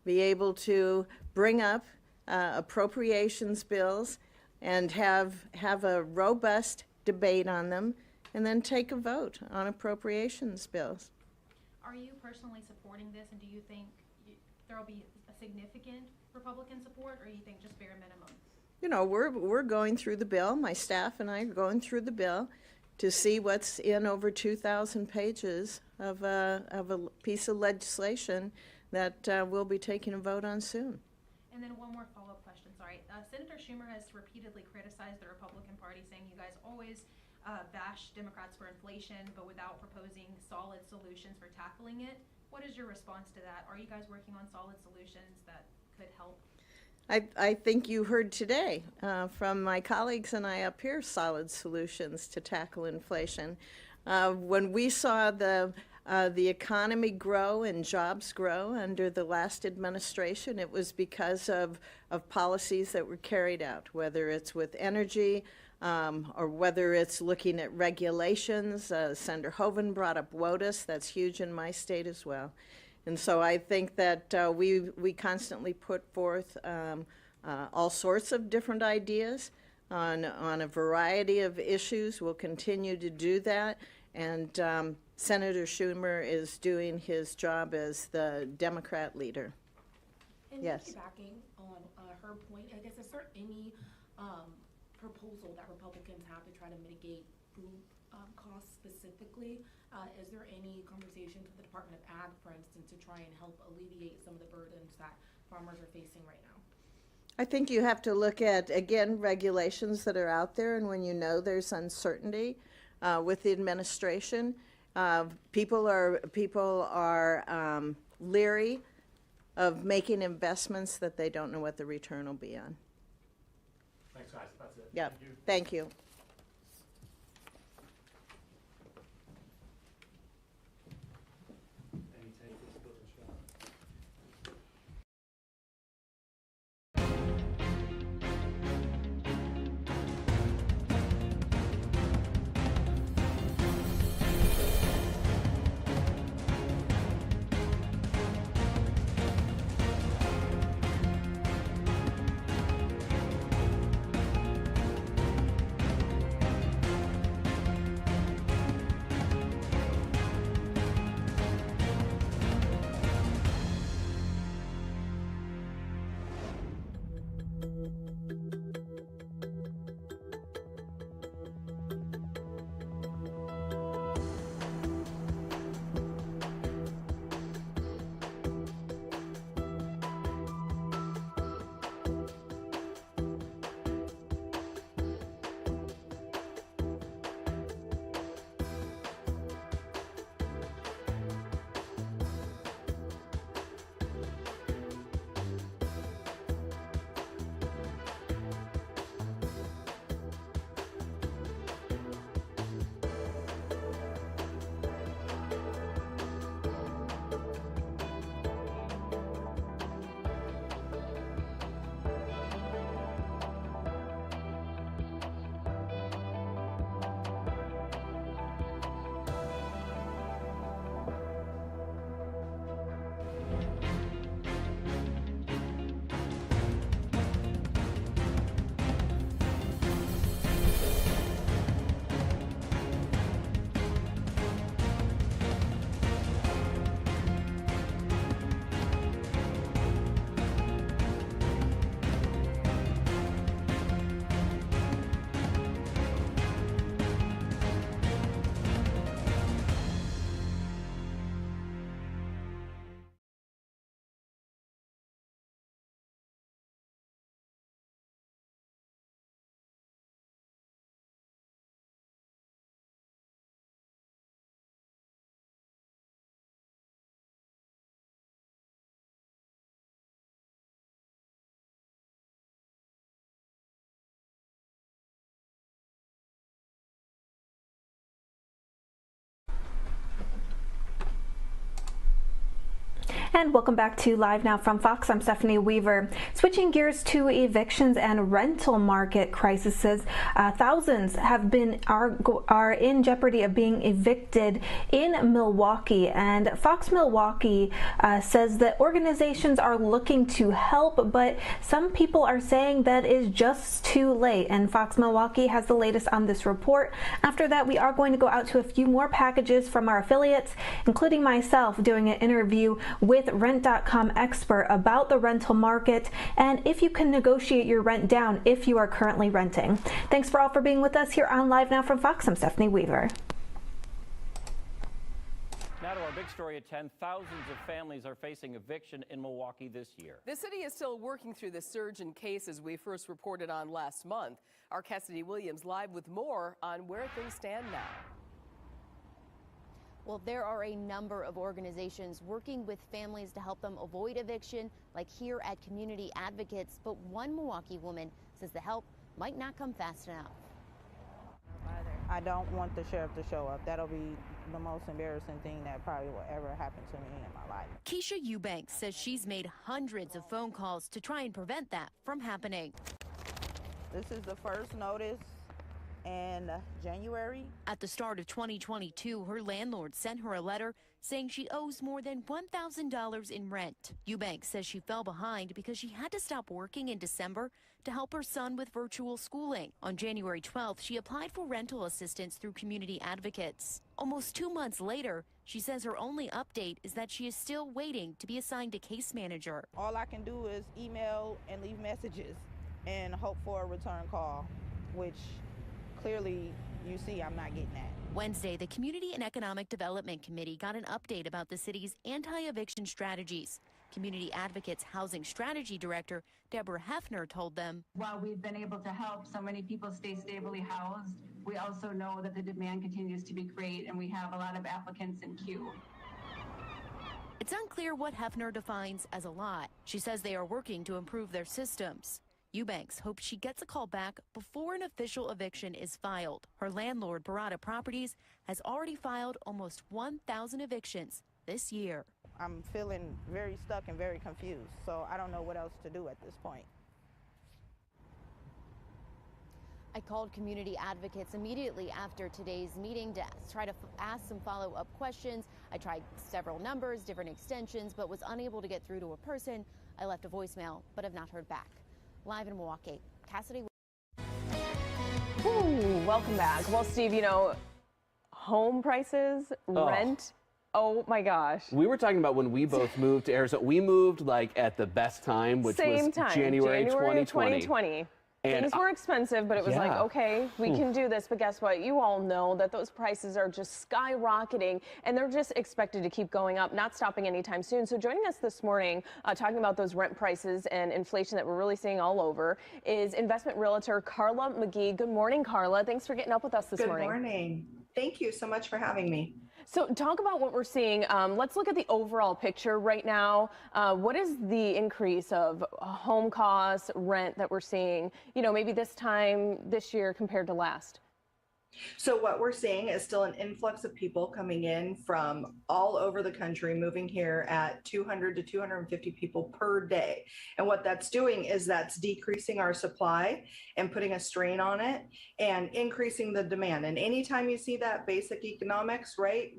be able to bring up appropriations bills and have a robust debate on them, and then take a vote on appropriations bills. Are you personally supporting this, and do you think there will be a significant Republican support, or you think just bare minimum? We're going through the bill. My staff and I are going through the bill to see what's in over 2,000 pages of a piece of legislation that we'll be taking a vote on soon. And then one more follow-up question, sorry. Senator Schumer has repeatedly criticized the Republican Party, saying you guys always bash Democrats for inflation, but without proposing solid solutions for tackling it. What is your response to that? Are you guys working on solid solutions that could help? I think you heard today from my colleagues and I up here solid solutions to tackle inflation. When we saw the economy grow and jobs grow under the last administration, it was because of policies that were carried out, whether it's with energy, or whether it's looking at regulations. Senator Hoeven brought up WOTUS. That's huge in my state as well. And so I think that we constantly put forth all sorts of different ideas on a variety of issues. We'll continue to do that. And Senator Schumer is doing his job as the Democrat leader. And yes. Piggybacking on her point, I guess, is there any proposal that Republicans have to try to mitigate food costs specifically? Is there any conversations with the Department of Ag, for instance, to try and help alleviate some of the burdens that farmers are facing right now? I think you have to look at, again, regulations that are out there, and when you know there's uncertainty with the administration, people are leery of making investments that they don't know what the return will be on. Thanks, guys. That's it. Yeah. Thank you. And welcome back to Live Now from Fox. I'm Stephanie Weaver. Switching gears to evictions and rental market crises, thousands are in jeopardy of being evicted in Milwaukee. And Fox Milwaukee says that organizations are looking to help, but some people are saying that is just too late. And Fox Milwaukee has the latest on this report. After that, we are going to go out to a few more packages from our affiliates, including myself doing an interview with Rent.com expert about the rental market and if you can negotiate your rent down if you are currently renting. Thanks for all for being with us here on Live Now from Fox. I'm Stephanie Weaver. Now to our big story at 10. Thousands of families are facing eviction in Milwaukee this year. The city is still working through the surge in cases we first reported on last month. Our Cassidy Williams live with more on where things stand now. Well, there are a number of organizations working with families to help them avoid eviction, like here at Community Advocates. But one Milwaukee woman says the help might not come fast enough. I don't want the sheriff to show up. That'll be the most embarrassing thing that probably will ever happen to me in my life. Keisha Eubanks says she's made hundreds of phone calls to try and prevent that from happening. This is the first notice in January. At the start of 2022, her landlord sent her a letter saying she owes more than $1,000 in rent. Eubanks says she fell behind because she had to stop working in December to help her son with virtual schooling. On January 12th, she applied for rental assistance through Community Advocates. Almost 2 months later, she says her only update is that she is still waiting to be assigned a case manager. All I can do is email and leave messages and hope for a return call, which clearly you see I'm not getting that. Wednesday, the Community and Economic Development Committee got an update about the city's anti-eviction strategies. Community Advocates Housing Strategy Director Deborah Hefner told them, while we've been able to help so many people stay stably housed, we also know that the demand continues to be great and we have a lot of applicants in queue. It's unclear what Hefner defines as a lot. She says they are working to improve their systems. Eubanks hopes she gets a call back before an official eviction is filed. Her landlord, Barada Properties, has already filed almost 1,000 evictions this year. I'm feeling very stuck and very confused, so I don't know what else to do at this point. I called Community Advocates immediately after today's meeting to try to ask some follow-up questions. I tried several numbers, different extensions, but was unable to get through to a person. I left a voicemail, but have not heard back. Live in Milwaukee, Cassidy. Ooh, welcome back. Well, Steve, you know, home prices, rent, oh my gosh. We were talking about when we both moved to Arizona. We moved like at the best time, which was January 2020. And things were expensive, but it was like, Yeah. okay, we can do this. But guess what? You all know that those prices are just skyrocketing, and they're just expected to keep going up, not stopping anytime soon. So joining us this morning, talking about those rent prices and inflation that we're really seeing all over, is investment realtor Carla McGee. Good morning, Carla. Thanks for getting up with us this morning. Good morning. Thank you so much for having me. So talk about what we're seeing. Let's look at the overall picture right now. What is the increase of home costs, rent that we're seeing, you know, maybe this time this year compared to last? So what we're seeing is still an influx of people coming in from all over the country, moving here at 200 to 250 people per day. And what that's doing is that's decreasing our supply and putting a strain on it and increasing the demand. And anytime you see that basic economics, right,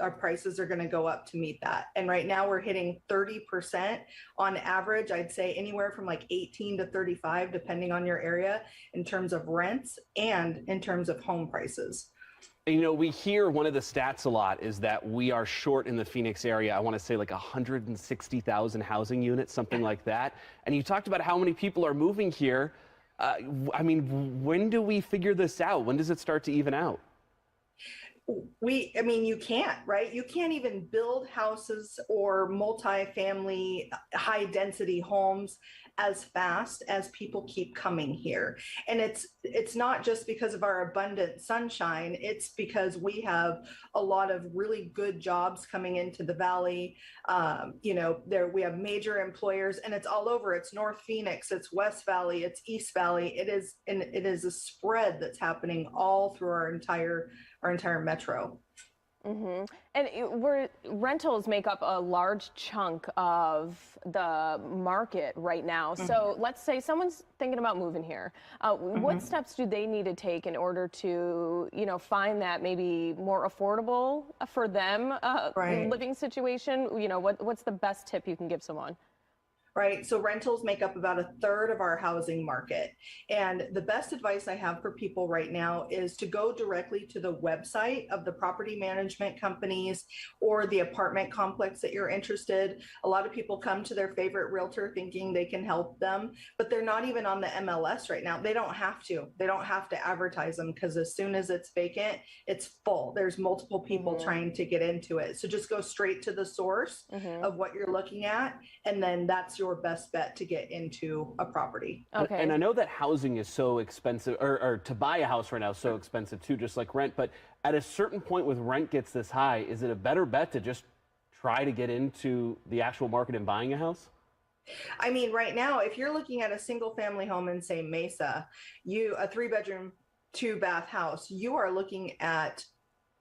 our prices are going to go up to meet that. And right now we're hitting 30% on average. I'd say anywhere from like 18 to 35, depending on your area, in terms of rents and in terms of home prices. You know, we hear one of the stats a lot is that we are short in the Phoenix area. I want to say like 160,000 housing units, something like that. And you talked about how many people are moving here. I mean, when do we figure this out? When does it start to even out? I mean, you can't, right? You can't even build houses or multifamily high density homes as fast as people keep coming here. And it's not just because of our abundant sunshine, it's because we have a lot of really good jobs coming into the valley. You know, we have major employers, and it's all over. It's North Phoenix, it's West Valley, it's East Valley. It is a spread that's happening all through our entire metro. And rentals make up a large chunk of the market right now. So let's say someone's thinking about moving here. What steps do they need to take in order to, find that maybe more affordable for them living situation? What's the best tip you can give someone? Right. So rentals make up about 1/3 of our housing market. And the best advice I have for people right now is to go directly to the website of the property management companies or the apartment complex that you're interested. A lot of people come to their favorite realtor thinking they can help them, but they're not even on the MLS right now. They don't have to. They don't have to advertise them because as soon as it's vacant, it's full. There's multiple people trying to get into it. So just go straight to the source of what you're looking at, and then that's your best bet to get into a property. Okay. And I know that housing is so expensive, or to buy a house right now is so expensive too, just like rent. But at a certain point with rent gets this high, is it a better bet to just try to get into the actual market and buying a house? I mean, right now, if you're looking at a single family home in, say, Mesa, a 3-bedroom, 2-bath house, you are looking at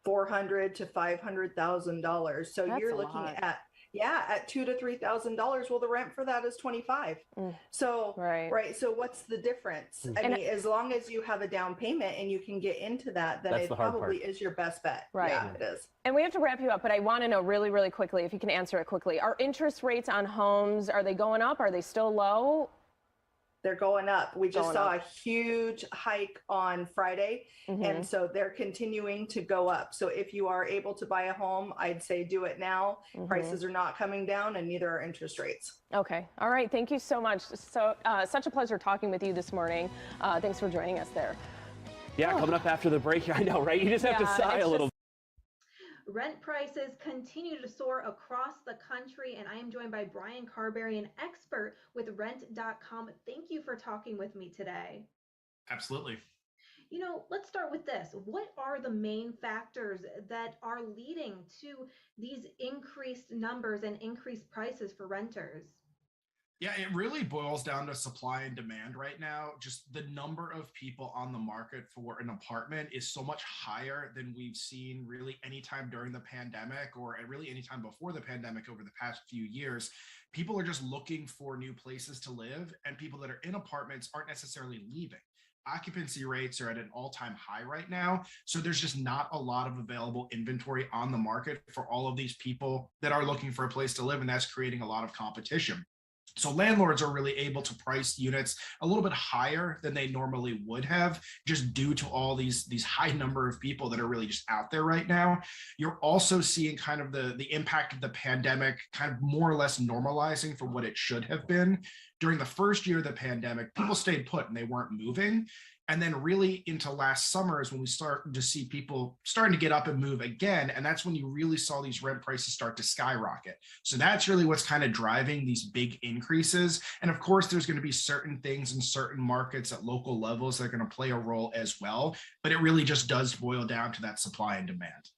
$400,000 to $500,000. So you're looking at $2,000 to $3,000. Well, the rent for that is $25,000. So, right. So what's the difference? I mean, as long as you have a down payment and you can get into that, then it probably is your best bet. Right. Yeah, it is. And we have to wrap you up, but I want to know really, really quickly, if you can answer it quickly. Are interest rates on homes, are they going up? Are they still low? They're going up. We just saw a huge hike on Friday, and so they're continuing to go up. So if you are able to buy a home, I'd say do it now. Prices are not coming down, and neither are interest rates. Okay. All right. Thank you so much. So such a pleasure talking with you this morning. Thanks for joining us there. Yeah, coming up after the break. I know, right? You just have to sigh a little. Rent prices continue to soar across the country, and I am joined by Brian Carberry, an expert with Rent.com. Thank you for talking with me today. Absolutely. Let's start with this. What are the main factors that are leading to these increased numbers and increased prices for renters? Yeah, it really boils down to supply and demand right now. Just the number of people on the market for an apartment is so much higher than we've seen really anytime during the pandemic or really anytime before the pandemic over the past few years. People are just looking for new places to live, and people that are in apartments aren't necessarily leaving. Occupancy rates are at an all-time high right now. So there's just not a lot of available inventory on the market for all of these people that are looking for a place to live, and that's creating a lot of competition. So landlords are really able to price units a little bit higher than they normally would have, just due to all these high number of people that are really just out there right now. You're also seeing kind of the impact of the pandemic kind of more or less normalizing from what it should have been. During the first year of the pandemic, people stayed put and they weren't moving. And then really into last summer is when we started to see people starting to get up and move again. And that's when you really saw these rent prices start to skyrocket. So that's really what's kind of driving these big increases. And of course, there's going to be certain things in certain markets at local levels that are going to play a role as well. But it really just does boil down to that supply and demand.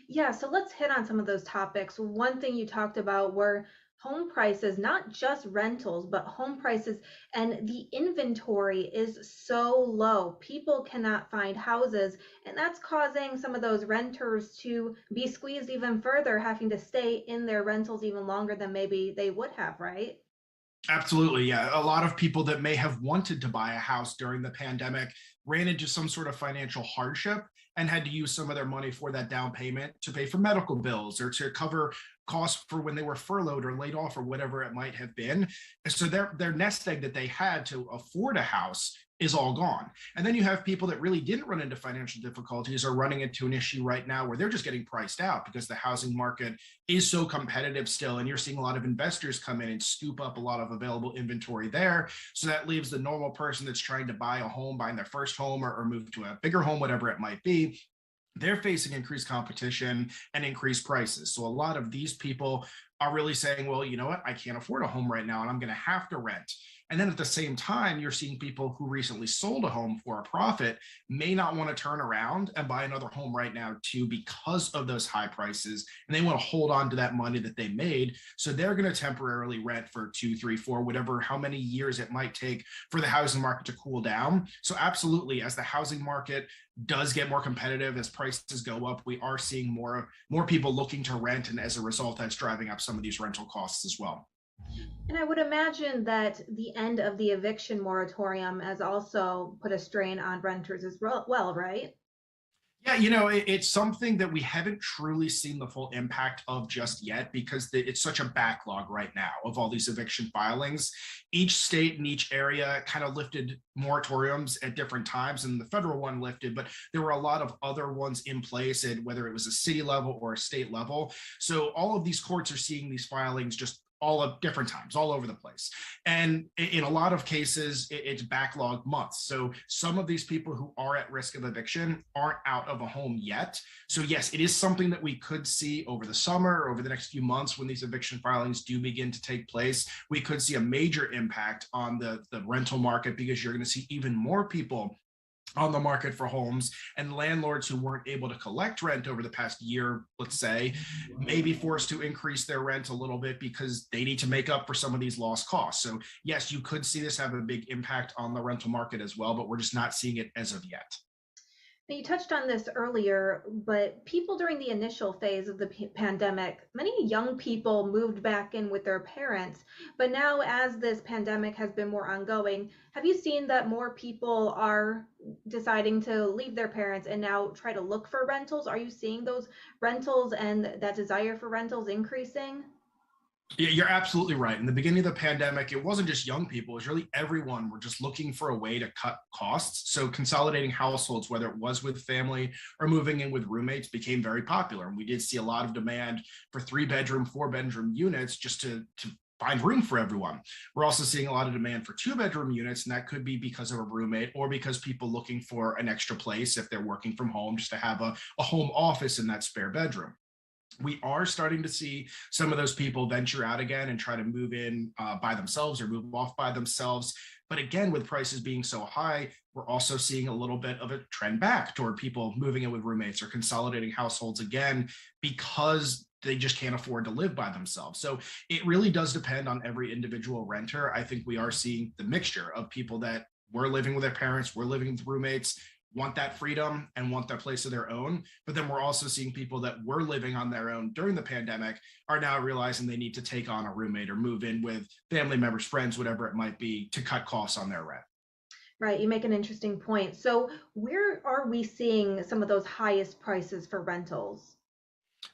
Yeah, so let's hit on some of those topics. One thing you talked about were home prices, not just rentals, but home prices, and the inventory is so low. People cannot find houses, and that's causing some of those renters to be squeezed even further, having to stay in their rentals even longer than maybe they would have, right? Absolutely, yeah. A lot of people that may have wanted to buy a house during the pandemic ran into some sort of financial hardship and had to use some of their money for that down payment to pay for medical bills or to cover costs for when they were furloughed or laid off or whatever it might have been. And so their nest egg that they had to afford a house is all gone. And then you have people that really didn't run into financial difficulties or running into an issue right now where they're just getting priced out because the housing market is so competitive still. And you're seeing a lot of investors come in and scoop up a lot of available inventory there. So that leaves the normal person that's trying to buy a home, buying their first home or move to a bigger home, whatever it might be. They're facing increased competition and increased prices. So a lot of these people are really saying, well, you know what, I can't afford a home right now and I'm going to have to rent. And then at the same time, you're seeing people who recently sold a home for a profit may not want to turn around and buy another home right now too, because of those high prices. And they want to hold on to that money that they made. So they're going to temporarily rent for 2, 3, 4, whatever, how many years it might take for the housing market to cool down. So absolutely, as the housing market does get more competitive, as prices go up, we are seeing more people looking to rent. And as a result, that's driving up some of these rental costs as well. And I would imagine that the end of the eviction moratorium has also put a strain on renters as well, right? Yeah, it's something that we haven't truly seen the full impact of just yet, because it's such a backlog right now of all these eviction filings. Each state and each area kind of lifted moratoriums at different times, and the federal one lifted, but there were a lot of other ones in place, and whether it was a city level or a state level. So all of these courts are seeing these filings just all at different times, all over the place. And in a lot of cases, it's backlogged months. So some of these people who are at risk of eviction aren't out of a home yet. So yes, it is something that we could see over the summer, over the next few months, when these eviction filings do begin to take place. We could see a major impact on the rental market, because you're going to see even more people on the market for homes, and landlords who weren't able to collect rent over the past year, let's say, may be forced to increase their rent a little bit because they need to make up for some of these lost costs. So yes, you could see this have a big impact on the rental market as well, but we're just not seeing it as of yet. Now, you touched on this earlier, but people during the initial phase of the pandemic, many young people moved back in with their parents. But now, as this pandemic has been more ongoing, have you seen that more people are deciding to leave their parents and now try to look for rentals? Are you seeing those rentals and that desire for rentals increasing? Yeah, you're absolutely right. In the beginning of the pandemic, it wasn't just young people, it was really everyone were just looking for a way to cut costs. So consolidating households, whether it was with family or moving in with roommates, became very popular. And we did see a lot of demand for 3-bedroom, 4-bedroom units just to find room for everyone. We're also seeing a lot of demand for 2-bedroom units, and that could be because of a roommate or because people looking for an extra place if they're working from home, just to have a home office in that spare bedroom. We are starting to see some of those people venture out again and try to move in by themselves or move off by themselves. But again, with prices being so high, we're also seeing a little bit of a trend back toward people moving in with roommates or consolidating households again, because they just can't afford to live by themselves. So it really does depend on every individual renter. I think we are seeing the mixture of people that were living with their parents, were living with roommates, want that freedom and want that place of their own. But then we're also seeing people that were living on their own during the pandemic are now realizing they need to take on a roommate or move in with family members, friends, whatever it might be, to cut costs on their rent. Right, you make an interesting point. So where are we seeing some of those highest prices for rentals?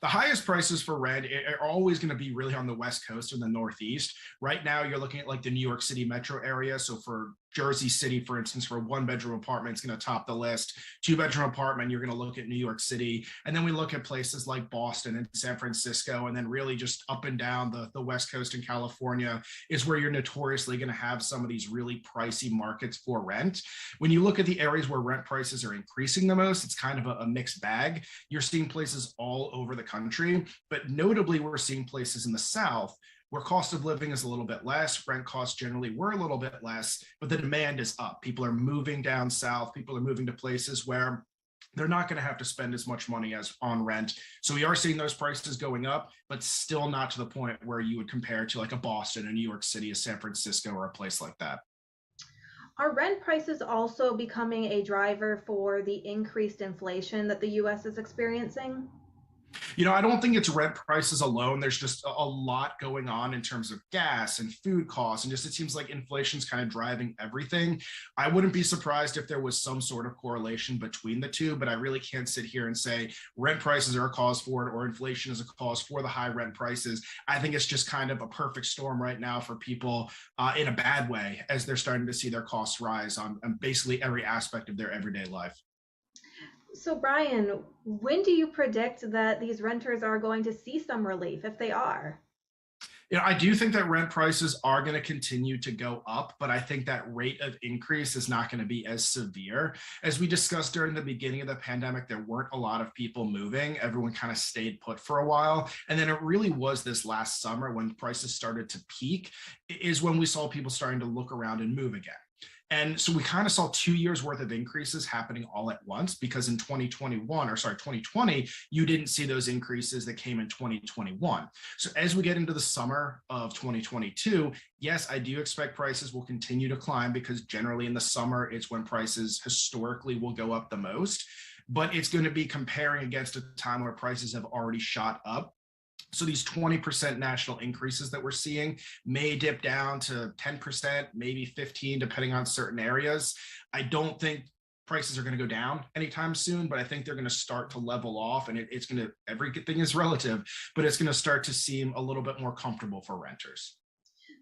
The highest prices for rent are always going to be really on the West Coast and the Northeast. Right now, you're looking at like the New York City metro area. So for Jersey City, for instance, for a 1-bedroom apartment, it's going to top the list. 2-bedroom apartment, you're going to look at New York City. And then we look at places like Boston and San Francisco, and then really just up and down the West Coast and California is where you're notoriously going to have some of these really pricey markets for rent. When you look at the areas where rent prices are increasing the most, it's kind of a mixed bag. You're seeing places all over the country, but notably we're seeing places in the South where cost of living is a little bit less, rent costs generally were a little bit less, but the demand is up. People are moving down south, people are moving to places where they're not going to have to spend as much money as on rent. So we are seeing those prices going up, but still not to the point where you would compare to like a Boston, a New York City, a San Francisco, or a place like that. Are rent prices also becoming a driver for the increased inflation that the U.S. is experiencing? I don't think it's rent prices alone. There's just a lot going on in terms of gas and food costs. And just it seems like inflation's kind of driving everything. I wouldn't be surprised if there was some sort of correlation between the two, but I really can't sit here and say rent prices are a cause for it or inflation is a cause for the high rent prices. I think it's just kind of a perfect storm right now for people in a bad way as they're starting to see their costs rise on basically every aspect of their everyday life. So Brian, when do you predict that these renters are going to see some relief, if they are? I do think that rent prices are going to continue to go up, but I think that rate of increase is not going to be as severe. As we discussed during the beginning of the pandemic, there weren't a lot of people moving. Everyone kind of stayed put for a while. And then it really was this last summer when prices started to peak is when we saw people starting to look around and move again. And so we kind of saw 2 years worth of increases happening all at once, because in 2020, you didn't see those increases that came in 2021. So as we get into the summer of 2022, yes, I do expect prices will continue to climb, because generally in the summer, it's when prices historically will go up the most, but it's going to be comparing against a time where prices have already shot up. So these 20% national increases that we're seeing may dip down to 10%, maybe 15%, depending on certain areas. I don't think prices are going to go down anytime soon, but I think they're going to start to level off, and it's going to, everything is relative, but it's going to start to seem a little bit more comfortable for renters.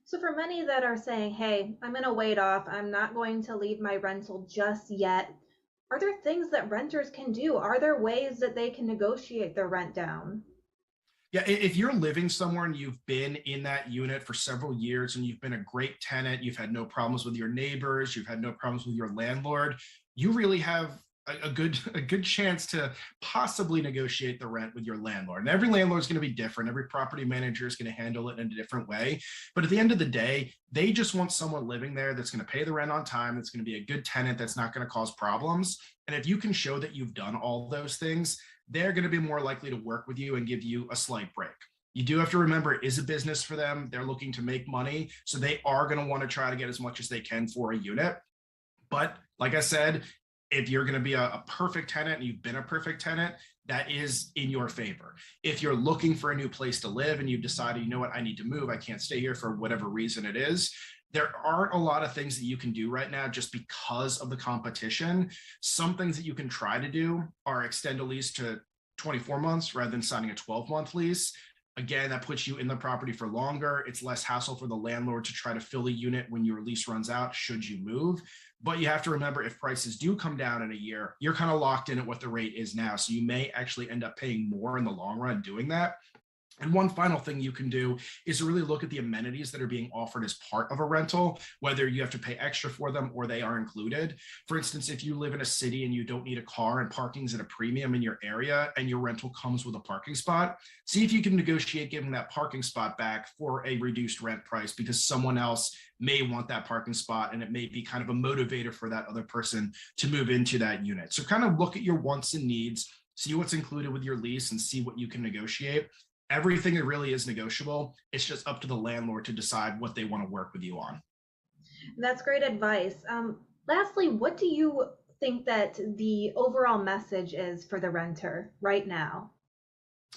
So for many that are saying, hey, I'm going to wait off, I'm not going to leave my rental just yet, are there things that renters can do? Are there ways that they can negotiate their rent down? Yeah, if you're living somewhere and you've been in that unit for several years and you've been a great tenant, you've had no problems with your neighbors, you've had no problems with your landlord, you really have a good chance to possibly negotiate the rent with your landlord. And every landlord is going to be different. Every property manager is going to handle it in a different way. But at the end of the day, they just want someone living there that's going to pay the rent on time, that's going to be a good tenant, that's not going to cause problems. And if you can show that you've done all those things, they're going to be more likely to work with you and give you a slight break. You do have to remember, it is a business for them. They're looking to make money. So they are going to want to try to get as much as they can for a unit. But like I said, if you're going to be a perfect tenant and you've been a perfect tenant, that is in your favor. If you're looking for a new place to live and you've decided, you know what, I need to move, I can't stay here for whatever reason it is, there aren't a lot of things that you can do right now just because of the competition. Some things that you can try to do are extend a lease to 24 months rather than signing a 12-month lease. Again, that puts you in the property for longer. It's less hassle for the landlord to try to fill a unit when your lease runs out, should you move. But you have to remember, if prices do come down in a year, you're kind of locked in at what the rate is now. So you may actually end up paying more in the long run doing that. And one final thing you can do is to really look at the amenities that are being offered as part of a rental, whether you have to pay extra for them or they are included. For instance, if you live in a city and you don't need a car and parking's at a premium in your area and your rental comes with a parking spot, see if you can negotiate giving that parking spot back for a reduced rent price, because someone else may want that parking spot and it may be kind of a motivator for that other person to move into that unit. So kind of look at your wants and needs, see what's included with your lease, and see what you can negotiate. Everything that really is negotiable. It's just up to the landlord to decide what they want to work with you on. That's great advice. Lastly, what do you think that the overall message is for the renter right now?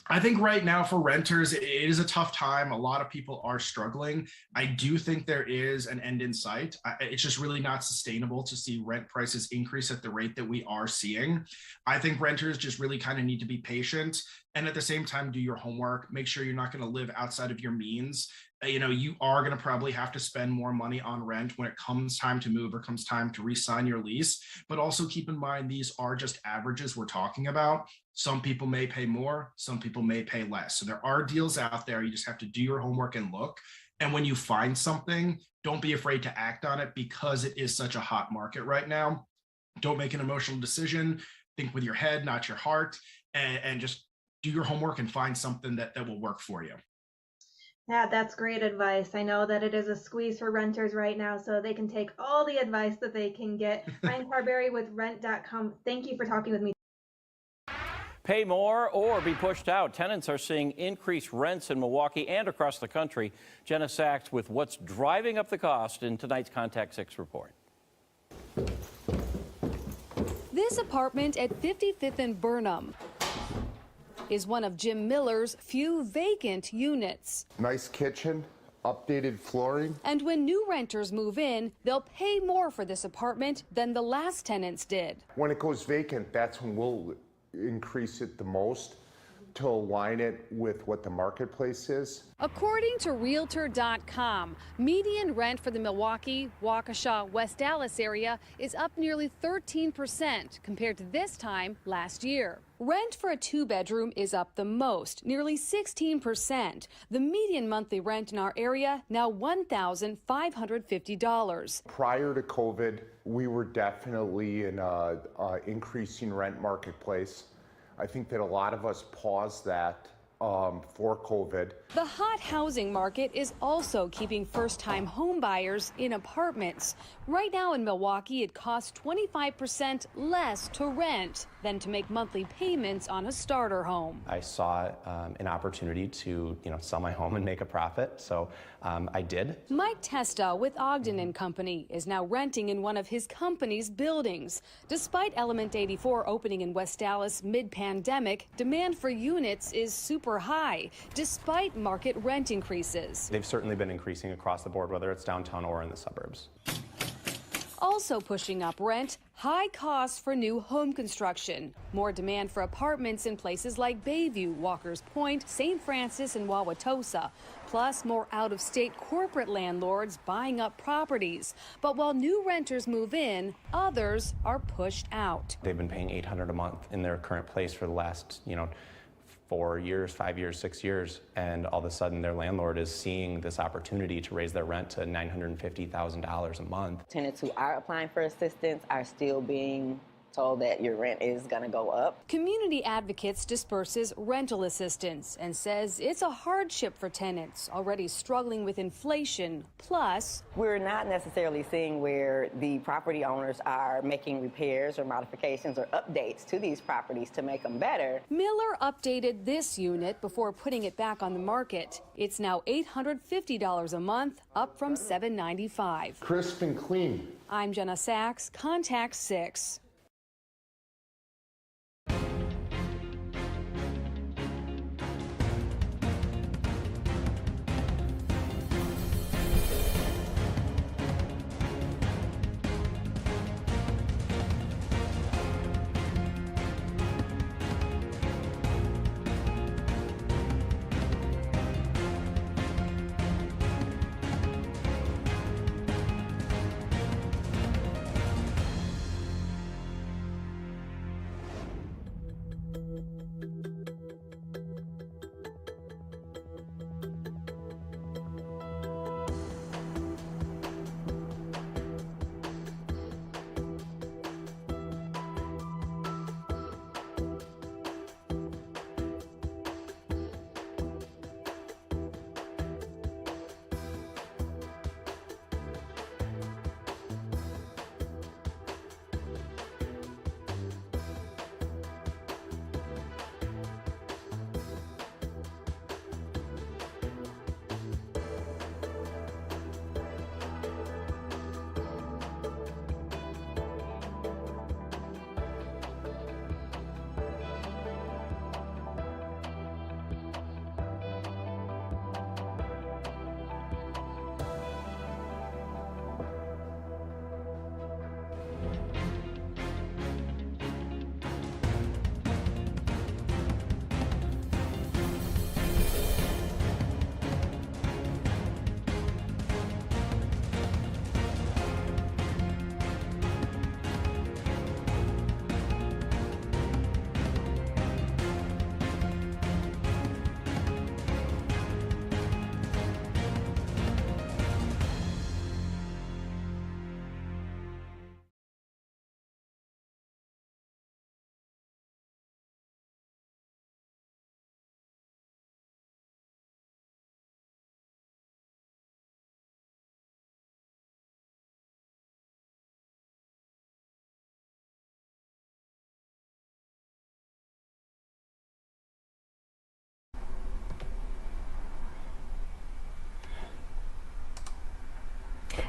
I think right now for renters, it is a tough time. A lot of people are struggling. I do think there is an end in sight. It's just really not sustainable to see rent prices increase at the rate that we are seeing. I think renters just really kind of need to be patient, and at the same time, do your homework. Make sure you're not going to live outside of your means. You are going to probably have to spend more money on rent when it comes time to move or comes time to re-sign your lease. But also keep in mind, these are just averages we're talking about. Some people may pay more, some people may pay less. So there are deals out there. You just have to do your homework and look. And when you find something, don't be afraid to act on it, because it is such a hot market right now. Don't make an emotional decision. Think with your head, not your heart, and just do your homework and find something that will work for you. Yeah, that's great advice. I know that it is a squeeze for renters right now, so they can take all the advice that they can get. Ryan Carberry with Rent.com. Thank you for talking with me. Pay more or be pushed out. Tenants are seeing increased rents in Milwaukee and across the country. Jenna Sachs with what's driving up the cost in tonight's Contact 6 report. This apartment at 55th and Burnham is one of Jim Miller's few vacant units. Nice kitchen, updated flooring. And when new renters move in, they'll pay more for this apartment than the last tenants did. When it goes vacant, that's when we'll increase it the most to align it with what the marketplace is. According to Realtor.com, median rent for the Milwaukee, Waukesha, West Dallas area is up nearly 13% compared to this time last year. Rent for a 2-bedroom is up the most, nearly 16%. The median monthly rent in our area now $1,550. Prior to COVID, we were definitely in a increasing rent marketplace. I think that a lot of us paused that for COVID. The hot housing market is also keeping first-time home buyers in apartments. Right now in Milwaukee, it costs 25% less to rent than to make monthly payments on a starter home. I saw an opportunity to, sell my home and make a profit, so I did. Mike Testa with Ogden and Company is now renting in one of his company's buildings. Despite Element 84 opening in West Dallas mid-pandemic, demand for units is super high, despite market rent increases. They've certainly been increasing across the board, whether it's downtown or in the suburbs. Also pushing up rent, high costs for new home construction. More demand for apartments in places like Bayview, Walker's Point, St. Francis, and Wauwatosa. Plus, more out-of-state corporate landlords buying up properties. But while new renters move in, others are pushed out. They've been paying $800 a month in their current place for the last, 4 years, 5 years, 6 years, and all of a sudden their landlord is seeing this opportunity to raise their rent to $950,000 a month. Tenants who are applying for assistance are still being told that your rent is going to go up. Community Advocates disperses rental assistance and says it's a hardship for tenants already struggling with inflation. Plus, we're not necessarily seeing where the property owners are making repairs or modifications or updates to these properties to make them better. Miller updated this unit before putting it back on the market. It's now $850 a month, up from $795. Crisp and clean. I'm Jenna Sachs, Contact 6.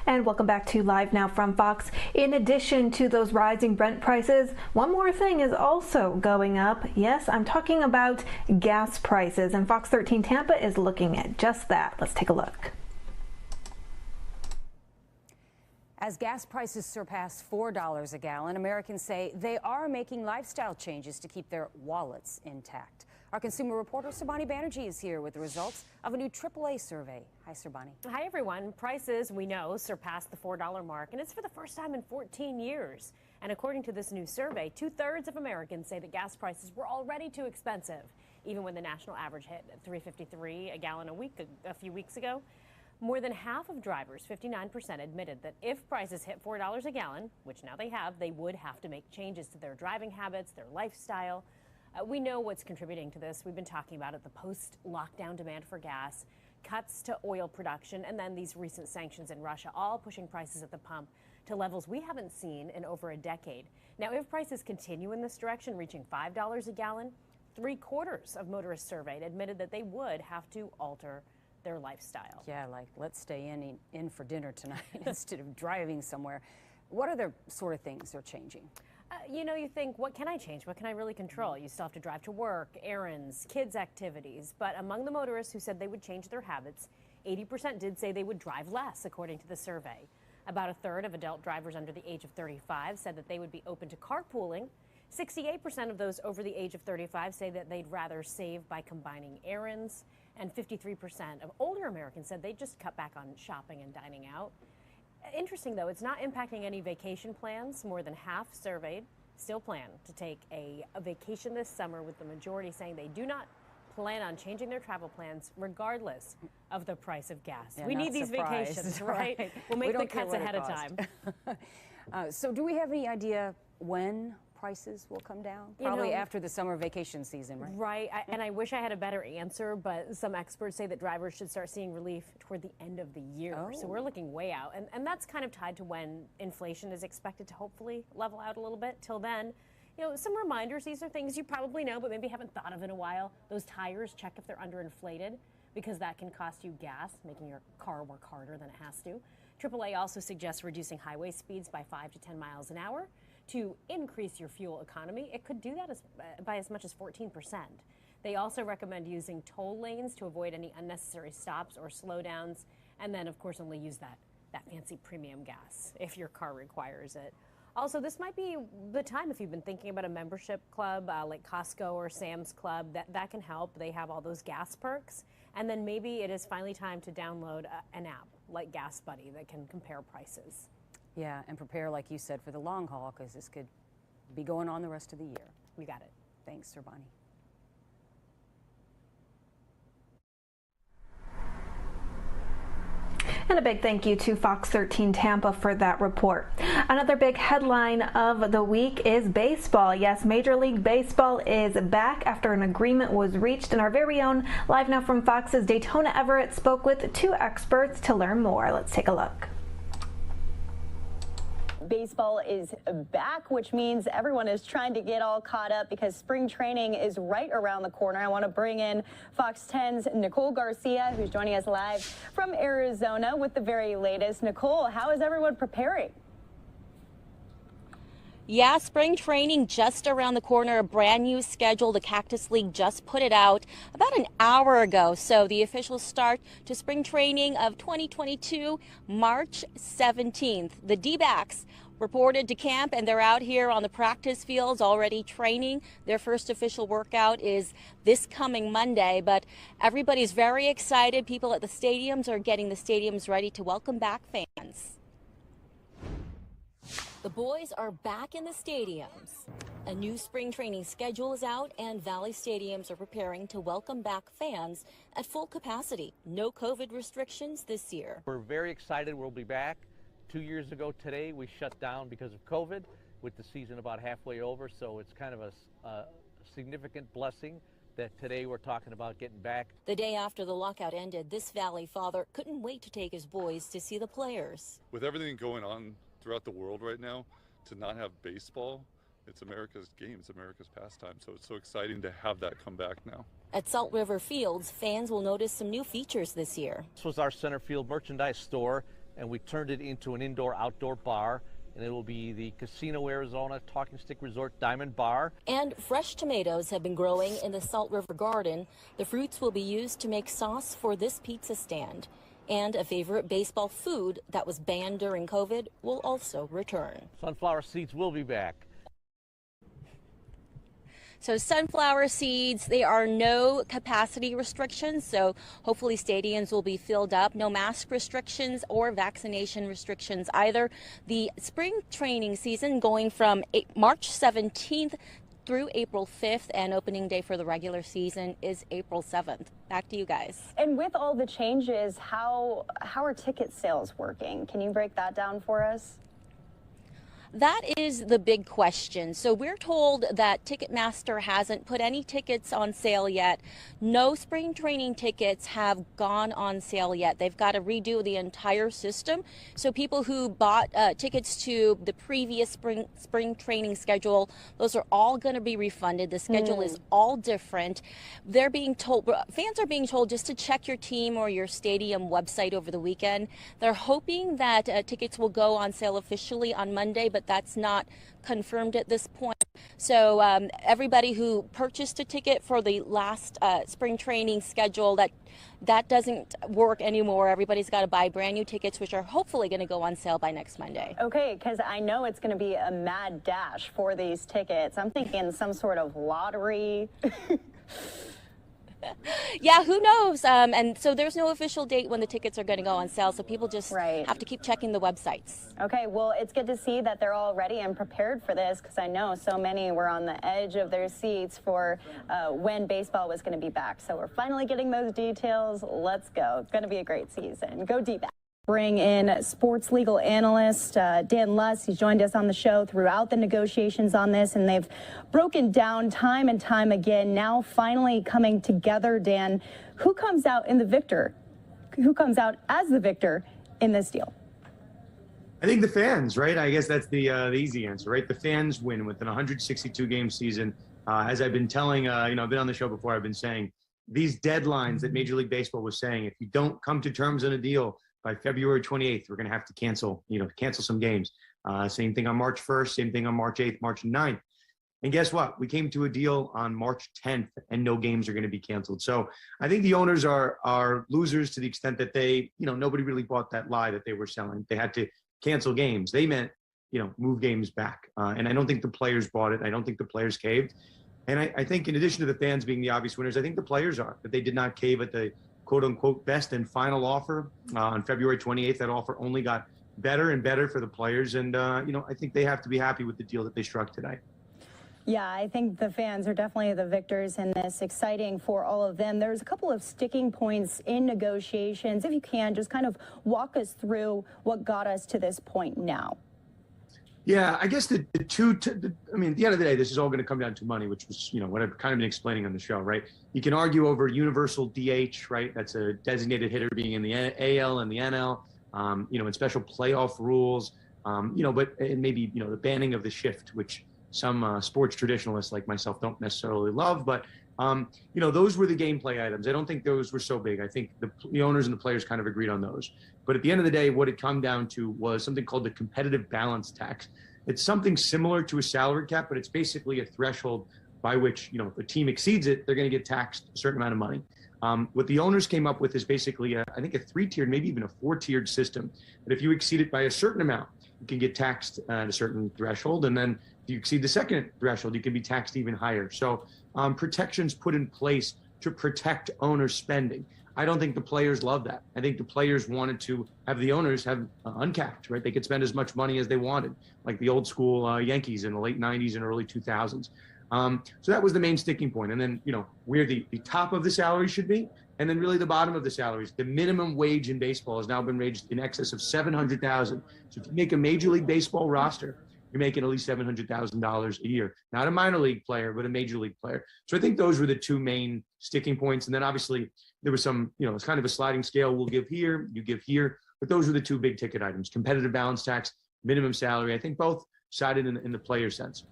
And welcome back to Live Now from Fox. In addition to those rising rent prices, one more thing is also going up. Yes, I'm talking about gas prices, and Fox 13 Tampa is looking at just that. Let's take a look. As gas prices surpass $4 a gallon, Americans say they are making lifestyle changes to keep their wallets intact. Our consumer reporter, Serbani Banerjee, is here with the results of a new AAA survey. Hi, Serbani. Hi, everyone. Prices, we know, surpassed the $4 mark, and it's for the first time in 14 years. And according to this new survey, 2/3 of Americans say that gas prices were already too expensive, even when the national average hit $3.53 a gallon a few weeks ago. More than half of drivers, 59%, admitted that if prices hit $4 a gallon, which now they have, they would have to make changes to their driving habits, their lifestyle. We know what's contributing to this. We've been talking about it, the post-lockdown demand for gas, cuts to oil production, and then these recent sanctions in Russia, all pushing prices at the pump to levels we haven't seen in over a decade. Now, if prices continue in this direction, reaching $5 a gallon, 3/4 of motorists surveyed admitted that they would have to alter their lifestyle. Yeah, like let's stay in for dinner tonight instead of driving somewhere. What are the sort of things they're changing? You think, what can I change? What can I really control? You still have to drive to work, errands, kids' activities. But among the motorists who said they would change their habits, 80% did say they would drive less, according to the survey. About 1/3 of adult drivers under the age of 35 said that they would be open to carpooling. 68% of those over the age of 35 say that they'd rather save by combining errands. And 53% of older Americans said they'd just cut back on shopping and dining out. Interesting, though, it's not impacting any vacation plans. More than half surveyed still plan to take a vacation this summer, with the majority saying they do not plan on changing their travel plans regardless of the price of gas. Yeah, we not need these surprised, vacations, right? We'll We make the don't care cuts what it ahead of costs. time. So do we have any idea when prices will come down? Probably after the summer vacation season, right? Right, and I wish I had a better answer, but some experts say that drivers should start seeing relief toward the end of the year. So we're looking way out, and that's kind of tied to when inflation is expected to hopefully level out a little bit. Till then, some reminders. These are things you probably know, but maybe haven't thought of in a while. Those tires, check if they're underinflated, because that can cost you gas, making your car work harder than it has to. AAA also suggests reducing highway speeds by 5 to 10 miles an hour to increase your fuel economy. It could do that by as much as 14%. They also recommend using toll lanes to avoid any unnecessary stops or slowdowns, and then, of course, only use that fancy premium gas if your car requires it. Also, this might be the time, if you've been thinking about a membership club like Costco or Sam's Club, that can help. They have all those gas perks. And then maybe it is finally time to download an app like Gas Buddy that can compare prices. Yeah, and prepare, like you said, for the long haul, because this could be going on the rest of the year. We got it. Thanks, Serbani. And a big thank you to Fox 13 Tampa for that report. Another big headline of the week is baseball. Yes, Major League Baseball is back after an agreement was reached, and our very own LiveNOW from Fox's Daytona Everett spoke with 2 experts to learn more. Let's take a look. Baseball is back, which means everyone is trying to get all caught up because spring training is right around the corner. I want to bring in Fox 10's Nicole Garcia, who's joining us live from Arizona with the very latest. Nicole, how is everyone preparing? Yeah, spring training just around the corner, a brand new schedule. The Cactus League just put it out about an hour ago. So the official start to spring training of 2022, March 17th. The D-backs reported to camp, and they're out here on the practice fields already training. Their first official workout is this coming Monday, but everybody's very excited. People at the stadiums are getting the stadiums ready to welcome back fans. The boys are back in the stadiums. A new spring training schedule is out, and Valley Stadiums are preparing to welcome back fans at full capacity. No COVID restrictions this year. We're very excited we'll be back. 2 years ago today, we shut down because of COVID, with the season about halfway over, so it's kind of a significant blessing that today we're talking about getting back. The day after the lockout ended, this Valley father couldn't wait to take his boys to see the players. With everything going on throughout the world right now, to not have baseball, it's America's game, it's America's pastime, so it's so exciting to have that come back now. At Salt River Fields, fans will notice some new features this year. This was our center field merchandise store, and we turned it into an indoor-outdoor bar, and it will be the Casino Arizona Talking Stick Resort Diamond Bar. And fresh tomatoes have been growing in the Salt River Garden. The fruits will be used to make sauce for this pizza stand. And a favorite baseball food that was banned during COVID will also return. Sunflower seeds will be back. So sunflower seeds, there are no capacity restrictions, so hopefully stadiums will be filled up. No mask restrictions or vaccination restrictions either. The spring training season going from March 17th through April 5th, and opening day for the regular season is April 7th. Back to you guys. And with all the changes, how are ticket sales working? Can you break that down for us? That is the big question. So we're told that Ticketmaster hasn't put any tickets on sale yet. No spring training tickets have gone on sale yet. They've got to redo the entire system. So people who bought tickets to the previous spring training schedule, those are all going to be refunded. The schedule is all different. They're being told, fans are being told just to check your team or your stadium website over the weekend. They're hoping that tickets will go on sale officially on Monday, but that's not confirmed at this point. So everybody who purchased a ticket for the last spring training schedule, that doesn't work anymore. Everybody's got to buy brand new tickets, which are hopefully going to go on sale by next Monday. Okay, because I know it's going to be a mad dash for these tickets. I'm thinking some sort of lottery. Yeah, who knows? And so there's no official date when the tickets are going to go on sale, so people just have to keep checking the websites. Okay, well, it's good to see that they're all ready and prepared for this, because I know so many were on the edge of their seats for when baseball was going to be back. So we're finally getting those details. Let's go. It's going to be a great season. Go deep. Bring in sports legal analyst Dan Luss. He's joined us on the show throughout the negotiations on this, and they've broken down time and time again. Now finally coming together. Dan, who comes out in the victor? Who comes out as the victor in this deal? I think the fans, right? I guess that's the easy answer, right? The fans win with an 162-game season. As I've been telling, I've been on the show before. I've been saying these deadlines that Major League Baseball was saying, if you don't come to terms on a deal by February 28th, we're going to have to cancel some games. Same thing on March 1st, same thing on March 8th, March 9th. And guess what? We came to a deal on March 10th, and no games are going to be canceled. So I think the owners are losers to the extent that they, nobody really bought that lie that they were selling. They had to cancel games. They meant, move games back. And I don't think the players bought it. I don't think the players caved. And I think in addition to the fans being the obvious winners, I think the players are, that they did not cave at the quote unquote best and final offer on February 28th. That offer only got better and better for the players. And, I think they have to be happy with the deal that they struck today. Yeah, I think the fans are definitely the victors in this. Exciting for all of them. There's a couple of sticking points in negotiations. If you can, just kind of walk us through what got us to this point now. Yeah, I guess at the end of the day, this is all going to come down to money, which was, what I've kind of been explaining on the show, right? You can argue over universal DH, right? That's a designated hitter being in the AL and the NL, and special playoff rules, and maybe, the banning of the shift, which some sports traditionalists like myself don't necessarily love, but, those were the gameplay items. I don't think those were so big. I think the owners and the players kind of agreed on those. But at the end of the day, what it come down to was something called the competitive balance tax. It's something similar to a salary cap, but it's basically a threshold by which, if a team exceeds it, they're going to get taxed a certain amount of money. What the owners came up with is basically, I think, a 3-tiered, maybe even a 4-tiered system. But if you exceed it by a certain amount, you can get taxed at a certain threshold. And then if you exceed the second threshold, you can be taxed even higher. So protections put in place to protect owner spending. I don't think the players love that. I think the players wanted to have the owners have uncapped, right? They could spend as much money as they wanted, like the old school Yankees in the late 90s and early 2000s. So that was the main sticking point. And then, where the top of the salary should be, and then really the bottom of the salaries. The minimum wage in baseball has now been raised in excess of $700,000. So if you make a Major League Baseball roster, you're making at least $700,000 a year. Not a minor league player, but a major league player. So I think those were the two main sticking points. And then obviously there was some, it's kind of a sliding scale. We'll give here, you give here. But those were the two big ticket items: competitive balance tax, minimum salary. I think both sided in the player sense.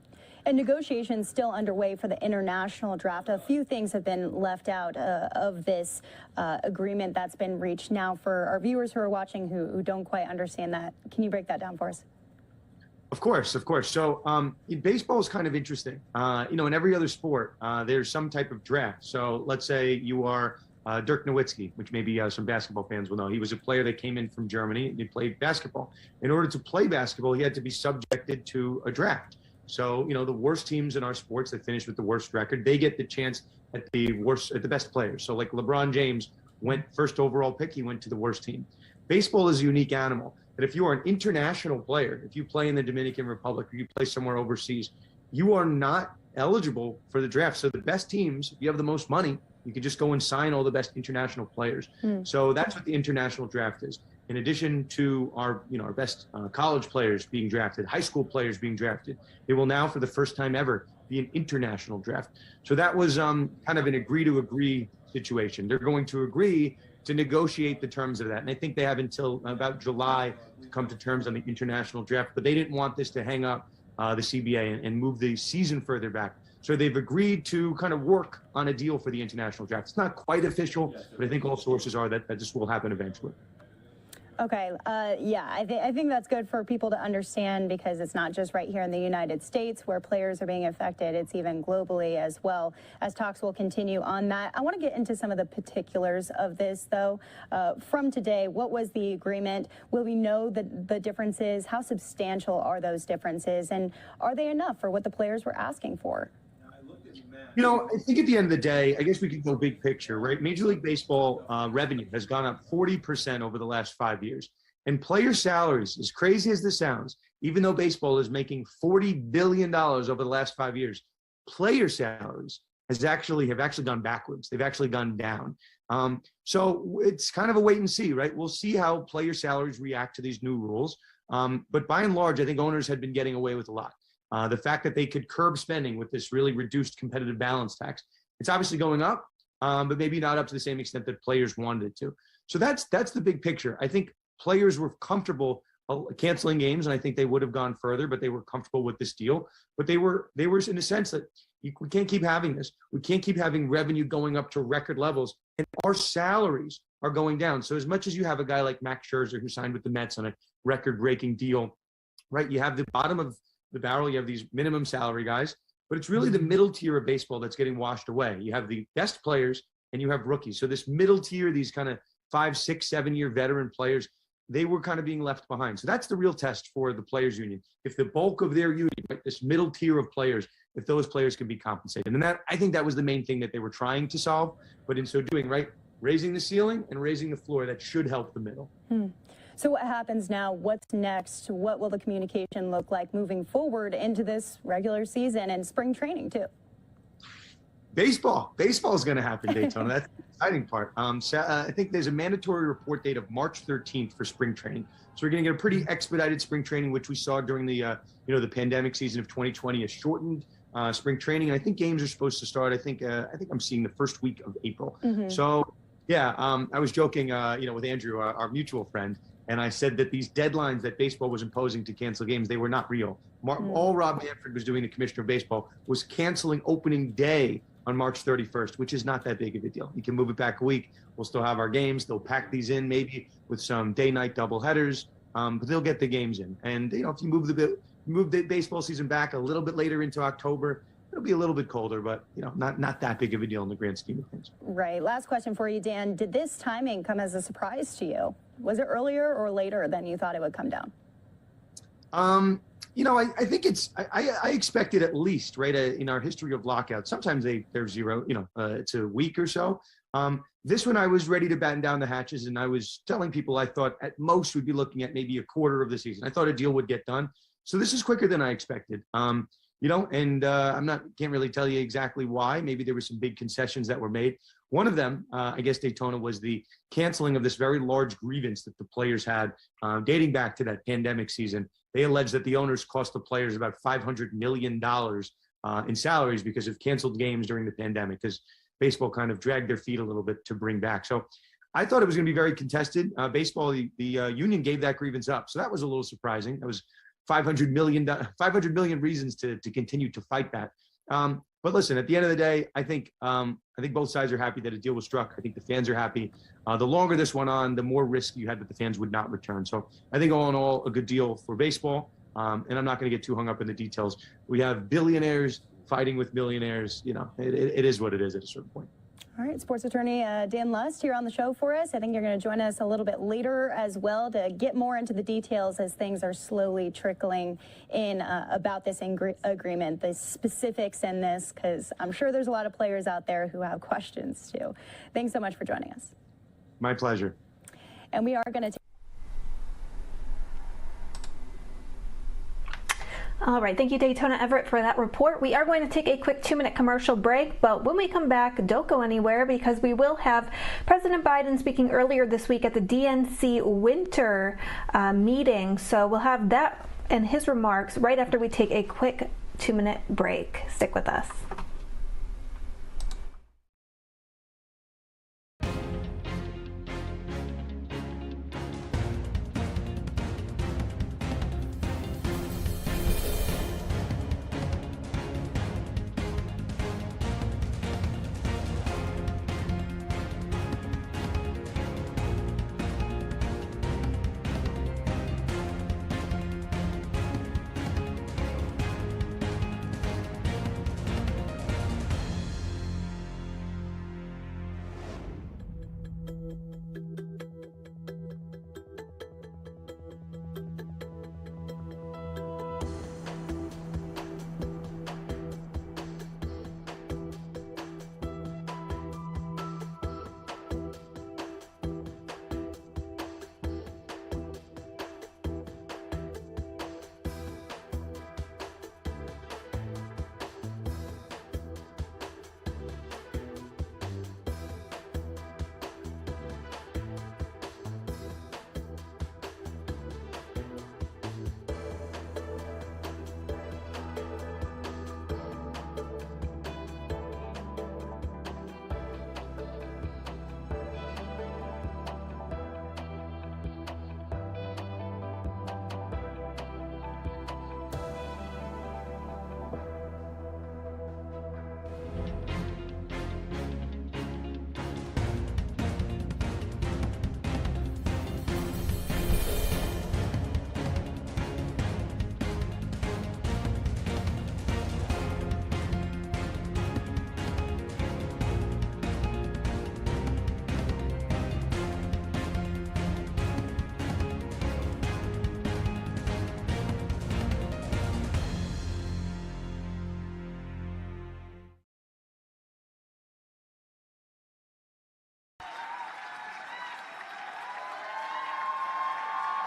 And negotiations still underway for the international draft. A few things have been left out of this agreement that's been reached. Now, for our viewers who are watching who don't quite understand that, can you break that down for us? Of course. So baseball is kind of interesting. In every other sport, there's some type of draft. So let's say you are Dirk Nowitzki, which maybe some basketball fans will know. He was a player that came in from Germany. He played basketball. In order to play basketball, he had to be subjected to a draft. So, the worst teams in our sports that finish with the worst record, they get the chance at the best players. So like LeBron James went first overall pick, he went to the worst team. Baseball is a unique animal. That if you are an international player, if you play in the Dominican Republic or you play somewhere overseas, you are not eligible for the draft. So the best teams, if you have the most money, you can just go and sign all the best international players. So that's what the international draft is. In addition to our best college players being drafted, high school players being drafted, they will now, for the first time ever, be an international draft. So that was kind of an agree to agree situation. They're going to agree to negotiate the terms of that. And I think they have until about July to come to terms on the international draft, but they didn't want this to hang up the CBA and move the season further back. So they've agreed to kind of work on a deal for the international draft. It's not quite official, but I think all sources are that this will happen eventually. Okay, yeah, I think that's good for people to understand, because it's not just right here in the United States where players are being affected, it's even globally as well, as talks will continue on that. I want to get into some of the particulars of this, though. From today, what was the agreement? Will we know the differences? How substantial are those differences? And are they enough for what the players were asking for? I think at the end of the day, I guess we could go big picture, right? Major League Baseball revenue has gone up 40% over the last 5 years. And player salaries, as crazy as this sounds, even though baseball is making $40 billion over the last 5 years, player salaries have actually gone backwards. They've actually gone down. So it's kind of a wait and see, right? We'll see how player salaries react to these new rules. But by and large, I think owners had been getting away with a lot. The fact that they could curb spending with this really reduced competitive balance tax, it's obviously going up, but maybe not up to the same extent that players wanted it to. So that's the big picture. I think players were comfortable canceling games, and I think they would have gone further, but they were comfortable with this deal. But they were in a sense that we can't keep having this. We can't keep having revenue going up to record levels, and our salaries are going down. So as much as you have a guy like Max Scherzer who signed with the Mets on a record-breaking deal, right? You have the bottom of the barrel, you have these minimum salary guys, but it's really the middle tier of baseball that's getting washed away. You have the best players and you have rookies. So this middle tier, these kind of 5, 6, 7-year veteran players, they were kind of being left behind. So that's the real test for the players union. If the bulk of their union, right, this middle tier of players, if those players can be compensated. And I think that was the main thing that they were trying to solve. But in so doing, right, raising the ceiling and raising the floor, that should help the middle. So what happens now? What's next? What will the communication look like moving forward into this regular season and spring training too? Baseball is going to happen, Daytona. That's the exciting part. I think there's a mandatory report date of March 13th for spring training. So we're going to get a pretty expedited spring training, which we saw during the the pandemic season of 2020, a shortened spring training. And I think games are supposed to start. I think I'm seeing the first week of April. So yeah, I was joking, with Andrew, our mutual friend. And I said that these deadlines that baseball was imposing to cancel games, they were not real. All Rob Manfred was doing, the commissioner of baseball, was canceling opening day on March 31st, which is not that big of a deal. You can move it back a week. We'll still have our games. They'll pack these in maybe with some day-night doubleheaders, but they'll get the games in. And if you move the baseball season back a little bit later into October, it'll be a little bit colder, but not that big of a deal in the grand scheme of things. Right. Last question for you, Dan. Did this timing come as a surprise to you? Was it earlier or later than you thought it would come down? I think I expected at least, right, in our history of lockouts, sometimes they're zero, it's a week or so. This one I was ready to batten down the hatches, and I was telling people I thought at most we'd be looking at maybe a quarter of the season. I thought a deal would get done. So this is quicker than I expected. And can't really tell you exactly why. Maybe there were some big concessions that were made. One of them, I guess, Daytona, was the canceling of this very large grievance that the players had dating back to that pandemic season. They alleged that the owners cost the players about $500 million in salaries because of canceled games during the pandemic, because baseball kind of dragged their feet a little bit to bring back. So I thought it was going to be very contested. Baseball, the union gave that grievance up. So that was a little surprising. That was 500 million reasons to continue to fight that. But listen, at the end of the day, I think both sides are happy that a deal was struck. I think the fans are happy. The longer this went on, the more risk you had that the fans would not return. So I think all in all, a good deal for baseball. And I'm not going to get too hung up in the details. We have billionaires fighting with millionaires. It is what it is at a certain point. All right, sports attorney Dan Lust here on the show for us. I think you're going to join us a little bit later as well to get more into the details as things are slowly trickling in about this agreement, the specifics in this, because I'm sure there's a lot of players out there who have questions too. Thanks so much for joining us. My pleasure. And we are going to All right, thank you, Daytona Everett, for that report. We are going to take a quick 2-minute commercial break, but when we come back, don't go anywhere because we will have President Biden speaking earlier this week at the DNC winter meeting. So we'll have that and his remarks right after we take a quick 2-minute break. Stick with us.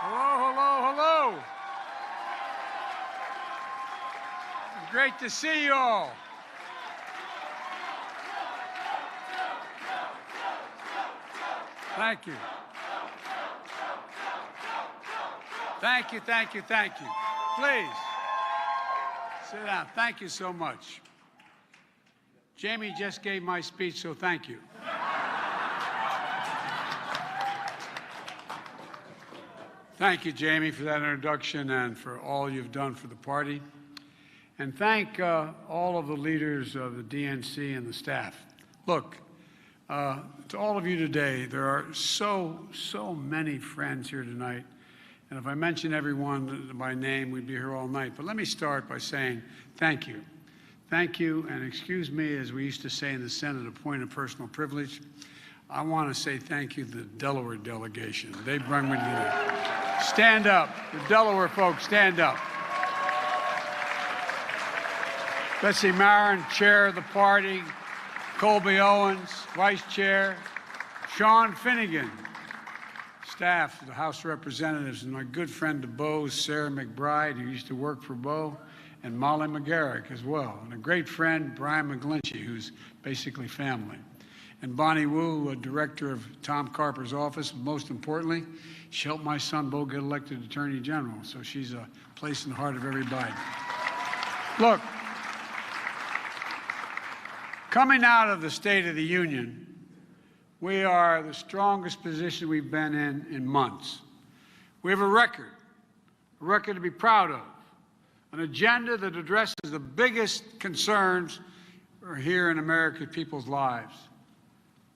Hello, hello, hello. Great to see you all. Thank you. Thank you, thank you, thank you. Please, sit down. Thank you so much. Jamie just gave my speech, so thank you. Thank you, Jamie, for that introduction and for all you've done for the party. And thank all of the leaders of the DNC and the staff. Look, to all of you today, there are so many friends here tonight. And if I mention everyone by name, we'd be here all night. But let me start by saying thank you. Thank you, and excuse me, as we used to say in the Senate, a point of personal privilege. I want to say thank you to the Delaware delegation. They brought me to the stand up. The Delaware folks, stand up. Betsy Marin, chair of the party. Colby Owens, vice chair. Sean Finnegan, staff of the House of Representatives, and my good friend to Bo, Sarah McBride, who used to work for Bo, and Molly McGarrick as well. And a great friend, Brian McGlinchey, who's basically family. And Bonnie Wu, a director of Tom Carper's office. Most importantly, she helped my son Bo get elected Attorney General, so she's a place in the heart of everybody. Look, coming out of the State of the Union, we are the strongest position we've been in months. We have a record to be proud of, an agenda that addresses the biggest concerns here in American people's lives.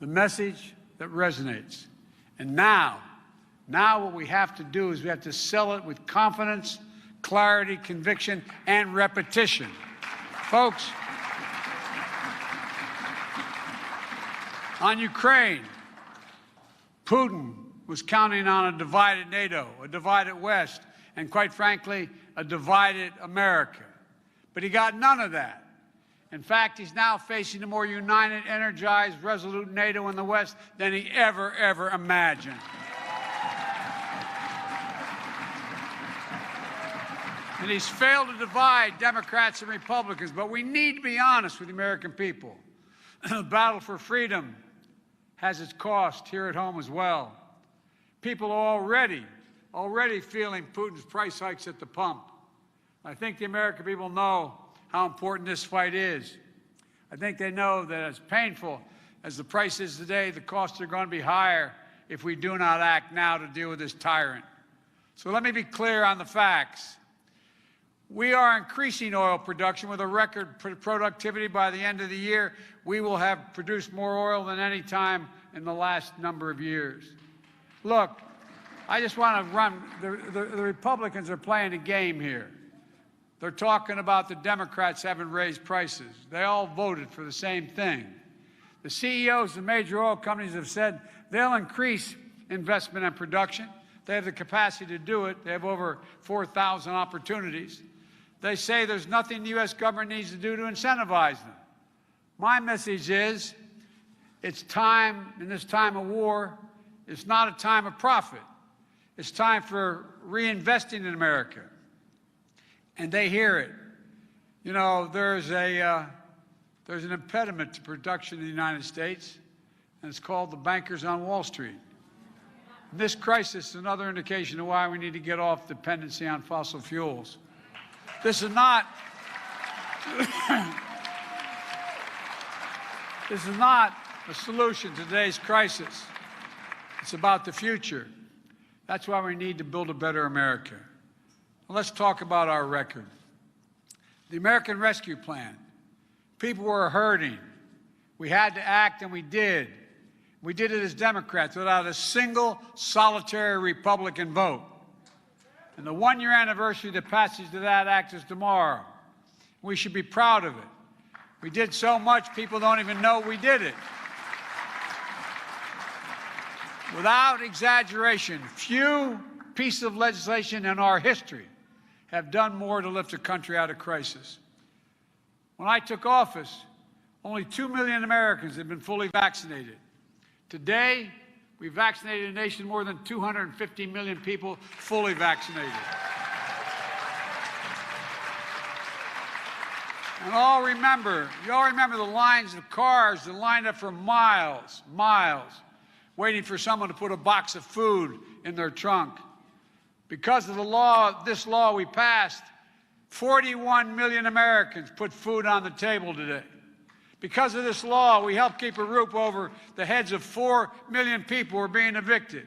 The message that resonates. And now what we have to do is we have to sell it with confidence, clarity, conviction, and repetition. Folks, On Ukraine, Putin was counting on a divided NATO, a divided West, and quite frankly, a divided America. But he got none of that. In fact, he's now facing a more united, energized, resolute NATO in the West than he ever imagined. And he's failed to divide Democrats and Republicans, but we need to be honest with the American people. The battle for freedom has its cost here at home as well. People are already feeling Putin's price hikes at the pump. I think the American people know how important this fight is. I think they know that as painful as the price is today, the costs are going to be higher if we do not act now to deal with this tyrant. So let me be clear on the facts. We are increasing oil production with a record productivity. By the end of the year, we will have produced more oil than any time in the last number of years. Look, I just want to run, the Republicans are playing a game here. They're talking about the Democrats haven't raised prices. They all voted for the same thing. The CEOs of major oil companies have said they'll increase investment and production. They have the capacity to do it. They have over 4,000 opportunities. They say there's nothing the U.S. government needs to do to incentivize them. My message is, it's time, in this time of war, it's not a time of profit. It's time for reinvesting in America. And they hear it. You know, there's an impediment to production in the United States, and it's called the bankers on Wall Street. This crisis is another indication of why we need to get off dependency on fossil fuels. This is not a solution to today's crisis. It's about the future. That's why we need to build a better America. Well, let's talk about our record. The American Rescue Plan. People were hurting. We had to act, and we did. We did it as Democrats without a single solitary Republican vote. And the one-year anniversary of the passage of that act is tomorrow. We should be proud of it. We did so much, people don't even know we did it. Without exaggeration, few pieces of legislation in our history have done more to lift a country out of crisis. When I took office, only 2 million Americans had been fully vaccinated. Today, we vaccinated a nation more than 250 million people fully vaccinated. And you all remember the lines of cars that lined up for miles, waiting for someone to put a box of food in their trunk. Because of this law we passed, 41 million Americans put food on the table today. Because of this law, we helped keep a roof over the heads of 4 million people who are being evicted.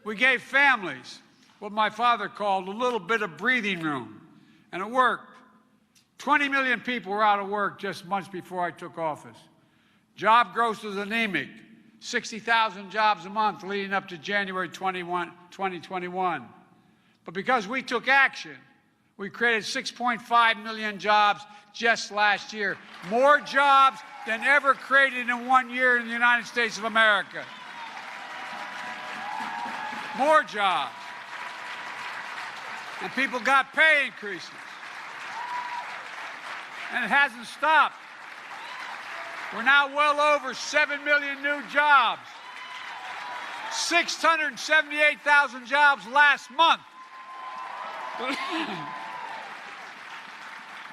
We gave families what my father called a little bit of breathing room, and it worked. 20 million people were out of work just months before I took office. Job growth was anemic, 60,000 jobs a month leading up to January 2021. But because we took action, we created 6.5 million jobs just last year. More jobs than ever created in 1 year in the United States of America. More jobs. And people got pay increases. And it hasn't stopped. We're now well over 7 million new jobs. 678,000 jobs last month.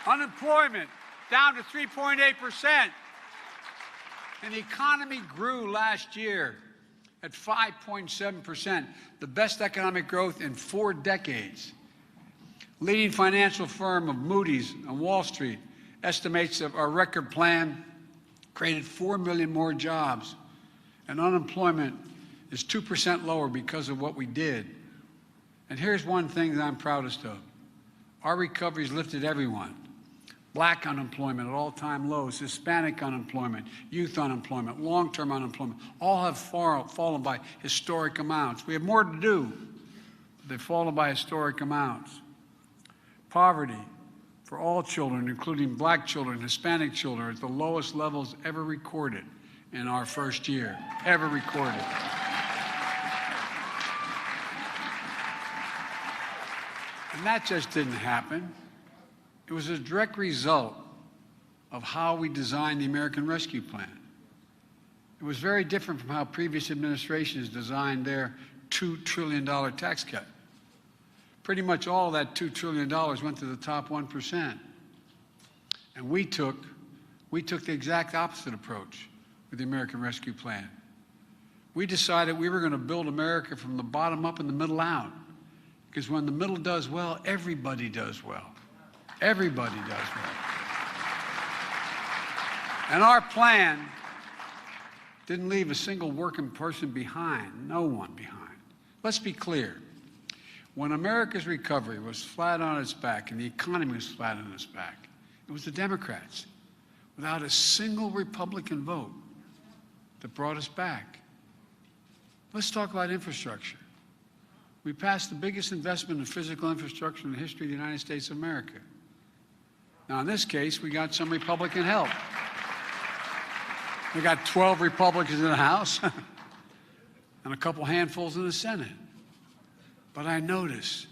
Unemployment down to 3.8%. And the economy grew last year at 5.7%, the best economic growth in 4 decades. Leading financial firm of Moody's on Wall Street estimates that our record plan created 4 million more jobs, and unemployment is 2% lower because of what we did. And here's one thing that I'm proudest of. Our recovery's lifted everyone. Black unemployment at all-time lows, Hispanic unemployment, youth unemployment, long-term unemployment, all have fallen by historic amounts. We have more to do, but they've fallen by historic amounts. Poverty for all children, including black children, Hispanic children, at the lowest levels ever recorded in our first year ever recorded. And that just didn't happen. It was a direct result of how we designed the American Rescue Plan. It was very different from how previous administrations designed their $2 trillion tax cut. Pretty much all of that $2 trillion went to the top 1%. And we took the exact opposite approach with the American Rescue Plan. We decided we were going to build America from the bottom up and the middle out. Because when the middle does well, everybody does well. Everybody does well. And our plan didn't leave a single working person behind, no one behind. Let's be clear. When America's recovery was flat on its back and the economy was flat on its back, it was the Democrats, without a single Republican vote, that brought us back. Let's talk about infrastructure. We passed the biggest investment in physical infrastructure in the history of the United States of America. Now, in this case, we got some Republican help. We got 12 Republicans in the House and a couple handfuls in the Senate. But I notice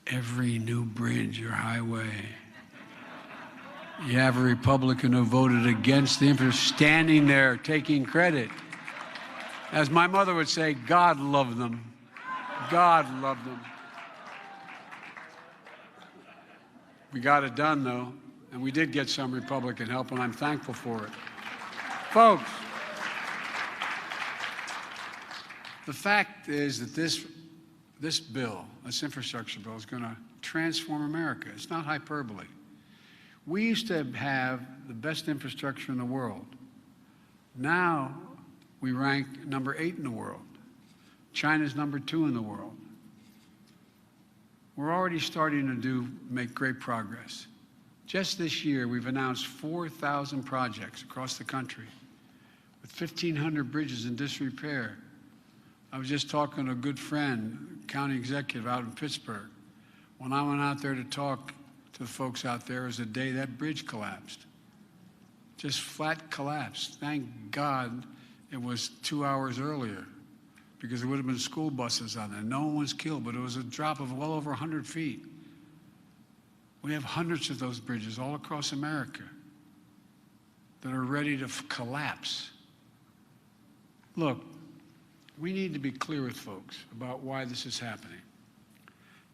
every new bridge or highway, you have a Republican who voted against the infrastructure, standing there taking credit. As my mother would say, God love them. God love them. We got it done, though, and we did get some Republican help, and I'm thankful for it. Folks, the fact is that this bill, this infrastructure bill, is going to transform America. It's not hyperbole. We used to have the best infrastructure in the world. Now we rank number 8 in the world. China's number 2 in the world. We're already starting to make great progress. Just this year, we've announced 4,000 projects across the country with 1,500 bridges in disrepair. I was just talking to a good friend, county executive out in Pittsburgh. When I went out there to talk to the folks out there, it was the day that bridge collapsed. Just flat collapsed. Thank God it was 2 hours earlier, because there would have been school buses on there. No one was killed, but it was a drop of well over 100 feet. We have hundreds of those bridges all across America that are ready to collapse. Look, we need to be clear with folks about why this is happening.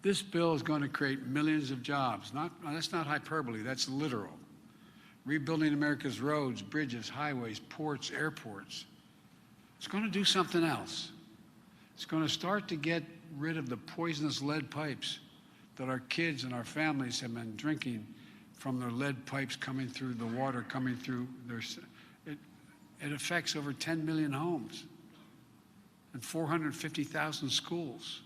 This bill is going to create millions of jobs. That's not hyperbole, that's literal. Rebuilding America's roads, bridges, highways, ports, airports. It's going to do something else. It's going to start to get rid of the poisonous lead pipes that our kids and our families have been drinking from their lead pipes coming through the water, coming through their... It affects over 10 million homes and 450,000 schools.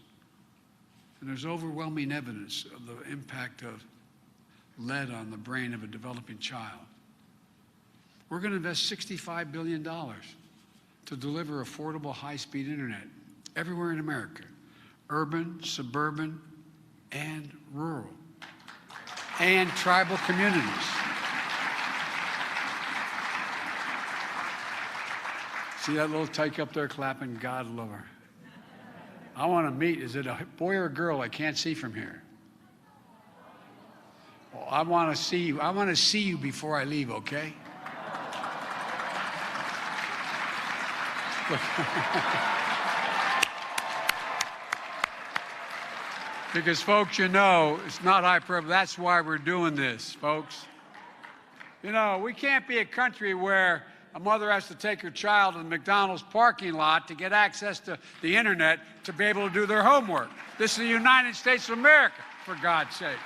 And there's overwhelming evidence of the impact of lead on the brain of a developing child. We're going to invest $65 billion to deliver affordable high-speed internet everywhere in America, urban, suburban, and rural, and tribal communities. See that little tyke up there clapping? God love her. I want to meet, is it a boy or a girl? I can't see from here. Well, I want to see you. I want to see you before I leave, okay? Because, folks, you know, it's not hyperbole. That's why we're doing this, folks. You know, we can't be a country where a mother has to take her child to the McDonald's parking lot to get access to the internet to be able to do their homework. This is the United States of America, for God's sake.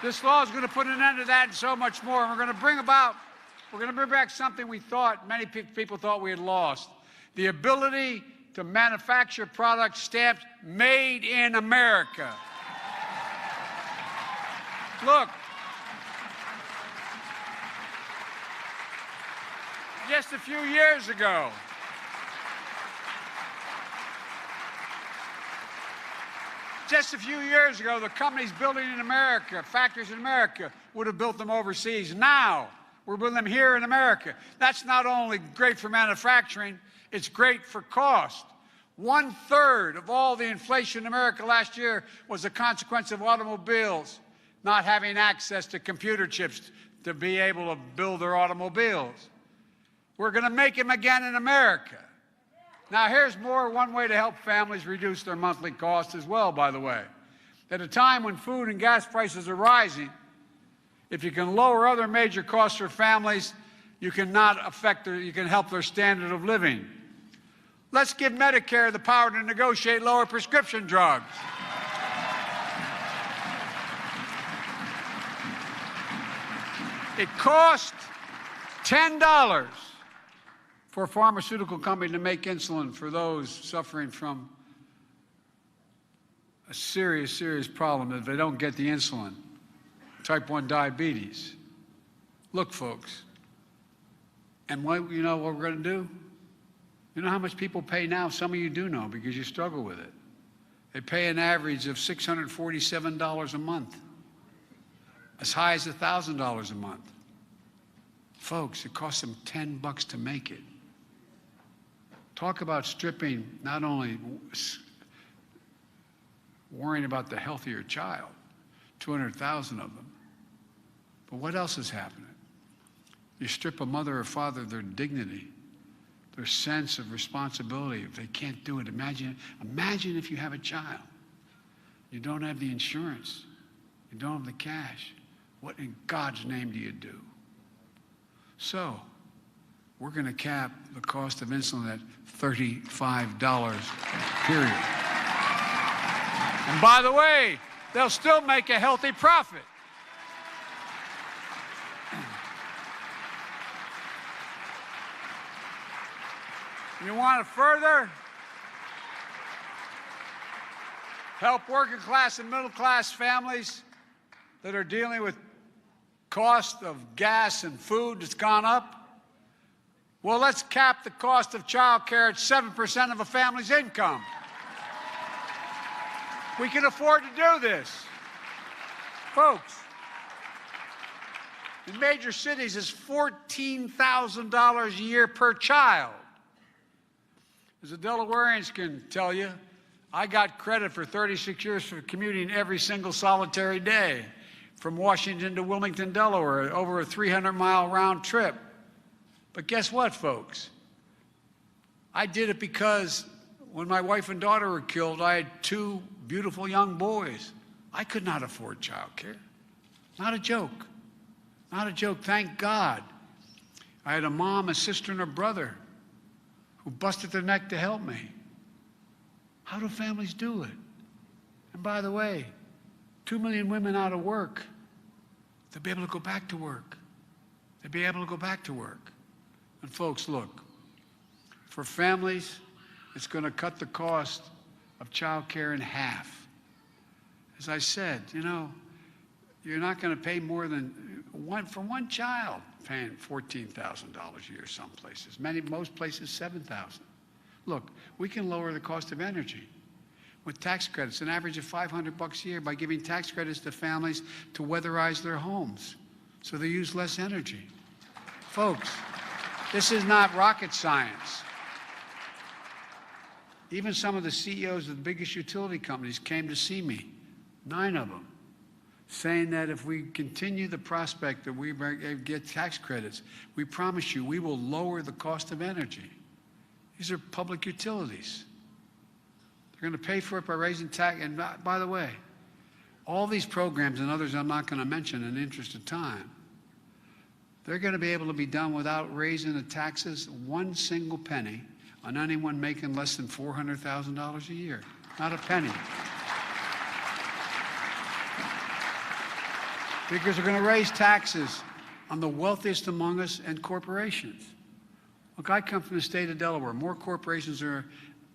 This law is going to put an end to that and so much more. And we're going to bring back something we thought, many people thought we had lost. The ability to manufacture products stamped made in America. Look, just a few years ago, the companies building in America, factories in America, would have built them overseas. Now, We're building them here in America. That's not only great for manufacturing, it's great for cost. 1/3 of all the inflation in America last year was a consequence of automobiles not having access to computer chips to be able to build their automobiles. We're going to make them again in America. Now, here's one way to help families reduce their monthly costs as well, by the way. At a time when food and gas prices are rising, if you can lower other major costs for families, you can help their standard of living. Let's give Medicare the power to negotiate lower prescription drugs. It costs $10 for a pharmaceutical company to make insulin for those suffering from a serious, serious problem if they don't get the insulin, type 1 diabetes. Look, folks, and you know what we're going to do? You know how much people pay now? Some of you do know because you struggle with it. They pay an average of $647 a month, as high as $1,000 a month. Folks, it costs them $10 to make it. Talk about stripping, not only worrying about the healthier child, 200,000 of them, but what else is happening? You strip a mother or father of their dignity, their sense of responsibility if they can't do it. Imagine if you have a child. You don't have the insurance. You don't have the cash. What in God's name do you do? So, we're going to cap the cost of insulin at $35, period. And by the way, they'll still make a healthy profit. You want to further help working class and middle class families that are dealing with cost of gas and food that's gone up? Well, let's cap the cost of child care at 7% of a family's income. We can afford to do this. Folks, in major cities, it's $14,000 a year per child. As the Delawareans can tell you, I got credit for 36 years for commuting every single solitary day from Washington to Wilmington, Delaware, over a 300-mile round trip. But guess what, folks? I did it because when my wife and daughter were killed, I had 2 beautiful young boys. I could not afford child care. Not a joke. Not a joke, thank God. I had a mom, a sister, and a brother who busted their neck to help me. How do families do it? And by the way, 2 million women out of work. They'll be able to go back to work. They'll be able to go back to work. And folks, look, for families, it's going to cut the cost of child care in half. As I said, you know, you're not going to pay more than for one child, paying $14,000 a year some places. Most places, $7,000. Look, we can lower the cost of energy with tax credits, an average of $500 a year, by giving tax credits to families to weatherize their homes so they use less energy. Folks, this is not rocket science. Even some of the CEOs of the biggest utility companies came to see me, 9 of them, saying that if we continue the prospect that we get tax credits, we promise you we will lower the cost of energy. These are public utilities. They're going to pay for it by raising tax. And by the way, all these programs and others I'm not going to mention in the interest of time, they're going to be able to be done without raising the taxes 1 single penny on anyone making less than $400,000 a year. Not a penny. Because they're going to raise taxes on the wealthiest among us and corporations. Look, I come from the state of Delaware. More corporations are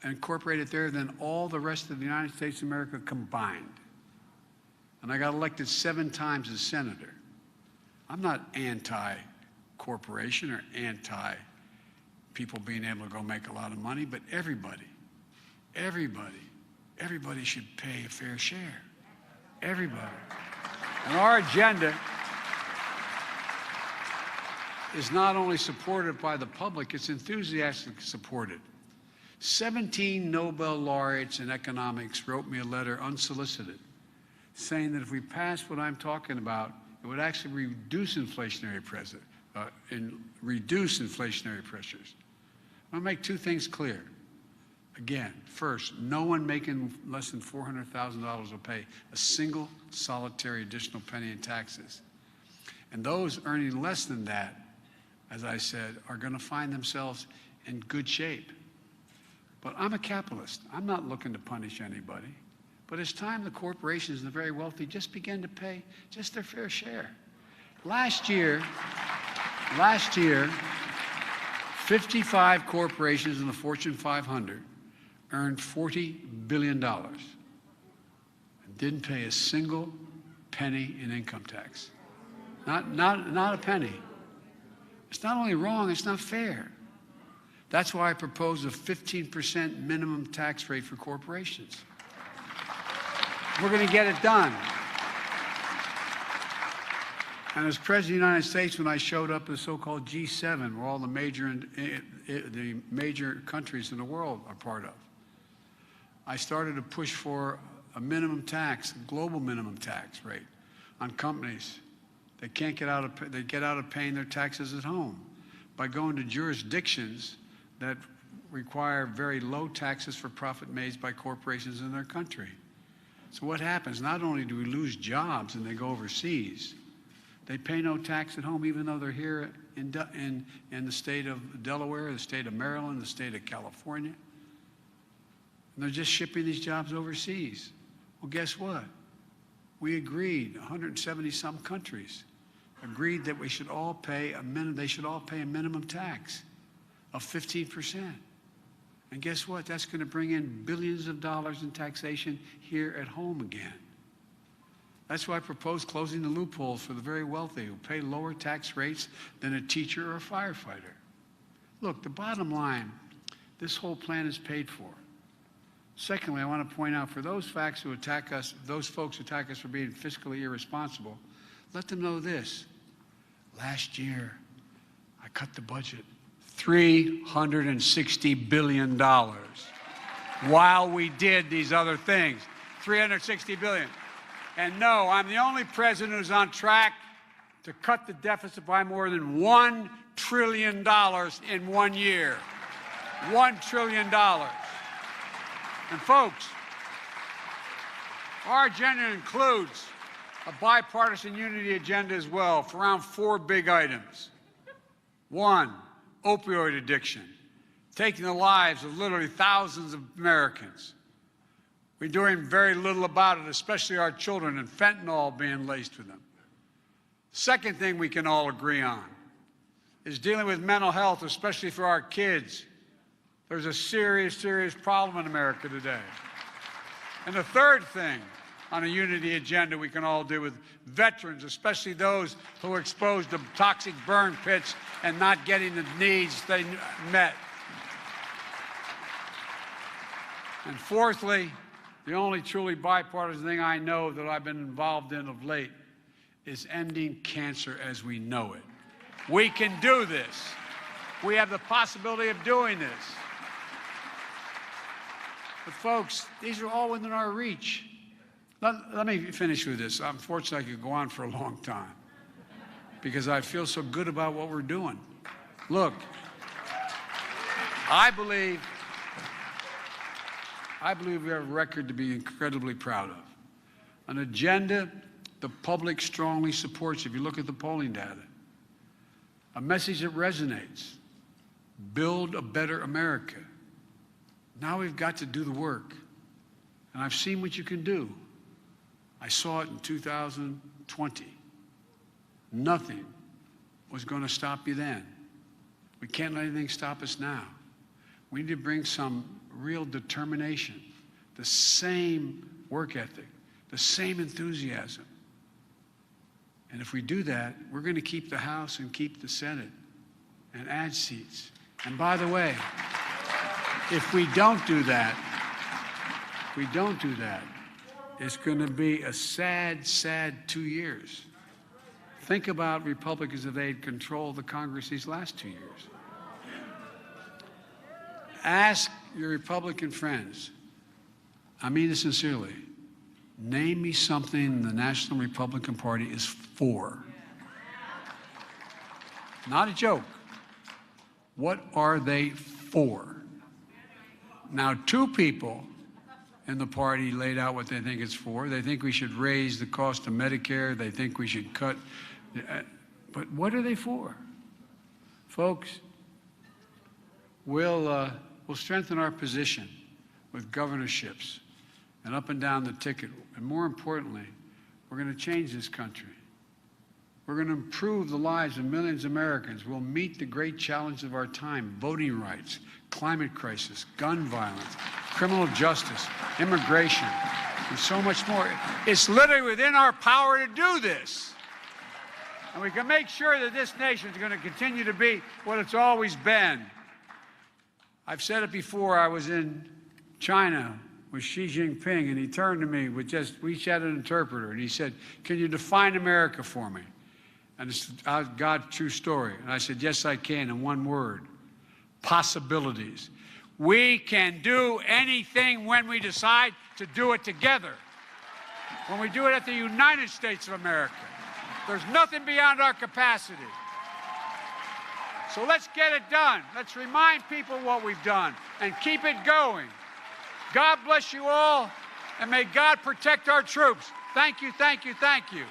incorporated there than all the rest of the United States of America combined. And I got elected 7 times as senator. I'm not anti-corporation or anti-people being able to go make a lot of money, but everybody should pay a fair share. Everybody. And our agenda is not only supported by the public, it's enthusiastically supported. 17 Nobel laureates in economics wrote me a letter unsolicited saying that if we passed what I'm talking about, it would actually reduce inflationary pressures. I want to make two things clear. Again, first, no one making less than $400,000 will pay a single solitary additional penny in taxes. And those earning less than that, as I said, are going to find themselves in good shape. But I'm a capitalist. I'm not looking to punish anybody. But it's time the corporations and the very wealthy just begin to pay just their fair share. Last year, 55 corporations in the Fortune 500 earned $40 billion and didn't pay a single penny in income tax. Not a penny. It's not only wrong, it's not fair. That's why I propose a 15% minimum tax rate for corporations. We're going to get it done. And as President of the United States, when I showed up at the so-called G7, where all the major countries in the world are part of, I started to push for a minimum tax, a global minimum tax rate on companies that can't get out of paying their taxes at home by going to jurisdictions that require very low taxes for profit made by corporations in their country. So what happens? Not only do we lose jobs and they go overseas, they pay no tax at home even though they're here in the state of Delaware, the state of Maryland, the state of California. And they're just shipping these jobs overseas. Well, guess what? We agreed, 170-some countries agreed that we should all pay they should all pay a minimum tax of 15%. And guess what? That's going to bring in billions of dollars in taxation here at home again. That's why I propose closing the loopholes for the very wealthy who pay lower tax rates than a teacher or a firefighter. Look, the bottom line, this whole plan is paid for. Secondly, I want to point out for those folks who attack us for being fiscally irresponsible, let them know this. Last year, I cut the budget $360 billion while we did these other things. $360 billion. And no, I'm the only president who's on track to cut the deficit by more than $1 trillion in 1 year. $1 trillion. And folks, our agenda includes a bipartisan unity agenda as well for around 4 big items. 1, opioid addiction, taking the lives of literally thousands of Americans. We're doing very little about it, especially our children, and fentanyl being laced with them. Second thing we can all agree on is dealing with mental health, especially for our kids. There's a serious, serious problem in America today. And the third thing on a unity agenda we can all do with veterans, especially those who are exposed to toxic burn pits and not getting the needs they met. And fourthly, the only truly bipartisan thing I know that I've been involved in of late is ending cancer as we know it. We can do this. We have the possibility of doing this. But folks, these are all within our reach. Let me finish with this. Unfortunately, I could go on for a long time because I feel so good about what we're doing. Look, I believe we have a record to be incredibly proud of. An agenda the public strongly supports if you look at the polling data. A message that resonates. Build a better America. Now we've got to do the work. And I've seen what you can do. I saw it in 2020. Nothing was going to stop you then. We can't let anything stop us now. We need to bring some real determination, the same work ethic, the same enthusiasm. And if we do that, we're going to keep the House and keep the Senate and add seats. And by the way, if we don't do that, it's going to be a sad, sad 2 years Think about Republicans if they'd controlled the Congress these last 2 years. Ask your Republican friends, I mean this sincerely, name me something the National Republican Party is for. Not a joke. What are they for? Now, 2 people in the party laid out what they think it's for. They think we should raise the cost of Medicare. They think we should cut. But what are they for? Folks, we'll strengthen our position with governorships and up and down the ticket. And more importantly, we're going to change this country. We're going to improve the lives of millions of Americans. We'll meet the great challenge of our time: voting rights, climate crisis, gun violence, criminal justice, immigration, and so much more. It's literally within our power to do this. And we can make sure that this nation is going to continue to be what it's always been. I've said it before. I was in China with Xi Jinping, and he turned to me with we had an interpreter, and he said, "Can you define America for me?" And it's God's true story. And I said, "Yes, I can, in one word: possibilities." We can do anything when we decide to do it together. When we do it at the United States of America, there's nothing beyond our capacity. So let's get it done. Let's remind people what we've done and keep it going. God bless you all, and may God protect our troops. Thank you, thank you, thank you.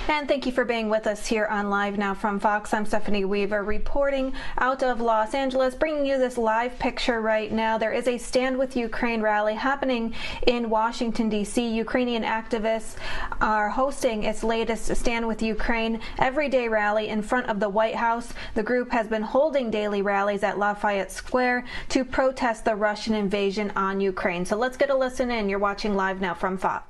And thank you for being with us here on Live Now from Fox. I'm Stephanie Weaver reporting out of Los Angeles, bringing you this live picture right now. There is a Stand With Ukraine rally happening in Washington, D.C. Ukrainian activists are hosting its latest Stand With Ukraine everyday rally in front of the White House. The group has been holding daily rallies at Lafayette Square to protest the Russian invasion on Ukraine. So let's get a listen in. You're watching Live Now from Fox.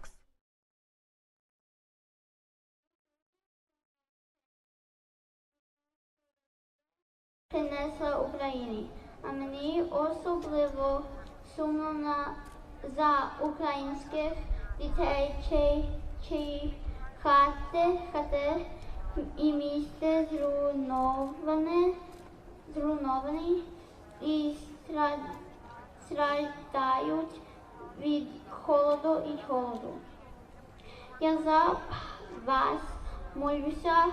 Принесла Україні, а мені особливо сумно за українських дітей, чиї хати і місця зруйновані і страждають від холоду і голоду. Я за вас молюся,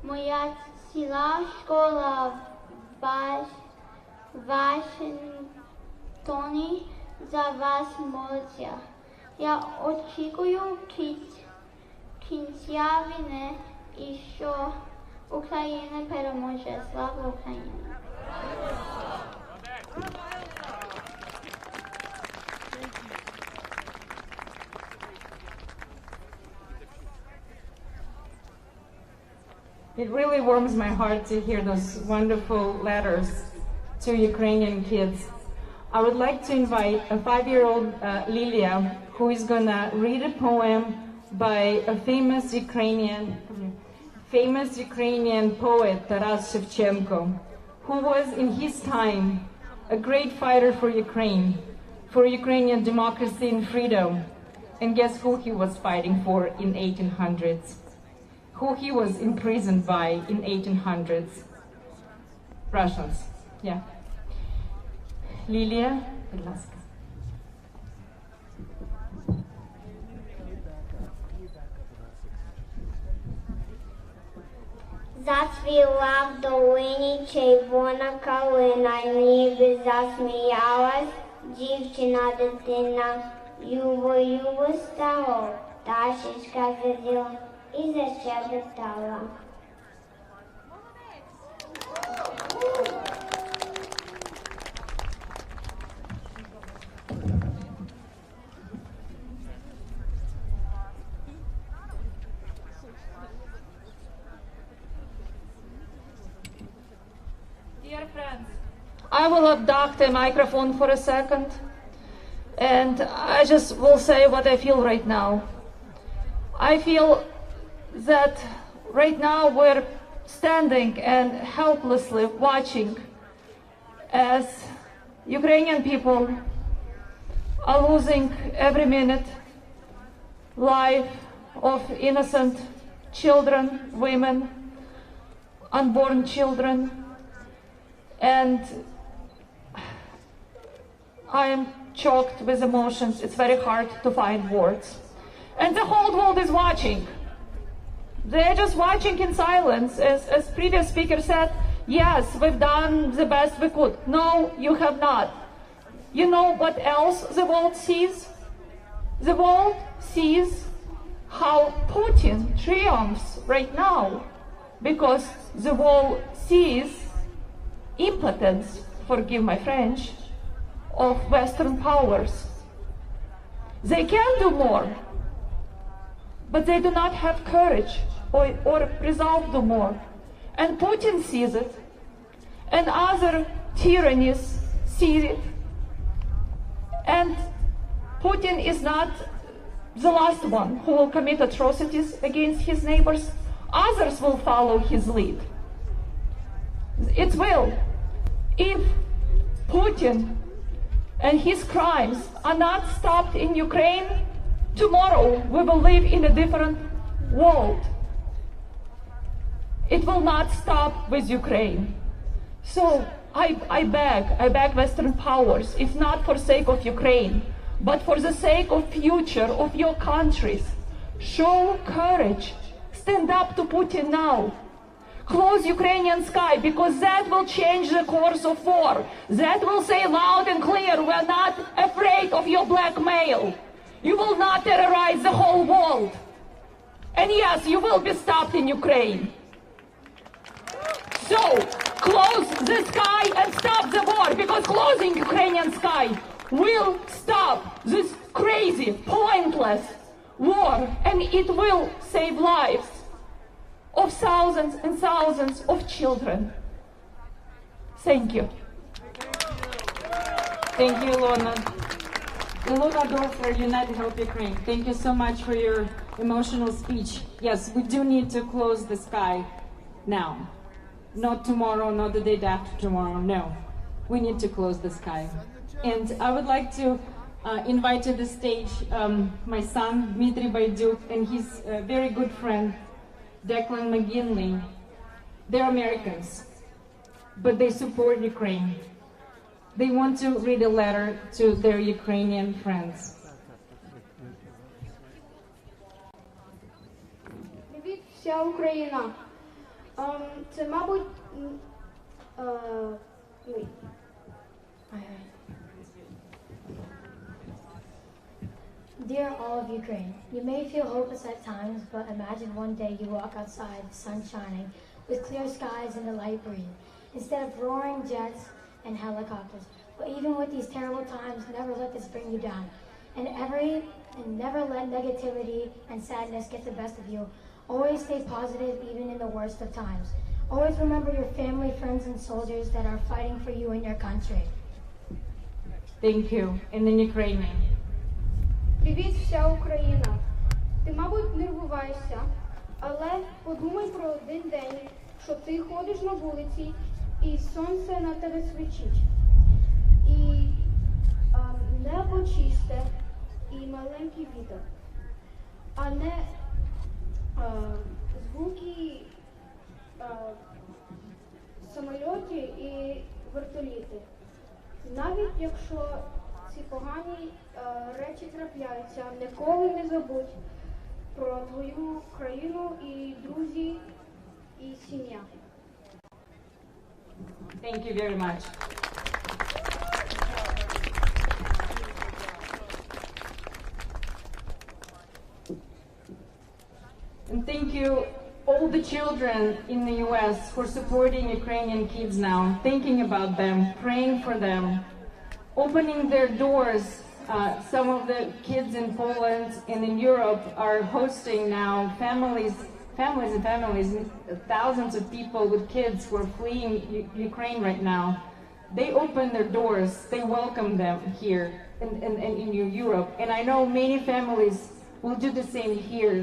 моя ціла школа Вашингтоні за вас молиться. Я очікую кінця війни і що Україна переможе. Слава Україні! It really warms my heart to hear those wonderful letters to Ukrainian kids. I would like to invite a 5-year-old Lilia, who is gonna read a poem by a famous Ukrainian poet, Taras Shevchenko, who was in his time a great fighter for Ukraine, for Ukrainian democracy and freedom. And guess who he was fighting for in 1800s? Who he was imprisoned by in 1800s. Russians, yeah. Lilia, будь ласка. Зацвіла в долині червона калина, ніби засміялась дівчина, дитина, юбо стало, пташечка зазіла і защебетала. Dear friends, I will abduct a microphone for a second, and I just will say what I feel right now. I feel that right now we're standing and helplessly watching as Ukrainian people are losing every minute life of innocent children, women, unborn children, and I am choked with emotions. It's very hard to find words. And the whole world is watching. They're just watching in silence. As previous speaker said, yes, we've done the best we could. No, you have not. You know what else the world sees? The world sees how Putin triumphs right now, because the world sees impotence, forgive my French, of Western powers. They can do more, but they do not have courage or resolve to more. And Putin sees it, and other tyrannies see it. And Putin is not the last one who will commit atrocities against his neighbors. Others will follow his lead. It will. If Putin and his crimes are not stopped in Ukraine, tomorrow we will live in a different world. It will not stop with Ukraine. So I beg Western powers, if not for the sake of Ukraine, but for the sake of future of your countries, show courage. Stand up to Putin now. Close Ukrainian sky, because that will change the course of war. That will say loud and clear, we're not afraid of your blackmail. You will not terrorize the whole world. And yes, you will be stopped in Ukraine. So, close the sky and stop the war, because closing Ukrainian sky will stop this crazy, pointless war, and it will save lives of thousands and thousands of children. Thank you. Thank you, Ilona. Ilona Dorfer, United Help Ukraine. Thank you so much for your emotional speech. Yes, we do need to close the sky now. Not tomorrow, not the day after tomorrow, no. We need to close the sky. And I would like to invite to the stage my son, Dmitry Baiduk, and his very good friend, Declan McGinley. They're Americans, but they support Ukraine. They want to read a letter to their Ukrainian friends. Привіт, вся Україна. Це, мабуть, Dear all of Ukraine, you may feel hopeless at times, but imagine one day you walk outside, the sun shining, with clear skies and a light breeze, instead of roaring jets and helicopters. But even with these terrible times, never let this bring you down. And never let negativity and sadness get the best of you. Always stay positive, even in the worst of times. Always remember your family, friends, and soldiers that are fighting for you in your country. Thank you. And in Ukrainian. Привіт, вся Україна. Ти, мабуть, нервуваєшся, але подумай про один день, що ти ходиш на вулиці і сонце на тебе свічить. І небо чисте, і маленький вітер. А не звуки самольотів і вертоліти. Навіть якщо ці погані речі трапляються, ніколи не забудь про твою країну і друзі, і сім'я. Thank you very much. And thank you all the children in the US for supporting Ukrainian kids now, thinking about them, praying for them, opening their doors. Some of the kids in Poland and in Europe are hosting now families, thousands of people with kids who are fleeing Ukraine right now. They open their doors, they welcome them here in Europe. And I know many families will do the same here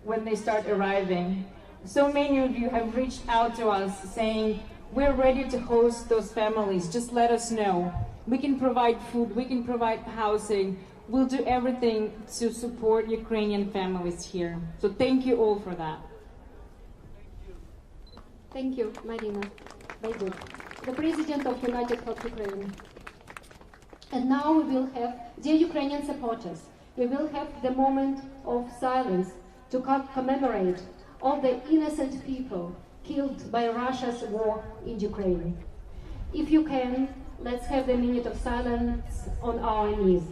when they start arriving. So many of you have reached out to us saying, we're ready to host those families, just let us know. We can provide food, we can provide housing, we'll do everything to support Ukrainian families here. So thank you all for that. Thank you, Marina Baiduk, the President of United Help Ukraine. And now we will have, dear Ukrainian supporters, we will have the moment of silence to commemorate all the innocent people killed by Russia's war in Ukraine. If you can, let's have the minute of silence on our knees.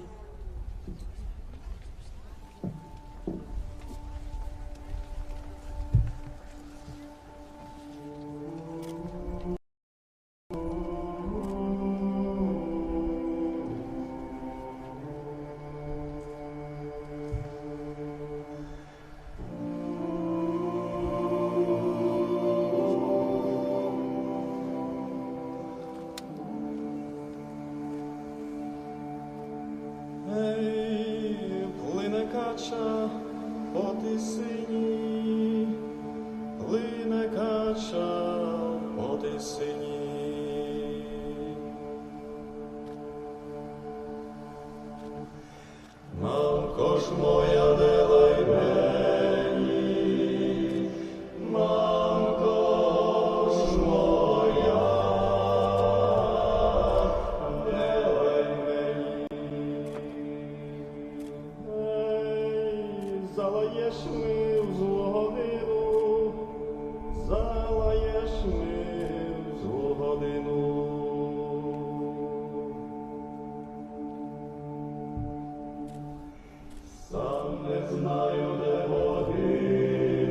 Сам не знаю, де води.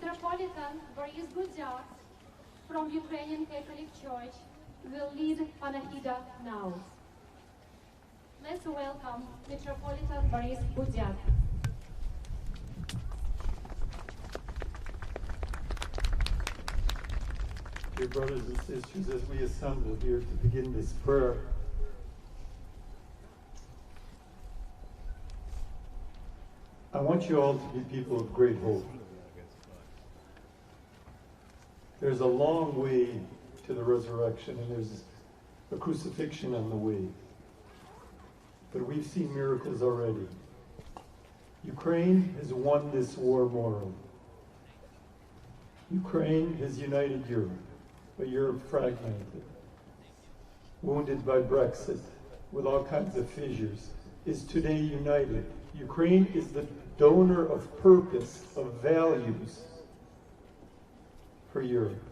Metropolitan Boris Gudziak from Ukrainian Catholic Church will lead Panahida now. Let's welcome Metropolitan Boris Gudziak. Dear brothers and sisters, as we assemble here to begin this prayer, I want you all to be people of great hope. There's a long way to the resurrection, and there's a crucifixion on the way. But we've seen miracles already. Ukraine has won this war morally. Ukraine has united Europe, but Europe fragmented, wounded by Brexit, with all kinds of fissures, is today united. Ukraine is the donor of purpose, of values for Europe.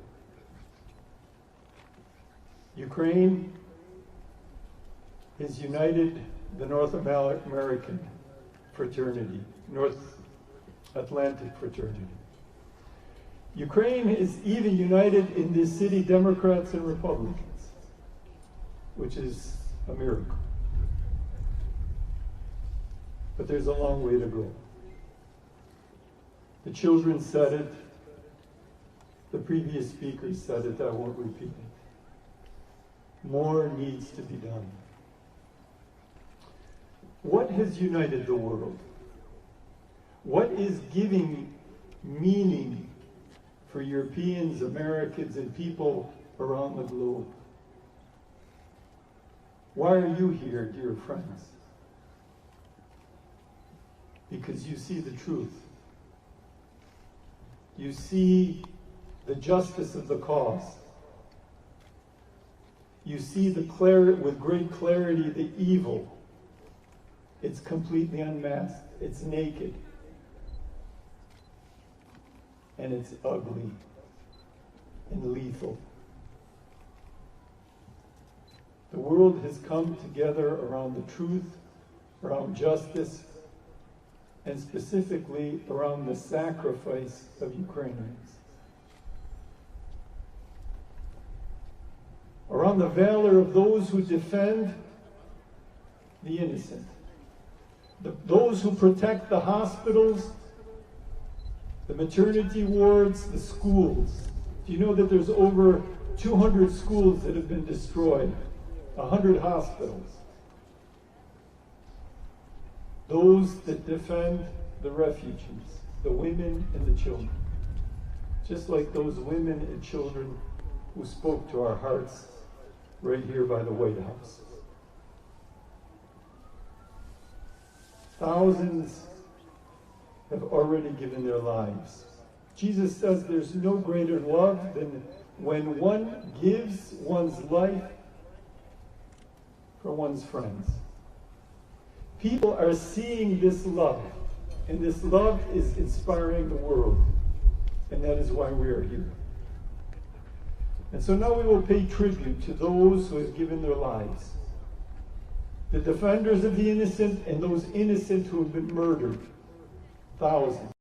Ukraine has united the North American fraternity, North Atlantic fraternity. Ukraine is even united in this city Democrats and Republicans, which is a miracle. But there's a long way to go. The children said it. The previous speaker said it. I won't repeat it. More needs to be done. What has united the world? What is giving meaning for Europeans, Americans, and people around the globe? Why are you here, dear friends? Because you see the truth. You see the justice of the cause. You see with great clarity the evil. It's completely unmasked. It's naked. And it's ugly and lethal. The world has come together around the truth, around justice, and specifically around the sacrifice of Ukrainians. Around the valor of those who defend the innocent. Those who protect the hospitals, the maternity wards, the schools. Do you know that there's over 200 schools that have been destroyed? 100 hospitals. those that defend the refugees, the women and the children. Just like those women and children who spoke to our hearts right here by the White House. Thousands have already given their lives. Jesus says there's no greater love than when one gives one's life for one's friends. People are seeing this love, and this love is inspiring the world, and that is why we are here. And so now we will pay tribute to those who have given their lives, the defenders of the innocent and those innocent who have been murdered, thousands.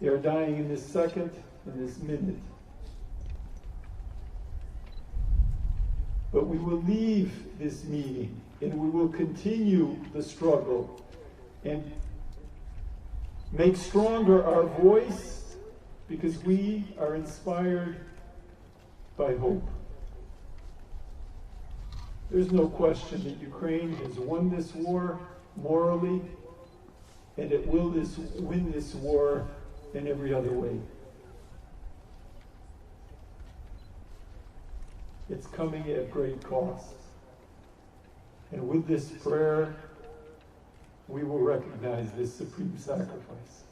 They are dying in this second, in this minute. But we will leave this meeting and we will continue the struggle and make stronger our voice because we are inspired by hope. There's no question that Ukraine has won this war morally, and it will win this war in every other way. It's coming at great cost. And with this prayer, we will recognize this supreme sacrifice.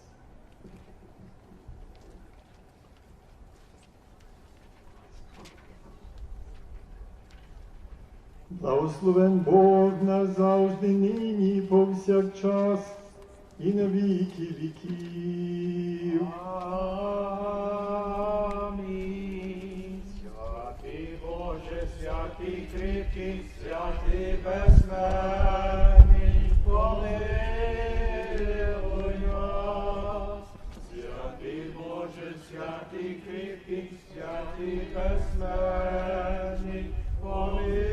Благословен Бог назавжди, нині, повсякчас, і на віки віків. Амінь. Святий Боже, святий кріпкий, святий безсмертний, помилуй нас. Святий Боже, святий кріпкий, святий безсмертний, помилуй.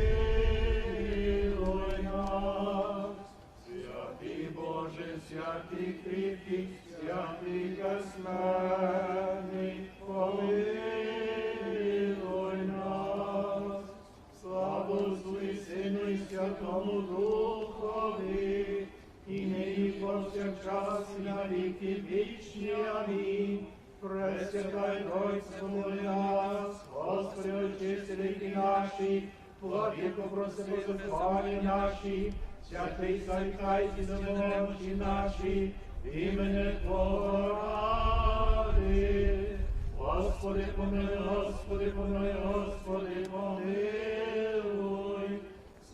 Святий кріпкий, святий безсмертний, помилуй нас. Слава Отцу і Сину і Святому Духові, і нині повсякчас і на віки вічні. Амінь. Пресвятай Тройця, помилуй нас, Господи, очистителі наші, владико, просимо зухвалі наші, святий зарікайся до немочі наші, імени Твого ради. Господи, помилуй, Господи, помилуй, Господи, помилуй.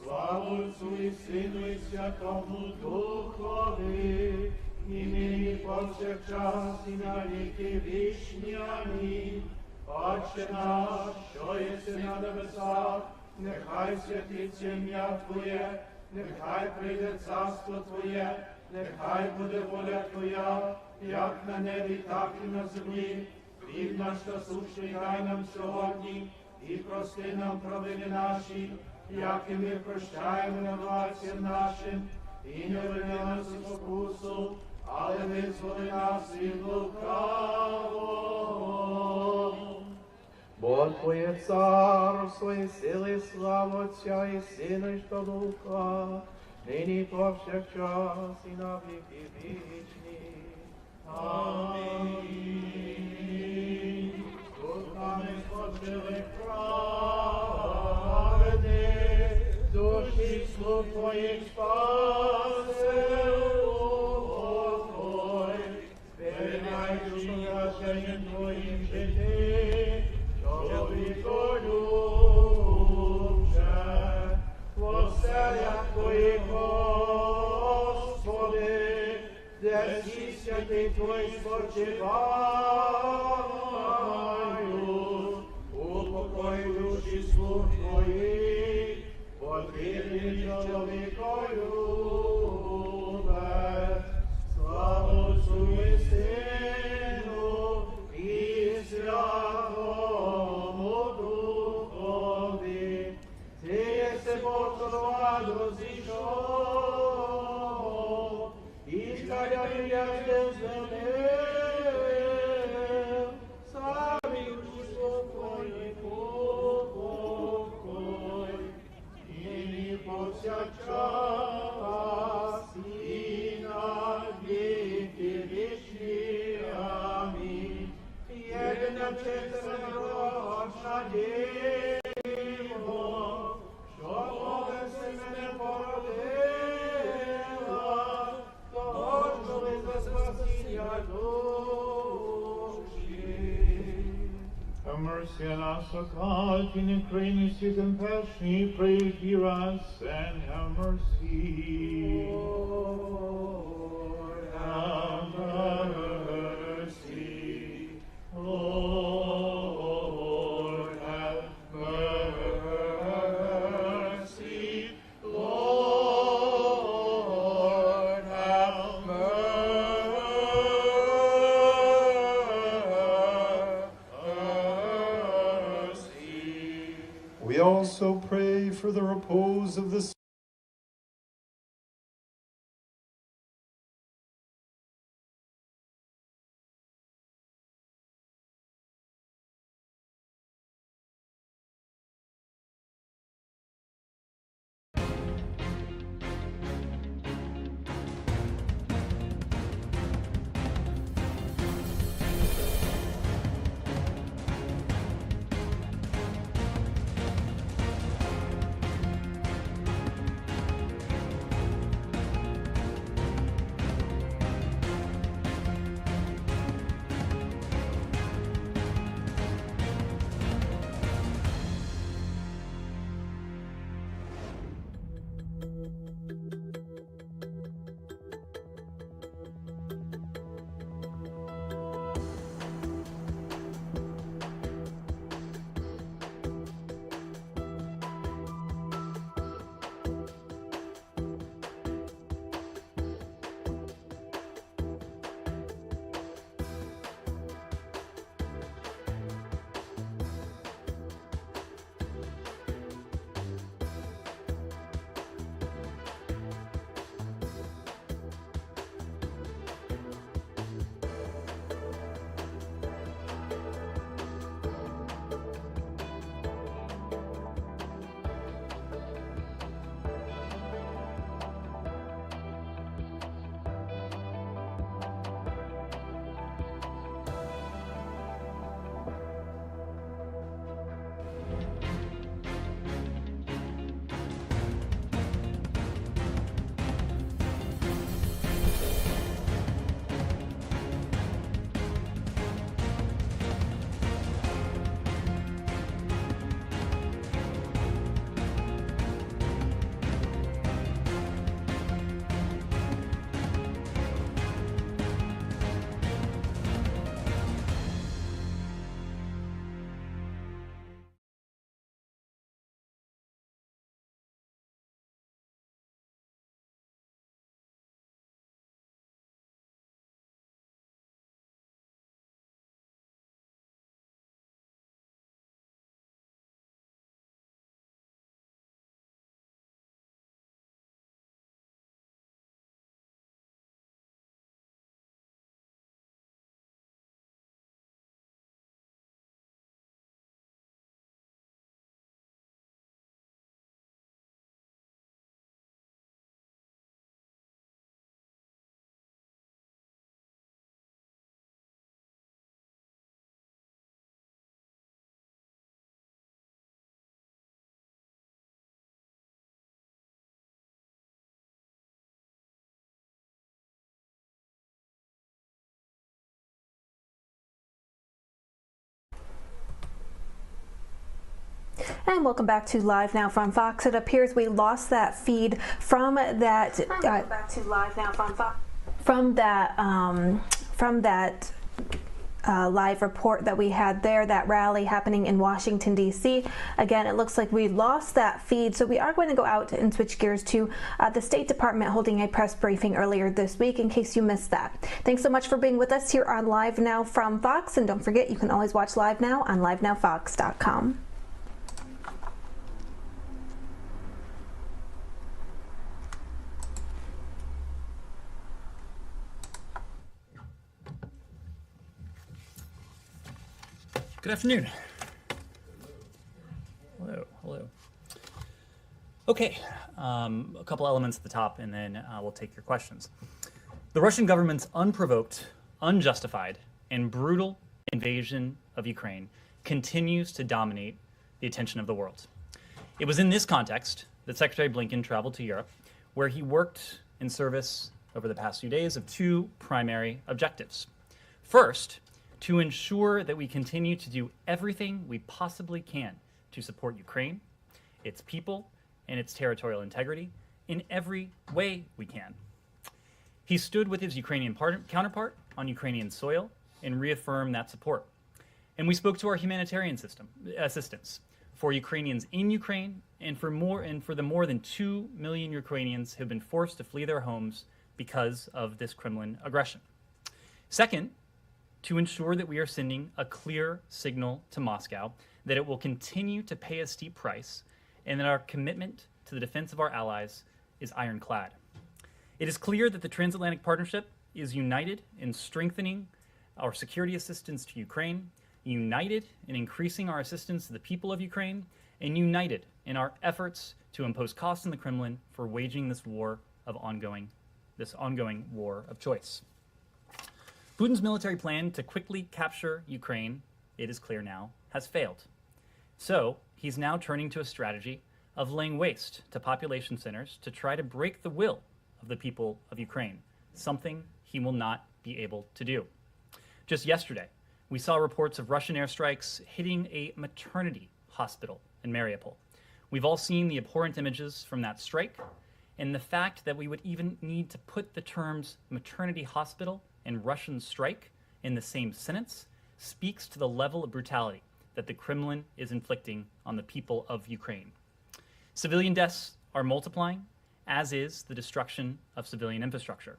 Славу Отцу і Сину і Святому Духові, і нині повсякчас і на віки вічні. Амінь. Отче наш, що єси на небесах, нехай святиться ім'я Твоє, нехай прийде царство Твоє, нехай буде воля Твоя, як на небі, так і на землі. Хліб наш насущний дай нам сьогодні, і прости нам провини наші, як і ми прощаємо винуватцям нашим, і не веди нас у спокусу, але визволи нас від лукавого. Бо Твоє царство і сили, і слава Отця і Сина і Святого Духа, нині повсякчас і на віки вічні. Амінь. Духами спочили праведні, душі слуг Твоїх спаси, Господь, зберігаючи прощенням Твоїм житті, чоловіколюбче, в оселях Твоїх, Господи, де всі святі Твої спочивають, упокой душі слуг Твоїх, потрібний чоловіколюбець. Слава Отцу і Сину і Святому Духові. Ти єси Бог, що до ладу зійшов, і царя в'язня змінив. Самі душу Твої покой, і повсякчас mercy on us, O God, in your greatness, your compassion, pray, hear us, and have mercy. Lord, have mercy. Lord, have mercy. Lord, have mercy. We also pray for the repose of the And welcome back to Live Now from Fox. It appears we lost that feed from that. Welcome back to Live Now from Fox. From that live report that we had there, that rally happening in Washington, D.C. Again, it looks like we lost that feed, so we are going to go out and switch gears to the State Department holding a press briefing earlier this week in case you missed that. Thanks so much for being with us here on Live Now from Fox, and don't forget you can always watch Live Now on livenowfox.com. Good afternoon. Hello. Okay, a couple elements at the top, and then we'll take your questions. The Russian government's unprovoked, unjustified, and brutal invasion of Ukraine continues to dominate the attention of the world. It was in this context that Secretary Blinken traveled to Europe, where he worked in service over the past few days of two primary objectives. First, to ensure that we continue to do everything we possibly can to support Ukraine, its people, and its territorial integrity in every way we can. He stood with his Ukrainian counterpart on Ukrainian soil and reaffirmed that support. And we spoke to our humanitarian assistance for Ukrainians in Ukraine and for the more than 2 million Ukrainians who have been forced to flee their homes because of this Kremlin aggression. Second, to ensure that we are sending a clear signal to Moscow that it will continue to pay a steep price and that our commitment to the defense of our allies is ironclad. It is clear that the transatlantic partnership is united in strengthening our security assistance to Ukraine, united in increasing our assistance to the people of Ukraine, and united in our efforts to impose costs on the Kremlin for waging this ongoing war of choice. Putin's military plan to quickly capture Ukraine, it is clear now, has failed. So he's now turning to a strategy of laying waste to population centers to try to break the will of the people of Ukraine, something he will not be able to do. Just yesterday, we saw reports of Russian airstrikes hitting a maternity hospital in Mariupol. We've all seen the abhorrent images from that strike, and the fact that we would even need to put the terms maternity hospital and Russian strike in the same sentence speaks to the level of brutality that the Kremlin is inflicting on the people of Ukraine. Civilian deaths are multiplying, as is the destruction of civilian infrastructure.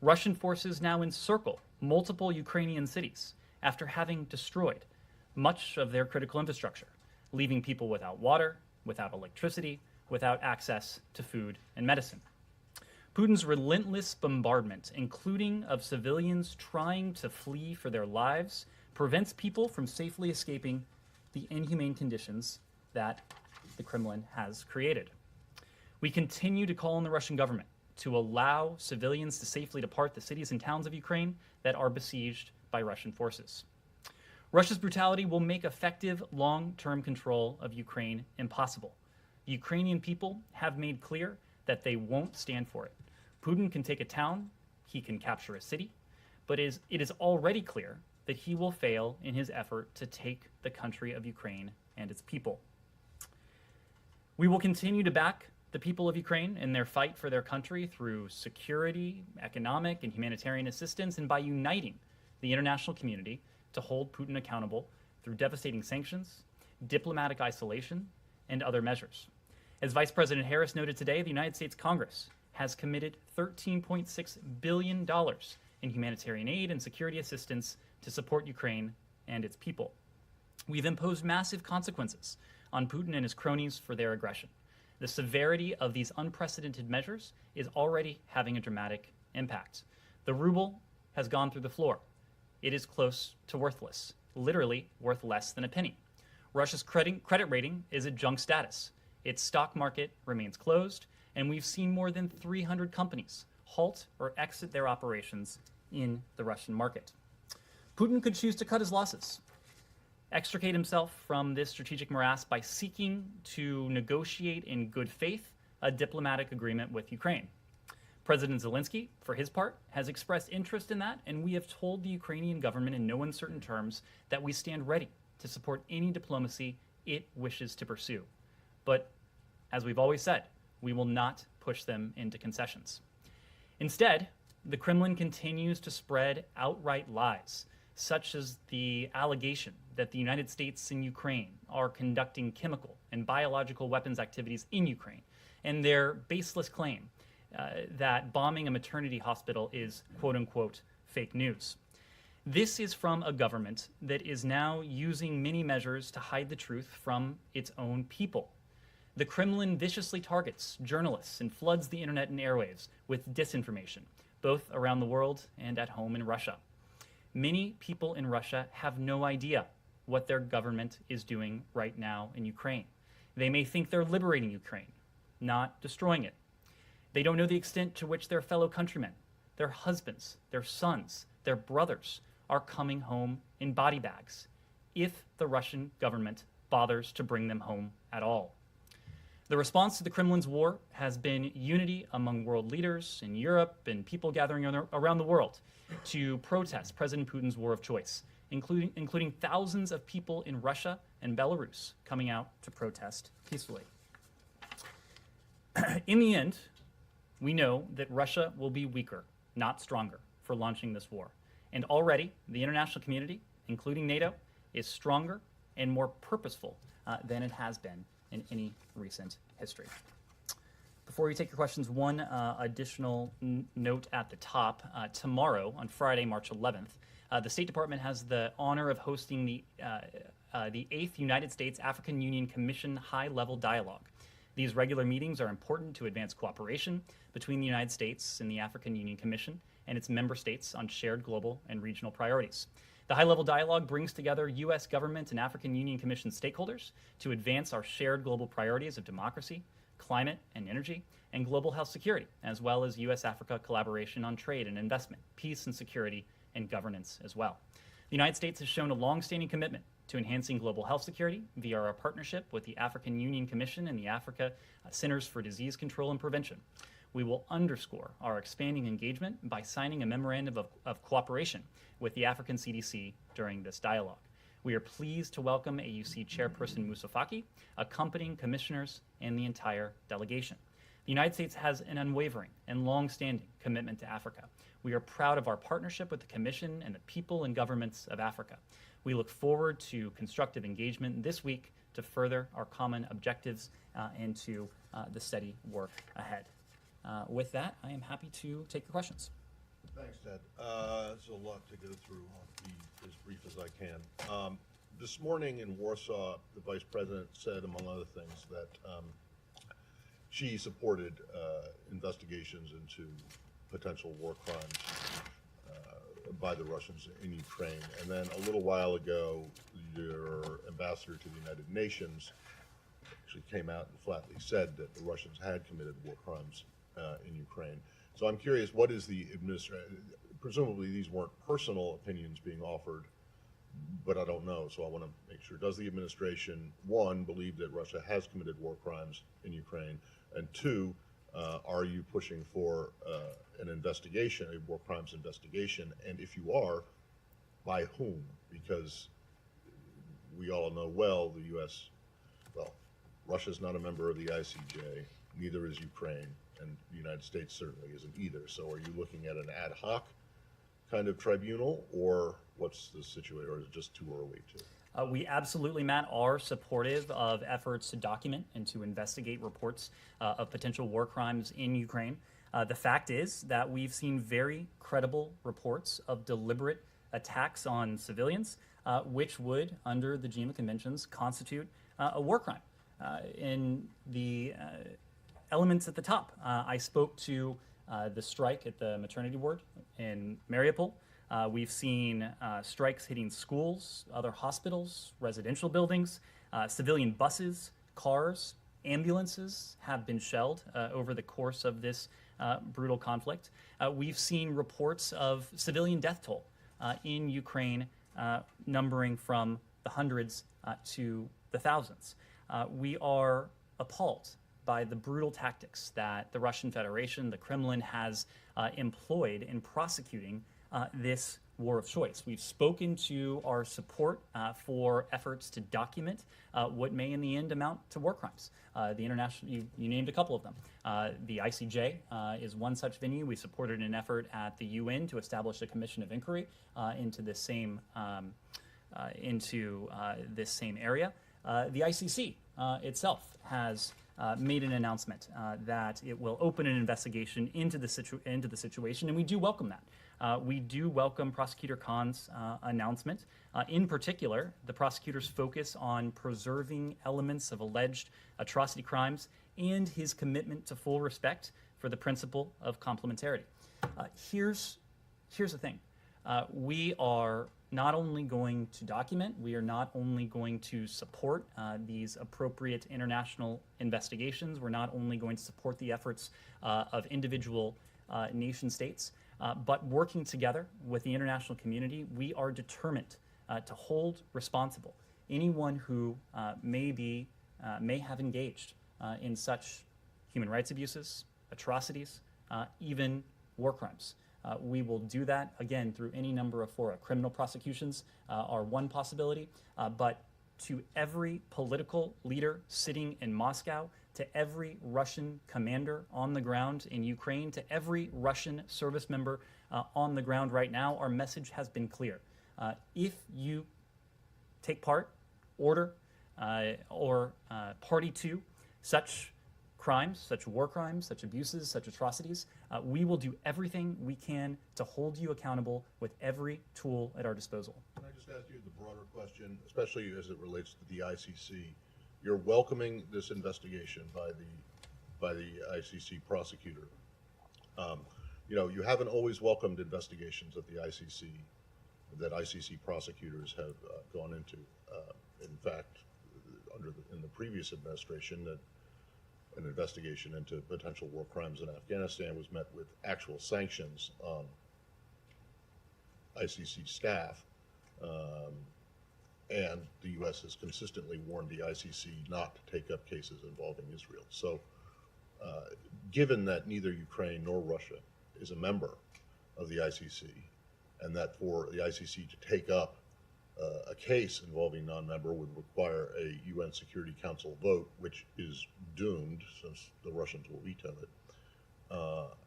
Russian forces now encircle multiple Ukrainian cities after having destroyed much of their critical infrastructure, leaving people without water, without electricity, without access to food and medicine. Putin's relentless bombardment, including of civilians trying to flee for their lives, prevents people from safely escaping the inhumane conditions that the Kremlin has created. We continue to call on the Russian government to allow civilians to safely depart the cities and towns of Ukraine that are besieged by Russian forces. Russia's brutality will make effective long-term control of Ukraine impossible. The Ukrainian people have made clear that they won't stand for it. Putin can take a town, he can capture a city, but it is already clear that he will fail in his effort to take the country of Ukraine and its people. We will continue to back the people of Ukraine in their fight for their country through security, economic, and humanitarian assistance, and by uniting the international community to hold Putin accountable through devastating sanctions, diplomatic isolation, and other measures. As Vice President Harris noted today, the United States Congress has committed $13.6 billion in humanitarian aid and security assistance to support Ukraine and its people. We've imposed massive consequences on Putin and his cronies for their aggression. The severity of these unprecedented measures is already having a dramatic impact. The ruble has gone through the floor. It is close to worthless, literally worth less than a penny. Russia's credit rating is at junk status. Its stock market remains closed, and we've seen more than 300 companies halt or exit their operations in the Russian market. Putin could choose to cut his losses, extricate himself from this strategic morass by seeking to negotiate in good faith a diplomatic agreement with Ukraine. President Zelensky, for his part, has expressed interest in that, and we have told the Ukrainian government in no uncertain terms that we stand ready to support any diplomacy it wishes to pursue. But, as we've always said, we will not push them into concessions. Instead, the Kremlin continues to spread outright lies, such as the allegation that the United States and Ukraine are conducting chemical and biological weapons activities in Ukraine, and their baseless claim that bombing a maternity hospital is quote-unquote fake news. This is from a government that is now using many measures to hide the truth from its own people. The Kremlin viciously targets journalists and floods the internet and airwaves with disinformation, both around the world and at home in Russia. Many people in Russia have no idea what their government is doing right now in Ukraine. They may think they're liberating Ukraine, not destroying it. They don't know the extent to which their fellow countrymen, their husbands, their sons, their brothers are coming home in body bags, if the Russian government bothers to bring them home at all. The response to the Kremlin's war has been unity among world leaders in Europe and people gathering around the world to protest President Putin's war of choice, including thousands of people in Russia and Belarus coming out to protest peacefully. In the end, we know that Russia will be weaker, not stronger, for launching this war. And already, the international community, including NATO, is stronger and more purposeful than it has been in any recent history. Before we take your questions, one additional note at the top. Tomorrow, on Friday, March 11th, the State Department has the honor of hosting the 8th United States African Union Commission High-Level Dialogue. These regular meetings are important to advance cooperation between the United States and the African Union Commission and its member states on shared global and regional priorities. The high-level dialogue brings together U.S. government and African Union Commission stakeholders to advance our shared global priorities of democracy, climate and energy, and global health security, as well as U.S.-Africa collaboration on trade and investment, peace and security, and governance as well. The United States has shown a long-standing commitment to enhancing global health security via our partnership with the African Union Commission and the Africa Centers for Disease Control and Prevention. We will underscore our expanding engagement by signing a memorandum of cooperation with the African CDC during this dialogue. We are pleased to welcome AUC Chairperson Moussa Faki, accompanying commissioners, and the entire delegation. The United States has an unwavering and long-standing commitment to Africa. We are proud of our partnership with the Commission and the people and governments of Africa. We look forward to constructive engagement this week to further our common objectives and to the steady work ahead. With that, I am happy to take your questions. Thanks, Ted. There's a lot to go through. I'll be as brief as I can. This morning in Warsaw, the Vice President said, among other things, that she supported investigations into potential war crimes by the Russians in Ukraine. And then a little while ago, your ambassador to the United Nations actually came out and flatly said that the Russians had committed war crimes in Ukraine. So I'm curious, what is the administration? Presumably these weren't personal opinions being offered, but I don't know, so I want to make sure. Does the administration, one, believe that Russia has committed war crimes in Ukraine, and two, are you pushing for an investigation, a war crimes investigation, and if you are, by whom? Because we all know well the U.S., well, Russia's not a member of the ICJ, neither is Ukraine, and the United States certainly isn't either. So are you looking at an ad hoc kind of tribunal, or what's the situation, or is it just too early to? We absolutely, Matt, are supportive of efforts to document and to investigate reports of potential war crimes in Ukraine. The fact is that we've seen very credible reports of deliberate attacks on civilians, which would, under the Geneva Conventions, constitute a war crime. In the elements at the top, I spoke to the strike at the maternity ward in Mariupol. We've seen strikes hitting schools, other hospitals, residential buildings, civilian buses, cars, ambulances have been shelled over the course of this brutal conflict. We've seen reports of civilian death toll in Ukraine numbering from the hundreds to the thousands. We are appalled by the brutal tactics that the Russian Federation, the Kremlin, has employed in prosecuting this war of choice. We've spoken to our support for efforts to document what may in the end amount to war crimes. The international, you named a couple of them. The ICJ is one such venue. We supported an effort at the UN to establish a commission of inquiry into this same area. The ICC itself has made an announcement that it will open an investigation into the situation, and we do welcome that. We do welcome Prosecutor Khan's announcement. In particular, the prosecutor's focus on preserving elements of alleged atrocity crimes and his commitment to full respect for the principle of complementarity. Here's the thing. We are not only going to document, we are not only going to support these appropriate international investigations, we're not only going to support the efforts of individual nation states, but working together with the international community, we are determined to hold responsible anyone who may have engaged in such human rights abuses, atrocities, even war crimes. We will do that, again, through any number of fora. Criminal prosecutions are one possibility, but to every political leader sitting in Moscow, to every Russian commander on the ground in Ukraine, to every Russian service member on the ground right now, our message has been clear. If you take part, order, or party to such crimes, such war crimes, such abuses, such atrocities, we will do everything we can to hold you accountable with every tool at our disposal. Can I just ask you the broader question, especially as it relates to the ICC? You're welcoming this investigation by the ICC prosecutor. You know, you haven't always welcomed investigations at the ICC that ICC prosecutors have gone into. In fact, in the previous administration, that an investigation into potential war crimes in Afghanistan was met with actual sanctions on ICC staff, and the U.S. has consistently warned the ICC not to take up cases involving Israel. So, given that neither Ukraine nor Russia is a member of the ICC, and that for the ICC to take up a case involving non-member would require a UN Security Council vote, which is doomed since the Russians will veto it.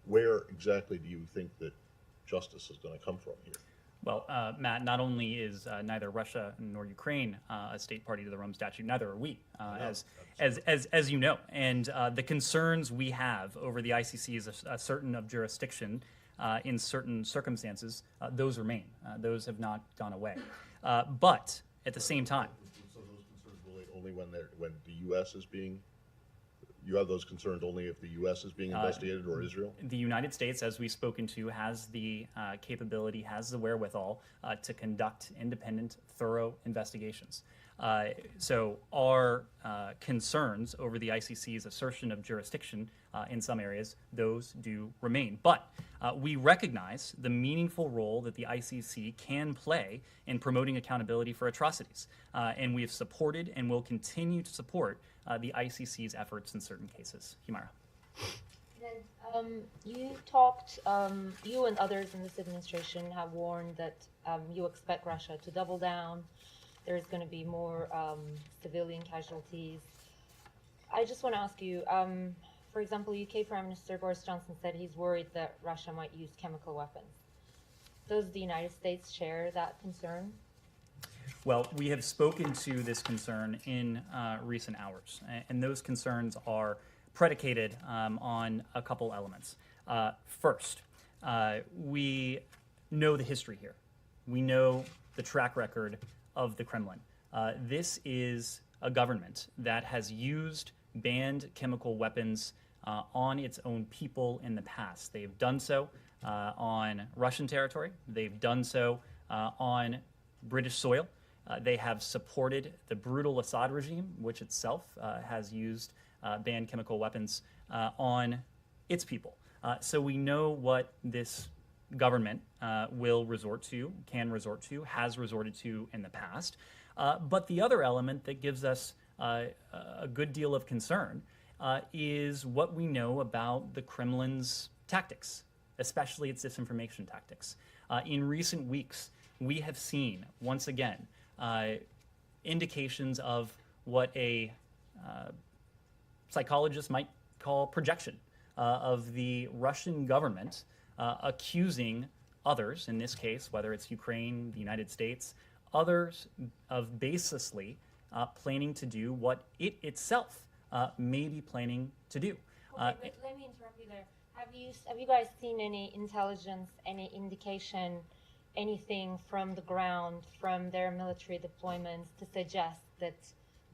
Where exactly do you think that justice is going to come from here? Well, Matt, not only is neither Russia nor Ukraine a state party to the Rome Statute, neither are we, as you know. And the concerns we have over the ICC is a certain of jurisdiction in certain circumstances, those remain. Those have not gone away. But at the same time, so those concerns relate only when the U.S. is being. You have those concerns only if the U.S. is being investigated or Israel? The United States, as we've spoken to, has the capability, has the wherewithal to conduct independent, thorough investigations. So our concerns over the ICC's assertion of jurisdiction in some areas, those do remain. But we recognize the meaningful role that the ICC can play in promoting accountability for atrocities. And we have supported and will continue to support the ICC's efforts in certain cases. Humara. You talked, you and others in this administration have warned that you expect Russia to double down. There's going to be more civilian casualties. I just want to ask you, for example, UK Prime Minister Boris Johnson said he's worried that Russia might use chemical weapons. Does the United States share that concern? Well, we have spoken to this concern in recent hours, and those concerns are predicated on a couple elements. First, we know the history here. We know the track record of the Kremlin. This is a government that has used banned chemical weapons on its own people in the past. They've done so on Russian territory. They've done so on British soil. They have supported the brutal Assad regime, which itself has used banned chemical weapons on its people. So we know what this government will resort to, can resort to, has resorted to in the past. But the other element that gives us a good deal of concern is what we know about the Kremlin's tactics, especially its disinformation tactics. In recent weeks, we have seen, once again, indications of what a psychologist might call projection of the Russian government accusing others, in this case, whether it's Ukraine, the United States, others of baselessly planning to do what it itself may be planning to do. Okay, but let me interrupt you there. Have you guys seen any intelligence, any indication, anything from the ground, from their military deployments to suggest that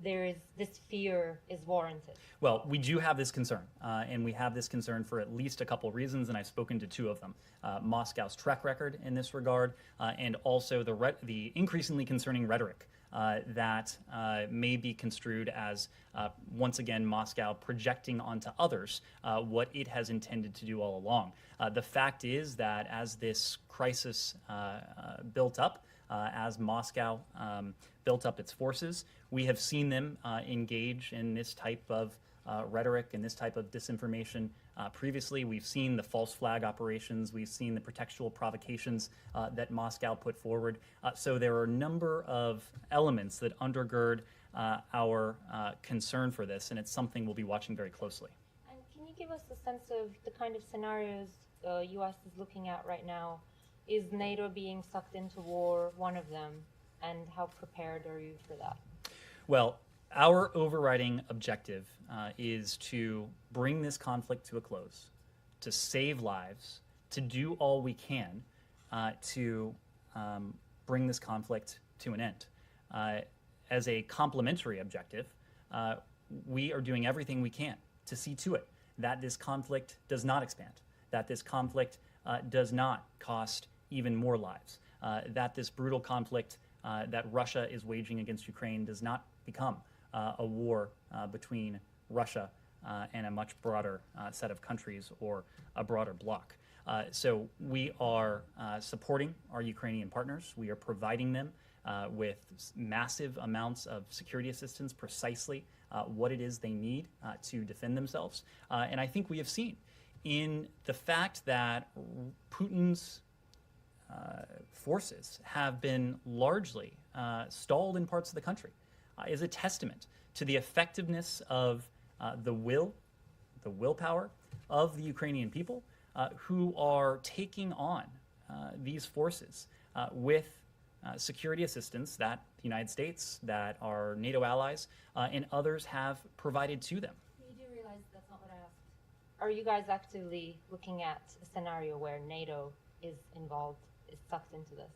this fear is warranted? Well, we do have this concern, and we have this concern for at least a couple reasons, and I've spoken to two of them. Moscow's track record in this regard, and also the increasingly concerning rhetoric that may be construed as, once again, Moscow projecting onto others what it has intended to do all along. The fact is that as this crisis built up, as Moscow built up its forces, we have seen them engage in this type of rhetoric and this type of disinformation previously. We've seen the false flag operations. We've seen the pretextual provocations that Moscow put forward. So there are a number of elements that undergird our concern for this, and it's something we'll be watching very closely. And can you give us a sense of the kind of scenarios U.S. is looking at right now? Is NATO being sucked into war one of them, and how prepared are you for that? Well, our overriding objective is to bring this conflict to a close, to save lives, to do all we can to bring this conflict to an end. As a complementary objective, we are doing everything we can to see to it that this conflict does not expand, that this conflict does not cost even more lives, that this brutal conflict that Russia is waging against Ukraine does not become a war between Russia and a much broader set of countries or a broader bloc. So we are supporting our Ukrainian partners. We are providing them with massive amounts of security assistance, precisely what it is they need to defend themselves. And I think we have seen in the fact that Putin's forces have been largely stalled in parts of the country is a testament to the effectiveness of the willpower of the Ukrainian people who are taking on these forces with security assistance that the United States, that our NATO allies, and others have provided to them. You do realize that's not what I asked. Are you guys actively looking at a scenario where NATO is involved, is sucked into this?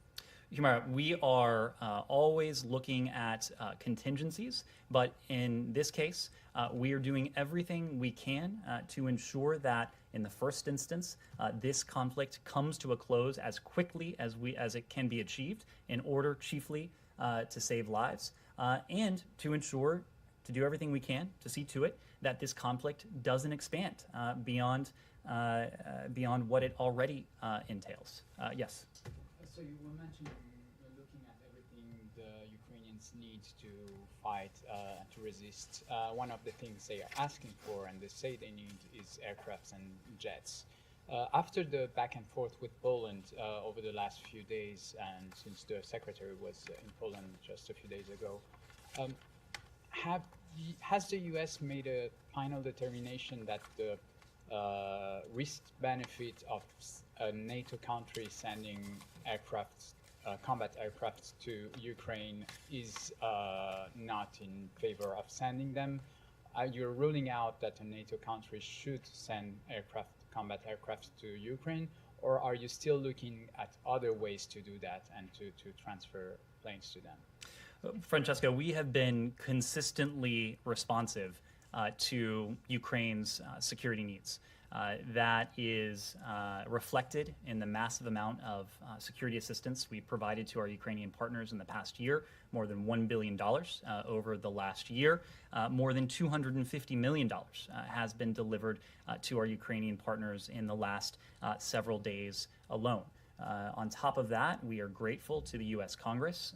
Humara, we are always looking at contingencies, but in this case, we are doing everything we can to ensure that in the first instance, this conflict comes to a close as quickly as it can be achieved in order chiefly to save lives and to ensure, to do everything we can to see to it that this conflict doesn't expand beyond what it already entails. Yes? So you were mentioning looking at everything the Ukrainians need to fight and to resist. One of the things they are asking for and they say they need is aircrafts and jets. After the back and forth with Poland over the last few days, and since the secretary was in Poland just a few days ago, has the U.S. made a final determination that the risk-benefit of a NATO country sending aircraft, combat aircraft to Ukraine is not in favor of sending them? You're ruling out that a NATO country should send combat aircraft to Ukraine, or are you still looking at other ways to do that and to transfer planes to them? Francesca, we have been consistently responsive to Ukraine's security needs. That is reflected in the massive amount of security assistance we provided to our Ukrainian partners in the past year, more than $1 billion over the last year. More than $250 million has been delivered to our Ukrainian partners in the last several days alone. On top of that, we are grateful to the U.S. Congress,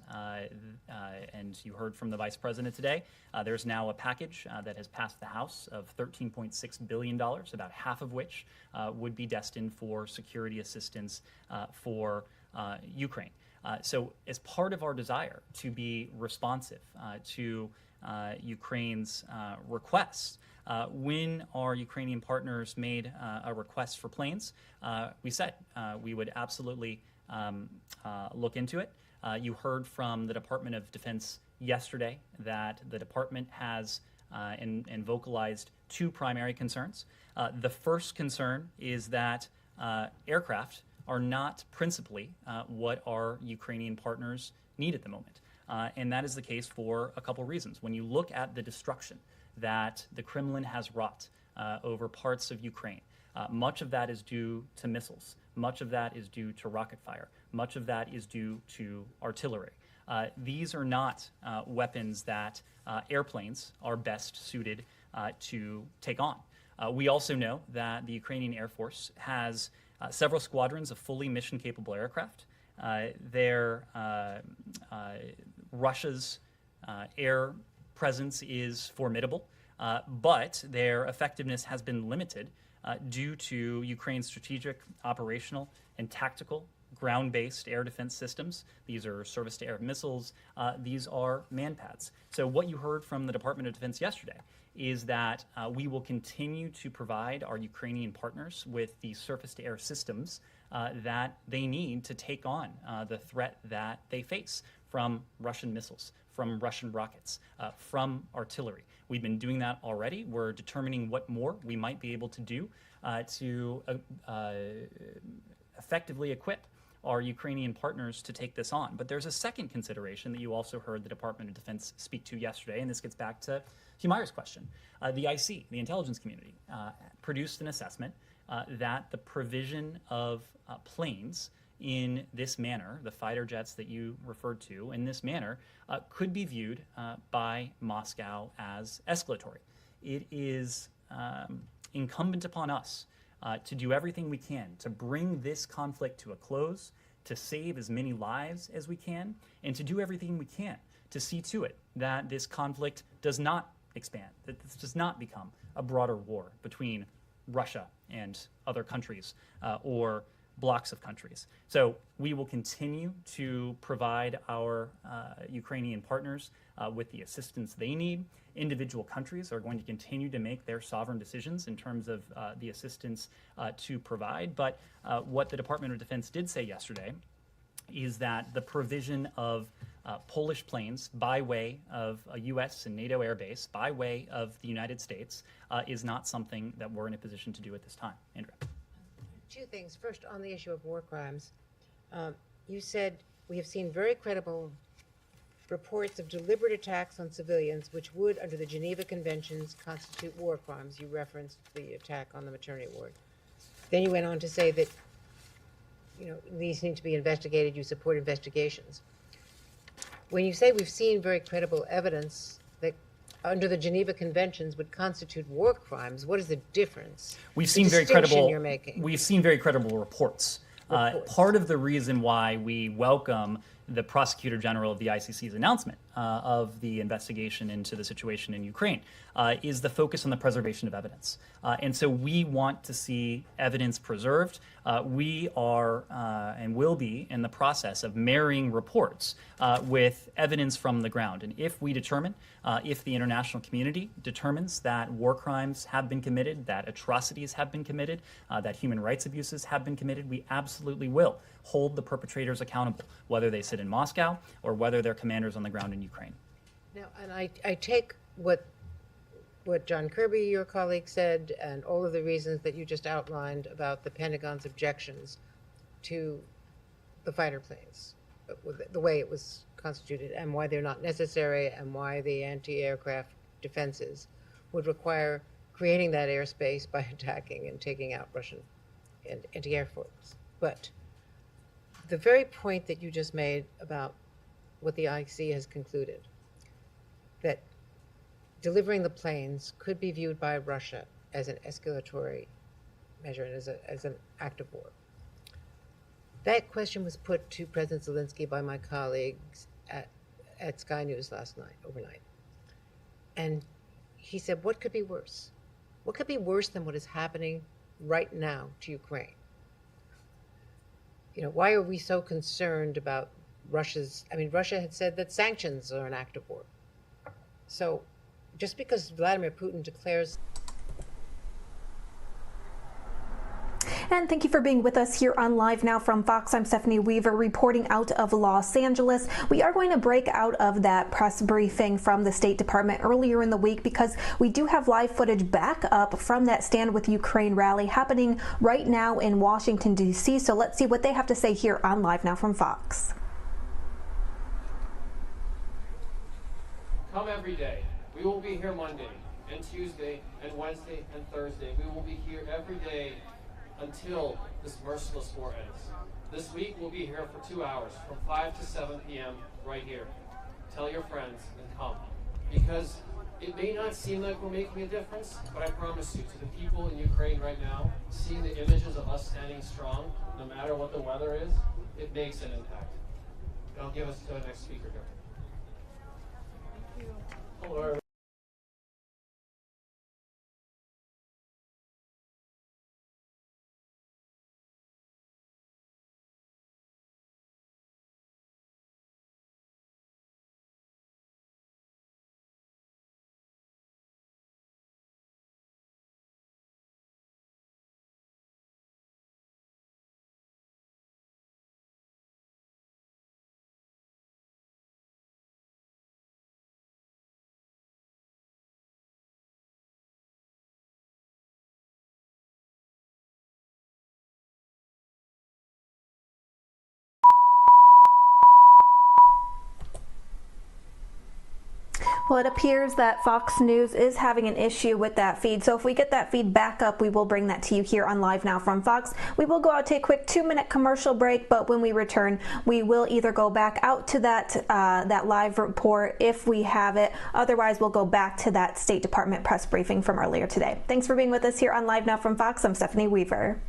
and you heard from the Vice President today. There's now a package that has passed the House of $13.6 billion, about half of which would be destined for security assistance for Ukraine. So as part of our desire to be responsive to Ukraine's requests, when our Ukrainian partners made a request for planes, we said we would absolutely look into it. You heard from the Department of Defense yesterday that the department has and vocalized two primary concerns. The first concern is that aircraft are not principally what our Ukrainian partners need at the moment. And that is the case for a couple reasons. When you look at the destruction that the Kremlin has wrought over parts of Ukraine, much of that is due to missiles. Much of that is due to rocket fire. Much of that is due to artillery. These are not weapons that airplanes are best suited to take on. We also know that the Ukrainian Air Force has several squadrons of fully mission-capable aircraft. Russia's air presence is formidable. but their effectiveness has been limited due to Ukraine's strategic, operational, and tactical ground-based air defense systems. These are surface-to-air missiles. These are manpads. So what you heard from the Department of Defense yesterday is that we will continue to provide our Ukrainian partners with the surface-to-air systems that they need to take on the threat that they face from Russian missiles, from Russian rockets, from artillery. We've been doing that already. We're determining what more we might be able to do to effectively equip our Ukrainian partners to take this on. But there's a second consideration that you also heard the Department of Defense speak to yesterday, and this gets back to Humayra's question. The IC, the intelligence community, produced an assessment that the provision of planes in this manner, the fighter jets that you referred to in this manner, could be viewed by Moscow as escalatory. It is incumbent upon us to do everything we can to bring this conflict to a close, to save as many lives as we can, and to do everything we can to see to it that this conflict does not expand, that this does not become a broader war between Russia and other countries or blocks of countries. So we will continue to provide our Ukrainian partners with the assistance they need. Individual countries are going to continue to make their sovereign decisions in terms of the assistance to provide. But what the Department of Defense did say yesterday is that the provision of Polish planes by way of a U.S. and NATO airbase, by way of the United States, is not something that we're in a position to do at this time. Andrea. Two things. First, on the issue of war crimes, you said we have seen very credible reports of deliberate attacks on civilians which would, under the Geneva Conventions, constitute war crimes. You referenced the attack on the maternity ward. Then you went on to say that, you know, these need to be investigated. You support investigations. When you say we've seen very credible evidence that under the Geneva Conventions would constitute war crimes, what is the difference? We've seen very credible. You're making? We've seen very credible reports. Part of the reason why we welcome the Prosecutor General of the ICC's announcement of the investigation into the situation in Ukraine is the focus on the preservation of evidence. And so we want to see evidence preserved. We are and will be in the process of marrying reports with evidence from the ground. And if we determine, if the international community determines that war crimes have been committed, that atrocities have been committed, that human rights abuses have been committed, we absolutely will hold the perpetrators accountable, whether they sit in Moscow or whether they're commanders on the ground in Ukraine. Now, and I take what John Kirby, your colleague, said, and all of the reasons that you just outlined about the Pentagon's objections to the fighter planes, the way it was constituted, and why they're not necessary, and why the anti-aircraft defenses would require creating that airspace by attacking and taking out Russian anti-air forces. But the very point that you just made about what the IC has concluded, that delivering the planes could be viewed by Russia as an escalatory measure and as an act of war. That question was put to President Zelensky by my colleagues at Sky News overnight. And he said, what could be worse? What could be worse than what is happening right now to Ukraine? You know, why are we so concerned about Russia had said that sanctions are an act of war. So just because Vladimir Putin declares. And thank you for being with us here on Live Now from Fox. I'm Stephanie Weaver reporting out of Los Angeles. We are going to break out of that press briefing from the State Department earlier in the week because we do have live footage back up from that Stand With Ukraine rally happening right now in Washington, D.C. So let's see what they have to say here on Live Now from Fox. Come every day. We will be here Monday and Tuesday and Wednesday and Thursday. We will be here every day until this merciless war ends. This week we'll be here for 2 hours, from 5 to 7 p.m. right here. Tell your friends and come. Because it may not seem like we're making a difference, but I promise you, to the people in Ukraine right now, seeing the images of us standing strong, no matter what the weather is, it makes an impact. I'll give us to the next speaker here. Hello, everyone. Well, it appears that Fox News is having an issue with that feed. So if we get that feed back up, we will bring that to you here on Live Now from Fox. We will go out, take a quick 2-minute commercial break, but when we return, we will either go back out to that live report if we have it. Otherwise, we'll go back to that State Department press briefing from earlier today. Thanks for being with us here on Live Now from Fox. I'm Stephanie Weaver.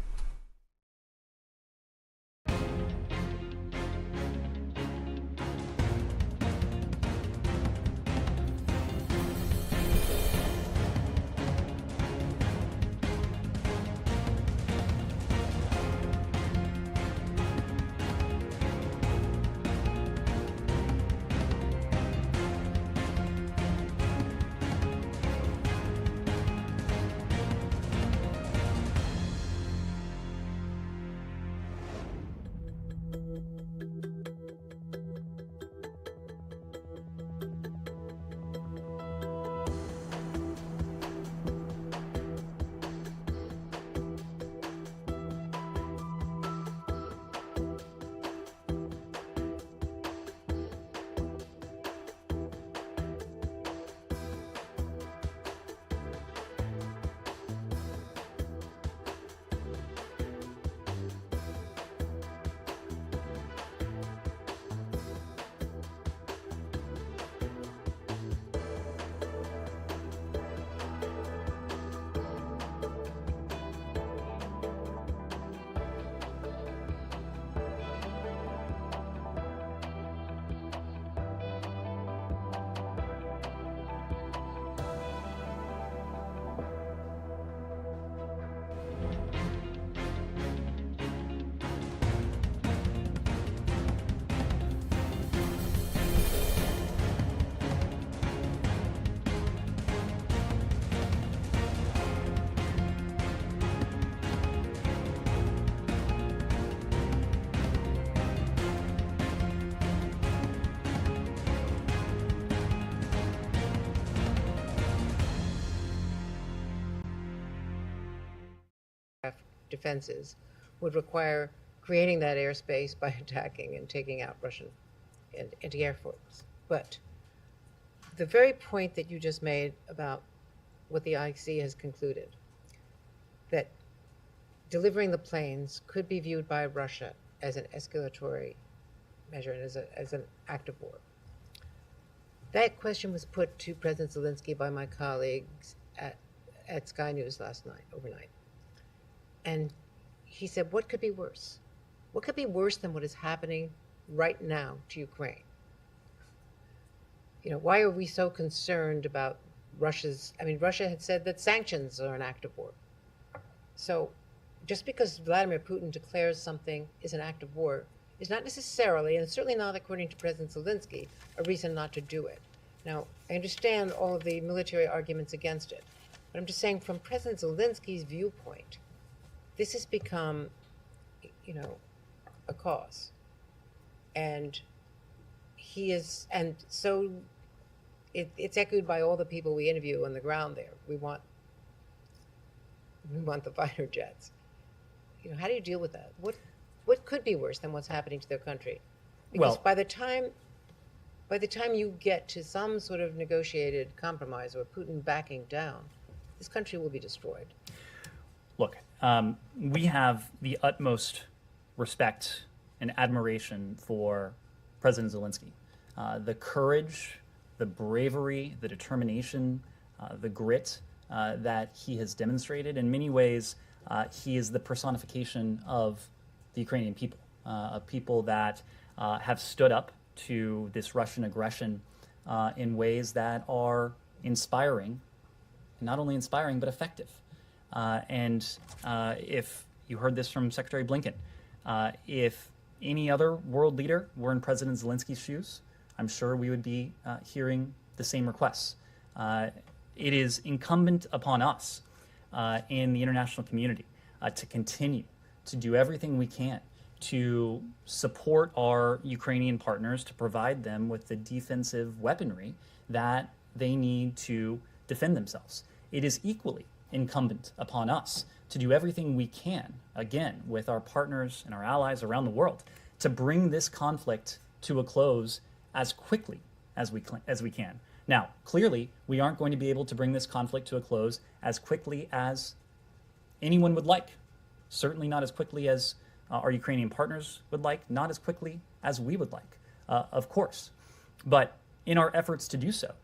Defenses would require creating that airspace by attacking and taking out Russian anti-air force. But the very point that you just made about what the IC has concluded, that delivering the planes could be viewed by Russia as an escalatory measure and as an act of war. That question was put to President Zelensky by my colleagues at Sky News overnight. And he said, what could be worse? What could be worse than what is happening right now to Ukraine? You know, why are we so concerned about Russia had said that sanctions are an act of war. So just because Vladimir Putin declares something is an act of war is not necessarily, and certainly not according to President Zelensky, a reason not to do it. Now, I understand all of the military arguments against it, but I'm just saying from President Zelensky's viewpoint, this has become, you know, a cause. And so it's echoed by all the people we interview on the ground there. We want the fighter jets. You know, how do you deal with that? What could be worse than what's happening to their country? Because by the time you get to some sort of negotiated compromise or Putin backing down, this country will be destroyed. Look, we have the utmost respect and admiration for President Zelensky. The courage, the bravery, the determination, the grit that he has demonstrated. In many ways, he is the personification of the Ukrainian people, a people that have stood up to this Russian aggression in ways that are inspiring, not only inspiring, but effective. And if you heard this from Secretary Blinken, if any other world leader were in President Zelensky's shoes, I'm sure we would be hearing the same requests. It is incumbent upon us in the international community to continue to do everything we can to support our Ukrainian partners, to provide them with the defensive weaponry that they need to defend themselves. It is equally incumbent upon us to do everything we can, again, with our partners and our allies around the world, to bring this conflict to a close as quickly as we can. Now, clearly, we aren't going to be able to bring this conflict to a close as quickly as anyone would like. Certainly not as quickly as our Ukrainian partners would like, not as quickly as we would like, of course. But in our efforts to do so,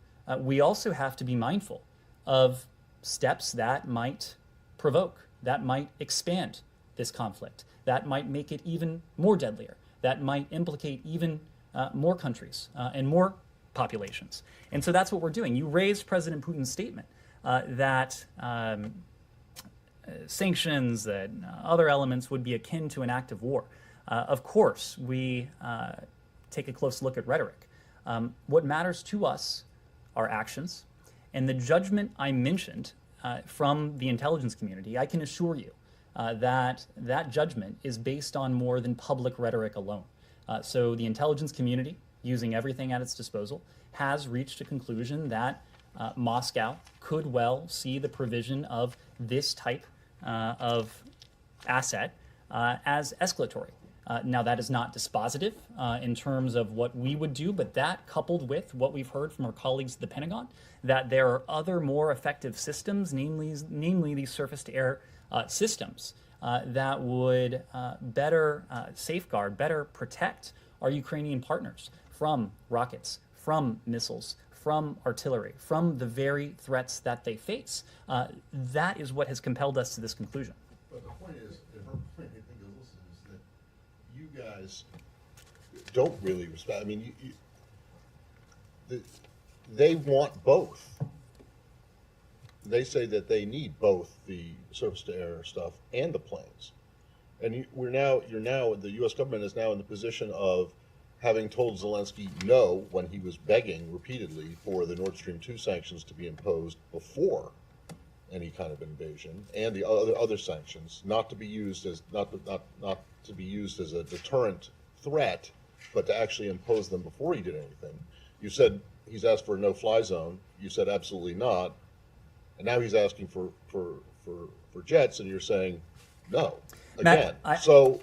we also have to be mindful of steps that might provoke, that might expand this conflict, that might make it even more deadlier, that might implicate even more countries and more populations. And so that's what we're doing. You raised President Putin's statement that sanctions, that other elements would be akin to an act of war. Of course, we take a close look at rhetoric. What matters to us are actions. And the judgment I mentioned from the intelligence community, I can assure you that that judgment is based on more than public rhetoric alone. So the intelligence community, using everything at its disposal, has reached a conclusion that Moscow could well see the provision of this type of asset as escalatory. Now, that is not dispositive in terms of what we would do, but that coupled with what we've heard from our colleagues at the Pentagon, that there are other more effective systems, namely these surface-to-air systems that would better safeguard, better protect our Ukrainian partners from rockets, from missiles, from artillery, from the very threats that they face. That is what has compelled us to this conclusion. But the point is, and her point, I think, is that you guys don't really respect. I mean, they want both. They say that they need both the surface-to-air stuff and the planes. And the U.S. government is now in the position of having told Zelensky no when he was begging repeatedly for the Nord Stream 2 sanctions to be imposed before any kind of invasion, and the other sanctions not to be used as not to be used as a deterrent threat, but to actually impose them before he did anything. You said he's asked for a no-fly zone. You said absolutely not, and now he's asking for jets, and you're saying no again. Matt, so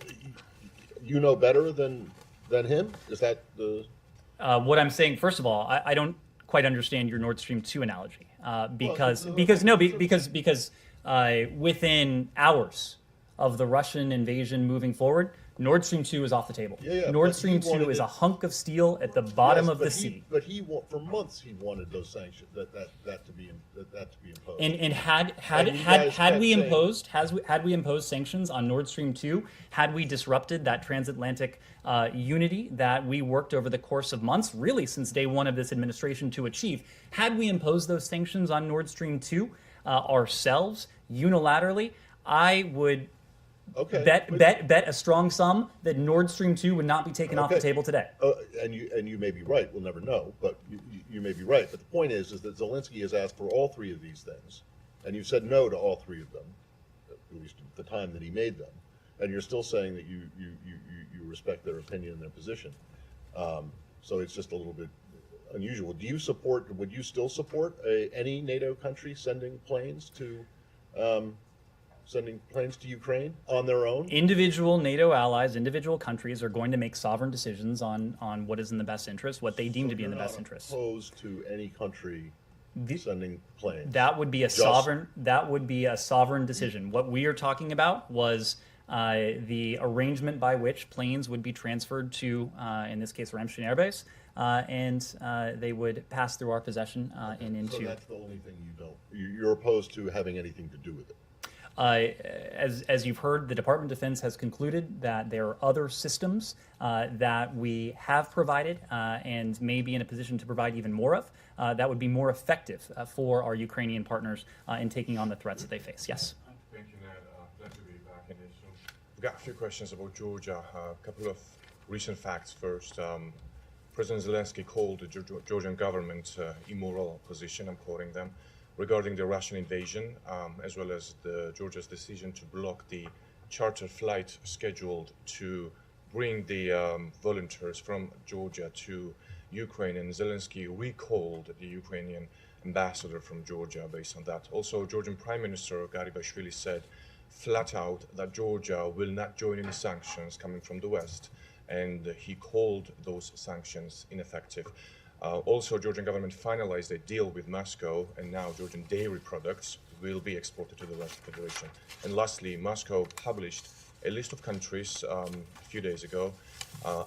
you know better than him? Is that the? What I'm saying, first of all, I don't quite understand your Nord Stream 2 analogy because within hours of the Russian invasion moving forward, Nord Stream 2 is off the table. Nord Stream 2 is a hunk of steel at the bottom of the sea. But for months he wanted those sanctions that to be imposed. And had we imposed sanctions on Nord Stream 2, had we disrupted that transatlantic unity that we worked over the course of months, really since day one of this administration, to achieve, had we imposed those sanctions on Nord Stream 2 ourselves unilaterally, I would bet a strong sum that Nord Stream 2 would not be taken off the table today. And you may be right. We'll never know, but you may be right. But the point is that Zelensky has asked for all three of these things, and you said no to all three of them, at least at the time that he made them. And you're still saying that you respect their opinion and their position. So it's just a little bit unusual. Would you still support any NATO country sending planes to Ukraine on their own? Individual NATO allies, individual countries are going to make sovereign decisions on what is in the best interest, what they deem to be in the best interest. Opposed to any country sending planes? That would be a sovereign decision. What we are talking about was the arrangement by which planes would be transferred to, in this case, Ramstein Air Base, and they would pass through our possession and into. So that's the only thing you're opposed to having anything to do with it. As you've heard, the Department of Defense has concluded that there are other systems that we have provided and may be in a position to provide even more of that would be more effective for our Ukrainian partners in taking on the threats that they face. Yes. Thank you, Ned. Glad to be back in this room. We've got a few questions about Georgia. A couple of recent facts first. President Zelensky called the Georgian government immoral position, I'm quoting them, regarding the Russian invasion, as well as Georgia's decision to block the charter flight scheduled to bring the volunteers from Georgia to Ukraine. And Zelensky recalled the Ukrainian ambassador from Georgia based on that. Also, Georgian Prime Minister Garibashvili said flat out that Georgia will not join any sanctions coming from the West, and he called those sanctions ineffective. Also, Georgian government finalized a deal with Moscow, and now Georgian dairy products will be exported to the Russian Federation. And lastly, Moscow published a list of countries a few days ago,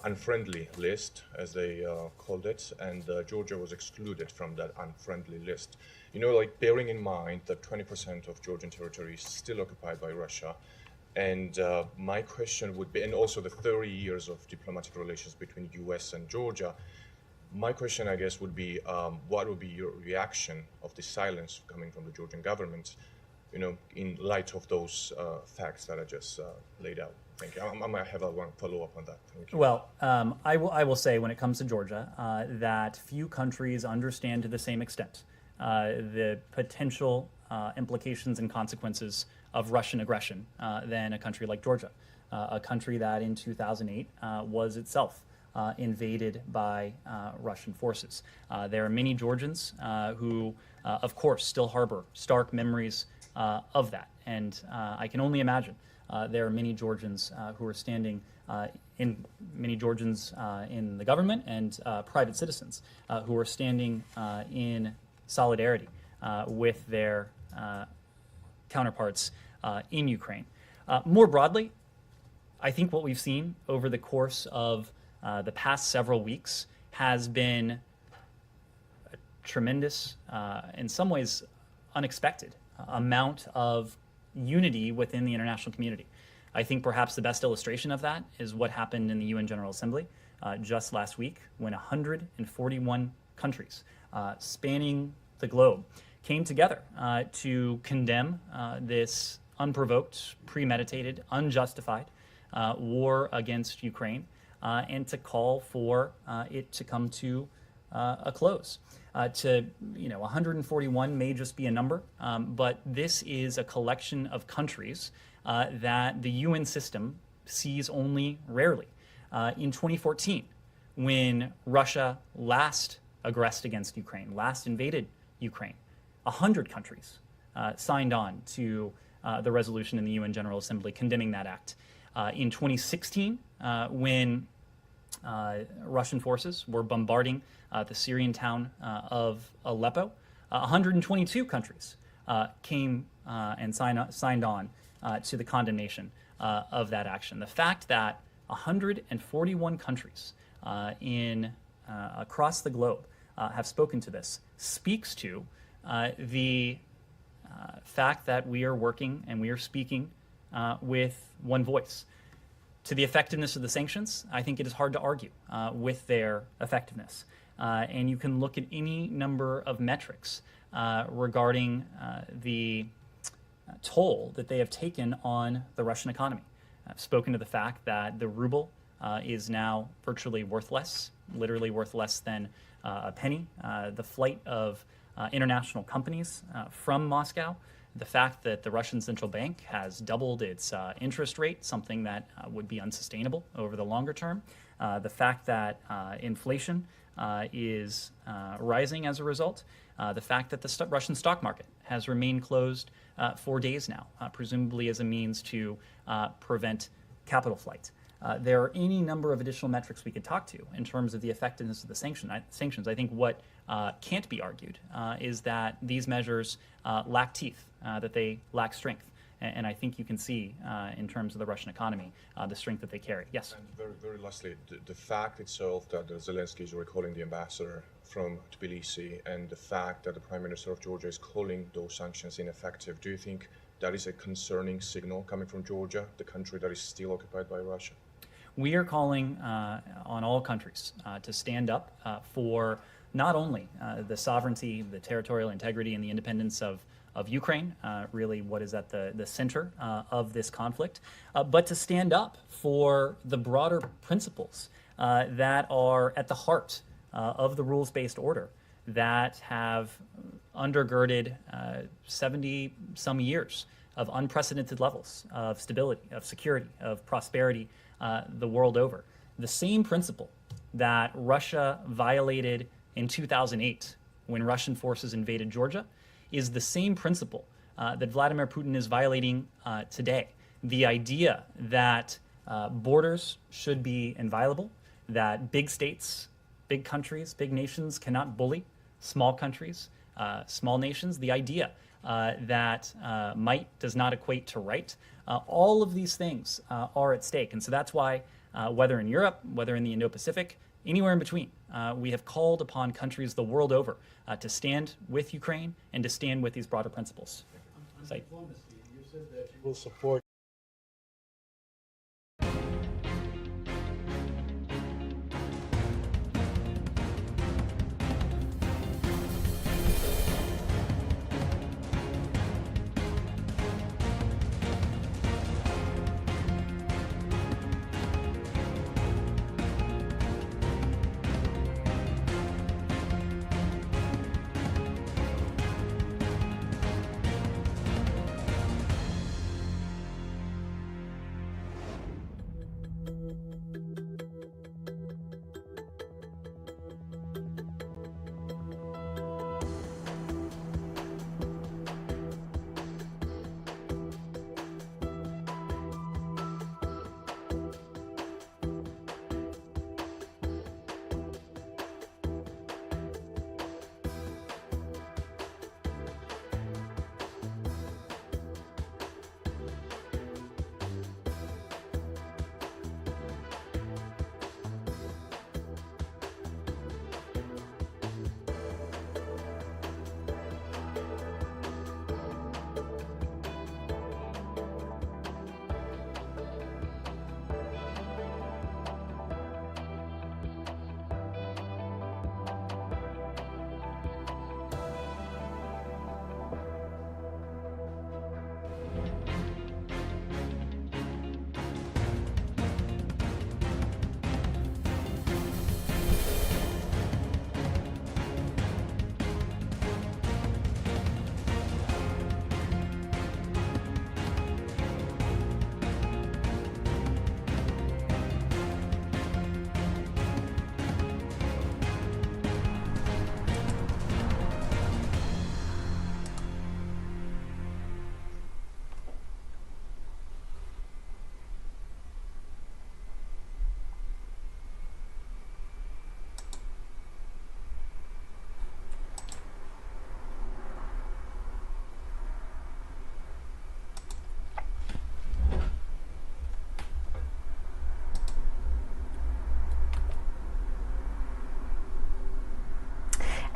unfriendly list, as they called it, and Georgia was excluded from that unfriendly list. You know, like bearing in mind that 20% of Georgian territory is still occupied by Russia, and my question would be, and also the 30 years of diplomatic relations between US and Georgia, my question, I guess, would be, what would be your reaction of the silence coming from the Georgian government, you know, in light of those facts that I just laid out? Thank you. I might have one follow-up on that. Thank you. Well, I will say when it comes to Georgia that few countries understand to the same extent the potential implications and consequences of Russian aggression than a country like Georgia, a country that in 2008 was itself invaded by Russian forces. There are many Georgians who, of course, still harbor stark memories of that. And I can only imagine there are many Georgians who are standing in the government and private citizens who are standing in solidarity with their counterparts in Ukraine. More broadly, I think what we've seen over the course of the past several weeks has been a tremendous, in some ways unexpected, amount of unity within the international community. I think perhaps the best illustration of that is what happened in the UN General Assembly just last week, when 141 countries spanning the globe came together to condemn this unprovoked, premeditated, unjustified war against Ukraine, and to call for it to come to a close. 141 may just be a number, but this is a collection of countries that the UN system sees only rarely. In 2014, when Russia last aggressed against Ukraine, last invaded Ukraine, 100 countries signed on to the resolution in the UN General Assembly condemning that act. In 2016, when Russian forces were bombarding the Syrian town of Aleppo, 122 countries came and signed on to the condemnation of that action. The fact that 141 countries across the globe have spoken to this speaks to the fact that we are working and we are speaking with one voice. To the effectiveness of the sanctions, I think it is hard to argue with their effectiveness. And you can look at any number of metrics regarding the toll that they have taken on the Russian economy. I've spoken to the fact that the ruble is now virtually worthless, literally worth less than a penny. The flight of international companies from Moscow, the fact that the Russian central bank has doubled its interest rate, something that would be unsustainable over the longer term, the fact that inflation is rising as a result, the fact that the Russian stock market has remained closed for days now, presumably as a means to prevent capital flight. There are any number of additional metrics we could talk to in terms of the effectiveness of the sanctions. I think what can't be argued is that these measures lack teeth, that they lack strength. And I think you can see in terms of the Russian economy the strength that they carry. Yes? And very, very lastly, the fact itself that Zelensky is recalling the ambassador from Tbilisi, and the fact that the Prime Minister of Georgia is calling those sanctions ineffective, do you think that is a concerning signal coming from Georgia, the country that is still occupied by Russia? We are calling on all countries to stand up for not only the sovereignty, the territorial integrity, and the independence of Ukraine, really what is at the center of this conflict, but to stand up for the broader principles that are at the heart of the rules-based order that have undergirded 70-some years of unprecedented levels of stability, of security, of prosperity the world over. The same principle that Russia violated in 2008 when Russian forces invaded Georgia is the same principle that Vladimir Putin is violating today. The idea that borders should be inviolable, that big states big countries, big nations cannot bully small countries, small nations. The idea that might does not equate to right. All of these things are at stake. And so that's why, whether in Europe, whether in the Indo-Pacific, anywhere in between, we have called upon countries the world over to stand with Ukraine and to stand with these broader principles. On diplomacy, you said that you will support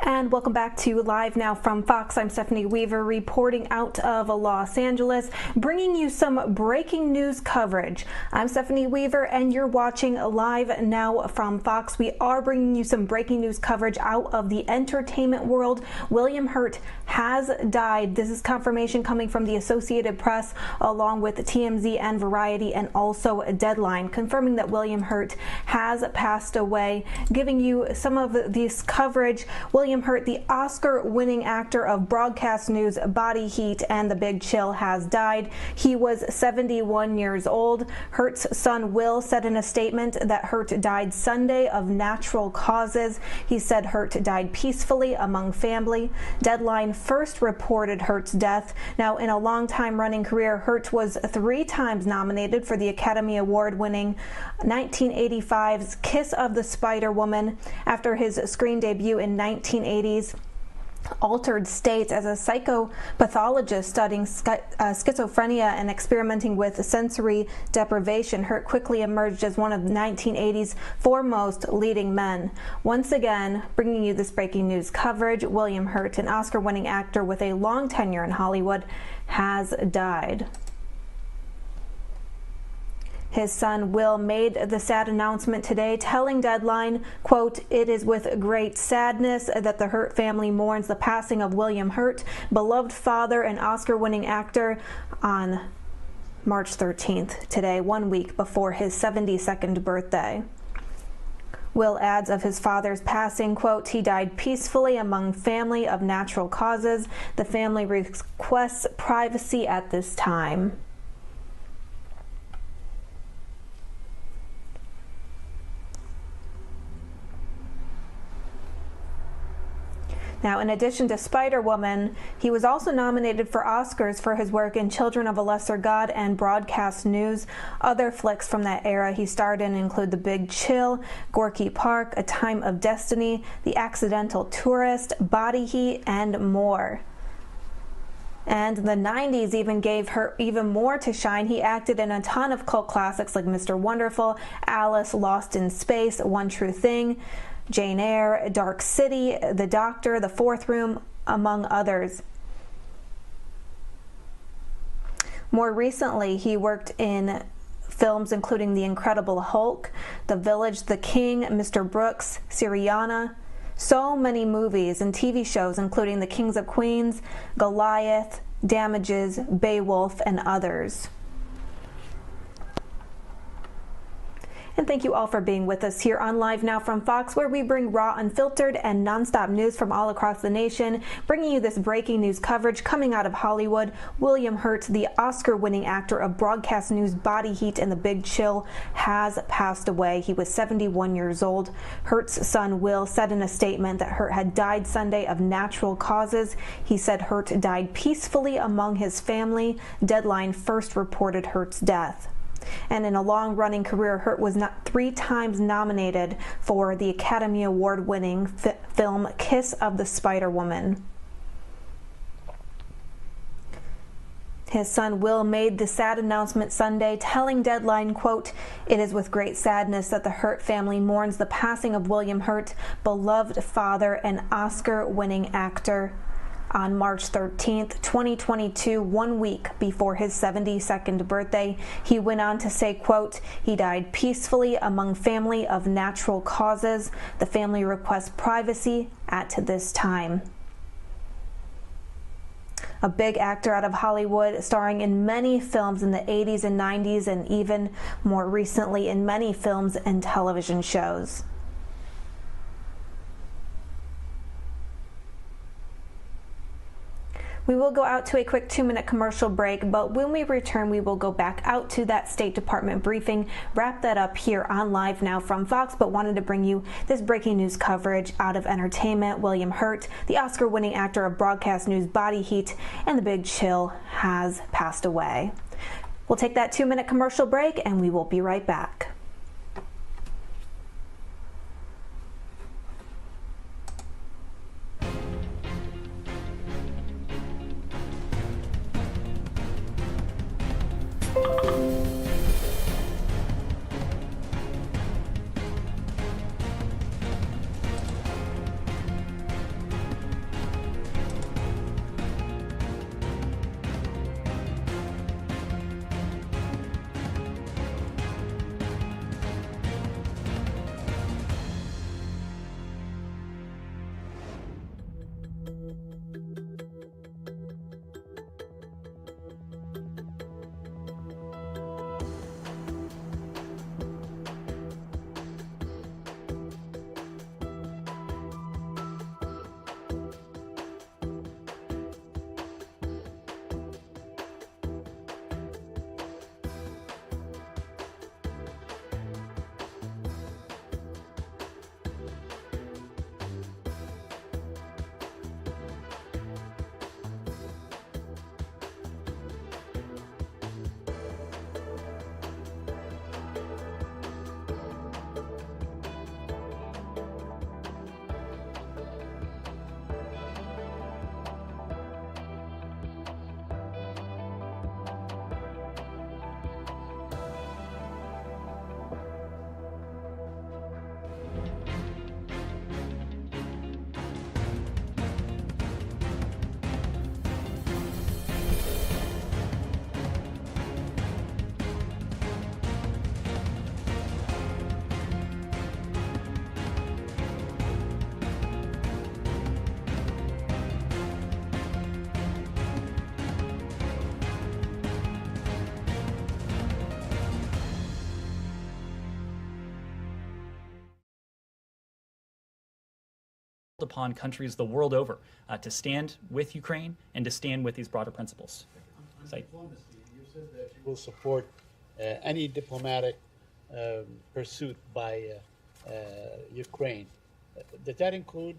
And welcome back to Live Now from Fox. I'm Stephanie Weaver reporting out of Los Angeles, bringing you some breaking news coverage. I'm Stephanie Weaver and you're watching Live Now from Fox. We are bringing you some breaking news coverage out of the entertainment world. William Hurt has died. This is confirmation coming from the Associated Press along with TMZ and Variety and also Deadline, confirming that William Hurt has passed away. Giving you some of this coverage. William Hurt, the Oscar-winning actor of broadcast news Body Heat and The Big Chill, has died. He was 71 years old. Hurt's son Will said in a statement that Hurt died Sunday of natural causes. He said Hurt died peacefully among family. Deadline first reported Hurt's death. Now, in a long-time running career, Hurt was 3 times nominated for the Academy Award-winning 1985's Kiss of the Spider Woman. After his screen debut in 1980's Altered States as a psychopathologist studying schizophrenia and experimenting with sensory deprivation, Hurt quickly emerged as one of 1980's foremost leading men. Once again, bringing you this breaking news coverage, William Hurt, an Oscar-winning actor with a long tenure in Hollywood, has died. His son Will made the sad announcement today, telling Deadline, quote, "It is with great sadness that the Hurt family mourns the passing of William Hurt, beloved father and Oscar-winning actor, on March 13th, today, 1 week before his 72nd birthday." Will adds of his father's passing, quote, "He died peacefully among family of natural causes. The family requests privacy at this time." Now, in addition to Spider-Woman, he was also nominated for Oscars for his work in Children of a Lesser God and Broadcast News. Other flicks from that era he starred in include The Big Chill, Gorky Park, A Time of Destiny, The Accidental Tourist, Body Heat, and more. And the 90s even gave her even more to shine. He acted in a ton of cult classics like Mr. Wonderful, Alice, Lost in Space, One True Thing, Jane Eyre, Dark City, The Doctor, The Fourth Room, among others. More recently, he worked in films including The Incredible Hulk, The Village, The King, Mr. Brooks, Syriana. So many movies and TV shows including The Kings of Queens, Goliath, Damages, Beowulf, and others. And thank you all for being with us here on Live Now from Fox, where we bring raw, unfiltered, and nonstop news from all across the nation, bringing you this breaking news coverage coming out of Hollywood. William Hurt, the Oscar-winning actor of broadcast news Body Heat and The Big Chill, has passed away. He was 71 years old. Hurt's son, Will, said in a statement that Hurt had died Sunday of natural causes. He said Hurt died peacefully among his family. Deadline first reported Hurt's death. And in a long-running career, Hurt was 3 times nominated for the Academy Award-winning film Kiss of the Spider-Woman. His son Will made the sad announcement Sunday, telling Deadline, quote, "It is with great sadness that the Hurt family mourns the passing of William Hurt, beloved father and Oscar-winning actor." On March 13th, 2022, 1 week before his 72nd birthday, he went on to say, quote, "He died peacefully among family of natural causes. The family requests privacy at this time." A big actor out of Hollywood, starring in many films in the 80s and 90s, and even more recently in many films and television shows. We will go out to a quick 2-minute commercial break, but when we return, we will go back out to that State Department briefing, wrap that up here on Live Now from Fox, but wanted to bring you this breaking news coverage out of entertainment. William Hurt, the Oscar-winning actor of broadcast news Body Heat and The Big Chill, has passed away. We'll take that 2-minute commercial break, and we will be right back. Upon countries the world over to stand with Ukraine and to stand with these broader principles. Diplomacy, you said that you will support any diplomatic pursuit by Ukraine. Did that include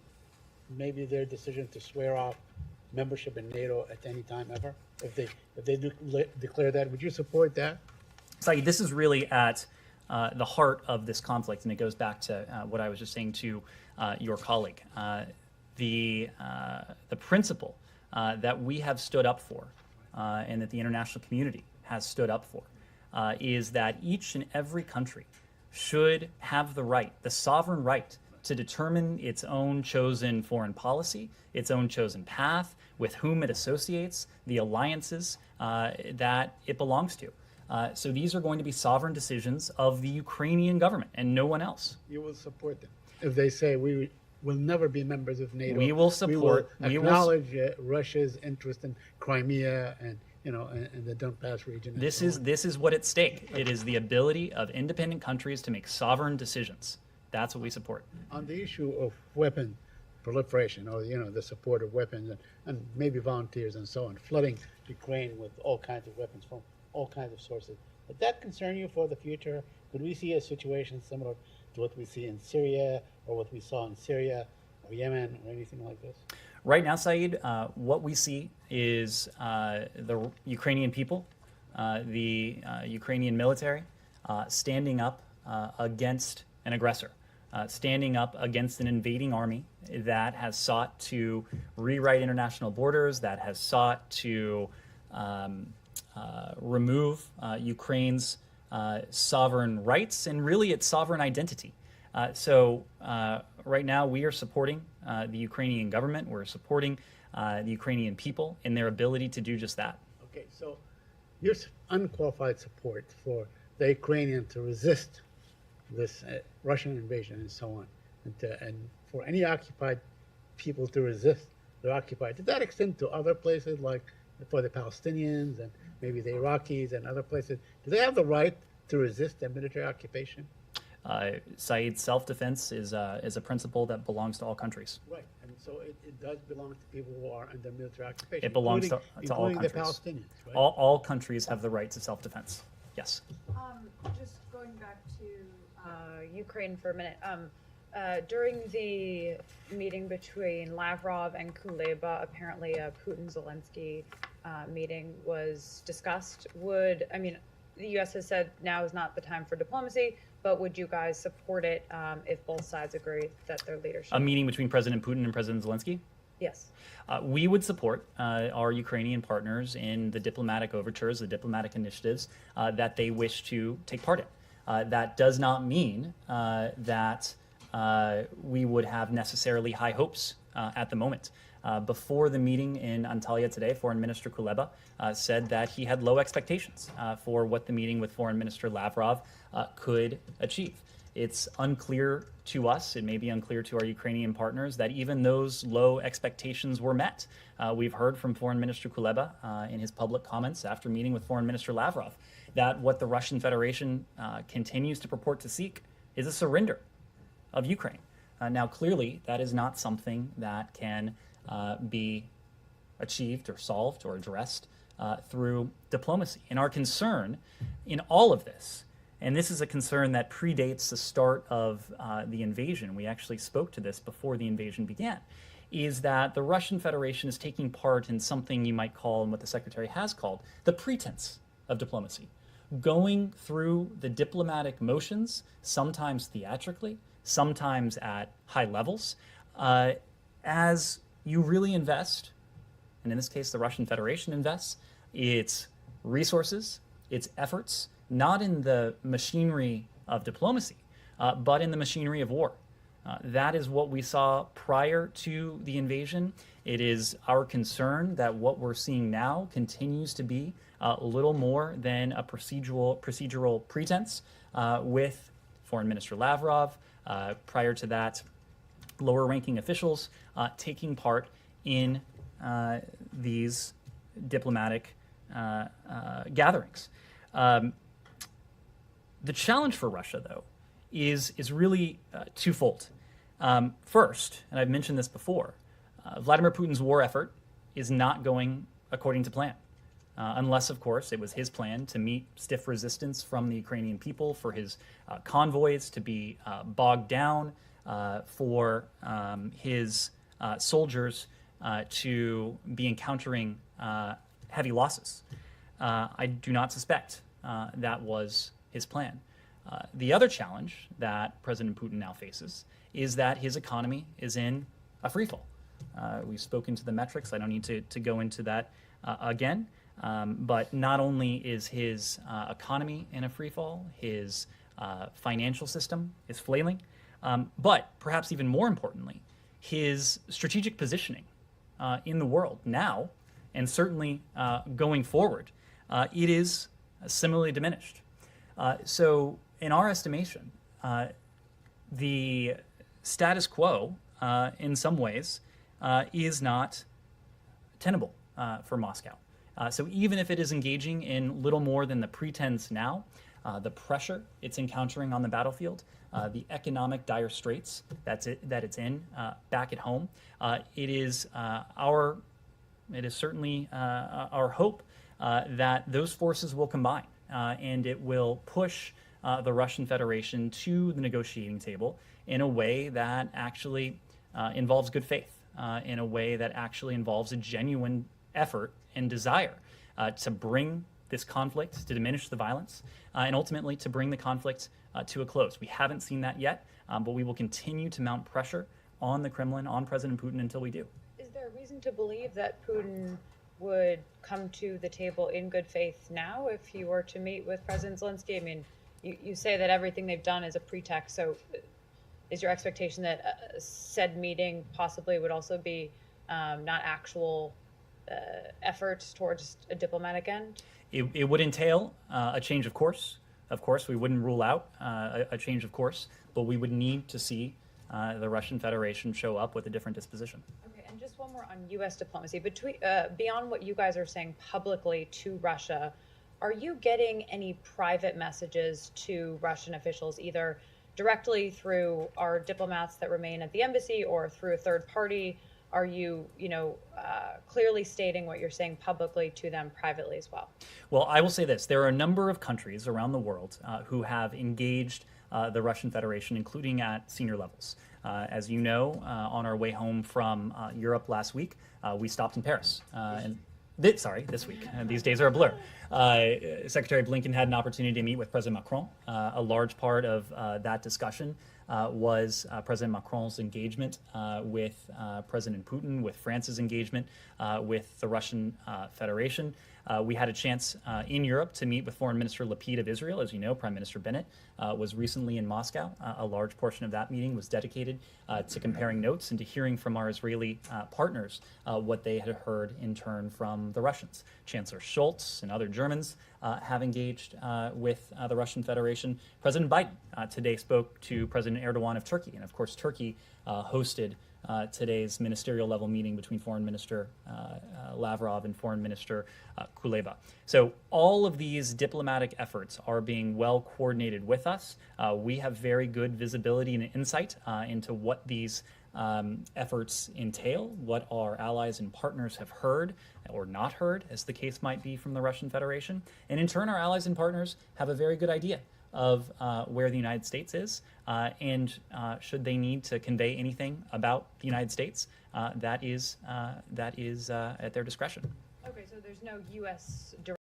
maybe their decision to swear off membership in NATO at any time ever? If they declare that, would you support that? Saeed, this is really at the heart of this conflict, and it goes back to what I was just saying to your colleague. The principle that we have stood up for, and that the international community has stood up for, is that each and every country should have the right, the sovereign right, to determine its own chosen foreign policy, its own chosen path, with whom it associates, the alliances that it belongs to. So these are going to be sovereign decisions of the Ukrainian government and no one else. You will support them if they say we will never be members of NATO. We will support. We will acknowledge Russia's interest in Crimea and and the Donbass region. This is what at stake. It is the ability of independent countries to make sovereign decisions. That's what we support. On the issue of weapon proliferation, or the support of weapons and maybe volunteers and so on, flooding Ukraine with all kinds of weapons from all kinds of sources. Does that concern you for the future? Could we see a situation similar to what we see in Syria or what we saw in Syria or Yemen or anything like this? Right now, Saeed, what we see is the Ukrainian people, the Ukrainian military, standing up against an aggressor, standing up against an invading army that has sought to rewrite international borders, that has sought to remove Ukraine's sovereign rights and really its sovereign identity. So right now we are supporting the Ukrainian government. We're supporting the Ukrainian people in their ability to do just that. Okay, so your unqualified support for the Ukrainian to resist this Russian invasion and so on, and for any occupied people to resist the occupied, did that extend to other places, like for the Palestinians and maybe the Iraqis and other places? Do they have the right to resist a military occupation? Saeed, self-defense is a principle that belongs to all countries. Right, and so it does belong to people who are under military occupation. It belongs to all countries. The Palestinians, right? All countries have the right to self-defense. Yes. Just going back to Ukraine for a minute. During the meeting between Lavrov and Kuleba, apparently a Putin-Zelensky meeting was discussed. The U.S. has said now is not the time for diplomacy, but would you guys support it if both sides agree that their leadership? A meeting between President Putin and President Zelensky? Yes. We would support our Ukrainian partners in the diplomatic overtures, the diplomatic initiatives that they wish to take part in. That does not mean that we would have necessarily high hopes at the moment. Before the meeting in Antalya today, Foreign Minister Kuleba said that he had low expectations for what the meeting with Foreign Minister Lavrov could achieve. It's unclear to us, it may be unclear to our Ukrainian partners, that even those low expectations were met. We've heard from Foreign Minister Kuleba in his public comments after meeting with Foreign Minister Lavrov that what the Russian Federation continues to purport to seek is a surrender of Ukraine. Now, clearly, that is not something that can be achieved or solved or addressed through diplomacy. And our concern in all of this, and this is a concern that predates the start of the invasion, we actually spoke to this before the invasion began, is that the Russian Federation is taking part in something you might call, and what the Secretary has called, the pretense of diplomacy. Going through the diplomatic motions, sometimes theatrically, sometimes at high levels, as you really invest, and in this case the Russian Federation invests, its resources, its efforts, not in the machinery of diplomacy, but in the machinery of war. That is what we saw prior to the invasion. It is our concern that what we're seeing now continues to be a little more than a procedural pretense with Foreign Minister Lavrov, prior to that, lower-ranking officials taking part in these diplomatic gatherings. The challenge for Russia, though, is really twofold. First, and I've mentioned this before, Vladimir Putin's war effort is not going according to plan. Unless, of course, it was his plan to meet stiff resistance from the Ukrainian people, for his convoys to be bogged down, for his soldiers to be encountering heavy losses. I do not suspect that was his plan. The other challenge that President Putin now faces is that his economy is in a freefall. We've spoken to the metrics. I don't need to go into that again. But not only is his economy in a freefall, his financial system is flailing, but perhaps even more importantly, his strategic positioning in the world now, and certainly going forward, it is similarly diminished. So in our estimation, the status quo in some ways is not tenable for Moscow. So even if it is engaging in little more than the pretense now, the pressure it's encountering on the battlefield, the economic dire straits that it's in back at home, it is certainly our hope that those forces will combine and it will push the Russian Federation to the negotiating table in a way that actually involves good faith, in a way that actually involves a genuine effort and desire to bring this conflict, to diminish the violence, and ultimately to bring the conflict to a close. We haven't seen that yet, but we will continue to mount pressure on the Kremlin, on President Putin until we do. Is there a reason to believe that Putin would come to the table in good faith now if he were to meet with President Zelensky? I mean, you say that everything they've done is a pretext, so is your expectation that said meeting possibly would also be not actual efforts towards a diplomatic end? It would entail a change of course. Of course, we wouldn't rule out a change of course, but we would need to see the Russian Federation show up with a different disposition. Okay, and just one more on U.S. diplomacy. Beyond what you guys are saying publicly to Russia, are you getting any private messages to Russian officials, either directly through our diplomats that remain at the embassy or through a third party? Are you, clearly stating what you're saying publicly to them privately as well? Well, I will say this. There are a number of countries around the world who have engaged the Russian Federation, including at senior levels. As you know, on our way home from Europe last week, we stopped in Paris. This week. These days are a blur. Secretary Blinken had an opportunity to meet with President Macron. A large part of that discussion was President Macron's engagement with President Putin, with France's engagement with the Russian Federation. We had a chance in Europe to meet with Foreign Minister Leve of Israel. As you know, Prime Minister Bennett was recently in Moscow. A large portion of that meeting was dedicated to comparing notes and to hearing from our Israeli partners what they had heard in turn from the Russians. Chancellor Scholz and other Germans have engaged with the Russian Federation. President Biden today spoke to President Erdogan of Turkey, and of course Turkey hosted today's ministerial level meeting between Foreign Minister Lavrov and Foreign Minister Kuleba. So all of these diplomatic efforts are being well coordinated with us. We have very good visibility and insight into what these efforts entail, what our allies and partners have heard or not heard, as the case might be, from the Russian Federation. And in turn, our allies and partners have a very good idea of where the United States is, and should they need to convey anything about the United States, that is at their discretion. Okay, so there's no U.S. direct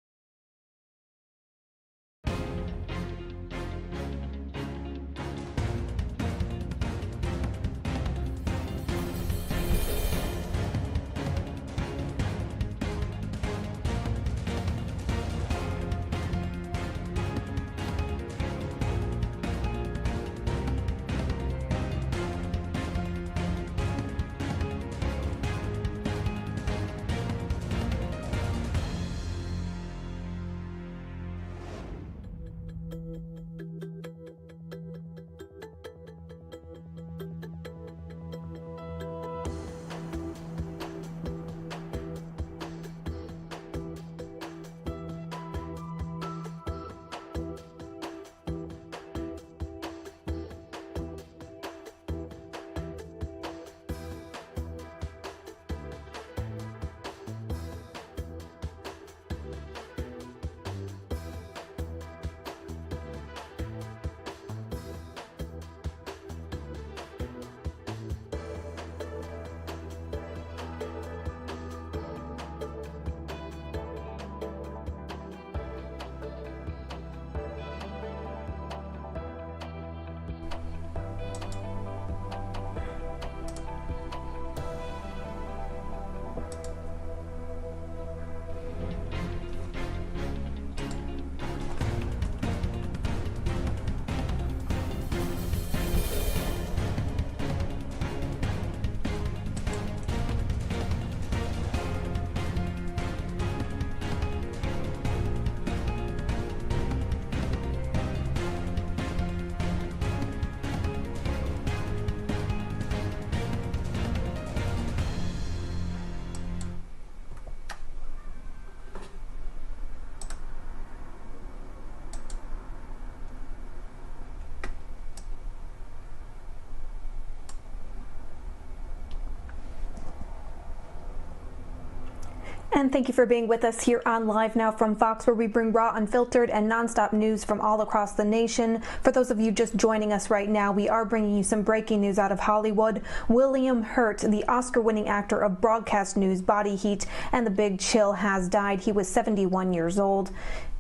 And thank you for being with us here on Live Now from Fox, where we bring raw, unfiltered, and nonstop news from all across the nation. For those of you just joining us right now, we are bringing you some breaking news out of Hollywood. William Hurt, the Oscar-winning actor of broadcast news, Body Heat, and The Big Chill, has died. He was 71 years old.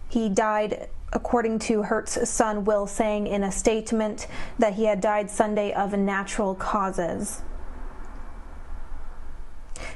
He died, according to Hurt's son, Will, saying in a statement that he had died Sunday of natural causes.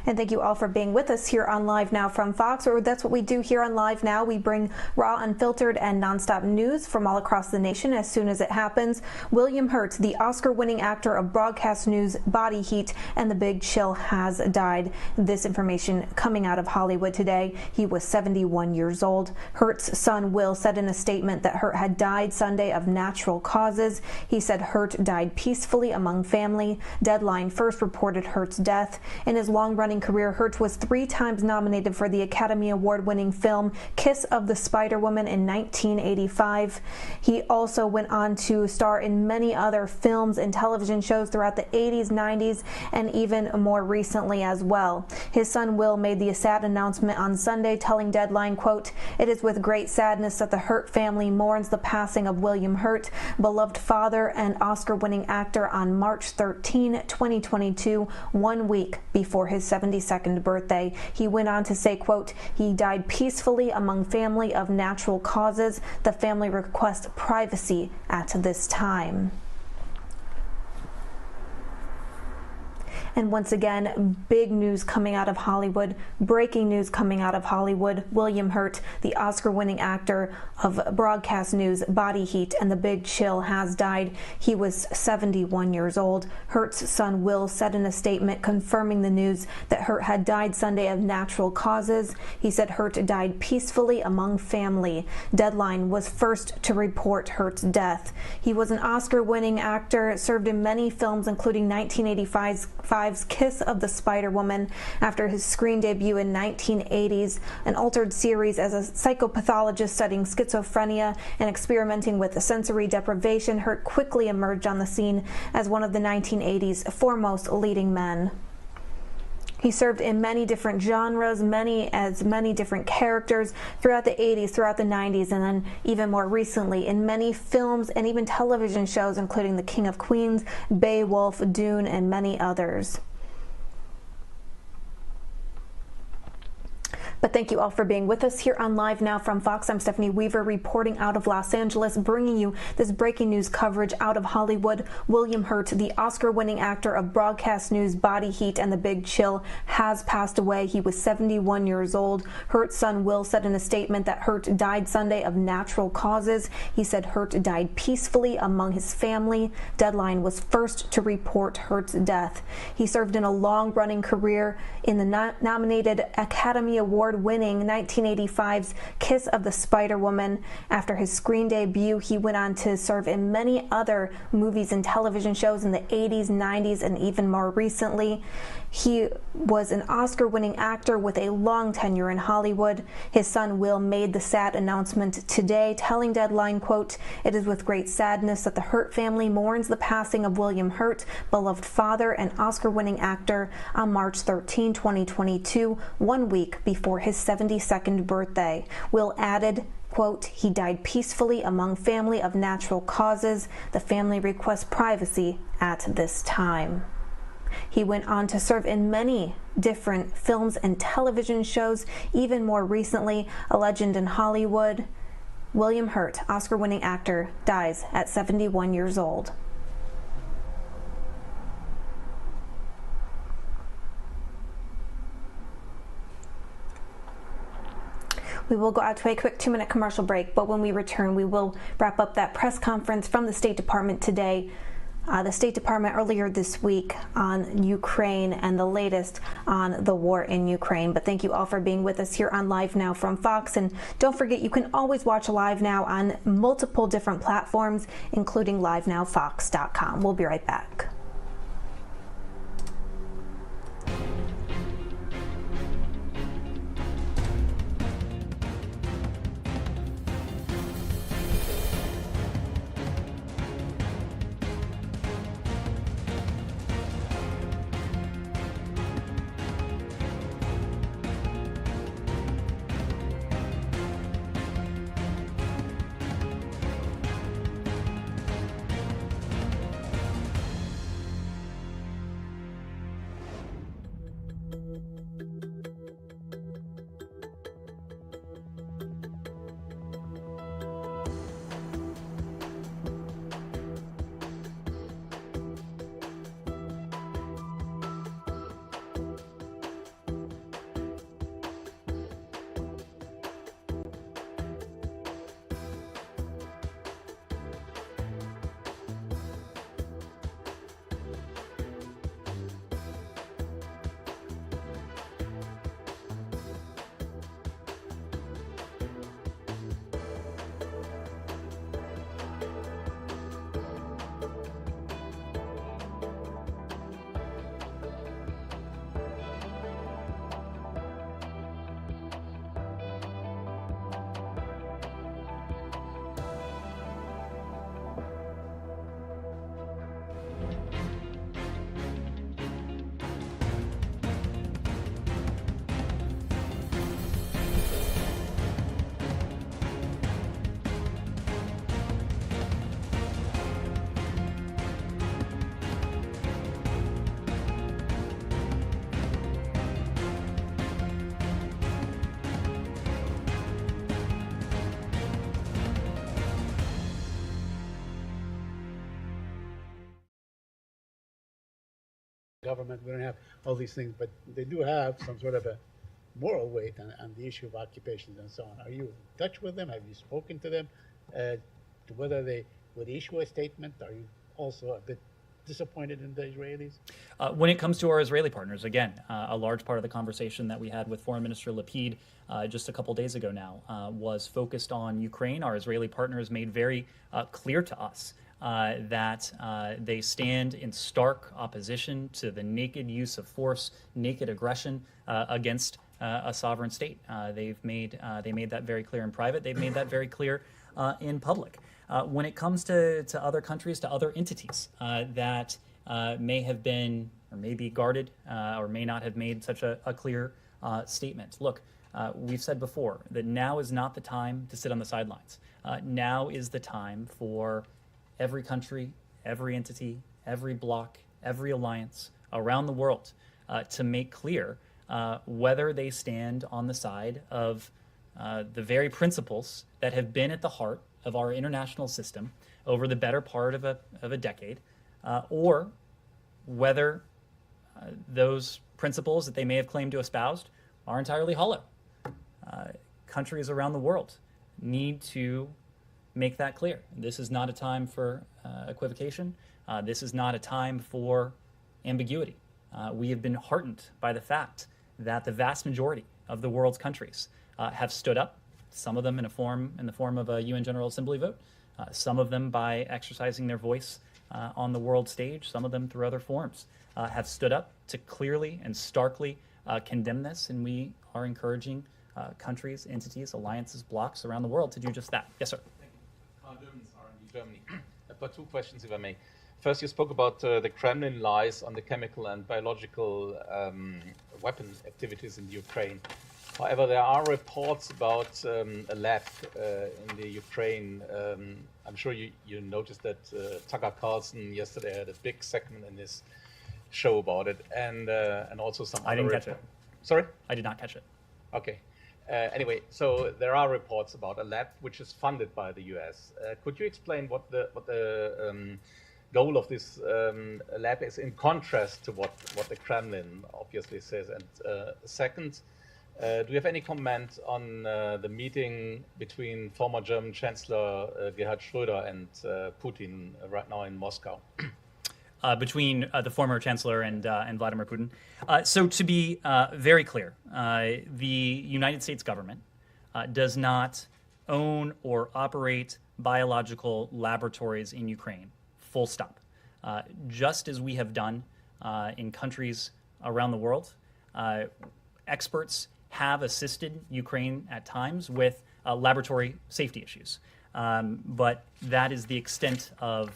And thank you all for being with us here on Live Now from Fox, or that's what we do here on Live Now. We bring raw, unfiltered, and nonstop news from all across the nation as soon as it happens. William Hurt, the Oscar-winning actor of broadcast news, Body Heat, and The Big Chill, has died. This information coming out of Hollywood today. He was 71 years old. Hurt's son, Will, said in a statement that Hurt had died Sunday of natural causes. He said Hurt died peacefully among family. Deadline first reported Hurt's death. In his long-running career, Hurt was 3 times nominated for the Academy Award-winning film Kiss of the Spider-Woman in 1985. He also went on to star in many other films and television shows throughout the 80s, 90s, and even more recently as well. His son Will made the sad announcement on Sunday, telling Deadline, quote, "It is with great sadness that the Hurt family mourns the passing of William Hurt, beloved father and Oscar-winning actor, on March 13, 2022, 1 week before his 72nd birthday." He went on to say, quote, "He died peacefully among family of natural causes. The family requests privacy at this time." And once again, big news coming out of Hollywood, breaking news coming out of Hollywood. William Hurt, the Oscar-winning actor of broadcast news, Body Heat, and The Big Chill, has died. He was 71 years old. Hurt's son, Will, said in a statement confirming the news that Hurt had died Sunday of natural causes. He said Hurt died peacefully among family. Deadline was first to report Hurt's death. He was an Oscar-winning actor, served in many films, including 1985's Kiss of the Spider-Woman, after his screen debut in 1980s, an altered series as a psychopathologist studying schizophrenia and experimenting with sensory deprivation. Hurt quickly emerged on the scene as one of the 1980s foremost leading men. He served in many different genres, many different characters throughout the 80s, throughout the 90s, and then even more recently in many films and even television shows, including The King of Queens, Beowulf, Dune, and many others. But thank you all for being with us here on Live Now from Fox. I'm Stephanie Weaver, reporting out of Los Angeles, bringing you this breaking news coverage out of Hollywood. William Hurt, the Oscar-winning actor of broadcast news, Body Heat, and The Big Chill, has passed away. He was 71 years old. Hurt's son, Will, said in a statement that Hurt died Sunday of natural causes. He said Hurt died peacefully among his family. Deadline was first to report Hurt's death. He served in a long-running career in the nominated Academy Award-winning 1985's Kiss of the Spider-Woman. After his screen debut, he went on to serve in many other movies and television shows in the 80s, 90s, and even more recently. He was an Oscar-winning actor with a long tenure in Hollywood. His son, Will, made the sad announcement today, telling Deadline, quote, "It is with great sadness that the Hurt family mourns the passing of William Hurt, beloved father and Oscar-winning actor, on March 13, 2022, 1 week before his 72nd birthday." Will added, quote, "He died peacefully among family of natural causes. The family requests privacy at this time." He went on to serve in many different films and television shows, even more recently, a legend in Hollywood. William Hurt, Oscar-winning actor, dies at 71 years old. We will go out to a quick 2-minute commercial break, but when we return, we will wrap up that press conference from the State Department today. The State Department earlier this week on Ukraine and the latest on the war in Ukraine. But thank you all for being with us here on Live Now from Fox. And don't forget, you can always watch Live Now on multiple different platforms, including LiveNowFox.com. We'll be right back. government, we don't have all these things, but they do have some sort of a moral weight on the issue of occupations and so on. Are you in touch with them? Have you spoken to them to whether they would issue a statement? Are you also a bit disappointed in the Israelis? When it comes to our Israeli partners, again, a large part of the conversation that we had with Foreign Minister Lapid just a couple days ago now was focused on Ukraine. Our Israeli partners made very clear to us that they stand in stark opposition to the naked use of force, naked aggression against a sovereign state. They made that very clear in private. They've made that very clear in public. When it comes to other countries, to other entities that may have been or may be guarded or may not have made such a clear statement. Look, we've said before that now is not the time to sit on the sidelines. Now is the time for every country, every entity, every bloc, every alliance around the world to make clear whether they stand on the side of the very principles that have been at the heart of our international system over the better part of a decade, or whether those principles that they may have claimed to espouse are entirely hollow. Countries around the world need to make that clear. This is not a time for equivocation. This is not a time for ambiguity. We have been heartened by the fact that the vast majority of the world's countries have stood up, some of them in the form of a UN General Assembly vote, some of them by exercising their voice on the world stage, some of them through other forms, have stood up to clearly and starkly condemn this, and we are encouraging countries, entities, alliances, blocs around the world to do just that. Yes, sir. Germany. I've got two questions, if I may. First, you spoke about the Kremlin lies on the chemical and biological weapon activities in Ukraine. However, there are reports about a lab in the Ukraine. I'm sure you noticed that Tucker Carlson yesterday had a big segment in his show about it, and also some. I didn't catch it. Sorry, I did not catch it. Okay. Anyway, so there are reports about a lab which is funded by the U.S. Could you explain what the goal of this lab is, in contrast to what the Kremlin obviously says? And second, do you have any comment on the meeting between former German Chancellor Gerhard Schröder and Putin right now in Moscow? Between the former chancellor and Vladimir Putin. So to be very clear, the United States government does not own or operate biological laboratories in Ukraine, full stop. Just as we have done in countries around the world, experts have assisted Ukraine at times with laboratory safety issues. But that is the extent of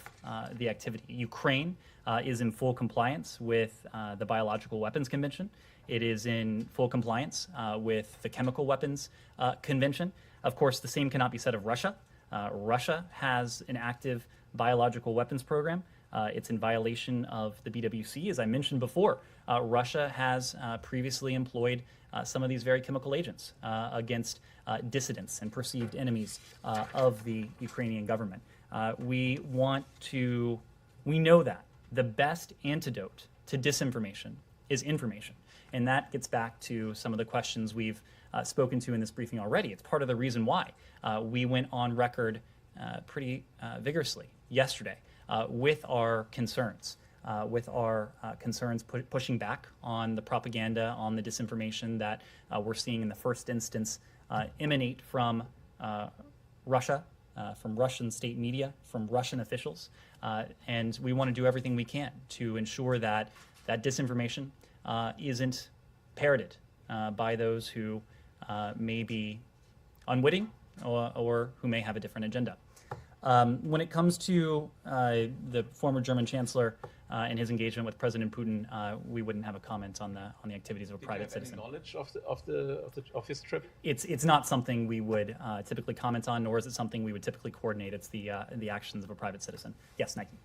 the activity. Ukraine is in full compliance with the Biological Weapons Convention. It is in full compliance with the Chemical Weapons Convention. Of course, the same cannot be said of Russia. Russia has an active biological weapons program. It's in violation of the BWC. As I mentioned before, Russia has previously employed some of these very chemical agents against dissidents and perceived enemies of the Ukrainian government. We know that the best antidote to disinformation is information. And that gets back to some of the questions we've spoken to in this briefing already. It's part of the reason why we went on record pretty vigorously yesterday with our concerns. Pushing back on the propaganda, on the disinformation that we're seeing in the first instance emanate from Russia, from Russian state media, from Russian officials. And we want to do everything we can to ensure that that disinformation isn't parroted by those who may be unwitting or who may have a different agenda. When it comes to the former German Chancellor and his engagement with President Putin, we wouldn't have a comment on the activities of a private citizen. Any knowledge of his trip? It's not something we would typically comment on, nor is it something we would typically coordinate. It's the actions of a private citizen. Yes, Nike.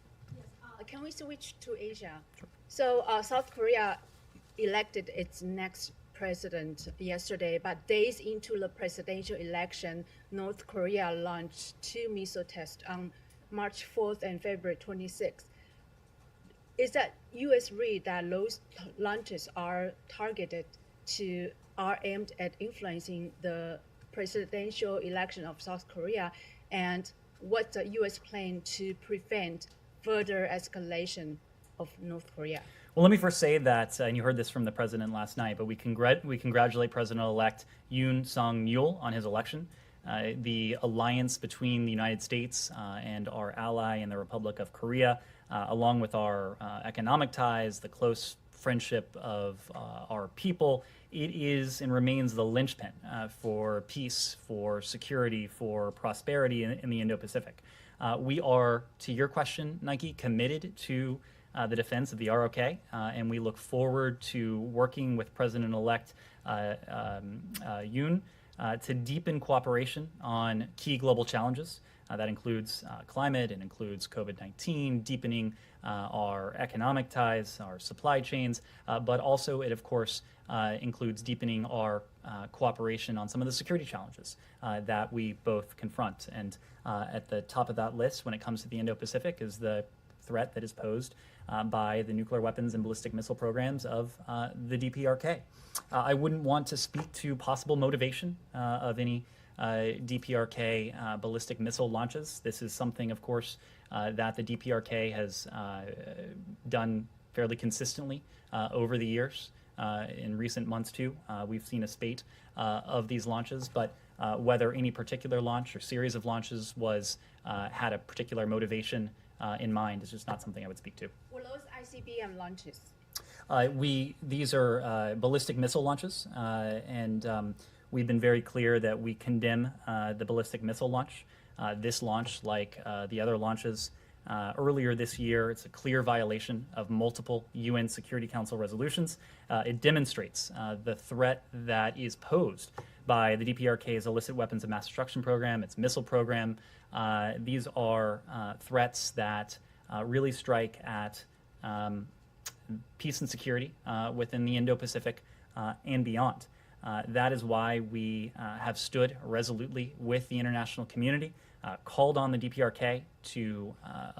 Can we switch to Asia? Sure. So South Korea elected its next president yesterday, but days into the presidential election, North Korea launched 2 missile tests on March 4th and February 26th. is that U.S. read that those launches are aimed at influencing the presidential election of South Korea, and what's the U.S. plan to prevent further escalation of North Korea? Well, let me first say that, and you heard this from the president last night, but we congratulate President-elect Yoon Suk-yeol on his election. The alliance between the United States and our ally in the Republic of Korea, along with our economic ties, the close friendship of our people, it is and remains the linchpin for peace, for security, for prosperity in the Indo-Pacific. We are, to your question, Nike, committed to the defense of the ROK, and we look forward to working with President-elect Yoon to deepen cooperation on key global challenges. That includes climate, it includes COVID-19, deepening our economic ties, our supply chains, but also it, of course, includes deepening our cooperation on some of the security challenges that we both confront. And at the top of that list, when it comes to the Indo-Pacific, is the threat that is posed by the nuclear weapons and ballistic missile programs of the DPRK. I wouldn't want to speak to possible motivation of any DPRK ballistic missile launches. This is something, of course, that the DPRK has done fairly consistently over the years. In recent months, too, we've seen a spate of these launches, but whether any particular launch or series of launches had a particular motivation in mind is just not something I would speak to. Were those ICBM launches? These are ballistic missile launches, and we've been very clear that we condemn the ballistic missile launch. This launch, like the other launches earlier this year, it's a clear violation of multiple UN Security Council resolutions. It demonstrates the threat that is posed by the DPRK's illicit weapons of mass destruction program, its missile program. These are threats that really strike at peace and security within the Indo-Pacific and beyond. That is why we have stood resolutely with the international community, called on the DPRK to